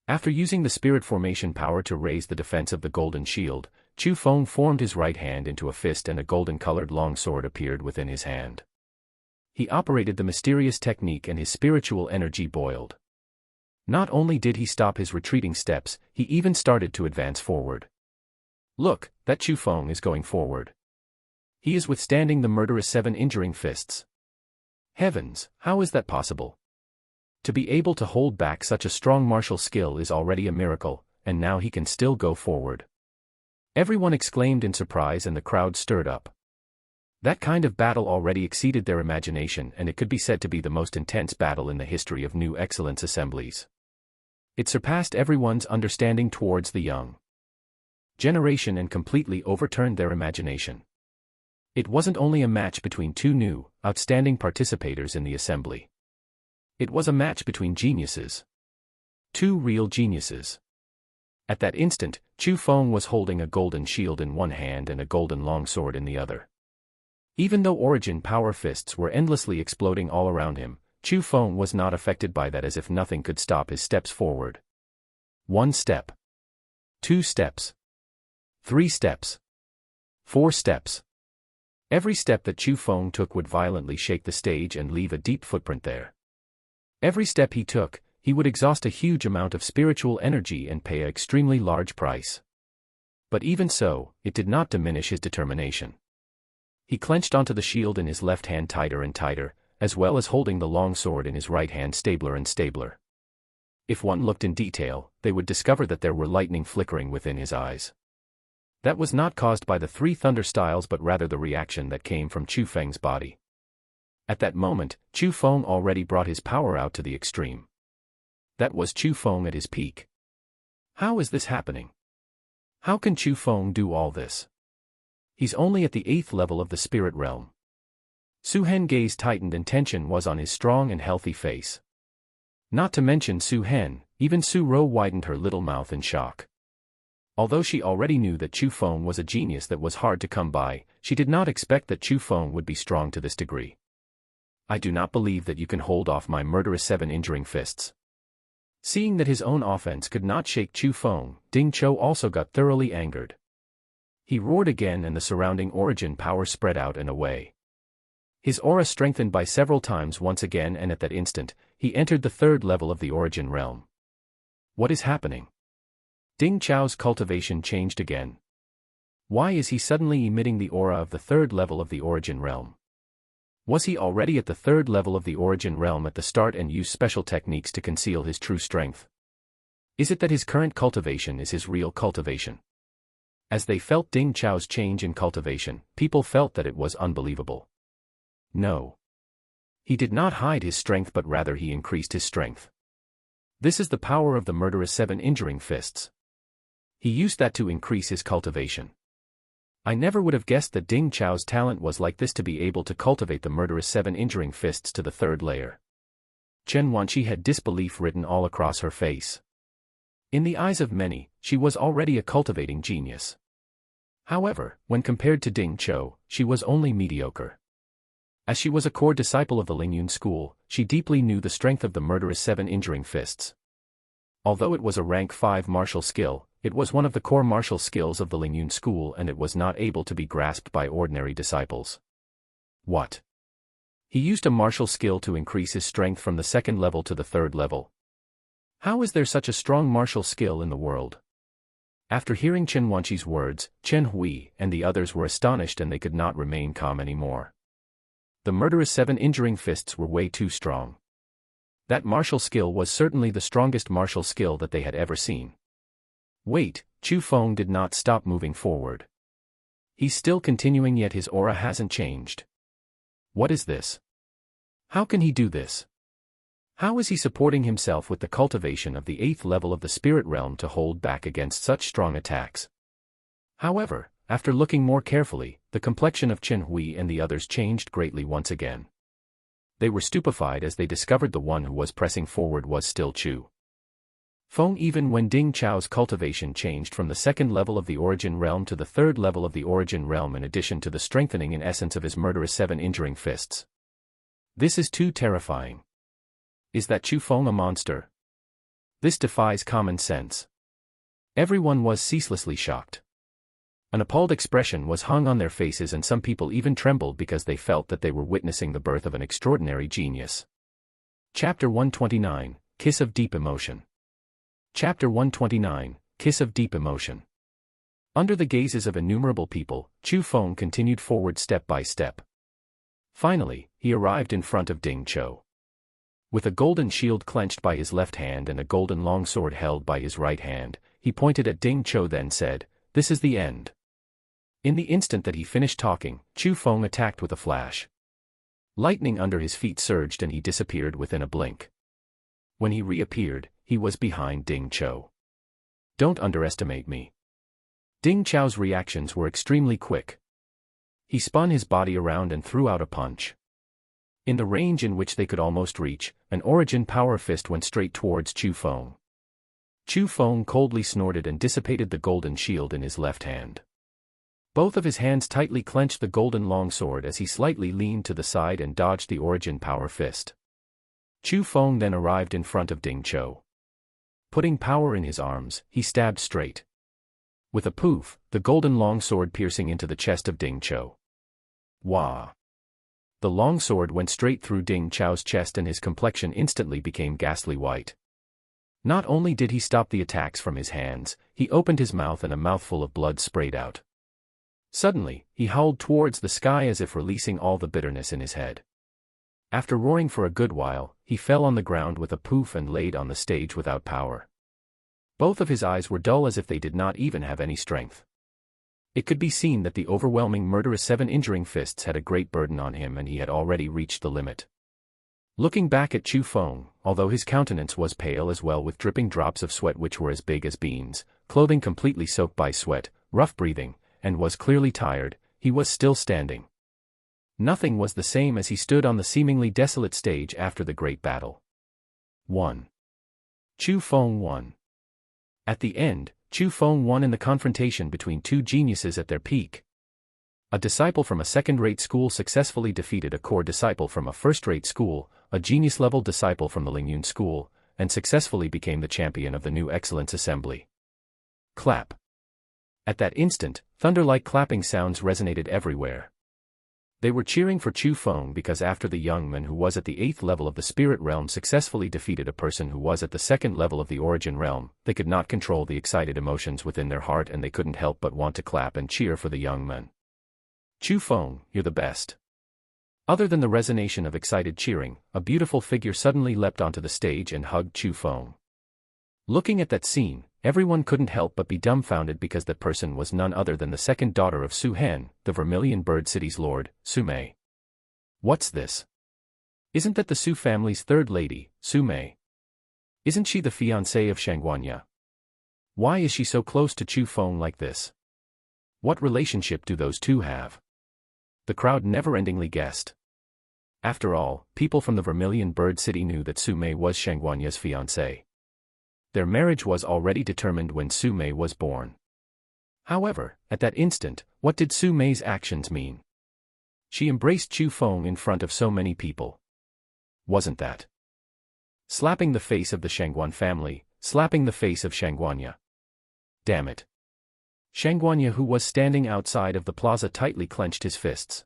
After using the spirit formation power to raise the defense of the golden shield, Chu Feng formed his right hand into a fist and a golden-colored longsword appeared within his hand. He operated the mysterious technique and his spiritual energy boiled. Not only did he stop his retreating steps, he even started to advance forward. Look, that Chu Feng is going forward. He is withstanding the murderous 7 injuring fists. Heavens, how is that possible? To be able to hold back such a strong martial skill is already a miracle, and now he can still go forward. Everyone exclaimed in surprise and the crowd stirred up. That kind of battle already exceeded their imagination and it could be said to be the most intense battle in the history of New Excellence assemblies. It surpassed everyone's understanding towards the young generation and completely overturned their imagination. It wasn't only a match between 2 new, outstanding participators in the assembly. It was a match between geniuses. 2 real geniuses. At that instant, Chu Feng was holding a golden shield in one hand and a golden longsword in the other. Even though origin power fists were endlessly exploding all around him, Chu Feng was not affected by that, as if nothing could stop his steps forward. 1 step. 2 steps. 3 steps. 4 steps. Every step that Chu Feng took would violently shake the stage and leave a deep footprint there. Every step he took, he would exhaust a huge amount of spiritual energy and pay an extremely large price. But even so, it did not diminish his determination. He clenched onto the shield in his left hand tighter and tighter, as well as holding the long sword in his right hand stabler and stabler. If one looked in detail, they would discover that there were lightning flickering within his eyes. That was not caused by the 3 thunder styles but rather the reaction that came from Chu Feng's body. At that moment, Chu Feng already brought his power out to the extreme. That was Chu Feng at his peak. How is this happening? How can Chu Feng do all this? He's only at the 8th level of the spirit realm. Su Hen's gaze tightened and tension was on his strong and healthy face. Not to mention Su Hen, even Su Ro widened her little mouth in shock. Although she already knew that Chu Feng was a genius that was hard to come by, she did not expect that Chu Feng would be strong to this degree. I do not believe that you can hold off my murderous 7 injuring fists. Seeing that his own offense could not shake Chu Feng, Ding Zhou also got thoroughly angered. He roared again and the surrounding origin power spread out and away. His aura strengthened by several times once again, and at that instant, he entered the 3rd level of the origin realm. What is happening? Ding Zhou's cultivation changed again. Why is he suddenly emitting the aura of the 3rd level of the origin realm? Was he already at the 3rd level of the origin realm at the start and used special techniques to conceal his true strength? Is it that his current cultivation is his real cultivation? As they felt Ding Zhou's change in cultivation, people felt that it was unbelievable. No. He did not hide his strength but rather he increased his strength. This is the power of the murderous 7 injuring fists. He used that to increase his cultivation. I never would have guessed that Ding Zhou's talent was like this, to be able to cultivate the murderous 7 injuring fists to the 3rd layer. Chen Wanqi had disbelief written all across her face. In the eyes of many, she was already a cultivating genius. However, when compared to Ding Zhou, she was only mediocre. As she was a core disciple of the Lingyun school, she deeply knew the strength of the murderous 7 injuring fists. Although it was a rank 5 martial skill, it was one of the core martial skills of the Lingyun school and it was not able to be grasped by ordinary disciples. What? He used a martial skill to increase his strength from the 2nd level to the 3rd level. How is there such a strong martial skill in the world? After hearing Chen Wanqi's words, Chen Hui and the others were astonished and they could not remain calm anymore. The murderous 7 injuring fists were way too strong. That martial skill was certainly the strongest martial skill that they had ever seen. Wait, Chu Feng did not stop moving forward. He's still continuing, yet his aura hasn't changed. What is this? How can he do this? How is he supporting himself with the cultivation of the 8th level of the spirit realm to hold back against such strong attacks? However, after looking more carefully, the complexion of Chen Hui and the others changed greatly once again. They were stupefied as they discovered the one who was pressing forward was still Chu Feng. Even when Ding Chao's cultivation changed from the second level of the origin realm to the third level of the origin realm in addition to the strengthening in essence of his murderous 7 injuring fists. This is too terrifying. Is that Chu Feng a monster? This defies common sense. Everyone was ceaselessly shocked. An appalled expression was hung on their faces and some people even trembled because they felt that they were witnessing the birth of an extraordinary genius. Chapter 129, Kiss of Deep Emotion. Chapter 129, Kiss of Deep Emotion. Under the gazes of innumerable people, Chu Feng continued forward step by step. Finally, he arrived in front of Ding Chou. With a golden shield clenched by his left hand and a golden longsword held by his right hand, he pointed at Ding Chou then said, "This is the end." In the instant that he finished talking, Chu Feng attacked with a flash. Lightning under his feet surged and he disappeared within a blink. When he reappeared, he was behind Ding Chou. Don't underestimate me. Ding Chou's reactions were extremely quick. He spun his body around and threw out a punch. In the range in which they could almost reach, an origin power fist went straight towards Chu Feng. Chu Feng coldly snorted and dissipated the golden shield in his left hand. Both of his hands tightly clenched the golden longsword as he slightly leaned to the side and dodged the origin power fist. Chu Feng then arrived in front of Ding Chou. Putting power in his arms, he stabbed straight. With a poof, the golden longsword piercing into the chest of Ding Chou. Wah! The longsword went straight through Ding Chou's chest and his complexion instantly became ghastly white. Not only did he stop the attacks from his hands, he opened his mouth and a mouthful of blood sprayed out. Suddenly, he howled towards the sky as if releasing all the bitterness in his head. After roaring for a good while, he fell on the ground with a poof and laid on the stage without power. Both of his eyes were dull as if they did not even have any strength. It could be seen that the overwhelming murderous 7 injuring fists had a great burden on him and he had already reached the limit. Looking back at Chu Feng, although his countenance was pale as well with dripping drops of sweat which were as big as beans, clothing completely soaked by sweat, rough breathing, and was clearly tired, he was still standing. Nothing was the same as he stood on the seemingly desolate stage after the great battle. 1. Chu Feng won. At the end, Chu Feng won in the confrontation between two geniuses at their peak. A disciple from a second-rate school successfully defeated a core disciple from a first-rate school, a genius-level disciple from the Lingyun school, and successfully became the champion of the new Excellence Assembly. Clap. At that instant, thunder-like clapping sounds resonated everywhere. They were cheering for Chu Feng because after the young man who was at the 8th level of the spirit realm successfully defeated a person who was at the 2nd level of the origin realm, they could not control the excited emotions within their heart and they couldn't help but want to clap and cheer for the young man. Chu Feng, you're the best. Other than the resonation of excited cheering, a beautiful figure suddenly leapt onto the stage and hugged Chu Feng. Looking at that scene, everyone couldn't help but be dumbfounded because that person was none other than the second daughter of Su Hen, the Vermilion Bird City's lord, Su Mei. What's this? Isn't that the Su family's third lady, Su Mei? Isn't she the fiancée of Shangguanya? Why is she so close to Chu Feng like this? What relationship do those two have? The crowd never-endingly guessed. After all, people from the Vermilion Bird City knew that Su Mei was Shangguanya's fiancée. Their marriage was already determined when Su Mei was born. However, at that instant, what did Su Mei's actions mean? She embraced Chu Feng in front of so many people. Wasn't that slapping the face of the Shangguan family, slapping the face of Shangguanya? Damn it. Shangguanya, who was standing outside of the plaza, tightly clenched his fists.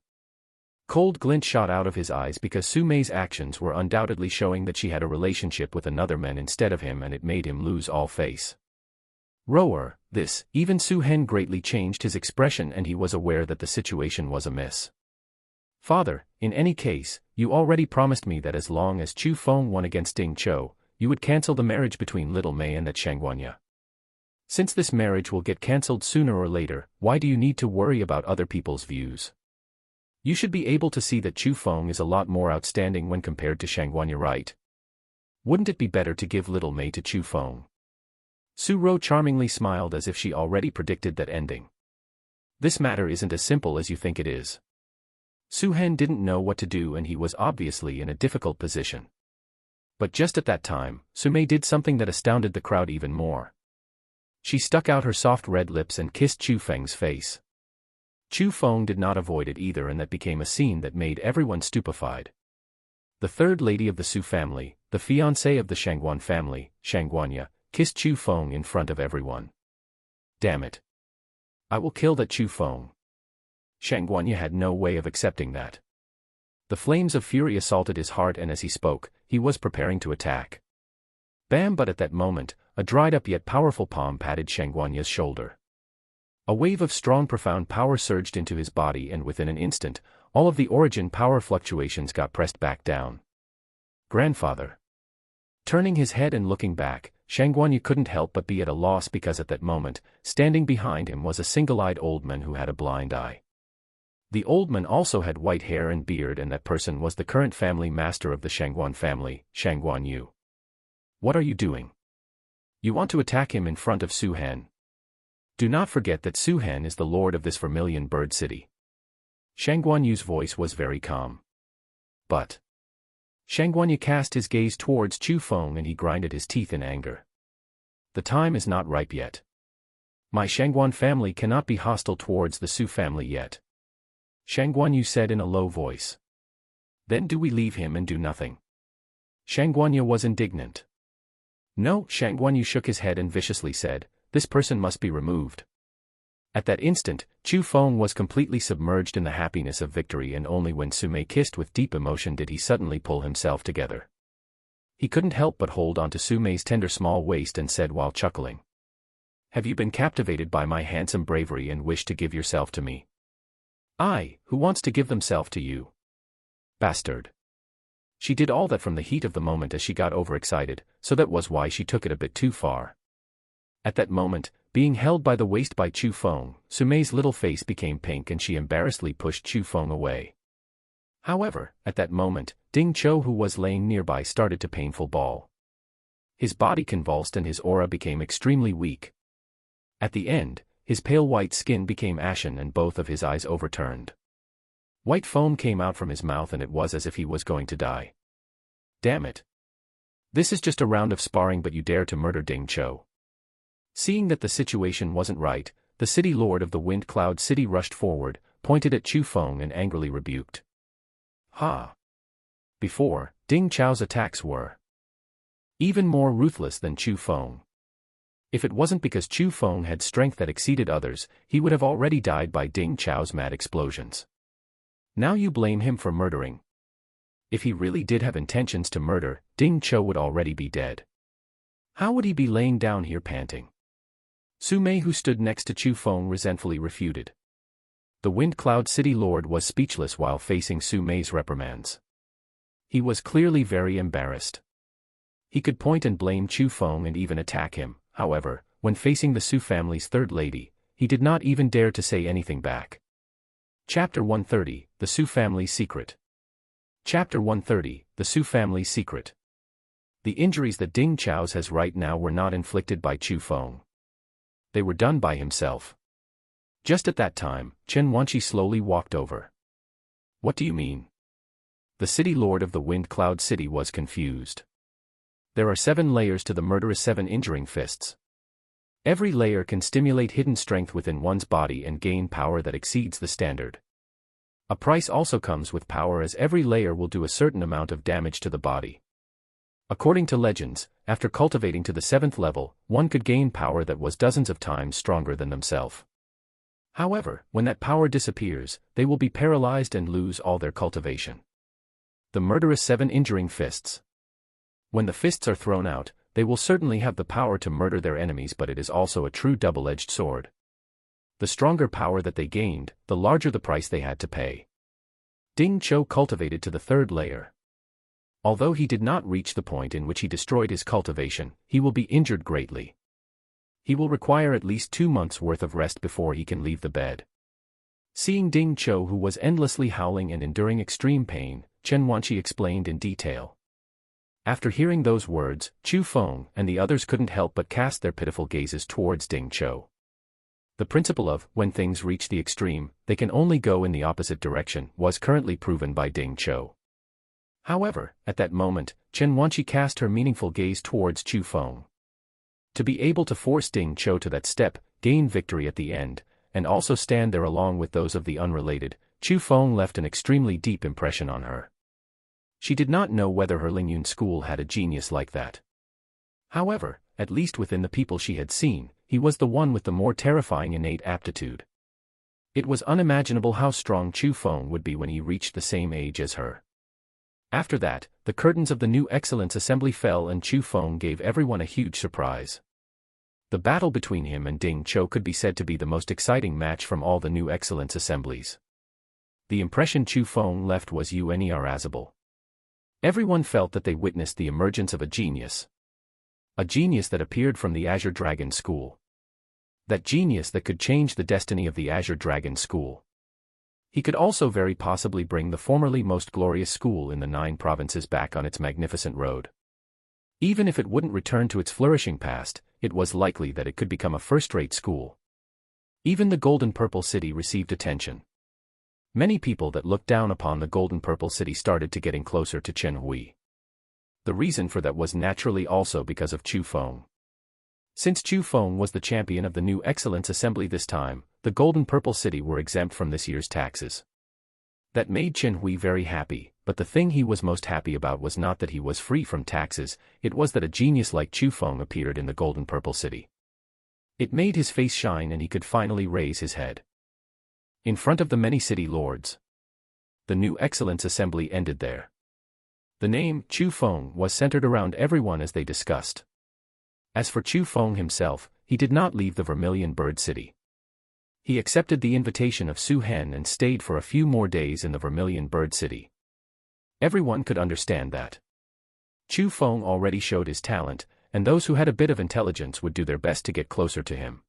Cold glint shot out of his eyes because Su Mei's actions were undoubtedly showing that she had a relationship with another man instead of him and it made him lose all face. Rower, this, even Su Hen greatly changed his expression and he was aware that the situation was amiss. Father, in any case, you already promised me that as long as Chu Feng won against Ding Chou, you would cancel the marriage between Little Mei and that Shangguanya. Since this marriage will get cancelled sooner or later, why do you need to worry about other people's views? You should be able to see that Chu Feng is a lot more outstanding when compared to Shangguanya, right? Wouldn't it be better to give Little Mei to Chu Feng? Su Ro charmingly smiled as if she already predicted that ending. This matter isn't as simple as you think it is. Su Hen didn't know what to do and he was obviously in a difficult position. But just at that time, Sumei did something that astounded the crowd even more. She stuck out her soft red lips and kissed Chu Feng's face. Chu Feng did not avoid it either, and that became a scene that made everyone stupefied. The third lady of the Su family, the fiancée of the Shangguan family, Shangguanya, kissed Chu Feng in front of everyone. Damn it. I will kill that Chu Feng. Shangguanya had no way of accepting that. The flames of fury assaulted his heart, and as he spoke, he was preparing to attack. Bam! But at that moment, a dried-up yet powerful palm patted Shangguanya's shoulder. A wave of strong profound power surged into his body, and within an instant, all of the origin power fluctuations got pressed back down. Grandfather. Turning his head and looking back, Shangguanya couldn't help but be at a loss, because at that moment, standing behind him was a single-eyed old man who had a blind eye. The old man also had white hair and beard, and that person was the current family master of the Shangguan family, Shangguan Yu. What are you doing? You want to attack him in front of Su Han. Do not forget that Su Han is the lord of this vermilion bird city. Shangguan Yu's voice was very calm. But Shangguan Yu cast his gaze towards Chu Feng, and he grinded his teeth in anger. The time is not ripe yet. My Shangguan family cannot be hostile towards the Su family yet. Shangguan Yu said in a low voice. Then do we leave him and do nothing? Shangguan Yu was indignant. No, Shangguan Yu shook his head and viciously said, this person must be removed. At that instant, Chu Feng was completely submerged in the happiness of victory, and only when Sumei kissed with deep emotion did he suddenly pull himself together. He couldn't help but hold onto Sumei's tender small waist and said while chuckling. Have you been captivated by my handsome bravery and wish to give yourself to me? I, who wants to give themselves to you? Bastard. She did all that from the heat of the moment as she got overexcited, so that was why she took it a bit too far. At that moment, being held by the waist by Chu Feng, Sumei's little face became pink and she embarrassedly pushed Chu Feng away. However, at that moment, Ding Cho, who was laying nearby, started to painful bawl. His body convulsed and his aura became extremely weak. At the end, his pale white skin became ashen and both of his eyes overturned. White foam came out from his mouth and it was as if he was going to die. Damn it. This is just a round of sparring, but you dare to murder Ding Cho. Seeing that the situation wasn't right, the city lord of the Wind Cloud City rushed forward, pointed at Chu Feng and angrily rebuked. Ha! Before, Ding Chao's attacks were even more ruthless than Chu Feng. If it wasn't because Chu Feng had strength that exceeded others, he would have already died by Ding Chao's mad explosions. Now you blame him for murdering. If he really did have intentions to murder, Ding Cho would already be dead. How would he be laying down here panting? Sumei, who stood next to Chu Feng, resentfully refuted. The Wind Cloud City Lord was speechless while facing Sumei's reprimands. He was clearly very embarrassed. He could point and blame Chu Feng and even attack him. However, when facing the Su family's third lady, he did not even dare to say anything back. Chapter 130, The Su Family's Secret. Chapter 130, The Su Family's Secret. The injuries that Ding Chao's has right now were not inflicted by Chu Feng. They were done by himself. Just at that time, Chen Wanqi slowly walked over. What do you mean? The city lord of the Wind Cloud City was confused. There are 7 layers to the murderous 7 injuring fists. Every layer can stimulate hidden strength within one's body and gain power that exceeds the standard. A price also comes with power, as every layer will do a certain amount of damage to the body. According to legends, after cultivating to the 7th level, one could gain power that was dozens of times stronger than themselves. However, when that power disappears, they will be paralyzed and lose all their cultivation. The murderous 7 injuring fists. When the fists are thrown out, they will certainly have the power to murder their enemies, but it is also a true double-edged sword. The stronger power that they gained, the larger the price they had to pay. Ding Cho cultivated to the 3rd layer. Although he did not reach the point in which he destroyed his cultivation, he will be injured greatly. He will require at least 2 months' worth of rest before he can leave the bed. Seeing Ding Cho, who was endlessly howling and enduring extreme pain, Chen Wanqi explained in detail. After hearing those words, Chu Feng and the others couldn't help but cast their pitiful gazes towards Ding Cho. The principle of, when things reach the extreme, they can only go in the opposite direction, was currently proven by Ding Cho. However, at that moment, Chen Wanqi cast her meaningful gaze towards Chu Feng. To be able to force Ding Zhou to that step, gain victory at the end, and also stand there along with those of the unrelated, Chu Feng left an extremely deep impression on her. She did not know whether her Lingyun school had a genius like that. However, at least within the people she had seen, he was the one with the more terrifying innate aptitude. It was unimaginable how strong Chu Feng would be when he reached the same age as her. After that, the curtains of the New Excellence Assembly fell and Chu Feng gave everyone a huge surprise. The battle between him and Ding Zhou could be said to be the most exciting match from all the New Excellence Assemblies. The impression Chu Feng left was unirascible. Everyone felt that they witnessed the emergence of a genius. A genius that appeared from the Azure Dragon School. That genius that could change the destiny of the Azure Dragon School. He could also very possibly bring the formerly most glorious school in the 9 provinces back on its magnificent road. Even if it wouldn't return to its flourishing past, it was likely that it could become a first-rate school. Even the Golden Purple City received attention. Many people that looked down upon the Golden Purple City started to getting closer to Chen Hui. The reason for that was naturally also because of Chu Feng. Since Chu Feng was the champion of the New Excellence Assembly this time, the Golden Purple City were exempt from this year's taxes. That made Chen Hui very happy, but the thing he was most happy about was not that he was free from taxes, it was that a genius like Chu Feng appeared in the Golden Purple City. It made his face shine and he could finally raise his head. In front of the many city lords. The New Excellence Assembly ended there. The name, Chu Feng, was centered around everyone as they discussed. As for Chu Feng himself, he did not leave the Vermilion Bird City. He accepted the invitation of Su Hen and stayed for a few more days in the Vermilion Bird City. Everyone could understand that. Chu Feng already showed his talent, and those who had a bit of intelligence would do their best to get closer to him.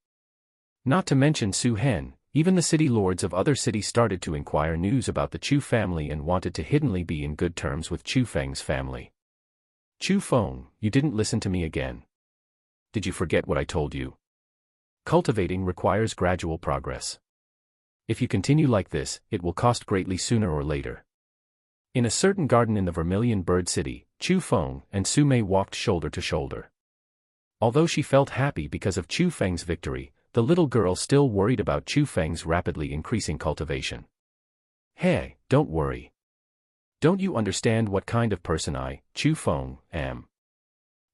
Not to mention Su Hen, even the city lords of other cities started to inquire news about the Chu family and wanted to hiddenly be in good terms with Chu Feng's family. Chu Feng, you didn't listen to me again. Did you forget what I told you? Cultivating requires gradual progress. If you continue like this, it will cost greatly sooner or later. In a certain garden in the Vermilion Bird City, Chu Feng and Su Mei walked shoulder to shoulder. Although she felt happy because of Chu Feng's victory, the little girl still worried about Chu Feng's rapidly increasing cultivation. Hey, don't worry. Don't you understand what kind of person I, Chu Feng, am?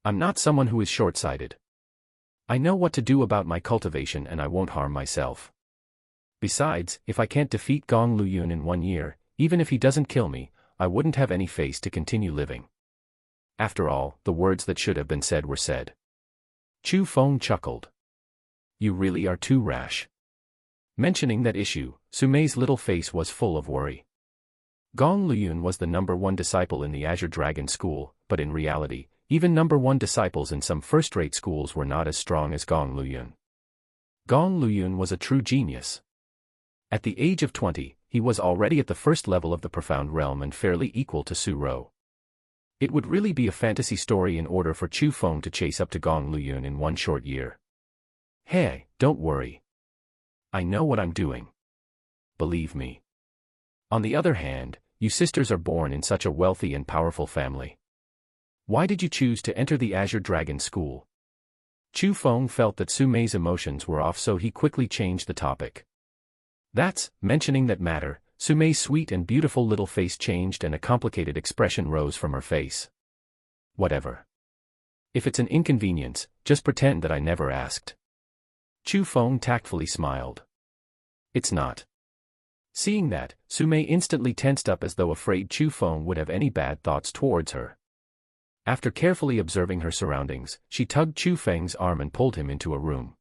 I'm not someone who is short-sighted. I know what to do about my cultivation and I won't harm myself. Besides, if I can't defeat Gong Luyun in 1 year, even if he doesn't kill me, I wouldn't have any face to continue living. After all, the words that should have been said were said. Chu Feng chuckled. You really are too rash. Mentioning that issue, Su Mei's little face was full of worry. Gong Luyun was the #1 disciple in the Azure Dragon School, but in reality, even #1 disciples in some first-rate schools were not as strong as Gong Luyun. Gong Luyun was a true genius. At the age of 20, he was already at the first level of the Profound Realm and fairly equal to Su Rou. It would really be a fantasy story in order for Chu Feng to chase up to Gong Luyun in 1 short year. Hey, don't worry. I know what I'm doing. Believe me. On the other hand, you sisters are born in such a wealthy and powerful family. Why did you choose to enter the Azure Dragon School? Chu Feng felt that Su Mei's emotions were off, so he quickly changed the topic. That's, mentioning that matter, Su Mei's sweet and beautiful little face changed and a complicated expression rose from her face. Whatever. If it's an inconvenience, just pretend that I never asked. Chu Feng tactfully smiled. It's not. Seeing that, Su Mei instantly tensed up as though afraid Chu Feng would have any bad thoughts towards her. After carefully observing her surroundings, she tugged Chu Feng's arm and pulled him into a room.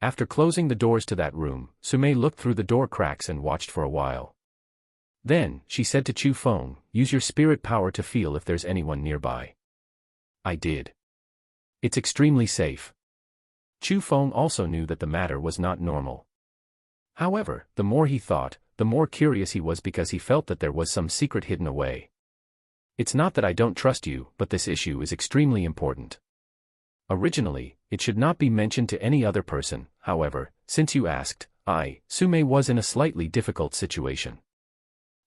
After closing the doors to that room, Su Mei looked through the door cracks and watched for a while. Then, she said to Chu Feng, use your spirit power to feel if there's anyone nearby. I did. It's extremely safe. Chu Feng also knew that the matter was not normal. However, the more he thought, the more curious he was because he felt that there was some secret hidden away. It's not that I don't trust you, but this issue is extremely important. Originally, it should not be mentioned to any other person, however, since you asked, Su Mei was in a slightly difficult situation.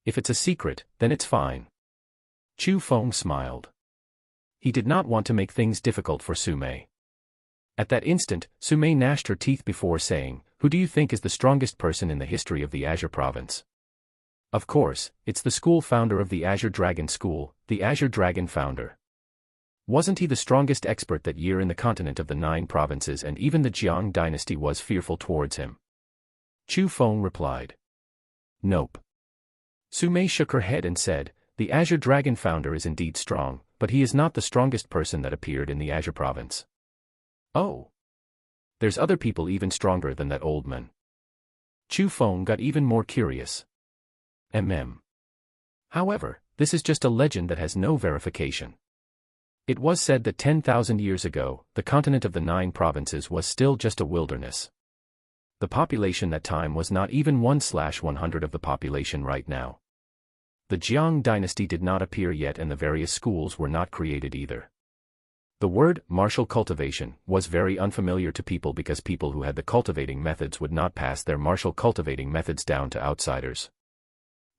If it's a secret, then it's fine. Chu Feng smiled. He did not want to make things difficult for Sumei. At that instant, Sumei gnashed her teeth before saying, "Who do you think is the strongest person in the history of the Azure Province?" "Of course, it's the school founder of the Azure Dragon School, the Azure Dragon founder. Wasn't he the strongest expert that year in the continent of the 9 provinces, and even the Jiang dynasty was fearful towards him?" Chu Feng replied. "Nope." Sumei shook her head and said, "The Azure Dragon founder is indeed strong, but he is not the strongest person that appeared in the Azure Province." "Oh. There's other people even stronger than that old man." Chu Feng got even more curious. However, this is just a legend that has no verification. It was said that 10,000 years ago, the continent of the 9 provinces was still just a wilderness. The population that time was not even 1/100 of the population right now. The Jiang dynasty did not appear yet, and the various schools were not created either. The word, martial cultivation, was very unfamiliar to people because people who had the cultivating methods would not pass their martial cultivating methods down to outsiders.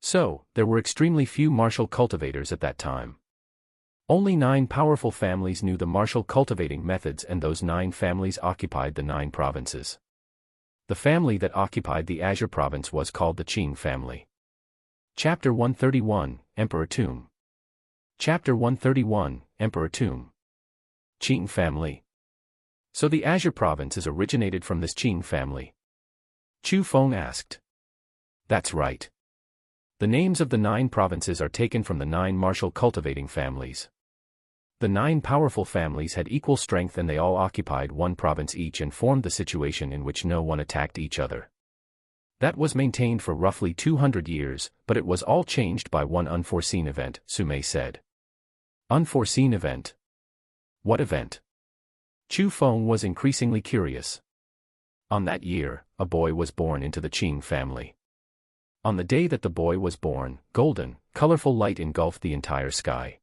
So, there were extremely few martial cultivators at that time. Only 9 powerful families knew the martial cultivating methods, and those 9 families occupied the 9 provinces. The family that occupied the Azure Province was called the Qing family. Chapter 131, Emperor Tomb. Chapter 131, Emperor Tomb. Qing family. So the Azure Province is originated from this Qing family? Chu Feng asked. That's right. The names of the 9 provinces are taken from the 9 martial cultivating families. The 9 powerful families had equal strength, and they all occupied 1 province each and formed the situation in which no one attacked each other. That was maintained for roughly 200 years, but it was all changed by one unforeseen event, Sumei said. Unforeseen event? What event? Chu Feng was increasingly curious. On that year, a boy was born into the Qing family. On the day that the boy was born, golden, colorful light engulfed the entire sky.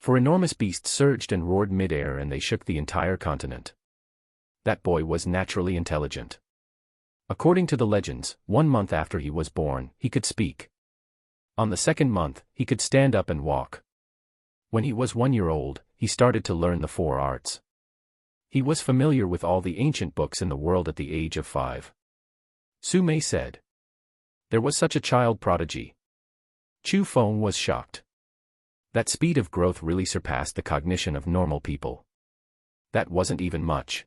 For enormous beasts surged and roared mid-air, and they shook the entire continent. That boy was naturally intelligent. According to the legends, 1 month after he was born, he could speak. On the 2nd month, he could stand up and walk. When he was 1 year old, he started to learn the 4 arts. He was familiar with all the ancient books in the world at the age of 5. Sumei said. There was such a child prodigy. Chu Feng was shocked. That speed of growth really surpassed the cognition of normal people. That wasn't even much.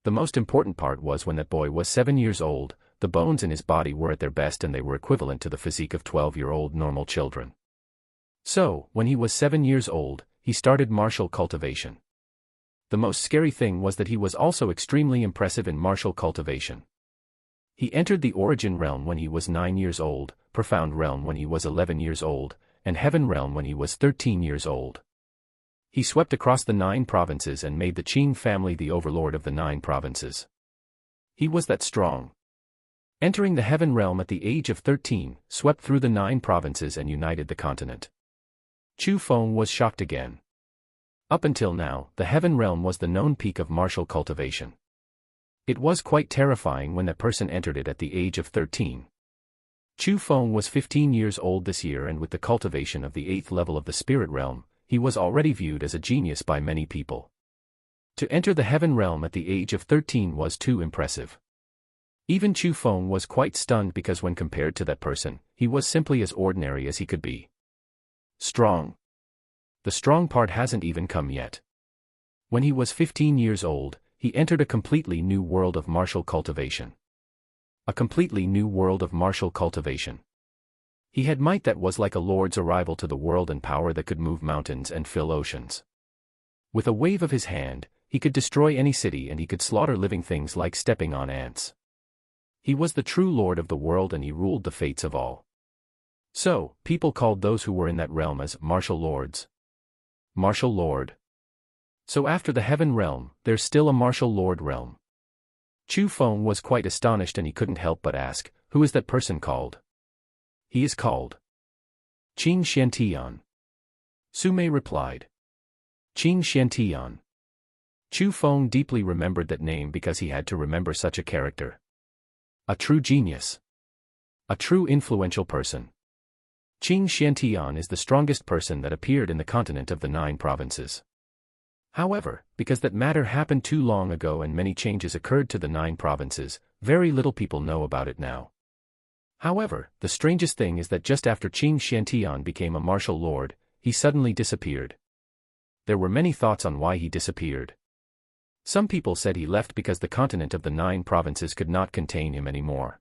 The most important part was when that boy was 7 years old, the bones in his body were at their best, and they were equivalent to the physique of 12-year-old normal children. So, when he was 7 years old, he started martial cultivation. The most scary thing was that he was also extremely impressive in martial cultivation. He entered the Origin Realm when he was 9 years old, Profound Realm when he was 11 years old, and Heaven Realm when he was 13 years old. He swept across the 9 provinces and made the Qing family the overlord of the 9 provinces. He was that strong. Entering the Heaven Realm at the age of 13, swept through the 9 provinces and united the continent. Chu Feng was shocked again. Up until now, the Heaven Realm was the known peak of martial cultivation. It was quite terrifying when that person entered it at the age of 13. Chu Feng was 15 years old this year, and with the cultivation of the 8th level of the Spirit Realm, he was already viewed as a genius by many people. To enter the Heaven Realm at the age of 13 was too impressive. Even Chu Feng was quite stunned, because when compared to that person, he was simply as ordinary as he could be. Strong. The strong part hasn't even come yet. When he was 15 years old, he entered a completely new world of martial cultivation. A completely new world of martial cultivation. He had might that was like a lord's arrival to the world, and power that could move mountains and fill oceans. With a wave of his hand, he could destroy any city, and he could slaughter living things like stepping on ants. He was the true lord of the world, and he ruled the fates of all. So, people called those who were in that realm as martial lords. Martial lord. So after the Heaven Realm, there's still a martial lord realm. Chu Feng was quite astonished, and he couldn't help but ask, who is that person called? He is called Qing Xiantian. Sumei replied. Qing Xiantian. Chu Feng deeply remembered that name because he had to remember such a character. A true genius. A true influential person. Qing Xiantian is the strongest person that appeared in the continent of the 9 provinces. However, because that matter happened too long ago and many changes occurred to the 9 provinces, very little people know about it now. However, the strangest thing is that just after Qing Xiantian became a martial lord, he suddenly disappeared. There were many thoughts on why he disappeared. Some people said he left because the continent of the 9 provinces could not contain him anymore.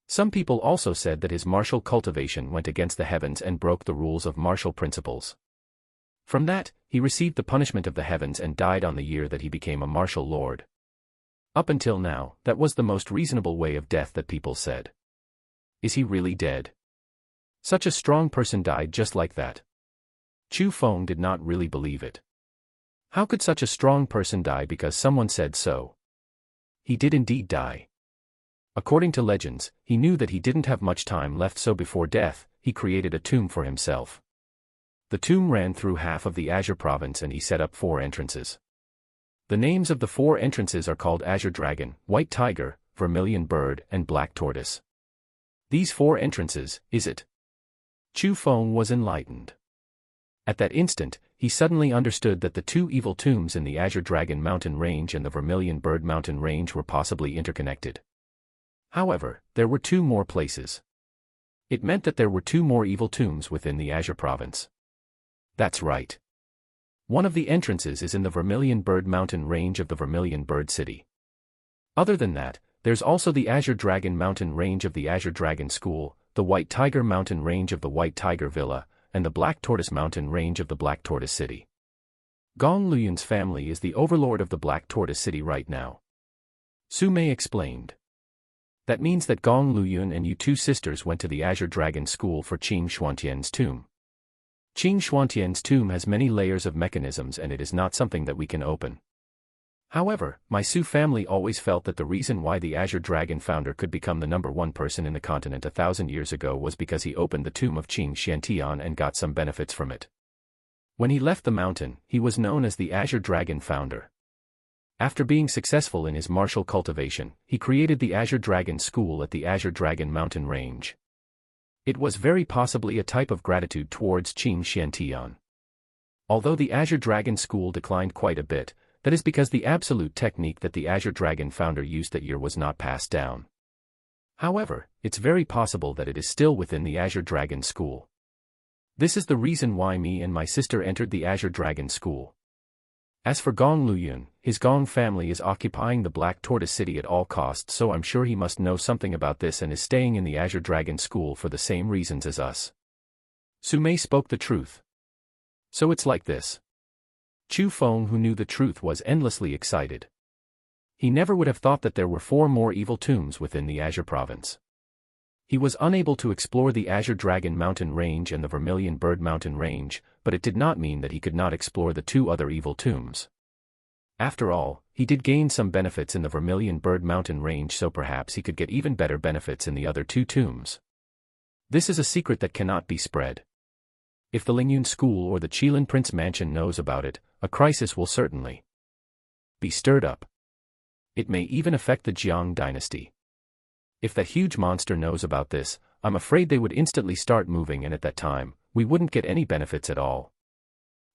Some people also said that his martial cultivation went against the heavens and broke the rules of martial principles. From that, he received the punishment of the heavens and died on the year that he became a martial lord. Up until now, that was the most reasonable way of death that people said. Is he really dead? Such a strong person died just like that. Chu Feng did not really believe it. How could such a strong person die because someone said so? He did indeed die. According to legends, he knew that he didn't have much time left, so before death, he created a tomb for himself. The tomb ran through half of the Azure province and he set up 4 entrances. The names of the 4 entrances are called Azure Dragon, White Tiger, Vermilion Bird, and Black Tortoise. These 4 entrances, is it? Chu Feng was enlightened. At that instant, he suddenly understood that the 2 evil tombs in the Azure Dragon mountain range and the Vermilion Bird mountain range were possibly interconnected. However, there were 2 more places. It meant that there were 2 more evil tombs within the Azure province. That's right. One of the entrances is in the Vermilion Bird mountain range of the Vermilion Bird city. Other than that, there's also the Azure Dragon mountain range of the Azure Dragon School, the White Tiger mountain range of the White Tiger Villa, and the Black Tortoise mountain range of the Black Tortoise city. Gong Luyun's family is the overlord of the Black Tortoise city right now. Su Mei explained. That means that Gong Luyun and you 2 sisters went to the Azure Dragon School for Qing Xuantian's tomb. Qing Xuantian's tomb has many layers of mechanisms and it is not something that we can open. However, my Su family always felt that the reason why the Azure Dragon founder could become the #1 person in the continent 1,000 years ago was because he opened the tomb of Qing Xiantian and got some benefits from it. When he left the mountain, he was known as the Azure Dragon founder. After being successful in his martial cultivation, he created the Azure Dragon School at the Azure Dragon mountain range. It was very possibly a type of gratitude towards Qing Xiantian. Although the Azure Dragon School declined quite a bit, that is because the absolute technique that the Azure Dragon founder used that year was not passed down. However, it's very possible that it is still within the Azure Dragon School. This is the reason why me and my sister entered the Azure Dragon School. As for Gong Luyun, his Gong family is occupying the Black Tortoise city at all costs, so I'm sure he must know something about this and is staying in the Azure Dragon School for the same reasons as us. Su Mei spoke the truth. So it's like this. Chu Feng, who knew the truth, was endlessly excited. He never would have thought that there were 4 more evil tombs within the Azure province. He was unable to explore the Azure Dragon mountain range and the Vermilion Bird mountain range, but it did not mean that he could not explore the 2 other evil tombs. After all, he did gain some benefits in the Vermilion Bird mountain range, so perhaps he could get even better benefits in the other 2 tombs. This is a secret that cannot be spread. If the Lingyun School or the Qilin Prince Mansion knows about it, a crisis will certainly be stirred up. It may even affect the Jiang dynasty. If that huge monster knows about this, I'm afraid they would instantly start moving, and at that time, we wouldn't get any benefits at all.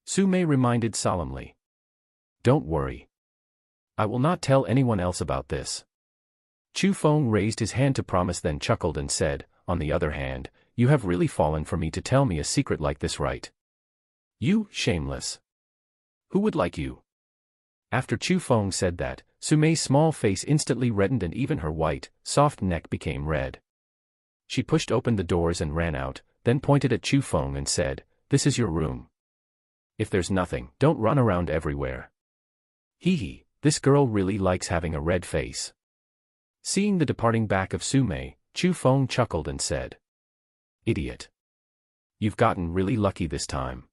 Su Mei reminded solemnly. Don't worry. I will not tell anyone else about this. Chu Feng raised his hand to promise, then chuckled and said, on the other hand, you have really fallen for me to tell me a secret like this, right? You, shameless. Who would like you? After Chu Feng said that, Su Mei's small face instantly reddened and even her white, soft neck became red. She pushed open the doors and ran out, then pointed at Chu Feng and said, "This is your room. If there's nothing, don't run around everywhere." Hee hee, this girl really likes having a red face. Seeing the departing back of Su Mei, Chu Feng chuckled and said, "Idiot. You've gotten really lucky this time."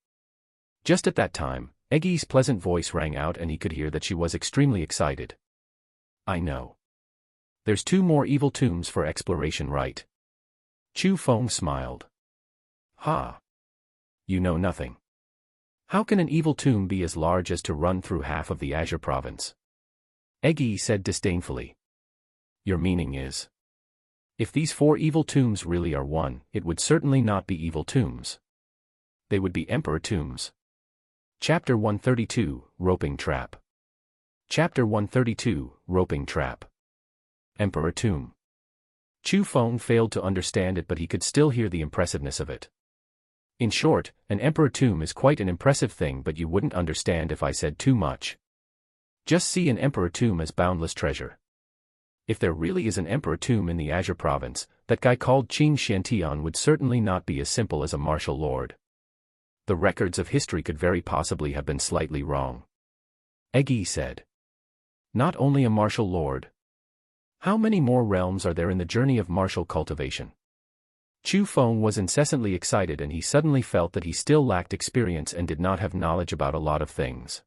Just at that time, Eggy's pleasant voice rang out and he could hear that she was extremely excited. "I know. There's 2 more evil tombs for exploration, right?" Chu Feng smiled. "Ha. You know nothing. How can an evil tomb be as large as to run through half of the Azure province?" Eggy said disdainfully. "Your meaning is, If these 4 evil tombs really are one, it would certainly not be evil tombs. They would be emperor tombs. Chapter 132, Roping Trap. Chapter 132, Roping Trap. Emperor Tomb. Chu Feng failed to understand it, but he could still hear the impressiveness of it. In short, an emperor tomb is quite an impressive thing, but you wouldn't understand if I said too much. Just see an emperor tomb as boundless treasure. If there really is an emperor tomb in the Azure province, that guy called Qin Xiantian would certainly not be as simple as a martial lord. The records of history could very possibly have been slightly wrong. Egi said. Not only a martial lord. How many more realms are there in the journey of martial cultivation? Chu Feng was incessantly excited, and he suddenly felt that he still lacked experience and did not have knowledge about a lot of things.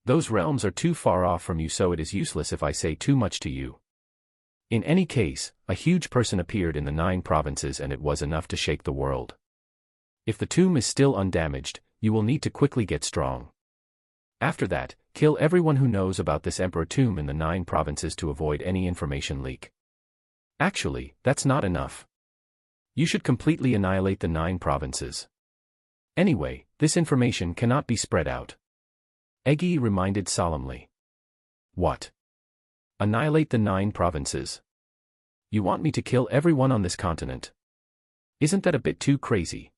Those realms are too far off from you, so it is useless if I say too much to you. In any case, a huge person appeared in the 9 provinces, and it was enough to shake the world. If the tomb is still undamaged, you will need to quickly get strong. After that, kill everyone who knows about this emperor tomb in the 9 provinces to avoid any information leak. Actually, that's not enough. You should completely annihilate the 9 provinces. Anyway, this information cannot be spread out. Egi reminded solemnly. What? Annihilate the 9 provinces? You want me to kill everyone on this continent? Isn't that a bit too crazy?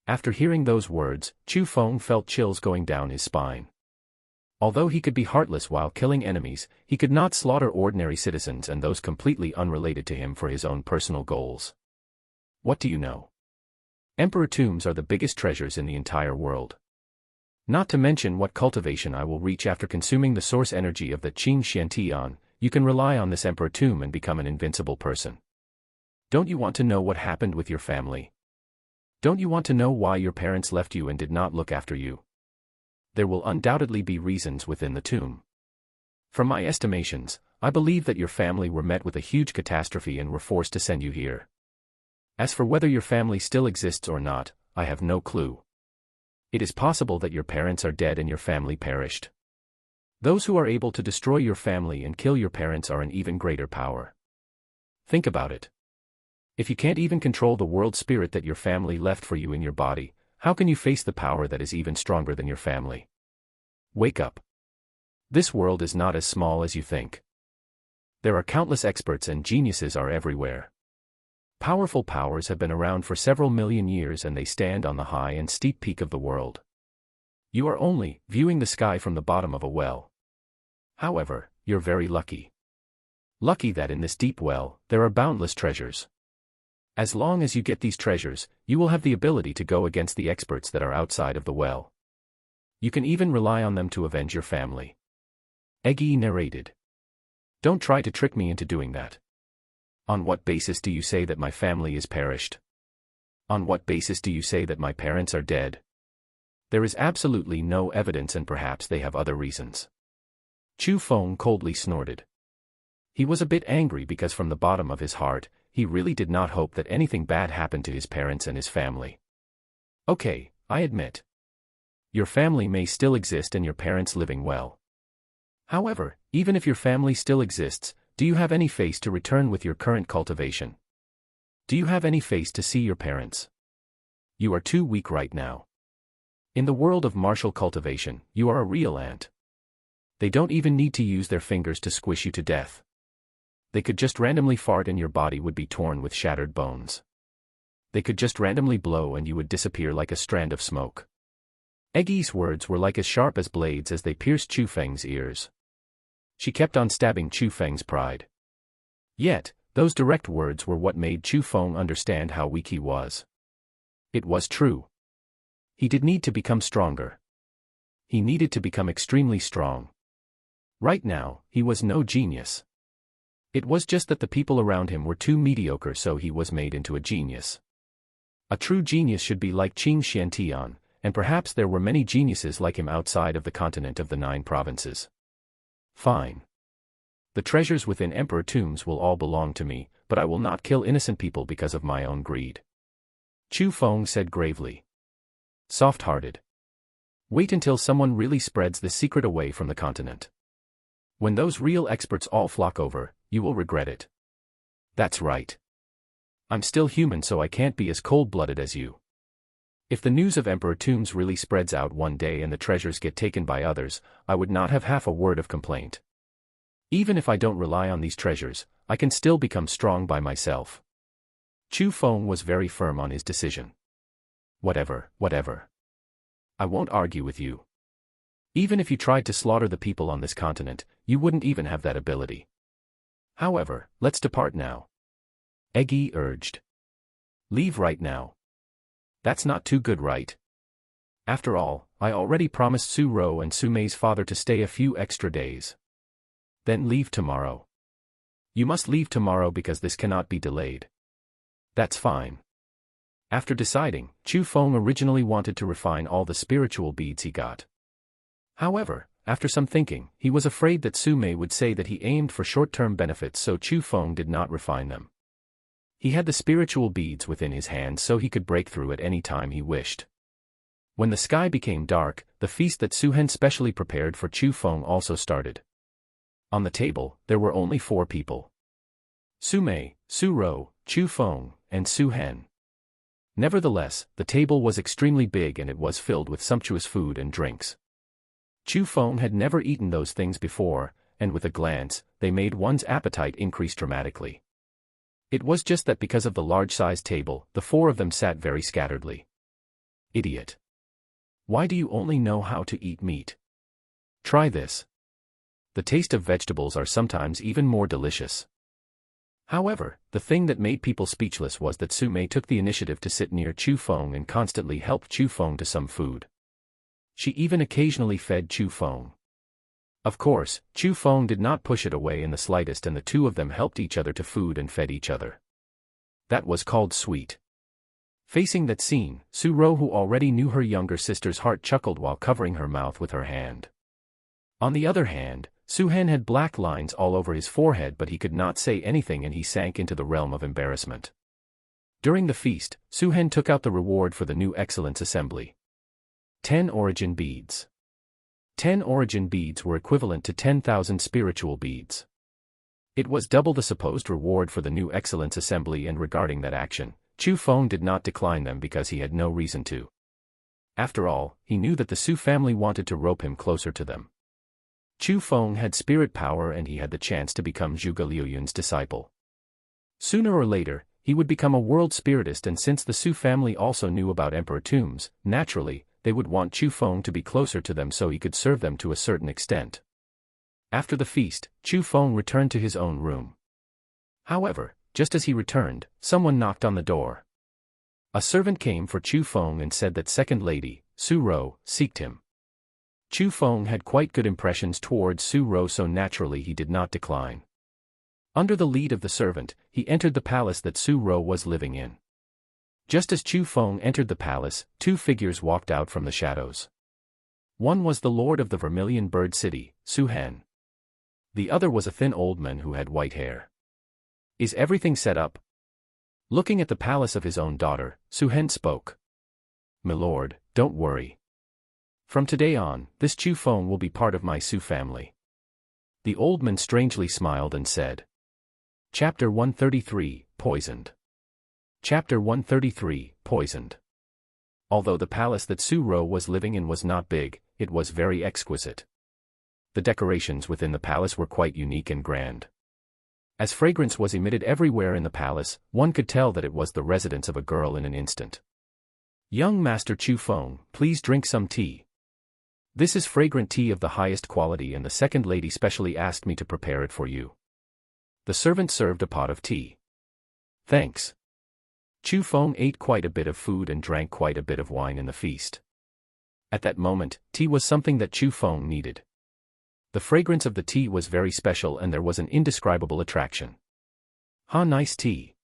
After hearing those words, Chu Feng felt chills going down his spine. Although he could be heartless while killing enemies, he could not slaughter ordinary citizens and those completely unrelated to him for his own personal goals. What do you know? Emperor tombs are the biggest treasures in the entire world. Not to mention what cultivation I will reach after consuming the source energy of the Qin Xiantian. You can rely on this emperor tomb and become an invincible person. Don't you want to know what happened with your family? Don't you want to know why your parents left you and did not look after you? There will undoubtedly be reasons within the tomb. From my estimations, I believe that your family were met with a huge catastrophe and were forced to send you here. As for whether your family still exists or not, I have no clue. It is possible that your parents are dead and your family perished. Those who are able to destroy your family and kill your parents are an even greater power. Think about it. If you can't even control the world spirit that your family left for you in your body, how can you face the power that is even stronger than your family? Wake up. This world is not as small as you think. There are countless experts and geniuses are everywhere. Powerful powers have been around for several million years and they stand on the high and steep peak of the world. You are only viewing the sky from the bottom of a well. However, you're very lucky. Lucky that in this deep well, there are boundless treasures. As long as you get these treasures, you will have the ability to go against the experts that are outside of the well. You can even rely on them to avenge your family. Egi narrated. Don't try to trick me into doing that. On what basis do you say that my family is perished? On what basis do you say that my parents are dead? There is absolutely no evidence and perhaps they have other reasons. Chu Feng coldly snorted. He was a bit angry because from the bottom of his heart, he really did not hope that anything bad happened to his parents and his family. Okay, I admit. Your family may still exist and your parents living well. However, even if your family still exists, do you have any face to return with your current cultivation? Do you have any face to see your parents? You are too weak right now. In the world of martial cultivation, you are a real ant. They don't even need to use their fingers to squish you to death. They could just randomly fart and your body would be torn with shattered bones. They could just randomly blow and you would disappear like a strand of smoke. Egi's words were like as sharp as blades as they pierced Chu Feng's ears. She kept on stabbing Chu Feng's pride. Yet, those direct words were what made Chu Feng understand how weak he was. It was true. He did need to become stronger. He needed to become extremely strong. Right now, he was no genius. It was just that the people around him were too mediocre, so he was made into a genius. A true genius should be like Qin Xiantian, and perhaps there were many geniuses like him outside of the continent of the 9 provinces. Fine. The treasures within emperor tombs will all belong to me, but I will not kill innocent people because of my own greed. Chu Feng said gravely. Soft-hearted. Wait until someone really spreads the secret away from the continent. When those real experts all flock over, you will regret it. That's right. I'm still human, so I can't be as cold-blooded as you. If the news of Emperor Tombs really spreads out one day and the treasures get taken by others, I would not have half a word of complaint. Even if I don't rely on these treasures, I can still become strong by myself. Chu Feng was very firm on his decision. Whatever. I won't argue with you. Even if you tried to slaughter the people on this continent, you wouldn't even have that ability. However, let's depart now. Eggy urged. Leave right now. That's not too good, right? After all, I already promised Su Ro and Su Mei's father to stay a few extra days. Then leave tomorrow. You must leave tomorrow because this cannot be delayed. That's fine. After deciding, Chu Feng originally wanted to refine all the spiritual beads he got. However, after some thinking, he was afraid that Su Mei would say that he aimed for short-term benefits, so Chu Feng did not refine them. He had the spiritual beads within his hands so he could break through at any time he wished. When the sky became dark, the feast that Su Hen specially prepared for Chu Feng also started. On the table, there were only 4 people. Su Mei, Su Ro, Chu Feng, and Su Hen. Nevertheless, the table was extremely big and it was filled with sumptuous food and drinks. Chu Feng had never eaten those things before, and with a glance, they made one's appetite increase dramatically. It was just that because of the large-sized table, the 4 of them sat very scatteredly. Idiot. Why do you only know how to eat meat? Try this. The taste of vegetables are sometimes even more delicious. However, the thing that made people speechless was that Su Mei took the initiative to sit near Chu Feng and constantly helped Chu Feng to some food. She even occasionally fed Chu Feng. Of course, Chu Feng did not push it away in the slightest, and the 2 of them helped each other to food and fed each other. That was called sweet. Facing that scene, Su Ro, who already knew her younger sister's heart, chuckled while covering her mouth with her hand. On the other hand, Su Hen had black lines all over his forehead, but he could not say anything and he sank into the realm of embarrassment. During the feast, Su Hen took out the reward for the new Excellence Assembly. 10 origin beads. 10 origin beads were equivalent to 10,000 spiritual beads. It was double the supposed reward for the new Excellence Assembly, and regarding that action, Chu Feng did not decline them because he had no reason to. After all, he knew that the Su family wanted to rope him closer to them. Chu Feng had spirit power and he had the chance to become Zhuge Liuyun's disciple. Sooner or later, he would become a world spiritist, and since the Su family also knew about Emperor Tombs, naturally, they would want Chu Feng to be closer to them so he could serve them to a certain extent. After the feast, Chu Feng returned to his own room. However, just as he returned, someone knocked on the door. A servant came for Chu Feng and said that second lady, Su Ro, seeked him. Chu Feng had quite good impressions towards Su Ro, so naturally he did not decline. Under the lead of the servant, he entered the palace that Su Ro was living in. Just as Chu Feng entered the palace, 2 figures walked out from the shadows. One was the lord of the Vermilion Bird City, Su Hen. The other was a thin old man who had white hair. Is everything set up? Looking at the palace of his own daughter, Su Hen spoke. My lord, don't worry. From today on, this Chu Feng will be part of my Su family. The old man strangely smiled and said. Chapter 133, Poisoned. Chapter 133, Poisoned. Although the palace that Su Ro was living in was not big, it was very exquisite. The decorations within the palace were quite unique and grand. As fragrance was emitted everywhere in the palace, one could tell that it was the residence of a girl in an instant. Young Master Chu Feng, please drink some tea. This is fragrant tea of the highest quality, and the second lady specially asked me to prepare it for you. The servant served a pot of tea. Thanks. Chu Feng ate quite a bit of food and drank quite a bit of wine in the feast. At that moment, tea was something that Chu Feng needed. The fragrance of the tea was very special and there was an indescribable attraction. Nice tea.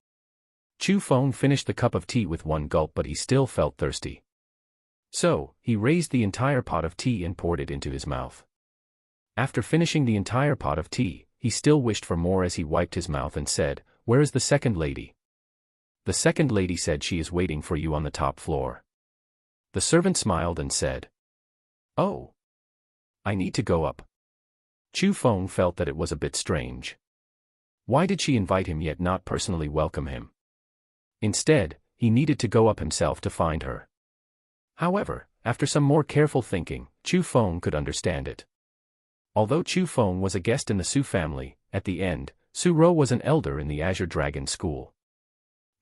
Chu Feng finished the cup of tea with one gulp, but he still felt thirsty. So, he raised the entire pot of tea and poured it into his mouth. After finishing the entire pot of tea, he still wished for more as he wiped his mouth and said, "Where is the second lady?" The second lady said she is waiting for you on the top floor. The servant smiled and said, "Oh. I need to go up." Chu Feng felt that it was a bit strange. Why did she invite him yet not personally welcome him? Instead, he needed to go up himself to find her. However, after some more careful thinking, Chu Feng could understand it. Although Chu Feng was a guest in the Su family, at the end, Su Ro was an elder in the Azure Dragon School.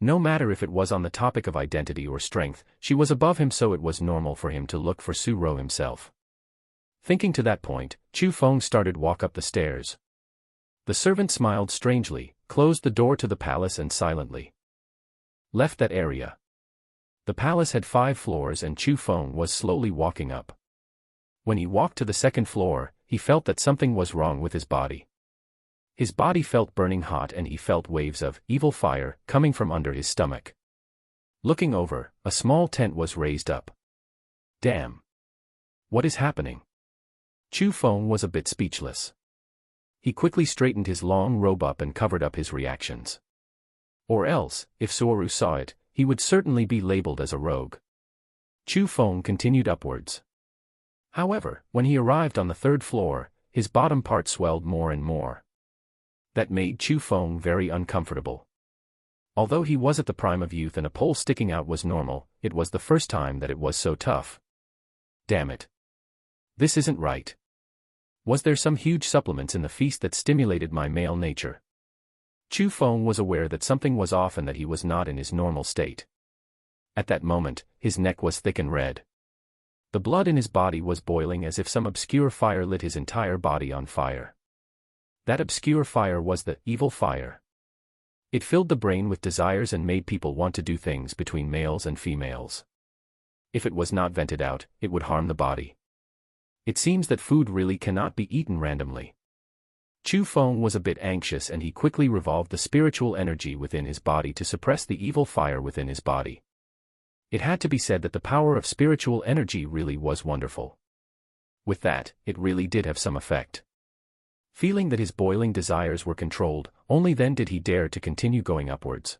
No matter if it was on the topic of identity or strength, she was above him, so it was normal for him to look for Su Ro himself. Thinking to that point, Chu Feng started walk up the stairs. The servant smiled strangely, closed the door to the palace and silently left that area. The palace had 5 floors and Chu Feng was slowly walking up. When he walked to the 2nd floor, he felt that something was wrong with his body. His body felt burning hot and he felt waves of evil fire coming from under his stomach. Looking over, a small tent was raised up. Damn! What is happening? Chu Feng was a bit speechless. He quickly straightened his long robe up and covered up his reactions. Or else, if Suoru saw it, he would certainly be labeled as a rogue. Chu Feng continued upwards. However, when he arrived on the 3rd floor, his bottom part swelled more and more. That made Chu Feng very uncomfortable. Although he was at the prime of youth and a pole sticking out was normal, it was the first time that it was so tough. Damn it. This isn't right. Was there some huge supplements in the feast that stimulated my male nature? Chu Feng was aware that something was off and that he was not in his normal state. At that moment, his neck was thick and red. The blood in his body was boiling as if some obscure fire lit his entire body on fire. That obscure fire was the evil fire. It filled the brain with desires and made people want to do things between males and females. If it was not vented out, it would harm the body. It seems that food really cannot be eaten randomly. Chu Feng was a bit anxious and he quickly revolved the spiritual energy within his body to suppress the evil fire within his body. It had to be said that the power of spiritual energy really was wonderful. With that, it really did have some effect. Feeling that his boiling desires were controlled, only then did he dare to continue going upwards.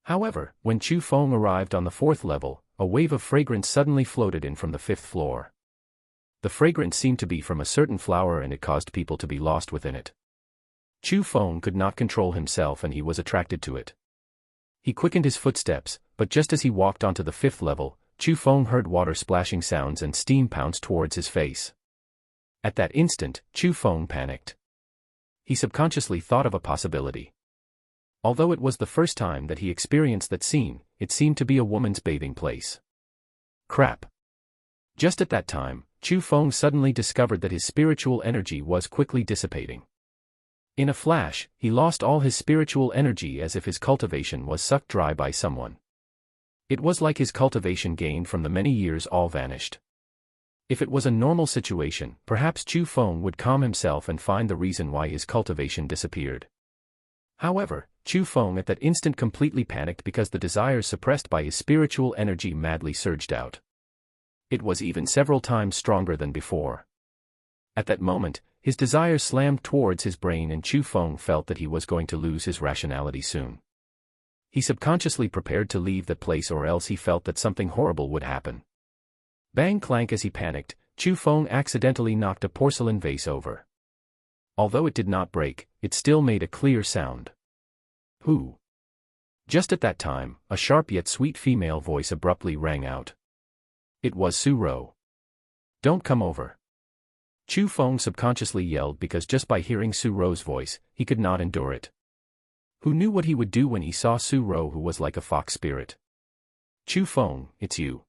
However, when Chu Feng arrived on the 4th level, a wave of fragrance suddenly floated in from the 5th floor. The fragrance seemed to be from a certain flower and it caused people to be lost within it. Chu Feng could not control himself and he was attracted to it. He quickened his footsteps, but just as he walked onto the 5th level, Chu Feng heard water splashing sounds and steam pounce towards his face. At that instant, Chu Feng panicked. He subconsciously thought of a possibility. Although it was the first time that he experienced that scene, it seemed to be a woman's bathing place. Crap. Just at that time, Chu Feng suddenly discovered that his spiritual energy was quickly dissipating. In a flash, he lost all his spiritual energy as if his cultivation was sucked dry by someone. It was like his cultivation gained from the many years all vanished. If it was a normal situation, perhaps Chu Feng would calm himself and find the reason why his cultivation disappeared. However, Chu Feng at that instant completely panicked because the desires suppressed by his spiritual energy madly surged out. It was even several times stronger than before. At that moment, his desires slammed towards his brain and Chu Feng felt that he was going to lose his rationality soon. He subconsciously prepared to leave that place or else he felt that something horrible would happen. Bang clank as he panicked, Chu Feng accidentally knocked a porcelain vase over. Although it did not break, it still made a clear sound. Who? Just at that time, a sharp yet sweet female voice abruptly rang out. It was Su Ro. Don't come over. Chu Feng subconsciously yelled because just by hearing Su Ro's voice, he could not endure it. Who knew what he would do when he saw Su Ro, who was like a fox spirit? Chu Feng, it's you.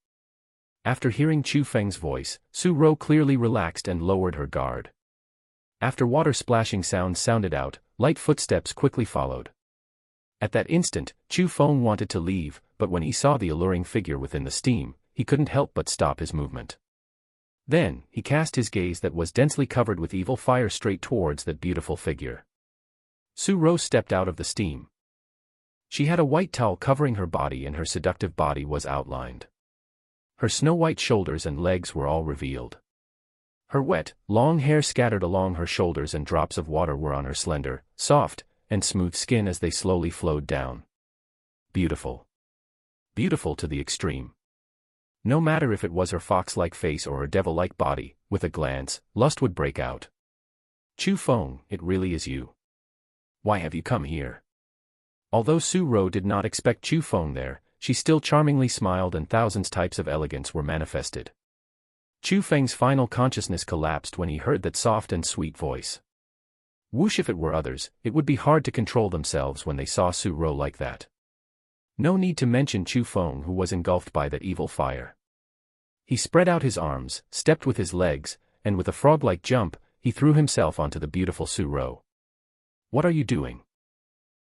After hearing Chu Feng's voice, Su Ro clearly relaxed and lowered her guard. After water splashing sounds sounded out, light footsteps quickly followed. At that instant, Chu Feng wanted to leave, but when he saw the alluring figure within the steam, he couldn't help but stop his movement. Then, he cast his gaze that was densely covered with evil fire straight towards that beautiful figure. Su Ro stepped out of the steam. She had a white towel covering her body and her seductive body was outlined. Her snow-white shoulders and legs were all revealed. Her wet, long hair scattered along her shoulders and drops of water were on her slender, soft, and smooth skin as they slowly flowed down. Beautiful. Beautiful to the extreme. No matter if it was her fox-like face or her devil-like body, with a glance, lust would break out. Chu Feng, it really is you. Why have you come here? Although Su Ro did not expect Chu Feng there, she still charmingly smiled and thousands types of elegance were manifested. Chu Feng's final consciousness collapsed when he heard that soft and sweet voice. Whoosh, if it were others, it would be hard to control themselves when they saw Su Ro like that. No need to mention Chu Feng, who was engulfed by that evil fire. He spread out his arms, stepped with his legs, and with a frog-like jump, he threw himself onto the beautiful Su Ro. What are you doing?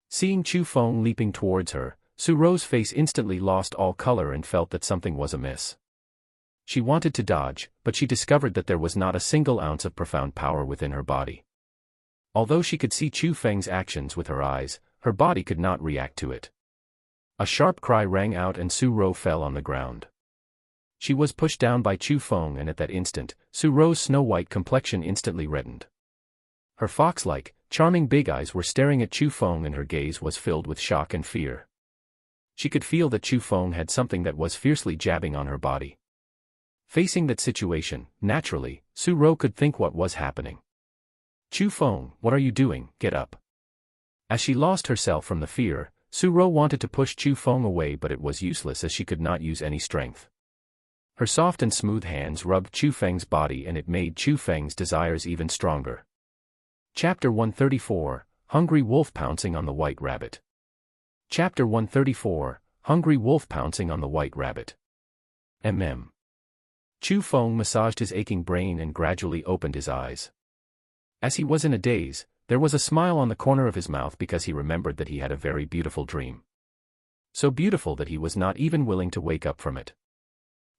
Seeing Chu Feng leaping towards her, Su Ro's face instantly lost all color and felt that something was amiss. She wanted to dodge, but she discovered that there was not a single ounce of profound power within her body. Although she could see Chu Feng's actions with her eyes, her body could not react to it. A sharp cry rang out and Su Ro fell on the ground. She was pushed down by Chu Feng, and at that instant, Su Ro's snow-white complexion instantly reddened. Her fox-like, charming big eyes were staring at Chu Feng and her gaze was filled with shock and fear. She could feel that Chu Feng had something that was fiercely jabbing on her body. Facing that situation, naturally, Su Ro could think what was happening. Chu Feng, what are you doing? Get up. As she lost herself from the fear, Su Ro wanted to push Chu Feng away, but it was useless as she could not use any strength. Her soft and smooth hands rubbed Chu Feng's body and it made Chu Feng's desires even stronger. Chapter 134, Hungry Wolf Pouncing on the White Rabbit. Chapter 134, Hungry Wolf Pouncing on the White Rabbit. Chu Feng massaged his aching brain and gradually opened his eyes. As he was in a daze, there was a smile on the corner of his mouth because he remembered that he had a very beautiful dream. So beautiful that he was not even willing to wake up from it.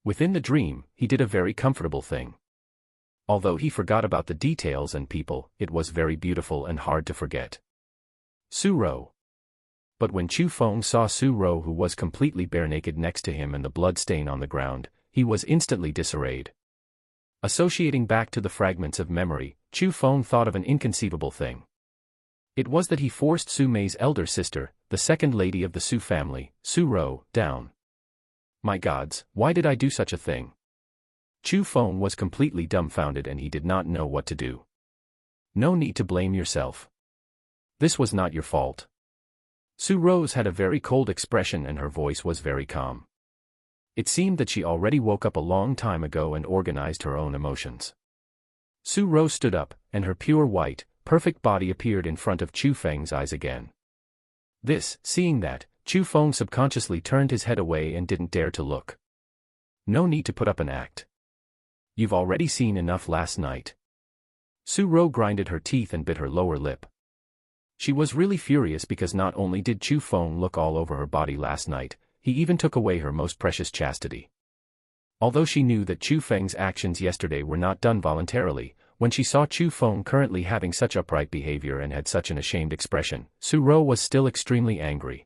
Within the dream, he did a very comfortable thing. Although he forgot about the details and people, it was very beautiful and hard to forget. Su Ro. But when Chu Feng saw Su Ro, who was completely bare naked next to him and the blood stain on the ground, he was instantly disarrayed. Associating back to the fragments of memory, Chu Feng thought of an inconceivable thing. It was that he forced Su Mei's elder sister, the second lady of the Su family, Su Ro, down. My gods, why did I do such a thing? Chu Feng was completely dumbfounded and he did not know what to do. No need to blame yourself. This was not your fault. Su Ro's had a very cold expression and her voice was very calm. It seemed that she already woke up a long time ago and organized her own emotions. Su Ro stood up, and her pure white, perfect body appeared in front of Chu Feng's eyes again. Seeing that, Chu Feng subconsciously turned his head away and didn't dare to look. No need to put up an act. You've already seen enough last night. Su Ro grinded her teeth and bit her lower lip. She was really furious because not only did Chu Feng look all over her body last night, he even took away her most precious chastity. Although she knew that Chu Feng's actions yesterday were not done voluntarily, when she saw Chu Feng currently having such upright behavior and had such an ashamed expression, Su Ro was still extremely angry.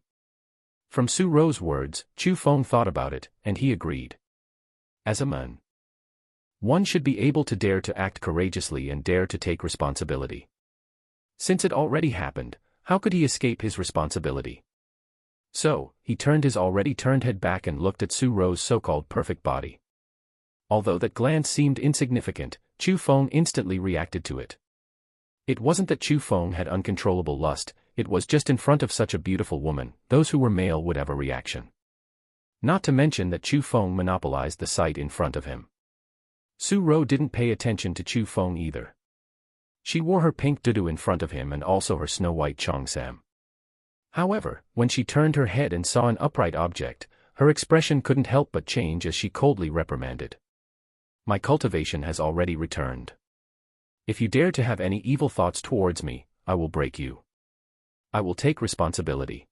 From Su Ro's words, Chu Feng thought about it, and he agreed. As a man, one should be able to dare to act courageously and dare to take responsibility. Since it already happened, how could he escape his responsibility? So, he turned his already turned head back and looked at Su Ro's so-called perfect body. Although that glance seemed insignificant, Chu Feng instantly reacted to it. It wasn't that Chu Feng had uncontrollable lust, it was just in front of such a beautiful woman, those who were male would have a reaction. Not to mention that Chu Feng monopolized the sight in front of him. Su Ro didn't pay attention to Chu Feng either. She wore her pink dudu in front of him and also her snow-white cheongsam. However, when she turned her head and saw an upright object, her expression couldn't help but change as she coldly reprimanded. My cultivation has already returned. If you dare to have any evil thoughts towards me, I will break you. I will take responsibility.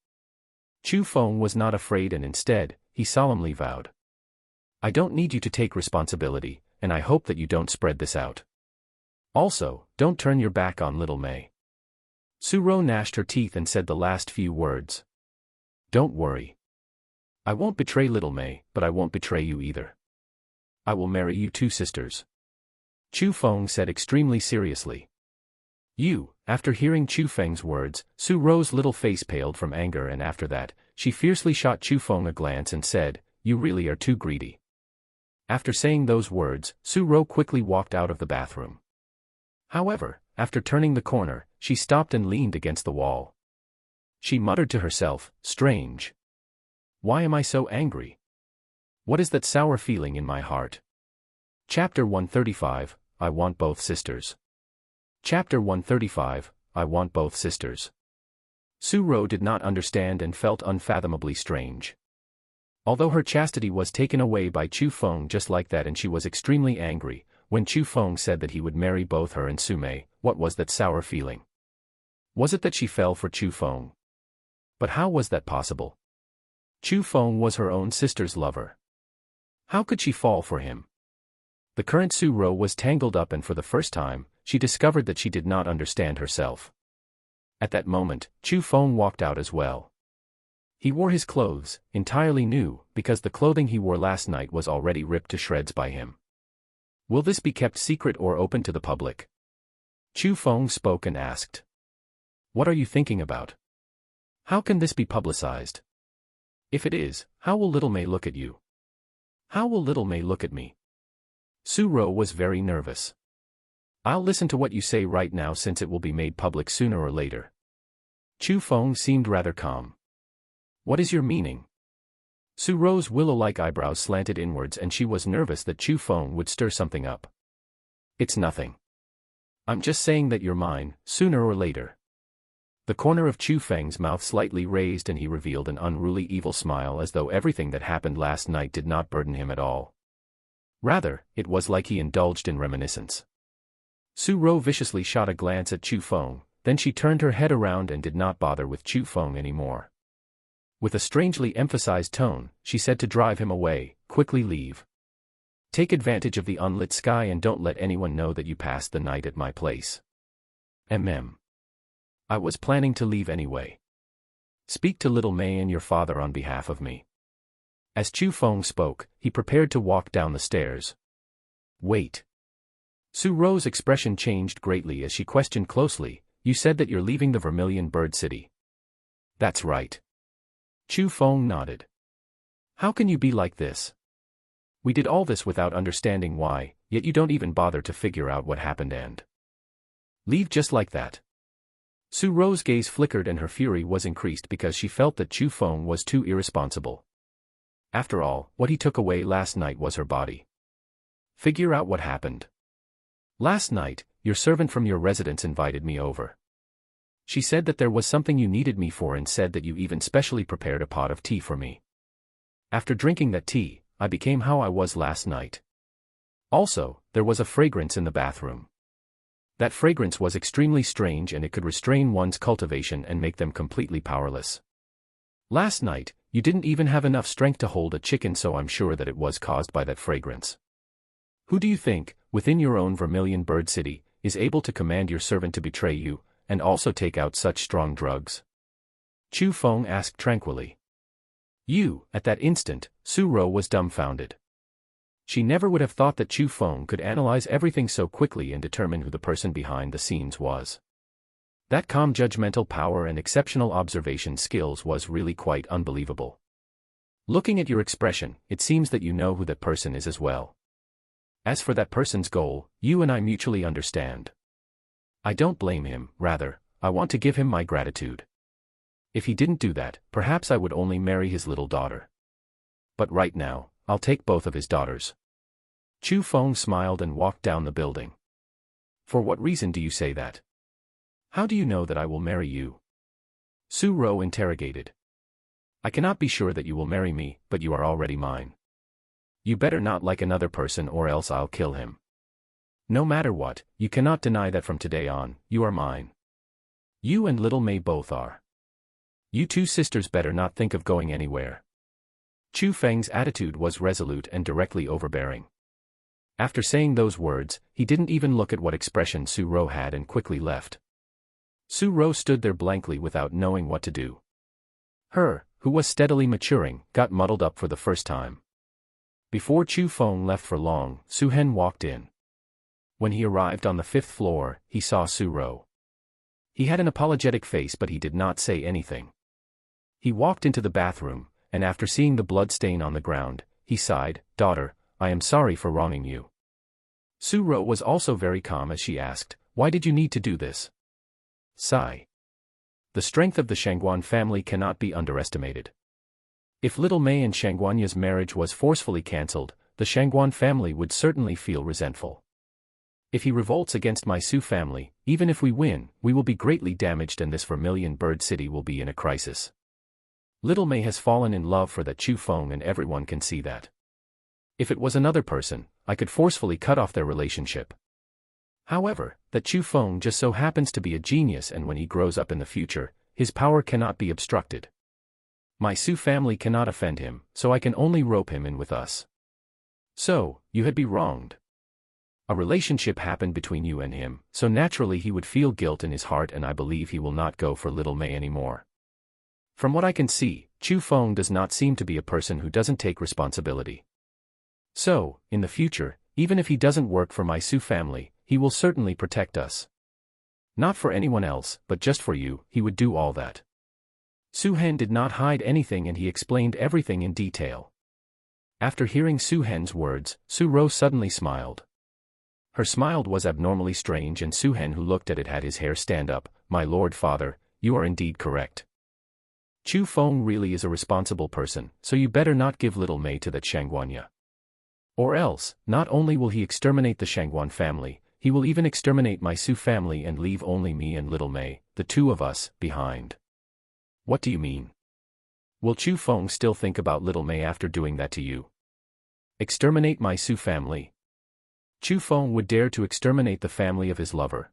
Chu Feng was not afraid and instead, he solemnly vowed. I don't need you to take responsibility, and I hope that you don't spread this out. Also, don't turn your back on little Mei. Su Ro gnashed her teeth and said the last few words. Don't worry. I won't betray little Mei, but I won't betray you either. I will marry you two sisters. Chu Feng said extremely seriously. You, after hearing Chu Feng's words, Su Ro's little face paled from anger and after that, she fiercely shot Chu Feng a glance and said, you really are too greedy. After saying those words, Su Ro quickly walked out of the bathroom. However, After turning the corner, she stopped and leaned against the wall. She muttered to herself, "Strange. Why am I so angry? What is that sour feeling in my heart?" Chapter 135, I Want Both Sisters. Chapter 135, I Want Both Sisters. Su-ro did not understand and felt unfathomably strange. Although her chastity was taken away by Chu-feng just like that, and she was extremely angry, when Chu-feng said that he would marry both her and Su-mei, what was that sour feeling? Was it that she fell for Chu-feng? But how was that possible? Chu-feng was her own sister's lover. How could she fall for him? The current Su-ro was tangled up, and for the first time, she discovered that she did not understand herself. At that moment, Chu-feng walked out as well. He wore his clothes, entirely new, because the clothing he wore last night was already ripped to shreds by him. Will this be kept secret or open to the public? Chu-feng spoke and asked. What are you thinking about? How can this be publicized? If it is, how will little Mei look at you? How will little Mei look at me? Su-ro was very nervous. I'll listen to what you say right now, since it will be made public sooner or later. Chu-feng seemed rather calm. What is your meaning? Su-ro's willow-like eyebrows slanted inwards, and she was nervous that Chu-feng would stir something up. It's nothing. I'm just saying that you're mine, sooner or later. The corner of Chu-feng's mouth slightly raised, and he revealed an unruly evil smile, as though everything that happened last night did not burden him at all. Rather, it was like he indulged in reminiscence. Su-ro viciously shot a glance at Chu-feng, then she turned her head around and did not bother with Chu-feng anymore. With a strangely emphasized tone, she said to drive him away, "Quickly leave. Take advantage of the unlit sky and don't let anyone know that you passed the night at my place." I was planning to leave anyway. Speak to little Mei and your father on behalf of me. As Chu-feng spoke, he prepared to walk down the stairs. Wait. Su-ro's expression changed greatly as she questioned closely, "You said that you're leaving the Vermilion Bird City." "That's right." Chu-feng nodded. "How can you be like this? We did all this without understanding why, yet you don't even bother to figure out what happened and leave just like that." Su-ro's gaze flickered and her fury was increased because she felt that Chu-feng was too irresponsible. After all, what he took away last night was her body. Figure out what happened. Last night, your servant from your residence invited me over. She said that there was something you needed me for, and said that you even specially prepared a pot of tea for me. After drinking that tea, I became how I was last night. Also, there was a fragrance in the bathroom. That fragrance was extremely strange, and it could restrain one's cultivation and make them completely powerless. Last night, you didn't even have enough strength to hold a chicken, so I'm sure that it was caused by that fragrance. Who do you think, within your own Vermilion Bird City, is able to command your servant to betray you, and also take out such strong drugs? Chu-feng asked tranquilly. You. At that instant, Su-ro was dumbfounded. She never would have thought that Chu-feng could analyze everything so quickly and determine who the person behind the scenes was. That calm judgmental power and exceptional observation skills was really quite unbelievable. Looking at your expression, it seems that you know who that person is as well. As for that person's goal, you and I mutually understand. I don't blame him, rather, I want to give him my gratitude. If he didn't do that, perhaps I would only marry his little daughter. But right now, I'll take both of his daughters. Chu-feng smiled and walked down the building. For what reason do you say that? How do you know that I will marry you? Su-ro interrogated. I cannot be sure that you will marry me, but you are already mine. You better not like another person, or else I'll kill him. No matter what, you cannot deny that from today on, you are mine. You and little Mei both are. You two sisters better not think of going anywhere. Chu-feng's attitude was resolute and directly overbearing. After saying those words, he didn't even look at what expression Su-ro had and quickly left. Su-ro stood there blankly without knowing what to do. Her, who was steadily maturing, got muddled up for the first time. Before Chu-feng left for long, Su-hen walked in. When he arrived on the 5th floor, he saw Su-ro. He had an apologetic face, but he did not say anything. He walked into the bathroom, and after seeing the blood stain on the ground, he sighed, "Daughter, I am sorry for wronging you." Su-ro was also very calm as she asked, Why did you need to do this? Sigh. The strength of the Shangguan family cannot be underestimated. If little Mei and Shangguanya's marriage was forcefully cancelled, the Shangguan family would certainly feel resentful. If he revolts against my Su family, even if we win, we will be greatly damaged and this vermilion bird city will be in a crisis. Little Mei has fallen in love for that Chu Feng and everyone can see that. If it was another person, I could forcefully cut off their relationship. However, that Chu Feng just so happens to be a genius and when he grows up in the future, his power cannot be obstructed. My Su family cannot offend him, so I can only rope him in with us. So, you had been wronged. A relationship happened between you and him, so naturally he would feel guilt in his heart and I believe he will not go for little Mei anymore. From what I can see, Chu Feng does not seem to be a person who doesn't take responsibility. So, in the future, even if he doesn't work for my Su family, he will certainly protect us. Not for anyone else, but just for you, he would do all that. Su Hen did not hide anything and he explained everything in detail. After hearing Su Hen's words, Su Ro suddenly smiled. Her smile was abnormally strange and Su Hen who looked at it had his hair stand up. My lord father, you are indeed correct. Chu Feng really is a responsible person, so you better not give little Mei to that Shangguanya. Or else, not only will he exterminate the Shangguan family, he will even exterminate my Su family and leave only me and little Mei, the two of us, behind. What do you mean? Will Chu Feng still think about little Mei after doing that to you? Exterminate my Su family? Chu Feng would dare to exterminate the family of his lover.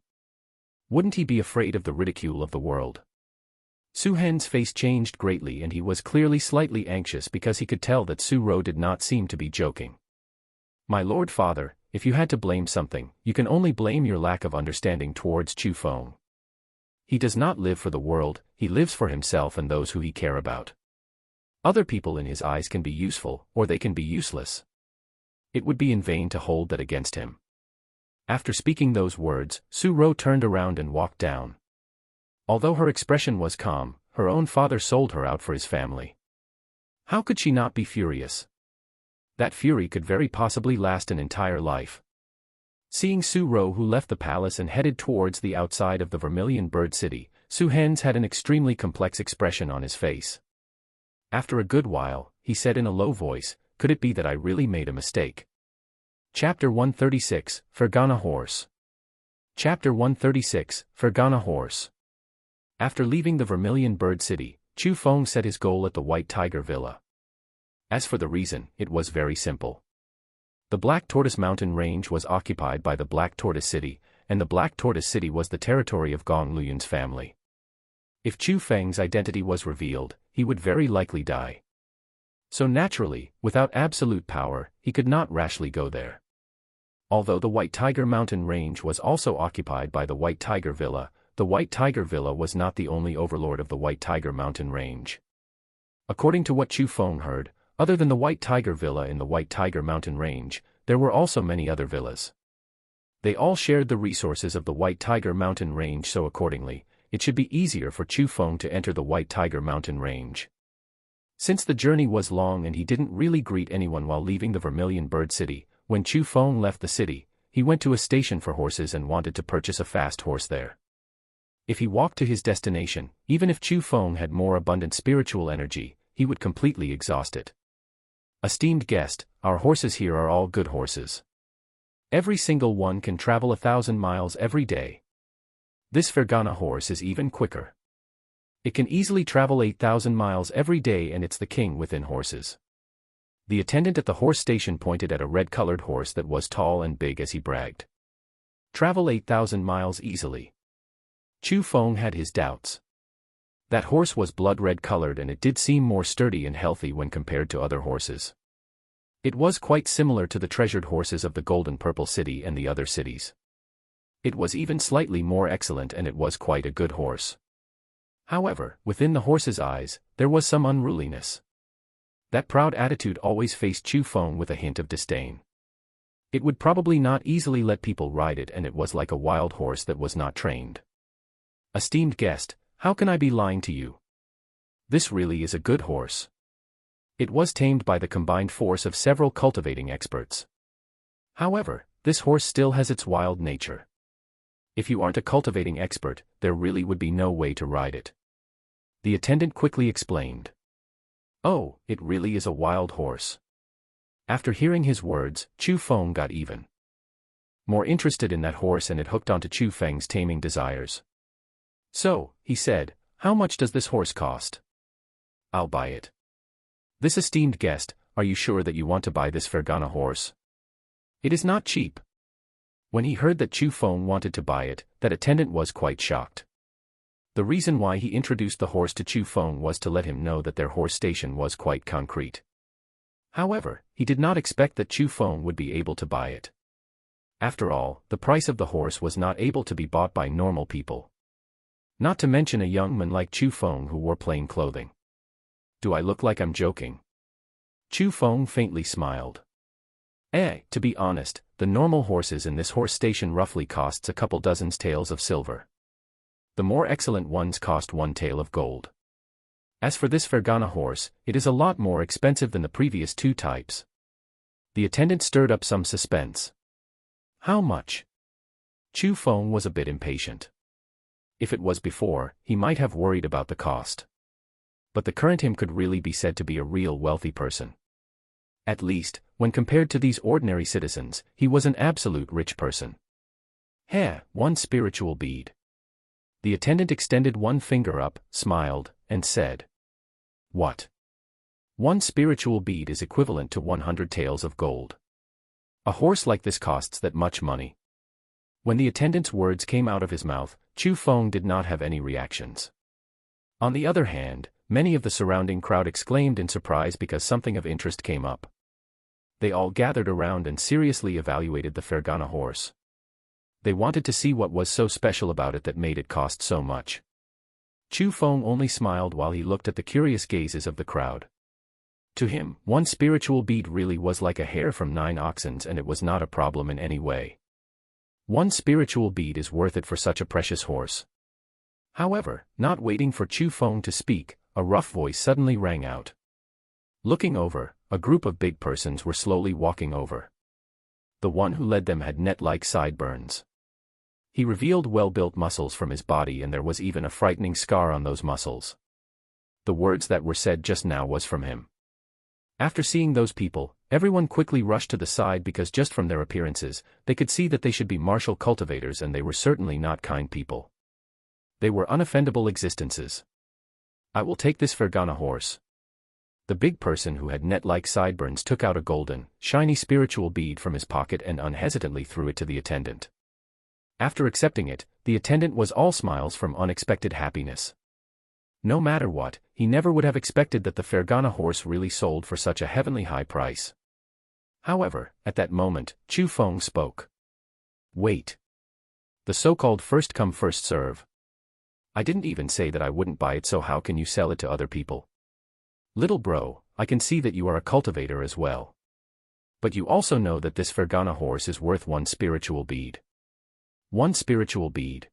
Wouldn't he be afraid of the ridicule of the world? Su Hen's face changed greatly and he was clearly slightly anxious because he could tell that Su Ro did not seem to be joking. My lord father, if you had to blame something, you can only blame your lack of understanding towards Chu Feng. He does not live for the world, he lives for himself and those who he care about. Other people in his eyes can be useful, or they can be useless. It would be in vain to hold that against him. After speaking those words, Su Ro turned around and walked down. Although her expression was calm, her own father sold her out for his family. How could she not be furious? That fury could very possibly last an entire life. Seeing Su Ro who left the palace and headed towards the outside of the Vermilion Bird City, Su Hen's had an extremely complex expression on his face. After a good while, he said in a low voice, could it be that I really made a mistake? Chapter 136, Fergana Horse. Chapter 136, Fergana Horse. After leaving the Vermilion Bird City, Chu Feng set his goal at the White Tiger Villa. As for the reason, it was very simple. The Black Tortoise Mountain Range was occupied by the Black Tortoise City, and the Black Tortoise City was the territory of Gong Luyuan's family. If Chu Feng's identity was revealed, he would very likely die. So naturally, without absolute power, he could not rashly go there. Although the White Tiger Mountain Range was also occupied by the White Tiger Villa, the White Tiger Villa was not the only overlord of the White Tiger Mountain Range. According to what Chu Feng heard, other than the White Tiger Villa in the White Tiger Mountain Range, there were also many other villas. They all shared the resources of the White Tiger Mountain Range, so accordingly, it should be easier for Chu Feng to enter the White Tiger Mountain Range. Since the journey was long and he didn't really greet anyone while leaving the Vermilion Bird City, when Chu Feng left the city, he went to a station for horses and wanted to purchase a fast horse there. If he walked to his destination, even if Chu Feng had more abundant spiritual energy, he would completely exhaust it. Esteemed guest, our horses here are all good horses. Every single one can travel 1,000 miles every day. This Fergana horse is even quicker. It can easily travel 8,000 miles every day and it's the king within horses. The attendant at the horse station pointed at a red-colored horse that was tall and big as he bragged. Travel 8,000 miles easily. Chu Feng had his doubts. That horse was blood-red colored and it did seem more sturdy and healthy when compared to other horses. It was quite similar to the treasured horses of the Golden Purple City and the other cities. It was even slightly more excellent and it was quite a good horse. However, within the horse's eyes, there was some unruliness. That proud attitude always faced Chu Feng with a hint of disdain. It would probably not easily let people ride it and it was like a wild horse that was not trained. Esteemed guest, how can I be lying to you? This really is a good horse. It was tamed by the combined force of several cultivating experts. However, this horse still has its wild nature. If you aren't a cultivating expert, there really would be no way to ride it. The attendant quickly explained. Oh, it really is a wild horse. After hearing his words, Chu Feng got even more interested in that horse, and it hooked onto Chu Feng's taming desires. So, he said, how much does this horse cost? I'll buy it. This esteemed guest, are you sure that you want to buy this Fergana horse? It is not cheap. When he heard that Chu Feng wanted to buy it, that attendant was quite shocked. The reason why he introduced the horse to Chu Feng was to let him know that their horse station was quite concrete. However, he did not expect that Chu Feng would be able to buy it. After all, the price of the horse was not able to be bought by normal people. Not to mention a young man like Chu Feng who wore plain clothing. Do I look like I'm joking? Chu Feng faintly smiled. To be honest, the normal horses in this horse station roughly costs a couple dozen taels of silver. The more excellent ones cost 1 tael of gold. As for this Fergana horse, it is a lot more expensive than the previous 2 types. The attendant stirred up some suspense. How much? Chu Feng was a bit impatient. If it was before, he might have worried about the cost. But the current him could really be said to be a real wealthy person. At least, when compared to these ordinary citizens, he was an absolute rich person. 1 spiritual bead. The attendant extended 1 finger up, smiled, and said. What? 1 spiritual bead is equivalent to 100 taels of gold. A horse like this costs that much money. When the attendant's words came out of his mouth, Chu Feng did not have any reactions. On the other hand, many of the surrounding crowd exclaimed in surprise because something of interest came up. They all gathered around and seriously evaluated the Fergana horse. They wanted to see what was so special about it that made it cost so much. Chu Feng only smiled while he looked at the curious gazes of the crowd. To him, 1 spiritual bead really was like a hair from 9 oxen, and it was not a problem in any way. 1 spiritual bead is worth it for such a precious horse. However, not waiting for Chu Feng to speak, a rough voice suddenly rang out. Looking over, a group of big persons were slowly walking over. The one who led them had net-like sideburns. He revealed well-built muscles from his body, and there was even a frightening scar on those muscles. The words that were said just now was from him. After seeing those people, everyone quickly rushed to the side because just from their appearances, they could see that they should be martial cultivators, and they were certainly not kind people. They were unoffendable existences. I will take this Fergana horse. The big person who had net-like sideburns took out a golden, shiny spiritual bead from his pocket and unhesitantly threw it to the attendant. After accepting it, the attendant was all smiles from unexpected happiness. No matter what, he never would have expected that the Fergana horse really sold for such a heavenly high price. However, at that moment, Chu Feng spoke. Wait. The so-called first come first serve. I didn't even say that I wouldn't buy it, so how can you sell it to other people? Little bro, I can see that you are a cultivator as well. But you also know that this Fergana horse is worth 1 spiritual bead. 1 spiritual bead.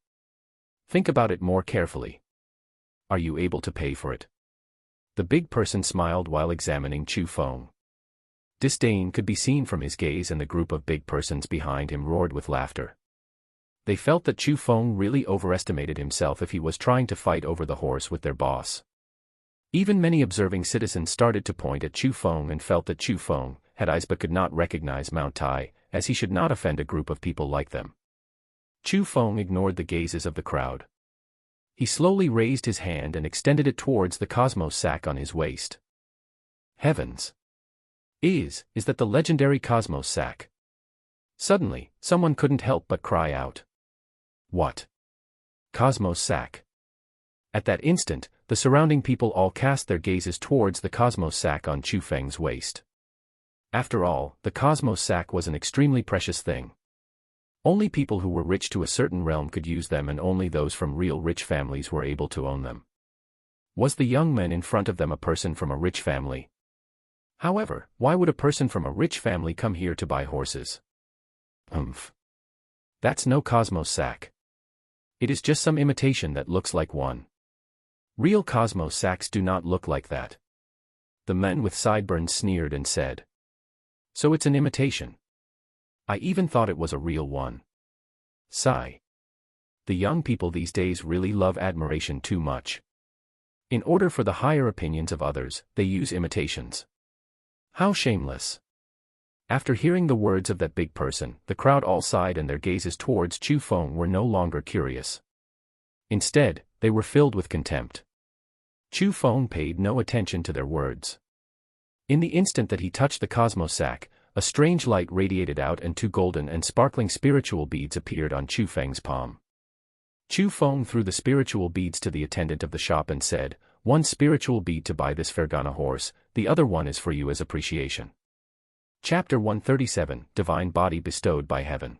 Think about it more carefully. Are you able to pay for it? The big person smiled while examining Chu Feng. Disdain could be seen from his gaze, and the group of big persons behind him roared with laughter. They felt that Chu Feng really overestimated himself if he was trying to fight over the horse with their boss. Even many observing citizens started to point at Chu Feng and felt that Chu Feng had eyes but could not recognize Mount Tai, as he should not offend a group of people like them. Chu Feng ignored the gazes of the crowd. He slowly raised his hand and extended it towards the cosmos sack on his waist. Heavens! Is that the legendary cosmos sack? Suddenly, someone couldn't help but cry out. What? Cosmos sack. At that instant, the surrounding people all cast their gazes towards the cosmos sack on Chu Feng's waist. After all, the cosmos sack was an extremely precious thing. Only people who were rich to a certain realm could use them, and only those from real rich families were able to own them. Was the young man in front of them a person from a rich family? However, why would a person from a rich family come here to buy horses? That's no cosmos sack. It is just some imitation that looks like one. Real cosmos sacks do not look like that. The men with sideburns sneered and said. So it's an imitation. I even thought it was a real one. Sigh. The young people these days really love admiration too much. In order for the higher opinions of others, they use imitations. How shameless. After hearing the words of that big person, the crowd all sighed and their gazes towards Chu Feng were no longer curious. Instead, they were filled with contempt. Chu Feng paid no attention to their words. In the instant that he touched the cosmos sack, a strange light radiated out and 2 golden and sparkling spiritual beads appeared on Chu Feng's palm. Chu Feng threw the spiritual beads to the attendant of the shop and said, "1 spiritual bead to buy this Fergana horse, the other one is for you as appreciation." Chapter 137, Divine Body Bestowed by Heaven.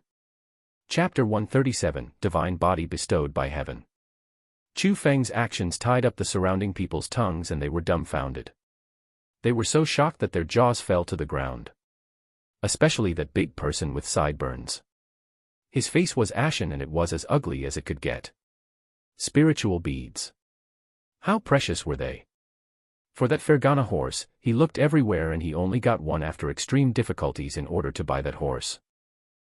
Chapter 137, Divine Body Bestowed by Heaven. Chu Feng's actions tied up the surrounding people's tongues and they were dumbfounded. They were so shocked that their jaws fell to the ground. Especially that big person with sideburns. His face was ashen and it was as ugly as it could get. Spiritual beads. How precious were they? For that Fergana horse, he looked everywhere and he only got one after extreme difficulties in order to buy that horse.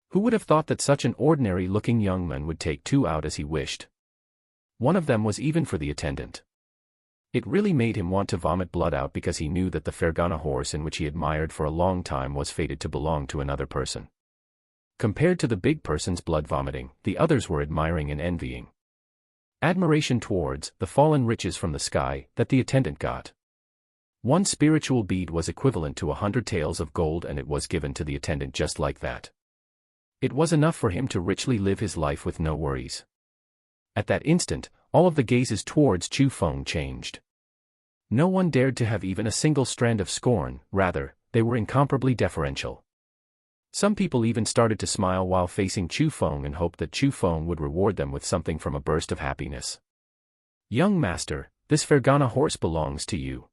Who would have thought that such an ordinary-looking young man would take 2 out as he wished? One of them was even for the attendant. It really made him want to vomit blood out because he knew that the Fergana horse in which he admired for a long time was fated to belong to another person. Compared to the big person's blood vomiting, the others were admiring and envying. Admiration towards the fallen riches from the sky that the attendant got. 1 spiritual bead was equivalent to 100 taels of gold and it was given to the attendant just like that. It was enough for him to richly live his life with no worries. At that instant, all of the gazes towards Chu Feng changed. No one dared to have even a single strand of scorn, rather, they were incomparably deferential. Some people even started to smile while facing Chu Feng and hoped that Chu Feng would reward them with something from a burst of happiness. "Young master, this Fergana horse belongs to you.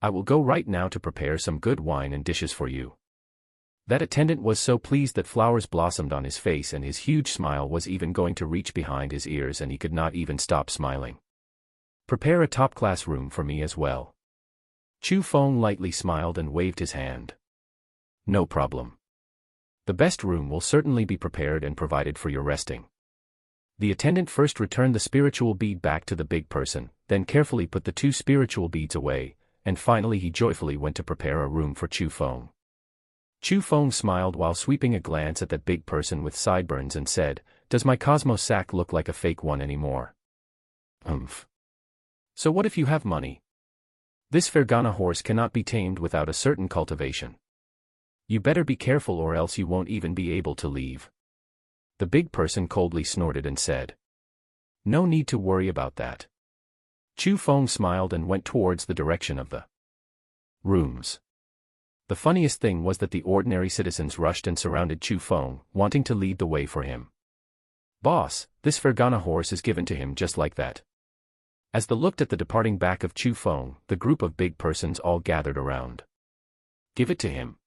I will go right now to prepare some good wine and dishes for you." That attendant was so pleased that flowers blossomed on his face and his huge smile was even going to reach behind his ears and he could not even stop smiling. "Prepare a top-class room for me as well." Chu Feng lightly smiled and waved his hand. "No problem. The best room will certainly be prepared and provided for your resting." The attendant first returned the spiritual bead back to the big person, then carefully put the 2 spiritual beads away, and finally he joyfully went to prepare a room for Chu Feng. Chu Feng smiled while sweeping a glance at that big person with sideburns and said, "Does my cosmos sack look like a fake one anymore?" "Humph. So what if you have money? This Fergana horse cannot be tamed without a certain cultivation. You better be careful or else you won't even be able to leave." The big person coldly snorted and said, "No need to worry about that." Chu Feng smiled and went towards the direction of the rooms. The funniest thing was that the ordinary citizens rushed and surrounded Chu Feng, wanting to lead the way for him. "Boss, this Fergana horse is given to him just like that." As they looked at the departing back of Chu Feng, the group of big persons all gathered around. "Give it to him."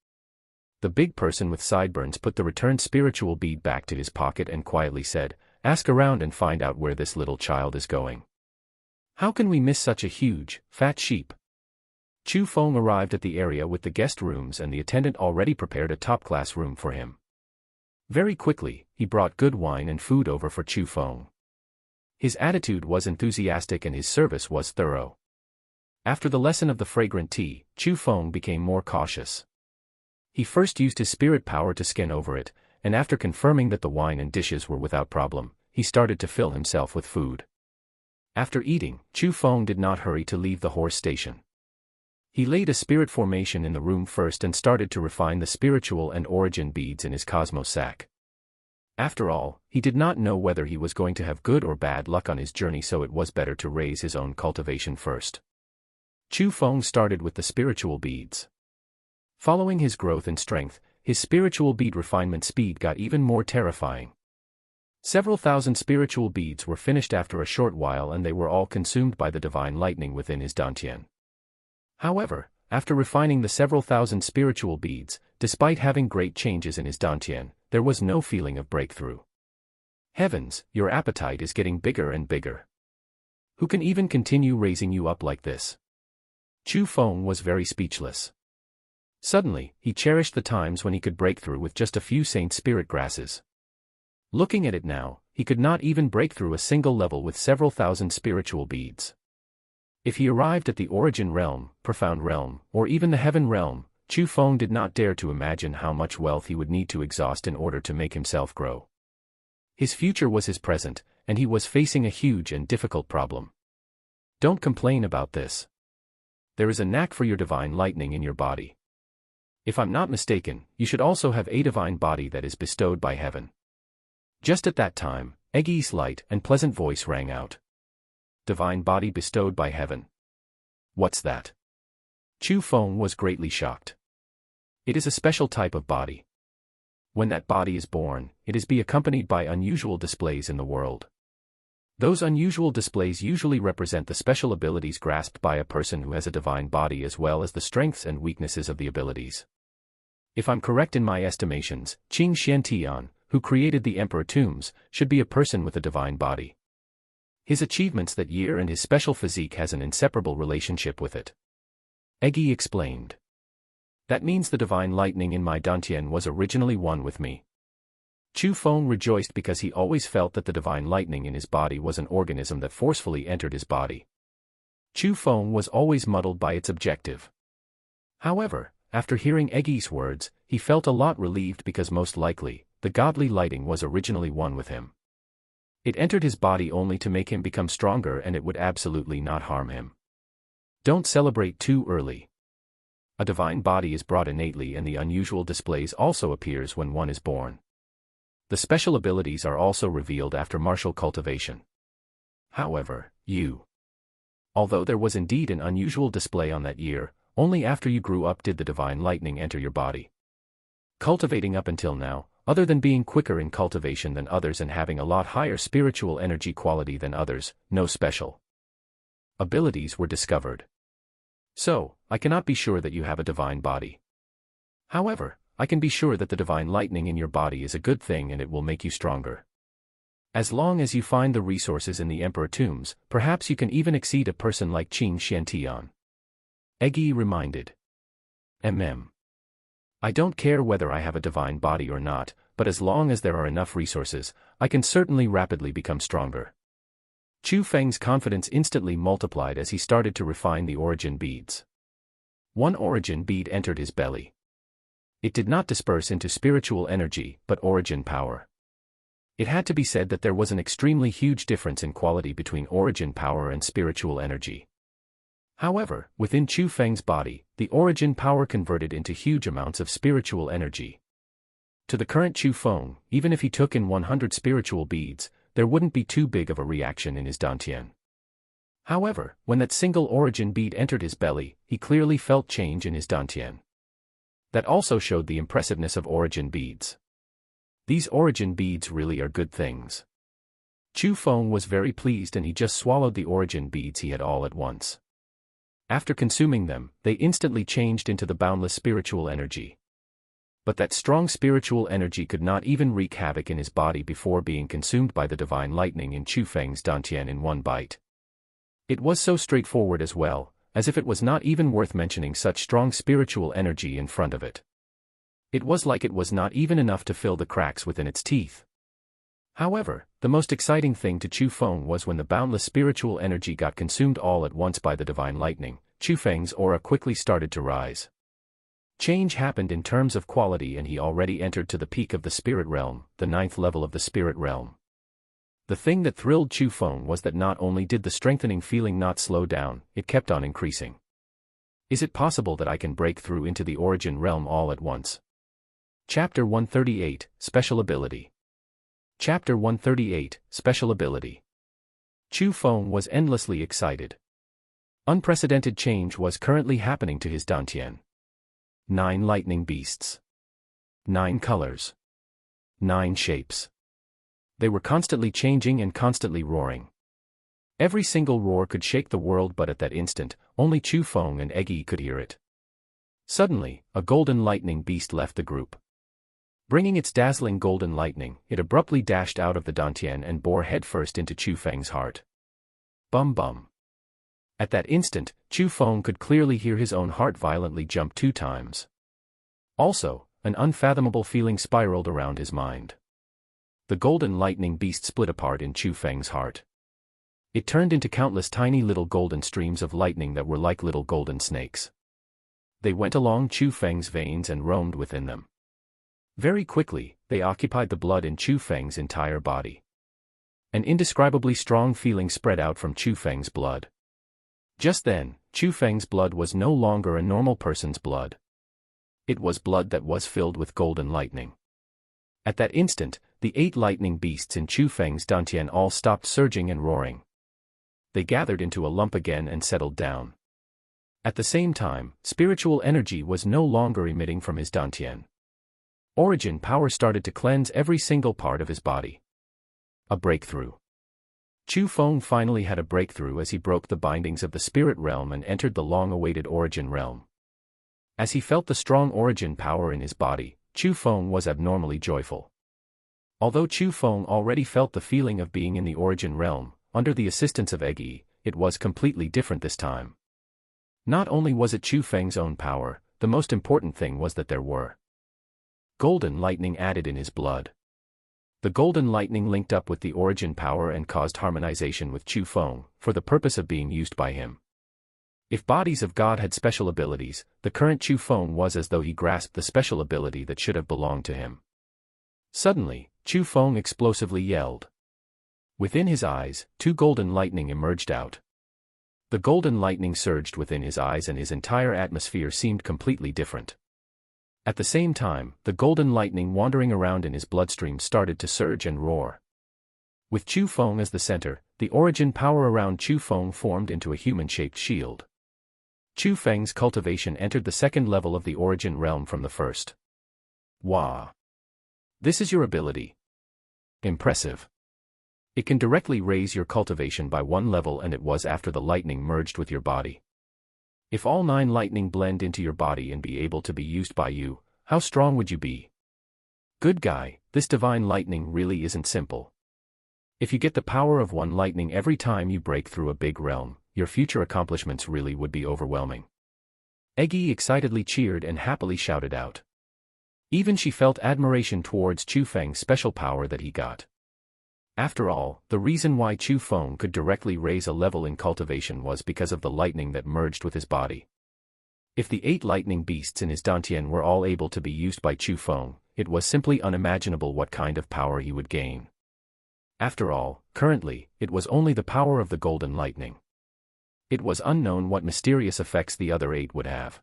The big person with sideburns put the returned spiritual bead back to his pocket and quietly said, "Ask around and find out where this little child is going. How can we miss such a huge, fat sheep?" Chu Feng arrived at the area with the guest rooms and the attendant already prepared a top-class room for him. Very quickly, he brought good wine and food over for Chu Feng. His attitude was enthusiastic and his service was thorough. After the lesson of the fragrant tea, Chu Feng became more cautious. He first used his spirit power to scan over it, and after confirming that the wine and dishes were without problem, he started to fill himself with food. After eating, Chu Feng did not hurry to leave the horse station. He laid a spirit formation in the room first and started to refine the spiritual and origin beads in his cosmos sack. After all, he did not know whether he was going to have good or bad luck on his journey, so it was better to raise his own cultivation first. Chu Feng started with the spiritual beads. Following his growth in strength, his spiritual bead refinement speed got even more terrifying. Several thousand spiritual beads were finished after a short while and they were all consumed by the divine lightning within his dantian. However, after refining the several thousand spiritual beads, despite having great changes in his dantian, there was no feeling of breakthrough. Heavens, your appetite is getting bigger and bigger. Who can even continue raising you up like this? Chu Feng was very speechless. Suddenly, he cherished the times when he could break through with just a few saint spirit grasses. Looking at it now, he could not even break through a single level with several thousand spiritual beads. If he arrived at the origin realm, profound realm, or even the heaven realm, Chu Feng did not dare to imagine how much wealth he would need to exhaust in order to make himself grow. His future was his present, and he was facing a huge and difficult problem. Don't complain about this. There is a knack for your divine lightning in your body. If I'm not mistaken, you should also have a divine body that is bestowed by heaven. Just at that time, Eggy's light and pleasant voice rang out. Divine body bestowed by heaven. What's that? Chu Feng was greatly shocked. It is a special type of body. When that body is born, it is accompanied by unusual displays in the world. Those unusual displays usually represent the special abilities grasped by a person who has a divine body as well as the strengths and weaknesses of the abilities. If I'm correct in my estimations, Qing Xiantian, who created the Emperor Tombs, should be a person with a divine body. His achievements that year and his special physique has an inseparable relationship with it. Eggy explained. That means the divine lightning in my dantian was originally one with me. Chu Feng rejoiced because he always felt that the divine lightning in his body was an organism that forcefully entered his body. Chu Feng was always muddled by its objective. However, after hearing Eggy's words, he felt a lot relieved because most likely, the godly lighting was originally one with him. It entered his body only to make him become stronger, and it would absolutely not harm him. Don't celebrate too early. A divine body is brought innately, and the unusual displays also appears when one is born. The special abilities are also revealed after martial cultivation. However, although there was indeed an unusual display on that year, only after you grew up did the divine lightning enter your body. Cultivating up until now, other than being quicker in cultivation than others and having a lot higher spiritual energy quality than others, no special abilities were discovered. So, I cannot be sure that you have a divine body. However, I can be sure that the divine lightning in your body is a good thing and it will make you stronger. As long as you find the resources in the Emperor Tombs, perhaps you can even exceed a person like Qing Xiantian. Eggy reminded. I don't care whether I have a divine body or not, but as long as there are enough resources, I can certainly rapidly become stronger. Chu Feng's confidence instantly multiplied as he started to refine the origin beads. One origin bead entered his belly. It did not disperse into spiritual energy, but origin power. It had to be said that there was an extremely huge difference in quality between origin power and spiritual energy. However, within Chu Feng's body, the origin power converted into huge amounts of spiritual energy. To the current Chu Feng, even if he took in 100 spiritual beads, there wouldn't be too big of a reaction in his dantian. However, when that single origin bead entered his belly, he clearly felt change in his dantian. That also showed the impressiveness of origin beads. These origin beads really are good things. Chu Feng was very pleased and he just swallowed the origin beads he had all at once. After consuming them, they instantly changed into the boundless spiritual energy. But that strong spiritual energy could not even wreak havoc in his body before being consumed by the divine lightning in Chu Feng's dantian in one bite. It was so straightforward as well, as if it was not even worth mentioning such strong spiritual energy in front of it. It was like it was not even enough to fill the cracks within its teeth. However, the most exciting thing to Chu Feng was when the boundless spiritual energy got consumed all at once by the divine lightning, Chu Feng's aura quickly started to rise. Change happened in terms of quality and he already entered to the peak of the spirit realm, the 9th level of the spirit realm. The thing that thrilled Chu Feng was that not only did the strengthening feeling not slow down, it kept on increasing. Is it possible that I can break through into the origin realm all at once? Chapter 138, Special Ability. Chapter 138, Special Ability. Chu Feng was endlessly excited. Unprecedented change was currently happening to his dantian. 9 lightning beasts. 9 colors. 9 shapes. They were constantly changing and constantly roaring. Every single roar could shake the world, but at that instant, only Chu Feng and Eggy could hear it. Suddenly, a golden lightning beast left the group. Bringing its dazzling golden lightning, it abruptly dashed out of the dantian and bore headfirst into Chu Feng's heart. Bum bum. At that instant, Chu Feng could clearly hear his own heart violently jump 2 times. Also, an unfathomable feeling spiraled around his mind. the golden lightning beast split apart in Chu Feng's heart. It turned into countless tiny little golden streams of lightning that were like little golden snakes. They went along Chu Feng's veins and roamed within them. Very quickly, they occupied the blood in Chu Feng's entire body. An indescribably strong feeling spread out from Chu Feng's blood. Just then, Chu Feng's blood was no longer a normal person's blood. It was blood that was filled with golden lightning. At that instant, the 8 lightning beasts in Chu Feng's dantian all stopped surging and roaring. They gathered into a lump again and settled down. At the same time, spiritual energy was no longer emitting from his dantian. Origin power started to cleanse every single part of his body. A breakthrough. Chu Feng finally had a breakthrough as he broke the bindings of the spirit realm and entered the long-awaited origin realm. As he felt the strong origin power in his body, Chu Feng was abnormally joyful. Although Chu Feng already felt the feeling of being in the origin realm, under the assistance of Eggy, it was completely different this time. Not only was it Chu Feng's own power, the most important thing was that there were golden lightning added in his blood. The golden lightning linked up with the origin power and caused harmonization with Chu Feng, for the purpose of being used by him. If bodies of God had special abilities, the current Chu Feng was as though he grasped the special ability that should have belonged to him. Suddenly, Chu Feng explosively yelled. Within his eyes, 2 golden lightning emerged out. The golden lightning surged within his eyes and his entire atmosphere seemed completely different. At the same time, the golden lightning wandering around in his bloodstream started to surge and roar. With Chu Feng as the center, the origin power around Chu Feng formed into a human-shaped shield. Chu Feng's cultivation entered the second level of the origin realm from the first. Wow! This is your ability. Impressive. It can directly raise your cultivation by 1 level, and it was after the lightning merged with your body. If all 9 lightning blend into your body and be able to be used by you, how strong would you be? Good guy, this divine lightning really isn't simple. If you get the power of 1 lightning every time you break through a big realm, your future accomplishments really would be overwhelming. Eggy excitedly cheered and happily shouted out. Even she felt admiration towards Chu Feng's special power that he got. After all, the reason why Chu Feng could directly raise a level in cultivation was because of the lightning that merged with his body. If the 8 lightning beasts in his dantian were all able to be used by Chu Feng, it was simply unimaginable what kind of power he would gain. After all, currently, it was only the power of the golden lightning. It was unknown what mysterious effects the other 8 would have.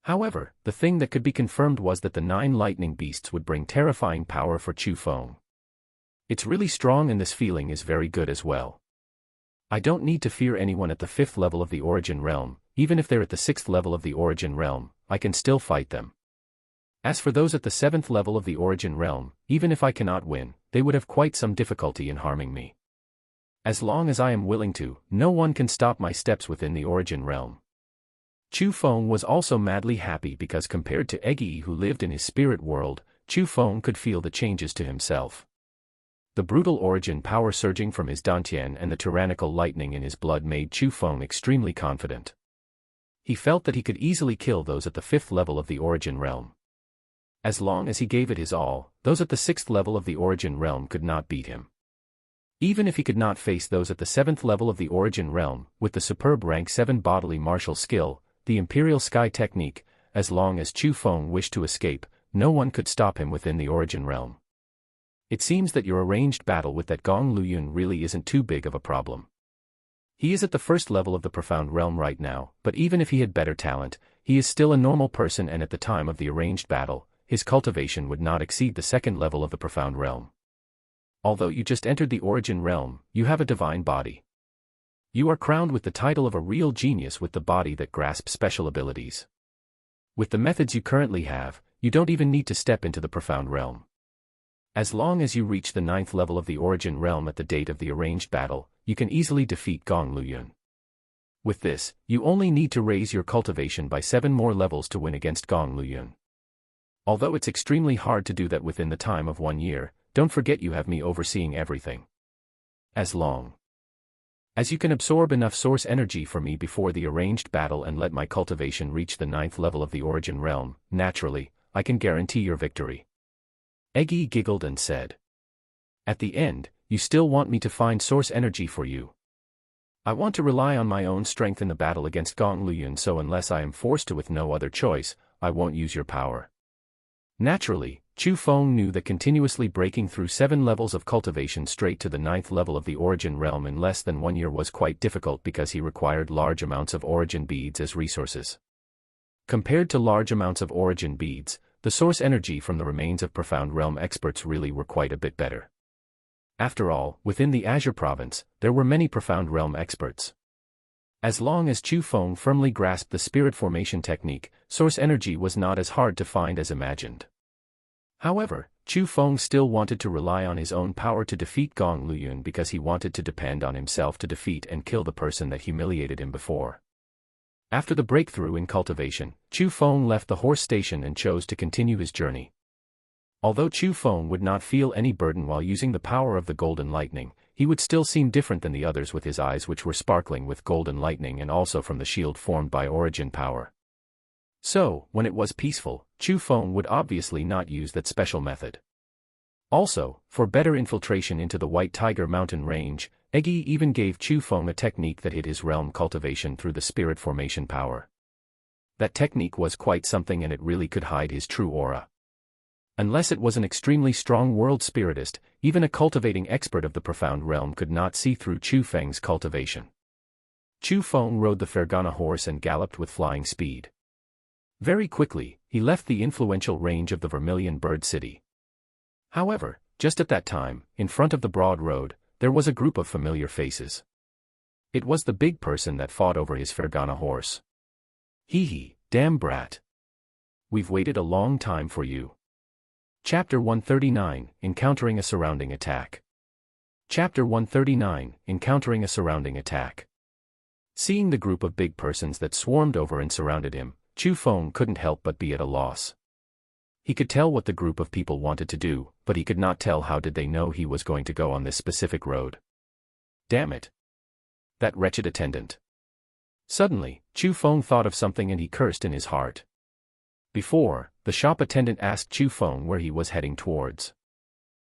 However, the thing that could be confirmed was that the 9 lightning beasts would bring terrifying power for Chu Feng. It's really strong and this feeling is very good as well. I don't need to fear anyone at the 5th level of the origin realm, even if they're at the 6th level of the origin realm, I can still fight them. As for those at the 7th level of the origin realm, even if I cannot win, they would have quite some difficulty in harming me. As long as I am willing to, no one can stop my steps within the origin realm. Chu Feng was also madly happy because compared to Eggy who lived in his spirit world, Chu Feng could feel the changes to himself. The brutal origin power surging from his dantian and the tyrannical lightning in his blood made Chu Feng extremely confident. He felt that he could easily kill those at the 5th level of the origin realm. As long as he gave it his all, those at the 6th level of the origin realm could not beat him. Even if he could not face those at the 7th level of the origin realm, with the superb rank 7 bodily martial skill, the Imperial Sky technique, as long as Chu Feng wished to escape, no one could stop him within the origin realm. It seems that your arranged battle with that Gong Luyun really isn't too big of a problem. He is at the 1st level of the profound realm right now, but even if he had better talent, he is still a normal person and at the time of the arranged battle, his cultivation would not exceed the 2nd level of the profound realm. Although you just entered the origin realm, you have a divine body. You are crowned with the title of a real genius with the body that grasps special abilities. With the methods you currently have, you don't even need to step into the profound realm. As long as you reach the 9th level of the origin realm at the date of the arranged battle, you can easily defeat Gong Luyun. With this, you only need to raise your cultivation by 7 more levels to win against Gong Luyun. Although it's extremely hard to do that within the time of 1 year, don't forget you have me overseeing everything. As long as you can absorb enough source energy for me before the arranged battle and let my cultivation reach the 9th level of the origin realm, naturally, I can guarantee your victory. Eggy giggled and said. At the end, you still want me to find source energy for you. I want to rely on my own strength in the battle against Gong Luyun, so unless I am forced to with no other choice, I won't use your power. Naturally, Chu Feng knew that continuously breaking through 7 levels of cultivation straight to the 9th level of the origin realm in less than 1 year was quite difficult because he required large amounts of origin beads as resources. Compared to large amounts of origin beads, the source energy from the remains of profound realm experts really were quite a bit better. After all, within the Azure province, there were many profound realm experts. As long as Chu Feng firmly grasped the spirit formation technique, source energy was not as hard to find as imagined. However, Chu Feng still wanted to rely on his own power to defeat Gong Luyun because he wanted to depend on himself to defeat and kill the person that humiliated him before. After the breakthrough in cultivation, Chu Feng left the horse station and chose to continue his journey. Although Chu Feng would not feel any burden while using the power of the golden lightning, he would still seem different than the others with his eyes which were sparkling with golden lightning and also from the shield formed by origin power. So, when it was peaceful, Chu Feng would obviously not use that special method. Also, for better infiltration into the White Tiger mountain range, Eggy even gave Chu Feng a technique that hid his realm cultivation through the spirit formation power. That technique was quite something, and it really could hide his true aura. Unless it was an extremely strong world spiritist, even a cultivating expert of the profound realm could not see through Chu Feng's cultivation. Chu Feng rode the Fergana horse and galloped with flying speed. Very quickly, he left the influential range of the Vermilion Bird City. However, just at that time, in front of the broad road, there was a group of familiar faces. It was the big person that fought over his Fergana horse. Hee, damn brat. We've waited a long time for you. Chapter 139, Encountering a Surrounding Attack. Chapter 139, Encountering a Surrounding Attack. Seeing the group of big persons that swarmed over and surrounded him, Chu Feng couldn't help but be at a loss. He could tell what the group of people wanted to do, but he could not tell how did they know he was going to go on this specific road. Damn it. That wretched attendant. Suddenly, Chu Feng thought of something and he cursed in his heart. Before, the shop attendant asked Chu Feng where he was heading towards.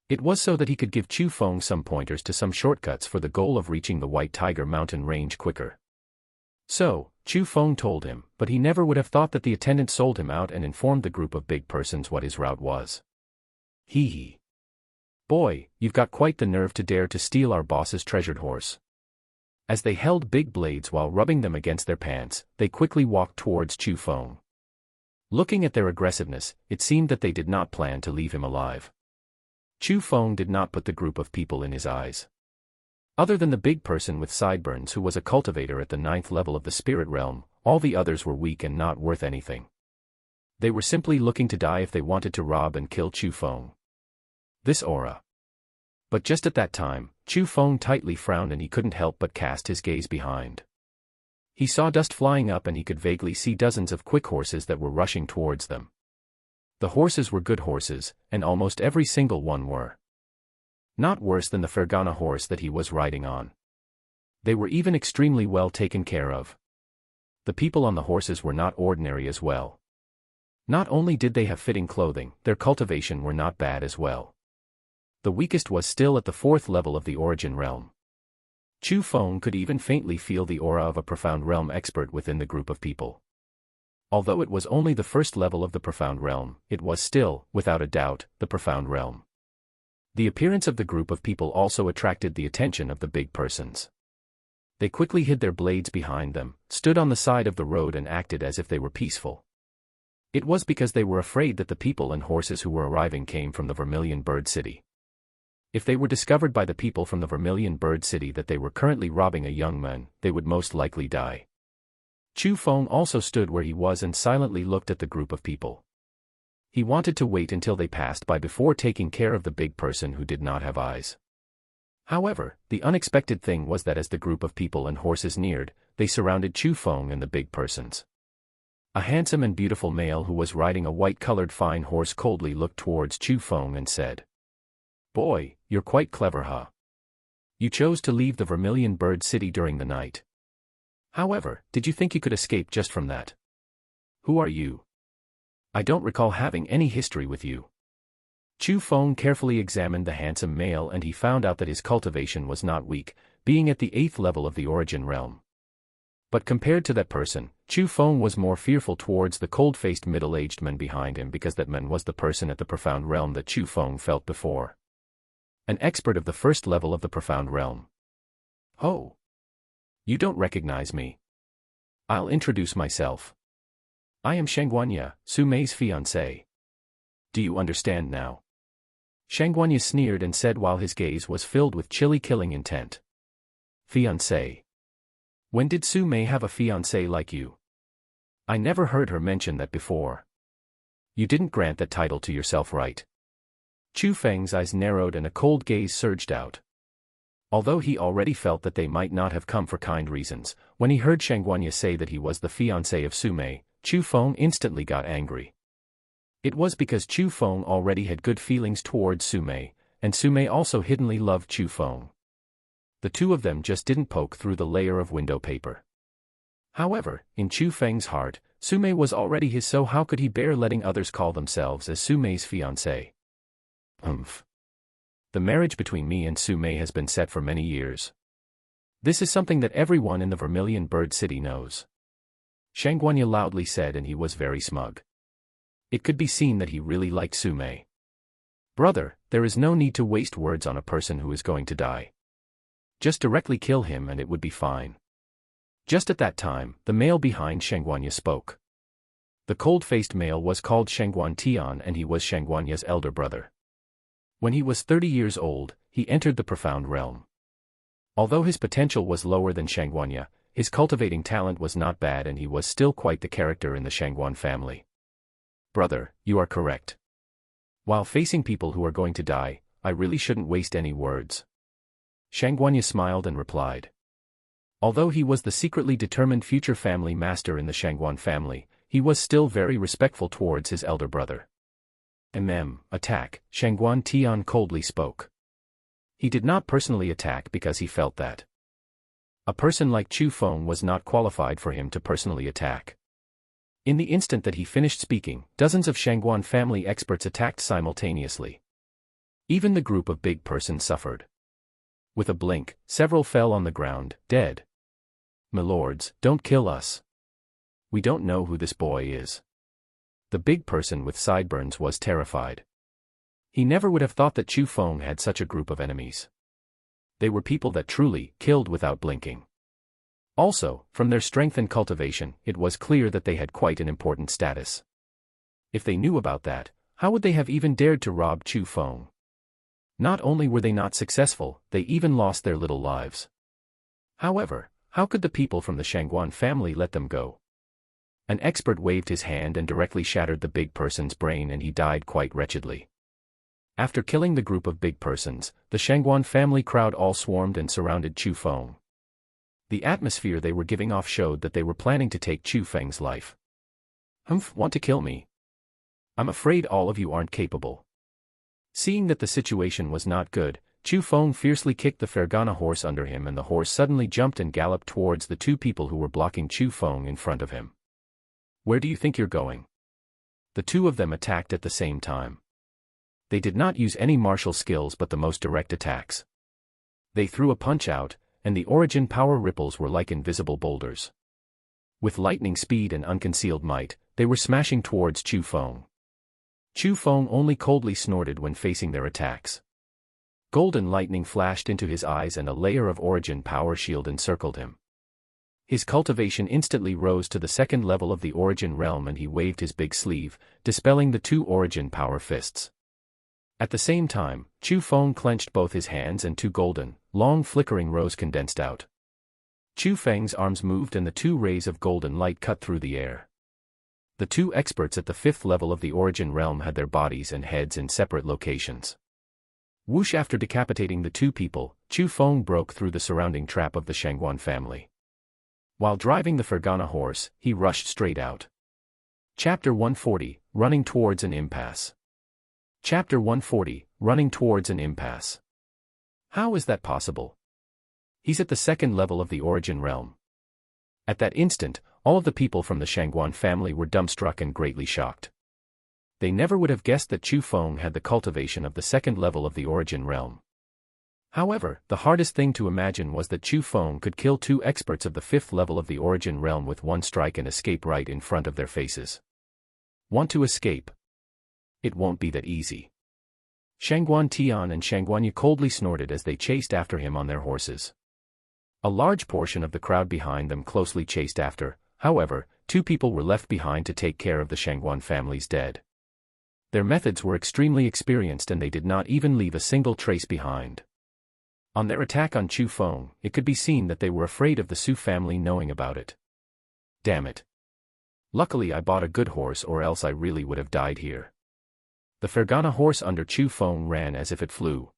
It was so that he could give Chu Feng some pointers to some shortcuts for the goal of reaching the White Tiger mountain range quicker. So, Chu Feng told him, but he never would have thought that the attendant sold him out and informed the group of big persons what his route was. Hee. Boy, you've got quite the nerve to dare to steal our boss's treasured horse. As they held big blades while rubbing them against their pants, they quickly walked towards Chu Feng. Looking at their aggressiveness, it seemed that they did not plan to leave him alive. Chu Feng did not put the group of people in his eyes. Other than the big person with sideburns who was a cultivator at the 9th level of the spirit realm, all the others were weak and not worth anything. They were simply looking to die if they wanted to rob and kill Chu Feng. This aura. But just at that time, Chu Feng tightly frowned and he couldn't help but cast his gaze behind. He saw dust flying up and he could vaguely see dozens of quick horses that were rushing towards them. The horses were good horses, and almost every single one were not worse than the Fergana horse that he was riding on. They were even extremely well taken care of. The people on the horses were not ordinary as well. Not only did they have fitting clothing, their cultivation were not bad as well. The weakest was still at the 4th level of the origin realm. Chu Feng could even faintly feel the aura of a profound realm expert within the group of people. Although it was only the 1st level of the profound realm, it was still, without a doubt, the profound realm. The appearance of the group of people also attracted the attention of the big persons. They quickly hid their blades behind them, stood on the side of the road and acted as if they were peaceful. It was because they were afraid that the people and horses who were arriving came from the Vermilion Bird City. If they were discovered by the people from the Vermilion Bird City that they were currently robbing a young man, they would most likely die. Chu Feng also stood where he was and silently looked at the group of people. He wanted to wait until they passed by before taking care of the big person who did not have eyes. However, the unexpected thing was that as the group of people and horses neared, they surrounded Chu Feng and the big persons. A handsome and beautiful male who was riding a white-colored fine horse coldly looked towards Chu Feng and said, "Boy, you're quite clever, huh? You chose to leave the Vermilion Bird City during the night. However, did you think you could escape just from that? Who are you? I don't recall having any history with you." Chu Feng carefully examined the handsome male and he found out that his cultivation was not weak, being at the 8th level of the origin realm. But compared to that person, Chu Feng was more fearful towards the cold-faced middle-aged man behind him because that man was the person at the profound realm that Chu Feng felt before. An expert of the 1st level of the profound realm. Oh! You don't recognize me. I'll introduce myself. I am Shangguanya, Su Mei's fiancé. Do you understand now? Shangguanya sneered and said while his gaze was filled with chilly killing intent. Fiancé. When did Su Mei have a fiancé like you? I never heard her mention that before. You didn't grant that title to yourself, right? Chu Feng's eyes narrowed and a cold gaze surged out. Although he already felt that they might not have come for kind reasons, when he heard Shangguanya say that he was the fiancé of Su Mei, Chu Feng instantly got angry. It was because Chu Feng already had good feelings towards Su Mei, and Su Mei also hiddenly loved Chu Feng. The two of them just didn't poke through the layer of window paper. However, in Chu Feng's heart, Su Mei was already his, so how could he bear letting others call themselves as Su Mei's fiancé? The marriage between me and Su Mei has been set for many years. This is something that everyone in the Vermilion Bird City knows. Shangguanya loudly said, and he was very smug. It could be seen that he really liked Su Mei. Brother, there is no need to waste words on a person who is going to die. Just directly kill him and it would be fine. Just at that time, the male behind Shangguanya spoke. The cold-faced male was called Shangguan Tian and he was Shangguanya's elder brother. When he was 30 years old, he entered the profound realm. Although his potential was lower than Shangguanya, his cultivating talent was not bad and he was still quite the character in the Shangguan family. Brother, you are correct. While facing people who are going to die, I really shouldn't waste any words. Shangguanya smiled and replied. Although he was the secretly determined future family master in the Shangguan family, he was still very respectful towards his elder brother. Attack, Shangguan Tian coldly spoke. He did not personally attack because he felt that a person like Chu Feng was not qualified for him to personally attack. In the instant that he finished speaking, dozens of Shangguan family experts attacked simultaneously. Even the group of big persons suffered. With a blink, several fell on the ground, dead. Milords, don't kill us. We don't know who this boy is. The big person with sideburns was terrified. He never would have thought that Chu Feng had such a group of enemies. They were people that truly killed without blinking. Also, from their strength and cultivation, it was clear that they had quite an important status. If they knew about that, how would they have even dared to rob Chu Feng? Not only were they not successful, they even lost their little lives. However, how could the people from the Shangguan family let them go? An expert waved his hand and directly shattered the big person's brain and he died quite wretchedly. After killing the group of big persons, the Shangguan family crowd all swarmed and surrounded Chu Feng. The atmosphere they were giving off showed that they were planning to take Chu Feng's life. Want to kill me? I'm afraid all of you aren't capable. Seeing that the situation was not good, Chu Feng fiercely kicked the Fergana horse under him and the horse suddenly jumped and galloped towards the two people who were blocking Chu Feng in front of him. Where do you think you're going? The two of them attacked at the same time. They did not use any martial skills but the most direct attacks. They threw a punch out, and the origin power ripples were like invisible boulders. With lightning speed and unconcealed might, they were smashing towards Chu Feng. Chu Feng only coldly snorted when facing their attacks. Golden lightning flashed into his eyes and a layer of origin power shield encircled him. His cultivation instantly rose to the 2nd level of the origin realm and he waved his big sleeve, dispelling the two origin power fists. At the same time, Chu Feng clenched both his hands and two golden, long flickering rows condensed out. Chu Feng's arms moved and the two rays of golden light cut through the air. The two experts at the 5th level of the origin realm had their bodies and heads in separate locations. Whoosh! After decapitating the two people, Chu Feng broke through the surrounding trap of the Shangguan family. While driving the Fergana horse, he rushed straight out. Chapter 140, Running Towards an Impasse. Chapter 140, Running Towards an Impasse. How is that possible? He's at the 2nd level of the origin realm. At that instant, all of the people from the Shangguan family were dumbstruck and greatly shocked. They never would have guessed that Chu Feng had the cultivation of the second level of the origin realm. However, the hardest thing to imagine was that Chu Feng could kill two experts of the fifth level of the origin realm with one strike and escape right in front of their faces. Want to escape? It won't be that easy. Shangguan Tian and Shangguan coldly snorted as they chased after him on their horses. A large portion of the crowd behind them closely chased after. However, two people were left behind to take care of the Shangguan family's dead. Their methods were extremely experienced and they did not even leave a single trace behind. On their attack on Chu Feng, it could be seen that they were afraid of the Su family knowing about it. Damn it. Luckily I bought a good horse or else I really would have died here. The Fergana horse under Chu Feng ran as if it flew.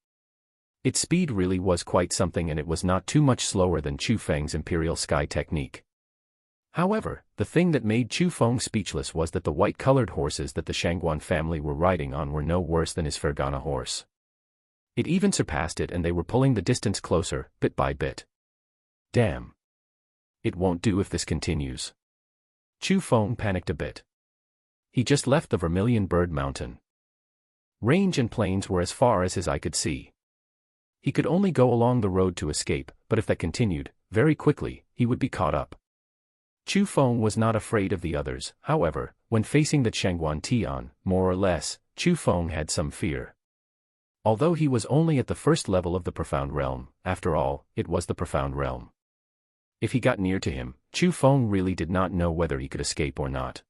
Its speed really was quite something and it was not too much slower than Chu Feng's Imperial Sky technique. However, the thing that made Chu Feng speechless was that the white-colored horses that the Shangguan family were riding on were no worse than his Fergana horse. It even surpassed it and they were pulling the distance closer, bit by bit. Damn. It won't do if this continues. Chu Feng panicked a bit. He just left the Vermilion Bird Mountain. Range and plains were as far as his eye could see. He could only go along the road to escape, but if that continued, very quickly, he would be caught up. Chu Feng was not afraid of the others, however, when facing the Shangguan Tian, more or less, Chu Feng had some fear. Although he was only at the first level of the Profound Realm, after all, it was the Profound Realm. If he got near to him, Chu Feng really did not know whether he could escape or not.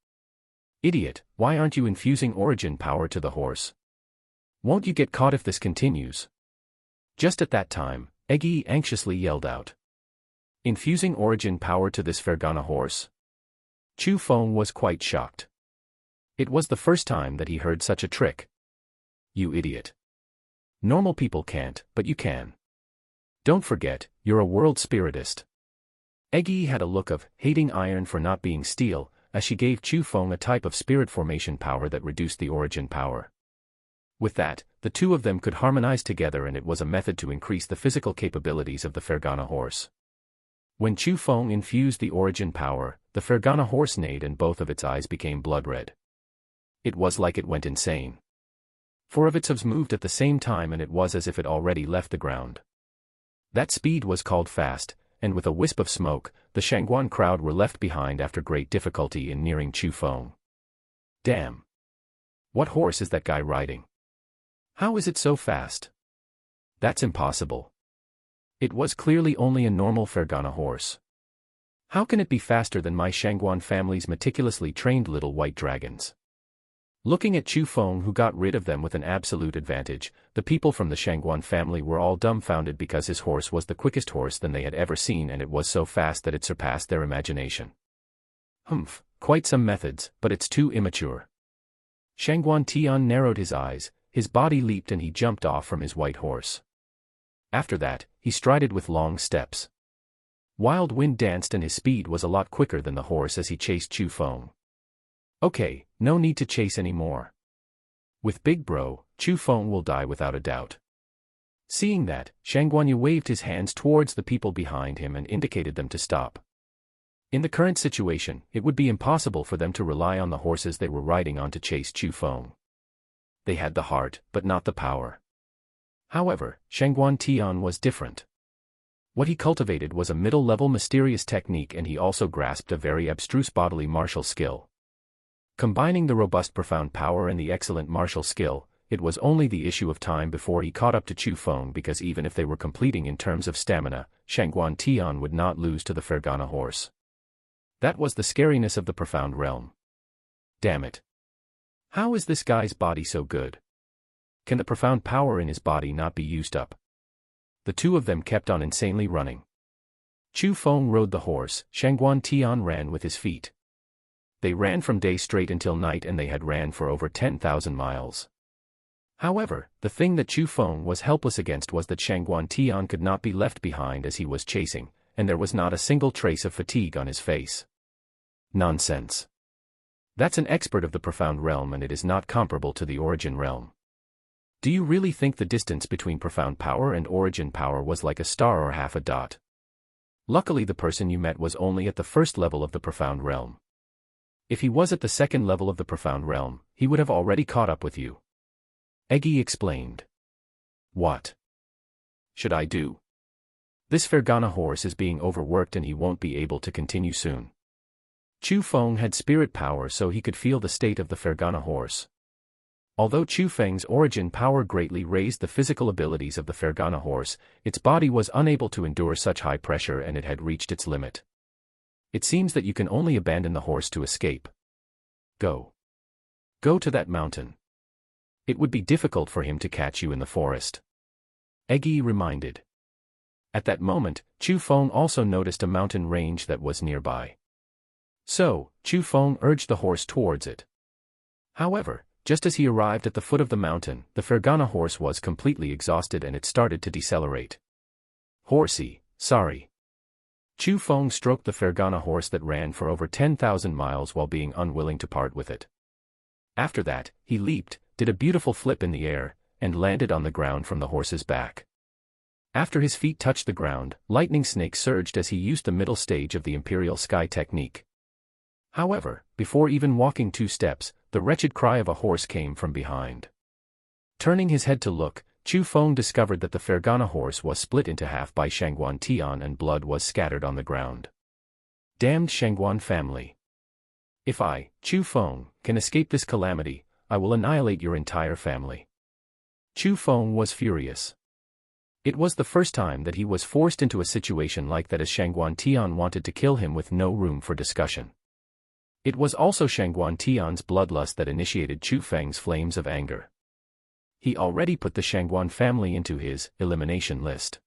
Idiot, why aren't you infusing origin power to the horse? Won't you get caught if this continues? Just at that time, Eggy anxiously yelled out. Infusing origin power to this Fergana horse? Chu Feng was quite shocked. It was the first time that he heard such a trick. You idiot. Normal people can't, but you can. Don't forget, you're a world spiritist. Eggy had a look of hating iron for not being steel, as she gave Chu Feng a type of spirit formation power that reduced the origin power. With that, the two of them could harmonize together and it was a method to increase the physical capabilities of the Fergana horse. When Chu Feng infused the origin power, the Fergana horse neighed and both of its eyes became blood red. It was like it went insane. Four of its hooves moved at the same time and it was as if it already left the ground. That speed was called fast, and with a wisp of smoke, the Shangguan crowd were left behind after great difficulty in nearing Chu Feng. Damn. What horse is that guy riding? How is it so fast? That's impossible. It was clearly only a normal Fergana horse. How can it be faster than my Shangguan family's meticulously trained little white dragons? Looking at Chu Feng who got rid of them with an absolute advantage, the people from the Shangguan family were all dumbfounded because his horse was the quickest horse than they had ever seen and it was so fast that it surpassed their imagination. Humph, quite some methods, but it's too immature. Shangguan Tian narrowed his eyes, his body leaped and he jumped off from his white horse. After that, he strided with long steps. Wild wind danced and his speed was a lot quicker than the horse as he chased Chu Feng. Okay, no need to chase anymore. With Big Bro, Chu Feng will die without a doubt. Seeing that, Shangguan waved his hands towards the people behind him and indicated them to stop. In the current situation, it would be impossible for them to rely on the horses they were riding on to chase Chu Feng. They had the heart, but not the power. However, Shangguan Tian was different. What he cultivated was a middle-level mysterious technique and he also grasped a very abstruse bodily martial skill. Combining the robust profound power and the excellent martial skill, it was only the issue of time before he caught up to Chu Feng because even if they were completing in terms of stamina, Shangguan Tian would not lose to the Fergana horse. That was the scariness of the profound realm. Damn it. How is this guy's body so good? Can the profound power in his body not be used up? The two of them kept on insanely running. Chu Feng rode the horse, Shangguan Tian ran with his feet. They ran from day straight until night and they had ran for over 10,000 miles. However, the thing that Chu Feng was helpless against was that Shangguan Tian could not be left behind as he was chasing, and there was not a single trace of fatigue on his face. Nonsense. That's an expert of the profound realm and it is not comparable to the origin realm. Do you really think the distance between profound power and origin power was like a star or half a dot? Luckily the person you met was only at the first level of the profound realm. If he was at the second level of the profound realm, he would have already caught up with you. Eggy explained. What should I do? This Fergana horse is being overworked and he won't be able to continue soon. Chu Feng had spirit power so he could feel the state of the Fergana horse. Although Chu Feng's origin power greatly raised the physical abilities of the Fergana horse, its body was unable to endure such high pressure and it had reached its limit. It seems that you can only abandon the horse to escape. Go to that mountain. It would be difficult for him to catch you in the forest. Eggy reminded. At that moment, Chu Feng also noticed a mountain range that was nearby. So, Chu Feng urged the horse towards it. However, just as he arrived at the foot of the mountain, the Fergana horse was completely exhausted and it started to decelerate. Horsey, sorry. Chu Feng stroked the Fergana horse that ran for over 10,000 miles while being unwilling to part with it. After that, he leaped, did a beautiful flip in the air, and landed on the ground from the horse's back. After his feet touched the ground, Lightning Snake surged as he used the middle stage of the Imperial Sky technique. However, before even walking 2 steps, the wretched cry of a horse came from behind. Turning his head to look, Chu Feng discovered that the Fergana horse was split into half by Shangguan Tian and blood was scattered on the ground. Damned Shangguan family. If I, Chu Feng, can escape this calamity, I will annihilate your entire family. Chu Feng was furious. It was the first time that he was forced into a situation like that as Shangguan Tian wanted to kill him with no room for discussion. It was also Shangguan Tian's bloodlust that initiated Chu Feng's flames of anger. He already put the Shangguan family into his elimination list.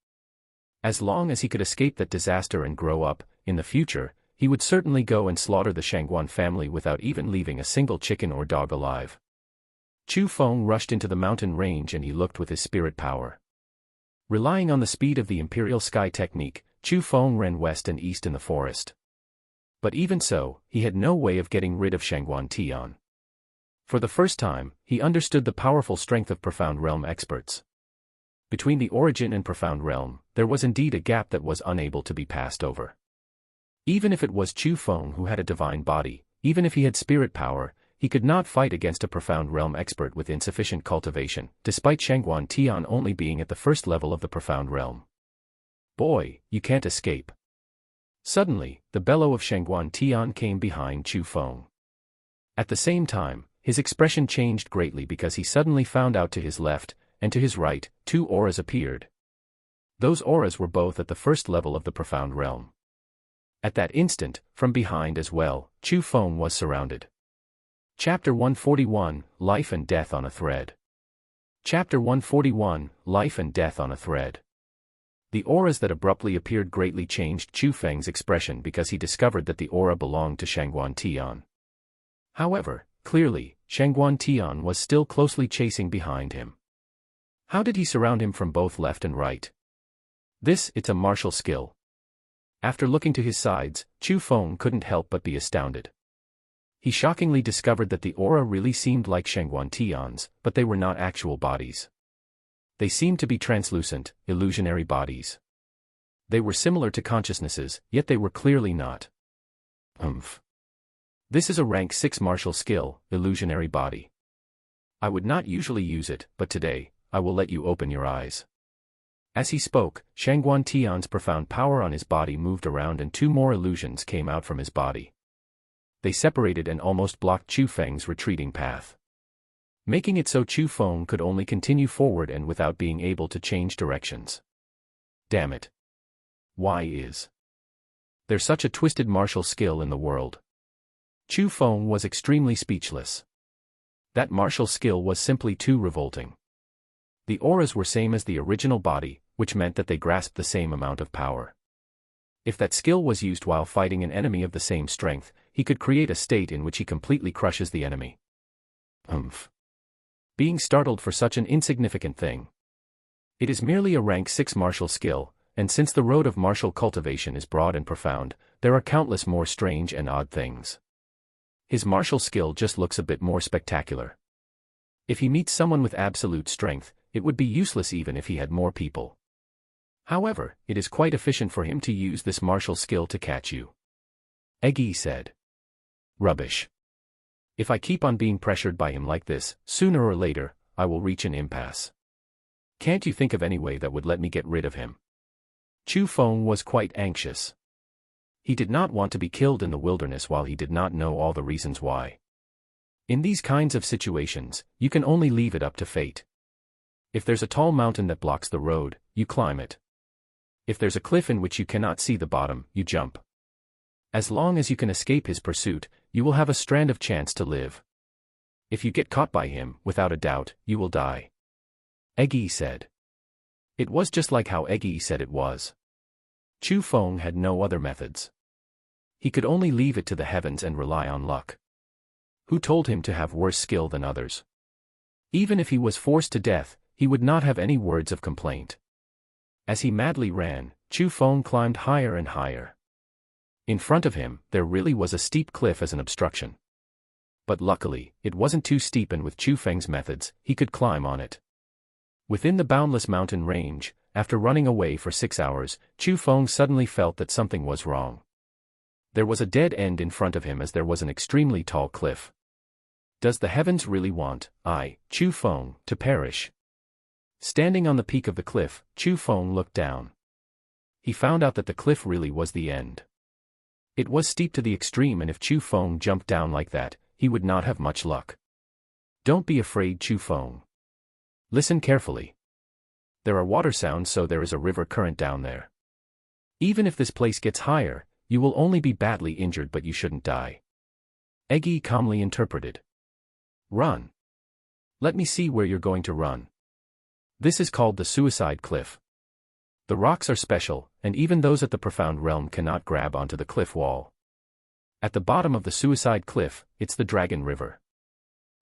As long as he could escape that disaster and grow up, in the future, he would certainly go and slaughter the Shangguan family without even leaving a single chicken or dog alive. Chu Feng rushed into the mountain range and he looked with his spirit power. Relying on the speed of the Imperial Sky technique, Chu Feng ran west and east in the forest. But even so, he had no way of getting rid of Shangguan Tian. For the first time, he understood the powerful strength of Profound Realm experts. Between the origin and Profound Realm, there was indeed a gap that was unable to be passed over. Even if it was Chu Feng who had a divine body, even if he had spirit power, he could not fight against a Profound Realm expert with insufficient cultivation, despite Shangguan Tian only being at the first level of the Profound Realm. Boy, you can't escape. Suddenly, the bellow of Shangguan Tian came behind Chu Feng. At the same time, his expression changed greatly because he suddenly found out to his left, and to his right, 2 auras appeared. Those auras were both at the first level of the Profound Realm. At that instant, from behind as well, Chu Feng was surrounded. Chapter 141, Life and Death on a Thread. Chapter 141, Life and Death on a Thread. The auras that abruptly appeared greatly changed Chu Feng's expression because he discovered that the aura belonged to Shangguan Tian. However, clearly, Shangguan Tian was still closely chasing behind him. How did he surround him from both left and right? It's a martial skill. After looking to his sides, Chu Feng couldn't help but be astounded. He shockingly discovered that the aura really seemed like Shangguan Tian's, but they were not actual bodies. They seemed to be translucent, illusionary bodies. They were similar to consciousnesses, yet they were clearly not. This is a rank 6 martial skill, illusionary body. I would not usually use it, but today, I will let you open your eyes. As he spoke, Shangguan Tian's profound power on his body moved around and 2 more illusions came out from his body. They separated and almost blocked Chu Feng's retreating path, making it so Chu Feng could only continue forward and without being able to change directions. Damn it. Why is there such a twisted martial skill in the world? Chu Feng was extremely speechless. That martial skill was simply too revolting. The auras were same as the original body, which meant that they grasped the same amount of power. If that skill was used while fighting an enemy of the same strength, he could create a state in which he completely crushes the enemy. Being startled for such an insignificant thing. It is merely a rank 6 martial skill, and since the road of martial cultivation is broad and profound, there are countless more strange and odd things. His martial skill just looks a bit more spectacular. If he meets someone with absolute strength, it would be useless even if he had more people. However, it is quite efficient for him to use this martial skill to catch you. Eggy said. Rubbish. If I keep on being pressured by him like this, sooner or later, I will reach an impasse. Can't you think of any way that would let me get rid of him? Chu Feng was quite anxious. He did not want to be killed in the wilderness while he did not know all the reasons why. In these kinds of situations, you can only leave it up to fate. If there's a tall mountain that blocks the road, you climb it. If there's a cliff in which you cannot see the bottom, you jump. As long as you can escape his pursuit, you will have a strand of chance to live. If you get caught by him, without a doubt, you will die. Eggy said. It was just like how Eggy said it was. Chu Feng had no other methods. He could only leave it to the heavens and rely on luck. Who told him to have worse skill than others? Even if he was forced to death, he would not have any words of complaint. As he madly ran, Chu Feng climbed higher and higher. In front of him, there really was a steep cliff as an obstruction. But luckily, it wasn't too steep, and with Chu Feng's methods, he could climb on it. Within the boundless mountain range, after running away for 6 hours, Chu Feng suddenly felt that something was wrong. There was a dead end in front of him as there was an extremely tall cliff. Does the heavens really want Chu Feng, to perish? Standing on the peak of the cliff, Chu Feng looked down. He found out that the cliff really was the end. It was steep to the extreme, and if Chu Feng jumped down like that, he would not have much luck. Don't be afraid, Chu Feng. Listen carefully. There are water sounds, so there is a river current down there. Even if this place gets higher, you will only be badly injured, but you shouldn't die. Eggy calmly interpreted. Run. Let me see where you're going to run. This is called the suicide cliff. The rocks are special, and even those at the profound realm cannot grab onto the cliff wall. At the bottom of the suicide cliff, it's the Dragon River.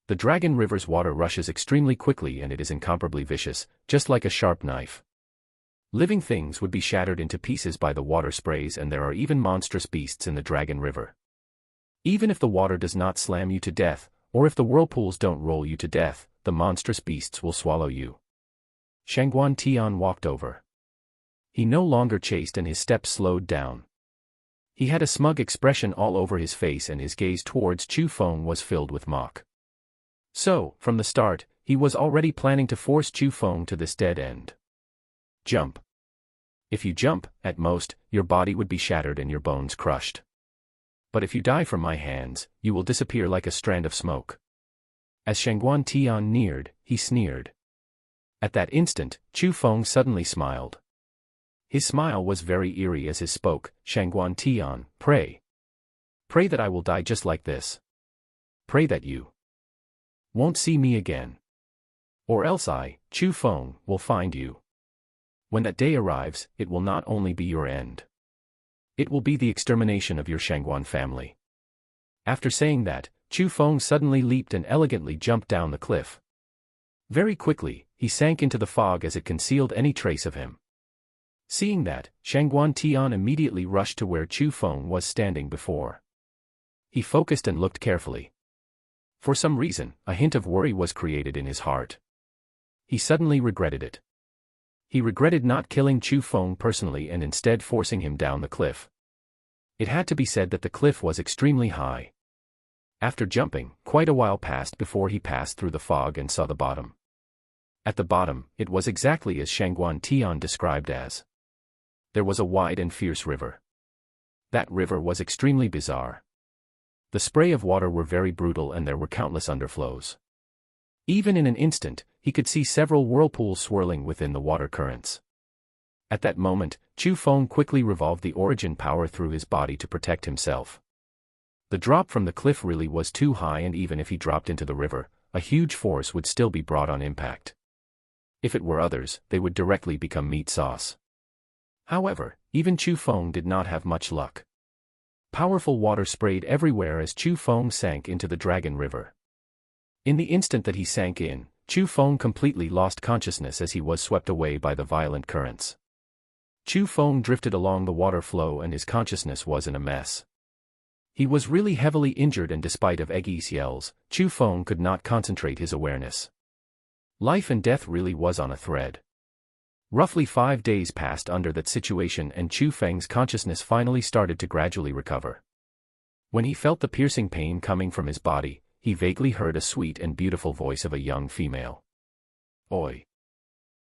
The Dragon River's water rushes extremely quickly, and it is incomparably vicious, just like a sharp knife. Living things would be shattered into pieces by the water sprays, and there are even monstrous beasts in the Dragon River. Even if the water does not slam you to death, or if the whirlpools don't roll you to death, the monstrous beasts will swallow you. Shangguan Tian walked over. He no longer chased, and his steps slowed down. He had a smug expression all over his face, and his gaze towards Chu Feng was filled with mock. So, from the start, he was already planning to force Chu Feng to this dead end. Jump. If you jump, at most, your body would be shattered and your bones crushed. But if you die from my hands, you will disappear like a strand of smoke. As Shangguan Tian neared, he sneered. At that instant, Chu Feng suddenly smiled. His smile was very eerie as he spoke. Shangguan Tian, pray. Pray that I will die just like this. Pray that you won't see me again. Or else I, Chu Feng, will find you. When that day arrives, it will not only be your end. It will be the extermination of your Shangguan family. After saying that, Chu Feng suddenly leaped and elegantly jumped down the cliff. Very quickly, he sank into the fog as it concealed any trace of him. Seeing that, Shangguan Tian immediately rushed to where Chu Feng was standing before. He focused and looked carefully. For some reason, a hint of worry was created in his heart. He suddenly regretted it. He regretted not killing Chu Feng personally and instead forcing him down the cliff. It had to be said that the cliff was extremely high. After jumping, quite a while passed before he passed through the fog and saw the bottom. At the bottom, it was exactly as Shangguan Tian described as. There was a wide and fierce river. That river was extremely bizarre. The spray of water were very brutal, and there were countless underflows. Even in an instant, he could see several whirlpools swirling within the water currents. At that moment, Chu Feng quickly revolved the origin power through his body to protect himself. The drop from the cliff really was too high, and even if he dropped into the river, a huge force would still be brought on impact. If it were others, they would directly become meat sauce. However, even Chu Feng did not have much luck. Powerful water sprayed everywhere as Chu Feng sank into the Dragon River. In the instant that he sank in, Chu Feng completely lost consciousness as he was swept away by the violent currents. Chu Feng drifted along the water flow, and his consciousness was in a mess. He was really heavily injured, and despite of Eggy's yells, Chu Feng could not concentrate his awareness. Life and death really was on a thread. Roughly 5 days passed under that situation, and Chu Feng's consciousness finally started to gradually recover. When he felt the piercing pain coming from his body, he vaguely heard a sweet and beautiful voice of a young female. "Oi!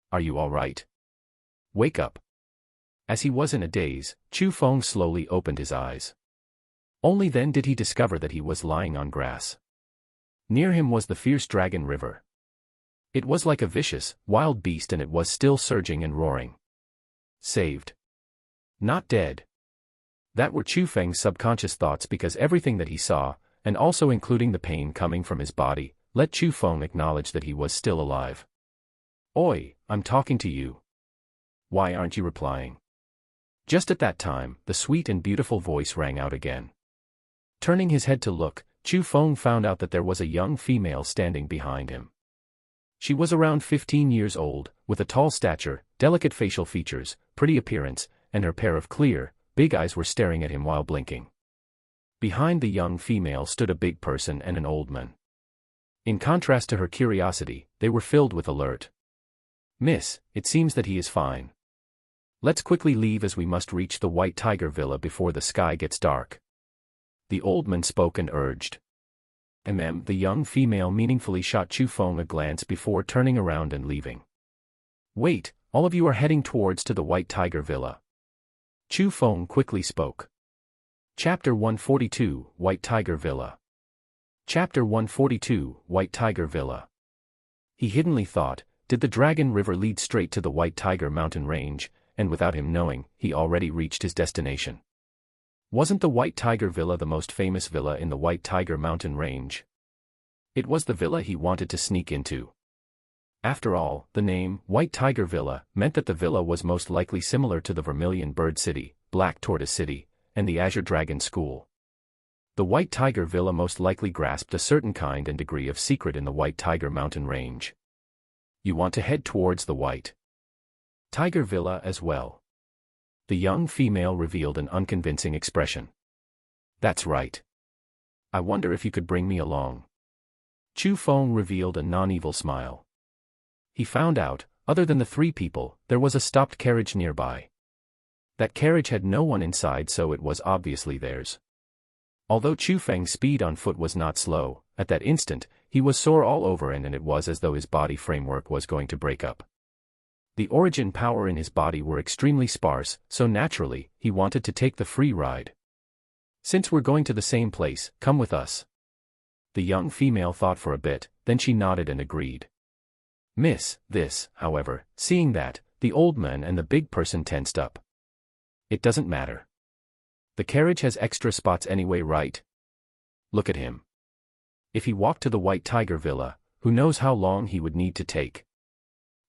Are you all right? Wake up." As he was in a daze, Chu Feng slowly opened his eyes. Only then did he discover that he was lying on grass. Near him was the fierce dragon river. It was like a vicious, wild beast, and it was still surging and roaring. Saved. Not dead. That were Chu Feng's subconscious thoughts, because everything that he saw, and also including the pain coming from his body, let Chu Feng acknowledge that he was still alive. "Oi, I'm talking to you. Why aren't you replying?" Just at that time, the sweet and beautiful voice rang out again. Turning his head to look, Chu Feng found out that there was a young female standing behind him. She was around 15 years old, with a tall stature, delicate facial features, pretty appearance, and her pair of clear, big eyes were staring at him while blinking. Behind the young female stood a big person and an old man. In contrast to her curiosity, they were filled with alert. "Miss, it seems that he is fine. Let's quickly leave, as we must reach the White Tiger Villa before the sky gets dark." The old man spoke and urged. The young female meaningfully shot Chu Feng a glance before turning around and leaving. "Wait, all of you are heading towards to the White Tiger Villa." Chu Feng quickly spoke. Chapter 142, White Tiger Villa. Chapter 142, White Tiger Villa. He hiddenly thought, did the Dragon River lead straight to the White Tiger mountain range, and without him knowing, he already reached his destination. Wasn't the White Tiger Villa the most famous villa in the White Tiger mountain range? It was the villa he wanted to sneak into. After all, the name, White Tiger Villa, meant that the villa was most likely similar to the Vermilion Bird City, Black Tortoise City, and the Azure Dragon School. The White Tiger Villa most likely grasped a certain kind and degree of secret in the White Tiger mountain range. You want to head towards the White Tiger Villa as well? The young female revealed an unconvincing expression. "That's right. I wonder if you could bring me along." Chu Feng revealed a non-evil smile. He found out, other than the three people, there was a stopped carriage nearby. That carriage had no one inside, so it was obviously theirs. Although Chu Feng's speed on foot was not slow, at that instant, he was sore all over and it was as though his body framework was going to break up. The origin power in his body were extremely sparse, so naturally, he wanted to take the free ride. "Since we're going to the same place, come with us." The young female thought for a bit, then she nodded and agreed. Miss, this, however, seeing that, the old man and the big person tensed up. "It doesn't matter. The carriage has extra spots anyway, right? Look at him. If he walked to the White Tiger Villa, who knows how long he would need to take."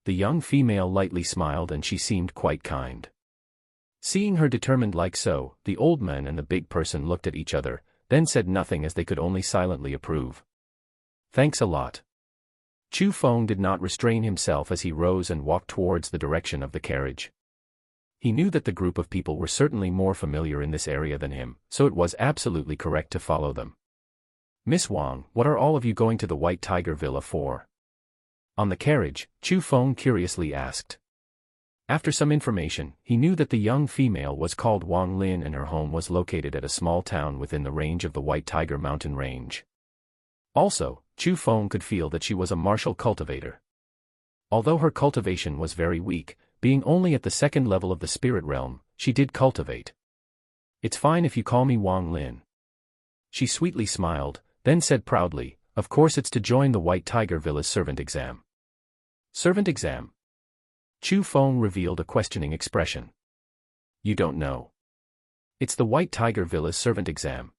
The young female lightly smiled and she seemed quite kind. Seeing her determined like so, the old man and the big person looked at each other, then said nothing as they could only silently approve. "Thanks a lot." Chu Feng did not restrain himself as he rose and walked towards the direction of the carriage. He knew that the group of people were certainly more familiar in this area than him, so it was absolutely correct to follow them. "Miss Wang, what are all of you going to the White Tiger Villa for?" On the carriage, Chu Feng curiously asked. After some information, he knew that the young female was called Wang Lin and her home was located at a small town within the range of the White Tiger mountain range. Also, Chu Feng could feel that she was a martial cultivator. Although her cultivation was very weak, being only at the second level of the spirit realm, she did cultivate. "It's fine if you call me Wang Lin." She sweetly smiled, then said proudly, "Of course it's to join the White Tiger Villa's servant exam." "Servant exam?" Chu Feng revealed a questioning expression. "You don't know. It's the White Tiger Villa's servant exam.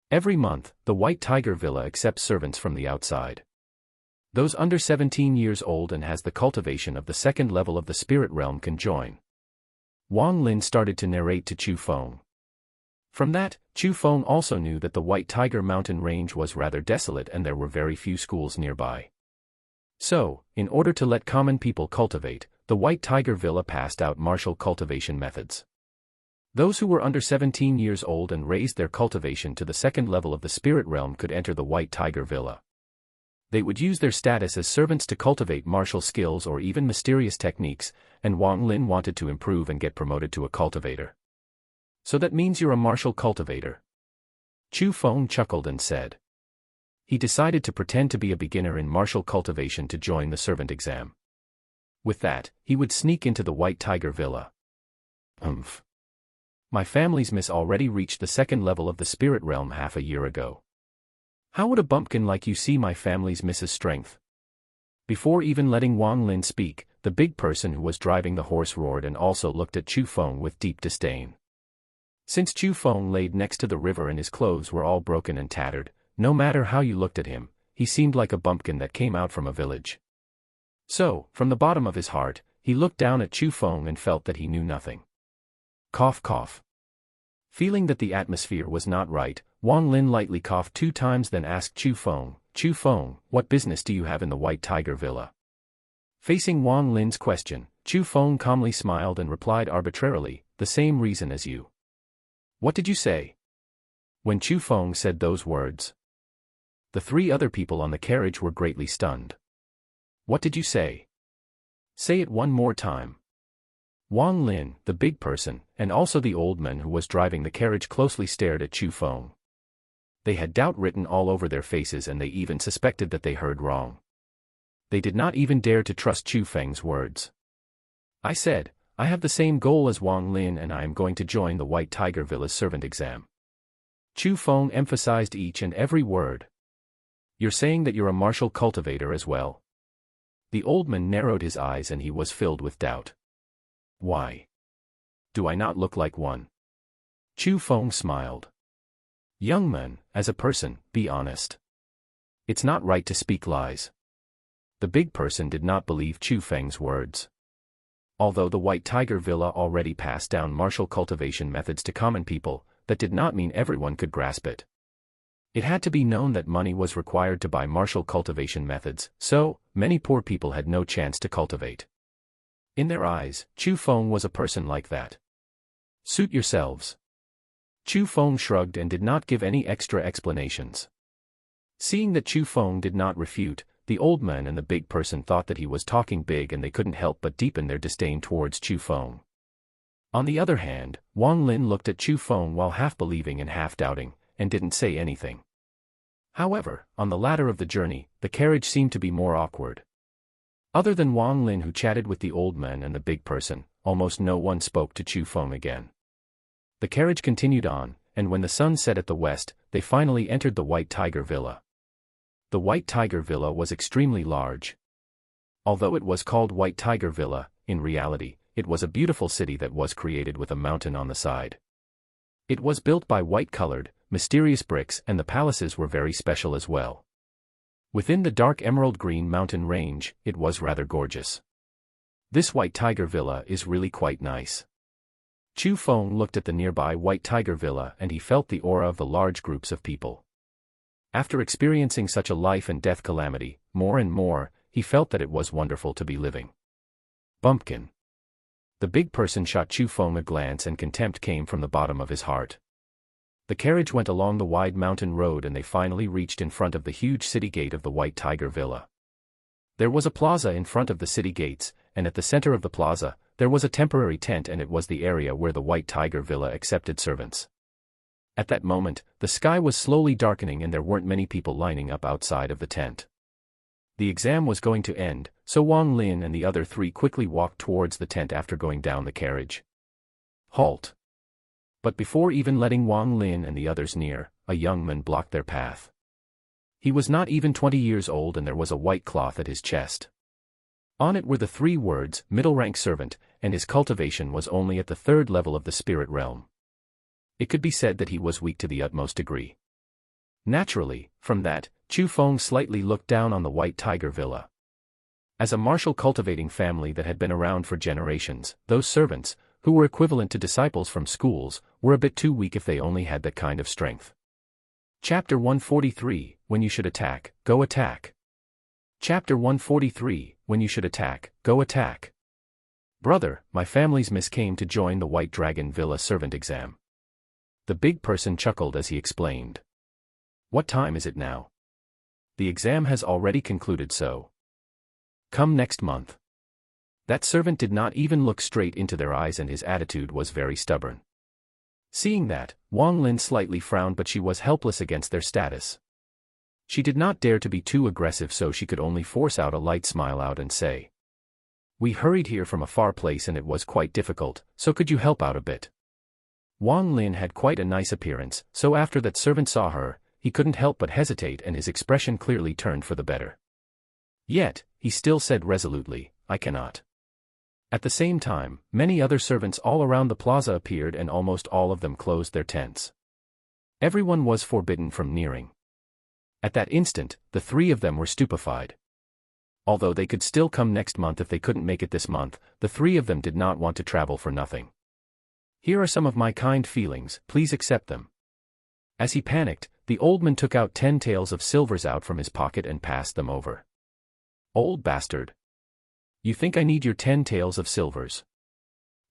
Every month, the White Tiger Villa accepts servants from the outside. Those under 17 years old and has the cultivation of the second level of the spirit realm can join." Wang Lin started to narrate to Chu Feng. From that, Chu Feng also knew that the White Tiger mountain range was rather desolate and there were very few schools nearby. So, in order to let common people cultivate, the White Tiger Villa passed out martial cultivation methods. Those who were under 17 years old and raised their cultivation to the second level of the spirit realm could enter the White Tiger Villa. They would use their status as servants to cultivate martial skills or even mysterious techniques, and Wang Lin wanted to improve and get promoted to a cultivator. "So that means you're a martial cultivator?" Chu Feng chuckled and said. He decided to pretend to be a beginner in martial cultivation to join the servant exam. With that, he would sneak into the White Tiger Villa. Humph. My family's miss already reached the second level of the spirit realm half a year ago. How would a bumpkin like you see my family's miss's strength? Before even letting Wang Lin speak, the big person who was driving the horse roared and also looked at Chu Feng with deep disdain. Since Chu Feng laid next to the river and his clothes were all broken and tattered, no matter how you looked at him, he seemed like a bumpkin that came out from a village. So, from the bottom of his heart, he looked down at Chu Feng and felt that he knew nothing. Cough cough. Feeling that the atmosphere was not right, Wang Lin lightly coughed 2 times then asked Chu Feng, what business do you have in the White Tiger Villa? Facing Wang Lin's question, Chu Feng calmly smiled and replied arbitrarily, the same reason as you. What did you say? When Chu Feng said those words, the 3 other people on the carriage were greatly stunned. What did you say? Say it one more time. Wang Lin, the big person, and also the old man who was driving the carriage closely stared at Chu Feng. They had doubt written all over their faces and they even suspected that they heard wrong. They did not even dare to trust Chu Feng's words. I said, I have the same goal as Wang Lin and I am going to join the White Tiger Villa's servant exam. Chu Feng emphasized each and every word. You're saying that you're a martial cultivator as well? The old man narrowed his eyes and he was filled with doubt. Why? Do I not look like one? Chu Feng smiled. Young man, as a person, be honest. It's not right to speak lies. The big person did not believe Chu Feng's words. Although the White Tiger Villa already passed down martial cultivation methods to common people, that did not mean everyone could grasp it. It had to be known that money was required to buy martial cultivation methods, so, many poor people had no chance to cultivate. In their eyes, Chu Feng was a person like that. Suit yourselves. Chu Feng shrugged and did not give any extra explanations. Seeing that Chu Feng did not refute, the old man and the big person thought that he was talking big and they couldn't help but deepen their disdain towards Chu Feng. On the other hand, Wang Lin looked at Chu Feng while half believing and half doubting, and didn't say anything. However, on the latter of the journey, the carriage seemed to be more awkward. Other than Wang Lin who chatted with the old man and the big person, almost no one spoke to Chu Feng again. The carriage continued on, and when the sun set at the west, they finally entered the White Tiger Villa. The White Tiger Villa was extremely large. Although it was called White Tiger Villa, in reality, it was a beautiful city that was created with a mountain on the side. It was built by white-colored, mysterious bricks and the palaces were very special as well. Within the dark emerald green mountain range, it was rather gorgeous. This White Tiger Villa is really quite nice. Chu Feng looked at the nearby White Tiger Villa and he felt the aura of the large groups of people. After experiencing such a life and death calamity, more and more, he felt that it was wonderful to be living. Bumpkin. The big person shot Chu Feng a glance and contempt came from the bottom of his heart. The carriage went along the wide mountain road and they finally reached in front of the huge city gate of the White Tiger Villa. There was a plaza in front of the city gates, and at the center of the plaza, there was a temporary tent and it was the area where the White Tiger Villa accepted servants. At that moment, the sky was slowly darkening and there weren't many people lining up outside of the tent. The exam was going to end, so Wang Lin and the other 3 quickly walked towards the tent after going down the carriage. Halt! But before even letting Wang Lin and the others near, a young man blocked their path. He was not even 20 years old and there was a white cloth at his chest. On it were the 3 words, middle-rank servant, and his cultivation was only at the 3rd level of the spirit realm. It could be said that he was weak to the utmost degree. Naturally, from that, Chu Feng slightly looked down on the White Tiger Villa. As a martial cultivating family that had been around for generations, those servants, who were equivalent to disciples from schools, were a bit too weak if they only had that kind of strength. Chapter 143, When You Should Attack, Go Attack. Chapter 143, When You Should Attack, Go Attack. Brother, my family's miss came to join the White Dragon Villa servant exam. The big person chuckled as he explained. What time is it now? The exam has already concluded so. Come next month. That servant did not even look straight into their eyes and his attitude was very stubborn. Seeing that, Wang Lin slightly frowned, but she was helpless against their status. She did not dare to be too aggressive, so she could only force out a light smile out and say, "We hurried here from a far place and it was quite difficult, so could you help out a bit?" Wang Lin had quite a nice appearance, so after that servant saw her, he couldn't help but hesitate and his expression clearly turned for the better. Yet, he still said resolutely, "I cannot." At the same time, many other servants all around the plaza appeared and almost all of them closed their tents. Everyone was forbidden from nearing. At that instant, the three of them were stupefied. Although they could still come next month if they couldn't make it this month, the three of them did not want to travel for nothing. "Here are some of my kind feelings, please accept them." As he panicked, the old man took out 10 taels of silvers out from his pocket and passed them over. "Old bastard. You think I need your 10 taels of silvers?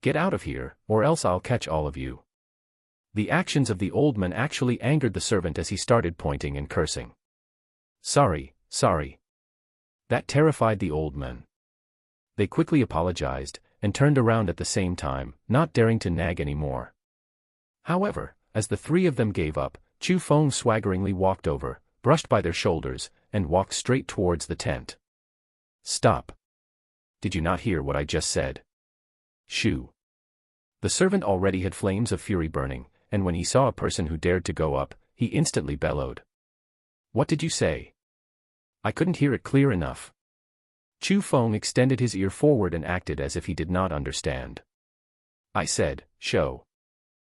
Get out of here, or else I'll catch all of you." The actions of the old man actually angered the servant as he started pointing and cursing. Sorry. That terrified the old men. They quickly apologized, and turned around at the same time, not daring to nag anymore. However, as the three of them gave up, Chu Feng swaggeringly walked over, brushed by their shoulders, and walked straight towards the tent. "Stop. Did you not hear what I just said? Shoo." The servant already had flames of fury burning, and when he saw a person who dared to go up, he instantly bellowed. "What did you say? I couldn't hear it clear enough." Chu Feng extended his ear forward and acted as if he did not understand. "I said, show."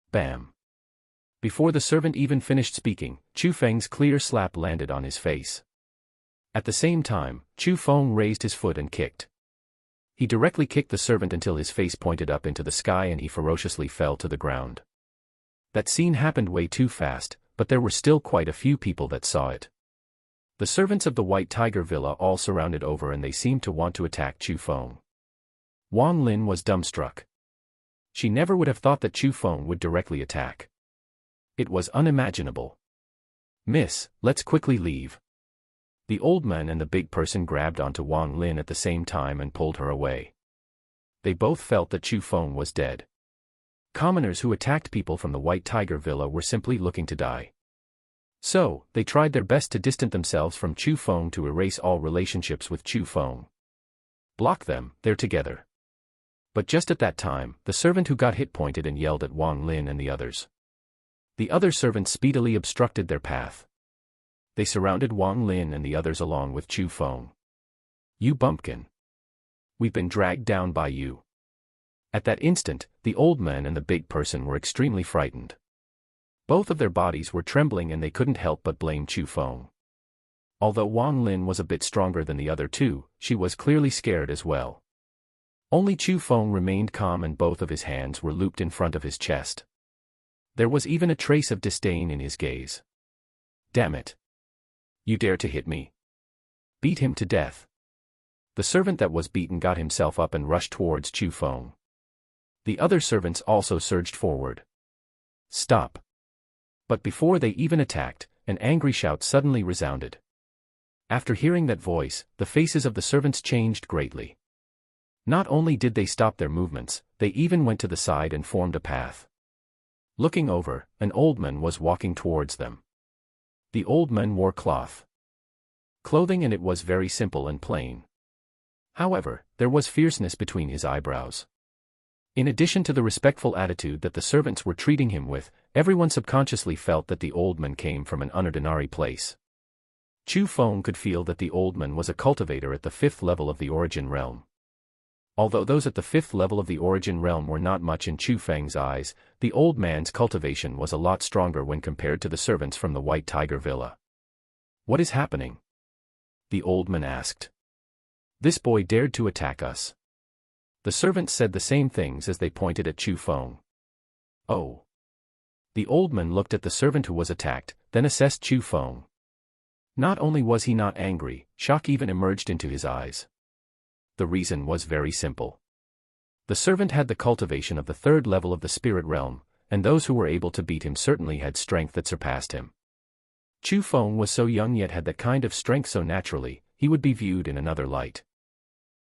Bam. Before the servant even finished speaking, Chu Feng's clear slap landed on his face. At the same time, Chu Feng raised his foot and kicked. He directly kicked the servant until his face pointed up into the sky and he ferociously fell to the ground. That scene happened way too fast, but there were still quite a few people that saw it. The servants of the White Tiger Villa all surrounded over and they seemed to want to attack Chu Feng. Wang Lin was dumbstruck. She never would have thought that Chu Feng would directly attack. It was unimaginable. "Miss, let's quickly leave." The old man and the big person grabbed onto Wang Lin at the same time and pulled her away. They both felt that Chu Feng was dead. Commoners who attacked people from the White Tiger Villa were simply looking to die. So, they tried their best to distance themselves from Chu Feng to erase all relationships with Chu Feng. Block them, they're together. But just at that time, the servant who got hit pointed and yelled at Wang Lin and the others. The other servants speedily obstructed their path. They surrounded Wang Lin and the others along with Chu Feng. "You bumpkin. We've been dragged down by you." At that instant, the old man and the big person were extremely frightened. Both of their bodies were trembling and they couldn't help but blame Chu Feng. Although Wang Lin was a bit stronger than the other two, she was clearly scared as well. Only Chu Feng remained calm and both of his hands were looped in front of his chest. There was even a trace of disdain in his gaze. "Damn it. You dare to hit me? Beat him to death." The servant that was beaten got himself up and rushed towards Chu Feng. The other servants also surged forward. "Stop." But before they even attacked, an angry shout suddenly resounded. After hearing that voice, the faces of the servants changed greatly. Not only did they stop their movements, they even went to the side and formed a path. Looking over, an old man was walking towards them. The old man wore cloth clothing and it was very simple and plain. However, there was fierceness between his eyebrows. In addition to the respectful attitude that the servants were treating him with, everyone subconsciously felt that the old man came from an unordinary place. Chu Feng could feel that the old man was a cultivator at the 5th level of the origin realm. Although those at the 5th level of the origin realm were not much in Chu Feng's eyes, the old man's cultivation was a lot stronger when compared to the servants from the White Tiger Villa. "What is happening?" the old man asked. "This boy dared to attack us." The servants said the same things as they pointed at Chu Feng. "Oh." The old man looked at the servant who was attacked, then assessed Chu Feng. Not only was he not angry, shock even emerged into his eyes. The reason was very simple. The servant had the cultivation of the 3rd level of the spirit realm, and those who were able to beat him certainly had strength that surpassed him. Chu Feng was so young yet had that kind of strength so naturally, he would be viewed in another light.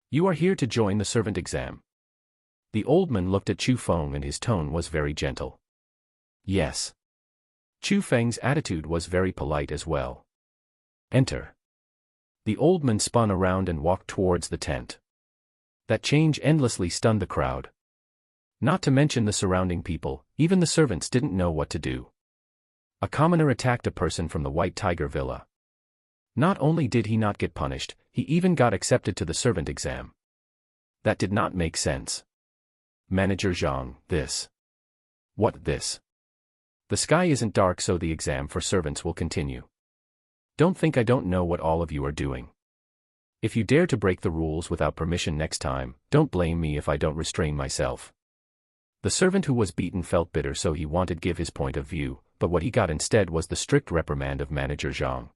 "You are here to join the servant exam." The old man looked at Chu Feng and his tone was very gentle. Yes. Chu Feng's attitude was very polite as well. Enter. The old man spun around and walked towards the tent. That change endlessly stunned the crowd. Not to mention the surrounding people, even the servants didn't know what to do. A commoner attacked a person from the White Tiger Villa. Not only did he not get punished, he even got accepted to the servant exam. That did not make sense. Manager Zhang, this. What this? The sky isn't dark, so the exam for servants will continue. Don't think I don't know what all of you are doing. If you dare to break the rules without permission next time, don't blame me if I don't restrain myself. The servant who was beaten felt bitter, so he wanted to give his point of view, but what he got instead was the strict reprimand of Manager Zhang.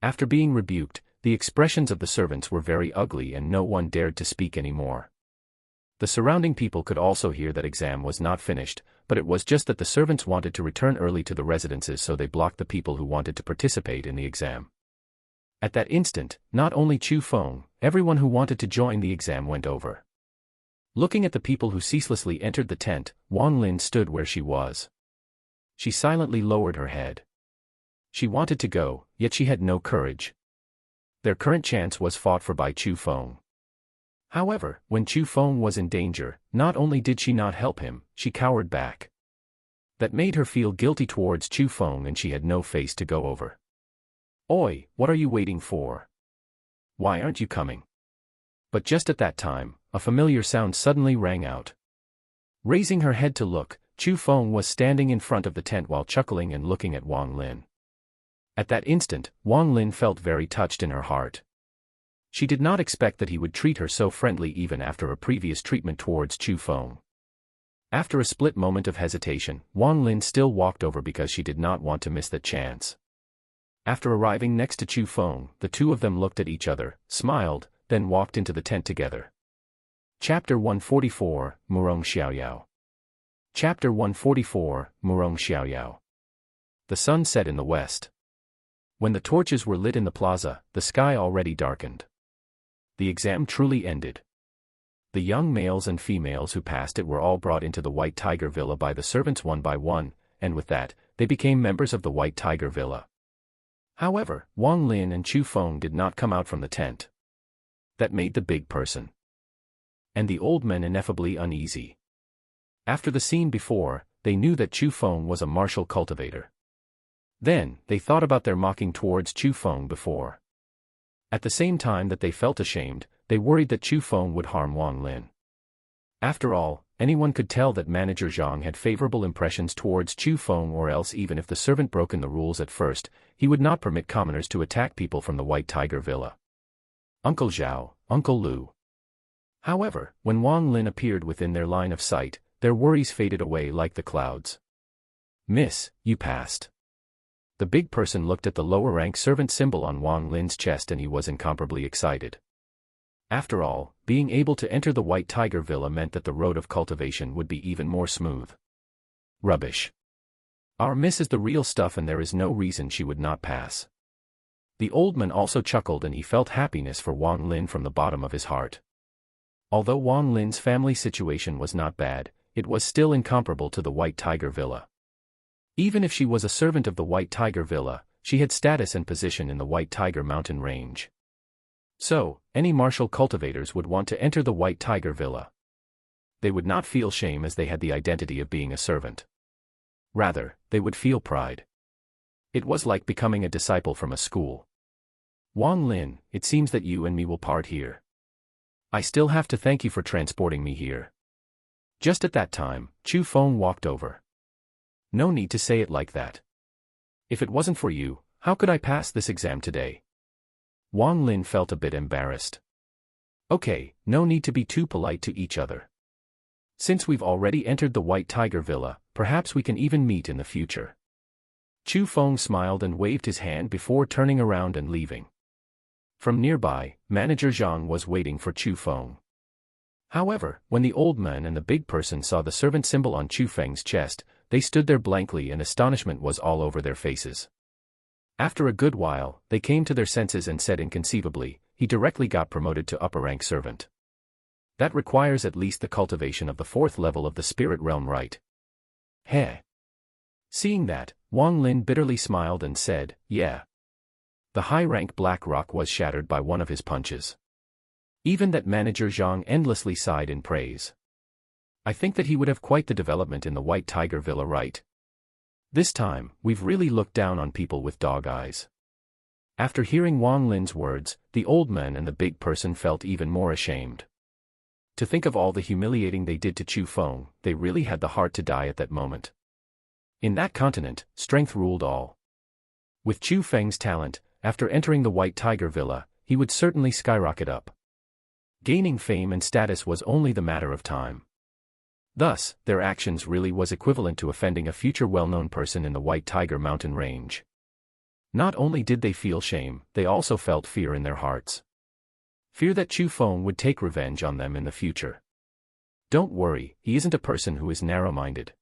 After being rebuked, the expressions of the servants were very ugly and no one dared to speak anymore. The surrounding people could also hear that exam was not finished, but it was just that the servants wanted to return early to the residences, so they blocked the people who wanted to participate in the exam. At that instant, not only Chu Feng, everyone who wanted to join the exam went over. Looking at the people who ceaselessly entered the tent, Wang Lin stood where she was. She silently lowered her head. She wanted to go, yet she had no courage. Their current chance was fought for by Chu Feng. However, when Chu Feng was in danger, not only did she not help him, she cowered back. That made her feel guilty towards Chu Feng, and she had no face to go over. Oi, what are you waiting for? Why aren't you coming? But just at that time, a familiar sound suddenly rang out. Raising her head to look, Chu Feng was standing in front of the tent while chuckling and looking at Wang Lin. At that instant, Wang Lin felt very touched in her heart. She did not expect that he would treat her so friendly even after a previous treatment towards Chu Feng. After a split moment of hesitation, Wang Lin still walked over because she did not want to miss that chance. After arriving next to Chu Feng, the two of them looked at each other, smiled, then walked into the tent together. Chapter 144, Murong Xiaoyao. Chapter 144, Murong Xiaoyao. The sun set in the west. When the torches were lit in the plaza, the sky already darkened. The exam truly ended. The young males and females who passed it were all brought into the White Tiger Villa by the servants one by one, and with that, they became members of the White Tiger Villa. However, Wang Lin and Chu Feng did not come out from the tent. That made the big person and the old men ineffably uneasy. After the scene before, they knew that Chu Feng was a martial cultivator. Then, they thought about their mocking towards Chu Feng before. At the same time that they felt ashamed, they worried that Chu Feng would harm Wang Lin. After all, anyone could tell that Manager Zhang had favorable impressions towards Chu Feng, or else even if the servant broken the rules at first, he would not permit commoners to attack people from the White Tiger Villa. Uncle Zhao, Uncle Lu. However, when Wang Lin appeared within their line of sight, their worries faded away like the clouds. Miss, you passed. The big person looked at the lower-rank servant symbol on Wang Lin's chest and he was incomparably excited. After all, being able to enter the White Tiger Villa meant that the road of cultivation would be even more smooth. Rubbish. Our miss is the real stuff and there is no reason she would not pass. The old man also chuckled and he felt happiness for Wang Lin from the bottom of his heart. Although Wang Lin's family situation was not bad, it was still incomparable to the White Tiger Villa. Even if she was a servant of the White Tiger Villa, she had status and position in the White Tiger mountain range. So, any martial cultivators would want to enter the White Tiger Villa. They would not feel shame as they had the identity of being a servant. Rather, they would feel pride. It was like becoming a disciple from a school. Wang Lin, it seems that you and me will part here. I still have to thank you for transporting me here. Just at that time, Chu Feng walked over. No need to say it like that. If it wasn't for you, how could I pass this exam today? Wang Lin felt a bit embarrassed. Okay, no need to be too polite to each other. Since we've already entered the White Tiger Villa, perhaps we can even meet in the future. Chu Feng smiled and waved his hand before turning around and leaving. From nearby, Manager Zhang was waiting for Chu Feng. However, when the old man and the big person saw the servant symbol on Chu Feng's chest, they stood there blankly and astonishment was all over their faces. After a good while, they came to their senses and said inconceivably, he directly got promoted to upper-rank servant. That requires at least the cultivation of the 4th level of the spirit realm, right? Heh. Seeing that, Wang Lin bitterly smiled and said, "Yeah." The high-rank Black Rock was shattered by one of his punches. Even that manager Zhang endlessly sighed in praise. I think that he would have quite the development in the White Tiger Villa, right? This time, we've really looked down on people with dog eyes. After hearing Wang Lin's words, the old man and the big person felt even more ashamed. To think of all the humiliating they did to Chu Feng, they really had the heart to die at that moment. In that continent, strength ruled all. With Chu Feng's talent, after entering the White Tiger Villa, he would certainly skyrocket up. Gaining fame and status was only the matter of time. Thus, their actions really was equivalent to offending a future well-known person in the White Tiger mountain range. Not only did they feel shame, they also felt fear in their hearts. Fear that Chu Feng would take revenge on them in the future. Don't worry, he isn't a person who is narrow-minded.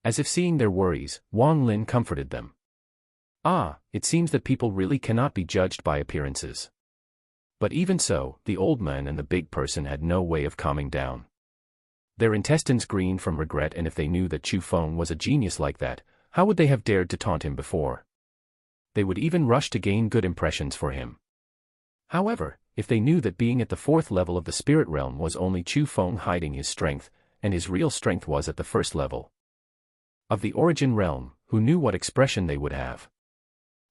As if seeing their worries, Wang Lin comforted them. Ah, it seems that people really cannot be judged by appearances. But even so, the old man and the big person had no way of calming down. Their intestines greened from regret, and if they knew that Chu Feng was a genius like that, how would they have dared to taunt him before? They would even rush to gain good impressions for him. However, if they knew that being at the 4th level of the spirit realm was only Chu Feng hiding his strength, and his real strength was at the 1st level of the origin realm, who knew what expression they would have?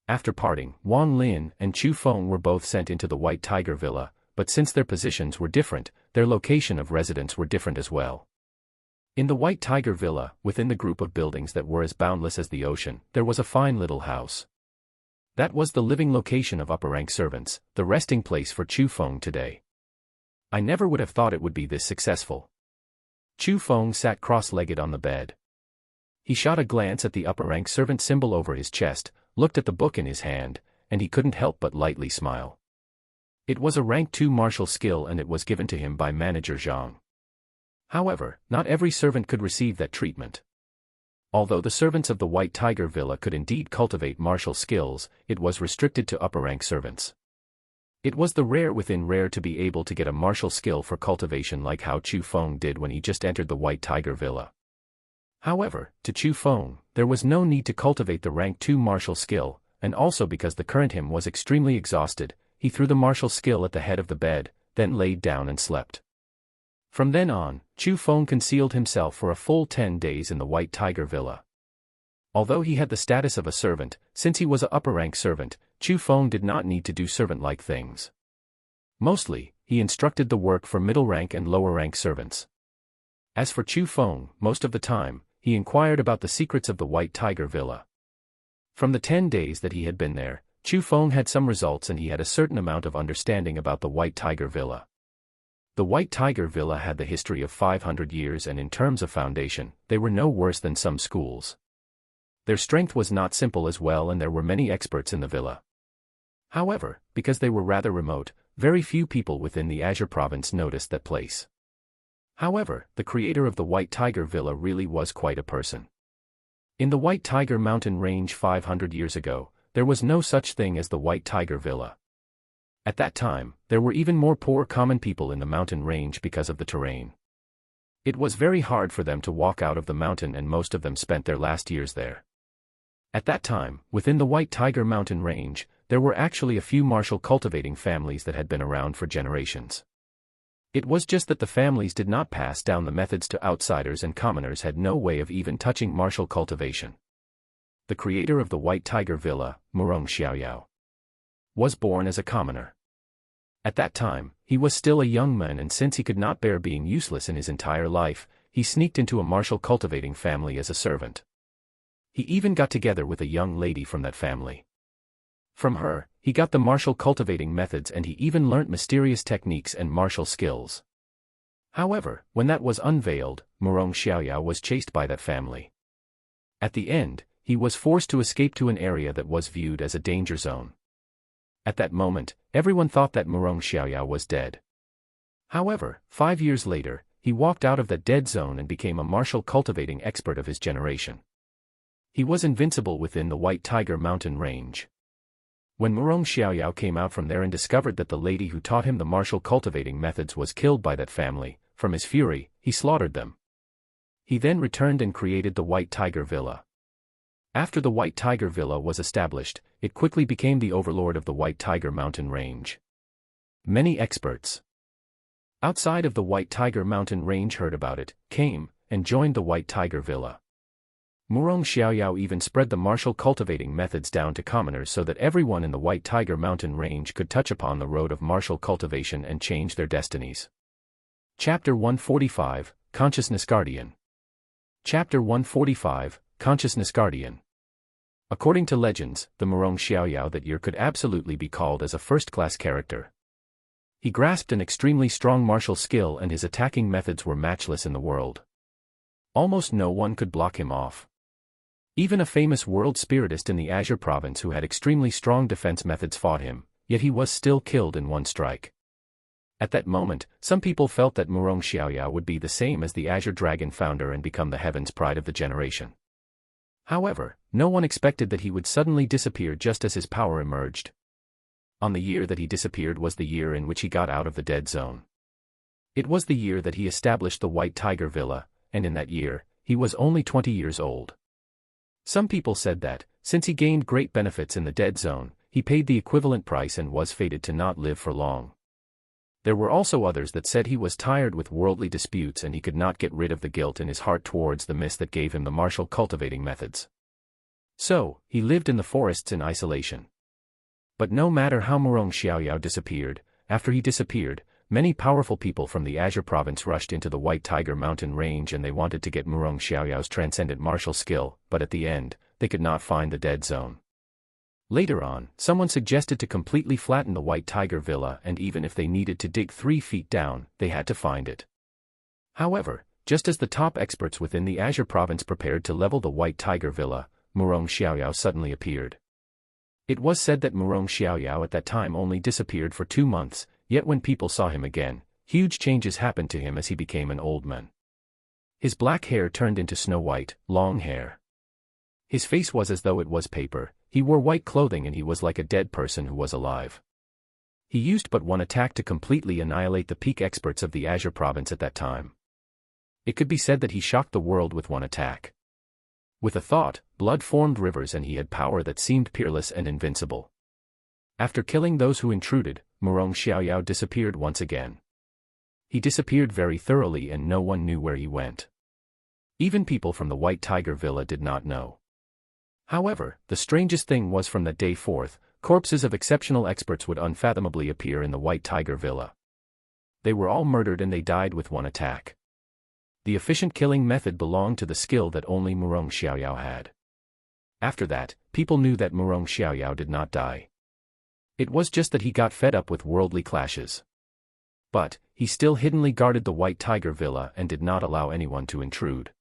After parting, Wang Lin and Chu Feng were both sent into the White Tiger Villa, but since their positions were different, their location of residence were different as well. In the White Tiger Villa, within the group of buildings that were as boundless as the ocean, there was a fine little house. That was the living location of upper-rank servants, the resting place for Chu Feng today. I never would have thought it would be this successful. Chu Feng sat cross-legged on the bed. He shot a glance at the upper-rank servant symbol over his chest, looked at the book in his hand, and he couldn't help but lightly smile. It was a rank 2 martial skill, and it was given to him by manager Zhang. However, not every servant could receive that treatment. Although the servants of the White Tiger Villa could indeed cultivate martial skills, it was restricted to upper-rank servants. It was the rare within rare to be able to get a martial skill for cultivation like how Chu Feng did when he just entered the White Tiger Villa. However, to Chu Feng, there was no need to cultivate the rank 2 martial skill, and also because the current him was extremely exhausted, he threw the martial skill at the head of the bed, then laid down and slept. From then on, Chu Feng concealed himself for a full 10 days in the White Tiger Villa. Although he had the status of a servant, since he was an upper-rank servant, Chu Feng did not need to do servant-like things. Mostly, he instructed the work for middle-rank and lower-rank servants. As for Chu Feng, most of the time, he inquired about the secrets of the White Tiger Villa. From the 10 days that he had been there, Chu Feng had some results, and he had a certain amount of understanding about the White Tiger Villa. The White Tiger Villa had the history of 500 years, and in terms of foundation, they were no worse than some schools. Their strength was not simple as well, and there were many experts in the villa. However, because they were rather remote, very few people within the Azure province noticed that place. However, the creator of the White Tiger Villa really was quite a person. In the White Tiger mountain range 500 years ago, there was no such thing as the White Tiger Villa. At that time, there were even more poor common people in the mountain range because of the terrain. It was very hard for them to walk out of the mountain, and most of them spent their last years there. At that time, within the White Tiger mountain range, there were actually a few martial cultivating families that had been around for generations. It was just that the families did not pass down the methods to outsiders, and commoners had no way of even touching martial cultivation. The creator of the White Tiger Villa, Murong Xiaoyao, was born as a commoner. At that time, he was still a young man, and since he could not bear being useless in his entire life, he sneaked into a martial cultivating family as a servant. He even got together with a young lady from that family. From her, he got the martial cultivating methods, and he even learnt mysterious techniques and martial skills. However, when that was unveiled, Murong Xiaoyao was chased by that family. At the end, he was forced to escape to an area that was viewed as a danger zone. At that moment, everyone thought that Murong Xiaoyao was dead. However, 5 years later, he walked out of that dead zone and became a martial cultivating expert of his generation. He was invincible within the White Tiger mountain range. When Murong Xiaoyao came out from there and discovered that the lady who taught him the martial cultivating methods was killed by that family, from his fury, he slaughtered them. He then returned and created the White Tiger Villa. After the White Tiger Villa was established, it quickly became the overlord of the White Tiger mountain range. Many experts outside of the White Tiger mountain range heard about it, came, and joined the White Tiger Villa. Murong Xiaoyao even spread the martial cultivating methods down to commoners so that everyone in the White Tiger mountain range could touch upon the road of martial cultivation and change their destinies. Chapter 145, Consciousness Guardian. Chapter 145, Consciousness Guardian. According to legends, the Murong Xiaoyao that year could absolutely be called as a first-class character. He grasped an extremely strong martial skill and his attacking methods were matchless in the world. Almost no one could block him off. Even a famous world spiritist in the Azure province who had extremely strong defense methods fought him, yet he was still killed in one strike. At that moment, some people felt that Murong Xiaoyao would be the same as the Azure Dragon founder and become the heaven's pride of the generation. However, no one expected that he would suddenly disappear just as his power emerged. On the year that he disappeared was the year in which he got out of the dead zone. It was the year that he established the White Tiger Villa, and in that year, he was only 20 years old. Some people said that, since he gained great benefits in the dead zone, he paid the equivalent price and was fated to not live for long. There were also others that said he was tired with worldly disputes and he could not get rid of the guilt in his heart towards the mist that gave him the martial cultivating methods. So, he lived in the forests in isolation. But no matter how Murong Xiaoyao disappeared, after he disappeared, many powerful people from the Azure province rushed into the White Tiger mountain range and they wanted to get Murong Xiaoyao's transcendent martial skill, but at the end, they could not find the dead zone. Later on, someone suggested to completely flatten the White Tiger Villa and even if they needed to dig 3 feet down, they had to find it. However, just as the top experts within the Azure province prepared to level the White Tiger Villa, Murong Xiaoyao suddenly appeared. It was said that Murong Xiaoyao at that time only disappeared for 2 months, yet when people saw him again, huge changes happened to him as he became an old man. His black hair turned into snow-white, long hair. His face was as though it was paper, he wore white clothing and he was like a dead person who was alive. He used but one attack to completely annihilate the peak experts of the Azure province at that time. It could be said that he shocked the world with one attack. With a thought, blood formed rivers and he had power that seemed peerless and invincible. After killing those who intruded, Murong Xiaoyao disappeared once again. He disappeared very thoroughly and no one knew where he went. Even people from the White Tiger Villa did not know. However, the strangest thing was from that day forth, corpses of exceptional experts would unfathomably appear in the White Tiger Villa. They were all murdered and they died with one attack. The efficient killing method belonged to the skill that only Murong Xiaoyao had. After that, people knew that Murong Xiaoyao did not die. It was just that he got fed up with worldly clashes. But, he still hiddenly guarded the White Tiger Villa and did not allow anyone to intrude.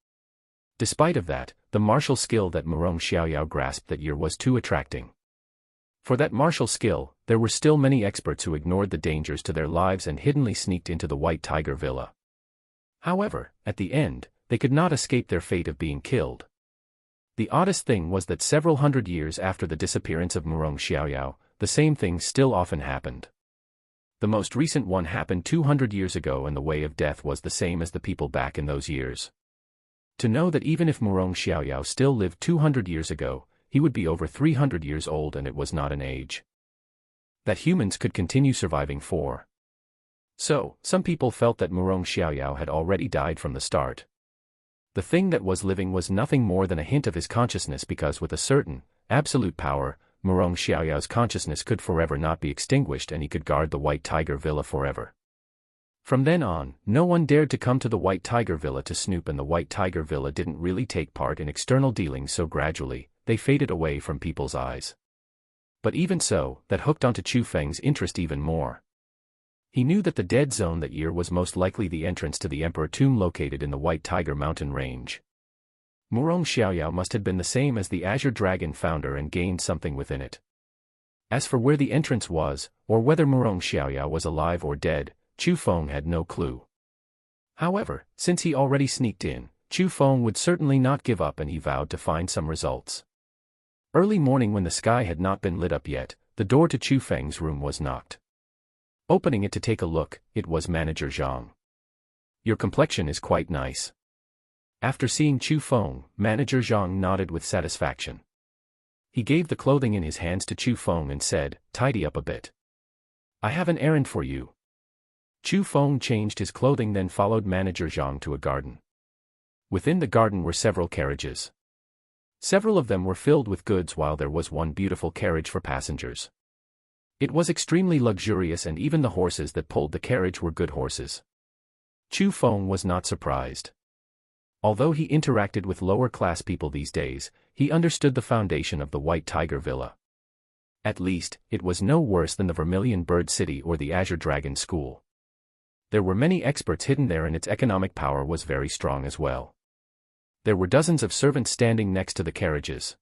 Despite of that, the martial skill that Murong Xiaoyao grasped that year was too attracting. For that martial skill, there were still many experts who ignored the dangers to their lives and hiddenly sneaked into the White Tiger Villa. However, at the end, they could not escape their fate of being killed. The oddest thing was that several hundred years after the disappearance of Murong Xiaoyao, the same thing still often happened. The most recent one happened 200 years ago and the way of death was the same as the people back in those years. To know that even if Murong Xiaoyao still lived 200 years ago, he would be over 300 years old and it was not an age that humans could continue surviving for. So, some people felt that Murong Xiaoyao had already died from the start. The thing that was living was nothing more than a hint of his consciousness because with a certain, absolute power, Murong Xiaoyao's consciousness could forever not be extinguished and he could guard the White Tiger Villa forever. From then on, no one dared to come to the White Tiger Villa to snoop and the White Tiger Villa didn't really take part in external dealings so gradually, they faded away from people's eyes. But even so, that hooked onto Chu Feng's interest even more. He knew that the dead zone that year was most likely the entrance to the Emperor Tomb located in the White Tiger mountain range. Murong Xiaoyao must have been the same as the Azure Dragon founder and gained something within it. As for where the entrance was, or whether Murong Xiaoyao was alive or dead, Chu Feng had no clue. However, since he already sneaked in, Chu Feng would certainly not give up and he vowed to find some results. Early morning when the sky had not been lit up yet, the door to Chu Feng's room was knocked. Opening it to take a look, it was Manager Zhang. "Your complexion is quite nice. After seeing Chu Feng, Manager Zhang nodded with satisfaction. He gave the clothing in his hands to Chu Feng and said, "Tidy up a bit. I have an errand for you." Chu Feng changed his clothing, then followed Manager Zhang to a garden. Within the garden were several carriages. Several of them were filled with goods, while there was one beautiful carriage for passengers. It was extremely luxurious, and even the horses that pulled the carriage were good horses. Chu Feng was not surprised. Although he interacted with lower-class people these days, he understood the foundation of the White Tiger Villa. At least, it was no worse than the Vermilion Bird City or the Azure Dragon School. There were many experts hidden there, and its economic power was very strong as well. There were dozens of servants standing next to the carriages.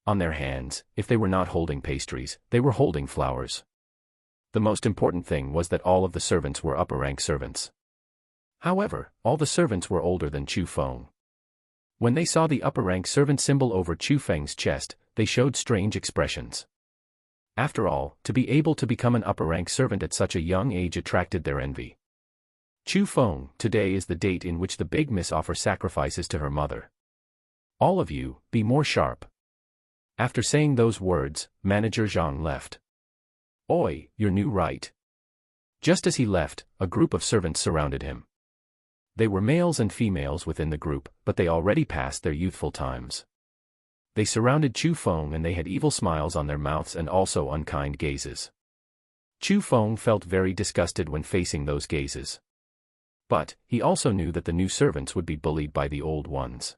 On their hands, if they were not holding pastries, they were holding flowers. The most important thing was that all of the servants were upper-rank servants. However, all the servants were older than Chu Feng. When they saw the upper-rank servant symbol over Chu Feng's chest, they showed strange expressions. After all, to be able to become an upper-rank servant at such a young age attracted their envy. Chu Feng, today is the date in which the Big Miss offers sacrifices to her mother. All of you, be more sharp. After saying those words, Manager Zhang left. Oi, you're new, right? Just as he left, a group of servants surrounded him. They were males and females within the group, but they already passed their youthful times. They surrounded Chu Feng, and they had evil smiles on their mouths and also unkind gazes. Chu Feng felt very disgusted when facing those gazes. But, he also knew that the new servants would be bullied by the old ones.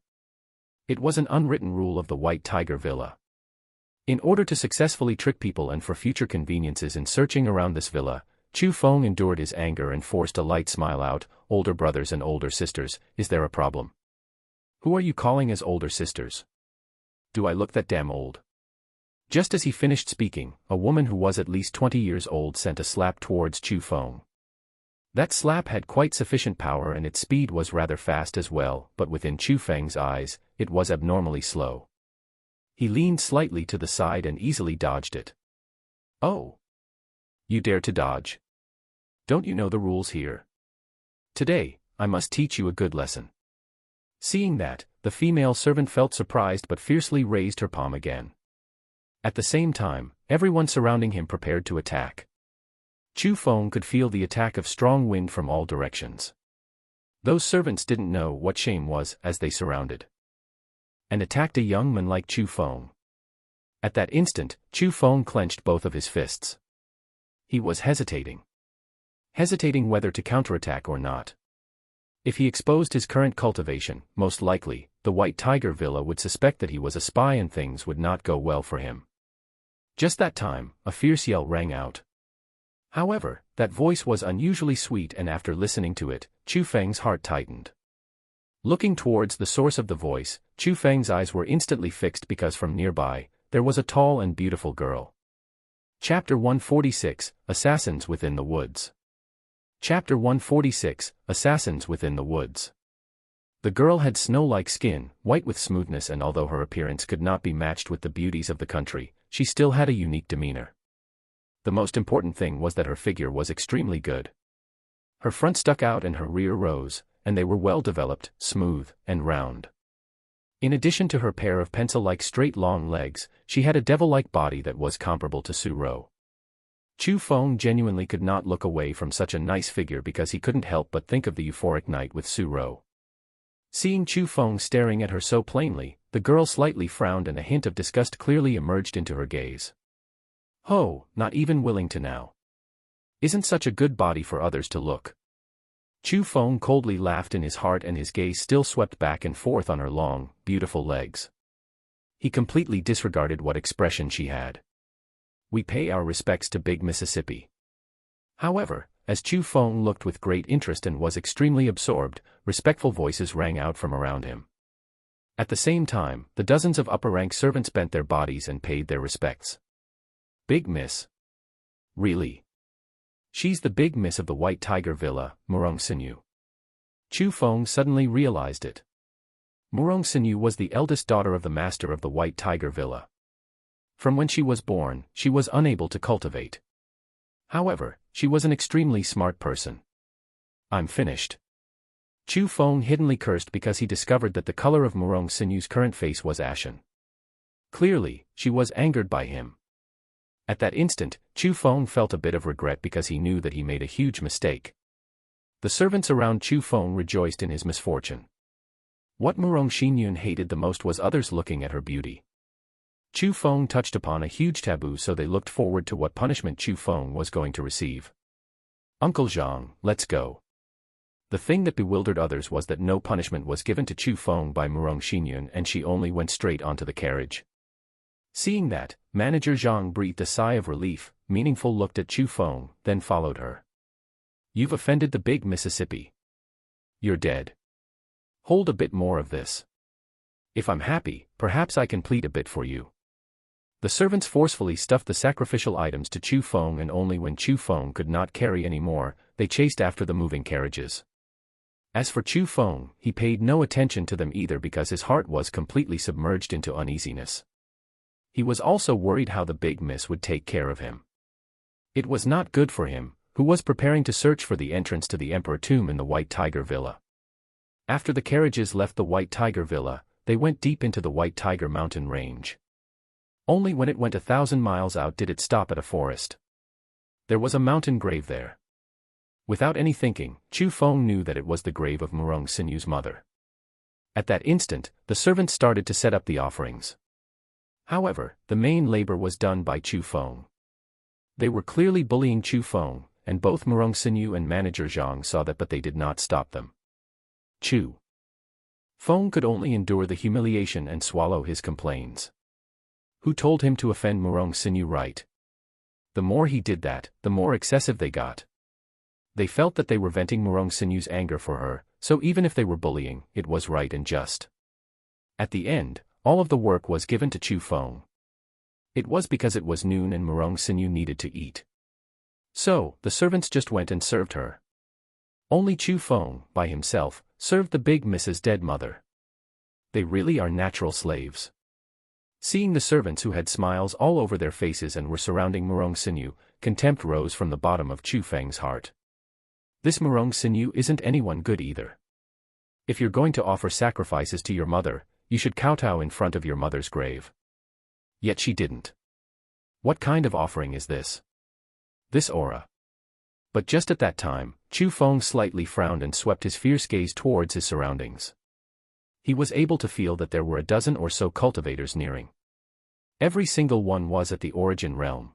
It was an unwritten rule of the White Tiger Villa. In order to successfully trick people and for future conveniences in searching around this villa, Chu Feng endured his anger and forced a light smile out. "Older brothers and older sisters, is there a problem? Who are you calling as older sisters? Do I look that damn old?" Just as he finished speaking, a woman who was at least 20 years old sent a slap towards Chu Feng. That slap had quite sufficient power, and its speed was rather fast as well, but within Chu Feng's eyes, it was abnormally slow. He leaned slightly to the side and easily dodged it. "Oh! You dare to dodge? Don't you know the rules here? Today, I must teach you a good lesson." Seeing that, the female servant felt surprised but fiercely raised her palm again. At the same time, everyone surrounding him prepared to attack. Chu Feng could feel the attack of strong wind from all directions. Those servants didn't know what shame was as they surrounded and attacked a young man like Chu Feng. At that instant, Chu Feng clenched both of his fists. He was hesitating whether to counterattack or not. If he exposed his current cultivation, most likely, the White Tiger Villa would suspect that he was a spy and things would not go well for him. Just that time, a fierce yell rang out. However, that voice was unusually sweet, and after listening to it, Chu Feng's heart tightened. Looking towards the source of the voice, Chu Feng's eyes were instantly fixed because from nearby, there was a tall and beautiful girl. Chapter 146, Assassins Within the Woods. Chapter 146, Assassins Within the Woods. The girl had snow-like skin, white with smoothness, and although her appearance could not be matched with the beauties of the country, she still had a unique demeanor. The most important thing was that her figure was extremely good. Her front stuck out and her rear rose, and they were well-developed, smooth, and round. In addition to her pair of pencil-like straight long legs, she had a devil-like body that was comparable to Su Ro. Chu Feng genuinely could not look away from such a nice figure because he couldn't help but think of the euphoric night with Su Ro. Seeing Chu Feng staring at her so plainly, the girl slightly frowned and a hint of disgust clearly emerged into her gaze. "Oh, not even willing to now? Isn't such a good body for others to look?" Chu Feng coldly laughed in his heart, and his gaze still swept back and forth on her long, beautiful legs. He completely disregarded what expression she had. "We pay our respects to Big Mississippi." However, as Chu Feng looked with great interest and was extremely absorbed, respectful voices rang out from around him. At the same time, the dozens of upper-rank servants bent their bodies and paid their respects. "Big Miss? Really? She's the Big Miss of the White Tiger Villa, Murong Sinyu." Chu Feng suddenly realized it. Murong Sinyu was the eldest daughter of the master of the White Tiger Villa. From when she was born, she was unable to cultivate. However, she was an extremely smart person. "I'm finished." Chu Feng hiddenly cursed because he discovered that the color of Murong Sinu's current face was ashen. Clearly, she was angered by him. At that instant, Chu Feng felt a bit of regret because he knew that he made a huge mistake. The servants around Chu Feng rejoiced in his misfortune. What Murong Xinyun hated the most was others looking at her beauty. Chu Feng touched upon a huge taboo, so they looked forward to what punishment Chu Feng was going to receive. "Uncle Zhang, let's go." The thing that bewildered others was that no punishment was given to Chu Feng by Murong Xinyun, and she only went straight onto the carriage. Seeing that, Manager Zhang breathed a sigh of relief. Meaningful looked at Chu Feng, then followed her. "You've offended the big Mississippi. You're dead. Hold a bit more of this. If I'm happy, perhaps I can plead a bit for you." The servants forcefully stuffed the sacrificial items to Chu Feng, and only when Chu Feng could not carry any more, they chased after the moving carriages. As for Chu Feng, he paid no attention to them either because his heart was completely submerged into uneasiness. He was also worried how the big miss would take care of him. It was not good for him, who was preparing to search for the entrance to the Emperor tomb in the White Tiger Villa. After the carriages left the White Tiger Villa, they went deep into the White Tiger mountain range. Only when it went 1,000 miles out did it stop at a forest. There was a mountain grave there. Without any thinking, Chu Feng knew that it was the grave of Murong Sinu's mother. At that instant, the servants started to set up the offerings. However, the main labor was done by Chu Feng. They were clearly bullying Chu Feng, and both Murong Sinu and Manager Zhang saw that, but they did not stop them. Chu Feng could only endure the humiliation and swallow his complaints. Who told him to offend Murong Sinu, right? The more he did that, the more excessive they got. They felt that they were venting Murong Sinu's anger for her, so even if they were bullying, it was right and just. At the end, all of the work was given to Chu Feng. It was because it was noon and Murong Sinu needed to eat. So, the servants just went and served her. Only Chu Feng, by himself, served the big Mrs. dead mother. They really are natural slaves. Seeing the servants who had smiles all over their faces and were surrounding Murong Sinu, contempt rose from the bottom of Chu Feng's heart. This Murong Sinu isn't anyone good either. If you're going to offer sacrifices to your mother, you should kowtow in front of your mother's grave. Yet she didn't. What kind of offering is this? This aura. But just at that time, Chu Feng slightly frowned and swept his fierce gaze towards his surroundings. He was able to feel that there were a dozen or so cultivators nearing. Every single one was at the origin realm.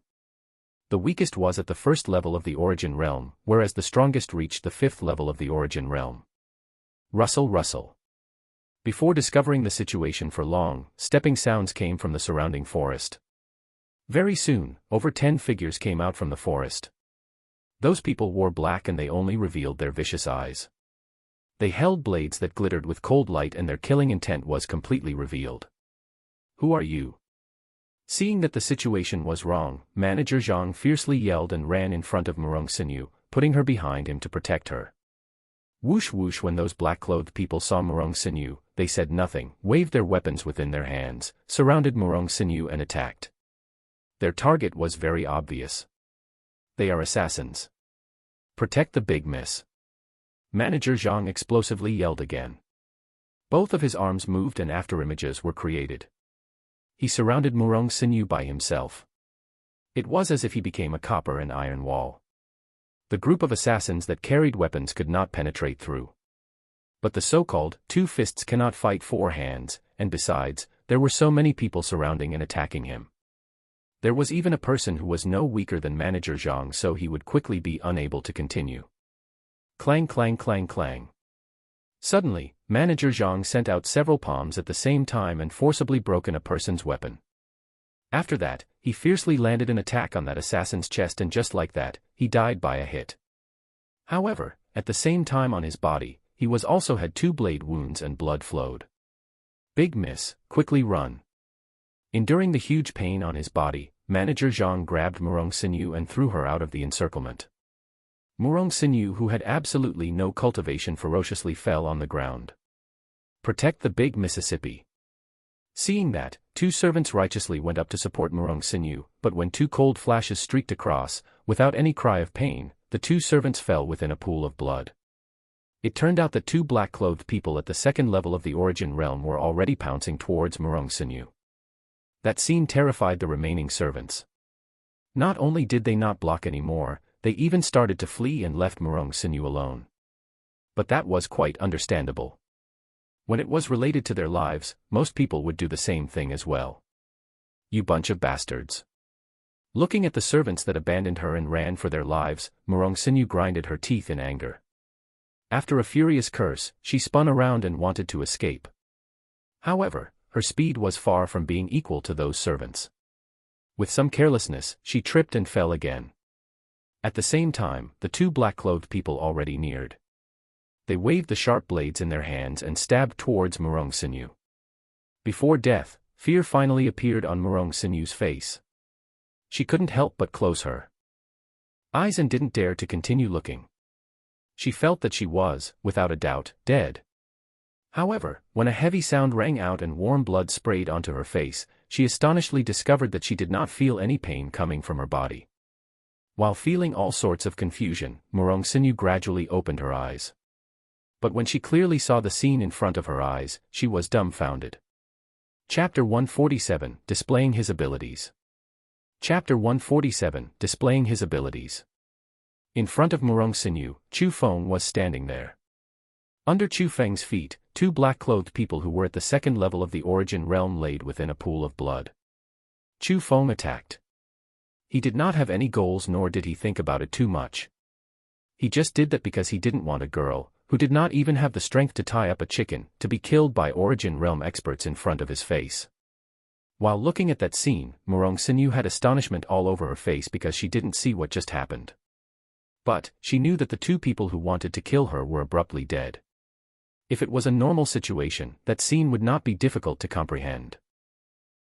The weakest was at the first level of the origin realm, whereas the strongest reached the 5th level of the origin realm. Rustle, rustle. Before discovering the situation for long, stepping sounds came from the surrounding forest. Very soon, over 10 figures came out from the forest. Those people wore black and they only revealed their vicious eyes. They held blades that glittered with cold light and their killing intent was completely revealed. Who are you? Seeing that the situation was wrong, Manager Zhang fiercely yelled and ran in front of Murong Sinu, putting her behind him to protect her. Whoosh whoosh. When those black-clothed people saw Murong Sinu, they said nothing, waved their weapons within their hands, surrounded Murong Sinu and attacked. Their target was very obvious. They are assassins. Protect the big miss. Manager Zhang explosively yelled again. Both of his arms moved and afterimages were created. He surrounded Murong Sinu by himself. It was as if he became a copper and iron wall. The group of assassins that carried weapons could not penetrate through. But the so-called 2 fists cannot fight 4 hands, and besides, there were so many people surrounding and attacking him. There was even a person who was no weaker than Manager Zhang, so he would quickly be unable to continue. Clang clang clang clang. Suddenly, Manager Zhang sent out several palms at the same time and forcibly broke a person's weapon. After that, he fiercely landed an attack on that assassin's chest, and just like that, he died by a hit. However, at the same time on his body, he was also had 2 blade wounds and blood flowed. Big miss, quickly run. Enduring the huge pain on his body, Manager Zhang grabbed Murong Sinu and threw her out of the encirclement. Murong Sinu, who had absolutely no cultivation, ferociously fell on the ground. Protect the big Mississippi. Seeing that, 2 servants righteously went up to support Murong Sinu, but when 2 cold flashes streaked across, without any cry of pain, the 2 servants fell within a pool of blood. It turned out that two black-clothed people at the second level of the origin realm were already pouncing towards Murong Sinyu. That scene terrified the remaining servants. Not only did they not block anymore, they even started to flee and left Murong Sinyu alone. But that was quite understandable. When it was related to their lives, most people would do the same thing as well. You bunch of bastards. Looking at the servants that abandoned her and ran for their lives, Murong Sinyu grinded her teeth in anger. After a furious curse, she spun around and wanted to escape. However, her speed was far from being equal to those servants. With some carelessness, she tripped and fell again. At the same time, the two black-clothed people already neared. They waved the sharp blades in their hands and stabbed towards Murong Sinyu. Before death, fear finally appeared on Murong Sinyu's face. She couldn't help but close her eyes and didn't dare to continue looking. She felt that she was, without a doubt, dead. However, when a heavy sound rang out and warm blood sprayed onto her face, she astonishingly discovered that she did not feel any pain coming from her body. While feeling all sorts of confusion, Murong Sinyu gradually opened her eyes. But when she clearly saw the scene in front of her eyes, she was dumbfounded. Chapter 147, Displaying His Abilities. Chapter 147, Displaying His Abilities. In front of Murong Sinyu, Chu Feng was standing there. Under Chu Feng's feet, two black-clothed people who were at the second level of the origin realm laid within a pool of blood. Chu Feng attacked. He did not have any goals, nor did he think about it too much. He just did that because he didn't want a girl, who did not even have the strength to tie up a chicken, to be killed by origin realm experts in front of his face. While looking at that scene, Murong Sinyu had astonishment all over her face because she didn't see what just happened. But, she knew that the two people who wanted to kill her were abruptly dead. If it was a normal situation, that scene would not be difficult to comprehend.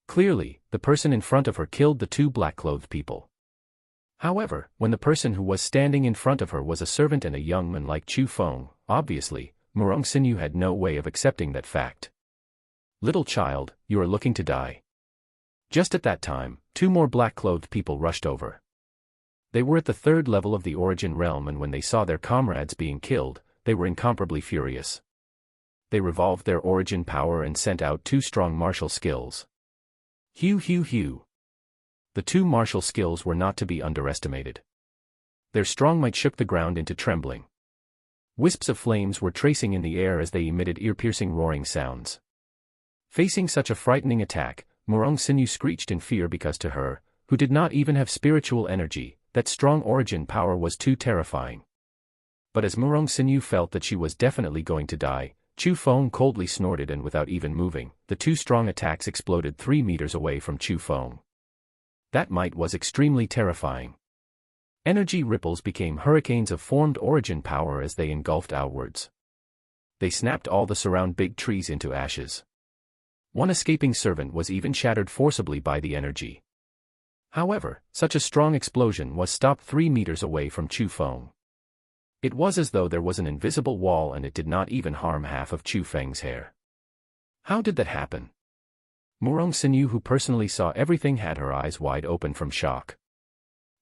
Clearly, the person in front of her killed the two black-clothed people. However, when the person who was standing in front of her was a servant and a young man like Chu Feng, obviously, Murong Sinyu had no way of accepting that fact. Little child, you are looking to die. Just at that time, two more black-clothed people rushed over. They were at the third level of the origin realm, and when they saw their comrades being killed, they were incomparably furious. They revolved their origin power and sent out two strong martial skills. Hew hew hew. The two martial skills were not to be underestimated. Their strong might shook the ground into trembling. Wisps of flames were tracing in the air as they emitted ear-piercing roaring sounds. Facing such a frightening attack, Murong Sinyu screeched in fear because to her, who did not even have spiritual energy, that strong origin power was too terrifying. But as Murong Sinyu felt that she was definitely going to die, Chu Feng coldly snorted, and without even moving, the two strong attacks exploded 3 meters away from Chu Feng. That might was extremely terrifying. Energy ripples became hurricanes of formed origin power as they engulfed outwards. They snapped all the surround big trees into ashes. One escaping servant was even shattered forcibly by the energy. However, such a strong explosion was stopped 3 meters away from Chu Feng. It was as though there was an invisible wall, and it did not even harm half of Chu Feng's hair. How did that happen? Murong Sinyu, who personally saw everything, had her eyes wide open from shock.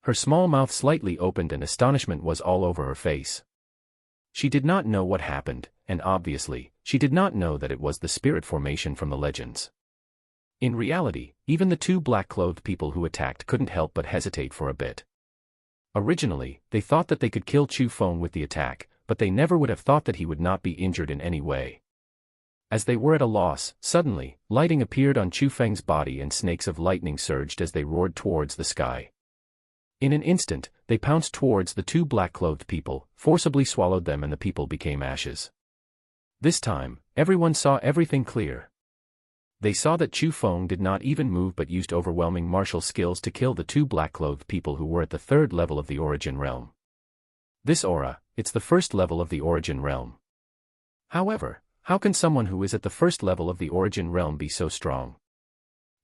Her small mouth slightly opened and astonishment was all over her face. She did not know what happened, and obviously, she did not know that it was the spirit formation from the legends. In reality, even the two black-clothed people who attacked couldn't help but hesitate for a bit. Originally, they thought that they could kill Chu Feng with the attack, but they never would have thought that he would not be injured in any way. As they were at a loss, suddenly, lighting appeared on Chu Feng's body and snakes of lightning surged as they roared towards the sky. In an instant, they pounced towards the two black-clothed people, forcibly swallowed them, and the people became ashes. This time, everyone saw everything clear. They saw that Chu Feng did not even move but used overwhelming martial skills to kill the two black-clothed people who were at the third level of the origin realm. This aura, it's the first level of the origin realm. However, how can someone who is at the first level of the origin realm be so strong?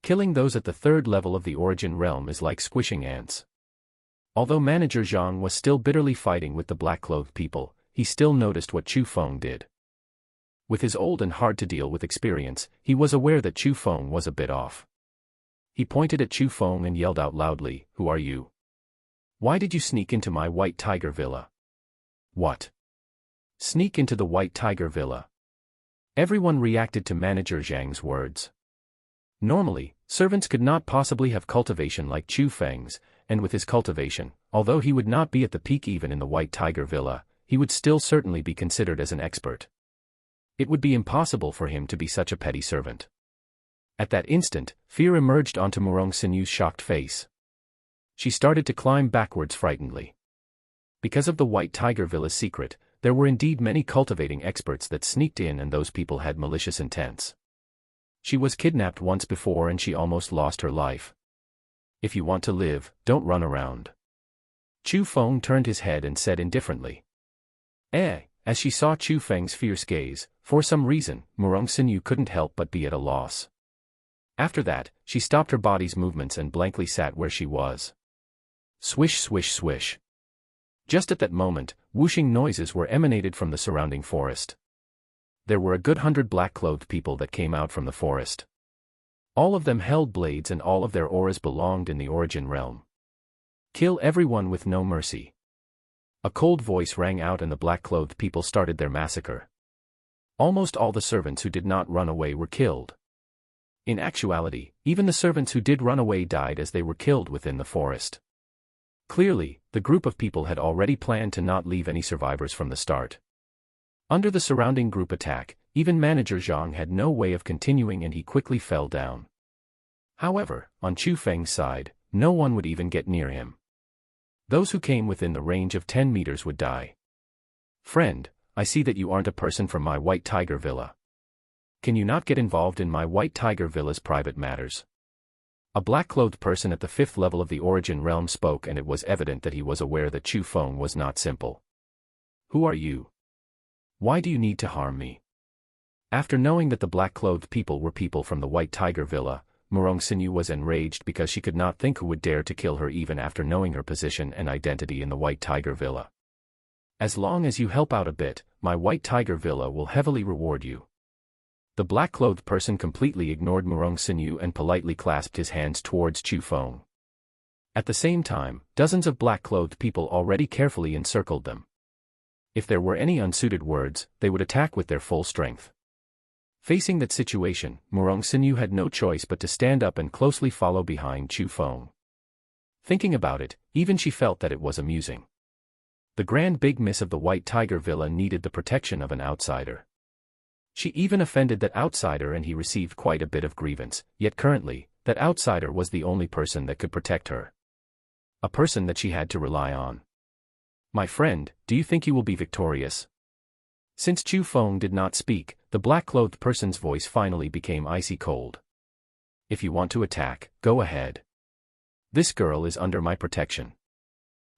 Killing those at the third level of the origin realm is like squishing ants. Although Manager Zhang was still bitterly fighting with the black-clothed people, he still noticed what Chu Feng did. With his old and hard-to-deal-with experience, he was aware that Chu Feng was a bit off. He pointed at Chu Feng and yelled out loudly, "Who are you? Why did you sneak into my White Tiger villa? What? Sneak into the White Tiger Villa. Everyone reacted to Manager Zhang's words. Normally, servants could not possibly have cultivation like Chu Feng's, and with his cultivation, although he would not be at the peak even in the White Tiger Villa, he would still certainly be considered as an expert. It would be impossible for him to be such a petty servant. At that instant, fear emerged onto Murong Sinyu's shocked face. She started to climb backwards frightenedly. Because of the White Tiger Villa's secret, there were indeed many cultivating experts that sneaked in, and those people had malicious intents. She was kidnapped once before and she almost lost her life. If you want to live, don't run around. Chu Feng turned his head and said indifferently. As she saw Chu Feng's fierce gaze, for some reason, Murong Sinyu couldn't help but be at a loss. After that, she stopped her body's movements and blankly sat where she was. Swish, swish, swish. Just at that moment, whooshing noises were emanated from the surrounding forest. There were a good 100 black-clothed people that came out from the forest. All of them held blades and all of their auras belonged in the origin realm. Kill everyone with no mercy. A cold voice rang out and the black-clothed people started their massacre. Almost all the servants who did not run away were killed. In actuality, even the servants who did run away died as they were killed within the forest. Clearly, the group of people had already planned to not leave any survivors from the start. Under the surrounding group attack, even Manager Zhang had no way of continuing and he quickly fell down. However, on Chu Feng's side, no one would even get near him. Those who came within the range of 10 meters would die. Friend, I see that you aren't a person from my White Tiger Villa. Can you not get involved in my White Tiger Villa's private matters? A black-clothed person at the 5th level of the origin realm spoke, and it was evident that he was aware that Chu Feng was not simple. Who are you? Why do you need to harm me? After knowing that the black-clothed people were people from the White Tiger Villa, Murong Sinyu was enraged because she could not think who would dare to kill her even after knowing her position and identity in the White Tiger Villa. As long as you help out a bit, my White Tiger Villa will heavily reward you. The black-clothed person completely ignored Murong Sinyu and politely clasped his hands towards Chu Feng. At the same time, dozens of black-clothed people already carefully encircled them. If there were any unsuited words, they would attack with their full strength. Facing that situation, Murong Sinyu had no choice but to stand up and closely follow behind Chu Feng. Thinking about it, even she felt that it was amusing. The grand big miss of the White Tiger Villa needed the protection of an outsider. She even offended that outsider and he received quite a bit of grievance, yet currently, that outsider was the only person that could protect her. A person that she had to rely on. My friend, do you think you will be victorious? Since Chu Feng did not speak, the black-clothed person's voice finally became icy cold. If you want to attack, go ahead. This girl is under my protection.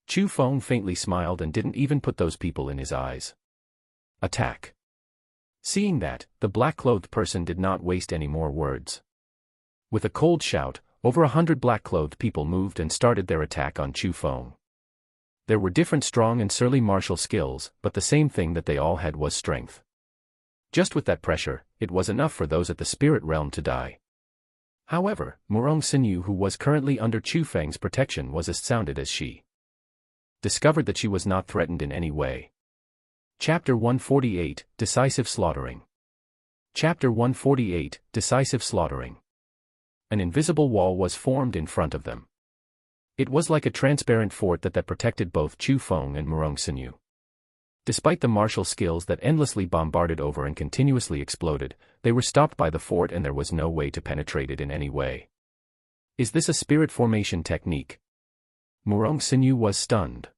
Chu Feng faintly smiled and didn't even put those people in his eyes. Attack. Seeing that, the black-clothed person did not waste any more words. With a cold shout, over 100 black-clothed people moved and started their attack on Chu Feng. There were different strong and surly martial skills, but the same thing that they all had was strength. Just with that pressure, it was enough for those at the spirit realm to die. However, Murong Sinyu, who was currently under Chu Feng's protection, was astounded as she discovered that she was not threatened in any way. Chapter 148, Decisive Slaughtering. Chapter 148, Decisive Slaughtering. An invisible wall was formed in front of them. It was like a transparent fort that protected both Chu Feng and Murong Sinyu. Despite the martial skills that endlessly bombarded over and continuously exploded, they were stopped by the fort and there was no way to penetrate it in any way. Is this a spirit formation technique? Murong Sinyu was stunned.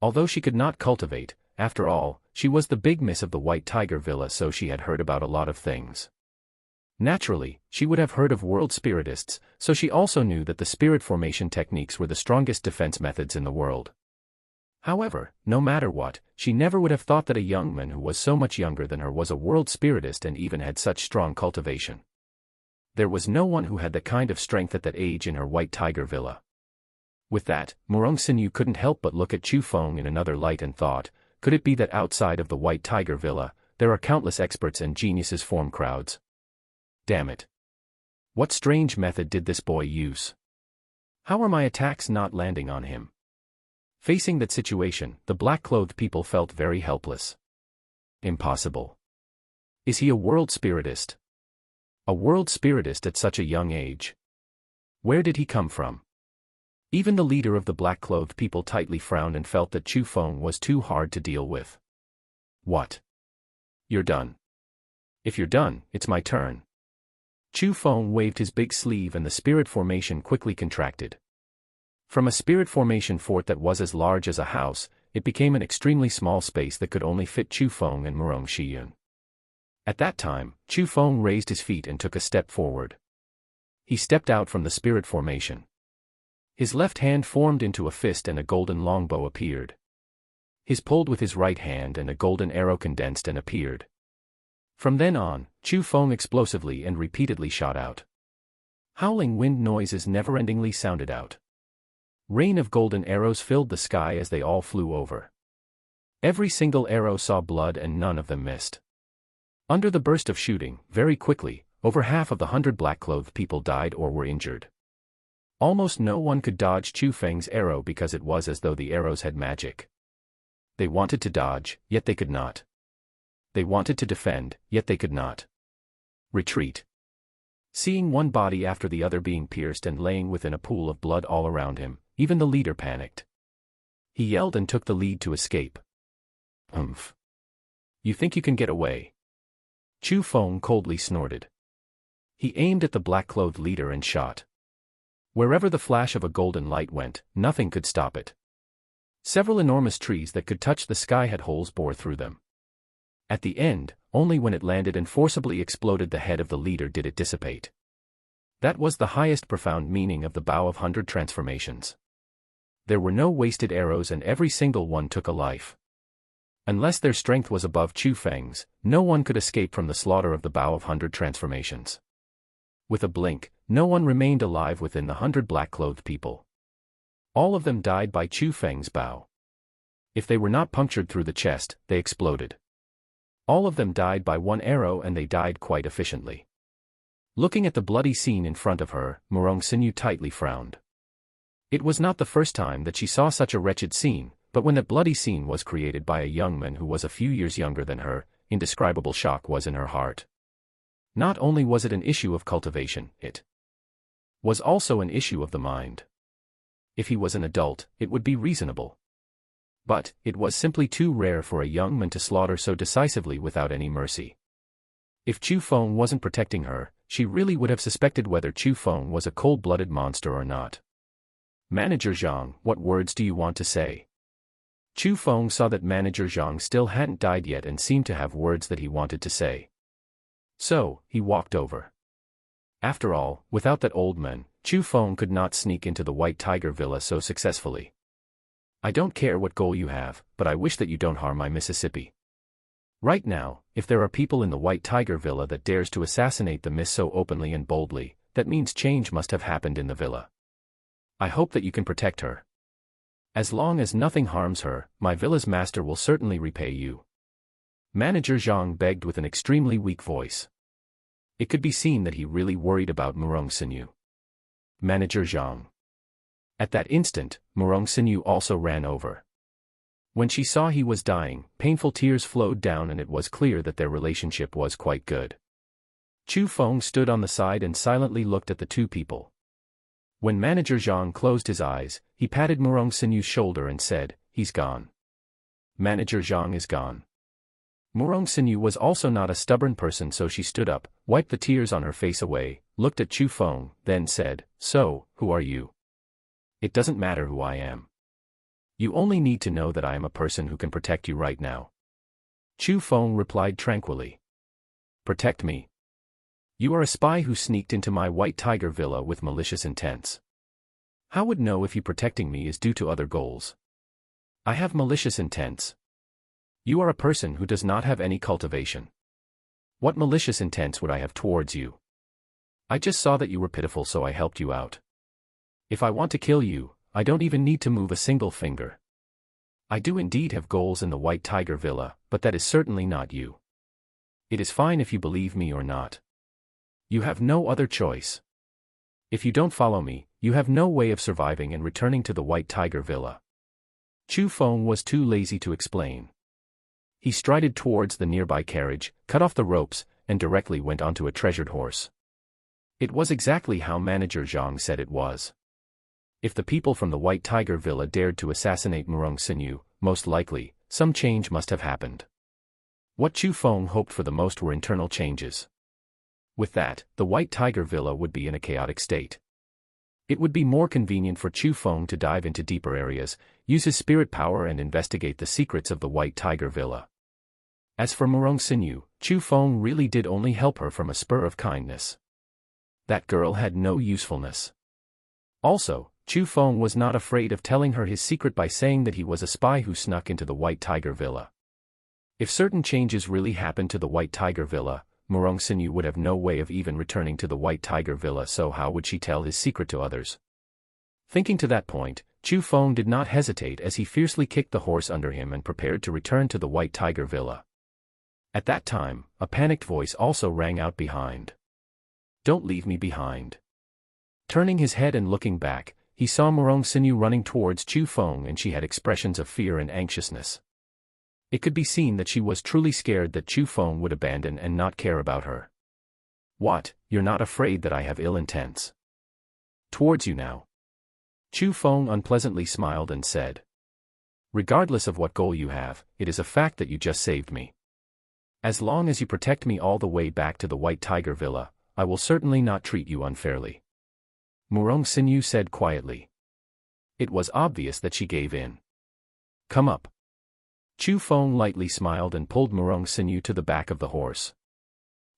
Although she could not cultivate, after all, she was the big miss of the White Tiger Villa, so she had heard about a lot of things. Naturally, she would have heard of world spiritists, so she also knew that the spirit formation techniques were the strongest defense methods in the world. However, no matter what, she never would have thought that a young man who was so much younger than her was a world spiritist and even had such strong cultivation. There was no one who had that kind of strength at that age in her White Tiger Villa. With that, Murong Sinyu couldn't help but look at Chu Feng in another light and thought, could it be that outside of the White Tiger Villa, there are countless experts and geniuses form crowds? Damn it. What strange method did this boy use? How are my attacks not landing on him? Facing that situation, the black-clothed people felt very helpless. Impossible. Is he a world spiritist? A world spiritist at such a young age? Where did he come from? Even the leader of the black-clothed people tightly frowned and felt that Chu Feng was too hard to deal with. What? You're done. If you're done, it's my turn. Chu Feng waved his big sleeve and the spirit formation quickly contracted. From a spirit formation fort that was as large as a house, it became an extremely small space that could only fit Chu Feng and Murong Shiyun. At that time, Chu Feng raised his feet and took a step forward. He stepped out from the spirit formation. His left hand formed into a fist and a golden longbow appeared. He pulled with his right hand and a golden arrow condensed and appeared. From then on, Chu Feng explosively and repeatedly shot out. Howling wind noises never-endingly sounded out. Rain of golden arrows filled the sky as they all flew over. Every single arrow saw blood and none of them missed. Under the burst of shooting, very quickly, over half of the 100 black-clothed people died or were injured. Almost no one could dodge Chu Feng's arrow because it was as though the arrows had magic. They wanted to dodge, yet they could not. They wanted to defend, yet they could not. Retreat. Seeing one body after the other being pierced and laying within a pool of blood all around him, even the leader panicked. He yelled and took the lead to escape. Umph. You think you can get away? Chu Feng coldly snorted. He aimed at the black-clothed leader and shot. Wherever the flash of a golden light went, nothing could stop it. Several enormous trees that could touch the sky had holes bored through them. At the end, only when it landed and forcibly exploded the head of the leader did it dissipate. That was the highest profound meaning of the Bow of 100 Transformations. There were no wasted arrows and every single one took a life. Unless their strength was above Chu Feng's, no one could escape from the slaughter of the Bow of 100 Transformations. With a blink, no one remained alive within the 100 black-clothed people. All of them died by Chu Feng's bow. If they were not punctured through the chest, they exploded. All of them died by one arrow and they died quite efficiently. Looking at the bloody scene in front of her, Murong Xinyu tightly frowned. It was not the first time that she saw such a wretched scene, but when that bloody scene was created by a young man who was a few years younger than her, indescribable shock was in her heart. Not only was it an issue of cultivation, it was also an issue of the mind. If he was an adult, it would be reasonable. But, it was simply too rare for a young man to slaughter so decisively without any mercy. If Chu Feng wasn't protecting her, she really would have suspected whether Chu Feng was a cold-blooded monster or not. Manager Zhang, what words do you want to say? Chu Feng saw that Manager Zhang still hadn't died yet and seemed to have words that he wanted to say. So, he walked over. After all, without that old man, Chu Feng could not sneak into the White Tiger Villa so successfully. I don't care what goal you have, but I wish that you don't harm my Mississippi. Right now, if there are people in the White Tiger Villa that dares to assassinate the Miss so openly and boldly, that means change must have happened in the villa. I hope that you can protect her. As long as nothing harms her, my villa's master will certainly repay you. Manager Zhang begged with an extremely weak voice. It could be seen that he really worried about Murong Xinyu. Manager Zhang. At that instant, Murong Xinyu also ran over. When she saw he was dying, painful tears flowed down and it was clear that their relationship was quite good. Chu Feng stood on the side and silently looked at the two people. When Manager Zhang closed his eyes, he patted Murong Xinyu's shoulder and said, "He's gone. Manager Zhang is gone." Murong Xinyu was also not a stubborn person, so she stood up, wiped the tears on her face away, looked at Chu Feng, then said, "So, who are you?" "It doesn't matter who I am. You only need to know that I am a person who can protect you right now." Chu Feng replied tranquilly. "Protect me? You are a spy who sneaked into my White Tiger Villa with malicious intents. How would know if you protecting me is due to other goals? I have malicious intents. You are a person who does not have any cultivation. What malicious intents would I have towards you? I just saw that you were pitiful, so I helped you out. If I want to kill you, I don't even need to move a single finger. I do indeed have goals in the White Tiger Villa, but that is certainly not you. It is fine if you believe me or not. You have no other choice. If you don't follow me, you have no way of surviving and returning to the White Tiger Villa." Chu Feng was too lazy to explain. He strided towards the nearby carriage, cut off the ropes, and directly went onto a treasured horse. It was exactly how Manager Zhang said it was. If the people from the White Tiger Villa dared to assassinate Murong Xinyu, most likely, some change must have happened. What Chu Feng hoped for the most were internal changes. With that, the White Tiger Villa would be in a chaotic state. It would be more convenient for Chu Feng to dive into deeper areas, use his spirit power and investigate the secrets of the White Tiger Villa. As for Murong Xinyu, Chu Feng really did only help her from a spur of kindness. That girl had no usefulness. Also, Chu Feng was not afraid of telling her his secret by saying that he was a spy who snuck into the White Tiger Villa. If certain changes really happened to the White Tiger Villa, Murong Xinyu would have no way of even returning to the White Tiger Villa, so how would she tell his secret to others? Thinking to that point, Chu Feng did not hesitate as he fiercely kicked the horse under him and prepared to return to the White Tiger Villa. At that time, a panicked voice also rang out behind. "Don't leave me behind." Turning his head and looking back, he saw Murong Xinyu running towards Chu Feng, and she had expressions of fear and anxiousness. It could be seen that she was truly scared that Chu Feng would abandon and not care about her. "What, you're not afraid that I have ill intents towards you now?" Chu Feng unpleasantly smiled and said. "Regardless of what goal you have, it is a fact that you just saved me. As long as you protect me all the way back to the White Tiger Villa, I will certainly not treat you unfairly," Murong Xinyu said quietly. It was obvious that she gave in. "Come up." Chu Feng lightly smiled and pulled Murong Xinyu to the back of the horse.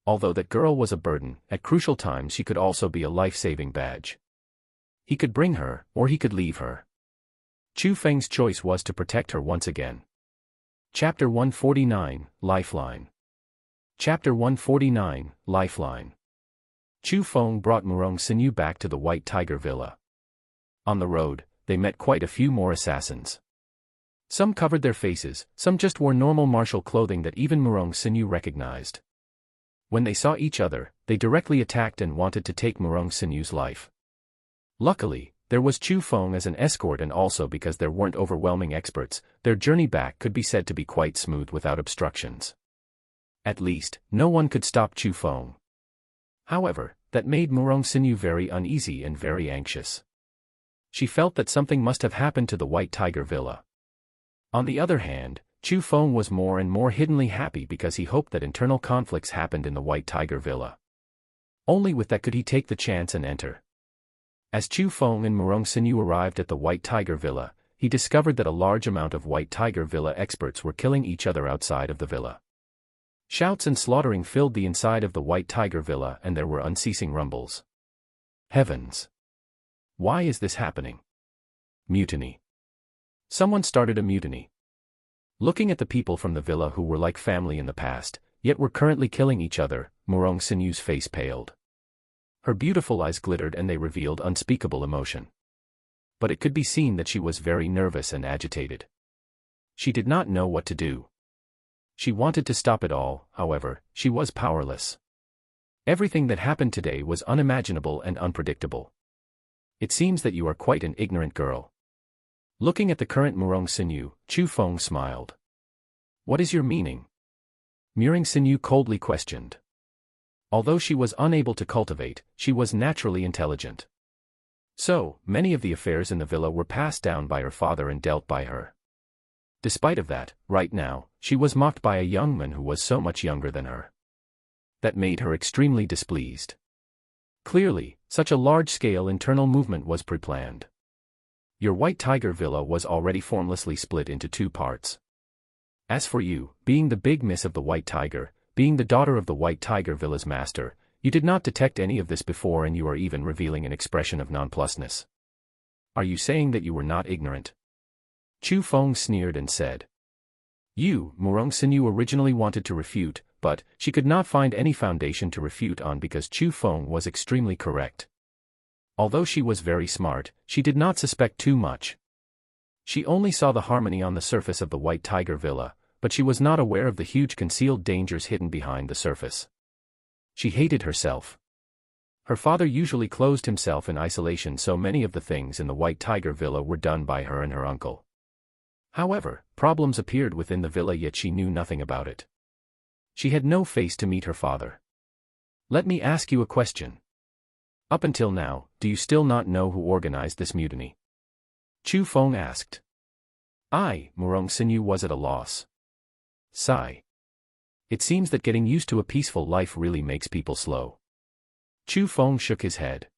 Although that girl was a burden, at crucial times she could also be a life-saving badge. He could bring her, or he could leave her. Chu Feng's choice was to protect her once again. Chapter 149, Lifeline. Chapter 149, Lifeline. Chu Feng brought Murong Xinyu back to the White Tiger Villa. On the road, they met quite a few more assassins. Some covered their faces, some just wore normal martial clothing that even Murong Xinyu recognized. When they saw each other, they directly attacked and wanted to take Murong Xinyu's life. Luckily, there was Chu Feng as an escort, and also because there weren't overwhelming experts, their journey back could be said to be quite smooth without obstructions. At least, no one could stop Chu Feng. However, that made Murong Xinyu very uneasy and very anxious. She felt that something must have happened to the White Tiger Villa. On the other hand, Chu Feng was more and more hiddenly happy because he hoped that internal conflicts happened in the White Tiger Villa. Only with that could he take the chance and enter. As Chu Feng and Murong Xinyu arrived at the White Tiger Villa, he discovered that a large amount of White Tiger Villa experts were killing each other outside of the villa. Shouts and slaughtering filled the inside of the White Tiger Villa, and there were unceasing rumbles. Heavens! Why is this happening? Mutiny. Someone started a mutiny. Looking at the people from the villa who were like family in the past, yet were currently killing each other, Murong Xinyu's face paled. Her beautiful eyes glittered and they revealed unspeakable emotion. But it could be seen that she was very nervous and agitated. She did not know what to do. She wanted to stop it all, however, she was powerless. Everything that happened today was unimaginable and unpredictable. It seems that you are quite an ignorant girl. Looking at the current Murong Xinyu, Chu Feng smiled. What is your meaning? Murong Xinyu coldly questioned. Although she was unable to cultivate, she was naturally intelligent. So, many of the affairs in the villa were passed down by her father and dealt by her. Despite of that, right now, she was mocked by a young man who was so much younger than her. That made her extremely displeased. Clearly, such a large-scale internal movement was pre-planned. Your White Tiger Villa was already formlessly split into two parts. As for you, being the big miss of the White Tiger, being the daughter of the White Tiger Villa's master, you did not detect any of this before, and you are even revealing an expression of nonplusness. Are you saying that you were not ignorant? Chu Feng sneered and said. Murong Xinyu originally wanted to refute, but she could not find any foundation to refute on because Chu Feng was extremely correct. Although she was very smart, she did not suspect too much. She only saw the harmony on the surface of the White Tiger Villa, but she was not aware of the huge concealed dangers hidden behind the surface. She hated herself. Her father usually closed himself in isolation, so many of the things in the White Tiger Villa were done by her and her uncle. However, problems appeared within the villa, yet she knew nothing about it. She had no face to meet her father. Let me ask you a question. Up until now, do you still not know who organized this mutiny? Chu Feng asked. Murong Xinyu was at a loss. Sigh. It seems that getting used to a peaceful life really makes people slow. Chu Feng shook his head.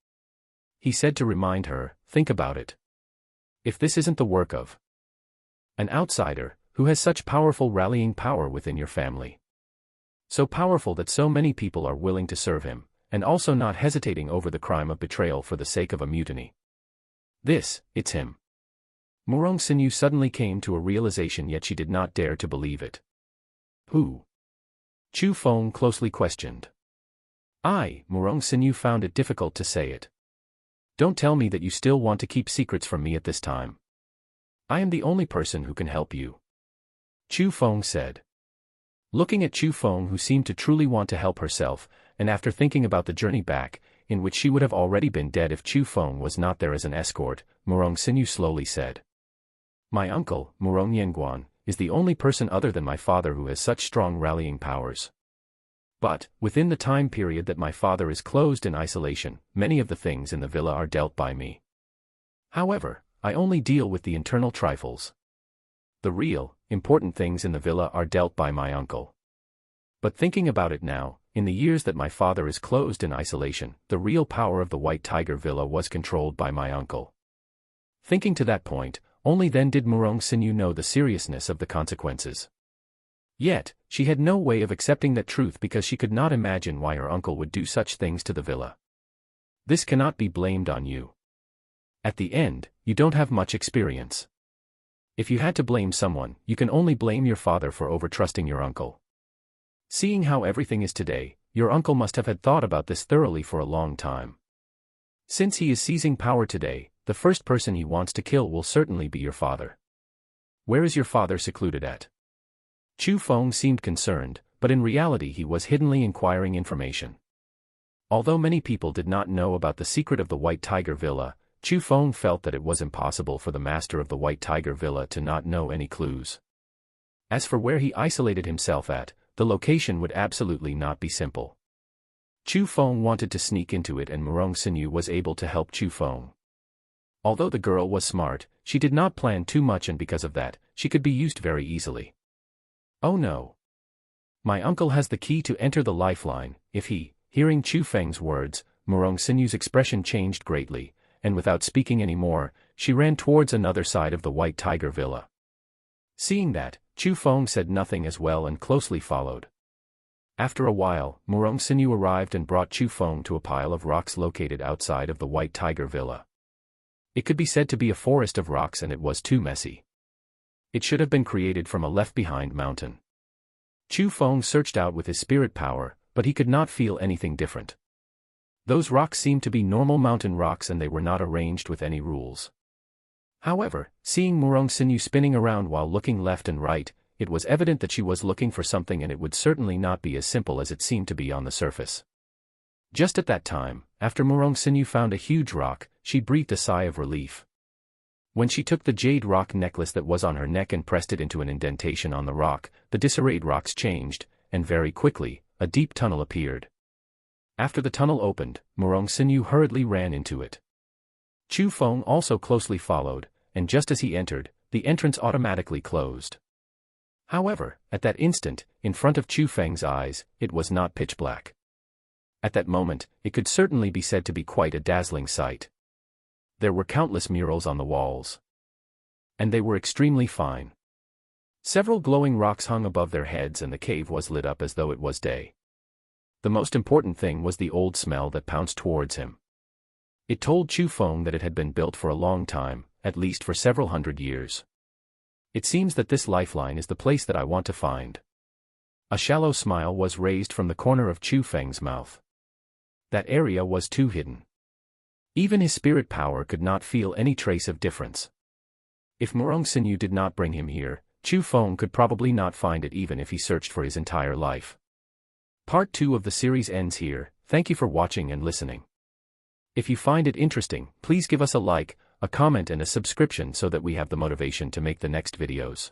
He said to remind her, think about it. If this isn't the work of an outsider, who has such powerful rallying power within your family. So powerful that so many people are willing to serve him, and also not hesitating over the crime of betrayal for the sake of a mutiny. It's him. Murong Xinyu suddenly came to a realization, yet she did not dare to believe it. Who? Chu Feng closely questioned. Murong Xinyu found it difficult to say it. Don't tell me that you still want to keep secrets from me at this time. I am the only person who can help you. Chu Feng said. Looking at Chu Feng, who seemed to truly want to help herself, and after thinking about the journey back, in which she would have already been dead if Chu Feng was not there as an escort, Murong Xinyu slowly said. My uncle, Murong Yanguan, is the only person other than my father who has such strong rallying powers. But, within the time period that my father is closed in isolation, many of the things in the villa are dealt by me. However, I only deal with the internal trifles. The real, important things in the villa are dealt by my uncle. But thinking about it now, in the years that my father is closed in isolation, the real power of the White Tiger Villa was controlled by my uncle. Thinking to that point, only then did Murong Xinyu know the seriousness of the consequences. Yet, she had no way of accepting that truth because she could not imagine why her uncle would do such things to the villa. This cannot be blamed on you. At the end, you don't have much experience. If you had to blame someone, you can only blame your father for overtrusting your uncle. Seeing how everything is today, your uncle must have had thought about this thoroughly for a long time. Since he is seizing power today, the first person he wants to kill will certainly be your father. Where is your father secluded at? Chu Feng seemed concerned, but in reality he was hiddenly inquiring information. Although many people did not know about the secret of the White Tiger Villa, Chu Feng felt that it was impossible for the master of the White Tiger Villa to not know any clues. As for where he isolated himself at, the location would absolutely not be simple. Chu Feng wanted to sneak into it, and Murong Xinyu was able to help Chu Feng. Although the girl was smart, she did not plan too much, and because of that, she could be used very easily. Oh no. My uncle has the key to enter the lifeline. If he, hearing Chu Feng's words, Murong Xinyu's expression changed greatly, and without speaking any more, she ran towards another side of the White Tiger Villa. Seeing that, Chu Feng said nothing as well and closely followed. After a while, Murong Xinyu arrived and brought Chu Feng to a pile of rocks located outside of the White Tiger Villa. It could be said to be a forest of rocks, and it was too messy. It should have been created from a left-behind mountain. Chu Feng searched out with his spirit power, but he could not feel anything different. Those rocks seemed to be normal mountain rocks, and they were not arranged with any rules. However, seeing Murong Xinyu spinning around while looking left and right, it was evident that she was looking for something, and it would certainly not be as simple as it seemed to be on the surface. Just at that time, after Murong Xinyu found a huge rock, she breathed a sigh of relief. When she took the jade rock necklace that was on her neck and pressed it into an indentation on the rock, the disarrayed rocks changed, and very quickly, a deep tunnel appeared. After the tunnel opened, Murong Xinyu hurriedly ran into it. Chu Feng also closely followed, and just as he entered, the entrance automatically closed. However, at that instant, in front of Chu Feng's eyes, it was not pitch black. At that moment, it could certainly be said to be quite a dazzling sight. There were countless murals on the walls. And they were extremely fine. Several glowing rocks hung above their heads, and the cave was lit up as though it was day. The most important thing was the old smell that pounced towards him. It told Chu Feng that it had been built for a long time, at least for several hundred years. It seems that this lifeline is the place that I want to find. A shallow smile was raised from the corner of Chu Feng's mouth. That area was too hidden. Even his spirit power could not feel any trace of difference. If Murong Xinyu did not bring him here, Chu Feng could probably not find it even if he searched for his entire life. Part 2 of the series ends here. Thank you for watching and listening. If you find it interesting, please give us a like, a comment and a subscription so that we have the motivation to make the next videos.